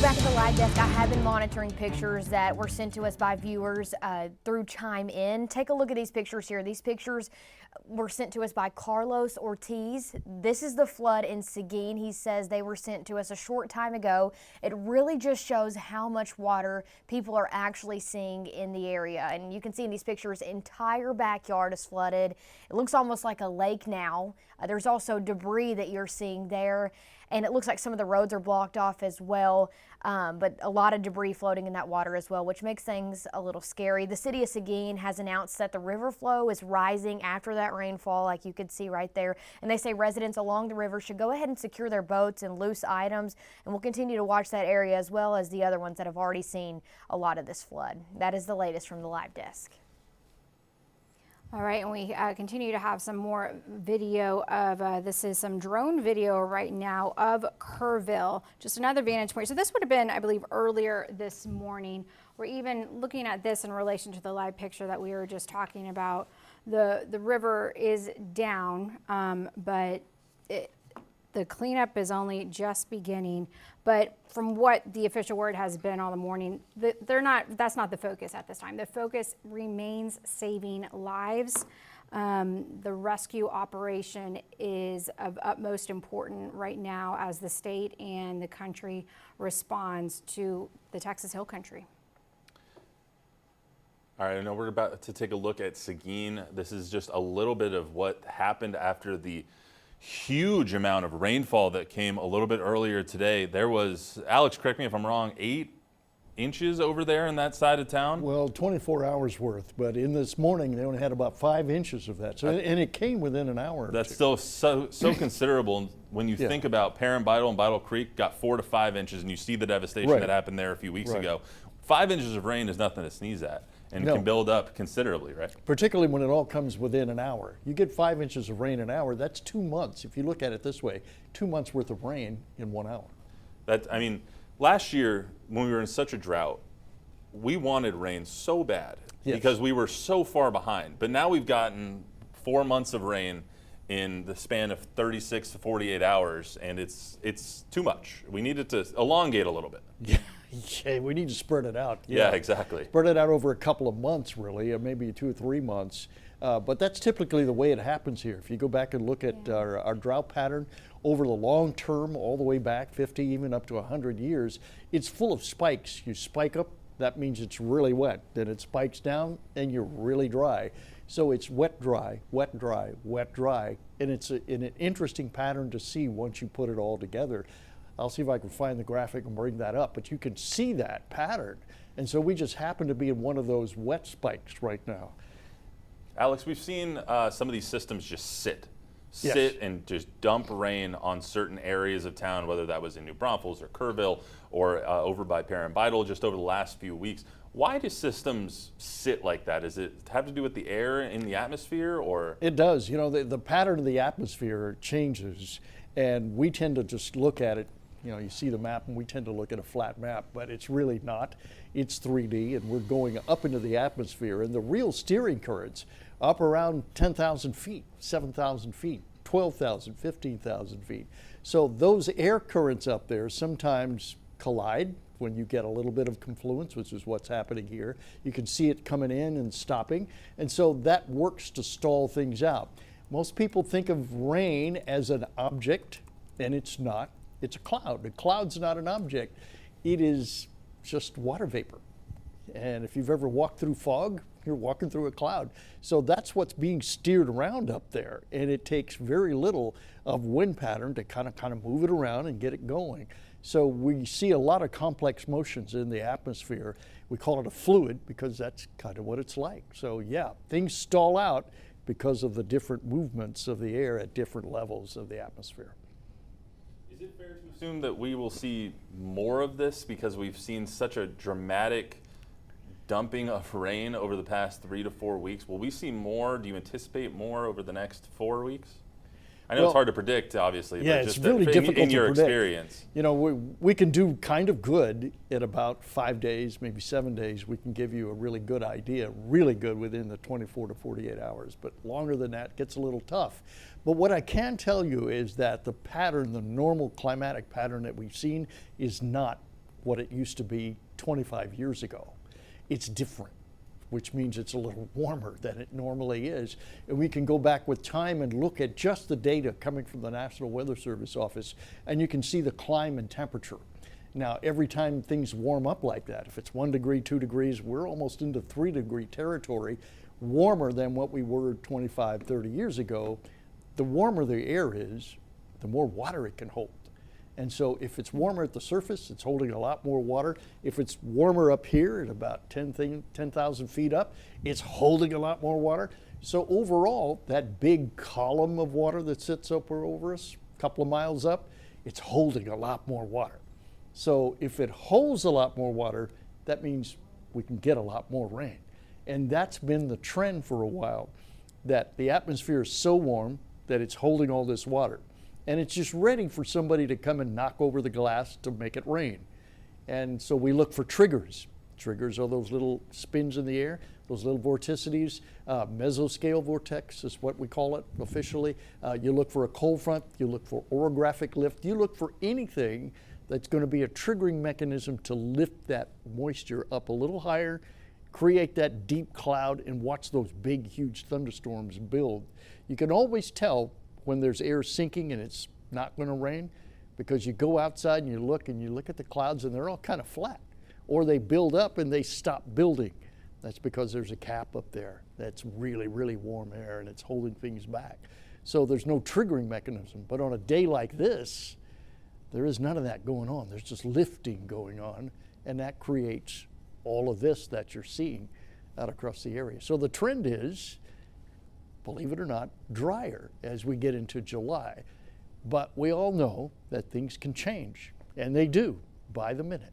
Speaker 10: Back at the live desk, I have been monitoring pictures that were sent to us by viewers through Chime In. Take a look at these pictures here. These pictures were sent to us by Carlos Ortiz. This is the flood in Seguin. He says they were sent to us a short time ago. It really just shows how much water people are actually seeing in the area. And you can see in these pictures, entire backyard is flooded. It looks almost like a lake now. There's also debris that you're seeing there. And it looks like some of the roads are blocked off as well, but a lot of debris floating in that water as well, which makes things a little scary. The city of Seguin has announced that the river flow is rising after that rainfall, like you could see right there. And they say residents along the river should go ahead and secure their boats and loose items, and we'll continue to watch that area as well as the other ones that have already seen a lot of this flood. That is the latest from the live desk.
Speaker 4: All right, and we continue to have some more video of, this is some drone video right now of Kerrville, just another vantage point. So this would have been, I believe, earlier this morning. We're even looking at this in relation to the live picture that we were just talking about. The river is down, but the cleanup is only just beginning. But from what the official word has been all the morning, that's not the focus at this time. The focus remains saving lives. The rescue operation is of utmost importance right now as the state and the country responds to the Texas Hill Country.
Speaker 2: All right, I know we're about to take a look at Seguin. This is just a little bit of what happened after the huge amount of rainfall that came a little bit earlier today. There was, Alex, correct me if I'm wrong, 8 inches over there in that side of town?
Speaker 17: Well, 24 hours worth, but in this morning they only had about 5 inches of that. So, and it came within an hour.
Speaker 2: That's still so considerable when you think about Perrin Bidle and Bidle Creek got 4 to 5 inches, and you see the devastation that happened there a few weeks ago. 5 inches of rain is nothing to sneeze at, and can build up considerably, right?
Speaker 17: Particularly when it all comes within an hour. You get 5 inches of rain an hour, that's 2 months. If you look at it this way, 2 months worth of rain in 1 hour.
Speaker 2: I mean, last year when we were in such a drought, we wanted rain so bad because we were so far behind. But now we've gotten 4 months of rain in the span of 36 to 48 hours, and it's too much. We need it to elongate a little bit.
Speaker 17: Yeah, we need to spread it out.
Speaker 2: Yeah, exactly.
Speaker 17: Spread it out over a couple of months, really, or maybe 2 or 3 months. But that's typically the way it happens here. If you go back and look at our drought pattern over the long term, all the way back 50, even up to 100 years, it's full of spikes. You spike up, that means it's really wet. Then it spikes down, and you're really dry. So it's wet, dry, wet, dry, wet, dry. And it's an interesting pattern to see once you put it all together. I'll see if I can find the graphic and bring that up, but you can see that pattern. And so we just happen to be in one of those wet spikes right now.
Speaker 2: Alex, we've seen some of these systems just sit and just dump rain on certain areas of town, whether that was in New Braunfels or Kerrville or over by Perrin Bidle just over the last few weeks. Why do systems sit like that? Does it have to do with the air in the atmosphere, or?
Speaker 17: It does. You know, the pattern of the atmosphere changes, and we tend to just look at it. You know, you see the map, and we tend to look at a flat map, but it's really not. It's 3D, and we're going up into the atmosphere, and the real steering currents up around 10,000 feet, 7,000 feet, 12,000, 15,000 feet. So those air currents up there sometimes collide when you get a little bit of confluence, which is what's happening here. You can see it coming in and stopping, and so that works to stall things out. Most people think of rain as an object, and it's not. It's a cloud. A cloud's not an object. It is just water vapor. And if you've ever walked through fog, you're walking through a cloud. So that's what's being steered around up there. And it takes very little of wind pattern to kind of move it around and get it going. So we see a lot of complex motions in the atmosphere. We call it a fluid because that's kind of what it's like. So yeah, things stall out because of the different movements of the air at different levels of the atmosphere.
Speaker 2: Is it fair to assume that we will see more of this because we've seen such a dramatic dumping of rain over the past 3 to 4 weeks? Will we see more? Do you anticipate more over the next 4 weeks? I know it's hard to predict, obviously.
Speaker 17: Yeah,
Speaker 2: but
Speaker 17: it's
Speaker 2: just
Speaker 17: really difficult
Speaker 2: in your
Speaker 17: to predict.
Speaker 2: experience.
Speaker 17: You know, we can do kind of good in about 5 days, maybe 7 days. We can give you a really good idea, really good within the 24 to 48 hours. But longer than that gets a little tough. But what I can tell you is that the pattern, the normal climatic pattern that we've seen, is not what it used to be 25 years ago. It's different, which means it's a little warmer than it normally is. And we can go back with time and look at just the data coming from the National Weather Service office, and you can see the climb and temperature. Now, every time things warm up like that, if it's 1 degree, 2 degrees, we're almost into 3-degree territory, warmer than what we were 25, 30 years ago. The warmer the air is, the more water it can hold. And so if it's warmer at the surface, it's holding a lot more water. If it's warmer up here at about 10,000 feet up, it's holding a lot more water. So overall, that big column of water that sits up over us, a couple of miles up, it's holding a lot more water. So if it holds a lot more water, that means we can get a lot more rain. And that's been the trend for a while, that the atmosphere is so warm that it's holding all this water. And it's just ready for somebody to come and knock over the glass to make it rain. And so we look for triggers. Triggers are those little spins in the air, those little vorticities. Mesoscale vortex is what we call it officially. You look for a cold front, you look for orographic lift, you look for anything that's going to be a triggering mechanism to lift that moisture up a little higher, create that deep cloud, and watch those big, huge thunderstorms build. You can always tell when there's air sinking and it's not going to rain, because you go outside and you look at the clouds and they're all kind of flat, or they build up and they stop building. That's because there's a cap up there that's really, really warm air and it's holding things back. So there's no triggering mechanism. But on a day like this, there is none of that going on. There's just lifting going on, and that creates all of this that you're seeing out across the area. So the trend is, believe it or not, drier as we get into July. But we all know that things can change, and they do by the minute.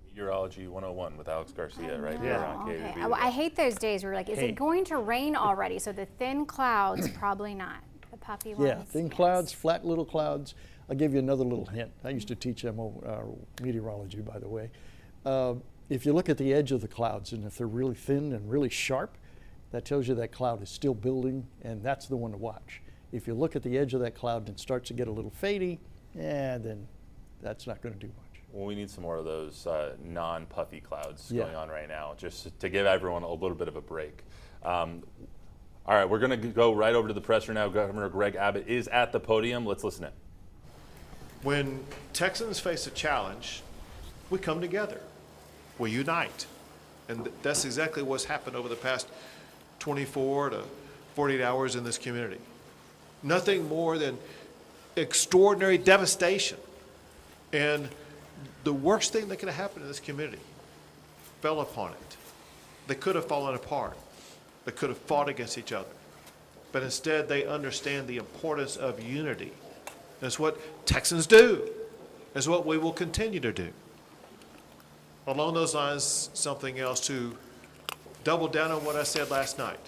Speaker 2: Meteorology 101 with Alex Garcia right here on KVB.
Speaker 4: Okay. I hate those days where you're like, is
Speaker 17: Hey.
Speaker 4: it going to rain already? So the thin clouds, probably not. The puffy ones.
Speaker 17: Yeah, thin clouds, flat little clouds. I'll give you another little hint. I used to teach meteorology, by the way. If you look at the edge of the clouds, and if they're really thin and really sharp, that tells you that cloud is still building, and that's the one to watch. If you look at the edge of that cloud and it starts to get a little fadey, then that's not going to do much.
Speaker 2: Well, we need some more of those non-puffy clouds
Speaker 17: Yeah.
Speaker 2: going on right now, just to give everyone a little bit of a break. All right, we're going to go right over to the presser now. Governor Greg Abbott is at the podium. Let's listen in.
Speaker 11: When Texans face a challenge, we come together. We unite. And that's exactly what's happened over the past 24 to 48 hours in this community. Nothing more than extraordinary devastation. And the worst thing that could have happened in this community fell upon it. They could have fallen apart. They could have fought against each other. But instead, they understand the importance of unity. That's what Texans do. It's what we will continue to do. Along those lines, something else to double down on what I said last night.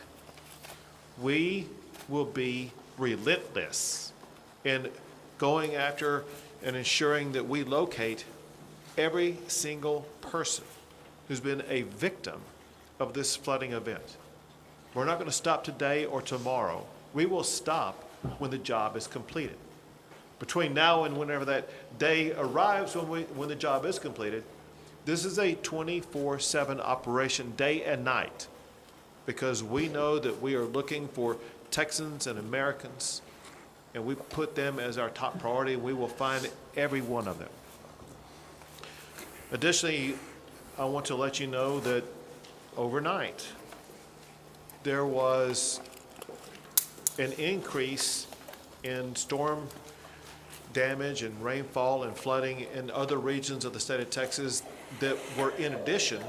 Speaker 11: We will be relentless in going after and ensuring that we locate every single person who's been a victim of this flooding event. We're not going to stop today or tomorrow. We will stop when the job is completed. Between now and whenever that day arrives when the job is completed, this is a 24/7 operation, day and night, because we know that we are looking for Texans and Americans, and we put them as our top priority, and we will find every one of them. Additionally, I want to let you know that overnight, there was an increase in storm damage and rainfall and flooding in other regions of the state of Texas that were in addition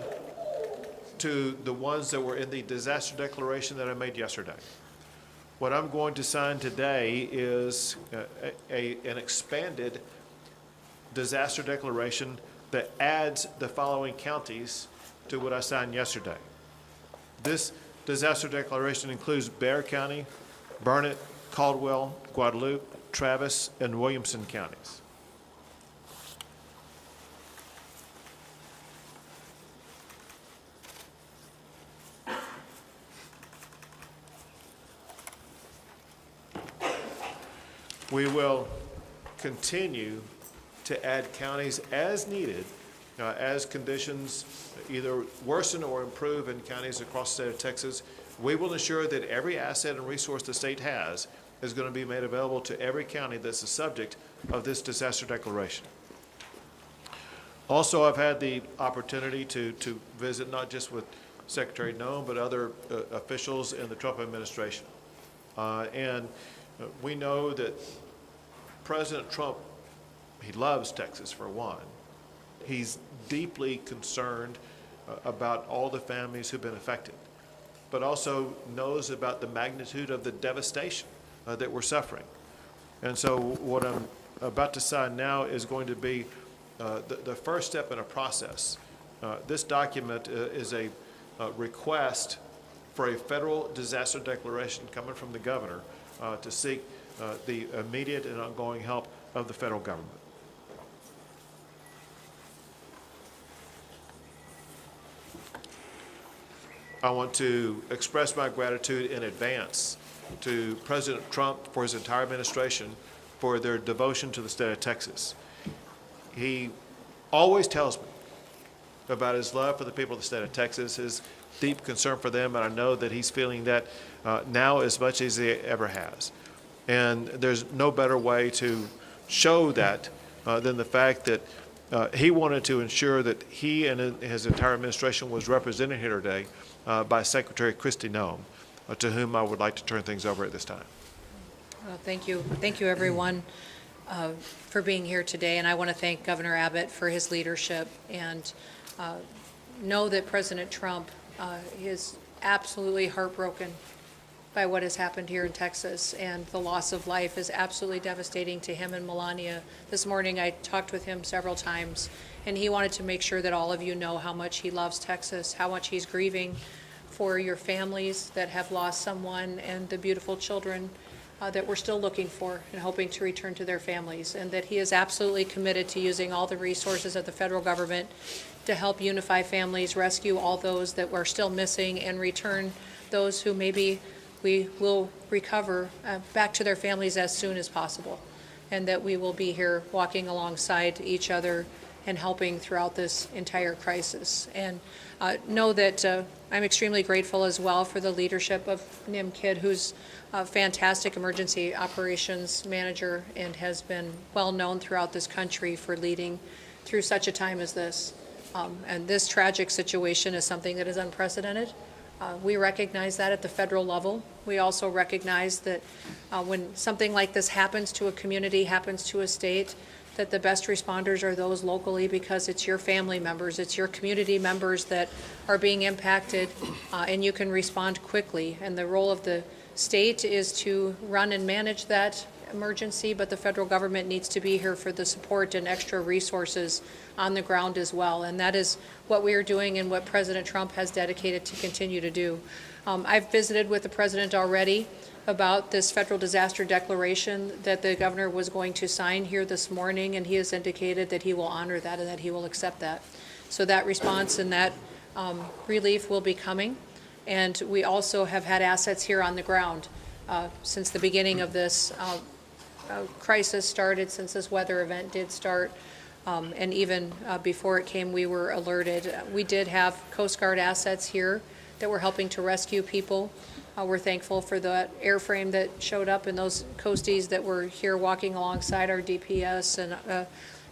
Speaker 11: to the ones that were in the disaster declaration that I made yesterday. What I'm going to sign today is an expanded disaster declaration that adds the following counties to what I signed yesterday. This disaster declaration includes Bexar County, Burnett, Caldwell, Guadalupe, Travis, and Williamson counties. We will continue to add counties as needed, as conditions either worsen or improve in counties across the state of Texas. We will ensure that every asset and resource the state has is going to be made available to every county that's the subject of this disaster declaration. Also, I've had the opportunity to visit not just with Secretary Noem, but other officials in the Trump administration. And we know that President Trump, he loves Texas for one. He's deeply concerned about all the families who've been affected, but also knows about the magnitude of the devastation that we're suffering. And so what I'm about to sign now is going to be the first step in a process. This document is a request for a federal disaster declaration coming from the governor to seek the immediate and ongoing help of the federal government. I want to express my gratitude in advance to President Trump for his entire administration for their devotion to the state of Texas. He always tells me about his love for the people of the state of Texas, his deep concern for them, and I know that he's feeling that now as much as he ever has. And there's no better way to show that than the fact that he wanted to ensure that he and his entire administration was represented here today by Secretary Kristi Noem, to whom I would like to turn things over at this time.
Speaker 18: Well, thank you. Thank you, everyone, for being here today. And I want to thank Governor Abbott for his leadership and know that President Trump is absolutely heartbroken by what has happened here in Texas, and the loss of life is absolutely devastating to him and Melania. This morning I talked with him several times, and he wanted to make sure that all of you know how much he loves Texas, how much he's grieving for your families that have lost someone, and the beautiful children that we're still looking for and hoping to return to their families, and that he is absolutely committed to using all the resources of the federal government to help unify families, rescue all those that were still missing, and return those who maybe we will recover back to their families as soon as possible, and that we will be here walking alongside each other and helping throughout this entire crisis. And know that I'm extremely grateful as well for the leadership of Nim Kidd, who's a fantastic emergency operations manager and has been well known throughout this country for leading through such a time as this. And this tragic situation is something that is unprecedented. We recognize that at the federal level. We also recognize that when something like this happens to a community, happens to a state, that the best responders are those locally, because it's your family members, it's your community members that are being impacted, and you can respond quickly. And the role of the state is to run and manage that emergency, but the federal government needs to be here for the support and extra resources on the ground as well. And that is what we are doing and what President Trump has dedicated to continue to do. I've visited with the president already about this federal disaster declaration that the governor was going to sign here this morning, and he has indicated that he will honor that and that he will accept that. So that response and that relief will be coming. And we also have had assets here on the ground since the beginning of this crisis started, since this weather event did start, and even before it came, we were alerted. We did have Coast Guard assets here that were helping to rescue people. We're thankful for the airframe that showed up and those coasties that were here walking alongside our DPS, and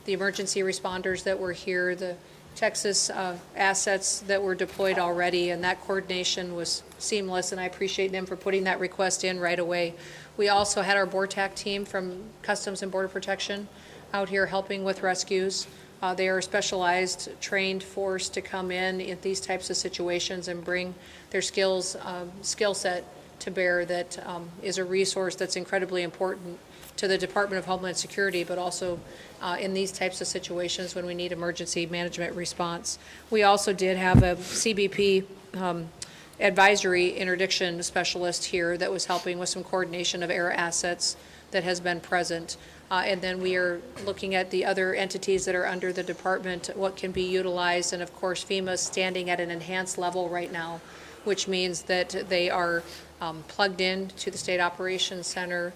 Speaker 18: the emergency responders that were here, the Texas assets that were deployed already, and that coordination was seamless, and I appreciate them for putting that request in right away. We also had our BORTAC team from Customs and Border Protection out here helping with rescues. They are a specialized, trained force to come in these types of situations and bring their skill set to bear. That is a resource that's incredibly important to the Department of Homeland Security, but also in these types of situations when we need emergency management response. We also did have a CBP advisory interdiction specialist here that was helping with some coordination of air assets that has been present. And then we are looking at the other entities that are under the department, what can be utilized. And of course, FEMA is standing at an enhanced level right now, which means that they are plugged in to the State Operations Center.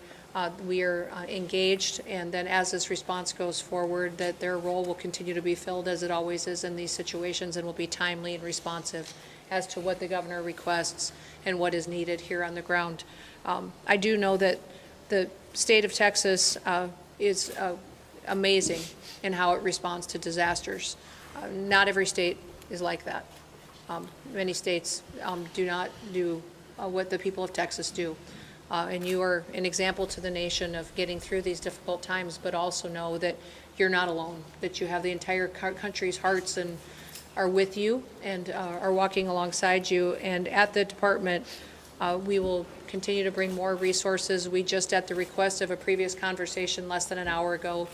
Speaker 18: We are engaged, and then as this response goes forward, that their role will continue to be filled as it always is in these situations, and will be timely and responsive as to what the governor requests and what is needed here on the ground. I do know that the state of Texas is amazing in how it responds to disasters. Not every state is like that. Many states do not do what the people of Texas do. And you are an example to the nation of getting through these difficult times, but also know that you're not alone, that you have the entire country's hearts and are with you and are walking alongside you. And at the department, we will continue to bring more resources. We just, at the request of a previous conversation less than an hour ago,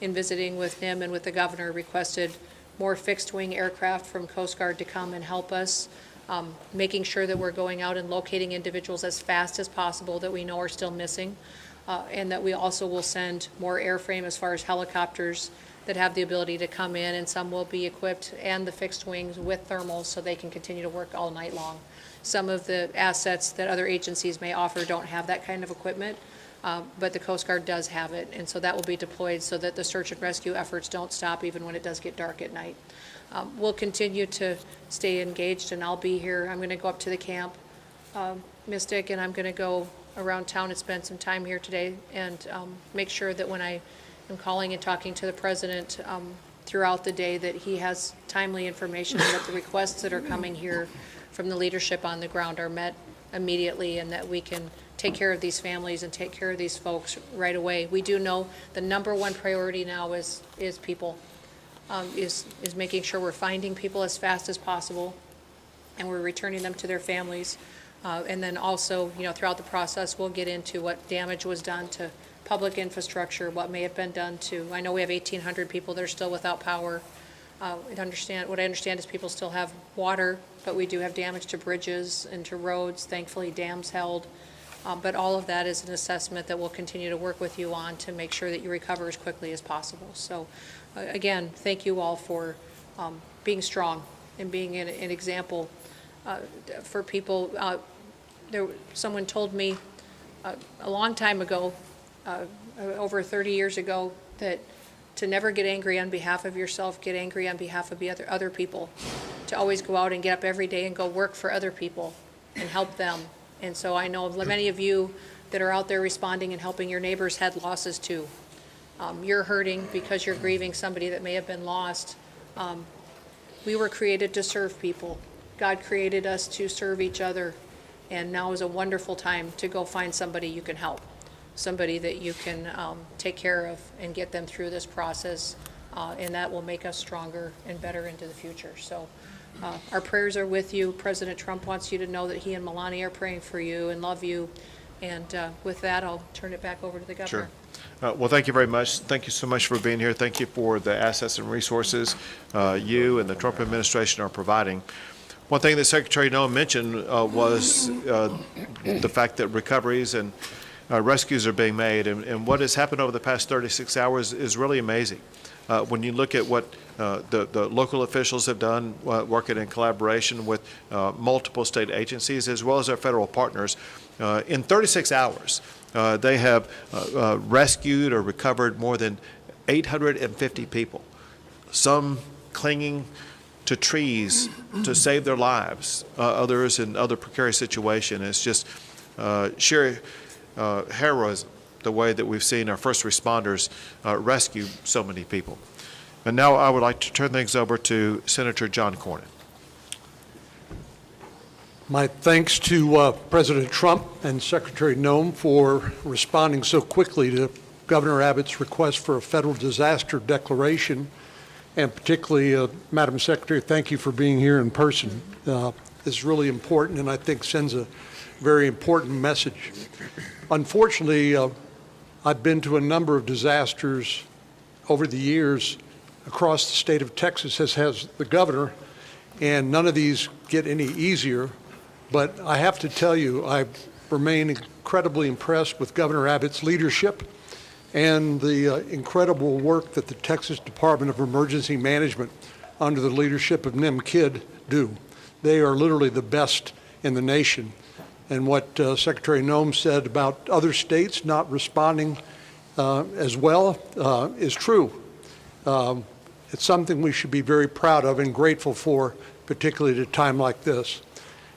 Speaker 18: in visiting with him and with the governor, requested more fixed-wing aircraft from Coast Guard to come and help us, making sure that we're going out and locating individuals as fast as possible that we know are still missing, and that we also will send more airframe as far as helicopters that have the ability to come in, and some will be equipped, and the fixed wings with thermals so they can continue to work all night long. Some of the assets that other agencies may offer don't have that kind of equipment, but the Coast Guard does have it, and so that will be deployed so that the search and rescue efforts don't stop even when it does get dark at night. We'll continue to stay engaged, and I'll be here. I'm going to go up to the camp, Mystic, and I'm going to go around town and spend some time here today, and make sure that when I am calling and talking to the president throughout the day, that he has timely information and that the requests that are coming here from the leadership on the ground are met immediately, and that we can take care of these families and take care of these folks right away. We do know the #1 priority now is people. is making sure we're finding people as fast as possible and we're returning them to their families. And then also, throughout the process, we'll get into what damage was done to public infrastructure, what may have been done to, I know we have 1,800 people that are still without power. What I understand is people still have water, but we do have damage to bridges and to roads. Thankfully, dams held. But all of that is an assessment that we'll continue to work with you on to make sure that you recover as quickly as possible. So, again, thank you all for being strong and being an example for people. Someone told me a long time ago, over 30 years ago, that to never get angry on behalf of yourself, get angry on behalf of the other people, to always go out and get up every day and go work for other people and help them. And so I know many of you that are out there responding and helping your neighbors had losses too. You're hurting because you're grieving somebody that may have been lost. We were created to serve people. God created us to serve each other. And now is a wonderful time to go find somebody you can help, somebody that you can take care of and get them through this process. And that will make us stronger and better into the future. So our prayers are with you. President Trump wants you to know that he and Melania are praying for you and love you. And with that, I'll turn it back over to the governor.
Speaker 11: Sure. Well, thank you very much. Thank you so much for being here. Thank you for the assets and resources you and the Trump administration are providing. One thing that Secretary Noem mentioned was the fact that recoveries and rescues are being made. And what has happened over the past 36 hours is really amazing. When you look at what the local officials have done, working in collaboration with multiple state agencies as well as our federal partners, in 36 hours, they have rescued or recovered more than 850 people, some clinging to trees to save their lives, others in other precarious situations. It's just sheer heroism, the way that we've seen our first responders rescue so many people. And now I would like to turn things over to Senator John Cornyn.
Speaker 5: My thanks to President Trump and Secretary Noem for responding so quickly to Governor Abbott's request for a federal disaster declaration. And particularly, Madam Secretary, thank you for being here in person. It's really important and I think sends a very important message. Unfortunately, I've been to a number of disasters over the years across the state of Texas, as has the governor, and none of these get any easier. But I have to tell you, I remain incredibly impressed with Governor Abbott's leadership and the incredible work that the Texas Department of Emergency Management under the leadership of Nim Kidd do. They are literally the best in the nation. And what Secretary Noem said about other states not responding as well is true. It's something we should be very proud of and grateful for, particularly at a time like this.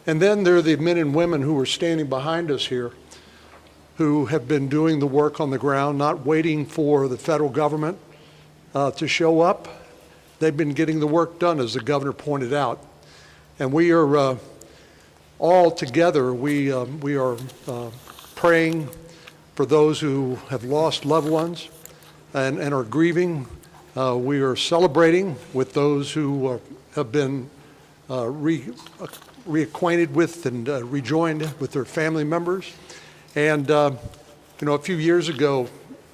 Speaker 5: And then there are the men and women who are standing behind us here, who have been doing the work on the ground, not waiting for the federal government to show up. They've been getting the work done, as the governor pointed out. And we are all together, we are praying for those who have lost loved ones and are grieving. We are celebrating with those who have been reacquainted with and rejoined with their family members. And, a few years ago,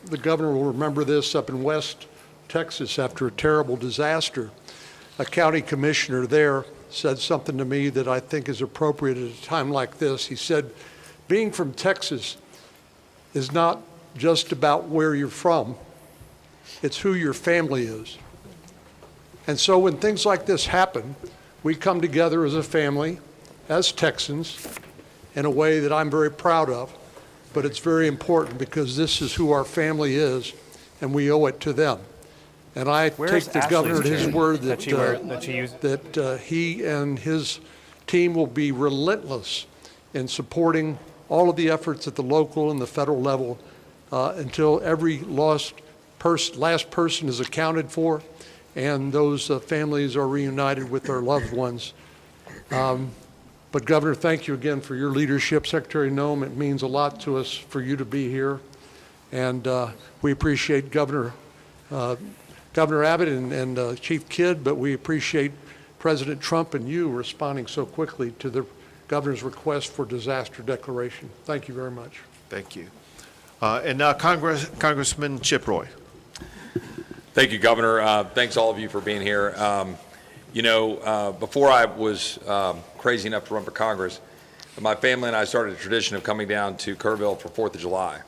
Speaker 5: the governor will remember this, up in West Texas after a terrible disaster, a county commissioner there said something to me that I think is appropriate at a time like this. He said, being from Texas is not just about where you're from, it's who your family is. And so when things like this happen, we come together as a family, as Texans, in a way that I'm very proud of. But it's very important because this is who our family is, and we owe it to them. And I take the governor at his word that he and his team will be relentless in supporting all of the efforts at the local and the federal level until every last person is accounted for and those families are reunited with their loved ones. But Governor, thank you again for your leadership. Secretary Noem, it means a lot to us for you to be here. And we appreciate Governor Governor Abbott and Chief Kidd, but we appreciate President Trump and you responding so quickly to the governor's request for disaster declaration. Thank you very much.
Speaker 11: Thank you. And now Congressman Chip Roy.
Speaker 9: Thank you, Governor. Thanks all of you for being here. Before I was crazy enough to run for Congress, my family and I started a tradition of coming down to Kerrville for 4th of July.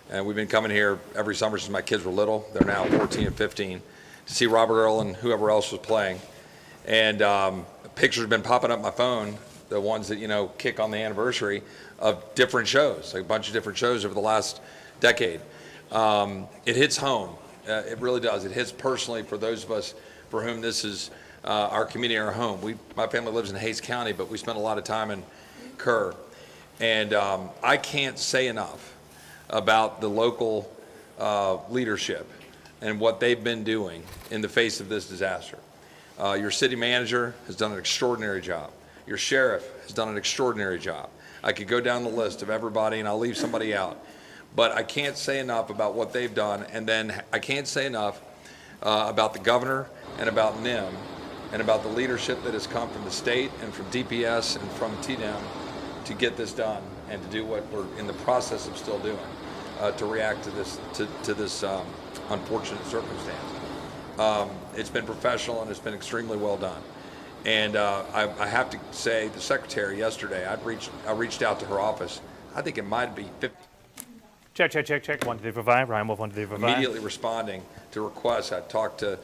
Speaker 9: And we've been coming here every summer since my kids were little. They're now 14 and 15 to see Robert Earl and whoever else was playing. And pictures have been popping up my phone, the ones that, kick on the anniversary of different shows, like a bunch of different shows over the last decade. It hits home. It really does. It hits personally for those of us for whom this is our community, our home. My family lives in Hays County, but we spend a lot of time in Kerr. And I can't say enough about the local leadership and what they've been doing in the face of this disaster. Your city manager has done an extraordinary job. Your sheriff has done an extraordinary job. I could go down the list of everybody and I'll leave somebody out. But I can't say enough about what they've done, and then I can't say enough about the governor and about NIM and about the leadership that has come from the state and from DPS and from TDEM to get this done and to do what we're in the process of still doing to react to this unfortunate circumstance. It's been professional and it's been extremely well done. And I have to say, the secretary yesterday, I reached out to her office. I think it might be 50.
Speaker 14: Check. 1, 2, 3, 4, 5. Ryan Wolf, 1, 2, 3, 4, 5.
Speaker 9: Immediately responding to requests. I talked to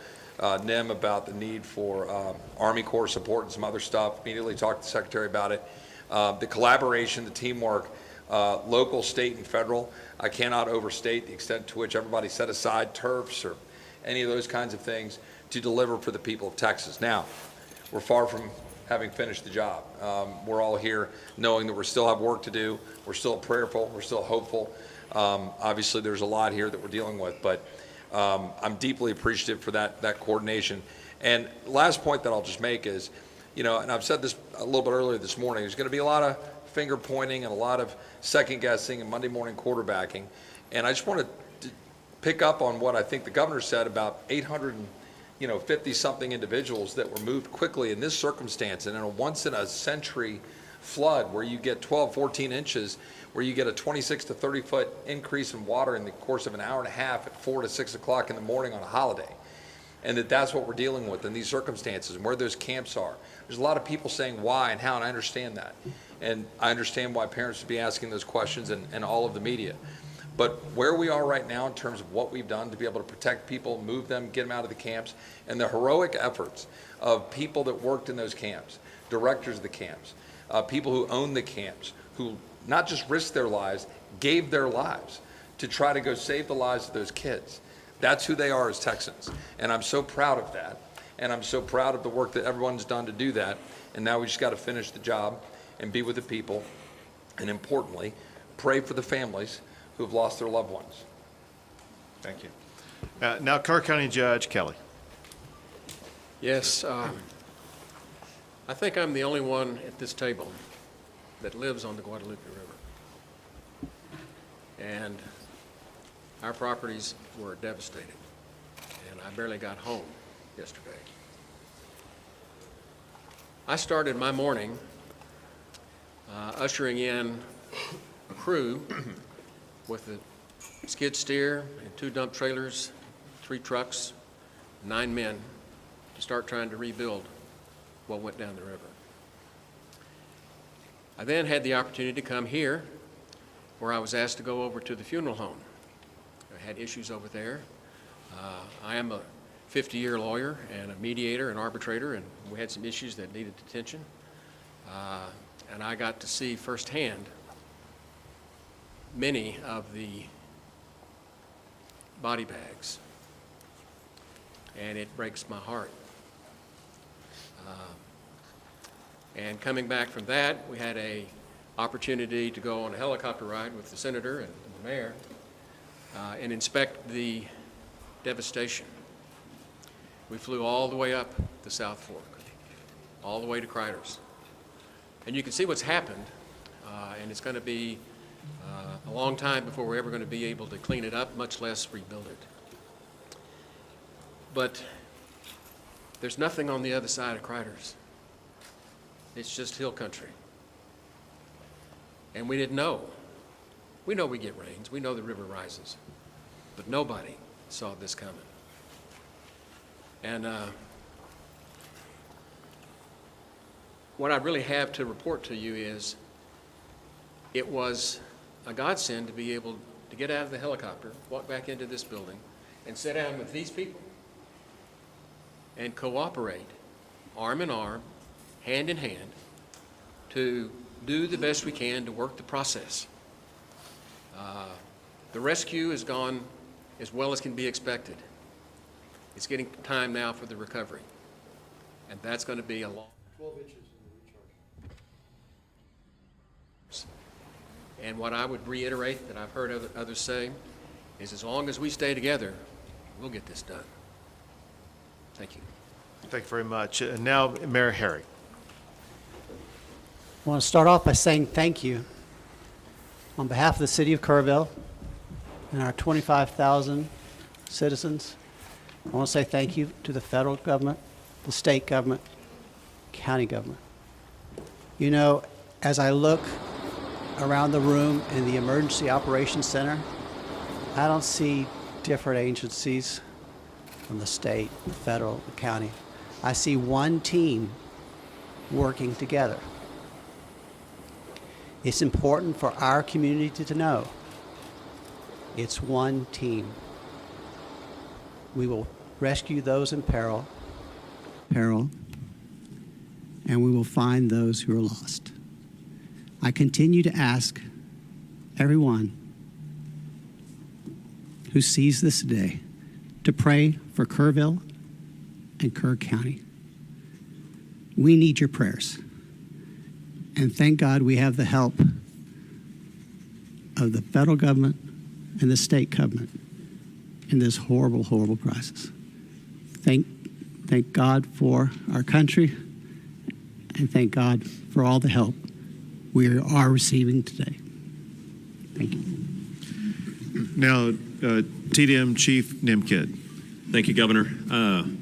Speaker 9: NIM about the need for Army Corps support and some other stuff. Immediately talked to the secretary about it. The collaboration, the teamwork, local, state, and federal. I cannot overstate the extent to which everybody set aside turfs or any of those kinds of things to deliver for the people of Texas. Now, we're far from having finished the job. We're all here knowing that we still have work to do. We're still prayerful. We're still hopeful. Obviously, there's a lot here that we're dealing with, but I'm deeply appreciative for that coordination. And last point that I'll just make is, and I've said this a little bit earlier this morning, there's going to be a lot of finger pointing and a lot of second guessing and Monday morning quarterbacking. And I just want to pick up on what I think the governor said about 850 something individuals that were moved quickly in this circumstance, and in a once in a century flood where you get 12, 14 inches, where you get a 26 to 30 foot increase in water in the course of an hour and a half at 4 to 6 o'clock in the morning on a holiday. And that's what we're dealing with in these circumstances and where those camps are. There's a lot of people saying why and how, and I understand that. And I understand why parents would be asking those questions and all of the media. But where we are right now in terms of what we've done to be able to protect people, move them, get them out of the camps, and the heroic efforts of people that worked in those camps, directors of the camps, people who own the camps, who not just risked their lives, gave their lives to try to go save the lives of those kids. That's who they are as Texans. And I'm so proud of that. And I'm so proud of the work that everyone's done to do that. And now we just got to finish the job and be with the people. And importantly, pray for the families who have lost their loved ones.
Speaker 11: Thank you. Now, Kerr County Judge Kelly.
Speaker 19: Yes, I think I'm the only one at this table that lives on the Guadalupe River. And our properties were devastated, and I barely got home yesterday. I started my morning ushering in a crew with a skid steer and 2 dump trailers, 3 trucks, 9 men to start trying to rebuild what went down the river. I then had the opportunity to come here, where I was asked to go over to the funeral home. I had issues over there. I am a 50-year lawyer and a mediator and arbitrator, and we had some issues that needed attention. And I got to see firsthand many of the body bags, and it breaks my heart. And coming back from that, we had an opportunity to go on a helicopter ride with the senator and the mayor and inspect the devastation. We flew all the way up the South Fork, all the way to Criders. And you can see what's happened, and it's going to be a long time before we're ever going to be able to clean it up, much less rebuild it. But there's nothing on the other side of Criders. It's just hill country. And we didn't know. We know we get rains. We know the river rises. But nobody saw this coming. And what I really have to report to you is it was a godsend to be able to get out of the helicopter, walk back into this building, and sit down with these people and cooperate, arm in arm, hand in hand, to do the best we can to work the process. The rescue has gone as well as can be expected. It's getting time now for the recovery, and that's going to be a long 12 inches in the recharge. And what I would reiterate that I've heard others say is as long as we stay together, we'll get this done. Thank you.
Speaker 11: Thank you very much. And now, Mayor Harry.
Speaker 8: I want to start off by saying thank you on behalf of the city of Kerrville and our 25,000 citizens. I want to say thank you to the federal government, the state government, county government. You know, as I look around the room in the Emergency Operations Center, I don't see different agencies from the state, the federal, the county. I see one team working together. It's important for our community to know it's one team. We will rescue those in peril, and we will find those who are lost. I continue to ask everyone who sees this today to pray for Kerrville and Kerr County. We need your prayers. And thank God we have the help of the federal government and the state government in this horrible, horrible crisis. Thank God for our country, and thank God for all the help we are receiving today. Thank you.
Speaker 11: Now, TDM Chief Nimkid.
Speaker 12: Thank you, Governor.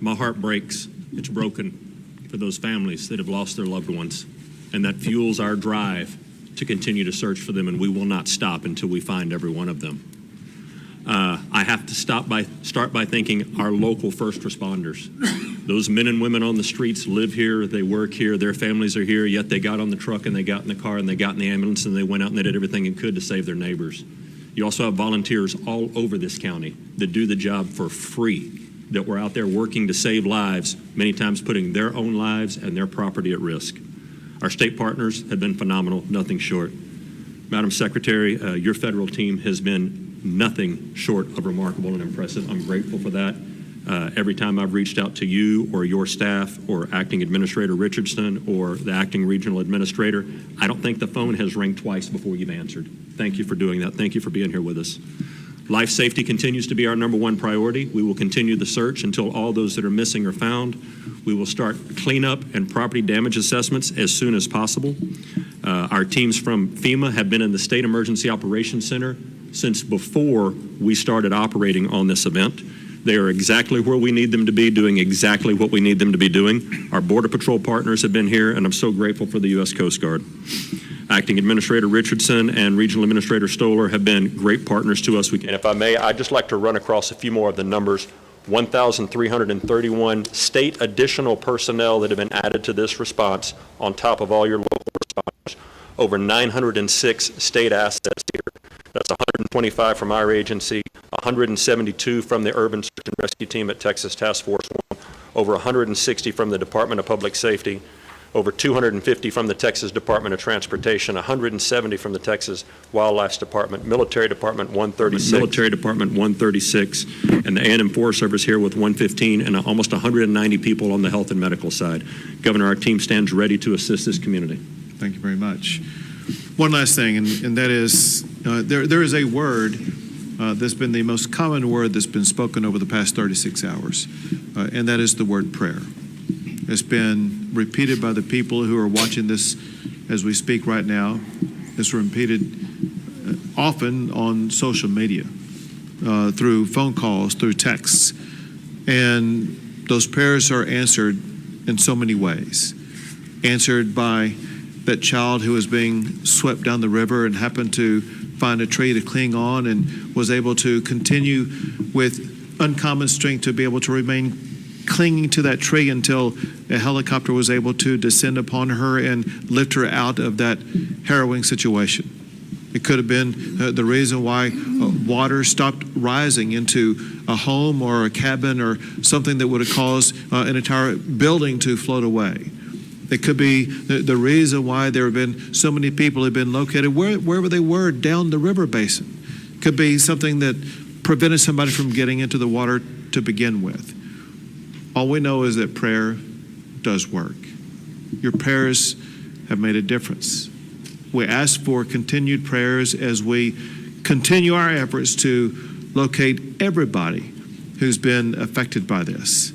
Speaker 12: My heart breaks. It's broken for those families that have lost their loved ones, and that fuels our drive to continue to search for them, and we will not stop until we find every one of them. I have to start by thanking our local first responders. Those men and women on the streets live here, they work here, their families are here, yet they got on the truck and they got in the car and they got in the ambulance and they went out and they did everything they could to save their neighbors. You also have volunteers all over this county that do the job for free, that were out there working to save lives, many times putting their own lives and their property at risk. Our state partners have been phenomenal, nothing short. Madam Secretary, your federal team has been nothing short of remarkable and impressive. I'm grateful for that. Every time I've reached out to you or your staff or Acting Administrator Richardson or the Acting Regional Administrator, I don't think the phone has rang twice before you've answered. Thank you for doing that. Thank you for being here with us. Life safety continues to be our #1 priority. We will continue the search until all those that are missing are found. We will start cleanup and property damage assessments as soon as possible. Our teams from FEMA have been in the State Emergency Operations Center since before we started operating on this event. They are exactly where we need them to be, doing exactly what we need them to be doing. Our Border Patrol partners have been here, and I'm so grateful for the U.S. Coast Guard. Acting Administrator Richardson and Regional Administrator Stoller have been great partners to us. And if I may, I'd just like to run across a few more of the numbers. 1,331 state additional personnel that have been added to this response on top of all your local responders. Over 906 state assets here. That's 125 from our agency, 172 from the Urban Search and Rescue Team at Texas Task Force 1, over 160 from the Department of Public Safety, over 250 from the Texas Department of Transportation, 170 from the Texas Wildlife Department, Military Department 136, and the A&M Forest Service here with 115 and almost 190 people on the health and medical side. Governor, our team stands ready to assist this community.
Speaker 11: Thank you very much. One last thing, and that is, there is a word that's been the most common word that's been spoken over the past 36 hours, and that is the word prayer. It's been repeated by the people who are watching this as we speak right now. It's repeated often on social media, through phone calls, through texts. And those prayers are answered in so many ways. Answered by that child who was being swept down the river and happened to find a tree to cling on and was able to continue with uncommon strength to be able to remain clinging to that tree until a helicopter was able to descend upon her and lift her out of that harrowing situation. It could have been the reason why water stopped rising into a home or a cabin or something that would have caused an entire building to float away. It could be the reason why there have been so many people who have been located wherever they were down the river basin. It could be something that prevented somebody from getting into the water to begin with. All we know is that prayer does work. Your prayers have made a difference. We ask for continued prayers as we continue our efforts to locate everybody who's been affected by this,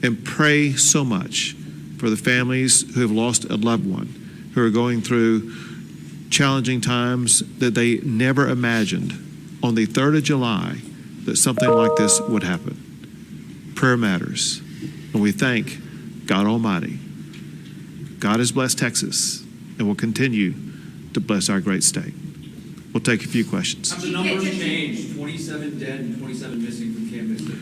Speaker 11: and pray so much for the families who have lost a loved one, who are going through challenging times that they never imagined on the 3rd of July that something like this would happen. Prayer matters, and we thank God Almighty. God has blessed Texas and will continue to bless our great state. We'll take a few questions.
Speaker 1: Have the numbers changed? 27 dead and 27 missing from Camp Mystic.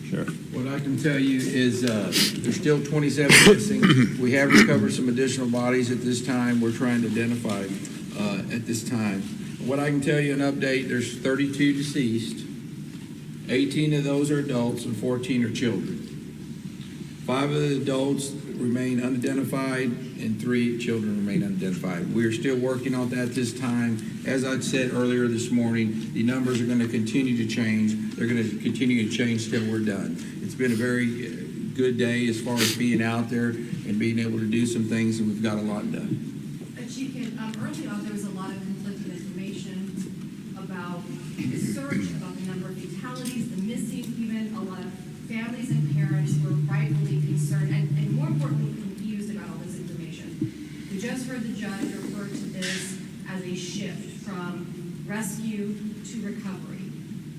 Speaker 2: Sure.
Speaker 1: What I can tell you is there's still 27 missing. We have recovered some additional bodies at this time. We're trying to identify at this time. What I can tell you, an update, there's 32 deceased. 18 of those are adults and 14 are children. 5 of the adults remain unidentified and 3 children remain unidentified. We are still working on that this time. As I said earlier this morning, the numbers are going to continue to change. They're going to continue to change till we're done. It's been a very good day as far as being out there and being able to do some things, and we've got a lot done.
Speaker 20: Chief, early on there was a lot of conflicting information about the search, about the number of fatalities, the missing even. A lot of families and parents were rightfully concerned and more importantly confused about all this information. We just heard the judge refer to this as a shift from rescue to recovery.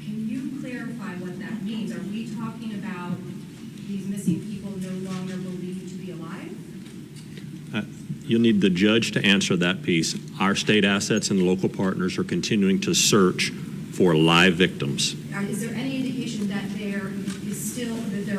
Speaker 20: Can you clarify what that means? Are we talking about these missing people no longer believed to be alive?
Speaker 12: You'll need the judge to answer that piece. Our state assets and local partners are continuing to search for live victims.
Speaker 20: Is there any indication that there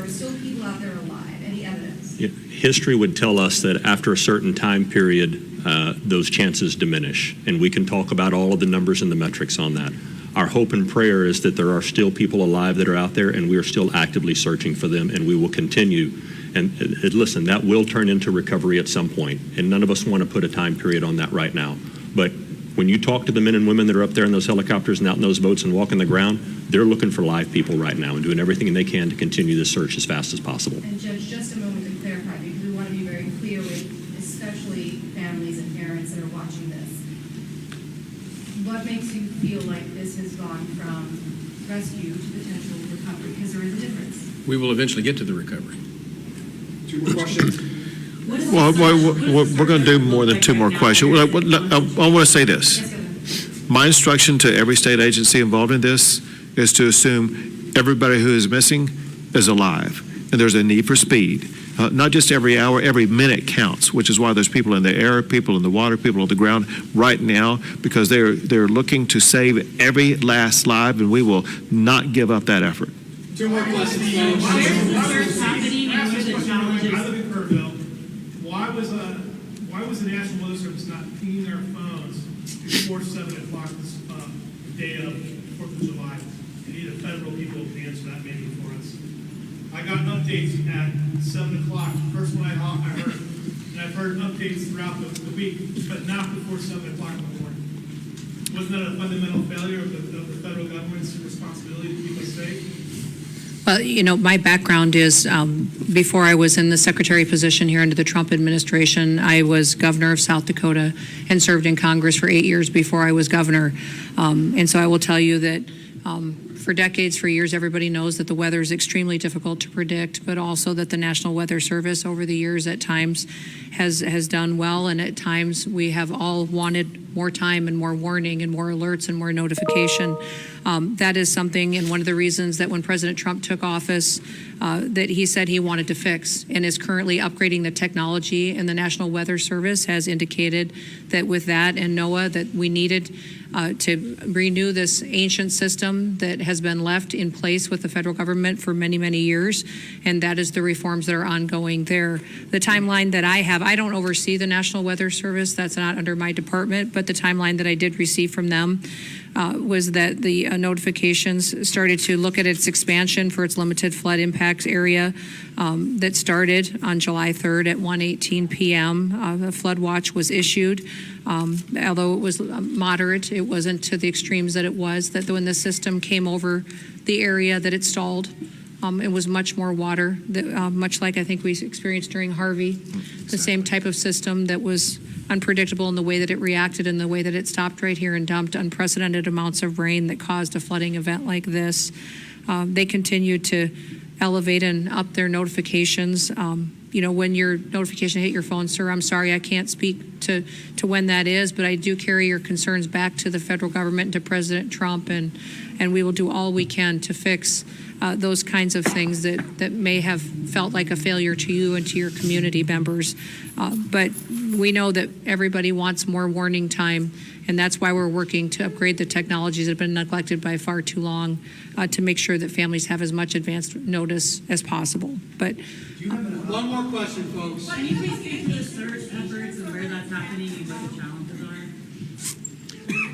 Speaker 20: are still people out there alive? Any evidence?
Speaker 12: History would tell us that after a certain time period, those chances diminish, and we can talk about all of the numbers and the metrics on that. Our hope and prayer is that there are still people alive that are out there, and we are still actively searching for them, and we will continue. And listen, that will turn into recovery at some point, and none of us want to put a time period on that right now. But when you talk to the men and women that are up there in those helicopters and out in those boats and walking the ground, they're looking for live people right now and doing everything they can to continue this search as fast as possible.
Speaker 20: And Judge, just a moment to clarify, because we want to be very clear with especially families and parents that are watching this. What makes you feel like this has gone from rescue to potential recovery? Because there is a difference.
Speaker 19: We will eventually get to the recovery.
Speaker 1: 2 more questions.
Speaker 11: Well, we're going to do more than 2 more questions. I want to say this. My instruction to every state agency involved in this is to assume everybody who is missing is alive, and there's a need for speed. Not just every hour, every minute counts, which is why there's people in the air, people in the water, people on the ground right now, because they're looking to save every last life, and we will not give up that effort.
Speaker 1: 2 more questions.
Speaker 23: Why was the National Weather Service not pinging their phones before 7 o'clock this day of 4th of July? You need federal people to answer that maybe for us. I got updates at 7 o'clock. First one I heard, and I've heard updates throughout the week, but not before 7 o'clock in the morning. Wasn't that a fundamental failure of the federal government's responsibility to keep us safe?
Speaker 18: Well, my background is before I was in the secretary position here under the Trump administration, I was governor of South Dakota and served in Congress for 8 years before I was governor. And so I will tell you that for decades, for years, everybody knows that the weather is extremely difficult to predict, but also that the National Weather Service over the years at times has done well, and at times we have all wanted more time and more warning and more alerts and more notification. That is something, and one of the reasons that when President Trump took office, that he said he wanted to fix, and is currently upgrading the technology. And the National Weather Service has indicated that with that and NOAA, that we needed to renew this ancient system that has been left in place with the federal government for many, many years, and that is the reforms that are ongoing there. The timeline that I have, I don't oversee the National Weather Service, that's not under my department, but the timeline that I did receive from them was that the notifications started to look at its expansion for its limited flood impacts area that started on July 3rd at 1:18 p.m. A flood watch was issued. Although it was moderate, it wasn't to the extremes that it was, that when the system came over the area that it stalled, it was much more water, that, much like I think we experienced during Harvey, the same type of system that was unpredictable in the way that it reacted and the way that it stopped right here and dumped unprecedented amounts of rain that caused a flooding event like this. They continue to elevate and up their notifications. You know, when your notification hit your phone, sir, I'm sorry, I can't speak to when that is, but I do carry your concerns back to the federal government and to President Trump, and we will do all we can to fix those kinds of things that may have felt like a failure to you and to your community members. But we know that everybody wants more warning time, and that's why we're working to upgrade the technologies that have been neglected by far too long to make sure that families have as much advanced notice as possible. But
Speaker 3: one more question, folks.
Speaker 13: Can you please get into the search efforts and where that's happening and what the challenges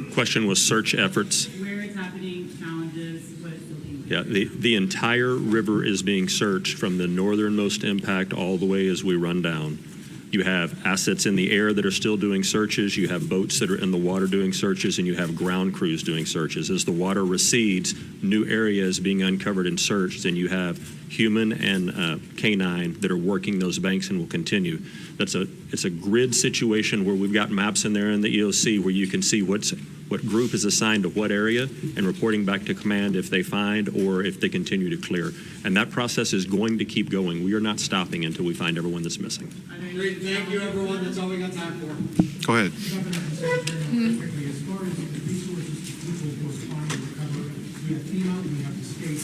Speaker 13: are?
Speaker 12: Question was search efforts.
Speaker 13: Where it's happening, challenges, what it's still being
Speaker 12: Yeah, the entire river is being searched from the northernmost impact all the way as we run down. You have assets in the air that are still doing searches, you have boats that are in the water doing searches, and you have ground crews doing searches. As the water recedes, new areas being uncovered and searched, and you have human and canine that are working those banks and will continue. It's a grid situation where we've got maps in there in the EOC where you can see what group is assigned to what area and reporting back to command if they find or if they continue to clear. And that process is going to keep going. We are not stopping until we find everyone that's missing.
Speaker 3: Great, thank you, everyone. That's all we got time for.
Speaker 11: Go ahead.
Speaker 23: As far as the resources to people who are trying to recover, we have FEMA, we have the state.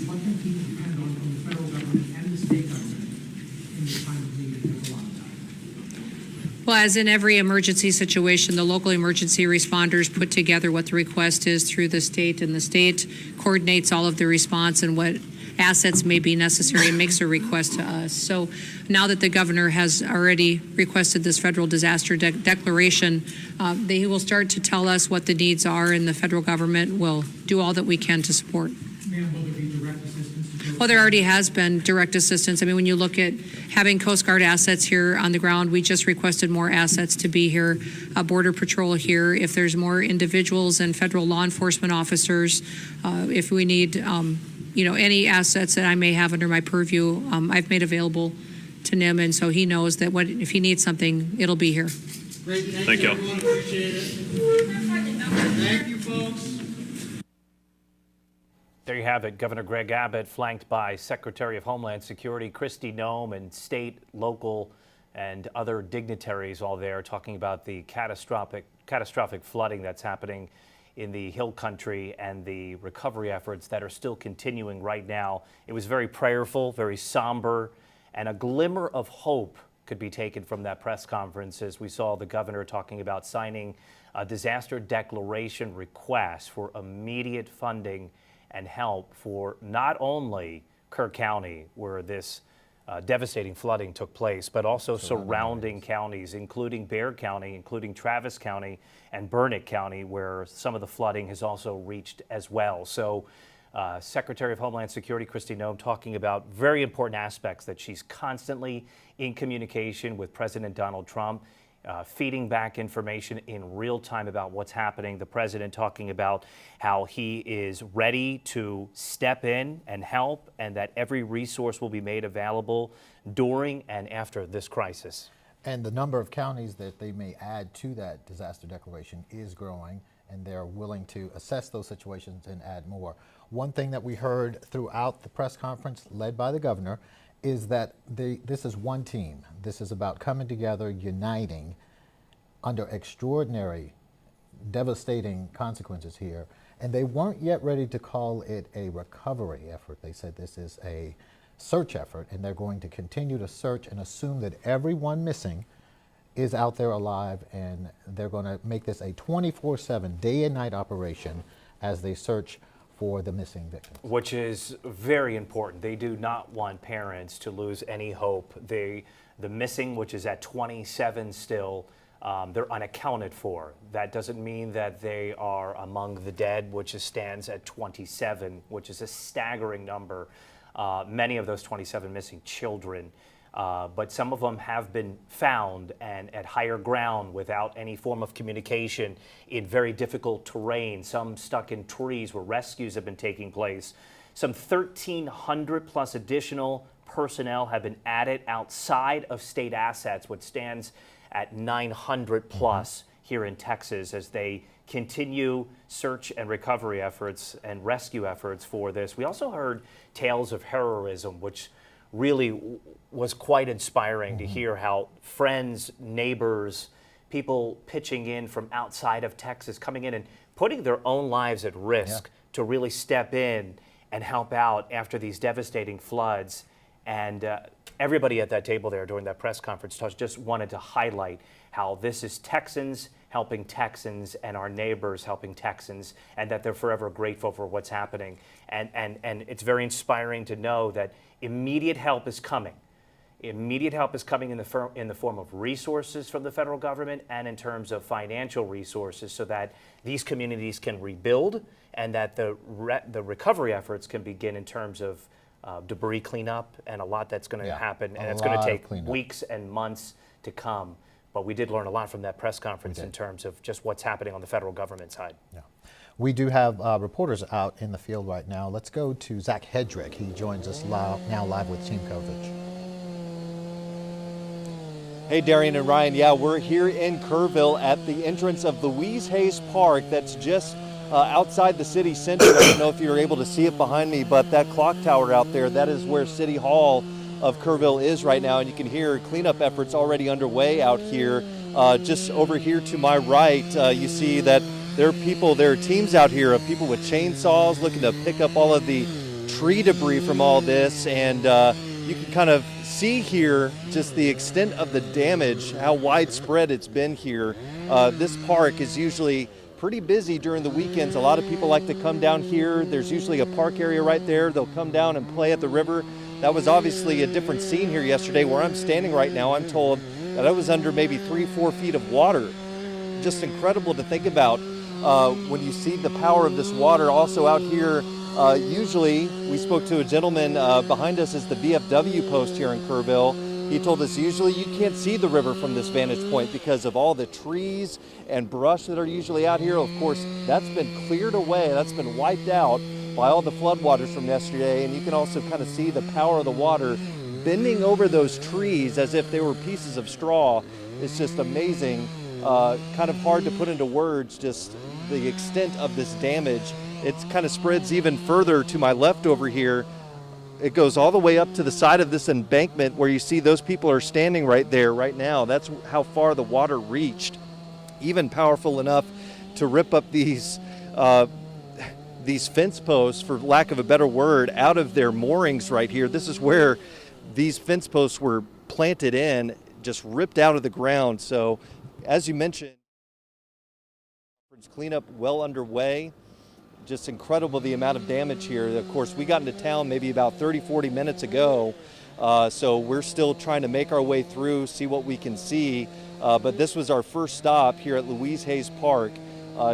Speaker 23: What can people depend on from the federal government and the state government in this time of need? There's a lot of time.
Speaker 18: well, as in every emergency situation, the local emergency responders put together what the request is through the state, and the state coordinates all of the response and what assets may be necessary and makes a request to us. So now that the governor has already requested this federal disaster declaration, they will start to tell us what the needs are, and the federal government will do all that we can to support.
Speaker 23: Ma'am, will there be direct assistance?
Speaker 18: Well, there already has been direct assistance. I mean, when you look at having Coast Guard assets here on the ground, we just requested more assets to be here, Border Patrol here. If there's more individuals and federal law enforcement officers, if we need any assets that I may have under my purview, I've made available to NIM, and so he knows that if he needs something, it'll be here.
Speaker 3: Great,
Speaker 12: Thank you.
Speaker 3: everyone. Appreciate it. Thank you, folks.
Speaker 14: There you have it. Governor Greg Abbott, flanked by Secretary of Homeland Security Kristi Noem, and state, local, and other dignitaries all there talking about the catastrophic flooding that's happening in the Hill Country and the recovery efforts that are still continuing right now. It was very prayerful, very somber, and a glimmer of hope could be taken from that press conference as we saw the governor talking about signing a disaster declaration request for immediate funding and help for not only Kerr County, where this devastating flooding took place, but also surrounding counties, including Bexar County, including Travis County and Burnett County, where some of the flooding has also reached as well. So Secretary of Homeland Security Kristi Noem talking about very important aspects, that she's constantly in communication with President Donald Trump, feeding back information in real time about what's happening. The president talking about how he is ready to step in and help, and that every resource will be made available during and after this crisis.
Speaker 22: And the number of counties that they may add to that disaster declaration is growing, and they're willing to assess those situations and add more. One thing that we heard throughout the press conference led by the governor is that this is one team. This is about coming together, uniting under extraordinary devastating consequences here. And they weren't yet ready to call it a recovery effort. They said this is a search effort, and they're going to continue to search and assume that everyone missing is out there alive, and they're going to make this a 24/7 day and night operation as they search for the missing victims.
Speaker 14: Which is very important. They do not want parents to lose any hope. The missing, which is at 27 still, they're unaccounted for. That doesn't mean that they are among the dead, which stands at 27, which is a staggering number. Many of those 27 missing children. But some of them have been found and at higher ground without any form of communication in very difficult terrain, some stuck in trees where rescues have been taking place. Some 1,300 plus additional personnel have been added outside of state assets, which stands at 900 plus here in Texas as they continue search and recovery efforts and rescue efforts for this. We also heard tales of heroism, which really was quite inspiring to hear how friends, neighbors, people pitching in from outside of Texas, coming in and putting their own lives at risk to really step in and help out after these devastating floods. And everybody at that table there during that press conference just wanted to highlight how this is Texans helping Texans and our neighbors helping Texans, and that they're forever grateful for what's happening. And it's very inspiring to know that immediate help is coming. Immediate help is coming in the form of resources from the federal government and in terms of financial resources so that these communities can rebuild and that the recovery efforts can begin in terms of debris cleanup and a lot that's going to happen. And it's going to take weeks and months to come. But we did learn a lot from that press conference in terms of just what's happening on the federal government side.
Speaker 22: Yeah. We do have reporters out in the field right now. Let's go to Zach Hedrick. He joins us now live with team coverage.
Speaker 6: Hey, Darian and Ryan. Yeah, we're here in Kerrville at the entrance of Louise Hayes Park. That's just outside the city center. I don't know if you're able to see it behind me, but that clock tower out there, that is where City Hall of Kerrville is right now, and you can hear cleanup efforts already underway out here. Just over here to my right, you see that there are teams out here of people with chainsaws looking to pick up all of the tree debris from all this, and you can kind of see here just the extent of the damage, how widespread it's been here. This park is usually pretty busy during the weekends. A lot of people like to come down here. There's usually a park area right there. They'll come down and play at the river. That was obviously a different scene here yesterday. Where I'm standing right now, I'm told that I was under maybe 3-4 feet of water. Just incredible to think about when you see the power of this water. Also out here, usually we spoke to a gentleman behind us is the VFW post here in Kerrville. He told us usually you can't see the river from this vantage point because of all the trees and brush that are usually out here. Of course, that's been cleared away. That's been wiped out by all the floodwaters from yesterday, and you can also kind of see the power of the water bending over those trees as if they were pieces of straw. It's just amazing, kind of hard to put into words just the extent of this damage. It kind of spreads even further to my left over here. It goes all the way up to the side of this embankment where you see those people are standing right there right now. That's how far the water reached, even powerful enough to rip up these fence posts, for lack of a better word, out of their moorings right here. This is where these fence posts were planted in, just ripped out of the ground. So, as you mentioned, cleanup well underway. Just incredible the amount of damage here. Of course, we got into town maybe about 30-40 minutes ago, so we're still trying to make our way through, see what we can see. But this was our first stop here at Louise Hayes Park.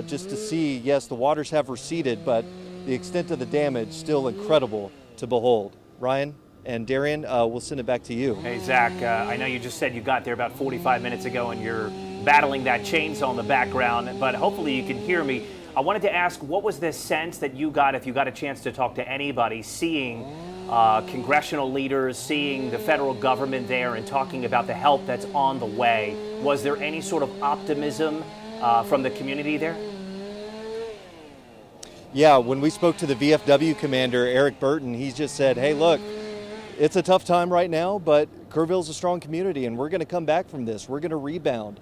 Speaker 6: Just to see, yes, the waters have receded, but the extent of the damage still incredible to behold. Ryan and Darian, we'll send it back to you.
Speaker 14: Hey, Zach, I know you just said you got there about 45 minutes ago and you're battling that chainsaw in the background, but hopefully you can hear me. I wanted to ask, what was the sense that you got, if you got a chance to talk to anybody, seeing congressional leaders, seeing the federal government there and talking about the help that's on the way? Was there any sort of optimism from the community there?
Speaker 6: Yeah, when we spoke to the VFW commander, Eric Burton, he just said, hey, look, it's a tough time right now, but Kerrville's a strong community, and we're going to come back from this. We're going to rebound.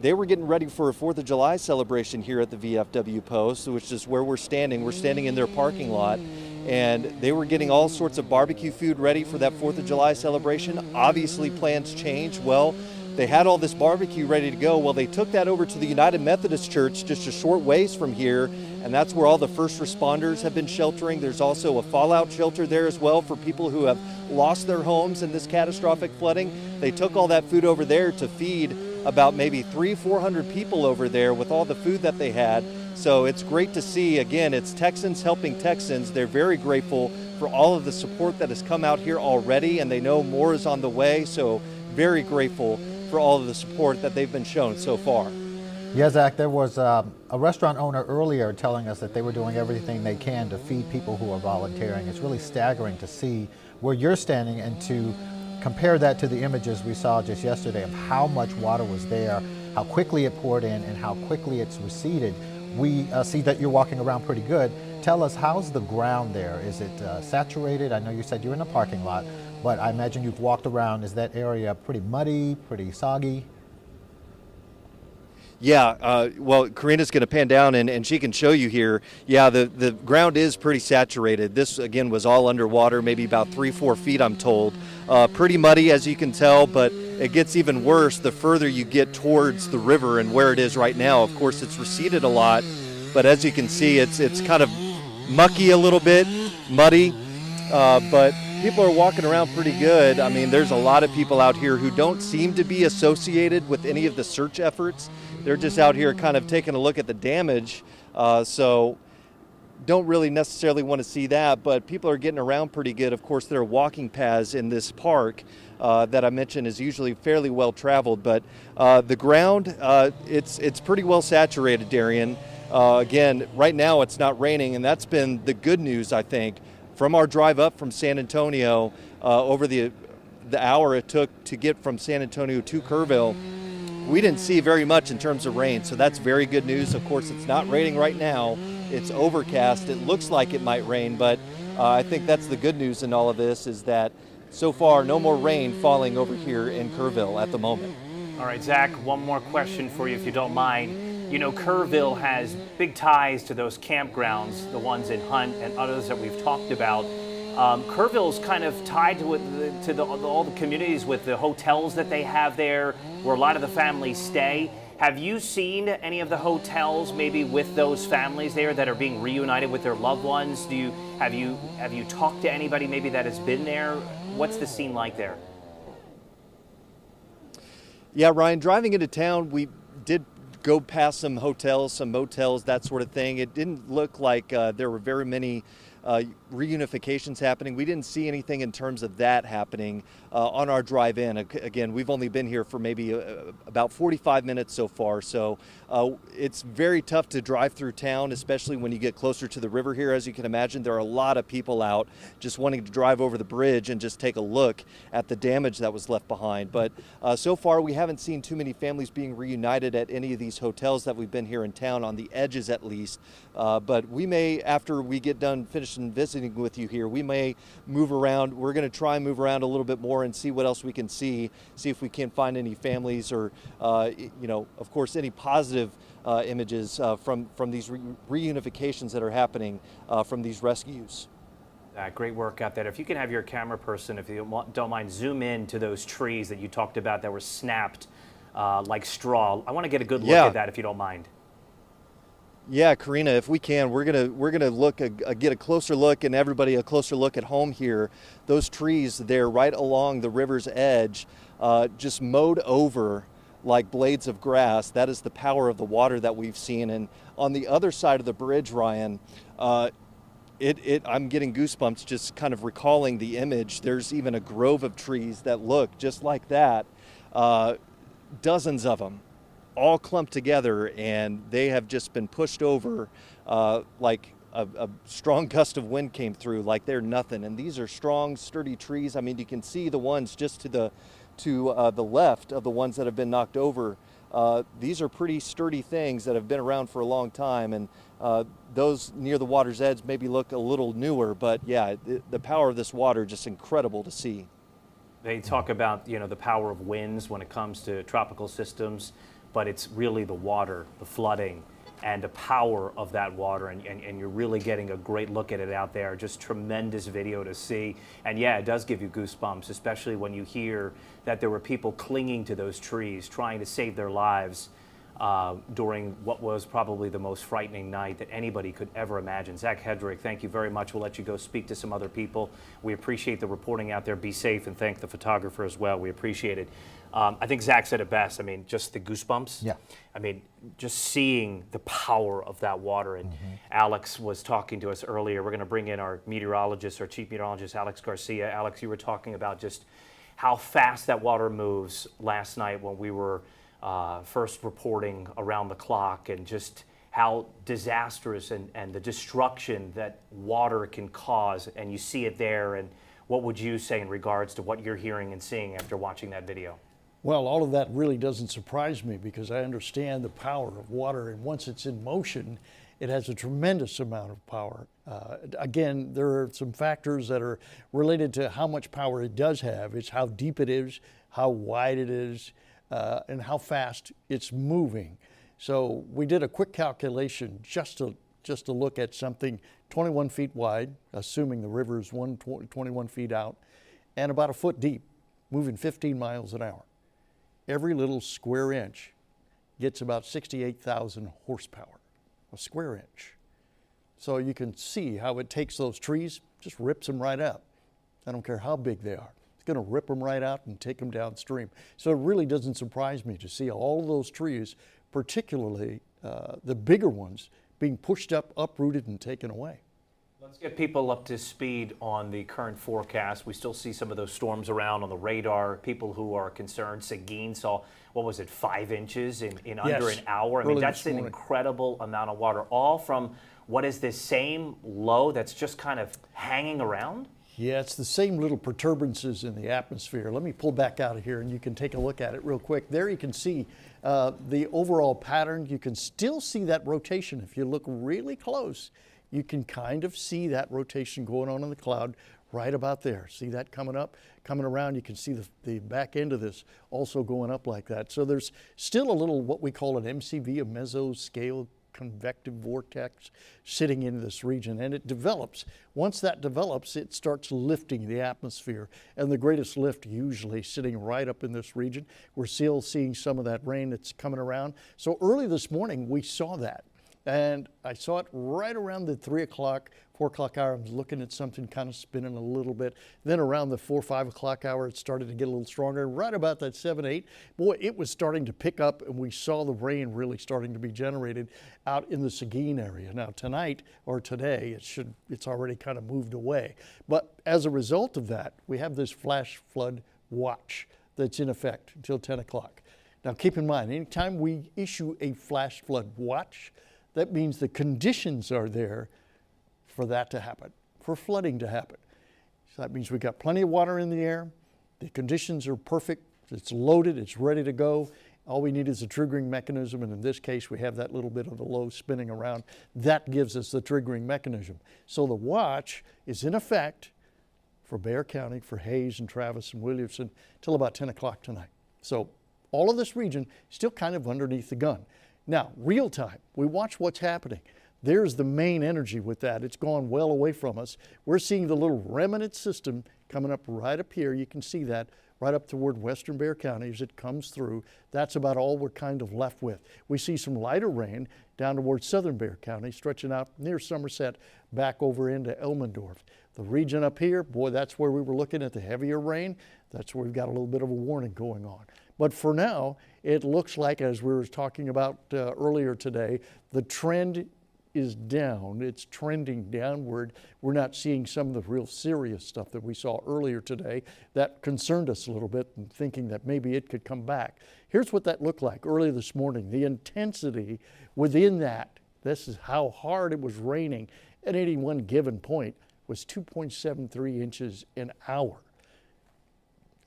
Speaker 6: They were getting ready for a 4th of July celebration here at the VFW Post, which is where we're standing. We're standing in their parking lot, and they were getting all sorts of barbecue food ready for that 4th of July celebration. Obviously, plans changed. Well, they had all this barbecue ready to go. Well, they took that over to the United Methodist Church just a short ways from here, and that's where all the first responders have been sheltering. There's also a fallout shelter there as well for people who have lost their homes in this catastrophic flooding. They took all that food over there to feed about maybe 400 people over there with all the food that they had. So it's great to see. Again, it's Texans helping Texans. They're very grateful for all of the support that has come out here already, and they know more is on the way. So very grateful for all of the support that they've been shown so far.
Speaker 22: Yeah, Zach, there was a restaurant owner earlier telling us that they were doing everything they can to feed people who are volunteering. It's really staggering to see where you're standing and to compare that to the images we saw just yesterday of how much water was there, how quickly it poured in, and how quickly it's receded. We see that you're walking around pretty good. Tell us, how's the ground there? Is it saturated? I know you said you're in a parking lot, but I imagine you've walked around. Is that area pretty muddy, pretty soggy?
Speaker 6: Yeah, well, Karina's going to pan down and she can show you here. Yeah, the ground is pretty saturated. This, again, was all underwater, maybe about 3-4 feet, I'm told. Pretty muddy, as you can tell, but it gets even worse the further you get towards the river and where it is right now. Of course, it's receded a lot, but as you can see, it's kind of mucky a little bit, muddy, but people are walking around pretty good. I mean, there's a lot of people out here who don't seem to be associated with any of the search efforts. They're just out here kind of taking a look at the damage, so don't really necessarily want to see that, but people are getting around pretty good. Of course, there are walking paths in this park that I mentioned is usually fairly well traveled, but the ground, it's pretty well saturated, Darian. Again, right now it's not raining, and that's been the good news, I think. From our drive up from San Antonio, over the hour it took to get from San Antonio to Kerrville, we didn't see very much in terms of rain, so that's very good news. Of course, it's not raining right now. It's overcast. It looks like it might rain, but I think that's the good news in all of this, is that so far no more rain falling over here in Kerrville at the moment.
Speaker 14: All right, Zach, one more question for you, if you don't mind. You know, Kerrville has big ties to those campgrounds, the ones in Hunt and others that we've talked about. Kerrville's kind of tied to all the communities with the hotels that they have there, where a lot of the families stay. Have you seen any of the hotels maybe with those families there that are being reunited with their loved ones? Have you talked to anybody maybe that has been there? What's the scene like there?
Speaker 6: Yeah, Ryan, driving into town, we did go past some hotels, some motels, that sort of thing. It didn't look like there were very many reunifications happening. We didn't see anything in terms of that happening on our drive in. Again, we've only been here for maybe about 45 minutes so far, so it's very tough to drive through town, especially when you get closer to the river here. As you can imagine, there are a lot of people out just wanting to drive over the bridge and just take a look at the damage that was left behind. But so far, we haven't seen too many families being reunited at any of these hotels that we've been here in town, on the edges at least. But we may, after we get done finishing visiting with you here, we may move around. We're going to try and move around a little bit more and see what else we can see if we can find any families or, you know, of course, any positive images from these reunifications that are happening from these rescues.
Speaker 14: Great work out there. If you can have your camera person, if you don't mind, zoom in to those trees that you talked about that were snapped like straw. I want to get a good look at that, if you don't mind.
Speaker 6: Yeah, Karina, if we can, we're gonna look get a closer look, and everybody a closer look at home here. Those trees there, right along the river's edge, just mowed over like blades of grass. That is the power of the water that we've seen. And on the other side of the bridge, Ryan, I'm getting goosebumps just kind of recalling the image. There's even a grove of trees that look just like that, dozens of them, all clumped together, and they have just been pushed over like a strong gust of wind came through, like they're nothing. And these are strong, sturdy trees. I mean, you can see the ones just to the left of the ones that have been knocked over. These are pretty sturdy things that have been around for a long time, and those near the water's edge maybe look a little newer, but yeah, the power of this water, just incredible to see.
Speaker 14: They talk about, the power of winds when it comes to tropical systems, but it's really the water, the flooding, and the power of that water, and you're really getting a great look at it out there. Just tremendous video to see. And yeah, it does give you goosebumps, especially when you hear that there were people clinging to those trees, trying to save their lives during what was probably the most frightening night that anybody could ever imagine. Zach Hedrick, thank you very much. We'll let you go speak to some other people. We appreciate the reporting out there. Be safe, and thank the photographer as well. We appreciate it. I think Zach said it best. I mean, just the goosebumps.
Speaker 22: Yeah.
Speaker 14: I mean, just seeing the power of that water. And Alex was talking to us earlier. We're going to bring in our meteorologist, our chief meteorologist, Alex Garcia. Alex, you were talking about just how fast that water moves last night when we were first reporting around the clock, and just how disastrous and the destruction that water can cause. And you see it there. And what would you say in regards to what you're hearing and seeing after watching that video?
Speaker 17: Well, all of that really doesn't surprise me because I understand the power of water, and once it's in motion, it has a tremendous amount of power. Again, there are some factors that are related to how much power it does have. It's how deep it is, how wide it is, and how fast it's moving. So we did a quick calculation just to look at something 21 feet wide, assuming the river is 21 feet out, and about a foot deep, moving 15 miles an hour. Every little square inch gets about 68,000 horsepower, a square inch. So you can see how it takes those trees, just rips them right up. I don't care how big they are. It's going to rip them right out and take them downstream. So it really doesn't surprise me to see all of those trees, particularly the bigger ones, being pushed up, uprooted, and taken away.
Speaker 14: Let's get people up to speed on the current forecast. We still see some of those storms around on the radar. People who are concerned, Seguin saw, 5 inches in under an hour. I mean, that's an incredible amount of water, all from what is this same low that's just kind of hanging around?
Speaker 17: Yeah, it's the same little protuberances in the atmosphere. Let me pull back out of here and you can take a look at it real quick. There you can see the overall pattern. You can still see that rotation. If you look really close, you can kind of see that rotation going on in the cloud right about there. See that coming up, coming around. You can see the back end of this also going up like that. So there's still a little what we call an MCV, a mesoscale convective vortex sitting in this region, and it develops. Once that develops, it starts lifting the atmosphere, and the greatest lift usually sitting right up in this region. We're still seeing some of that rain that's coming around. So early this morning, we saw that. And I saw it right around the 3 o'clock, 4 o'clock hour. I was looking at something kind of spinning a little bit. Then around the 4 or 5 o'clock hour, it started to get a little stronger. Right about that 7, 8, boy, it was starting to pick up, and we saw the rain really starting to be generated out in the Seguin area. Now tonight or today, it's already kind of moved away. But as a result of that, we have this flash flood watch that's in effect until 10 o'clock. Now keep in mind, anytime we issue a flash flood watch, that means the conditions are there for that to happen, for flooding to happen. So that means we've got plenty of water in the air, the conditions are perfect, it's loaded, it's ready to go. All we need is a triggering mechanism, and in this case, we have that little bit of the low spinning around. That gives us the triggering mechanism. So the watch is in effect for Bexar County, for Hays and Travis and Williamson, till about 10 o'clock tonight. So all of this region still kind of underneath the gun. Now, real time, we watch what's happening. There's the main energy with that. It's gone well away from us. We're seeing the little remnant system coming up right up here. You can see that right up toward western Bexar County as it comes through. That's about all we're kind of left with. We see some lighter rain down towards southern Bexar County, stretching out near Somerset, back over into Elmendorf. The region up here, boy, that's where we were looking at the heavier rain. That's where we've got a little bit of a warning going on. But for now, it looks like, as we were talking about earlier today, the trend is down. It's trending downward. We're not seeing some of the real serious stuff that we saw earlier today that concerned us a little bit, and thinking that maybe it could come back. Here's what that looked like early this morning. The intensity within that, this is how hard it was raining at any one given point, was 2.73 inches an hour.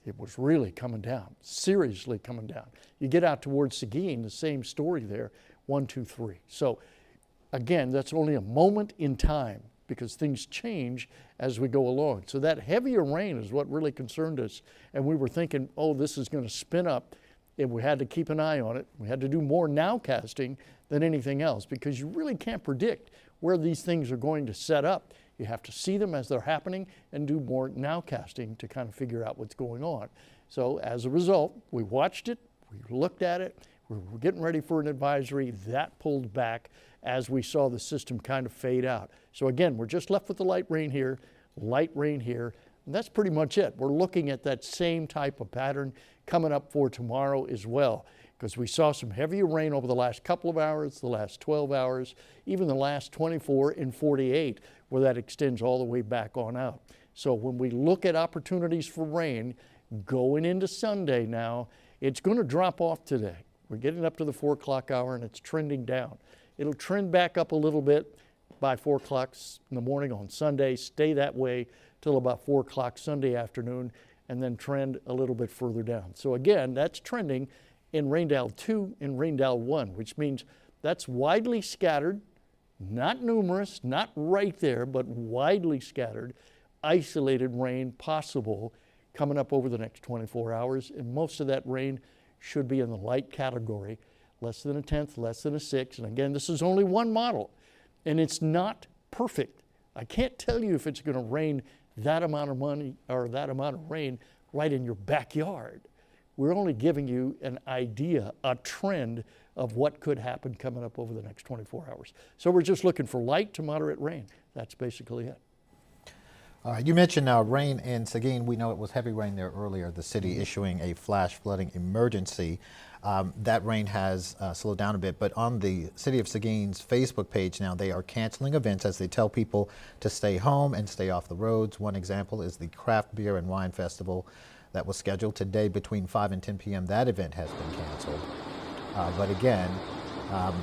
Speaker 17: It was really coming down, seriously coming down. You get out towards Seguin, the same story there, 1, 2, 3. So again, that's only a moment in time because things change as we go along. So that heavier rain is what really concerned us. And we were thinking, oh, this is going to spin up. And we had to keep an eye on it. We had to do more nowcasting than anything else because you really can't predict where these things are going to set up. You have to see them as they're happening and do more nowcasting to kind of figure out what's going on. So as a result, we watched it, we looked at it, we were getting ready for an advisory. That pulled back as we saw the system kind of fade out. So again, we're just left with the light rain here, and that's pretty much it. We're looking at that same type of pattern coming up for tomorrow as well, because we saw some heavier rain over the last couple of hours, the last 12 hours, even the last 24 and 48, where that extends all the way back on out. So when we look at opportunities for rain going into Sunday now, it's going to drop off today. We're getting up to the 4 o'clock hour and it's trending down. It'll trend back up a little bit by 4 o'clock in the morning on Sunday, stay that way till about 4 o'clock Sunday afternoon, and then trend a little bit further down. So again, that's trending in Raindale 2 and Raindale 1, which means that's widely scattered, not numerous, not right there, but widely scattered, isolated rain possible coming up over the next 24 hours. And most of that rain should be in the light category, less than a tenth, less than a sixth. And again, this is only one model, and it's not perfect. I can't tell you if it's going to rain that amount of money or that amount of rain right in your backyard. We're only giving you an idea, a trend of what could happen coming up over the next 24 hours. So we're just looking for light to moderate rain. That's basically it.
Speaker 22: You mentioned rain in Seguin. We know it was heavy rain there earlier, the city issuing a flash flooding emergency. That rain has slowed down a bit, but on the City of Seguin's Facebook page now, they are canceling events as they tell people to stay home and stay off the roads. One example is the Craft Beer and Wine Festival that was scheduled today between 5 and 10 p.m. That event has been canceled. But again,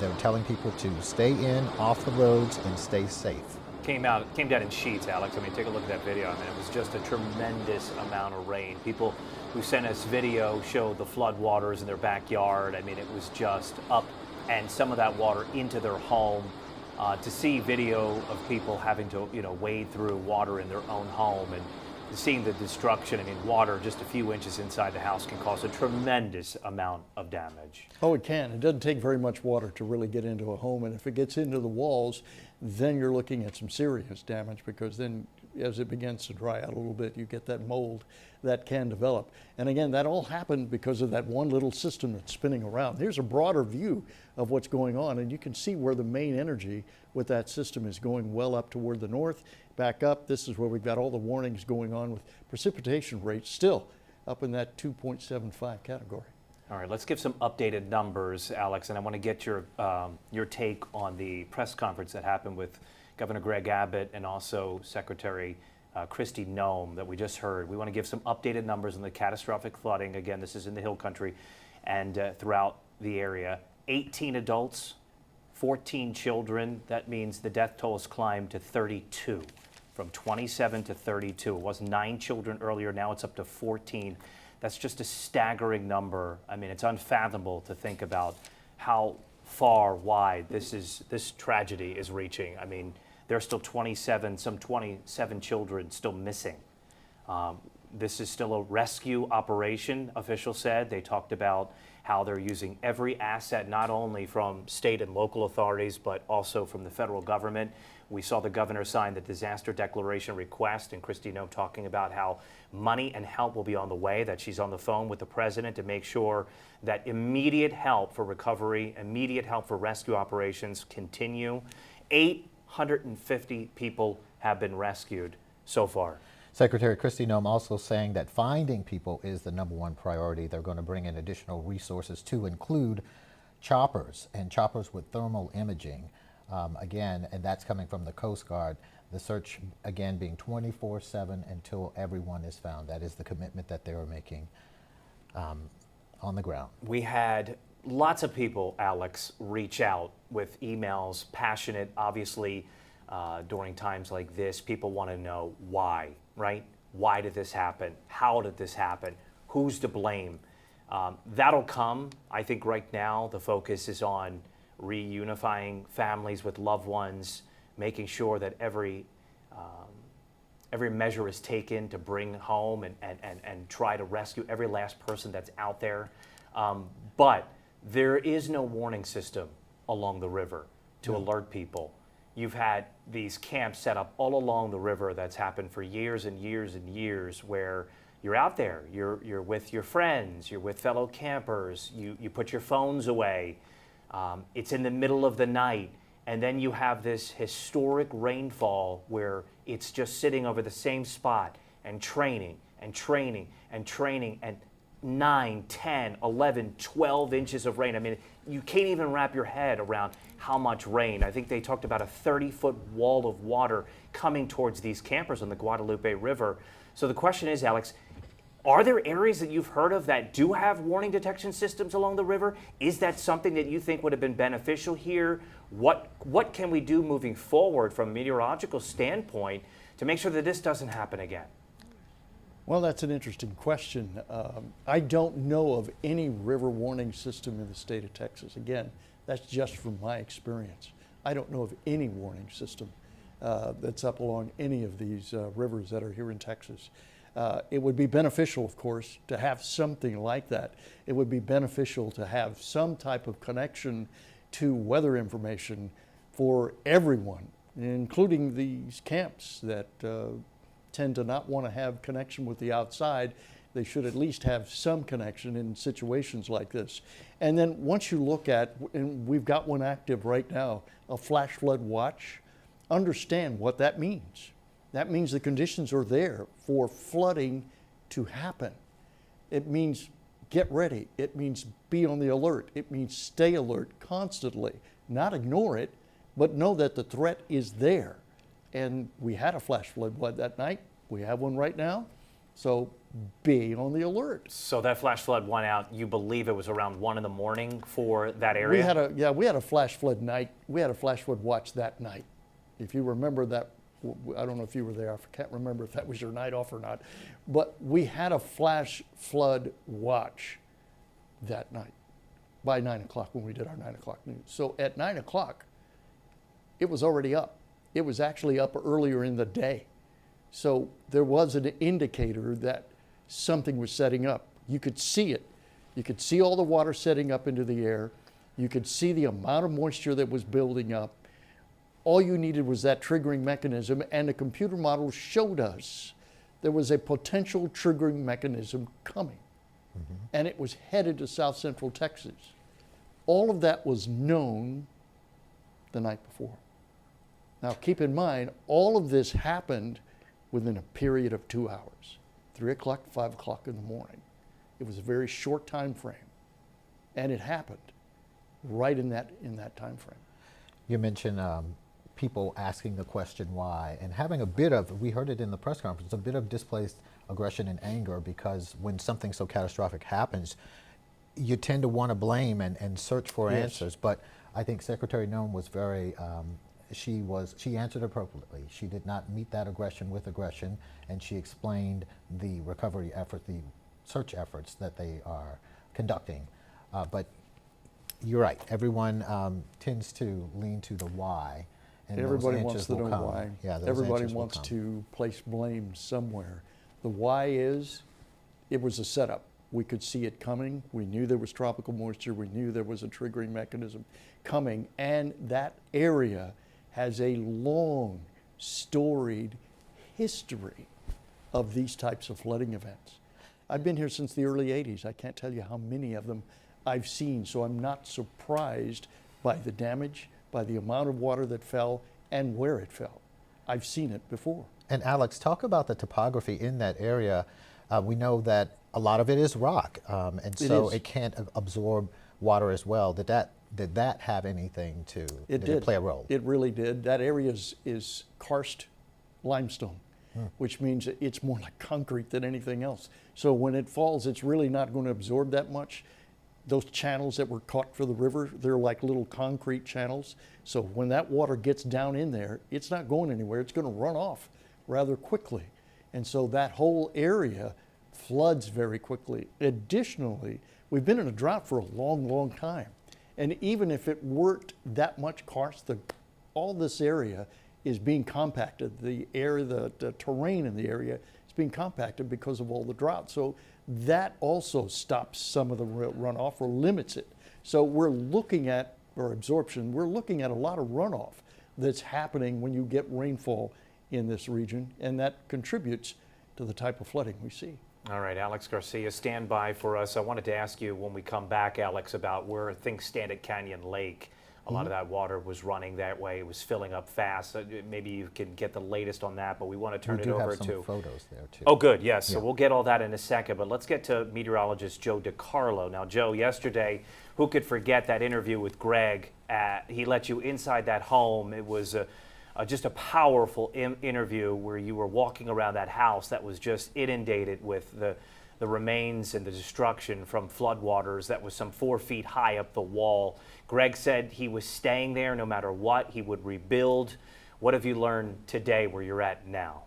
Speaker 22: they're telling people to stay in, off the roads, and stay safe.
Speaker 14: Came down in sheets, Alex. I mean, take a look at that video. I mean, it was just a tremendous amount of rain. People who sent us video showed the flood waters in their backyard. I mean, it was just up and some of that water into their home. To see video of people having to, wade through water in their own home and seeing the destruction. I mean, water just a few inches inside the house can cause a tremendous amount of damage.
Speaker 17: Oh, it can. It doesn't take very much water to really get into a home, and if it gets into the walls, then you're looking at some serious damage, because then as it begins to dry out a little bit, you get that mold that can develop. And again, that all happened because of that one little system that's spinning around. Here's a broader view of what's going on, and you can see where the main energy with that system is going well up toward the north. Back up, this is where we've got all the warnings going on with precipitation rates still up in that 2.75 category.
Speaker 14: All right, let's give some updated numbers, Alex, and I want to get your take on the press conference that happened with Governor Greg Abbott and also Secretary Kristi Noem that we just heard. We want to give some updated numbers on the catastrophic flooding. Again, this is in the Hill Country and throughout the area. 18 adults, 14 children. That means the death toll has climbed to 32, from 27 to 32. It was 9 children earlier, now it's up to 14. That's just a staggering number. I mean, it's unfathomable to think about how far wide this tragedy is reaching. I mean, there are still 27 children still missing. This is still a rescue operation, officials said. They talked about how they're using every asset, not only from state and local authorities, but also from the federal government. We saw the governor sign the disaster declaration request, and Kristi Noem talking about how money and help will be on the way, that she's on the phone with the president to make sure that immediate help for recovery, immediate help for rescue operations continue. 850 people have been rescued so far.
Speaker 22: Secretary Kristi Noem also saying that finding people is the #1 priority. They're going to bring in additional resources to include choppers and choppers with thermal imaging. Again, and that's coming from the Coast Guard. The search, again, being 24/7 until everyone is found. That is the commitment that they are making on the ground.
Speaker 14: We had lots of people, Alex, reach out with emails, passionate, obviously, during times like this. People want to know why, right? Why did this happen? How did this happen? Who's to blame? That'll come. I think right now the focus is on reunifying families with loved ones, making sure that every measure is taken to bring home and try to rescue every last person that's out there. But there is no warning system along the river to alert people. You've had these camps set up all along the river that's happened for years and years and years, where you're out there, you're with your friends, you're with fellow campers, you put your phones away, it's in the middle of the night, and then you have this historic rainfall where it's just sitting over the same spot and training and training and training, and 9, 10, 11, 12 inches of rain. I mean, you can't even wrap your head around how much rain. I think they talked about a 30-foot wall of water coming towards these campers on the Guadalupe River. So the question is, Alex, are there areas that you've heard of that do have warning detection systems along the river? Is that something that you think would have been beneficial here? What can we do moving forward from a meteorological standpoint to make sure that this doesn't happen again?
Speaker 17: Well, that's an interesting question. I don't know of any river warning system in the state of Texas. Again, that's just from my experience. I don't know of any warning system that's up along any of these rivers that are here in Texas. It would be beneficial, of course, to have something like that. It would be beneficial to have some type of connection to weather information for everyone, including these camps that tend to not want to have connection with the outside. They should at least have some connection in situations like this. And then once you look at, and we've got one active right now, a flash flood watch, understand what that means. That means the conditions are there for flooding to happen. It means get ready. It means be on the alert. It means stay alert constantly, not ignore it, but know that the threat is there. And we had a flash flood that night. We have one right now. So be on the alert.
Speaker 14: So that flash flood went out, you believe it was around 1 in the morning for that area?
Speaker 17: We had a flash flood night. We had a flash flood watch that night. If you remember that, I don't know if you were there. I can't remember if that was your night off or not. But we had a flash flood watch that night by 9 o'clock when we did our 9 o'clock news. So at 9 o'clock, it was already up. It was actually up earlier in the day. So there was an indicator that something was setting up. You could see it. You could see all the water setting up into the air. You could see the amount of moisture that was building up. All you needed was that triggering mechanism, and the computer model showed us there was a potential triggering mechanism coming. And it was headed to South Central Texas. All of that was known the night before. Now keep in mind, all of this happened within a period of 2 hours, 3 o'clock, 5 o'clock in the morning. It was a very short time frame, and it happened right in that time frame.
Speaker 22: You mentioned people asking the question why, and having a bit of, we heard it in the press conference, a bit of displaced aggression and anger, because when something so catastrophic happens, you tend to want to blame and search for answers. But I think Secretary Noem was very, she answered appropriately. She did not meet that aggression with aggression, and she explained the recovery effort, the search efforts that they are conducting. But you're right, everyone tends to lean to the why. And
Speaker 17: everybody
Speaker 22: those
Speaker 17: wants
Speaker 22: answers
Speaker 17: to know
Speaker 22: will come.
Speaker 17: why.
Speaker 22: Yeah, those
Speaker 17: everybody
Speaker 22: answers will
Speaker 17: wants
Speaker 22: come.
Speaker 17: to place blame somewhere. The why is, it was a setup. We could see it coming. We knew there was tropical moisture. We knew there was a triggering mechanism coming. And that area has a long, storied history of these types of flooding events. I've been here since the early 80s. I can't tell you how many of them I've seen, so I'm not surprised by the damage, by the amount of water that fell, and where it fell. I've seen it before.
Speaker 22: And Alex, talk about the topography in that area. We know that a lot of it is rock, and so it can't absorb water as well. Did that have anything to did it play a role?
Speaker 17: It really did. That area is karst limestone, which means it's more like concrete than anything else. So when it falls, it's really not going to absorb that much. Those channels that were caught for the river, they're like little concrete channels. So when that water gets down in there, it's not going anywhere. It's going to run off rather quickly. And so that whole area floods very quickly. Additionally, we've been in a drought for a long, long time. And even if it weren't that much karst, the all this area is being compacted. The area, the terrain in the area is being compacted because of all the drought. So that also stops some of the runoff or limits it. So we're looking at, or absorption, we're looking at a lot of runoff that's happening when you get rainfall in this region, and that contributes to the type of flooding we see.
Speaker 14: All right, Alex Garcia, stand by for us. I wanted to ask you when we come back, Alex, about where things stand at Canyon Lake. A lot of that water was running that way. It was filling up fast. Maybe you can get the latest on that, but we want to turn it over to...
Speaker 22: We do have some photos there, too.
Speaker 14: Oh, good, yes. So we'll get all that in a second, but let's get to meteorologist Joe DiCarlo. Now, Joe, yesterday, who could forget that interview with Greg? He let you inside that home. It was just a powerful interview where you were walking around that house that was just inundated with the remains and the destruction from floodwaters that was some 4 feet high up the wall. Greg said he was staying there no matter what. He would rebuild. What have you learned today where you're at now?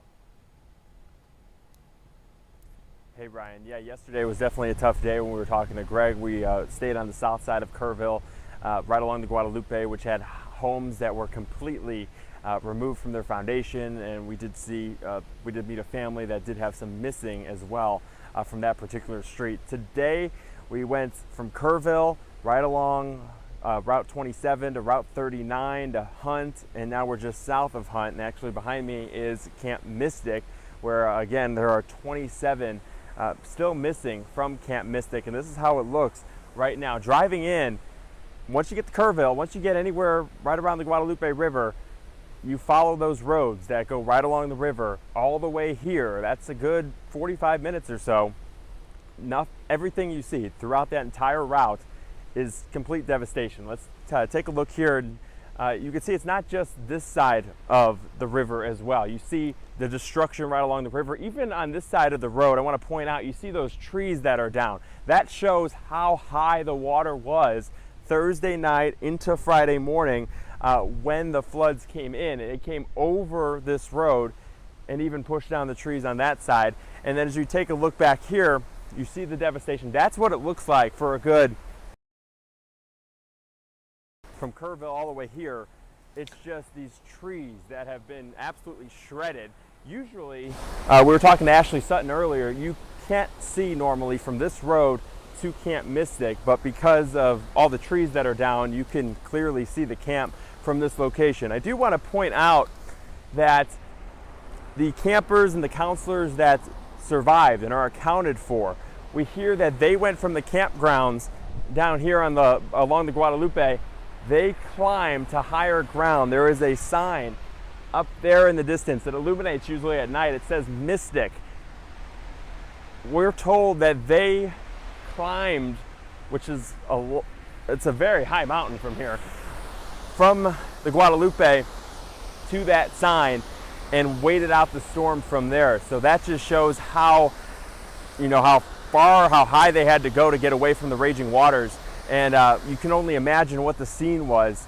Speaker 7: Hey, Brian. Yeah, yesterday was definitely a tough day when we were talking to Greg. We stayed on the south side of Kerrville, right along the Guadalupe, which had homes that were completely removed from their foundation, and we did meet a family that did have some missing as well from that particular street. Today we went from Kerrville right along Route 27 to Route 39 to Hunt, and now we're just south of Hunt, and actually behind me is Camp Mystic, where again there are 27 still missing from Camp Mystic, and this is how it looks right now. Driving in, once you get to Kerrville, once you get anywhere right around the Guadalupe River, you follow those roads that go right along the river all the way here. That's a good 45 minutes or so. Everything you see throughout that entire route is complete devastation. Let's take a look here. You can see it's not just this side of the river as well. You see the destruction right along the river. Even on this side of the road, I want to point out, you see those trees that are down. That shows how high the water was Thursday night into Friday morning when the floods came in. It came over this road and even pushed down the trees on that side. And then as you take a look back here, you see the devastation. That's what it looks like for a good, from Kerrville all the way here. It's just these trees that have been absolutely shredded. Usually, we were talking to Ashley Sutton earlier, you can't see normally from this road to Camp Mystic, but because of all the trees that are down, you can clearly see the camp from this location. I do want to point out that the campers and the counselors that survived and are accounted for, we hear that they went from the campgrounds down here on along the Guadalupe. They climbed to higher ground. There is a sign up there in the distance that illuminates usually at night. It says Mystic. We're told that they climbed, which is it's a very high mountain from here, from the Guadalupe to that sign, and waited out the storm from there. So that just shows how, how high they had to go to get away from the raging waters. And you can only imagine what the scene was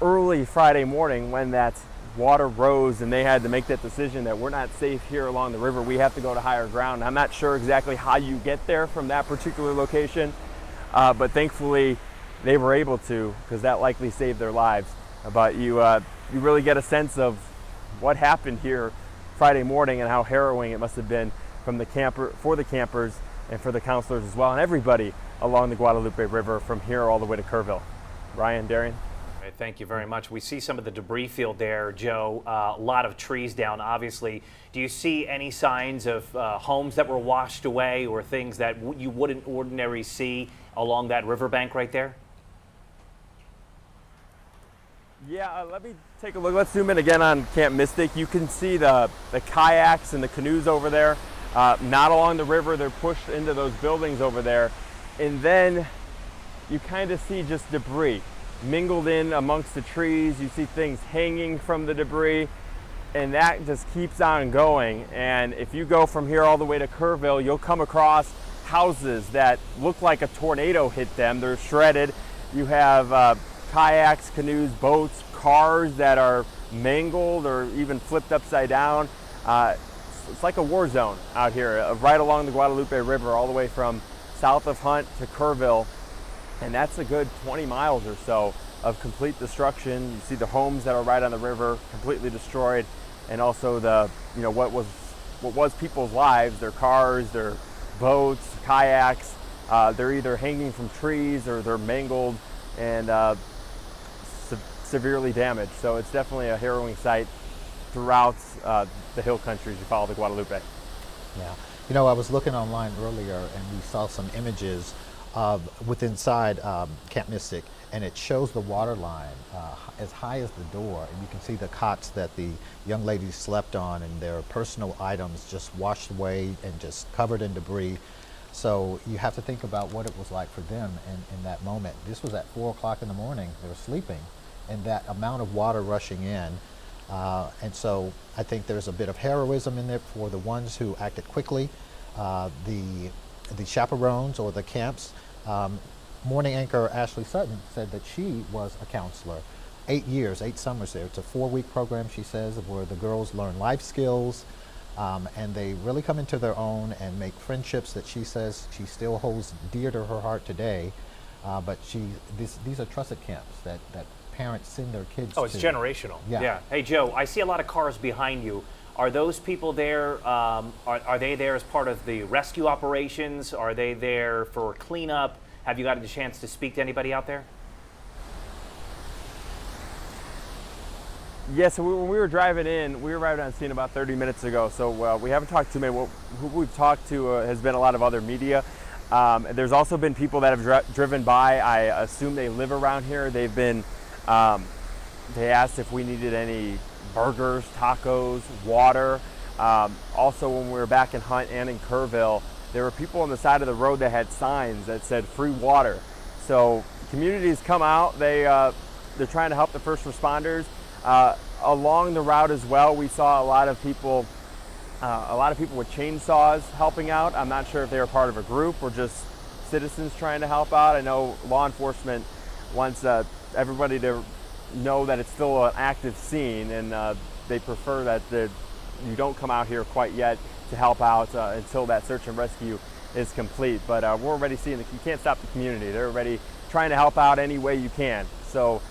Speaker 7: early Friday morning when that water rose and they had to make that decision that we're not safe here along the river. We have to go to higher ground. I'm not sure exactly how you get there from that particular location, but thankfully they were able to, because that likely saved their lives. But you really get a sense of what happened here Friday morning and how harrowing it must have been for the campers and for the counselors as well, and everybody along the Guadalupe River from here all the way to Kerrville. Ryan, Darian?
Speaker 14: All right, thank you very much. We see some of the debris field there, Joe. A lot of trees down, obviously. Do you see any signs of homes that were washed away or things that you wouldn't ordinarily see along that riverbank right there?
Speaker 7: Yeah, let me take a look. Let's zoom in again on Camp Mystic. You can see the kayaks and the canoes over there. Not along the river, they're pushed into those buildings over there. And then you kind of see just debris mingled in amongst the trees. You see things hanging from the debris, and that just keeps on going. And if you go from here all the way to Kerrville, you'll come across houses that look like a tornado hit them. They're shredded. You have kayaks, canoes, boats, cars that are mangled or even flipped upside down. It's like a war zone out here, right along the Guadalupe River, all the way from south of Hunt to Kerrville. And that's a good 20 miles or so of complete destruction. You see the homes that are right on the river completely destroyed, and also the, what was people's lives, their cars, their boats, kayaks. They're either hanging from trees or they're mangled and severely damaged. So it's definitely a harrowing sight throughout the hill country as you follow the Guadalupe.
Speaker 22: Yeah. I was looking online earlier and we saw some images with inside Camp Mystic, and it shows the water line as high as the door, and you can see the cots that the young ladies slept on and their personal items just washed away and just covered in debris. So you have to think about what it was like for them in that moment. This was at 4 o'clock in the morning. They were sleeping, and that amount of water rushing in. And so I think there's a bit of heroism in there for the ones who acted quickly. The chaperones or the camps, morning anchor Ashley Sutton said that she was a counselor. 8 years, 8 summers there. It's a 4-week program, she says, where the girls learn life skills, and they really come into their own and make friendships that she says she still holds dear to her heart today. But these are trusted camps that parents send their kids to.
Speaker 14: Oh, it's generational.
Speaker 22: Yeah.
Speaker 14: Hey, Joe, I see a lot of cars behind you. Are those people there, are they there as part of the rescue operations? Are they there for cleanup? Have you gotten a chance to speak to anybody out there?
Speaker 7: Yeah, so when we were driving in, we arrived on scene about 30 minutes ago, so we haven't talked to many. Who we've talked to has been a lot of other media. There's also been people that have driven by. I assume they live around here. They've been, they asked if we needed any burgers, tacos, water. Also, when we were back in Hunt and in Kerrville, there were people on the side of the road that had signs that said free water. So communities come out, they're trying to help the first responders. Along the route as well, we saw a lot of people with chainsaws helping out. I'm not sure if they were part of a group or just citizens trying to help out. I know law enforcement wants everybody to know that it's still an active scene, and they prefer that you don't come out here quite yet to help out until that search and rescue is complete. But we're already seeing that you can't stop the community. They're already trying to help out any way you can. So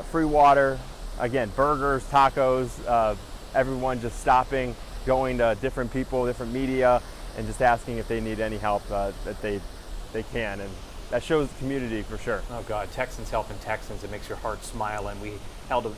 Speaker 7: free water, again, burgers, tacos, everyone just stopping, going to different people, different media, and just asking if they need any help that they can. And that shows the community for sure.
Speaker 14: Oh God, Texans helping Texans. It makes your heart smile. And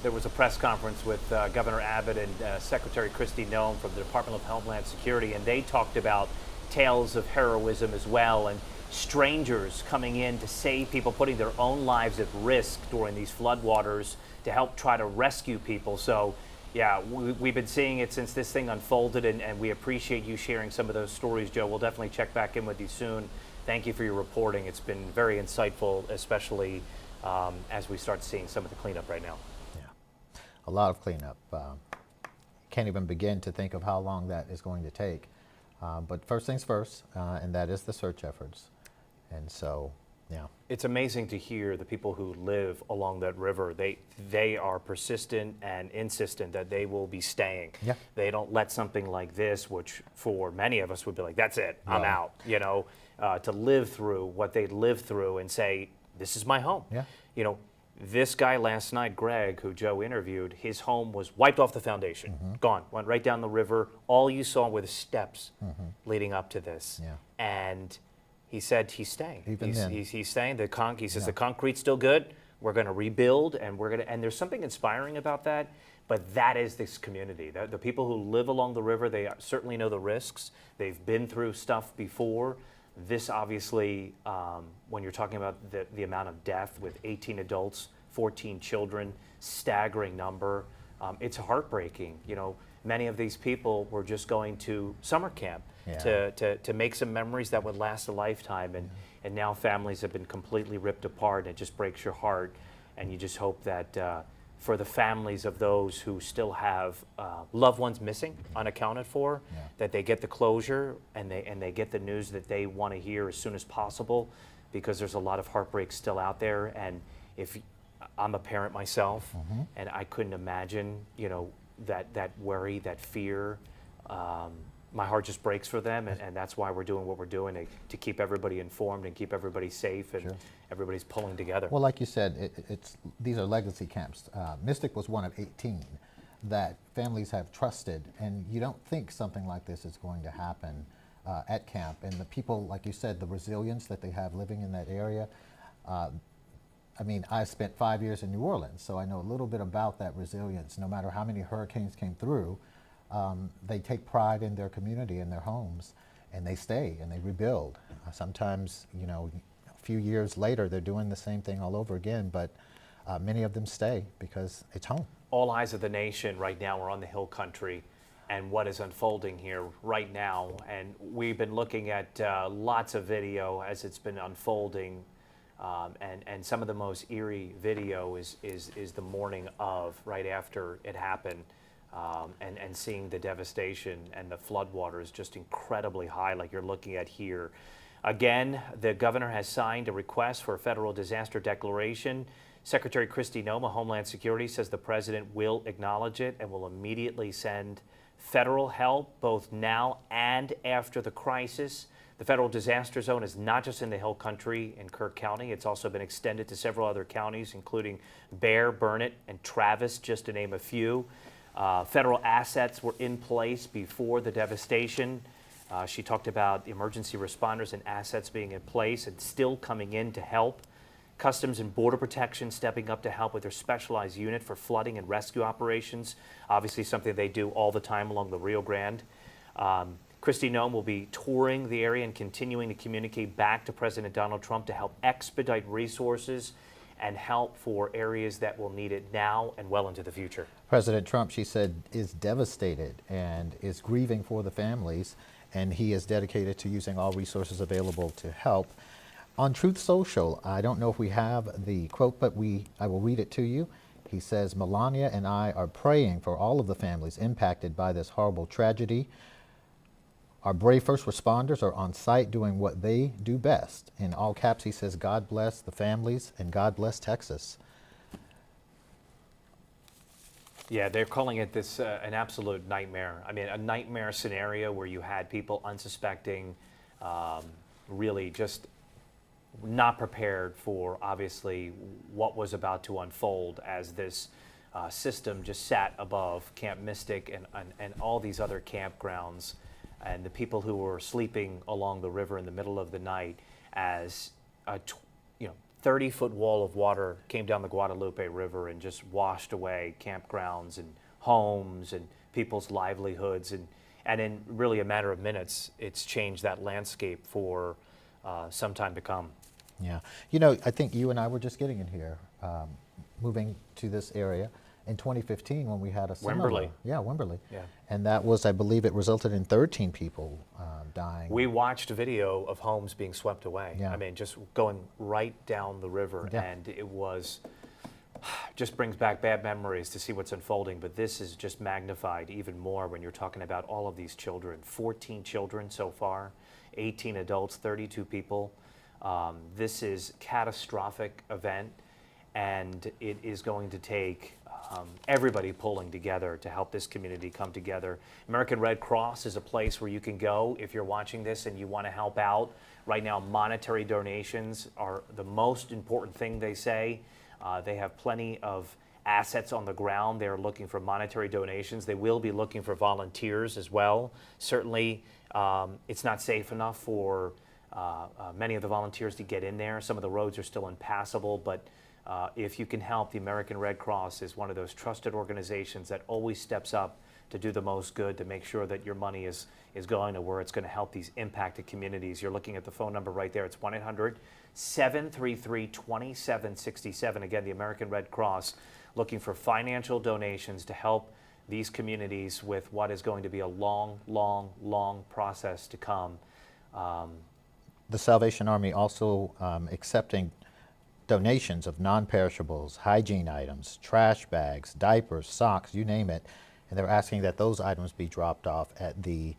Speaker 14: there was a press conference with Governor Abbott and Secretary Kristi Noem from the Department of Homeland Security, and they talked about tales of heroism as well, and strangers coming in to save people, putting their own lives at risk during these floodwaters to help try to rescue people. So yeah, we've been seeing it since this thing unfolded, and we appreciate you sharing some of those stories, Joe. We'll definitely check back in with you soon. Thank you for your reporting. It's been very insightful, especially as we start seeing some of the cleanup right now.
Speaker 22: Yeah, a lot of cleanup. Can't even begin to think of how long that is going to take. But first things first, and that is the search efforts. And so, yeah.
Speaker 14: It's amazing to hear the people who live along that river. They are persistent and insistent that they will be staying.
Speaker 22: Yeah.
Speaker 14: They don't let something like this, which for many of us would be like, that's it, I'm out. To live through what they lived through and say, this is my home.
Speaker 22: Yeah.
Speaker 14: This guy last night, Greg, who Joe interviewed, his home was wiped off the foundation, gone, went right down the river. All you saw were the steps leading up to this.
Speaker 22: Yeah.
Speaker 14: And he said he's staying. He's staying. He says the concrete's still good. We're going to rebuild, and and there's something inspiring about that. But that is this community. The people who live along the river, they certainly know the risks. They've been through stuff before. This obviously, when you're talking about the amount of death with 18 adults, 14 children, staggering number, it's heartbreaking. Many of these people were just going to summer camp to make some memories that would last a lifetime, and now families have been completely ripped apart, and it just breaks your heart. And you just hope that for the families of those who still have loved ones missing, unaccounted for, that they get the closure and they get the news that they want to hear as soon as possible, because there's a lot of heartbreak still out there. And if I'm a parent myself, and I couldn't imagine, that worry, that fear. My heart just breaks for them, and that's why we're doing what we're doing to keep everybody informed and keep everybody safe everybody's pulling together.
Speaker 22: Well, like you said, these are legacy camps. Mystic was one of 18 that families have trusted, and you don't think something like this is going to happen at camp. And the people, like you said, the resilience that they have living in that area. I mean, I spent 5 years in New Orleans, so I know a little bit about that resilience. No matter how many hurricanes came through, they take pride in their community and their homes, and they stay and they rebuild. Sometimes, you know, a few years later, they're doing the same thing all over again, but many of them stay because it's home.
Speaker 14: All eyes of the nation right now are on the Hill Country and what is unfolding here right now. And we've been looking at lots of video as it's been unfolding. And some of the most eerie video is the morning of, right after it happened, and seeing the devastation and the floodwater is just incredibly high, like you're looking at here. Again, the governor has signed a request for a federal disaster declaration. Secretary Kristi Noem of Homeland Security says the president will acknowledge it and will immediately send federal help both now and after the crisis. The federal disaster zone is not just in the Hill Country in Kirk County. It's also been extended to several other counties, including Bexar, Burnett, and Travis, just to name a few. Federal assets were in place before the devastation. She talked about emergency responders and assets being in place and still coming in to help. Customs and Border Protection stepping up to help with their specialized unit for flooding and rescue operations, obviously something they do all the time along the Rio Grande. Kristi Noem will be touring the area and continuing to communicate back to President Donald Trump to help expedite resources and help for areas that will need it now and well into the future.
Speaker 22: President Trump, she said, is devastated and is grieving for the families, and he is dedicated to using all resources available to help. On Truth Social, I don't know if we have the quote, but I will read it to you. He says, Melania and I are praying for all of the families impacted by this horrible tragedy. Our brave first responders are on site doing what they do best. In all caps, he says, God bless the families and God bless Texas.
Speaker 14: Yeah, they're calling it this an absolute nightmare. I mean, a nightmare scenario where you had people unsuspecting, really just not prepared for, obviously, what was about to unfold as this system just sat above Camp Mystic and all these other campgrounds, and the people who were sleeping along the river in the middle of the night as a 30-foot wall of water came down the Guadalupe River and just washed away campgrounds and homes and people's livelihoods. And in really a matter of minutes, it's changed that landscape for some time to come.
Speaker 22: Yeah. You know, I think you and I were just getting in here, moving to this area in 2015 when we had a similar.
Speaker 14: Wimberley.
Speaker 22: Yeah, Wimberley.
Speaker 14: Yeah.
Speaker 22: And that was, I believe it resulted in 13 people dying.
Speaker 14: We watched a video of homes being swept away.
Speaker 22: Yeah.
Speaker 14: I mean, just going right down the river,
Speaker 22: Yeah.
Speaker 14: and it was, just brings back bad memories to see what's unfolding, but this is just magnified even more when you're talking about all of these children. 14 children so far, 18 adults, 32 people. This is a catastrophic event, and it is going to take everybody pulling together to help this community come together. American Red Cross is a place where you can go if you're watching this and you want to help out. Right now, monetary donations are the most important thing, they say. They have plenty of assets on the ground. They're looking for monetary donations. They will be looking for volunteers as well. Certainly, it's not safe enough for many of the volunteers to get in there. Some of the roads are still impassable, but if you can help, the American Red Cross is one of those trusted organizations that always steps up to do the most good, to make sure that your money is going to where it's going to help these impacted communities. You're looking at the phone number right there. It's 1-800-733-2767. Again, the American Red Cross looking for financial donations to help these communities with what is going to be a long, long, long process to come.
Speaker 22: The Salvation Army also accepting donations of non-perishables, hygiene items, trash bags, diapers, socks, you name it. And they're asking that those items be dropped off at the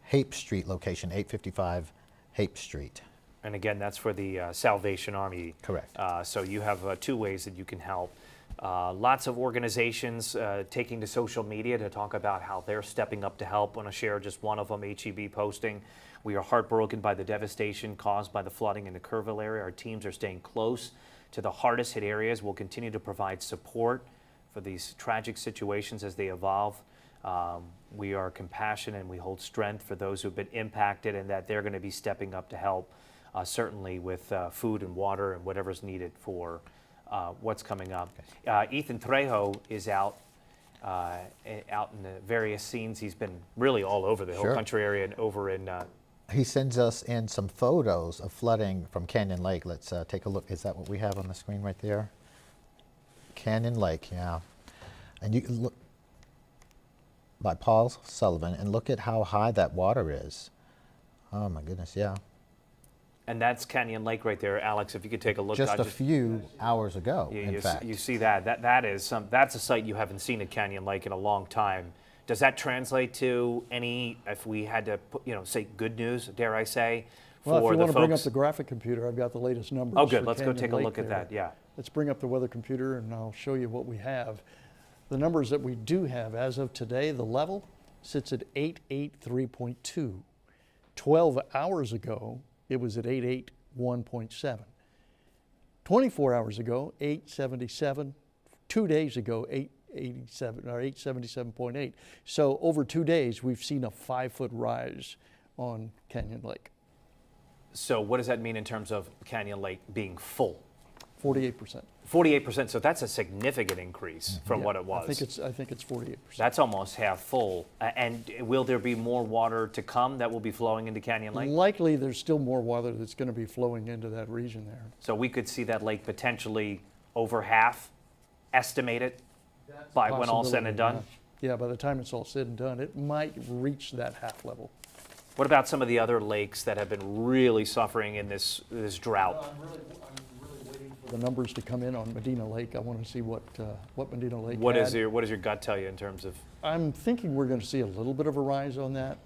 Speaker 22: Hape Street location, 855 Hape Street.
Speaker 14: And again, that's for the Salvation Army.
Speaker 22: Correct.
Speaker 14: So you have two ways that you can help. Lots of organizations taking to social media to talk about how they're stepping up to help. I want to share just one of them, HEB posting. We are heartbroken by the devastation caused by the flooding in the Kerrville area. Our teams are staying close to the hardest hit areas. We'll continue to provide support for these tragic situations as they evolve. We are compassionate and we hold strength for those who've been impacted, and that they're going to be stepping up to help, certainly with food and water and whatever's needed for what's coming up. Ethan Trejo is out in the various scenes. He's been really all over the Hill Country area and over in.
Speaker 22: He sends us in some photos of flooding from Canyon Lake. Let's take a look. Is that what we have on the screen right there? Canyon Lake, yeah. And you can look by Paul Sullivan and look at how high that water is. Oh my goodness, yeah.
Speaker 14: And that's Canyon Lake right there, Alex. If you could take a look.
Speaker 22: Just a few hours ago, in fact.
Speaker 14: You see that. That's a site you haven't seen at Canyon Lake in a long time. Does that translate to any, if we had to put, say good news, dare I say,
Speaker 17: well, if you want to bring up
Speaker 14: folks?
Speaker 17: the graphic computer, I've got the latest numbers.
Speaker 14: Oh, good.
Speaker 17: for
Speaker 14: Let's go
Speaker 17: Canyon
Speaker 14: take a
Speaker 17: Lake
Speaker 14: look at
Speaker 17: there.
Speaker 14: that. Yeah.
Speaker 17: Let's bring up the weather computer and I'll show you what we have. The numbers that we do have as of today, the level sits at 883.2. 12 hours ago, it was at 881.7. 24 hours ago, 877. 2 days ago, 887 or 877.8. So over 2 days, we've seen a 5-foot rise on Canyon Lake.
Speaker 14: So what does that mean in terms of Canyon Lake being full?
Speaker 17: 48%.
Speaker 14: 48%. So that's a significant increase from what it was.
Speaker 17: I think it's 48%.
Speaker 14: That's almost half full. And will there be more water to come that will be flowing into Canyon Lake?
Speaker 17: Likely, there's still more water that's going to be flowing into that region there.
Speaker 14: So we could see that lake potentially over half, estimated, by when all said and done?
Speaker 17: Yeah, by the time it's all said and done, it might reach that half level.
Speaker 14: What about some of the other lakes that have been really suffering in this drought?
Speaker 17: I'm really waiting for the numbers to come in on Medina Lake. I want to see what Medina Lake
Speaker 14: What
Speaker 17: had.
Speaker 14: does your gut tell you in terms of?
Speaker 17: I'm thinking we're going to see a little bit of a rise on that.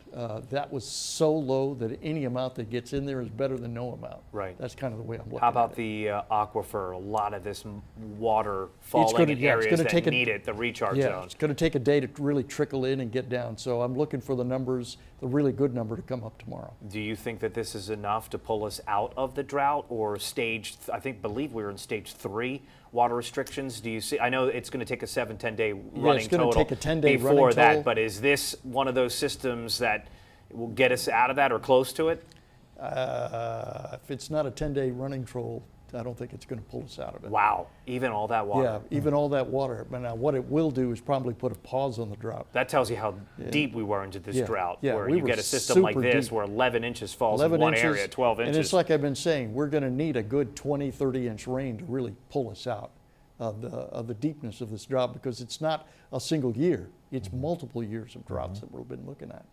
Speaker 17: That was so low that any amount that gets in there is better than no amount.
Speaker 14: Right.
Speaker 17: That's kind of the way I'm looking
Speaker 14: How about
Speaker 17: at it.
Speaker 14: the aquifer? A lot of this water falling in areas that need it, the recharge zones.
Speaker 17: It's going to take a day to really trickle in and get down. So I'm looking for the numbers, the really good number to come up tomorrow.
Speaker 14: Do you think that this is enough to pull us out of the drought, or believe we were in stage 3 water restrictions? Do you see? I know it's going to take a 7-10 day running
Speaker 17: it's going
Speaker 14: total
Speaker 17: to take a 10-day running
Speaker 14: before that,
Speaker 17: total.
Speaker 14: but is this one of those systems that will get us out of that or close to it?
Speaker 17: If it's not a 10-day running troll, I don't think it's going to pull us out of it.
Speaker 14: Wow, even all that water.
Speaker 17: Yeah, even all that water. But now what it will do is probably put a pause on the drought.
Speaker 14: That tells you how deep we were into this drought, where
Speaker 17: we
Speaker 14: you
Speaker 17: were
Speaker 14: get a system like
Speaker 17: super
Speaker 14: this
Speaker 17: deep.
Speaker 14: where 11 inches falls in one area, 12 inches.
Speaker 17: And it's like I've been saying, we're going to need a good 20, 30-inch rain to really pull us out of the deepness of this drought, because it's not a single year. It's multiple years of droughts that we've been looking at.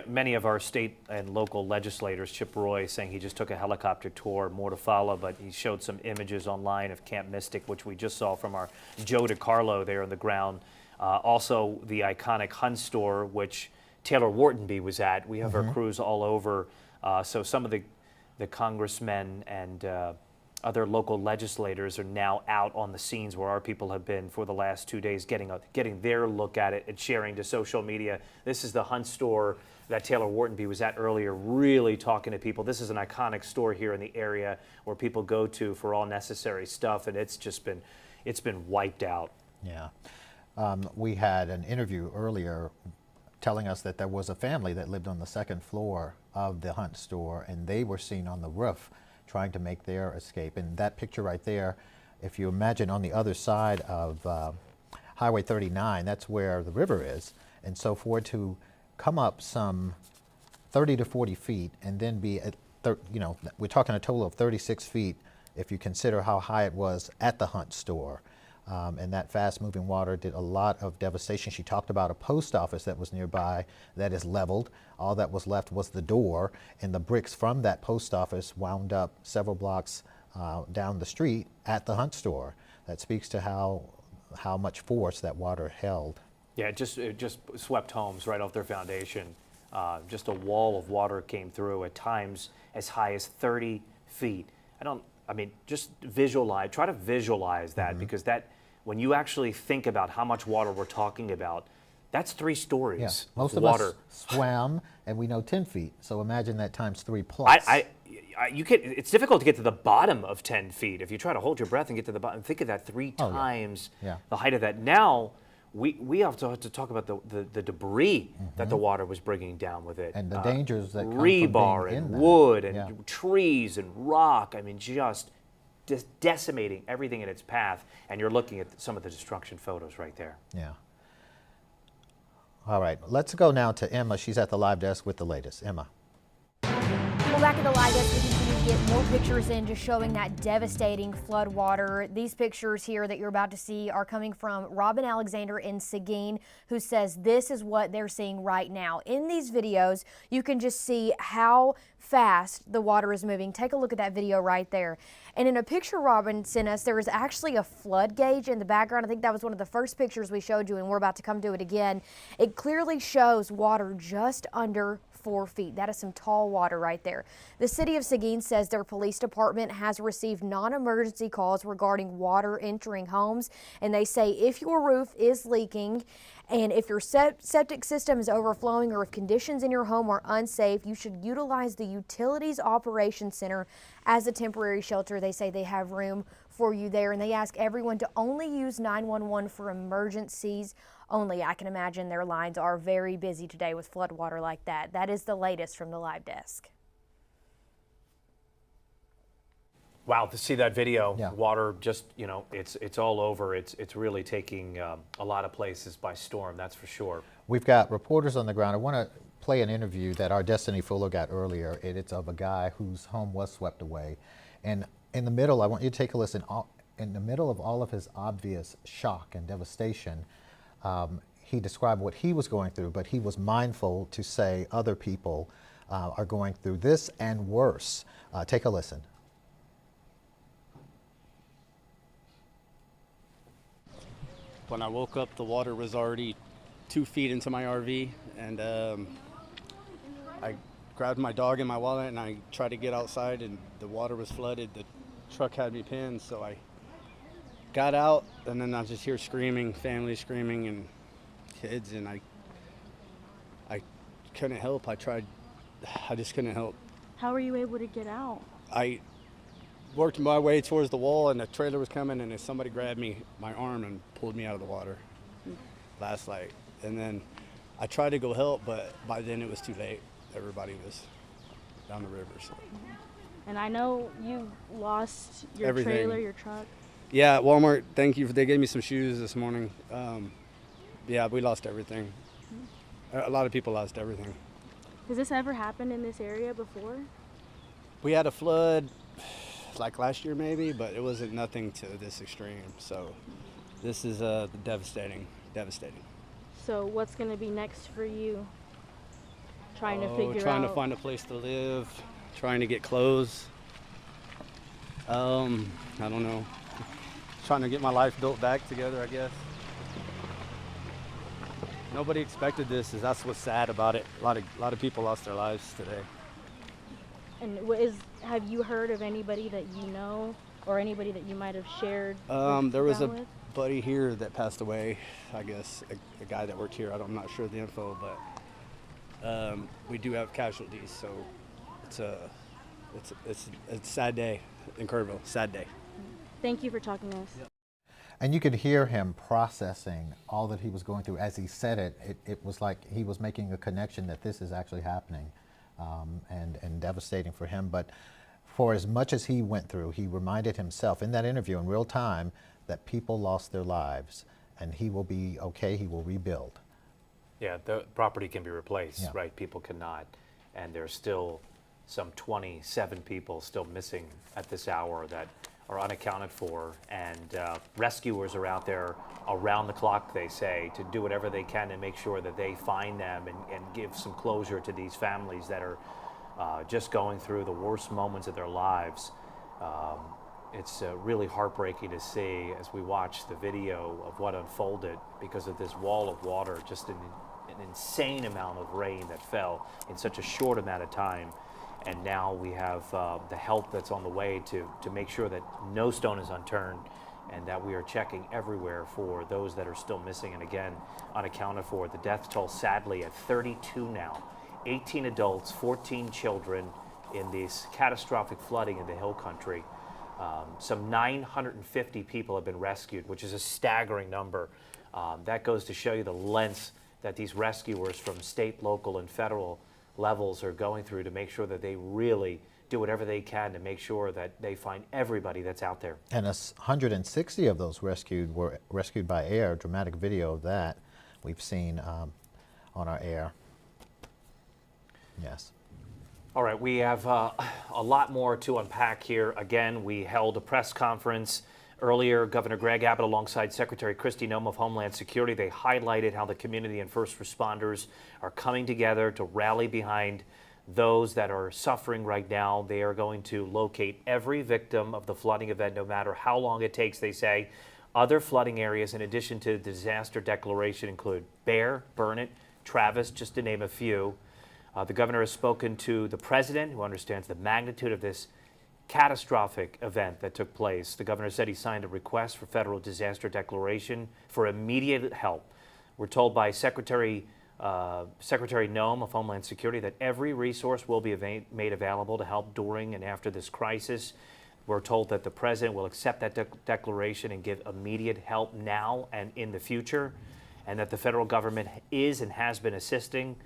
Speaker 14: Many of our state and local legislators, Chip Roy saying he just took a helicopter tour, more to follow, but he showed some images online of Camp Mystic, which we just saw from our Joe DiCarlo there on the ground. Also the iconic Hunt store, which Taylor Whartonby was at. We have our crews all over. So some of the congressmen and other local legislators are now out on the scenes where our people have been for the last 2 days, getting their look at it and sharing to social media. This is the Hunt store that Taylor Whartonby was at earlier, really talking to people. This is an iconic store here in the area where people go to for all necessary stuff, and it's been wiped out.
Speaker 22: Yeah. We had an interview earlier telling us that there was a family that lived on the second floor of the Hunt store, and they were seen on the roof trying to make their escape. And that picture right there, if you imagine on the other side of Highway 39, that's where the river is. And so for it to come up some 30 to 40 feet and then be at, we're talking a total of 36 feet if you consider how high it was at the Hunt store. And that fast-moving water did a lot of devastation. She talked about a post office that was nearby that is leveled. All that was left was the door, and the bricks from that post office wound up several blocks down the street at the Hunt store. That speaks to how much force that water held.
Speaker 14: Yeah, it just swept homes right off their foundation. Just a wall of water came through, at times as high as 30 feet. I mean, just try to visualize that, because that, when you actually think about how much water we're talking about, that's 3 stories
Speaker 22: Yeah.
Speaker 14: of
Speaker 22: Most of
Speaker 14: water.
Speaker 22: us swam, and we know 10 feet. So imagine that times 3 plus.
Speaker 14: It's difficult to get to the bottom of 10 feet. If you try to hold your breath and get to the bottom, think of that 3 times
Speaker 22: Yeah.
Speaker 14: the height of that. Now, we have to talk about the debris that the water was bringing down with it.
Speaker 22: And the dangers that come from
Speaker 14: rebar
Speaker 22: being
Speaker 14: and
Speaker 22: in that.
Speaker 14: wood and
Speaker 22: Yeah.
Speaker 14: trees and rock. I mean, just decimating everything in its path. And you're looking at some of the destruction photos right there.
Speaker 22: Yeah. All right, let's go now to Emma. She's at the live desk with the latest. Emma.
Speaker 10: Well, back at the live desk, we continue to get more pictures in, just showing that devastating flood water. These pictures here that you're about to see are coming from Robin Alexander in Seguin, who says this is what they're seeing right now. In these videos, you can just see how fast the water is moving. Take a look at that video right there. And in a picture Robin sent us, there is actually a flood gauge in the background. I think that was one of the first pictures we showed you, and we're about to come to it again. It clearly shows water just under 4 feet. That is some tall water right there. The city of Seguin says their police department has received non-emergency calls regarding water entering homes, and they say if your roof is leaking and if your septic system is overflowing, or if conditions in your home are unsafe, you should utilize the Utilities Operations Center as a temporary shelter. They say they have room for you there, and they ask everyone to only use 911 for emergencies only. I can imagine their lines are very busy today with floodwater like that. That is the latest from the live desk.
Speaker 14: Wow, to see that video, water just, it's all over. It's really taking a lot of places by storm, that's for sure.
Speaker 22: We've got reporters on the ground. I want to play an interview that our Destiny Fuller got earlier. It's of a guy whose home was swept away. And in the middle, I want you to take a listen. In the middle of all of his obvious shock and devastation, he described what he was going through, but he was mindful to say other people are going through this and worse. Take a listen.
Speaker 15: When I woke up, the water was already 2 feet into my RV, and I grabbed my dog and my wallet, and I tried to get outside, and the water was flooded. The truck had me pinned, so I got out, and then I just hear screaming, family screaming, and kids, and I couldn't help. I just couldn't help.
Speaker 16: How were you able to get out?
Speaker 15: I worked my way towards the wall, and the trailer was coming, and then somebody grabbed my arm and pulled me out of the water last night. And then I tried to go help, but by then it was too late. Everybody was down the river. So.
Speaker 16: And I know you lost your
Speaker 15: Everything.
Speaker 16: trailer, your truck.
Speaker 15: Yeah, Walmart, thank you. They gave me some shoes this morning. Yeah, we lost everything. A lot of people lost everything.
Speaker 16: Has this ever happened in this area before?
Speaker 15: We had a flood like last year maybe, but it wasn't nothing to this extreme. So this is devastating.
Speaker 16: So what's going to be next for you? Trying to figure
Speaker 15: trying
Speaker 16: out.
Speaker 15: to find a place to live, trying to get clothes. I don't know. Trying to get my life built back together, I guess. Nobody expected this. That's what's sad about it. A lot of people lost their lives today.
Speaker 16: And have you heard of anybody that you know, or anybody that you might have shared?
Speaker 15: There was a
Speaker 16: with?
Speaker 15: buddy here that passed away. I guess a guy that worked here. I'm not sure the info, but we do have casualties. So it's a sad day in Kerrville. Sad day.
Speaker 16: Thank you for talking to us.
Speaker 22: And you could hear him processing all that he was going through as he said it. It was like he was making a connection that this is actually happening, and devastating for him. But for as much as he went through, he reminded himself in that interview in real time that people lost their lives, and he will be okay. He will rebuild.
Speaker 14: Yeah, the property can be replaced, right? People cannot. And there's still some 27 people still missing at this hour that are unaccounted for, and rescuers are out there around the clock, they say, to do whatever they can to make sure that they find them and give some closure to these families that are just going through the worst moments of their lives. It's really heartbreaking to see as we watch the video of what unfolded because of this wall of water, just an insane amount of rain that fell in such a short amount of time. And now we have the help that's on the way to make sure that no stone is unturned and that we are checking everywhere for those that are still missing and again unaccounted for. The death toll sadly at 32 now, 18 adults, 14 children in this catastrophic flooding in the Hill Country. Some 950 people have been rescued, which is a staggering number. That goes to show you the lengths that these rescuers from state, local, and federal levels are going through to make sure that they really do whatever they can to make sure that they find everybody that's out there.
Speaker 22: And 160 of those rescued were rescued by air. Dramatic video of that we've seen on our air. Yes.
Speaker 14: All right, we have a lot more to unpack here. Again, we held a press conference earlier. Governor Greg Abbott alongside Secretary Kristi Noem of Homeland Security, they highlighted how the community and first responders are coming together to rally behind those that are suffering right now. They are going to locate every victim of the flooding event, no matter how long it takes, they say. Other flooding areas, in addition to the disaster declaration, include Bear, Burnett, Travis, just to name a few. The governor has spoken to the president, who understands the magnitude of this catastrophic event that took place. The governor said he signed a request for federal disaster declaration for immediate help. We're told by Secretary Noem of Homeland Security that every resource will be made available to help during and after this crisis. We're told that the president will accept that declaration and give immediate help now and in the future, and that the federal government is and has been assisting,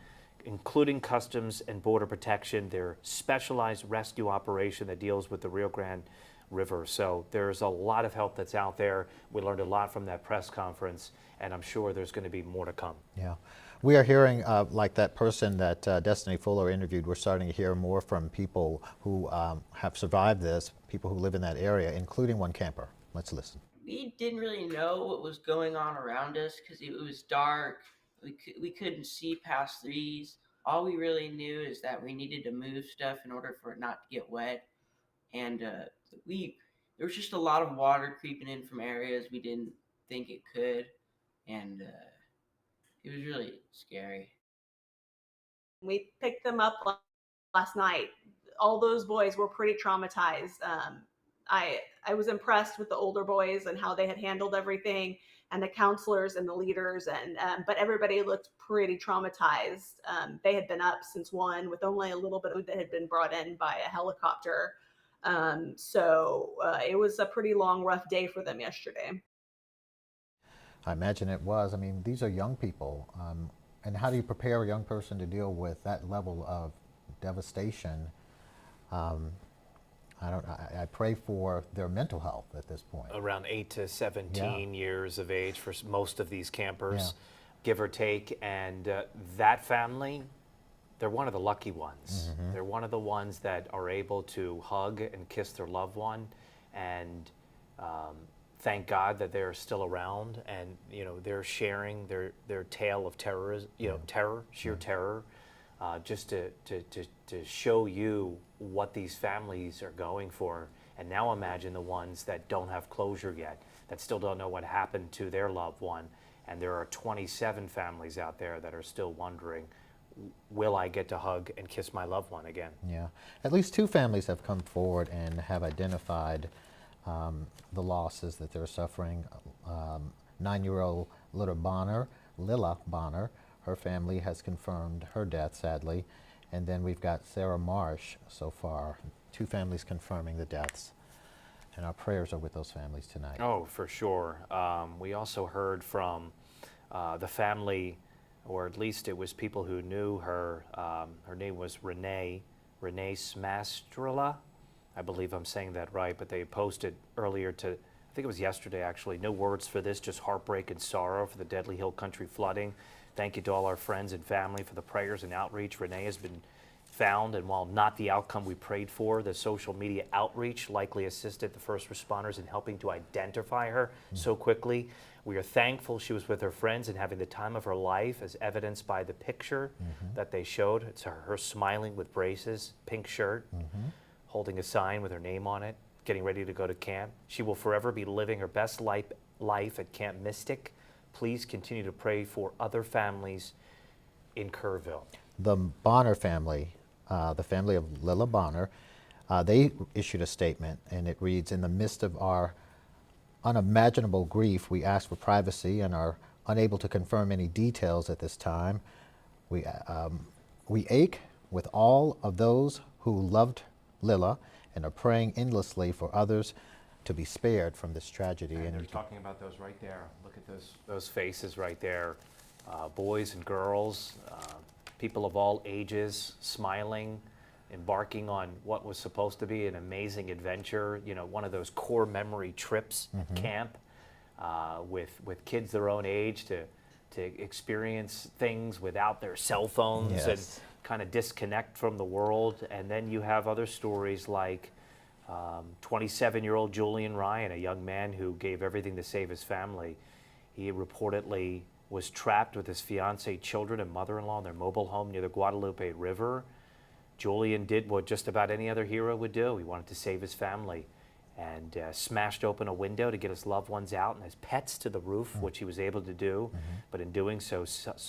Speaker 14: including Customs and Border Protection, their specialized rescue operation that deals with the Rio Grande River. So there's a lot of help that's out there. We learned a lot from that press conference, and I'm sure there's going to be more to come.
Speaker 22: Yeah. We are hearing, like that person that Destiny Fuller interviewed, we're starting to hear more from people who have survived this, people who live in that area, including one camper. Let's listen.
Speaker 4: We didn't really know what was going on around us because it was dark. We couldn't see past these. All we really knew is that we needed to move stuff in order for it not to get wet. And there was just a lot of water creeping in from areas we didn't think it could. And it was really scary.
Speaker 5: We picked them up last night. All those boys were pretty traumatized. I was impressed with the older boys and how they had handled everything, and the counselors and the leaders, but everybody looked pretty traumatized. They had been up since 1 with only a little bit that had been brought in by a helicopter. So it was a pretty long, rough day for them yesterday.
Speaker 22: I imagine it was. I mean, these are young people. And how do you prepare a young person to deal with that level of devastation? I pray for their mental health at this point.
Speaker 14: Around 8 to 17 years of age for most of these campers, give or take. And that family, they're one of the lucky ones.
Speaker 22: Mm-hmm.
Speaker 14: They're one of the ones that are able to hug and kiss their loved one, and thank God that they're still around, and they're sharing their tale of terror, sheer terror, just to show you what these families are going for. And now imagine the ones that don't have closure yet, that still don't know what happened to their loved one. And there are 27 families out there that are still wondering, will I get to hug and kiss my loved one again?
Speaker 22: Yeah. At least 2 families have come forward and have identified the losses that they're suffering. 9-year-old Lila Bonner, her family has confirmed her death, sadly. And then we've got Sarah Marsh so far, 2 families confirming the deaths. And our prayers are with those families tonight.
Speaker 14: Oh, for sure. We also heard from the family, or at least it was people who knew her. Her name was Renee Smastrela. I believe I'm saying that right, but they posted earlier I think it was yesterday actually, no words for this, just heartbreak and sorrow for the deadly Hill Country flooding. Thank you to all our friends and family for the prayers and outreach. Renee has been found, and while not the outcome we prayed for, the social media outreach likely assisted the first responders in helping to identify her so quickly. We are thankful she was with her friends and having the time of her life, as evidenced by the picture that they showed. It's her smiling with braces, pink shirt, holding a sign with her name on it, getting ready to go to camp. She will forever be living her best life at Camp Mystic. Please continue to pray for other families in Kerrville.
Speaker 22: The Bonner family the family of Lila Bonner. They issued a statement, and it reads, "In the midst of our unimaginable grief, we ask for privacy and are unable to confirm any details at this time. We ache with all of those who loved Lila and are praying endlessly for others to be spared from this tragedy."
Speaker 14: And they're talking about those right there. Look at those faces right there. Boys and girls, people of all ages, smiling, embarking on what was supposed to be an amazing adventure, you know, one of those core memory trips camp with kids their own age to experience things without their cell phones and kind of disconnect from the world. And then you have other stories like 27-year-old Julian Ryan, a young man who gave everything to save his family. He reportedly was trapped with his fiancée, children, and mother-in-law in their mobile home near the Guadalupe River. Julian did what just about any other hero would do. He wanted to save his family and smashed open a window to get his loved ones out and his pets to the roof, which he was able to do. But in doing so,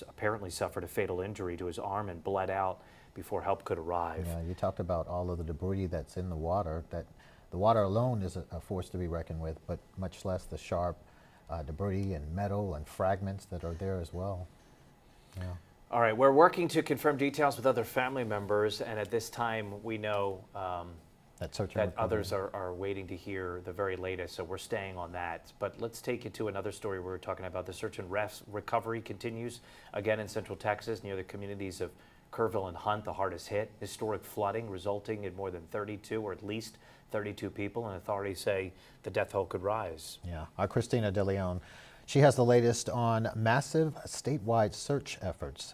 Speaker 14: apparently suffered a fatal injury to his arm and bled out before help could arrive.
Speaker 22: Yeah, you talked about all of the debris that's in the water. That the water alone is a force to be reckoned with, but much less the sharp debris and metal and fragments that are there as well. Yeah.
Speaker 14: All right, we're working to confirm details with other family members, and at this time we know that others are waiting to hear the very latest, so we're staying on that. But let's take you to another story we were talking about. The search and recovery continues again in Central Texas near the communities of Kerrville and Hunt, the hardest hit. Historic flooding resulting in more than 32 or at least 32 people, and authorities say the death toll could rise.
Speaker 22: Yeah, our Christina De Leon, she has the latest on massive statewide search efforts.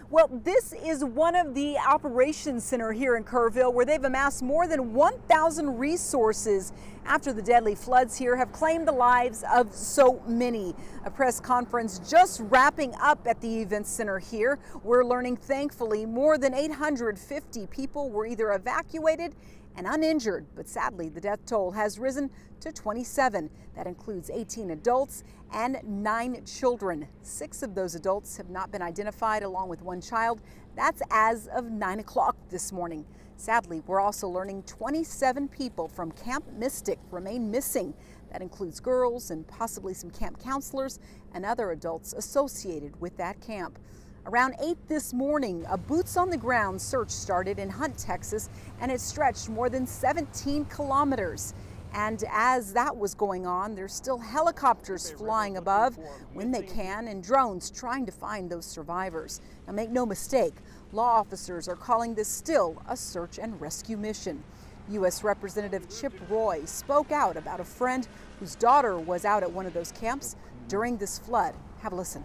Speaker 8: Well, this is one of the operations center here in Kerrville where they've amassed more than 1,000 resources after the deadly floods here have claimed the lives of so many. A press conference just wrapping up at the event center here. We're learning, thankfully, more than 850 people were either evacuated and uninjured, but sadly the death toll has risen to 27. That includes 18 adults and 9 children. 6 of those adults have not been identified, along with 1 child. That's as of 9 o'clock this morning. Sadly, we're also learning 27 people from Camp Mystic remain missing. That includes girls and possibly some camp counselors and other adults associated with that camp. Around 8 this morning, a boots-on-the-ground search started in Hunt, Texas, and it stretched more than 17 kilometers. And as that was going on, there's still helicopters flying above when they can and drones trying to find those survivors. Now, make no mistake, law officers are calling this still a search and rescue mission. U.S. Representative Chip Roy spoke out about a friend whose daughter was out at one of those camps during this flood. Have a listen.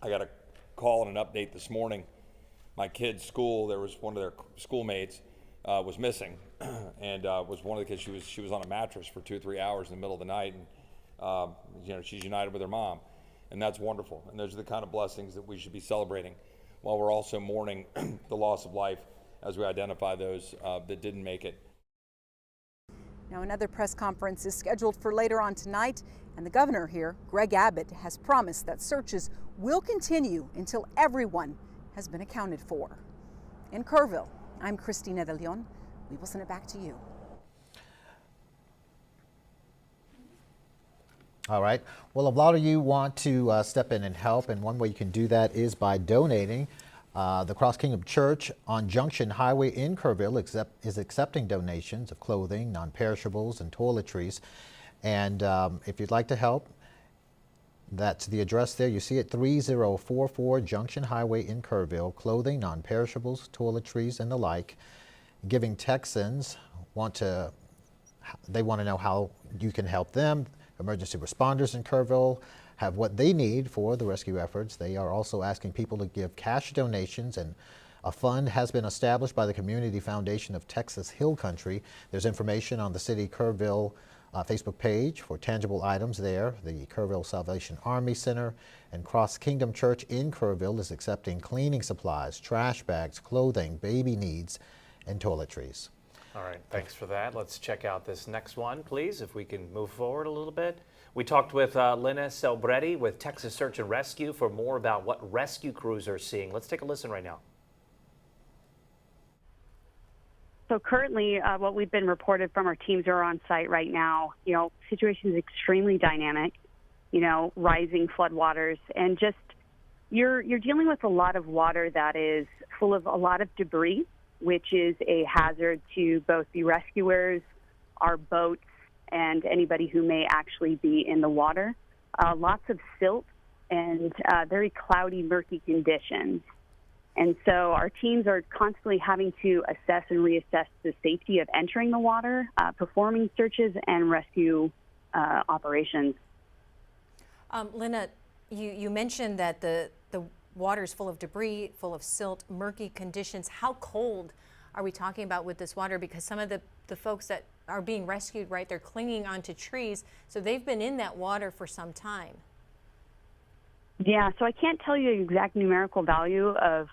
Speaker 9: I got a call and an update this morning. My kid's school, there was one of their schoolmates was missing, and was one of the kids. She was on a mattress for 2 or 3 hours in the middle of the night, and you know, she's united with her mom, and that's wonderful. And those are the kind of blessings that we should be celebrating, while we're also mourning the loss of life as we identify those that didn't make it.
Speaker 8: Now, another press conference is scheduled for later on tonight, and the governor here, Greg Abbott, has promised that searches will continue until everyone has been accounted for. In Kerrville, I'm Christina De Leon. We will send it back to you.
Speaker 22: All right. Well, a lot of you want to step in and help, and one way you can do that is by donating. The Cross Kingdom Church on Junction Highway in Kerrville is accepting donations of clothing, non-perishables, and toiletries. And if you'd like to help, that's the address there. You see it, 3044 Junction Highway in Kerrville. Clothing, non-perishables, toiletries, and the like. Giving Texans want to know how you can help them. Emergency responders in Kerrville have what they need for the rescue efforts. They are also asking people to give cash donations, and a fund has been established by the Community Foundation of Texas Hill Country. There's information on the City Kerrville Facebook page for tangible items there. The Kerrville Salvation Army Center and Cross Kingdom Church in Kerrville is accepting cleaning supplies, trash bags, clothing, baby needs, and toiletries.
Speaker 14: All right, thanks for that. Let's check out this next one, please, if we can move forward a little bit. We talked with Lina Celbretti with Texas Search and Rescue for more about what rescue crews are seeing. Let's take a listen right now.
Speaker 2: So currently, what we've been reported from our teams who are on site right now, situation is extremely dynamic, rising floodwaters, and just you're dealing with a lot of water that is full of a lot of debris, which is a hazard to both the rescuers, our boats, and anybody who may actually be in the water. Lots of silt and very cloudy, murky conditions. And so our teams are constantly having to assess and reassess the safety of entering the water, performing searches and rescue operations.
Speaker 20: Lynna, you mentioned that the water is full of debris, full of silt, murky conditions. How cold are we talking about with this water? Because some of the folks that are being rescued, right, they're clinging onto trees, so they've been in that water for some time.
Speaker 2: Yeah, so I can't tell you the exact numerical value of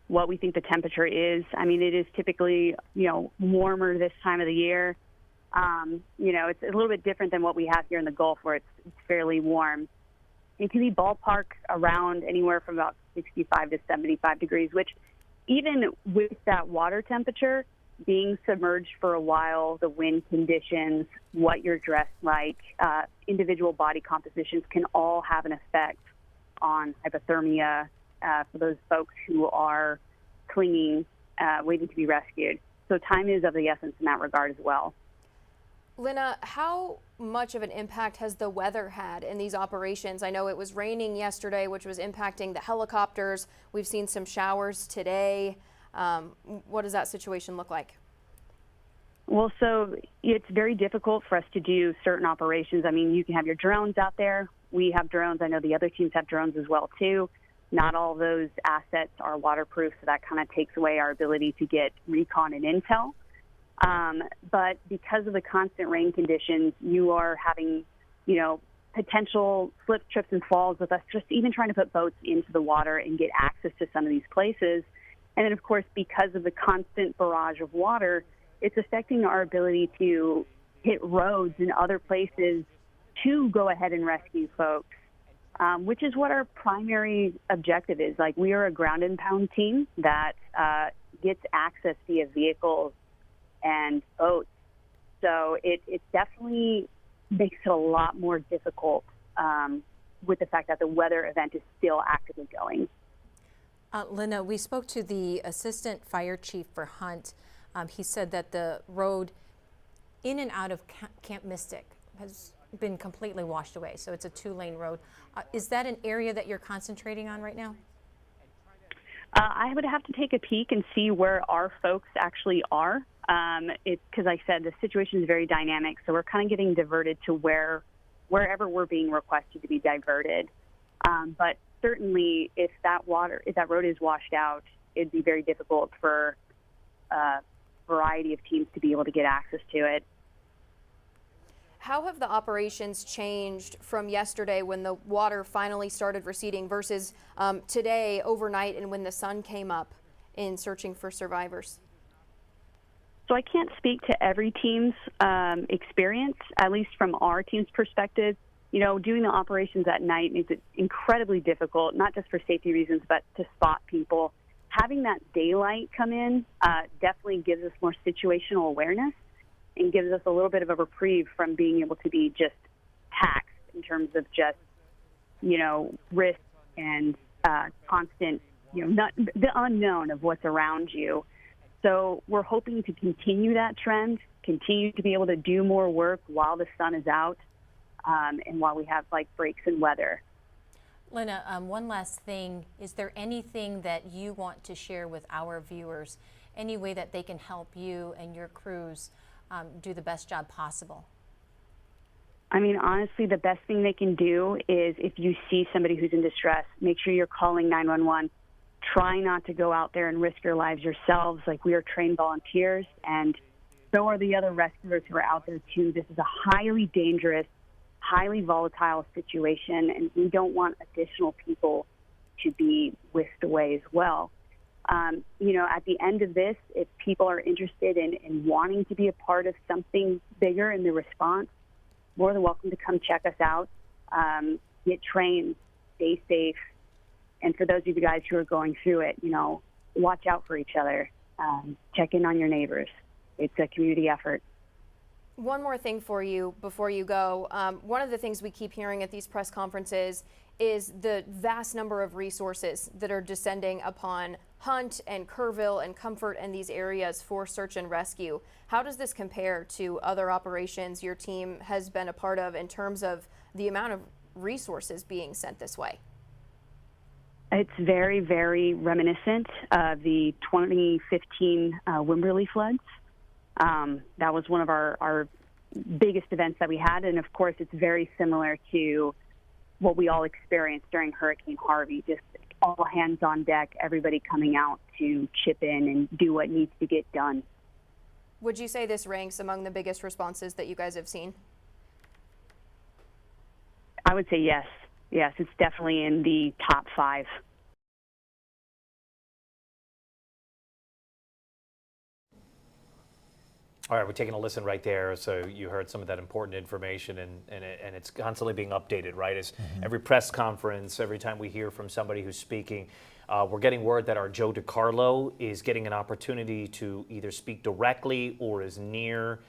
Speaker 2: what we think the temperature is. I mean, it is typically, warmer this time of the year. It's a little bit different than what we have here in the Gulf, where it's fairly warm. It can be ballpark around anywhere from about 65 to 75 degrees, which even with that water temperature, being submerged for a while, the wind conditions, what you're dressed like, individual body compositions can all have an effect on hypothermia for those folks who are clinging, waiting to be rescued. So time is of the essence in that regard as well.
Speaker 21: Lynna, how much of an impact has the weather had in these operations? I know it was raining yesterday, which was impacting the helicopters. We've seen some showers today. What does that situation look like?
Speaker 2: Well, so it's very difficult for us to do certain operations. I mean, you can have your drones out there. We have drones. I know the other teams have drones as well, too. Not all those assets are waterproof, so that kind of takes away our ability to get recon and intel. But because of the constant rain conditions, you are having, potential slips, trips, and falls with us just even trying to put boats into the water and get access to some of these places. And then, of course, because of the constant barrage of water, it's affecting our ability to hit roads and other places to go ahead and rescue folks, which is what our primary objective is. Like, we are a ground and pound team that gets access via vehicles and boats. So it definitely makes it a lot more difficult with the fact that the weather event is still actively going.
Speaker 20: Lynna, we spoke to the assistant fire chief for Hunt. He said that the road in and out of Camp Mystic has been completely washed away. So it's a 2-lane road. Is that an area that you're concentrating on right now?
Speaker 2: I would have to take a peek and see where our folks actually are. It's because I said the situation is very dynamic, so we're kind of getting diverted to wherever we're being requested to be diverted. But certainly, if that road is washed out, it'd be very difficult for a variety of teams to be able to get access to it.
Speaker 21: How have the operations changed from yesterday when the water finally started receding versus today overnight and when the sun came up in searching for survivors?
Speaker 2: So I can't speak to every team's experience, at least from our team's perspective. Doing the operations at night makes it incredibly difficult, not just for safety reasons, but to spot people. Having that daylight come in definitely gives us more situational awareness and gives us a little bit of a reprieve from being able to be just taxed in terms of just, risk and constant, not the unknown of what's around you. So we're hoping to continue that trend, continue to be able to do more work while the sun is out and while we have breaks in weather.
Speaker 20: Lynna, one last thing. Is there anything that you want to share with our viewers? Any way that they can help you and your crews do the best job possible?
Speaker 2: I mean, honestly, the best thing they can do is if you see somebody who's in distress, make sure you're calling 911. Try not to go out there and risk your lives yourselves. We are trained volunteers, and so are the other rescuers who are out there, too. This is a highly dangerous, highly volatile situation, and we don't want additional people to be whisked away as well. At the end of this, if people are interested in wanting to be a part of something bigger in the response, more than welcome to come check us out, get trained, stay safe. And for those of you guys who are going through it, watch out for each other. Check in on your neighbors. it's a community effort.
Speaker 21: One more thing for you before you go. One of the things we keep hearing at these press conferences is the vast number of resources that are descending upon Hunt and Kerrville and Comfort and these areas for search and rescue. How does this compare to other operations your team has been a part of in terms of the amount of resources being sent this way?
Speaker 2: It's very, very reminiscent of the 2015 Wimberley floods. That was one of our biggest events that we had, and of course it's very similar to what we all experienced during Hurricane Harvey, just all hands on deck, everybody coming out to chip in and do what needs to get done.
Speaker 21: Would you say this ranks among the biggest responses that you guys have seen?
Speaker 2: I would say yes. Yes, it's definitely in the top 5.
Speaker 14: All right, we're taking a listen right there. So you heard some of that important information, and it's constantly being updated, right? As every press conference, every time we hear from somebody who's speaking, we're getting word that our Joe DiCarlo is getting an opportunity to either speak directly or is near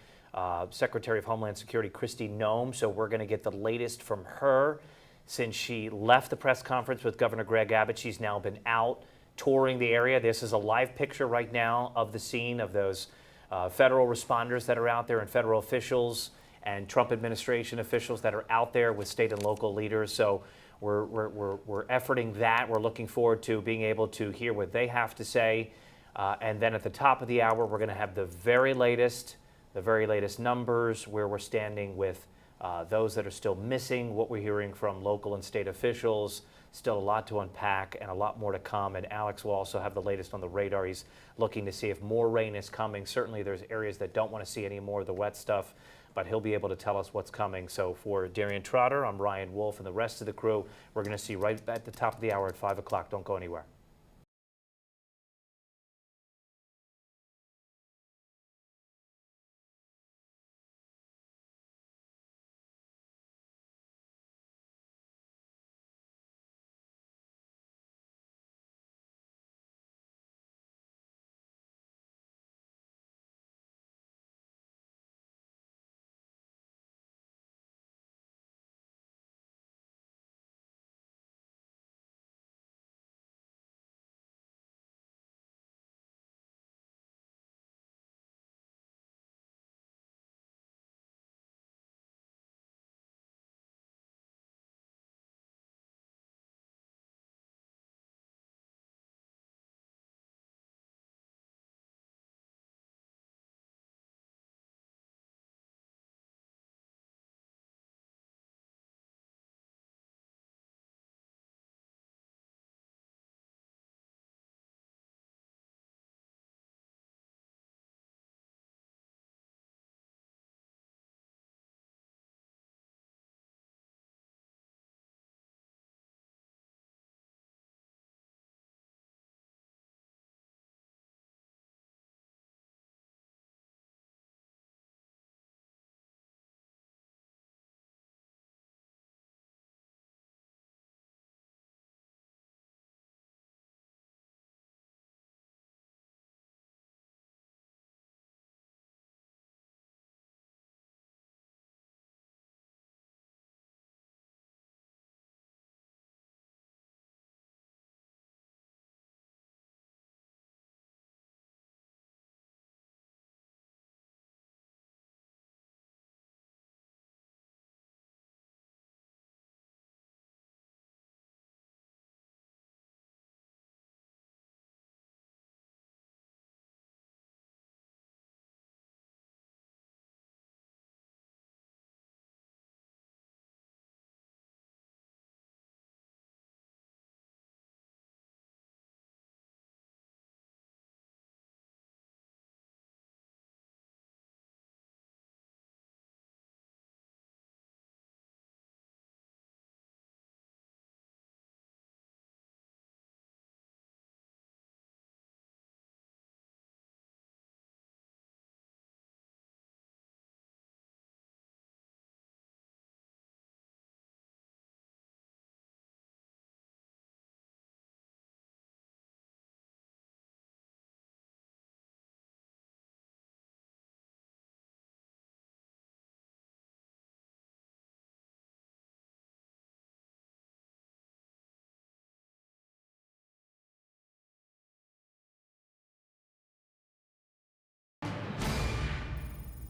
Speaker 14: Secretary of Homeland Security Kristi Noem. So we're going to get the latest from her. Since she left the press conference with Governor Greg Abbott, she's now been out touring the area. This is a live picture right now of the scene of those federal responders that are out there and federal officials and Trump administration officials that are out there with state and local leaders. So we're efforting that. We're looking forward to being able to hear what they have to say. And then at the top of the hour, we're going to have the very latest numbers, where we're standing with those that are still missing, what we're hearing from local and state officials. Still a lot to unpack and a lot more to come. And Alex will also have the latest on the radar. He's looking to see if more rain is coming. Certainly there's areas that don't want to see any more of the wet stuff, but he'll be able to tell us what's coming. So for Darian Trotter, I'm Ryan Wolf, and the rest of the crew, we're going to see right at the top of the hour at 5 o'clock. Don't go anywhere.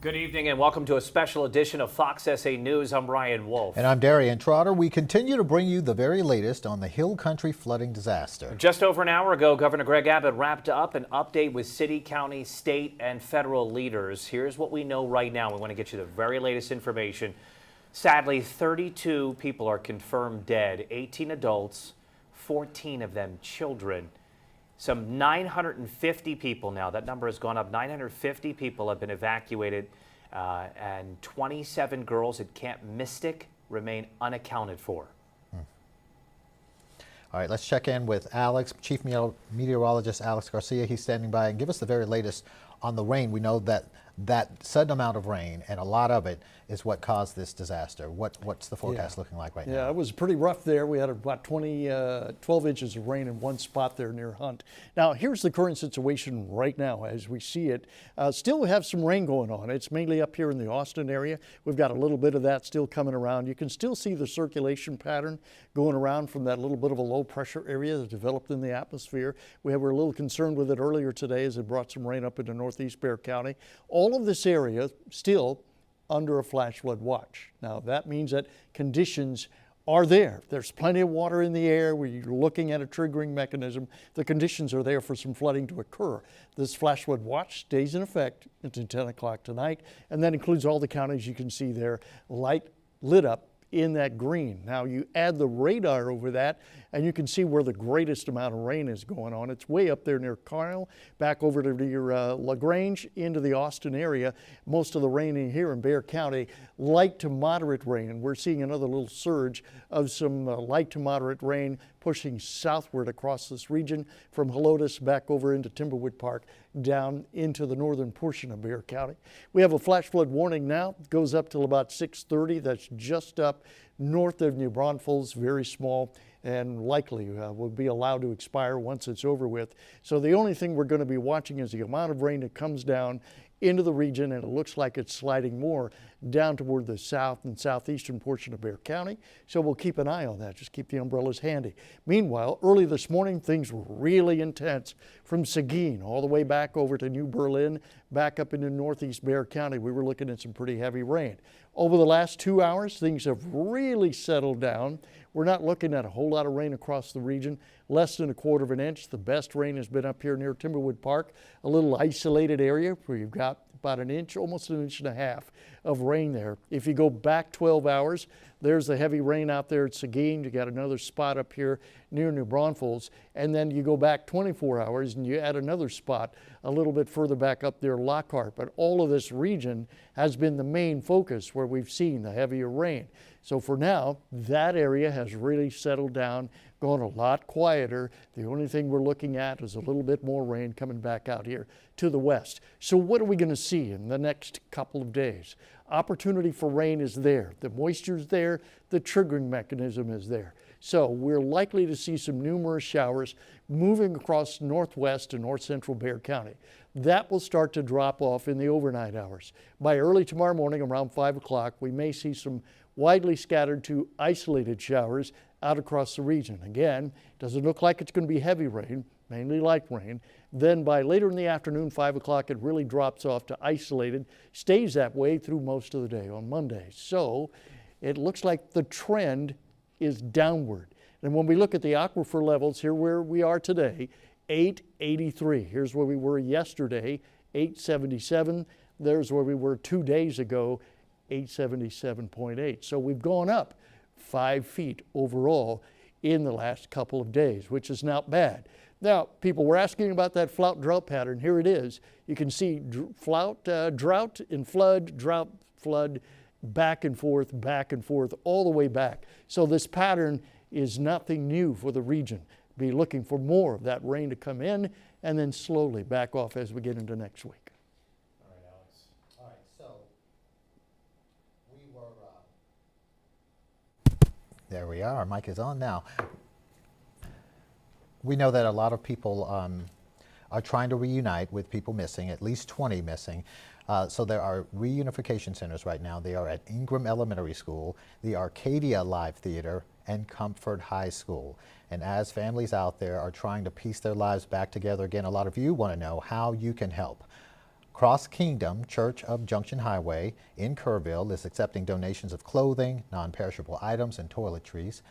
Speaker 14: Good evening and welcome to a special edition of Fox SA News. I'm Ryan Wolf.
Speaker 22: And I'm Darian Trotter. We continue to bring you the very latest on the Hill Country flooding disaster.
Speaker 14: Just over an hour ago, Governor Greg Abbott wrapped up an update with city, county, state, and federal leaders. Here's what we know right now. We want to get you the very latest information. Sadly, 32 people are confirmed dead, 18 adults, 14 of them children. Some 950 people now, that number has gone up, 950 people have been evacuated, and 27 girls at Camp Mystic remain unaccounted for.
Speaker 22: All right, let's check in with Alex, Chief Meteorologist Alex Garcia. He's standing by and give us the very latest on the rain. We know that sudden amount of rain, and a lot of it, is what caused this disaster. What's the forecast looking like right now?
Speaker 17: Yeah, it was pretty rough there. We had about 12 inches of rain in one spot there near Hunt. Now, here's the current situation right now as we see it. Still, we have some rain going on. It's mainly up here in the Austin area. We've got a little bit of that still coming around. You can still see the circulation pattern going around from that little bit of a low pressure area that developed in the atmosphere. We were a little concerned with it earlier today as it brought some rain up into northeast Bexar County. All of this area still under a flash flood watch. Now that means that conditions are there. There's plenty of water in the air. We're looking at a triggering mechanism. The conditions are there for some flooding to occur. This flash flood watch stays in effect until 10 o'clock tonight, and that includes all the counties you can see there lit up in that green. Now you add the radar over that and you can see where the greatest amount of rain is going on. It's way up there near Carl, back over to your LaGrange into the Austin area. Most of the rain in here in Bexar County, light to moderate rain. And we're seeing another little surge of some light to moderate rain pushing southward across this region from Helotes back over into Timberwood Park down into the northern portion of Bexar County. We have a flash flood warning now. It goes up till about 6:30. That's just up north of New Braunfels, very small, and likely will be allowed to expire once it's over with. So the only thing we're going to be watching is the amount of rain that comes down into the region, and it looks like it's sliding more down toward the south and southeastern portion of Bexar County. So we'll keep an eye on that. Just keep the umbrellas handy. Meanwhile, early this morning, things were really intense from Seguin all the way back over to New Berlin, back up into northeast Bexar County. We were looking at some pretty heavy rain. Over the last 2 hours, things have really settled down. We're not looking at a whole lot of rain across the region, less than 1/4 of an inch. The best rain has been up here near Timberwood Park, a little isolated area where you've got about an inch, almost an inch and a half of rain there. If you go back 12 hours, there's the heavy rain out there at Seguin. You got another spot up here near New Braunfels. And then you go back 24 hours and you add another spot a little bit further back up there, Lockhart. But all of this region has been the main focus where we've seen the heavier rain. So for now, that area has really settled down, gone a lot quieter. The only thing we're looking at is a little bit more rain coming back out here to the west. So what are we going to see in the next couple of days? Opportunity for rain is there. The moisture's there. The triggering mechanism is there. So we're likely to see some numerous showers moving across northwest and north central Bexar County. That will start to drop off in the overnight hours. By early tomorrow morning around 5 o'clock, we may see some widely scattered to isolated showers out across the region. Again, doesn't look like it's going to be heavy rain, mainly light rain. Then by later in the afternoon, 5 o'clock, it really drops off to isolated, stays that way through most of the day on Monday. So it looks like the trend is downward. And when we look at the aquifer levels here where we are today, 883. Here's where we were yesterday, 877. There's where we were 2 days ago, 877.8. So we've gone up 5 feet overall in the last couple of days, which is not bad. Now, people were asking about that flout drought pattern. Here it is. You can see drought and flood, drought, flood, back and forth, all the way back. So this pattern is nothing new for the region. Be looking for more of that rain to come in and then slowly back off as we get into next week.
Speaker 22: All right, Alex. All right, so we were, there we are, our mic is on now. We know that a lot of people are trying to reunite with people missing, at least 20 missing. So there are reunification centers right now. They are at Ingram Elementary School, the Arcadia Live Theater, and Comfort High School. And as families out there are trying to piece their lives back together again, a lot of you want to know how you can help. Cross Kingdom Church of Junction Highway in Kerrville is accepting donations of clothing, non-perishable items, and toiletries.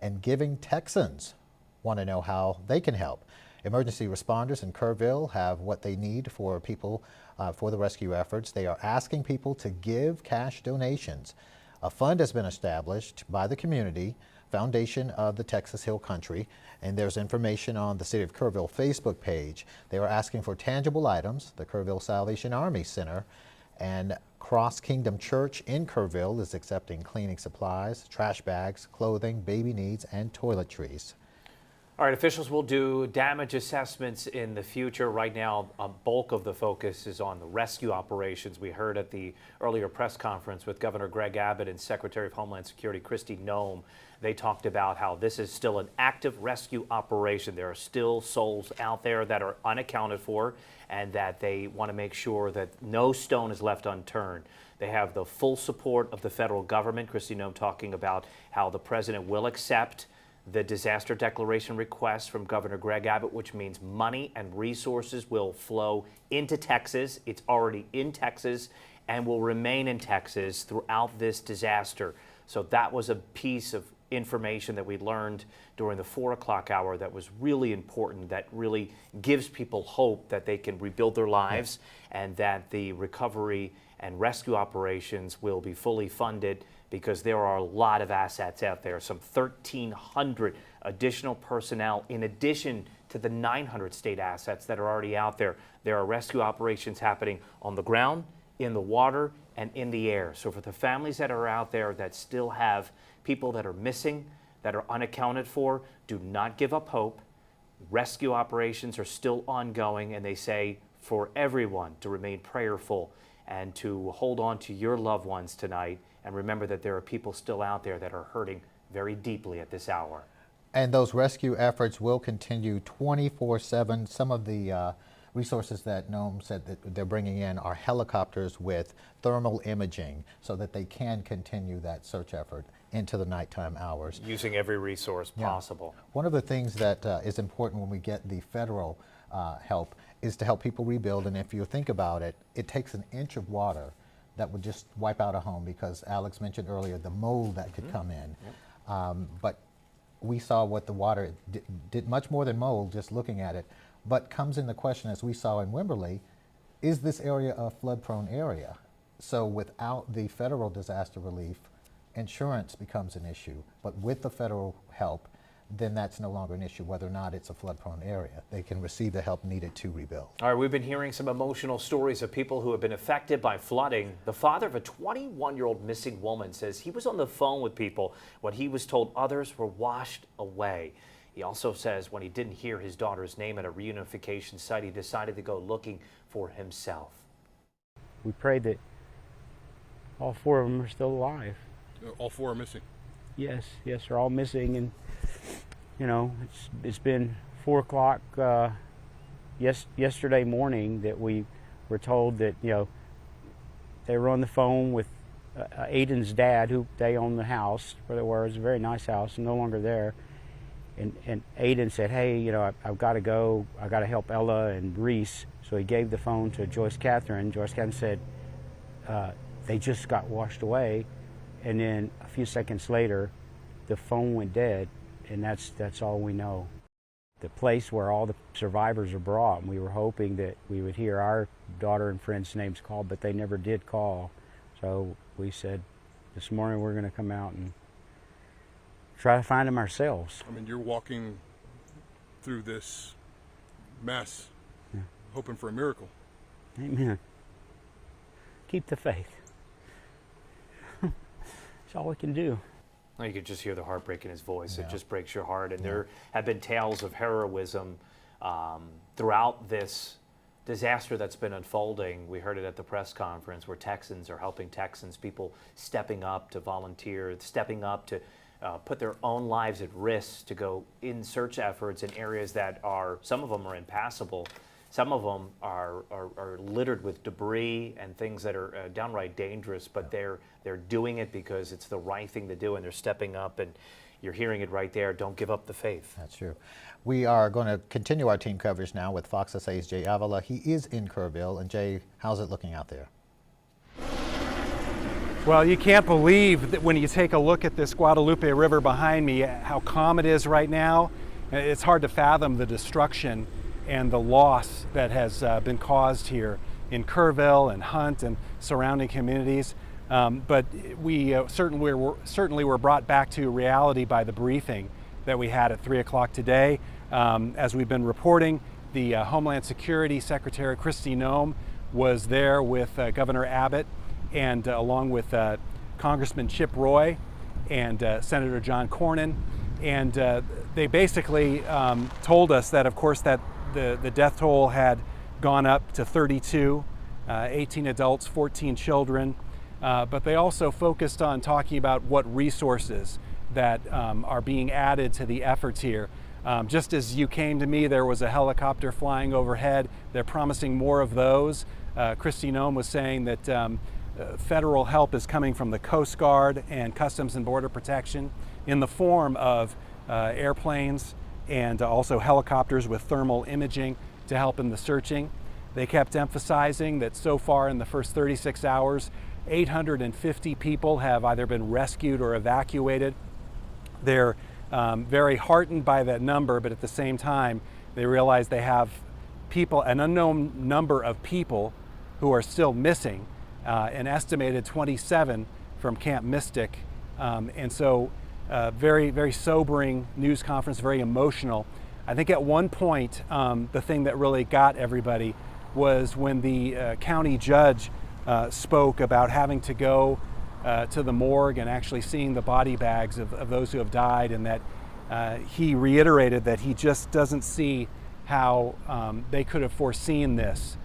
Speaker 22: And Giving Texans want to know how they can help. Emergency responders in Kerrville have what they need for people for the rescue efforts. They are asking people to give cash donations. A fund has been established by the community foundation of the Texas Hill Country, and there's information on the City of Kerrville Facebook page. They are asking for tangible items. The Kerrville Salvation Army Center and Cross Kingdom Church in Kerrville is accepting cleaning supplies, trash bags, clothing, baby needs, and toiletries.
Speaker 14: All right, officials will do damage assessments in the future. Right now, a bulk of the focus is on the rescue operations. We heard at the earlier press conference with Governor Greg Abbott and Secretary of Homeland Security Kristi Noem. They talked about how this is still an active rescue operation. There are still souls out there that are unaccounted for, and that they want to make sure that no stone is left unturned. They have the full support of the federal government. Kristi Noem talking about how the president will accept the disaster declaration request from Governor Greg Abbott, which means money and resources will flow into Texas. It's already in Texas and will remain in Texas throughout this disaster. So that was a piece of information that we learned during the 4 o'clock hour that was really important, that really gives people hope that they can rebuild their lives, and that the recovery and rescue operations will be fully funded, because there are a lot of assets out there, some 1,300 additional personnel in addition to the 900 state assets that are already out there. There are rescue operations happening on the ground, in the water, and in the air. So for the families that are out there that still have people that are missing, that are unaccounted for, do not give up hope. Rescue operations are still ongoing, and they say for everyone to remain prayerful and to hold on to your loved ones tonight. And remember that there are people still out there that are hurting very deeply at this hour.
Speaker 22: And those rescue efforts will continue 24/7. Some of the resources that Noem said that they're bringing in are helicopters with thermal imaging, so that they can continue that search effort into the nighttime hours.
Speaker 14: Using every resource possible.
Speaker 22: One of the things that is important when we get the federal help is to help people rebuild. And if you think about it, it takes an inch of water that would just wipe out a home, because Alex mentioned earlier the mold that could come in. But we saw what the water did much more than mold, just looking at it. But comes in the question, as we saw in Wimberley, is this area a flood-prone area? So without the federal disaster relief, insurance becomes an issue. But with the federal help, then that's no longer an issue, whether or not it's a flood-prone area. They can receive the help needed to rebuild.
Speaker 14: All right, we've been hearing some emotional stories of people who have been affected by flooding. The father of a 21-year-old missing woman says he was on the phone with people when he was told others were washed away. He also says when he didn't hear his daughter's name at a reunification site, he decided to go looking for himself.
Speaker 1: We prayed that all 4 of them are still alive.
Speaker 13: All 4 are missing?
Speaker 1: Yes, they're all missing. And you know, it's been 4 o'clock yesterday morning that we were told that, you know, they were on the phone with Aiden's dad, who they own the house where they were. It was a very nice house, no longer there. And Aiden said, hey, you know, I've got to go. I got to help Ella and Reese. So he gave the phone to Joyce Catherine. Joyce Catherine said, they just got washed away. And then a few seconds later, the phone went dead. And that's all we know. The place where all the survivors are brought, and we were hoping that we would hear our daughter and friends' names called, but they never did call. So we said, this morning we're going to come out and try to find them ourselves.
Speaker 13: I mean, you're walking through this mess, hoping for a miracle.
Speaker 1: Amen. Keep the faith. That's all we can do.
Speaker 14: You could just hear the heartbreak in his voice. It just breaks your heart. And there have been tales of heroism throughout this disaster that's been unfolding. We heard it at the press conference, where Texans are helping Texans, people stepping up to volunteer, stepping up to put their own lives at risk to go in search efforts in areas that are, some of them are impassable. Some of them are littered with debris and things that are downright dangerous, but they're doing it because it's the right thing to do, and they're stepping up, and you're hearing it right there. Don't give up the faith.
Speaker 22: That's true. We are going to continue our team coverage now with Fox SA's Jay Avila. He is in Kerrville. And Jay, how's it looking out there?
Speaker 11: Well, you can't believe that when you take a look at this Guadalupe River behind me, how calm it is right now. It's hard to fathom the destruction and the loss that has been caused here in Kerrville and Hunt and surrounding communities. But we certainly were brought back to reality by the briefing that we had at 3 o'clock today. As we've been reporting, the Homeland Security Secretary Kristi Noem was there with Governor Abbott and along with Congressman Chip Roy and Senator John Cornyn. And they basically told us that, of course, that the death toll had gone up to 32, 18 adults, 14 children. But they also focused on talking about what resources that are being added to the efforts here. Just as you came to me, there was a helicopter flying overhead. They're promising more of those. Kristi Noem was saying that federal help is coming from the Coast Guard and Customs and Border Protection in the form of airplanes and also helicopters with thermal imaging to help in the searching. They kept emphasizing that so far in the first 36 hours, 850 people have either been rescued or evacuated. They're very heartened by that number, but at the same time, they realize they have an unknown number of people who are still missing, an estimated 27 from Camp Mystic. And so very, very sobering news conference, very emotional. I think at one point, the thing that really got everybody was when the county judge spoke about having to go to the morgue and actually seeing the body bags of those who have died, and that he reiterated that he just doesn't see how they could have foreseen this,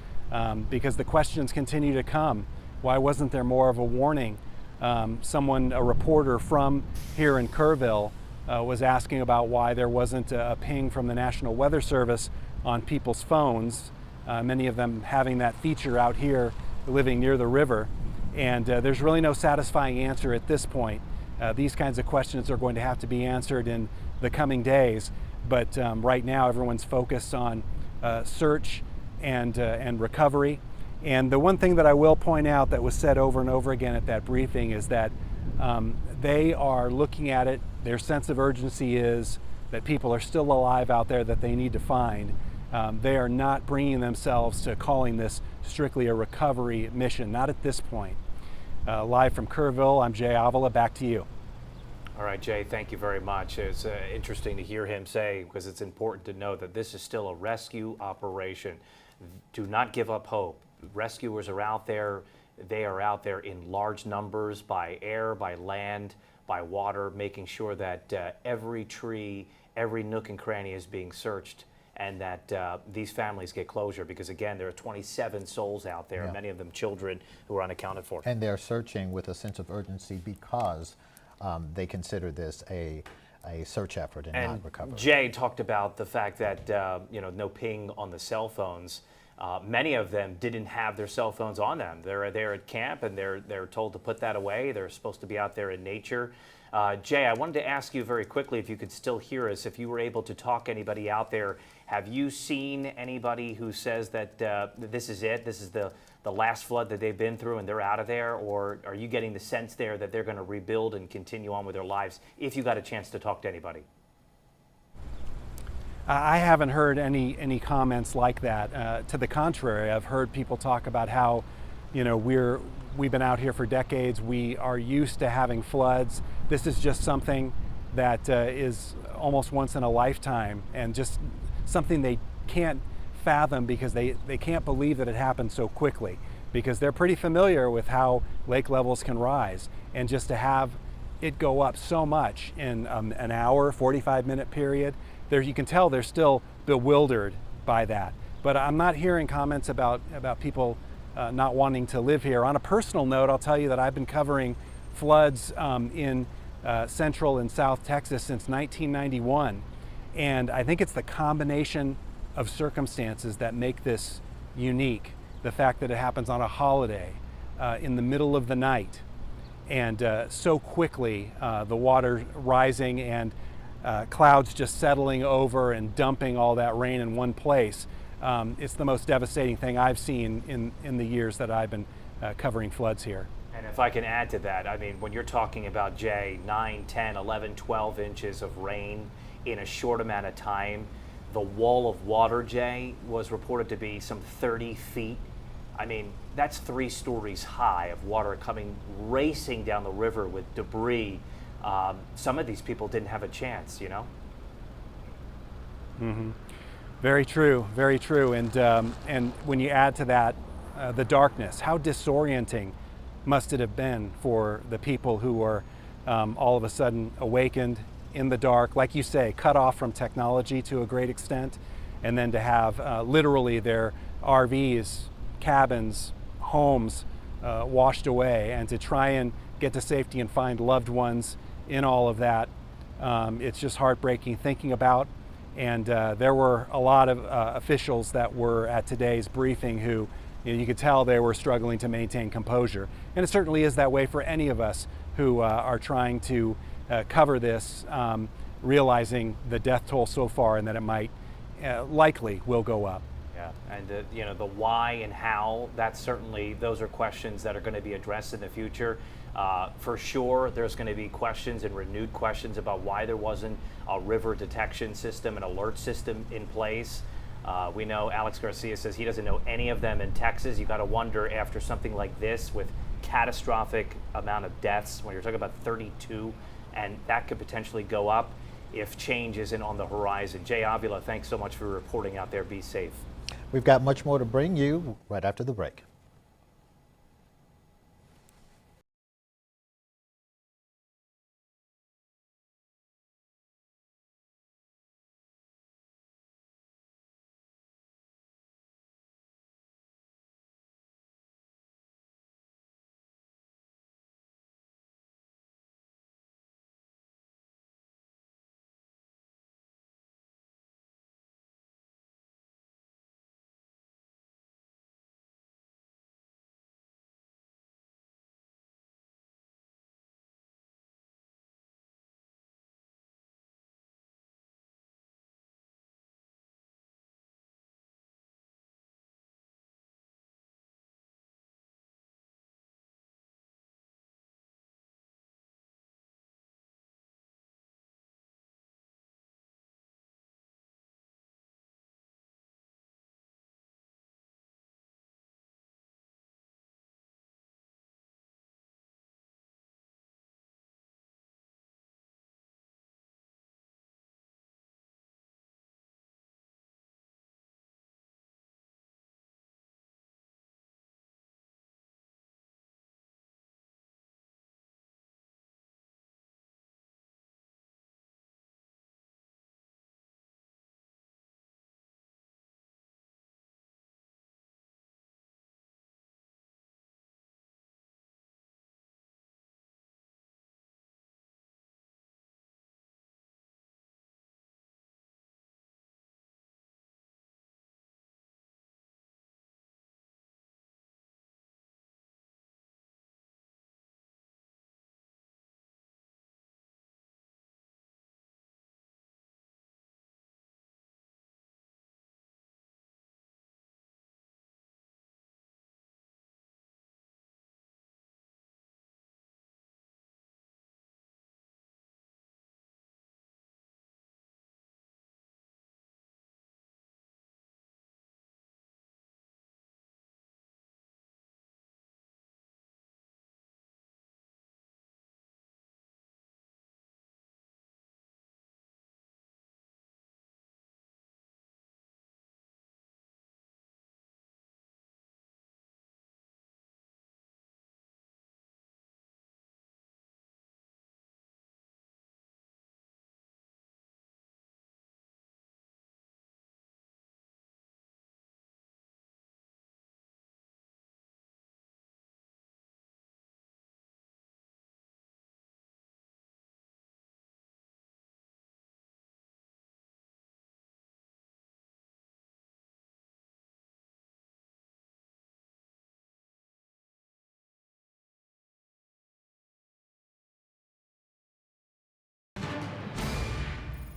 Speaker 11: because the questions continue to come. Why wasn't there more of a warning? A reporter from here in Kerrville was asking about why there wasn't a ping from the National Weather Service on people's phones, many of them having that feature out here living near the river. And there's really no satisfying answer at this point. These kinds of questions are going to have to be answered in the coming days. But right now, everyone's focused on search and recovery. And the one thing that I will point out that was said over and over again at that briefing is that they are looking at it. Their sense of urgency is that people are still alive out there that they need to find. They are not bringing themselves to calling this strictly a recovery mission, not at this point. Live from Kerrville, I'm Jay Avila, back to you.
Speaker 14: All right, Jay, thank you very much. It's interesting to hear him say, because it's important to know that this is still a rescue operation. Do not give up hope. Rescuers are out there. They are out there in large numbers by air, by land, by water, making sure that every tree, every nook and cranny is being searched, and that these families get closure, because again, there are 27 souls out there, many of them children who are unaccounted for.
Speaker 22: And they're searching with a sense of urgency because they consider this a search effort and not recovery.
Speaker 14: Jay talked about the fact that no ping on the cell phones. Many of them didn't have their cell phones on them. They're there at camp, and they're told to put that away. They're supposed to be out there in nature. Jay, I wanted to ask you very quickly, if you could still hear us, if you were able to talk anybody out there. Have you seen anybody who says that this is it, this is the last flood that they've been through and they're out of there? Or are you getting the sense there that they're going to rebuild and continue on with their lives, if you got a chance to talk to anybody?
Speaker 11: I haven't heard any comments like that. To the contrary, I've heard people talk about how, we've been out here for decades. We are used to having floods. This is just something that is almost once in a lifetime, and just something they can't fathom, because they can't believe that it happened so quickly, because they're pretty familiar with how lake levels can rise, and just to have it go up so much in an hour, 45-minute period, you can tell they're still bewildered by that. But I'm not hearing comments about people not wanting to live here. On a personal note, I'll tell you that I've been covering floods in Central and South Texas since 1991. And I think it's the combination of circumstances that make this unique. The fact that it happens on a holiday, in the middle of the night, and so quickly, the water rising and clouds just settling over and dumping all that rain in one place. It's the most devastating thing I've seen in the years that I've been covering floods here.
Speaker 14: And if I can add to that, I mean, when you're talking about, Jay, 9, 10, 11, 12 inches of rain in a short amount of time, the wall of water, Jay, was reported to be some 30 feet. I mean, that's 3 stories high of water coming racing down the river with debris. Some of these people didn't have a chance, you know?
Speaker 11: Mm-hmm. Very true, very true. And when you add to that the darkness, how disorienting must it have been for the people who were all of a sudden awakened in the dark, like you say, cut off from technology to a great extent, and then to have literally their RVs, cabins, homes washed away, and to try and get to safety and find loved ones in all of that. It's just heartbreaking thinking about. And there were a lot of officials that were at today's briefing who, you could tell they were struggling to maintain composure. And it certainly is that way for any of us who are trying to cover this, realizing the death toll so far and that it might likely will go up.
Speaker 14: Yeah, and you know, the why and how, that's certainly, those are questions that are going to be addressed in the future. For sure, there's going to be questions and renewed questions about why there wasn't a river detection system, an alert system in place. We know Alex Garcia says he doesn't know any of them in Texas. You got to wonder, after something like this with catastrophic amount of deaths, when you're talking about 32, and that could potentially go up if change isn't on the horizon. Jay Avila, thanks so much for reporting out there. Be safe.
Speaker 22: We've got much more to bring you right after the break.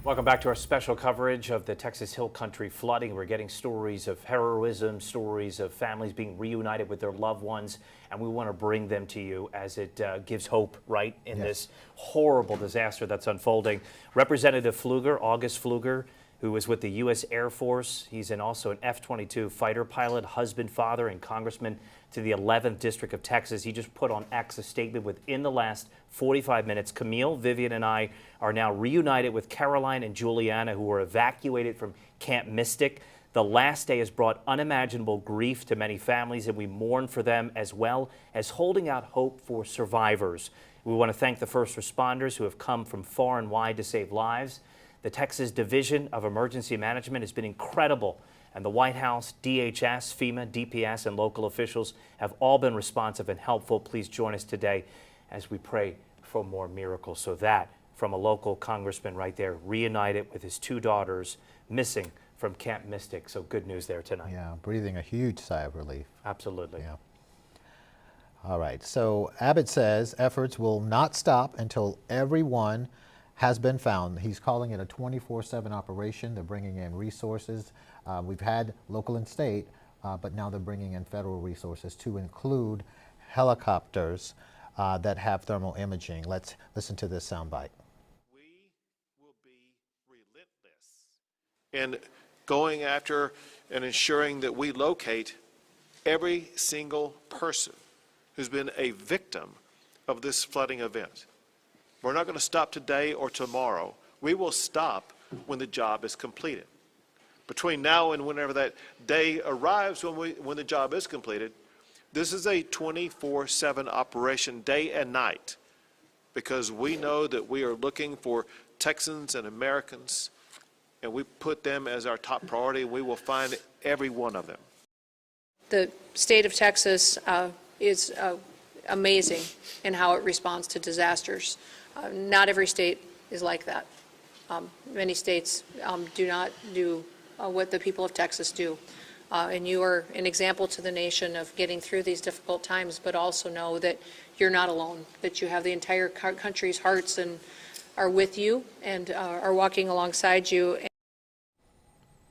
Speaker 14: Welcome back to our special coverage of the Texas Hill Country flooding. We're getting stories of heroism, stories of families being reunited with their loved ones, and we want to bring them to you as it gives hope, right, in this horrible disaster that's unfolding. Representative Pfluger, August Pfluger, who is with the U.S. Air Force. He's also an F-22 fighter pilot, husband, father, and congressman to the 11th District of Texas. He just put on X a statement within the last 45 minutes. Camille, Vivian, and I are now reunited with Caroline and Juliana, who were evacuated from Camp Mystic. The last day has brought unimaginable grief to many families, and we mourn for them as well as holding out hope for survivors. We want to thank the first responders who have come from far and wide to save lives. The Texas Division of Emergency Management has been incredible, and the White House, DHS, FEMA, DPS, and local officials have all been responsive and helpful. Please join us today as we pray for more miracles. So that, from a local congressman right there, reunited with his two daughters, missing from Camp Mystic. So good news there tonight.
Speaker 22: Yeah, breathing a huge sigh of relief.
Speaker 14: Absolutely.
Speaker 22: Yeah. All right, so Abbott says efforts will not stop until everyone has been found. He's calling it a 24/7 operation. They're bringing in resources. We've had local and state, but now they're bringing in federal resources to include helicopters that have thermal imaging. Let's listen to this soundbite.
Speaker 18: And going after and ensuring that we locate every single person who's been a victim of this flooding event. We're not going to stop today or tomorrow. We will stop when the job is completed. Between now and whenever that day arrives when the job is completed, this is a 24/7 operation, day and night, because we know that we are looking for Texans and Americans, and we put them as our top priority, and we will find every one of them.
Speaker 19: The state of Texas is amazing in how it responds to disasters. Not every state is like that. Many states do not do what the people of Texas do. And you are an example to the nation of getting through these difficult times, but also know that you're not alone, that you have the entire country's hearts and are with you and are walking alongside you.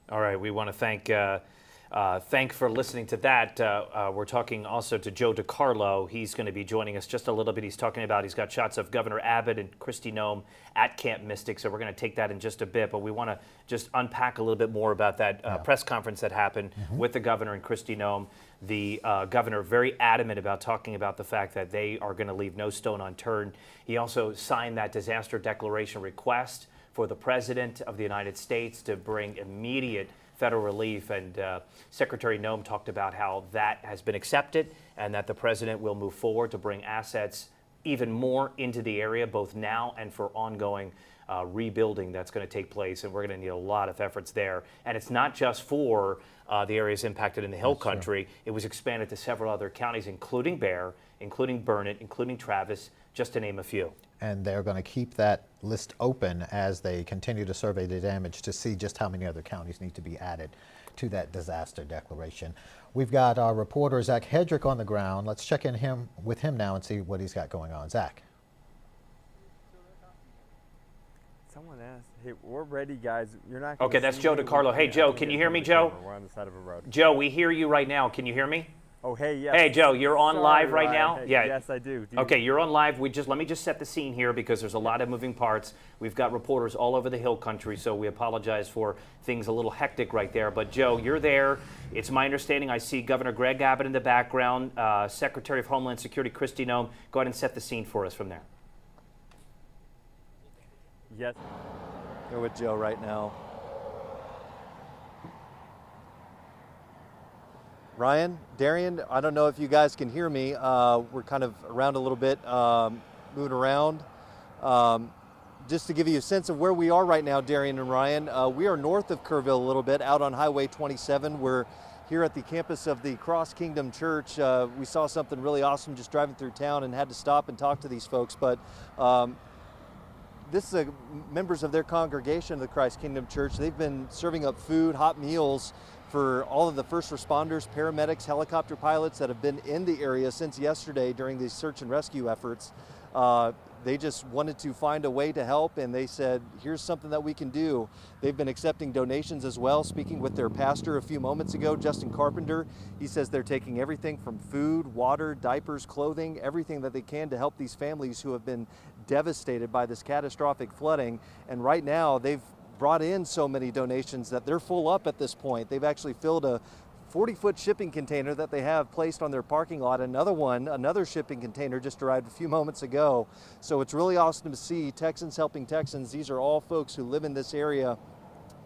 Speaker 14: All right, we want to thank for listening to that. We're talking also to Joe DiCarlo. He's going to be joining us just a little bit. He's got shots of Governor Abbott and Kristi Noem at Camp Mystic, so we're going to take that in just a bit. But we want to just unpack a little bit more about that press conference that happened with the governor and Kristi Noem. The governor very adamant about talking about the fact that they are going to leave no stone unturned. He also signed that disaster declaration request for the President of the United States to bring immediate federal relief, and Secretary Noem talked about how that has been accepted and that the president will move forward to bring assets even more into the area, both now and for ongoing rebuilding that's going to take place, and we're going to need a lot of efforts there. And it's not just for the areas impacted in the Hill Country. It was expanded to several other counties, including Bexar, including Burnet, including Travis, just to name a few.
Speaker 22: And they're going to keep that list open as they continue to survey the damage to see just how many other counties need to be added to that disaster declaration. We've got our reporter Zach Hedrick on the ground. Let's check in with him now and see what he's got going on. Zach.
Speaker 7: Someone asked, hey, we're ready, guys. You're not
Speaker 14: Okay, that's Joe DiCarlo. Hey, Joe, can you hear me, Joe?
Speaker 7: We're on the side of a road.
Speaker 14: Joe, we hear you right now. Can you hear me?
Speaker 7: Oh, hey, yes.
Speaker 14: Hey, Joe, you're on live right now?
Speaker 7: Hey,
Speaker 14: Yeah.
Speaker 7: Yes, I do.
Speaker 14: Okay, you're on live. Let me just set the scene here because there's a lot of moving parts. We've got reporters all over the Hill Country, so we apologize for things a little hectic right there. But Joe, you're there. It's my understanding I see Governor Greg Abbott in the background, Secretary of Homeland Security Kristi Noem. Go ahead and set the scene for us from there.
Speaker 7: Yes.
Speaker 6: We're with Joe right now. Ryan, Darian, I don't know if you guys can hear me. We're kind of around a little bit, moving around. Just to give you a sense of where we are right now, Darian and Ryan, we are north of Kerrville a little bit, out on Highway 27. We're here at the campus of the Cross Kingdom Church. We saw something really awesome just driving through town and had to stop and talk to these folks. But this is members of their congregation, the Christ Kingdom Church. They've been serving up food, hot meals for all of the first responders, paramedics, helicopter pilots that have been in the area since yesterday during these search and rescue efforts. They just wanted to find a way to help, and they said, here's something that we can do. They've been accepting donations as well. Speaking with their pastor a few moments ago, Justin Carpenter, he says they're taking everything from food, water, diapers, clothing, everything that they can to help these families who have been devastated by this catastrophic flooding. And right now, they've brought in so many donations that they're full up at this point. They've actually filled a 40-foot shipping container that they have placed on their parking lot. Another shipping container just arrived a few moments ago. So it's really awesome to see Texans helping Texans. These are all folks who live in this area.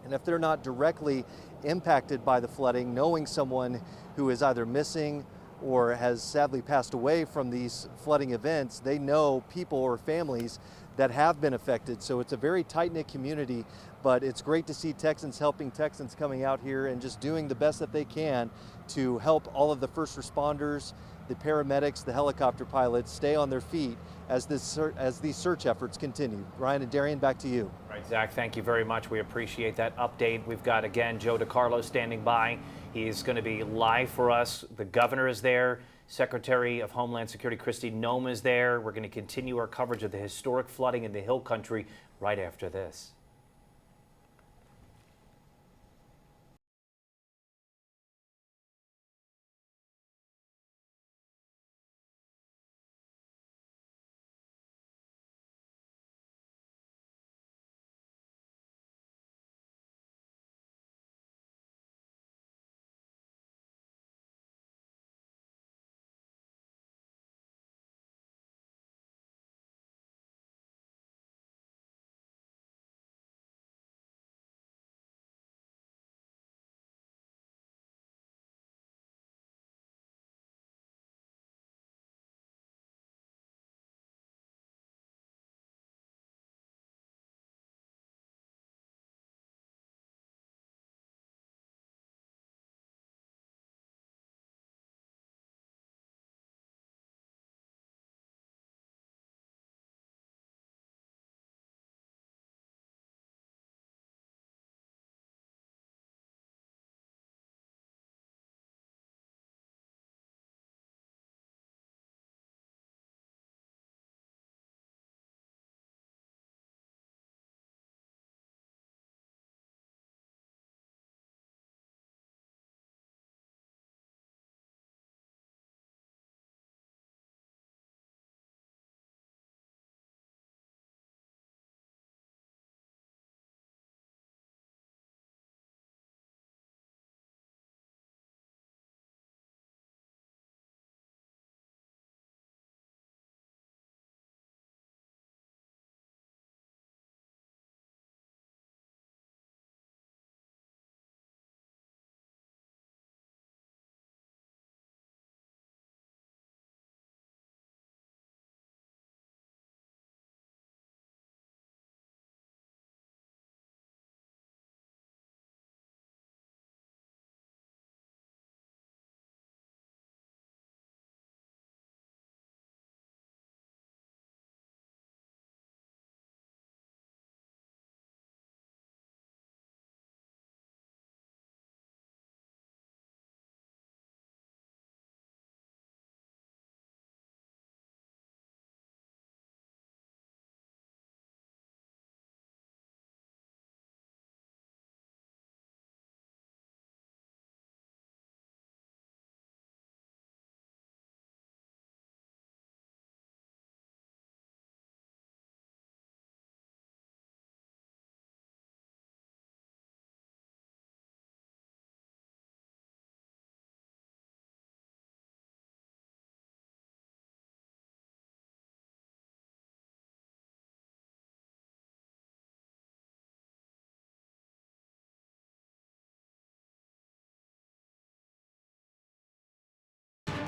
Speaker 6: And if they're not directly impacted by the flooding, knowing someone who is either missing or has sadly passed away from these flooding events, they know people or families that have been affected. So it's a very tight-knit community, but it's great to see Texans helping Texans coming out here and just doing the best that they can to help all of the first responders, the paramedics, the helicopter pilots stay on their feet as these search efforts continue. Ryan and Darian, back to you.
Speaker 14: All right, Zach, thank you very much. We appreciate that update. We've got, again, Joe DiCarlo standing by. He's going to be live for us. The governor is there. Secretary of Homeland Security Kristi Noem is there. We're going to continue our coverage of the historic flooding in the Hill Country right after this.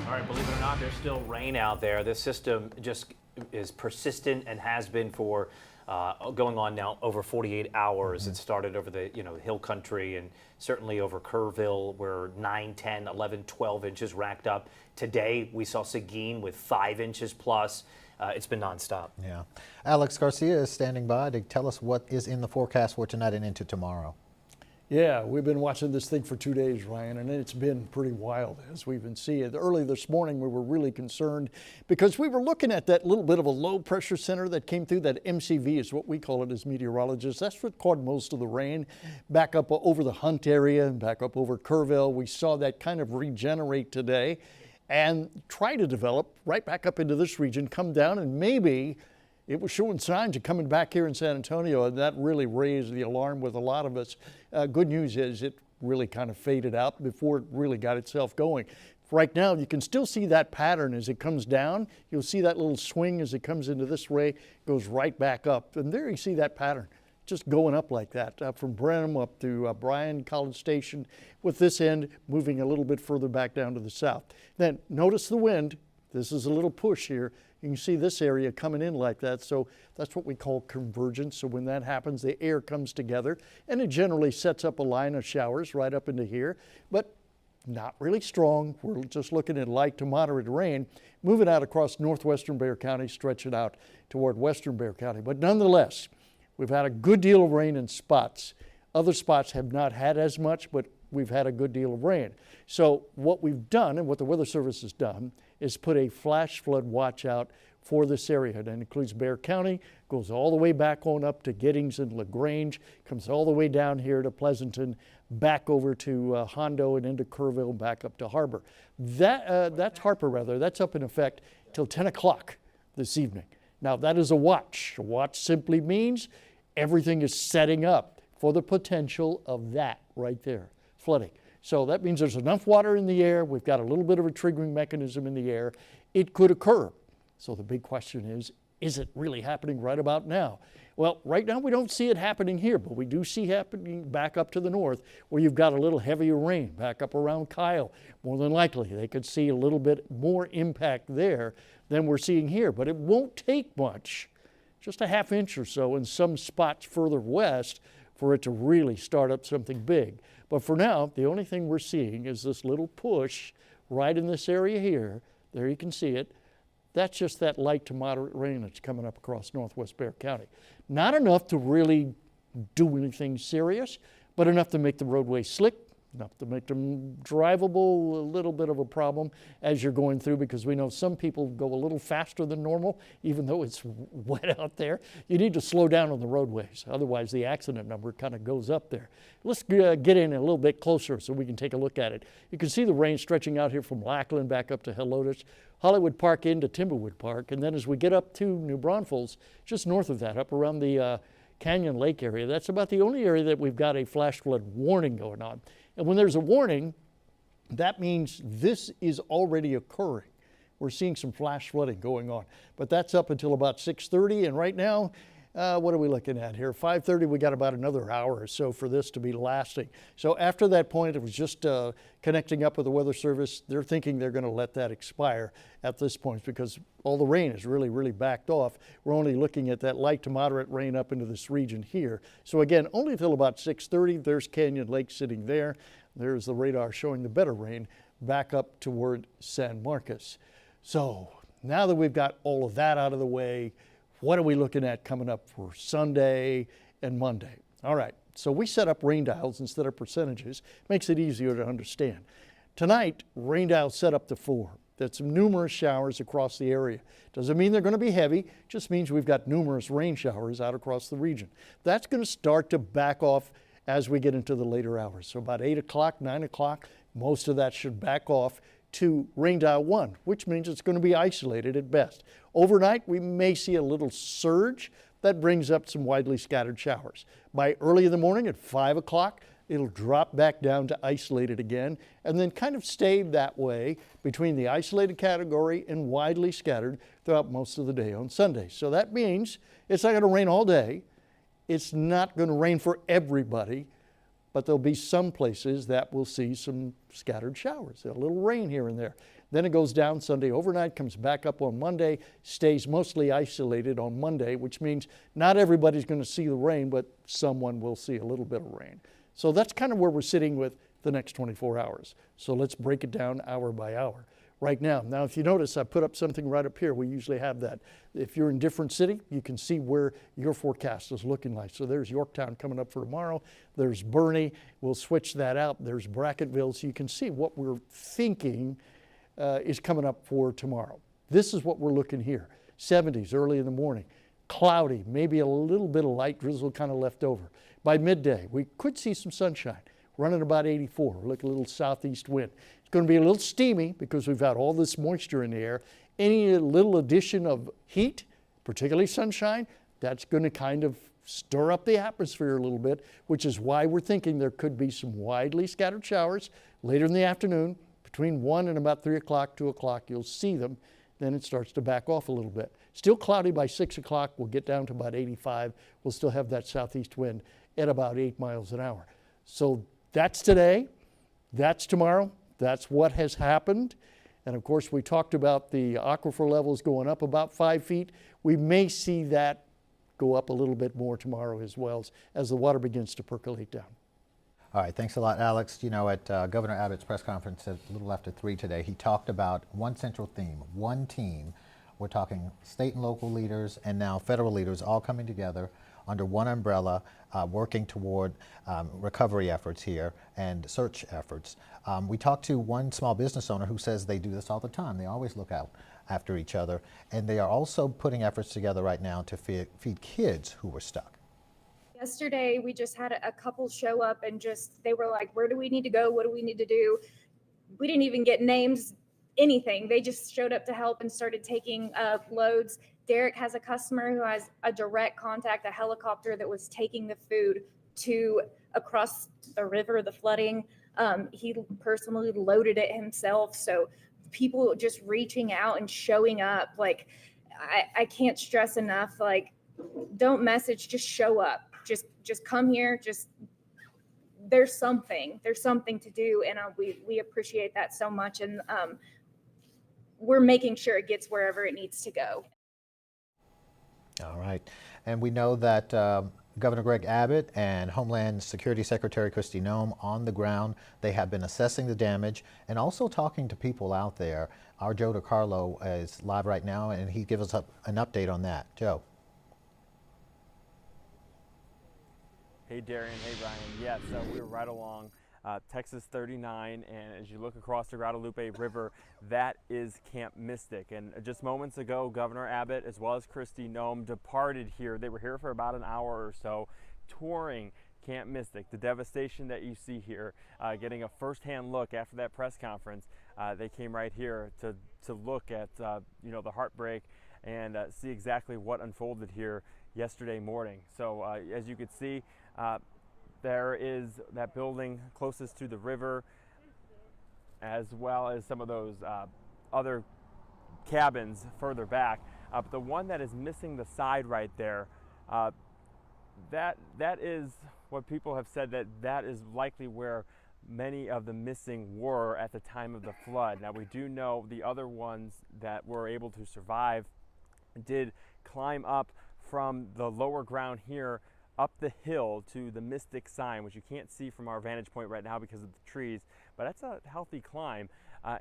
Speaker 14: All right, believe it or not, there's still rain out there. This system just is persistent and has been for going on now over 48 hours. Mm-hmm. It started over the Hill Country and certainly over Kerrville where 9, 10, 11, 12 inches racked up. Today we saw Seguin with 5 inches plus. It's been nonstop.
Speaker 22: Yeah. Alex Garcia is standing by to tell us what is in the forecast for tonight and into tomorrow.
Speaker 17: Yeah, we've been watching this thing for 2 days, Ryan, and it's been pretty wild as we've been seeing. Early this morning, we were really concerned because we were looking at that little bit of a low pressure center that came through. That MCV is what we call it as meteorologists. That's what caught most of the rain back up over the Hunt area and back up over Kerrville. We saw that kind of regenerate today and try to develop right back up into this region, come down, and maybe it was showing signs of coming back here in San Antonio, and that really raised the alarm with a lot of us. Good news is it really kind of faded out before it really got itself going. Right now, you can still see that pattern as it comes down. You'll see that little swing as it comes into this way, goes right back up. And there you see that pattern, just going up like that, from Brenham up to Bryan, College Station, with this end moving a little bit further back down to the south. Then notice the wind. This is a little push here. You can see this area coming in like that, so that's what we call convergence. So when that happens, the air comes together, and it generally sets up a line of showers right up into here, but not really strong. We're just looking at light to moderate rain, moving out across northwestern Bexar County, stretching out toward western Bexar County. But nonetheless, we've had a good deal of rain in spots. Other spots have not had as much, but we've had a good deal of rain. So what we've done, and what the Weather Service has done, is put a flash flood watch out for this area. That includes Bexar County, goes all the way back on up to Giddings and LaGrange, comes all the way down here to Pleasanton, back over to Hondo and into Kerrville, back up to Harbor. That's Harper rather. That's up in effect till 10 o'clock this evening. Now that is a watch. A watch simply means everything is setting up for the potential of that right there, flooding. So that means there's enough water in the air. We've got a little bit of a triggering mechanism in the air. It could occur. So the big question is it really happening right about now? Well, right now we don't see it happening here, but we do see happening back up to the north where you've got a little heavier rain back up around Kyle. More than likely, they could see a little bit more impact there than we're seeing here, but it won't take much, just a half inch or so in some spots further west for it to really start up something big. But for now, the only thing we're seeing is this little push right in this area here. There you can see it. That's just that light to moderate rain that's coming up across northwest Bexar County. Not enough to really do anything serious, but enough to make the roadway slick, enough to make them drivable, a little bit of a problem as you're going through, because we know some people go a little faster than normal, even though it's wet out there. You need to slow down on the roadways, otherwise the accident number kind of goes up there. Let's get in a little bit closer so we can take a look at it. You can see the rain stretching out here from Lackland back up to Helotes, Hollywood Park into Timberwood Park, and then as we get up to New Braunfels, just north of that, up around the Canyon Lake area, that's about the only area that we've got a flash flood warning going on. And when there's a warning, that means this is already occurring. We're seeing some flash flooding going on, but that's up until about 6:30, and right now, what are we looking at here? 5:30, we got about another hour or so for this to be lasting. So after that point, it was just connecting up with the Weather Service. They're thinking they're going to let that expire at this point because all the rain is really, really backed off. We're only looking at that light to moderate rain up into this region here. So again, only until about 6:30, there's Canyon Lake sitting there. There's the radar showing the better rain back up toward San Marcos. So now that we've got all of that out of the way, what are we looking at coming up for Sunday and Monday? All right, so we set up rain dials instead of percentages. Makes it easier to understand. Tonight, rain dials set up to 4. That's numerous showers across the area. Doesn't mean they're going to be heavy, just means we've got numerous rain showers out across the region. That's going to start to back off as we get into the later hours. So about 8 o'clock, 9 o'clock, most of that should back off to rain dial 1, which means it's going to be isolated at best. Overnight, we may see a little surge that brings up some widely scattered showers. By early in the morning at 5 o'clock, it'll drop back down to isolated again and then kind of stay that way between the isolated category and widely scattered throughout most of the day on Sunday. So that means it's not going to rain all day. It's not going to rain for everybody, but there'll be some places that will see some scattered showers, a little rain here and there. Then it goes down Sunday overnight, comes back up on Monday, stays mostly isolated on Monday, which means not everybody's going to see the rain, but someone will see a little bit of rain. So that's kind of where we're sitting with the next 24 hours. So let's break it down hour by hour. right now. Now, if you notice, I put up something right up here. We usually have that. If you're in different city, you can see where your forecast is looking like. So there's Yorktown coming up for tomorrow. There's Bernie. We'll switch that out. There's Brackettville. So you can see what we're thinking is coming up for tomorrow. This is what we're looking here. 70s early in the morning. Cloudy, maybe a little bit of light drizzle kind of left over. By midday, we could see some sunshine, running about 84. Look, a little southeast wind. It's going to be a little steamy because we've got all this moisture in the air. Any little addition of heat, particularly sunshine, that's going to kind of stir up the atmosphere a little bit, which is why we're thinking there could be some widely scattered showers later in the afternoon. Between 1 and about 3 o'clock, 2 o'clock, you'll see them. Then it starts to back off a little bit. Still cloudy by 6 o'clock. We'll get down to about 85. We'll still have that southeast wind at about 8 miles an hour. So that's today. That's tomorrow. That's what has happened. And of course, we talked about the aquifer levels going up about 5 feet. We may see that go up a little bit more tomorrow as well as the water begins to percolate down.
Speaker 22: All right, thanks a lot, Alex. You know, at Governor Abbott's press conference a little after 3 today, he talked about one central theme, one team. We're talking state and local leaders and now federal leaders all coming together under one umbrella, working toward recovery efforts here and search efforts. We talked to one small business owner who says they do this all the time. They always look out after each other, and they are also putting efforts together right now to feed kids who were stuck.
Speaker 3: Yesterday, we just had a couple show up and they were like, where do we need to go? What do we need to do? We didn't even get names, anything. They just showed up to help and started taking loads. Derek has a customer who has a direct contact, a helicopter that was taking the food to across the river, the flooding. He personally loaded it himself. So people just reaching out and showing up, like, I can't stress enough, like, don't message, just show up. Just come here. There's something to do. And we appreciate that so much. And we're making sure it gets wherever it needs to go.
Speaker 22: All right. And we know that Governor Greg Abbott and Homeland Security Secretary Kristi Noem on the ground, they have been assessing the damage and also talking to people out there. Our Joe DiCarlo is live right now, and he gives us an update on that. Joe.
Speaker 7: Hey Darian, hey Ryan. Yeah, so we're right along Texas 39, and as you look across the Guadalupe River, that is Camp Mystic. And just moments ago, Governor Abbott as well as Kristi Noem departed here. They were here for about an hour or so, touring Camp Mystic. The devastation that you see here, getting a first-hand look after that press conference. They came right here to look at you know, the heartbreak and see exactly what unfolded here yesterday morning. So as you could see, there is that building closest to the river, as well as some of those other cabins further back. But the one that is missing the side right there, that is what people have said that is likely where many of the missing were at the time of the flood. Now we do know the other ones that were able to survive did climb up from the lower ground here up the hill to the Mystic sign, which you can't see from our vantage point right now because of the trees, but that's a healthy climb.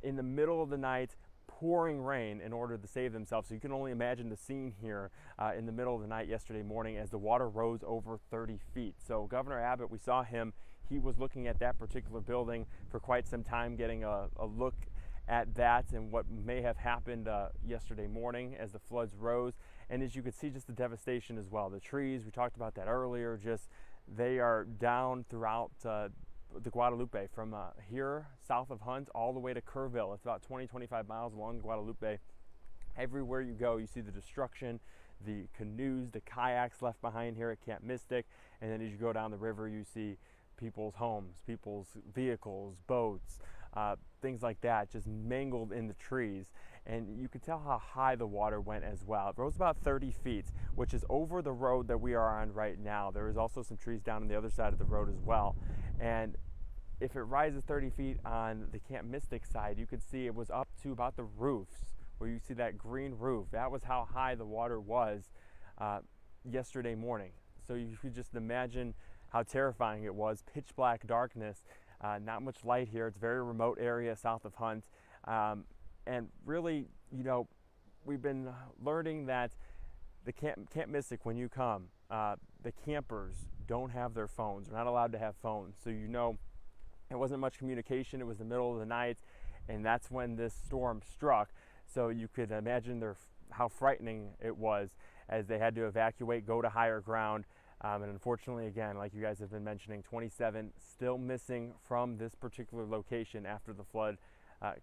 Speaker 7: In the middle of the night, pouring rain in order to save themselves. So you can only imagine the scene here in the middle of the night yesterday morning as the water rose over 30 feet. So Governor Abbott, we saw him, he was looking at that particular building for quite some time, getting a look at that and what may have happened yesterday morning as the floods rose. And as you could see, just the devastation as well. The trees, we talked about that earlier, just they are down throughout the Guadalupe from here south of Hunt all the way to Kerrville. It's about 20-25 miles along the Guadalupe. Everywhere you go, you see the destruction, the canoes, the kayaks left behind here at Camp Mystic. And then as you go down the river, you see people's homes, people's vehicles, boats, things like that, just mangled in the trees. And you can tell how high the water went as well. It rose about 30 feet, which is over the road that we are on right now. There is also some trees down on the other side of the road as well. And if it rises 30 feet on the Camp Mystic side, you could see it was up to about the roofs, where you see that green roof. That was how high the water was yesterday morning. So you could just imagine how terrifying it was. Pitch black darkness, not much light here. It's a very remote area south of Hunt. And really, we've been learning that the Camp Mystic, when you come, the campers don't have their phones. They're not allowed to have phones. So it wasn't much communication. It was the middle of the night, and that's when this storm struck. So you could imagine how frightening it was as they had to evacuate, go to higher ground. And unfortunately, again, like you guys have been mentioning, 27 still missing from this particular location after the flood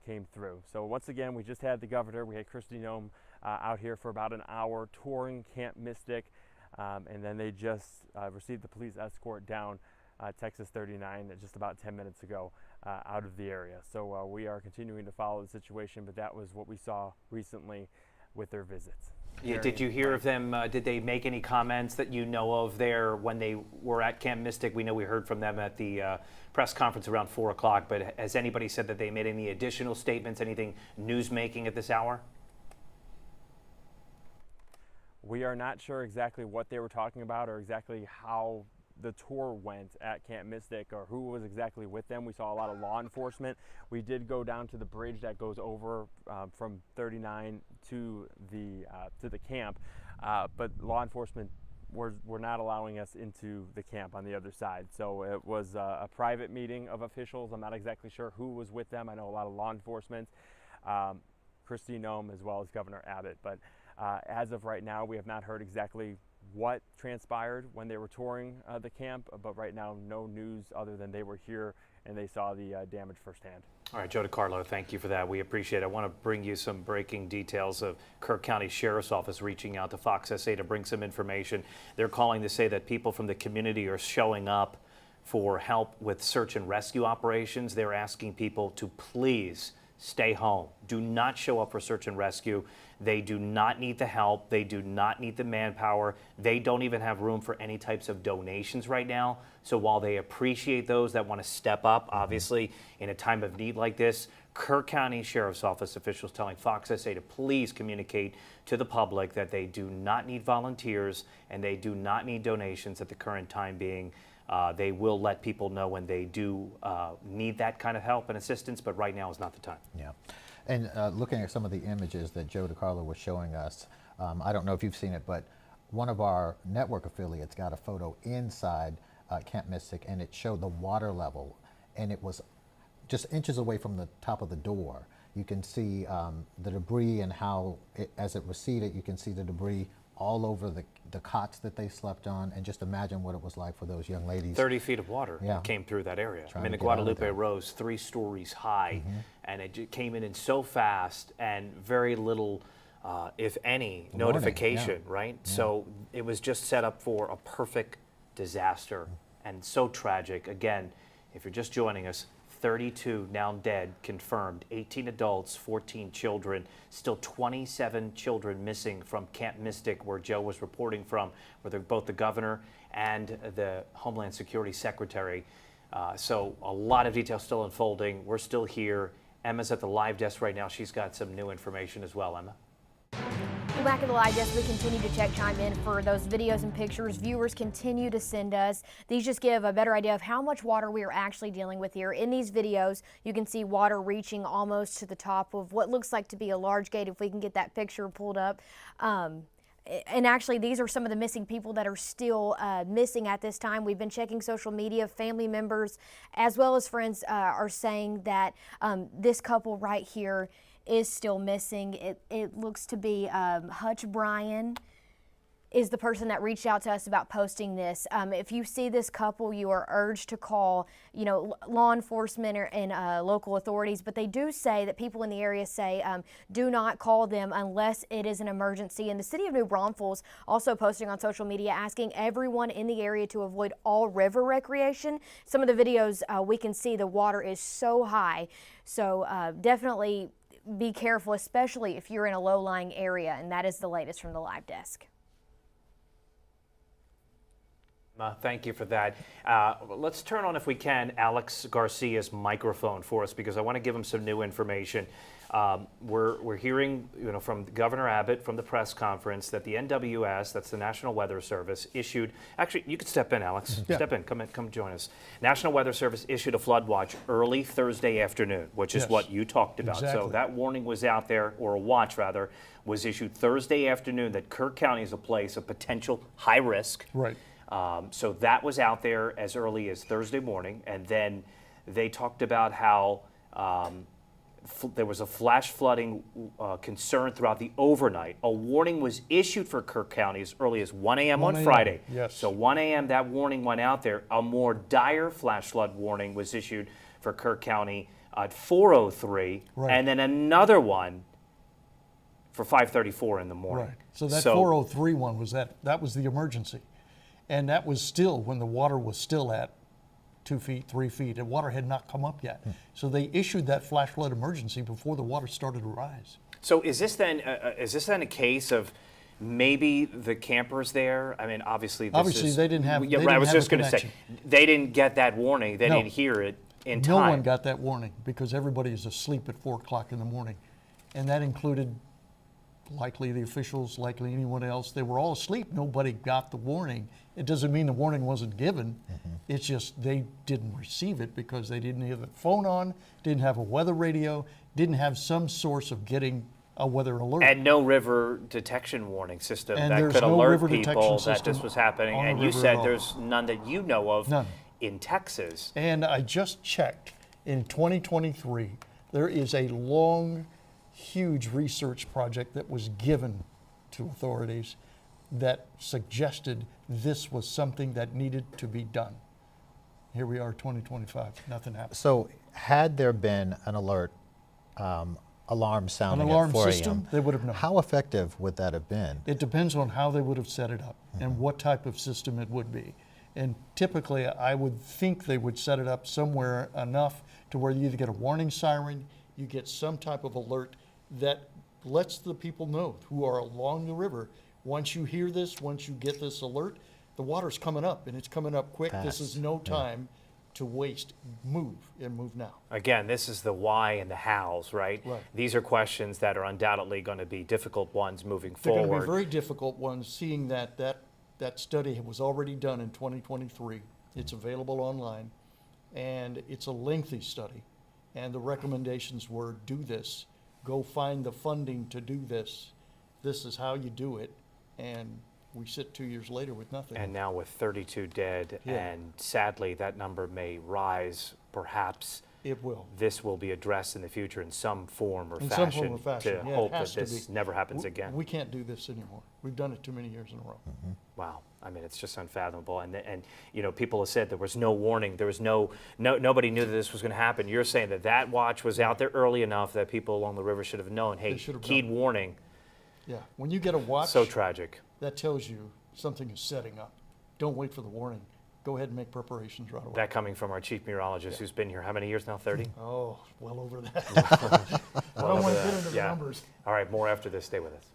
Speaker 7: came through. So once again, we just had the governor, we had Kristi Noem out here for about an hour touring Camp Mystic, and then they just received the police escort down Texas 39 just about 10 minutes ago out of the area. So we are continuing to follow the situation, but that was what we saw recently with their visits.
Speaker 14: Yeah, did you hear of them? Did they make any comments that you know of there when they were at Camp Mystic? We know we heard from them at the press conference around 4 o'clock, but has anybody said that they made any additional statements, anything news-making at this hour?
Speaker 7: We are not sure exactly what they were talking about or exactly how the tour went at Camp Mystic or who was exactly with them. We saw a lot of law enforcement. We did go down to the bridge that goes over from 39 to the camp, but law enforcement were not allowing us into the camp on the other side. So it was a private meeting of officials. I'm not exactly sure who was with them. I know a lot of law enforcement, Kristi Noem as well as Governor Abbott, but as of right now, we have not heard exactly what transpired when they were touring the camp, but right now no news other than they were here and they saw the damage firsthand.
Speaker 14: All right, Joe DiCarlo, thank you for that. We appreciate it. I want to bring you some breaking details of Kirk County Sheriff's Office reaching out to Fox SA to bring some information. They're calling to say that people from the community are showing up for help with search and rescue operations. They're asking people to please stay home. Do not show up for search and rescue. They do not need the help. They do not need the manpower. They don't even have room for any types of donations right now. So while they appreciate those that want to step up, obviously, in a time of need like this, Kirk County Sheriff's Office officials telling Fox SA to please communicate to the public that they do not need volunteers and they do not need donations at the current time being. They will let people know when they do need that kind of help and assistance, but right now is not the time.
Speaker 22: Yeah. And looking at some of the images that Joe DiCarlo was showing us, I don't know if you've seen it, but one of our network affiliates got a photo inside Camp Mystic, and it showed the water level, and it was just inches away from the top of the door. You can see the debris and how, as it receded, you can see the debris all over the cots that they slept on, and just imagine what it was like for those young ladies.
Speaker 14: 30 feet of water came through that area. I mean, the Guadalupe rose 3 stories high, and it came in so fast and very little, if any, notification, right? Yeah. So it was just set up for a perfect disaster and so tragic. Again, if you're just joining us, 32 now dead, confirmed, 18 adults, 14 children, still 27 children missing from Camp Mystic, where Joe was reporting from, where both the governor and the Homeland Security Secretary. So a lot of details still unfolding. We're still here. Emma's at the live desk right now. She's got some new information as well, Emma.
Speaker 10: Back at the live desk, we continue to chime in for those videos and pictures viewers continue to send us. These just give a better idea of how much water we are actually dealing with here. In these videos, you can see water reaching almost to the top of what looks like to be a large gate, if we can get that picture pulled up. And actually, these are some of the missing people that are still missing at this time. We've been checking social media. Family members as well as friends are saying that this couple right here is still missing. It looks to be Hutch Bryan is the person that reached out to us about posting this. If you see this couple, you are urged to call, law enforcement and local authorities. But they do say that people in the area say do not call them unless it is an emergency. And the city of New Braunfels also posting on social media asking everyone in the area to avoid all river recreation. Some of the videos we can see the water is so high. So definitely be careful, especially if you're in a low-lying area. And that is the latest from the live desk.
Speaker 14: Thank you for that. Let's turn on, if we can, Alex Garcia's microphone for us, because I want to give him some new information. We're hearing, from Governor Abbott from the press conference that the NWS, that's the National Weather Service, issued. Actually, you could step in, Alex.
Speaker 17: Yeah.
Speaker 14: Step in. Come join us. National Weather Service issued a flood watch early Thursday afternoon, which is
Speaker 17: Yes.
Speaker 14: what you talked about. So
Speaker 17: Exactly.
Speaker 14: that warning was out there, or a watch rather, was issued Thursday afternoon that Kirk County is a place of potential high risk.
Speaker 17: Right.
Speaker 14: So that was out there as early as Thursday morning, and then they talked about how there was a flash flooding concern throughout the overnight. A warning was issued for Kirk County as early as 1 a.m.
Speaker 17: 1
Speaker 14: on
Speaker 17: a.m.,
Speaker 14: Friday.
Speaker 17: yes.
Speaker 14: So 1 a.m. that warning went out there. A more dire flash flood warning was issued for Kirk County at 4:03,
Speaker 17: Right.
Speaker 14: and then another one for 5:34 in the morning.
Speaker 17: Right. So that 403 one was that was the emergency. And that was still when the water was still at 2 feet, 3 feet. The water had not come up yet. So they issued that flash flood emergency before the water started to rise.
Speaker 14: So is this then a case of maybe the campers there? I mean, obviously
Speaker 17: They didn't have.
Speaker 14: Yeah,
Speaker 17: they
Speaker 14: right. I
Speaker 17: didn't
Speaker 14: was
Speaker 17: have
Speaker 14: just
Speaker 17: a
Speaker 14: going to say
Speaker 17: connection.
Speaker 14: they didn't get that warning. They
Speaker 17: No.
Speaker 14: didn't hear it in
Speaker 17: No
Speaker 14: time.
Speaker 17: one got that warning because everybody is asleep at 4 o'clock in the morning, and that included likely the officials, likely anyone else. They were all asleep. Nobody got the warning. It doesn't mean the warning wasn't given. It's just they didn't receive it because they didn't have a phone on, didn't have a weather radio, didn't have some source of getting a weather alert.
Speaker 14: And no river detection warning system
Speaker 17: And
Speaker 14: that
Speaker 17: there's
Speaker 14: could
Speaker 17: no
Speaker 14: alert
Speaker 17: river
Speaker 14: people
Speaker 17: detection
Speaker 14: that
Speaker 17: system
Speaker 14: this was happening.
Speaker 17: on the
Speaker 14: And you
Speaker 17: river
Speaker 14: said
Speaker 17: at all.
Speaker 14: there's none that you know of
Speaker 17: None.
Speaker 14: in Texas.
Speaker 17: And I just checked, in 2023, there is a long, huge research project that was given to authorities that suggested this was something that needed to be done. Here we are, 2025, nothing happened.
Speaker 22: So had there been an alert, alarm sounding
Speaker 17: alarm
Speaker 22: at 4 a.m.,
Speaker 17: system, they would have known.
Speaker 22: How effective would that have been?
Speaker 17: It depends on how they would have set it up and what type of system it would be. And typically, I would think they would set it up somewhere enough to where you either get a warning siren, you get some type of alert that lets the people know who are along the river. Once you hear this, once you get this alert, the water's coming up and it's coming up quick. This is no time to waste. Move and move now.
Speaker 14: Again, this is the why and the hows, right?
Speaker 17: Right.
Speaker 14: These are questions that are undoubtedly going to be difficult ones moving
Speaker 17: They're going
Speaker 14: forward.
Speaker 17: to be very difficult ones, seeing that study was already done in 2023. It's available online, and it's a lengthy study. And the recommendations were, do this, go find the funding to do this. This is how you do it. And we sit 2 years later with nothing.
Speaker 14: And now with 32 dead,
Speaker 17: Yeah.
Speaker 14: and sadly that number may rise, perhaps.
Speaker 17: It will.
Speaker 14: This will be addressed in the future in some form or
Speaker 17: In
Speaker 14: fashion,
Speaker 17: some form or fashion,
Speaker 14: to
Speaker 17: yeah, it
Speaker 14: hope that
Speaker 17: has to
Speaker 14: this
Speaker 17: be.
Speaker 14: never happens
Speaker 17: We-
Speaker 14: again.
Speaker 17: We can't do this anymore. We've done it too many years in a row.
Speaker 14: Wow, I mean, it's just unfathomable. And people have said there was no warning. There was nobody knew that this was going to happen. You're saying that watch was out there early enough that people along the river should have known. Hey,
Speaker 17: should have
Speaker 14: keyed
Speaker 17: known.
Speaker 14: warning.
Speaker 17: Yeah, when you get a watch,
Speaker 14: So tragic.
Speaker 17: that tells you something is setting up. Don't wait for the warning. Go ahead and make preparations right away.
Speaker 14: That coming from our chief meteorologist, who's been here how many years now? 30.
Speaker 17: Oh, well over that.
Speaker 14: Well
Speaker 17: I don't
Speaker 14: over
Speaker 17: want to
Speaker 14: that.
Speaker 17: get into the
Speaker 14: Yeah.
Speaker 17: numbers.
Speaker 14: All right, more after this. Stay with us.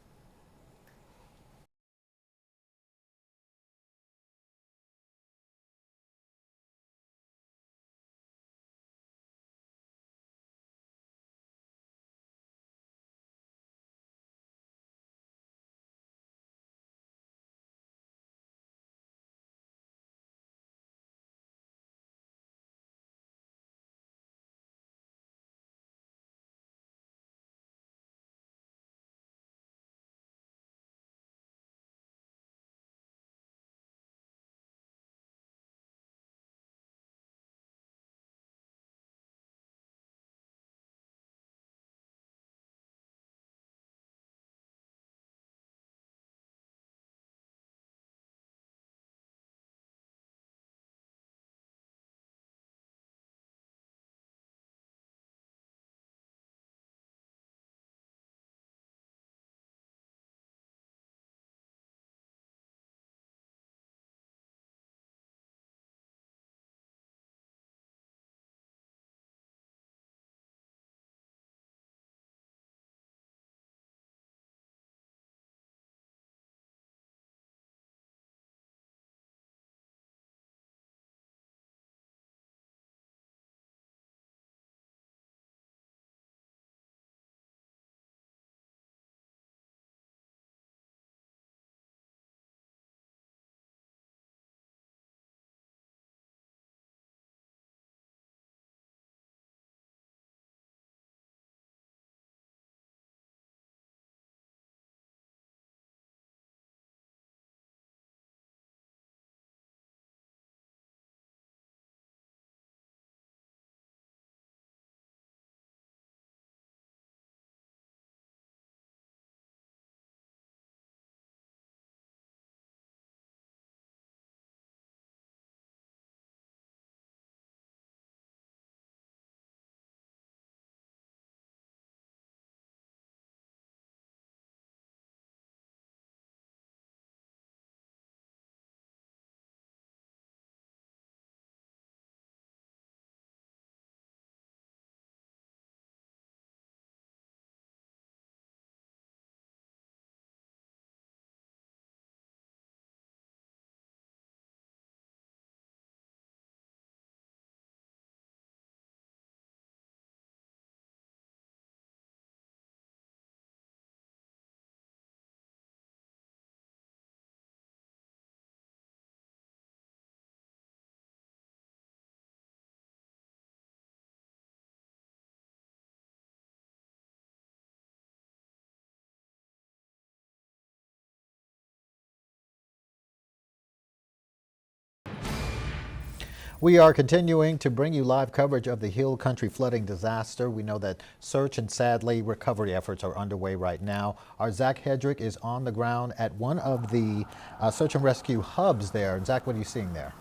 Speaker 22: We are continuing to bring you live coverage of the Hill Country flooding disaster. We know that search and sadly recovery efforts are underway right now. Our Zach Hedrick is on the ground at one of the search and rescue hubs there. Zach, what are you seeing there?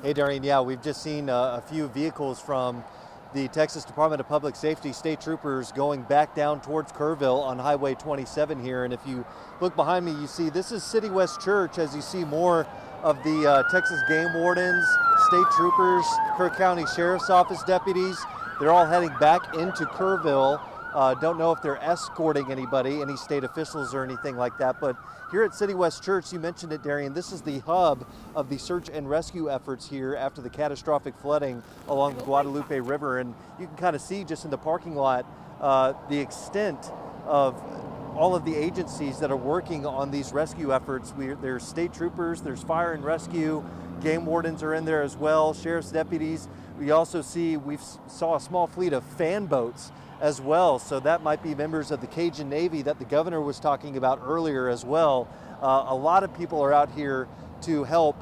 Speaker 6: Hey, Darian, yeah, we've just seen a few vehicles from the Texas Department of Public Safety state troopers going back down towards Kerrville on Highway 27 here. And if you look behind me, you see this is City West Church, as you see more of the Texas game wardens, state troopers, Kerr County Sheriff's Office deputies. They're all heading back into Kerrville. Don't know if they're escorting anybody, any state officials or anything like that, but here at City West Church, you mentioned it, Darian, this is the hub of the search and rescue efforts here after the catastrophic flooding along the Guadalupe River. And you can kind of see just in the parking lot the extent of all of the agencies that are working on these rescue efforts. There's state troopers, there's fire and rescue, game wardens are in there as well, sheriff's deputies. We also saw a small fleet of fan boats as well, so that might be members of the Cajun Navy that the governor was talking about earlier as well. A lot of people are out here to help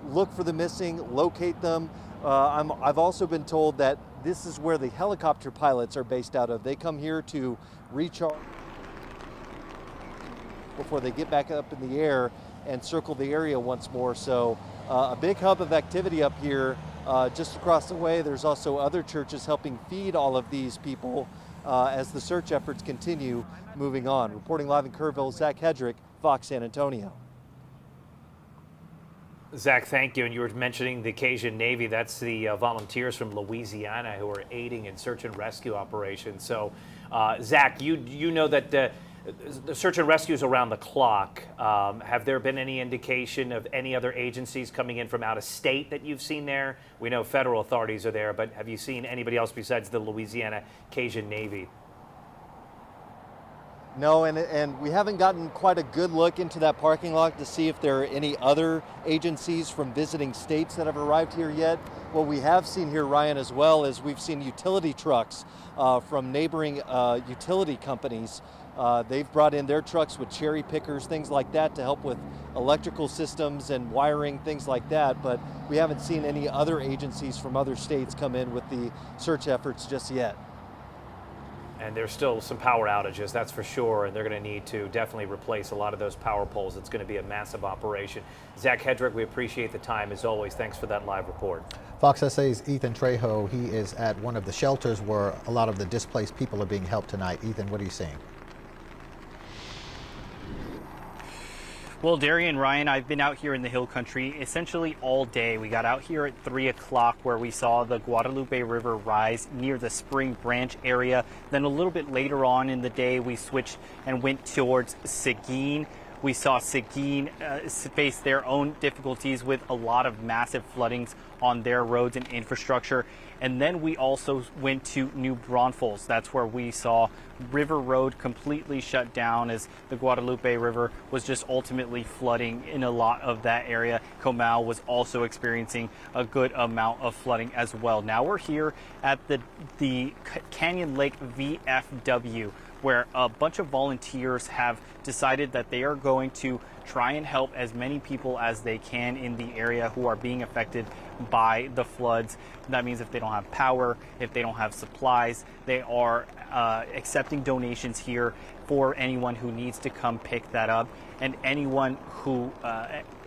Speaker 6: look for the missing, locate them. I've also been told that this is where the helicopter pilots are based out of. They come here to recharge before they get back up in the air and circle the area once more. So a big hub of activity up here. Just across the way, there's also other churches helping feed all of these people as the search efforts continue moving on. Reporting live in Kerrville, Zach Hedrick, Fox San Antonio.
Speaker 14: Zach, thank you. And you were mentioning the Cajun Navy. That's the volunteers from Louisiana who are aiding in search and rescue operations. So, Zach, you know that the search and rescue is around the clock. Have there been any indication of any other agencies coming in from out of state that you've seen there? We know federal authorities are there, but have you seen anybody else besides the Louisiana Cajun Navy?
Speaker 6: No, and we haven't gotten quite a good look into that parking lot to see if there are any other agencies from visiting states that have arrived here yet. What we have seen here, Ryan, as well, is we've seen utility trucks from neighboring utility companies. They've brought in their trucks with cherry pickers, things like that, to help with electrical systems and wiring, things like that. But we haven't seen any other agencies from other states come in with the search efforts just yet.
Speaker 14: And there's still some power outages, that's for sure, and they're going to need to definitely replace a lot of those power poles. It's going to be a massive operation. Zach Hedrick, we appreciate the time as always. Thanks for that live report.
Speaker 22: Fox SA's Ethan Trejo, he is at one of the shelters where a lot of the displaced people are being helped tonight. Ethan, what are you seeing?
Speaker 12: Well, Darian, Ryan, I've been out here in the Hill Country essentially all day. We got out here at 3 o'clock where we saw the Guadalupe River rise near the Spring Branch area. Then a little bit later on in the day, we switched and went towards Seguin. We saw Seguin face their own difficulties with a lot of massive floodings on their roads and infrastructure. And then we also went to New Braunfels. That's where we saw River Road completely shut down as the Guadalupe River was just ultimately flooding in a lot of that area. Comal was also experiencing a good amount of flooding as well. Now we're here at the Canyon Lake VFW, where a bunch of volunteers have decided that they are going to try and help as many people as they can in the area who are being affected by the floods. That means if they don't have power, if they don't have supplies, they are accepting donations here for anyone who needs to come pick that up, and anyone who,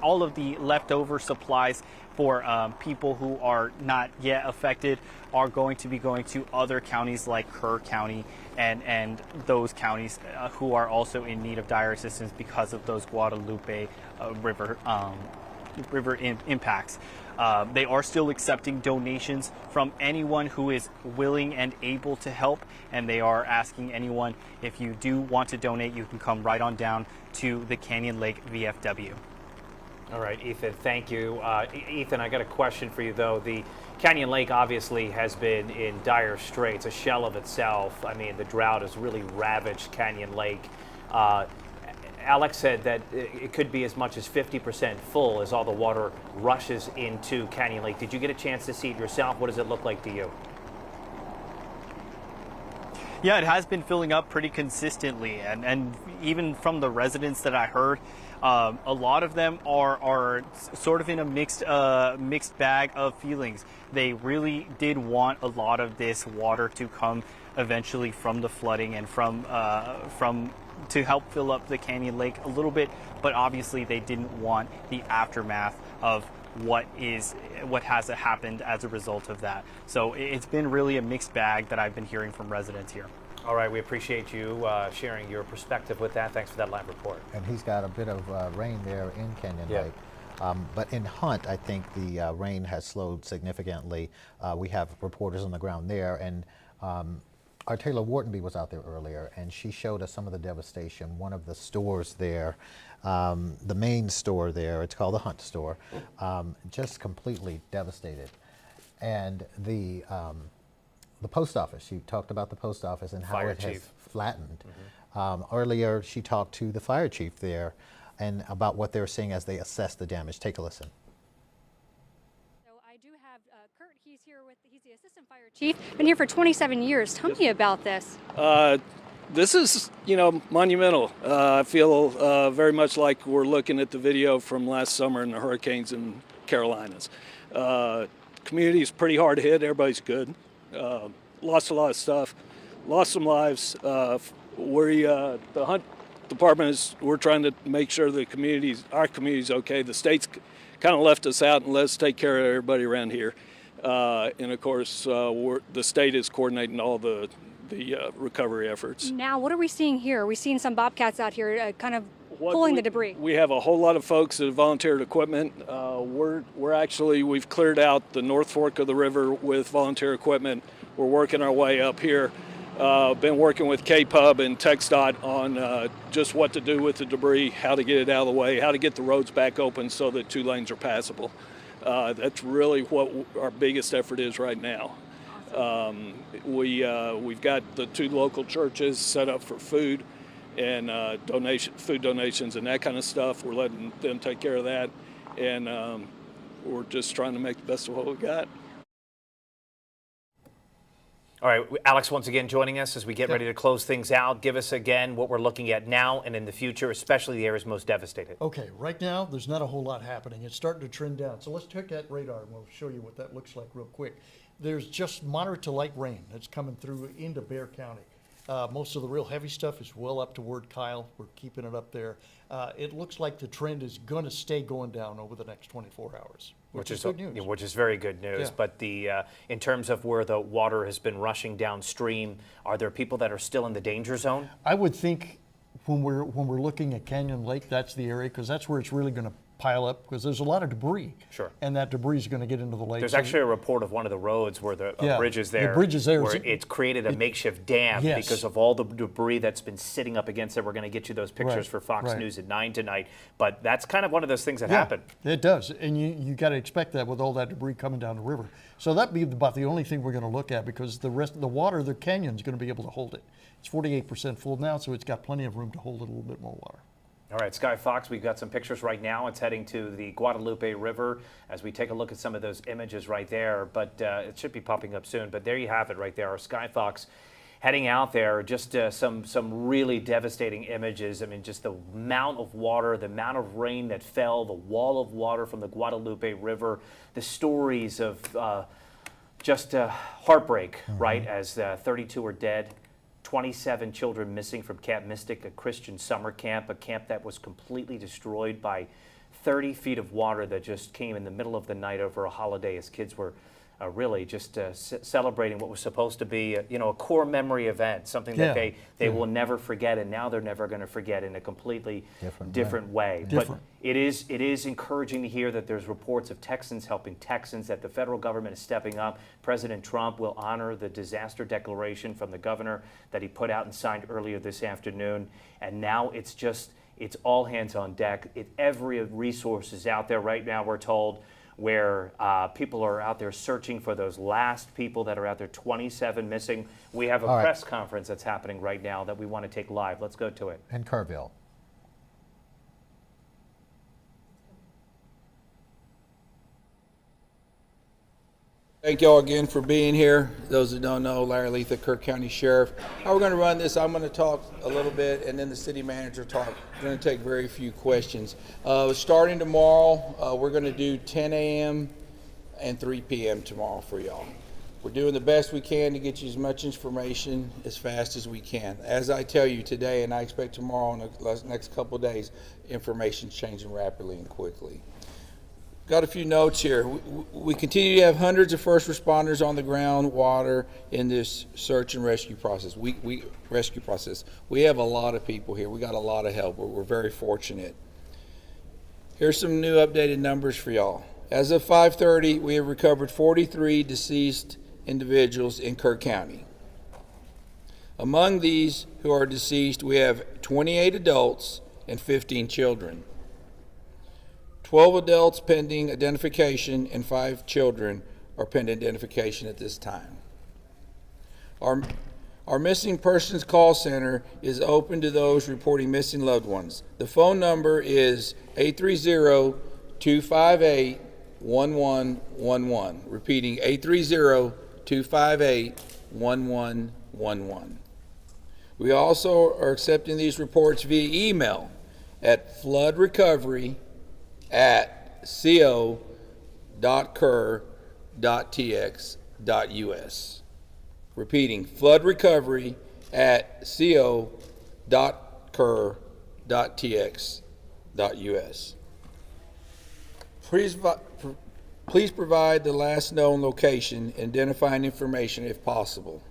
Speaker 12: all of the leftover supplies for people who are not yet affected are going to be going to other counties like Kerr County and those counties who are also in need of dire assistance because of those Guadalupe River impacts. They are still accepting donations from anyone who is willing and able to help, and they are asking anyone, if you do want to donate, you can come right on down to the Canyon Lake VFW.
Speaker 14: All right, Ethan, thank you. Ethan, I got a question for you, though. The Canyon Lake obviously has been in dire straits, a shell of itself. I mean, the drought has really ravaged Canyon Lake. Alex said that it could be as much as 50% full as all the water rushes into Canyon Lake. Did you get a chance to see it yourself? What does it look like to you?
Speaker 12: Yeah, it has been filling up pretty consistently, and even from the residents that I heard, A lot of them are sort of in a mixed bag of feelings. They really did want a lot of this water to come eventually from the flooding and from to help fill up the Canyon Lake a little bit, but obviously they didn't want the aftermath of what has happened as a result of that. So it's been really a mixed bag that I've been hearing from residents here.
Speaker 14: All right, we appreciate you sharing your perspective with that. Thanks for that live report.
Speaker 22: And he's got a bit of rain there in Canyon Lake. But in Hunt, I think the rain has slowed significantly. We have reporters on the ground there, and our Taylor Whartonby was out there earlier, and she showed us some of the devastation. One of the stores there, the main store there, it's called the Hunt store, just completely devastated. And the post office, she talked about the post office and how it has flattened. Earlier, she talked to the fire chief there and about what they're seeing as they assess the damage. Take a listen.
Speaker 15: So I do have Kurt, he's the assistant fire chief, been here for 27 years. Tell me about this.
Speaker 16: This is, monumental. I feel very much like we're looking at the video from last summer in the hurricanes in Carolinas. Community is pretty hard hit. Everybody's good. Lost a lot of stuff. Lost some lives. The Hunt Department we're trying to make sure our community's okay. The state's kind of left us out and let us take care of everybody around here. And of course, the state is coordinating all the recovery efforts.
Speaker 15: Now, what are we seeing here? Are we seeing some bobcats out here kind of pulling the debris?
Speaker 16: We have a whole lot of folks that have volunteered equipment. We've cleared out the North Fork of the river with volunteer equipment. We're working our way up here. Been working with KPUB and TxDOT on just what to do with the debris, how to get it out of the way, how to get the roads back open so that 2 lanes are passable. That's really what our biggest effort is right now. We've got the 2 local churches set up for food and food donations and that kind of stuff. We're letting them take care of that, and we're just trying to make the best of what we got.
Speaker 14: All right, Alex, once again joining us as we get ready to close things out. Give us again what we're looking at now and in the future, especially the areas most devastated.
Speaker 17: Okay, right now there's not a whole lot happening. It's starting to trend down. So let's check that radar and we'll show you what that looks like real quick. There's just moderate to light rain that's coming through into Bexar County. Most of the real heavy stuff is well up toward Kyle. We're keeping it up there. It looks like the trend is going to stay going down over the next 24 hours, which is good news.
Speaker 14: Which is very good news.
Speaker 17: Yeah.
Speaker 14: But in terms of where the water has been rushing downstream, are there people that are still in the danger zone?
Speaker 17: I would think when we're looking at Canyon Lake, that's the area, because that's where it's really going to pile up, because there's a lot of debris.
Speaker 14: Sure.
Speaker 17: And that debris is going to get into the lake.
Speaker 14: There's actually a report of one of the roads where the bridge is there.
Speaker 17: The bridge is there.
Speaker 14: Where it's created a makeshift dam because of all the debris that's been sitting up against it. We're going to get you those pictures for Fox News at 9 tonight. But that's kind of one of those things that happen.
Speaker 17: It does. And you got to expect that with all that debris coming down the river. So that'd be about the only thing we're going to look at, because the rest of the water, the canyon is going to be able to hold it. It's 48% full now, so it's got plenty of room to hold a little bit more water.
Speaker 14: All right, Sky Fox, we've got some pictures right now. It's heading to the Guadalupe River as we take a look at some of those images right there, but it should be popping up soon. But there you have it right there, our Sky Fox heading out there. Just some really devastating images. I mean, just the amount of water, the amount of rain that fell, the wall of water from the Guadalupe River, the stories of just heartbreak, right, as 32 are dead. 27 children missing from Camp Mystic, a Christian summer camp, a camp that was completely destroyed by 30 feet of water that just came in the middle of the night over a holiday as kids were really just celebrating what was supposed to be a core memory event, something that they will never forget, and now they're never going to forget in a completely different way. But it is encouraging to hear that there's reports of Texans helping Texans, that the federal government is stepping up. President Trump will honor the disaster declaration from the governor that he put out and signed earlier this afternoon, and now it's all hands on deck. Every resource is out there right now, we're told, where people are out there searching for those last people that are out there, 27 missing. We have a press conference that's happening right now that we want to take live. Let's go to it.
Speaker 22: In Kerrville.
Speaker 4: Thank y'all again for being here. Those who don't know, Larry Letha, Kirk County Sheriff. How we're going to run this, I'm going to talk a little bit and then the city manager talk. We're going to take very few questions. Starting tomorrow, we're going to do 10 a.m. and 3 p.m. tomorrow for y'all. We're doing the best we can to get you as much information as fast as we can. As I tell you today, and I expect tomorrow and the next couple of days, information's changing rapidly and quickly. Got a few notes here. We continue to have hundreds of first responders on the ground, water, in this search and rescue process. We have a lot of people here. We got a lot of help. We're very fortunate. Here's some new updated numbers for y'all. As of 5:30, we have recovered 43 deceased individuals in Kirk County. Among these who are deceased, we have 28 adults and 15 children. 12 adults pending identification and 5 children are pending identification at this time. Our missing persons call center is open to those reporting missing loved ones. The phone number is 830-258-1111. Repeating, 830-258-1111. We also are accepting these reports via email at floodrecovery@co.cur.tx.us. Repeating, floodrecovery@co.cur.tx.us. Please provide the last known location, identifying information if possible.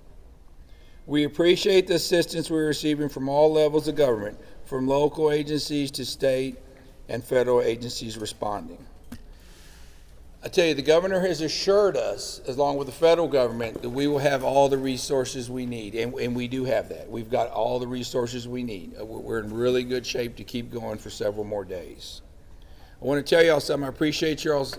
Speaker 4: We appreciate the assistance we're receiving from all levels of government, from local agencies to state and federal agencies responding. I tell you, the governor has assured us, along with the federal government, that we will have all the resources we need, and we do have that. We've got all the resources we need. We're in really good shape to keep going for several more days. I want to tell y'all something. I appreciate y'all's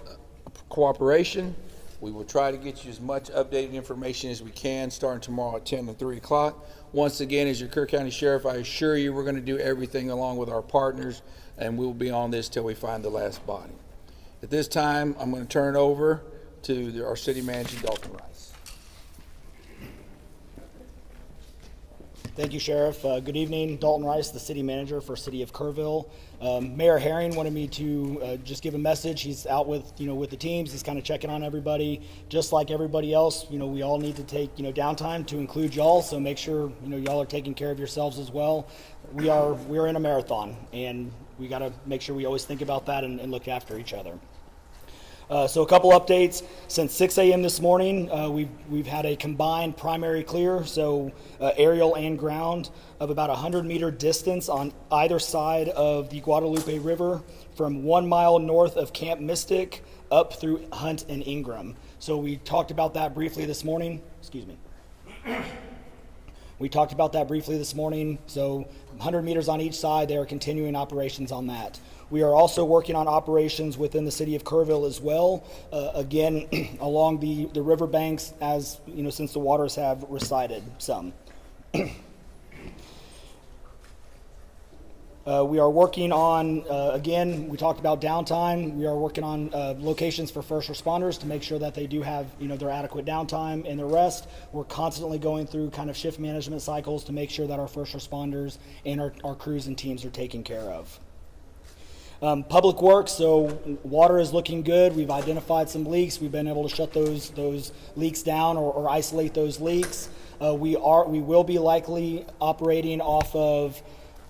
Speaker 4: cooperation. We will try to get you as much updated information as we can starting tomorrow at 10 and 3 o'clock. Once again, as your Kirk County Sheriff, I assure you we're going to do everything along with our partners, and we'll be on this till we find the last body. At this time, I'm going to turn it over to our city manager, Dalton Rice.
Speaker 5: Thank you, Sheriff. Good evening. Dalton Rice, the city manager for City of Kerrville. Mayor Herring wanted me to just give a message. He's out with the teams. He's kind of checking on everybody. Just like everybody else, we all need to take downtime to include y'all. So make sure y'all are taking care of yourselves as well. We're in a marathon, and we got to make sure we always think about that and look after each other. So a couple updates. Since 6 a.m. this morning, we've had a combined primary clear, so aerial and ground, of about 100-meter distance on either side of the Guadalupe River from 1 mile north of Camp Mystic up through Hunt and Ingram. So we talked about that briefly this morning. Excuse me. We talked about that briefly this morning. So 100 meters on each side, they are continuing operations on that. We are also working on operations within the city of Kerrville as well, again, along the riverbanks as, since the waters have receded some. We are working on, again, we talked about downtime. We are working on locations for first responders to make sure that they do have, their adequate downtime and their rest. We're constantly going through kind of shift management cycles to make sure that our first responders and our crews and teams are taken care of. Public Works, so water is looking good. We've identified some leaks. We've been able to shut those leaks down or isolate those leaks. We will be likely operating off of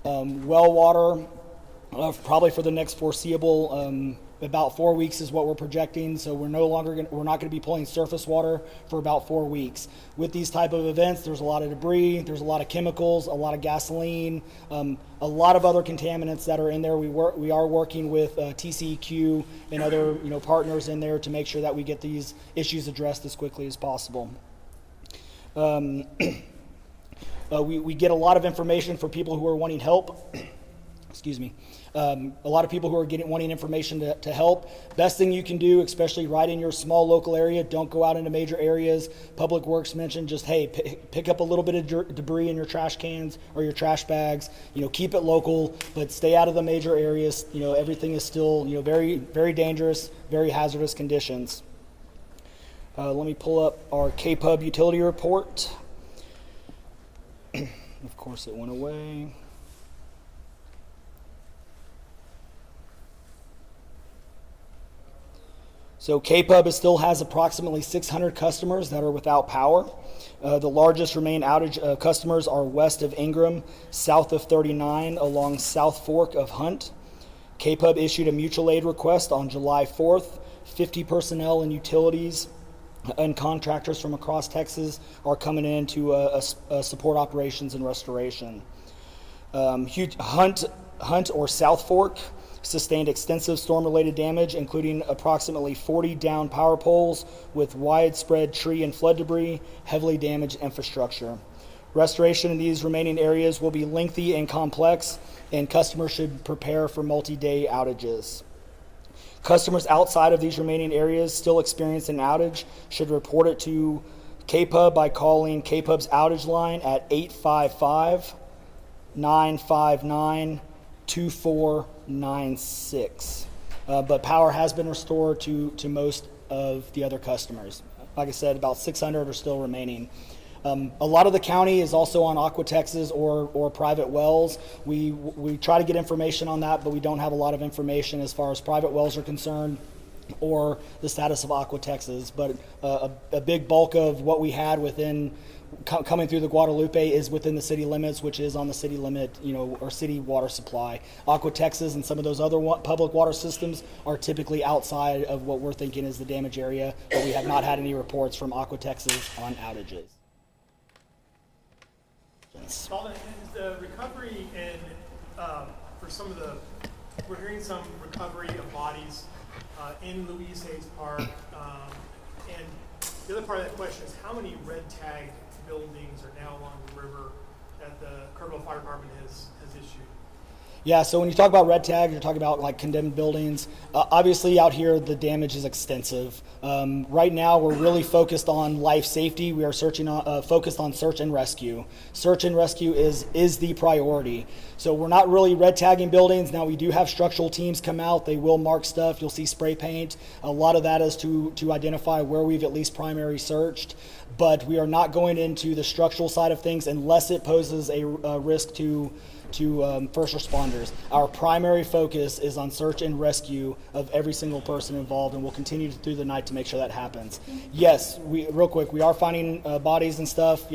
Speaker 5: well water probably for the next foreseeable about 4 weeks is what we're projecting. So we're not going to be pulling surface water for about 4 weeks. With these type of events, there's a lot of debris, there's a lot of chemicals, a lot of gasoline, a lot of other contaminants that are in there. We are working with TCEQ and other partners in there to make sure that we get these issues addressed as quickly as possible. We get a lot of information for people who are wanting help. Excuse me. A lot of people who are wanting information to help. Best thing you can do, especially right in your small local area, don't go out into major areas. Public Works mentioned just, hey, pick up a little bit of debris in your trash cans or your trash bags. Keep it local, but stay out of the major areas. Everything is still, very, very dangerous, very hazardous conditions. Let me pull up our KPUB utility report. Of course, it went away. So KPUB still has approximately 600 customers that are without power. The largest remain outage customers are west of Ingram, south of 39, along South Fork of Hunt. KPUB issued a mutual aid request on July 4th. 50 personnel and utilities and contractors from across Texas are coming in to support operations and restoration. Hunt or South Fork sustained extensive storm-related damage, including approximately 40 downed power poles with widespread tree and flood debris, heavily damaged infrastructure. Restoration in these remaining areas will be lengthy and complex, and customers should prepare for multi-day outages. Customers outside of these remaining areas still experiencing an outage should report it to KPUB by calling KPUB's outage line at 855-959-2496. But power has been restored to most of the other customers. Like I said, about 600 are still remaining. A lot of the county is also on Aqua Texas or private wells. We try to get information on that, but we don't have a lot of information as far as private wells are concerned or the status of Aqua Texas. But a big bulk of what we had coming through the Guadalupe is within the city limits, which is on the city limit, or city water supply. Aqua Texas and some of those other public water systems are typically outside of what we're thinking is the damage area, but we have not had any reports from Aqua Texas on outages.
Speaker 8: Dalton, is the recovery for some of we're hearing some recovery of bodies in Louise Hayes Park, and the other part of that question is how many red tag buildings are now along the river that the Kerrville Fire Department has issued?
Speaker 5: Yeah, so when you talk about red tags, you're talking about like condemned buildings. Obviously out here, the damage is extensive. Right now, we're really focused on life safety. We are focused on search and rescue. Search and rescue is the priority. So we're not really red tagging buildings. Now we do have structural teams come out. They will mark stuff. You'll see spray paint. A lot of that is to identify where we've at least primary searched. But we are not going into the structural side of things unless it poses a risk to first responders. Our primary focus is on search and rescue of every single person involved, and we'll continue through the night to make sure that happens. Yes, real quick, we are finding bodies and stuff.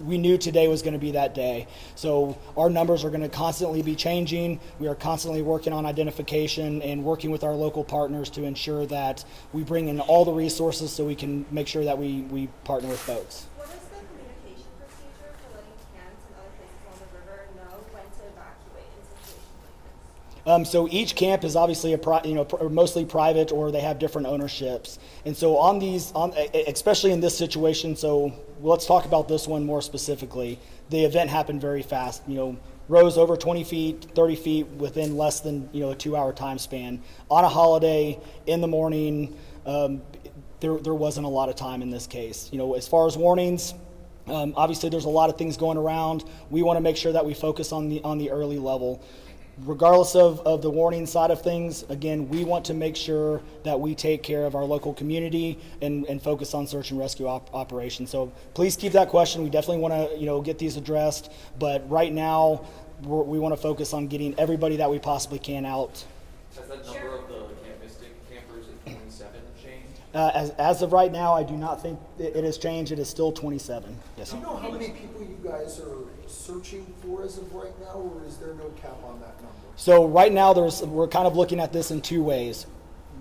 Speaker 5: We knew today was going to be that day. So our numbers are going to constantly be changing. We are constantly working on identification and working with our local partners to ensure that we bring in all the resources so we can make sure that we partner with folks.
Speaker 9: What is the communication procedure for letting camps and other places on the river know when to evacuate in situations like this?
Speaker 5: So each camp is obviously mostly private, or they have different ownerships. And so especially in this situation, so let's talk about this one more specifically. The event happened very fast. Rose over 20 feet, 30 feet within less than a 2-hour time span. On a holiday in the morning, there wasn't a lot of time in this case. As far as warnings, obviously there's a lot of things going around. We want to make sure that we focus on the early level. Regardless of the warning side of things, again, we want to make sure that we take care of our local community and focus on search and rescue operations. So please keep that question. We definitely want to get these addressed, but right now we want to focus on getting everybody that we possibly can out.
Speaker 23: Has that number of the Camp Mystic campers at 27 changed?
Speaker 5: As of right now, I do not think it has changed. It is still 27. Yes,
Speaker 24: Do you know how many people you guys are searching for as of right now, or is there no cap on that number?
Speaker 5: So right now, we're kind of looking at this in two ways.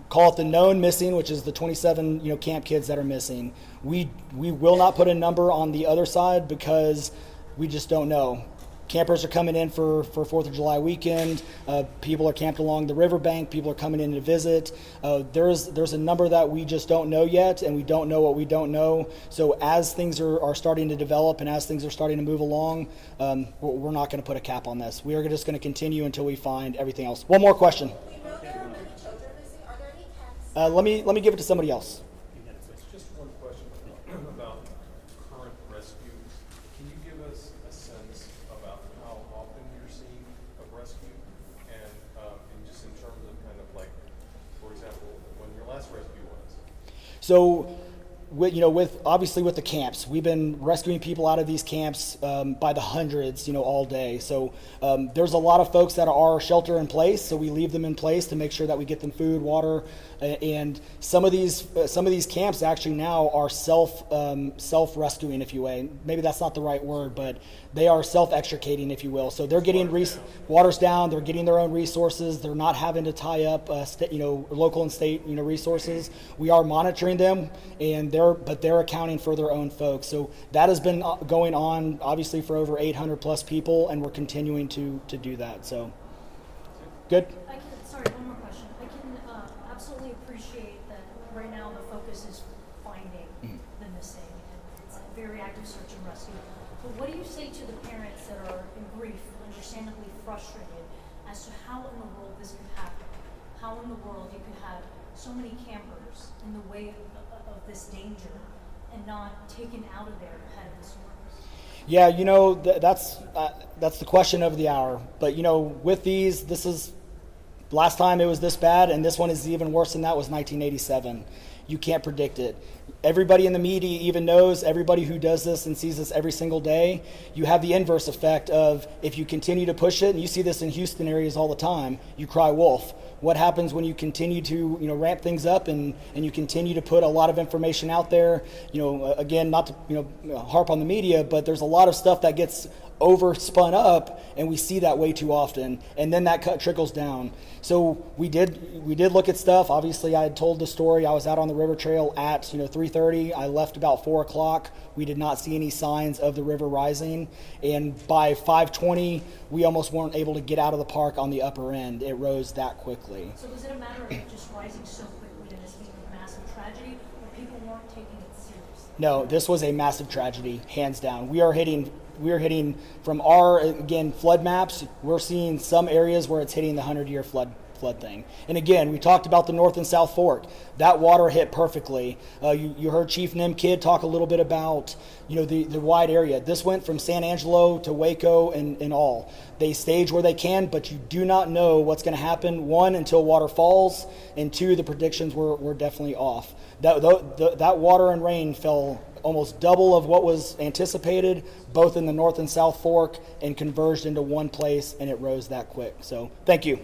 Speaker 5: Call it the known missing, which is the 27 camp kids that are missing. We will not put a number on the other side because we just don't know. Campers are coming in for 4th of July weekend. People are camped along the riverbank. People are coming in to visit. There's a number that we just don't know yet, and we don't know what we don't know. So as things are starting to develop and as things are starting to move along, we're not going to put a cap on this. We are just going to continue until we find everything else. One more question.
Speaker 9: We know there are many children missing. Are there any camps?
Speaker 5: Let me give it to somebody else.
Speaker 25: Just one question about current rescue. Can you give us a sense about how often you're seeing a rescue, and just in terms of kind of like, for example, when your last rescue was?
Speaker 5: So obviously with the camps, we've been rescuing people out of these camps by the hundreds, all day. So there's a lot of folks that are shelter in place, so we leave them in place to make sure that we get them food, water, and some of these camps actually now are self rescuing, if you will. Maybe that's not the right word, but they are self extricating, if you will. So they're getting water's down, they're getting their own resources, they're not having to tie up local and state resources. We are monitoring them, and they're accounting for their own folks. So that has been going on obviously for over 800 plus people, and we're continuing to do that. So good.
Speaker 1: Sorry, one more question. I can absolutely appreciate that right now the focus is finding the missing, and it's a very active search and rescue. But what do you say to the parents that are in grief, understandably frustrated, as to how in the world this could happen? How in the world you could have so many campers in the way of this danger and not taken out of there ahead of the storms?
Speaker 5: Yeah, that's the question of the hour. But with these, this is last time it was this bad, and this one is even worse than that. Was 1987. You can't predict it. Everybody in the media even knows, everybody who does this and sees this every single day, you have the inverse effect of if you continue to push it, and you see this in Houston areas all the time, you cry wolf. What happens when you continue to ramp things up and you continue to put a lot of information out there? Again, not to harp on the media, but there's a lot of stuff that gets over spun up, and we see that way too often, and then that trickles down. So we did look at stuff. Obviously, I had told the story. I was out on the river trail at 3:30. I left about 4 o'clock. We did not see any signs of the river rising, and by 5:20, we almost weren't able to get out of the park on the upper end. It rose that quickly.
Speaker 1: So was it a matter of just rising so quickly and this being a massive tragedy, or people weren't taking it seriously?
Speaker 5: No, this was a massive tragedy, hands down. We are hitting from our, again, flood maps. We're seeing some areas where it's hitting the 100-year flood thing. And again, we talked about the North and South Fork. That water hit perfectly. You heard Chief Nim Kidd talk a little bit about the wide area. This went from San Angelo to Waco and all. They stage where they can, but you do not know what's going to happen, one, until water falls, and two, the predictions were definitely off. That water and rain fell almost double of what was anticipated, both in the North and South Fork, and converged into one place, and it rose that quick. So thank you.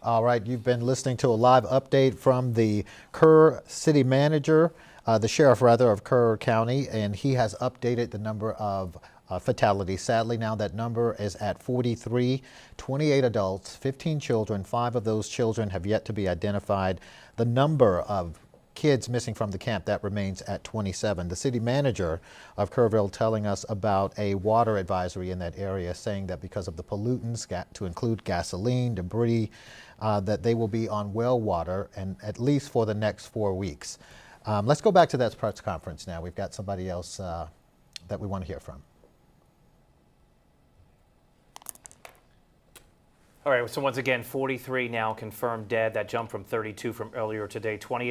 Speaker 22: All right, you've been listening to a live update from the Kerr City Manager, the Sheriff rather, of Kerr County, and he has updated the number of fatalities. Sadly, now that number is at 43, 28 adults, 15 children. 5 of those children have yet to be identified. The number of kids missing from the camp, that remains at 27. The city manager of Kerrville telling us about a water advisory in that area, saying that because of the pollutants, to include gasoline, debris, that they will be on well water, and at least for the next 4 weeks. Let's go back to that press conference now. We've got somebody else that we want to hear from.
Speaker 14: All right, so once again, 43 now confirmed dead. That jumped from 32 from earlier today. 20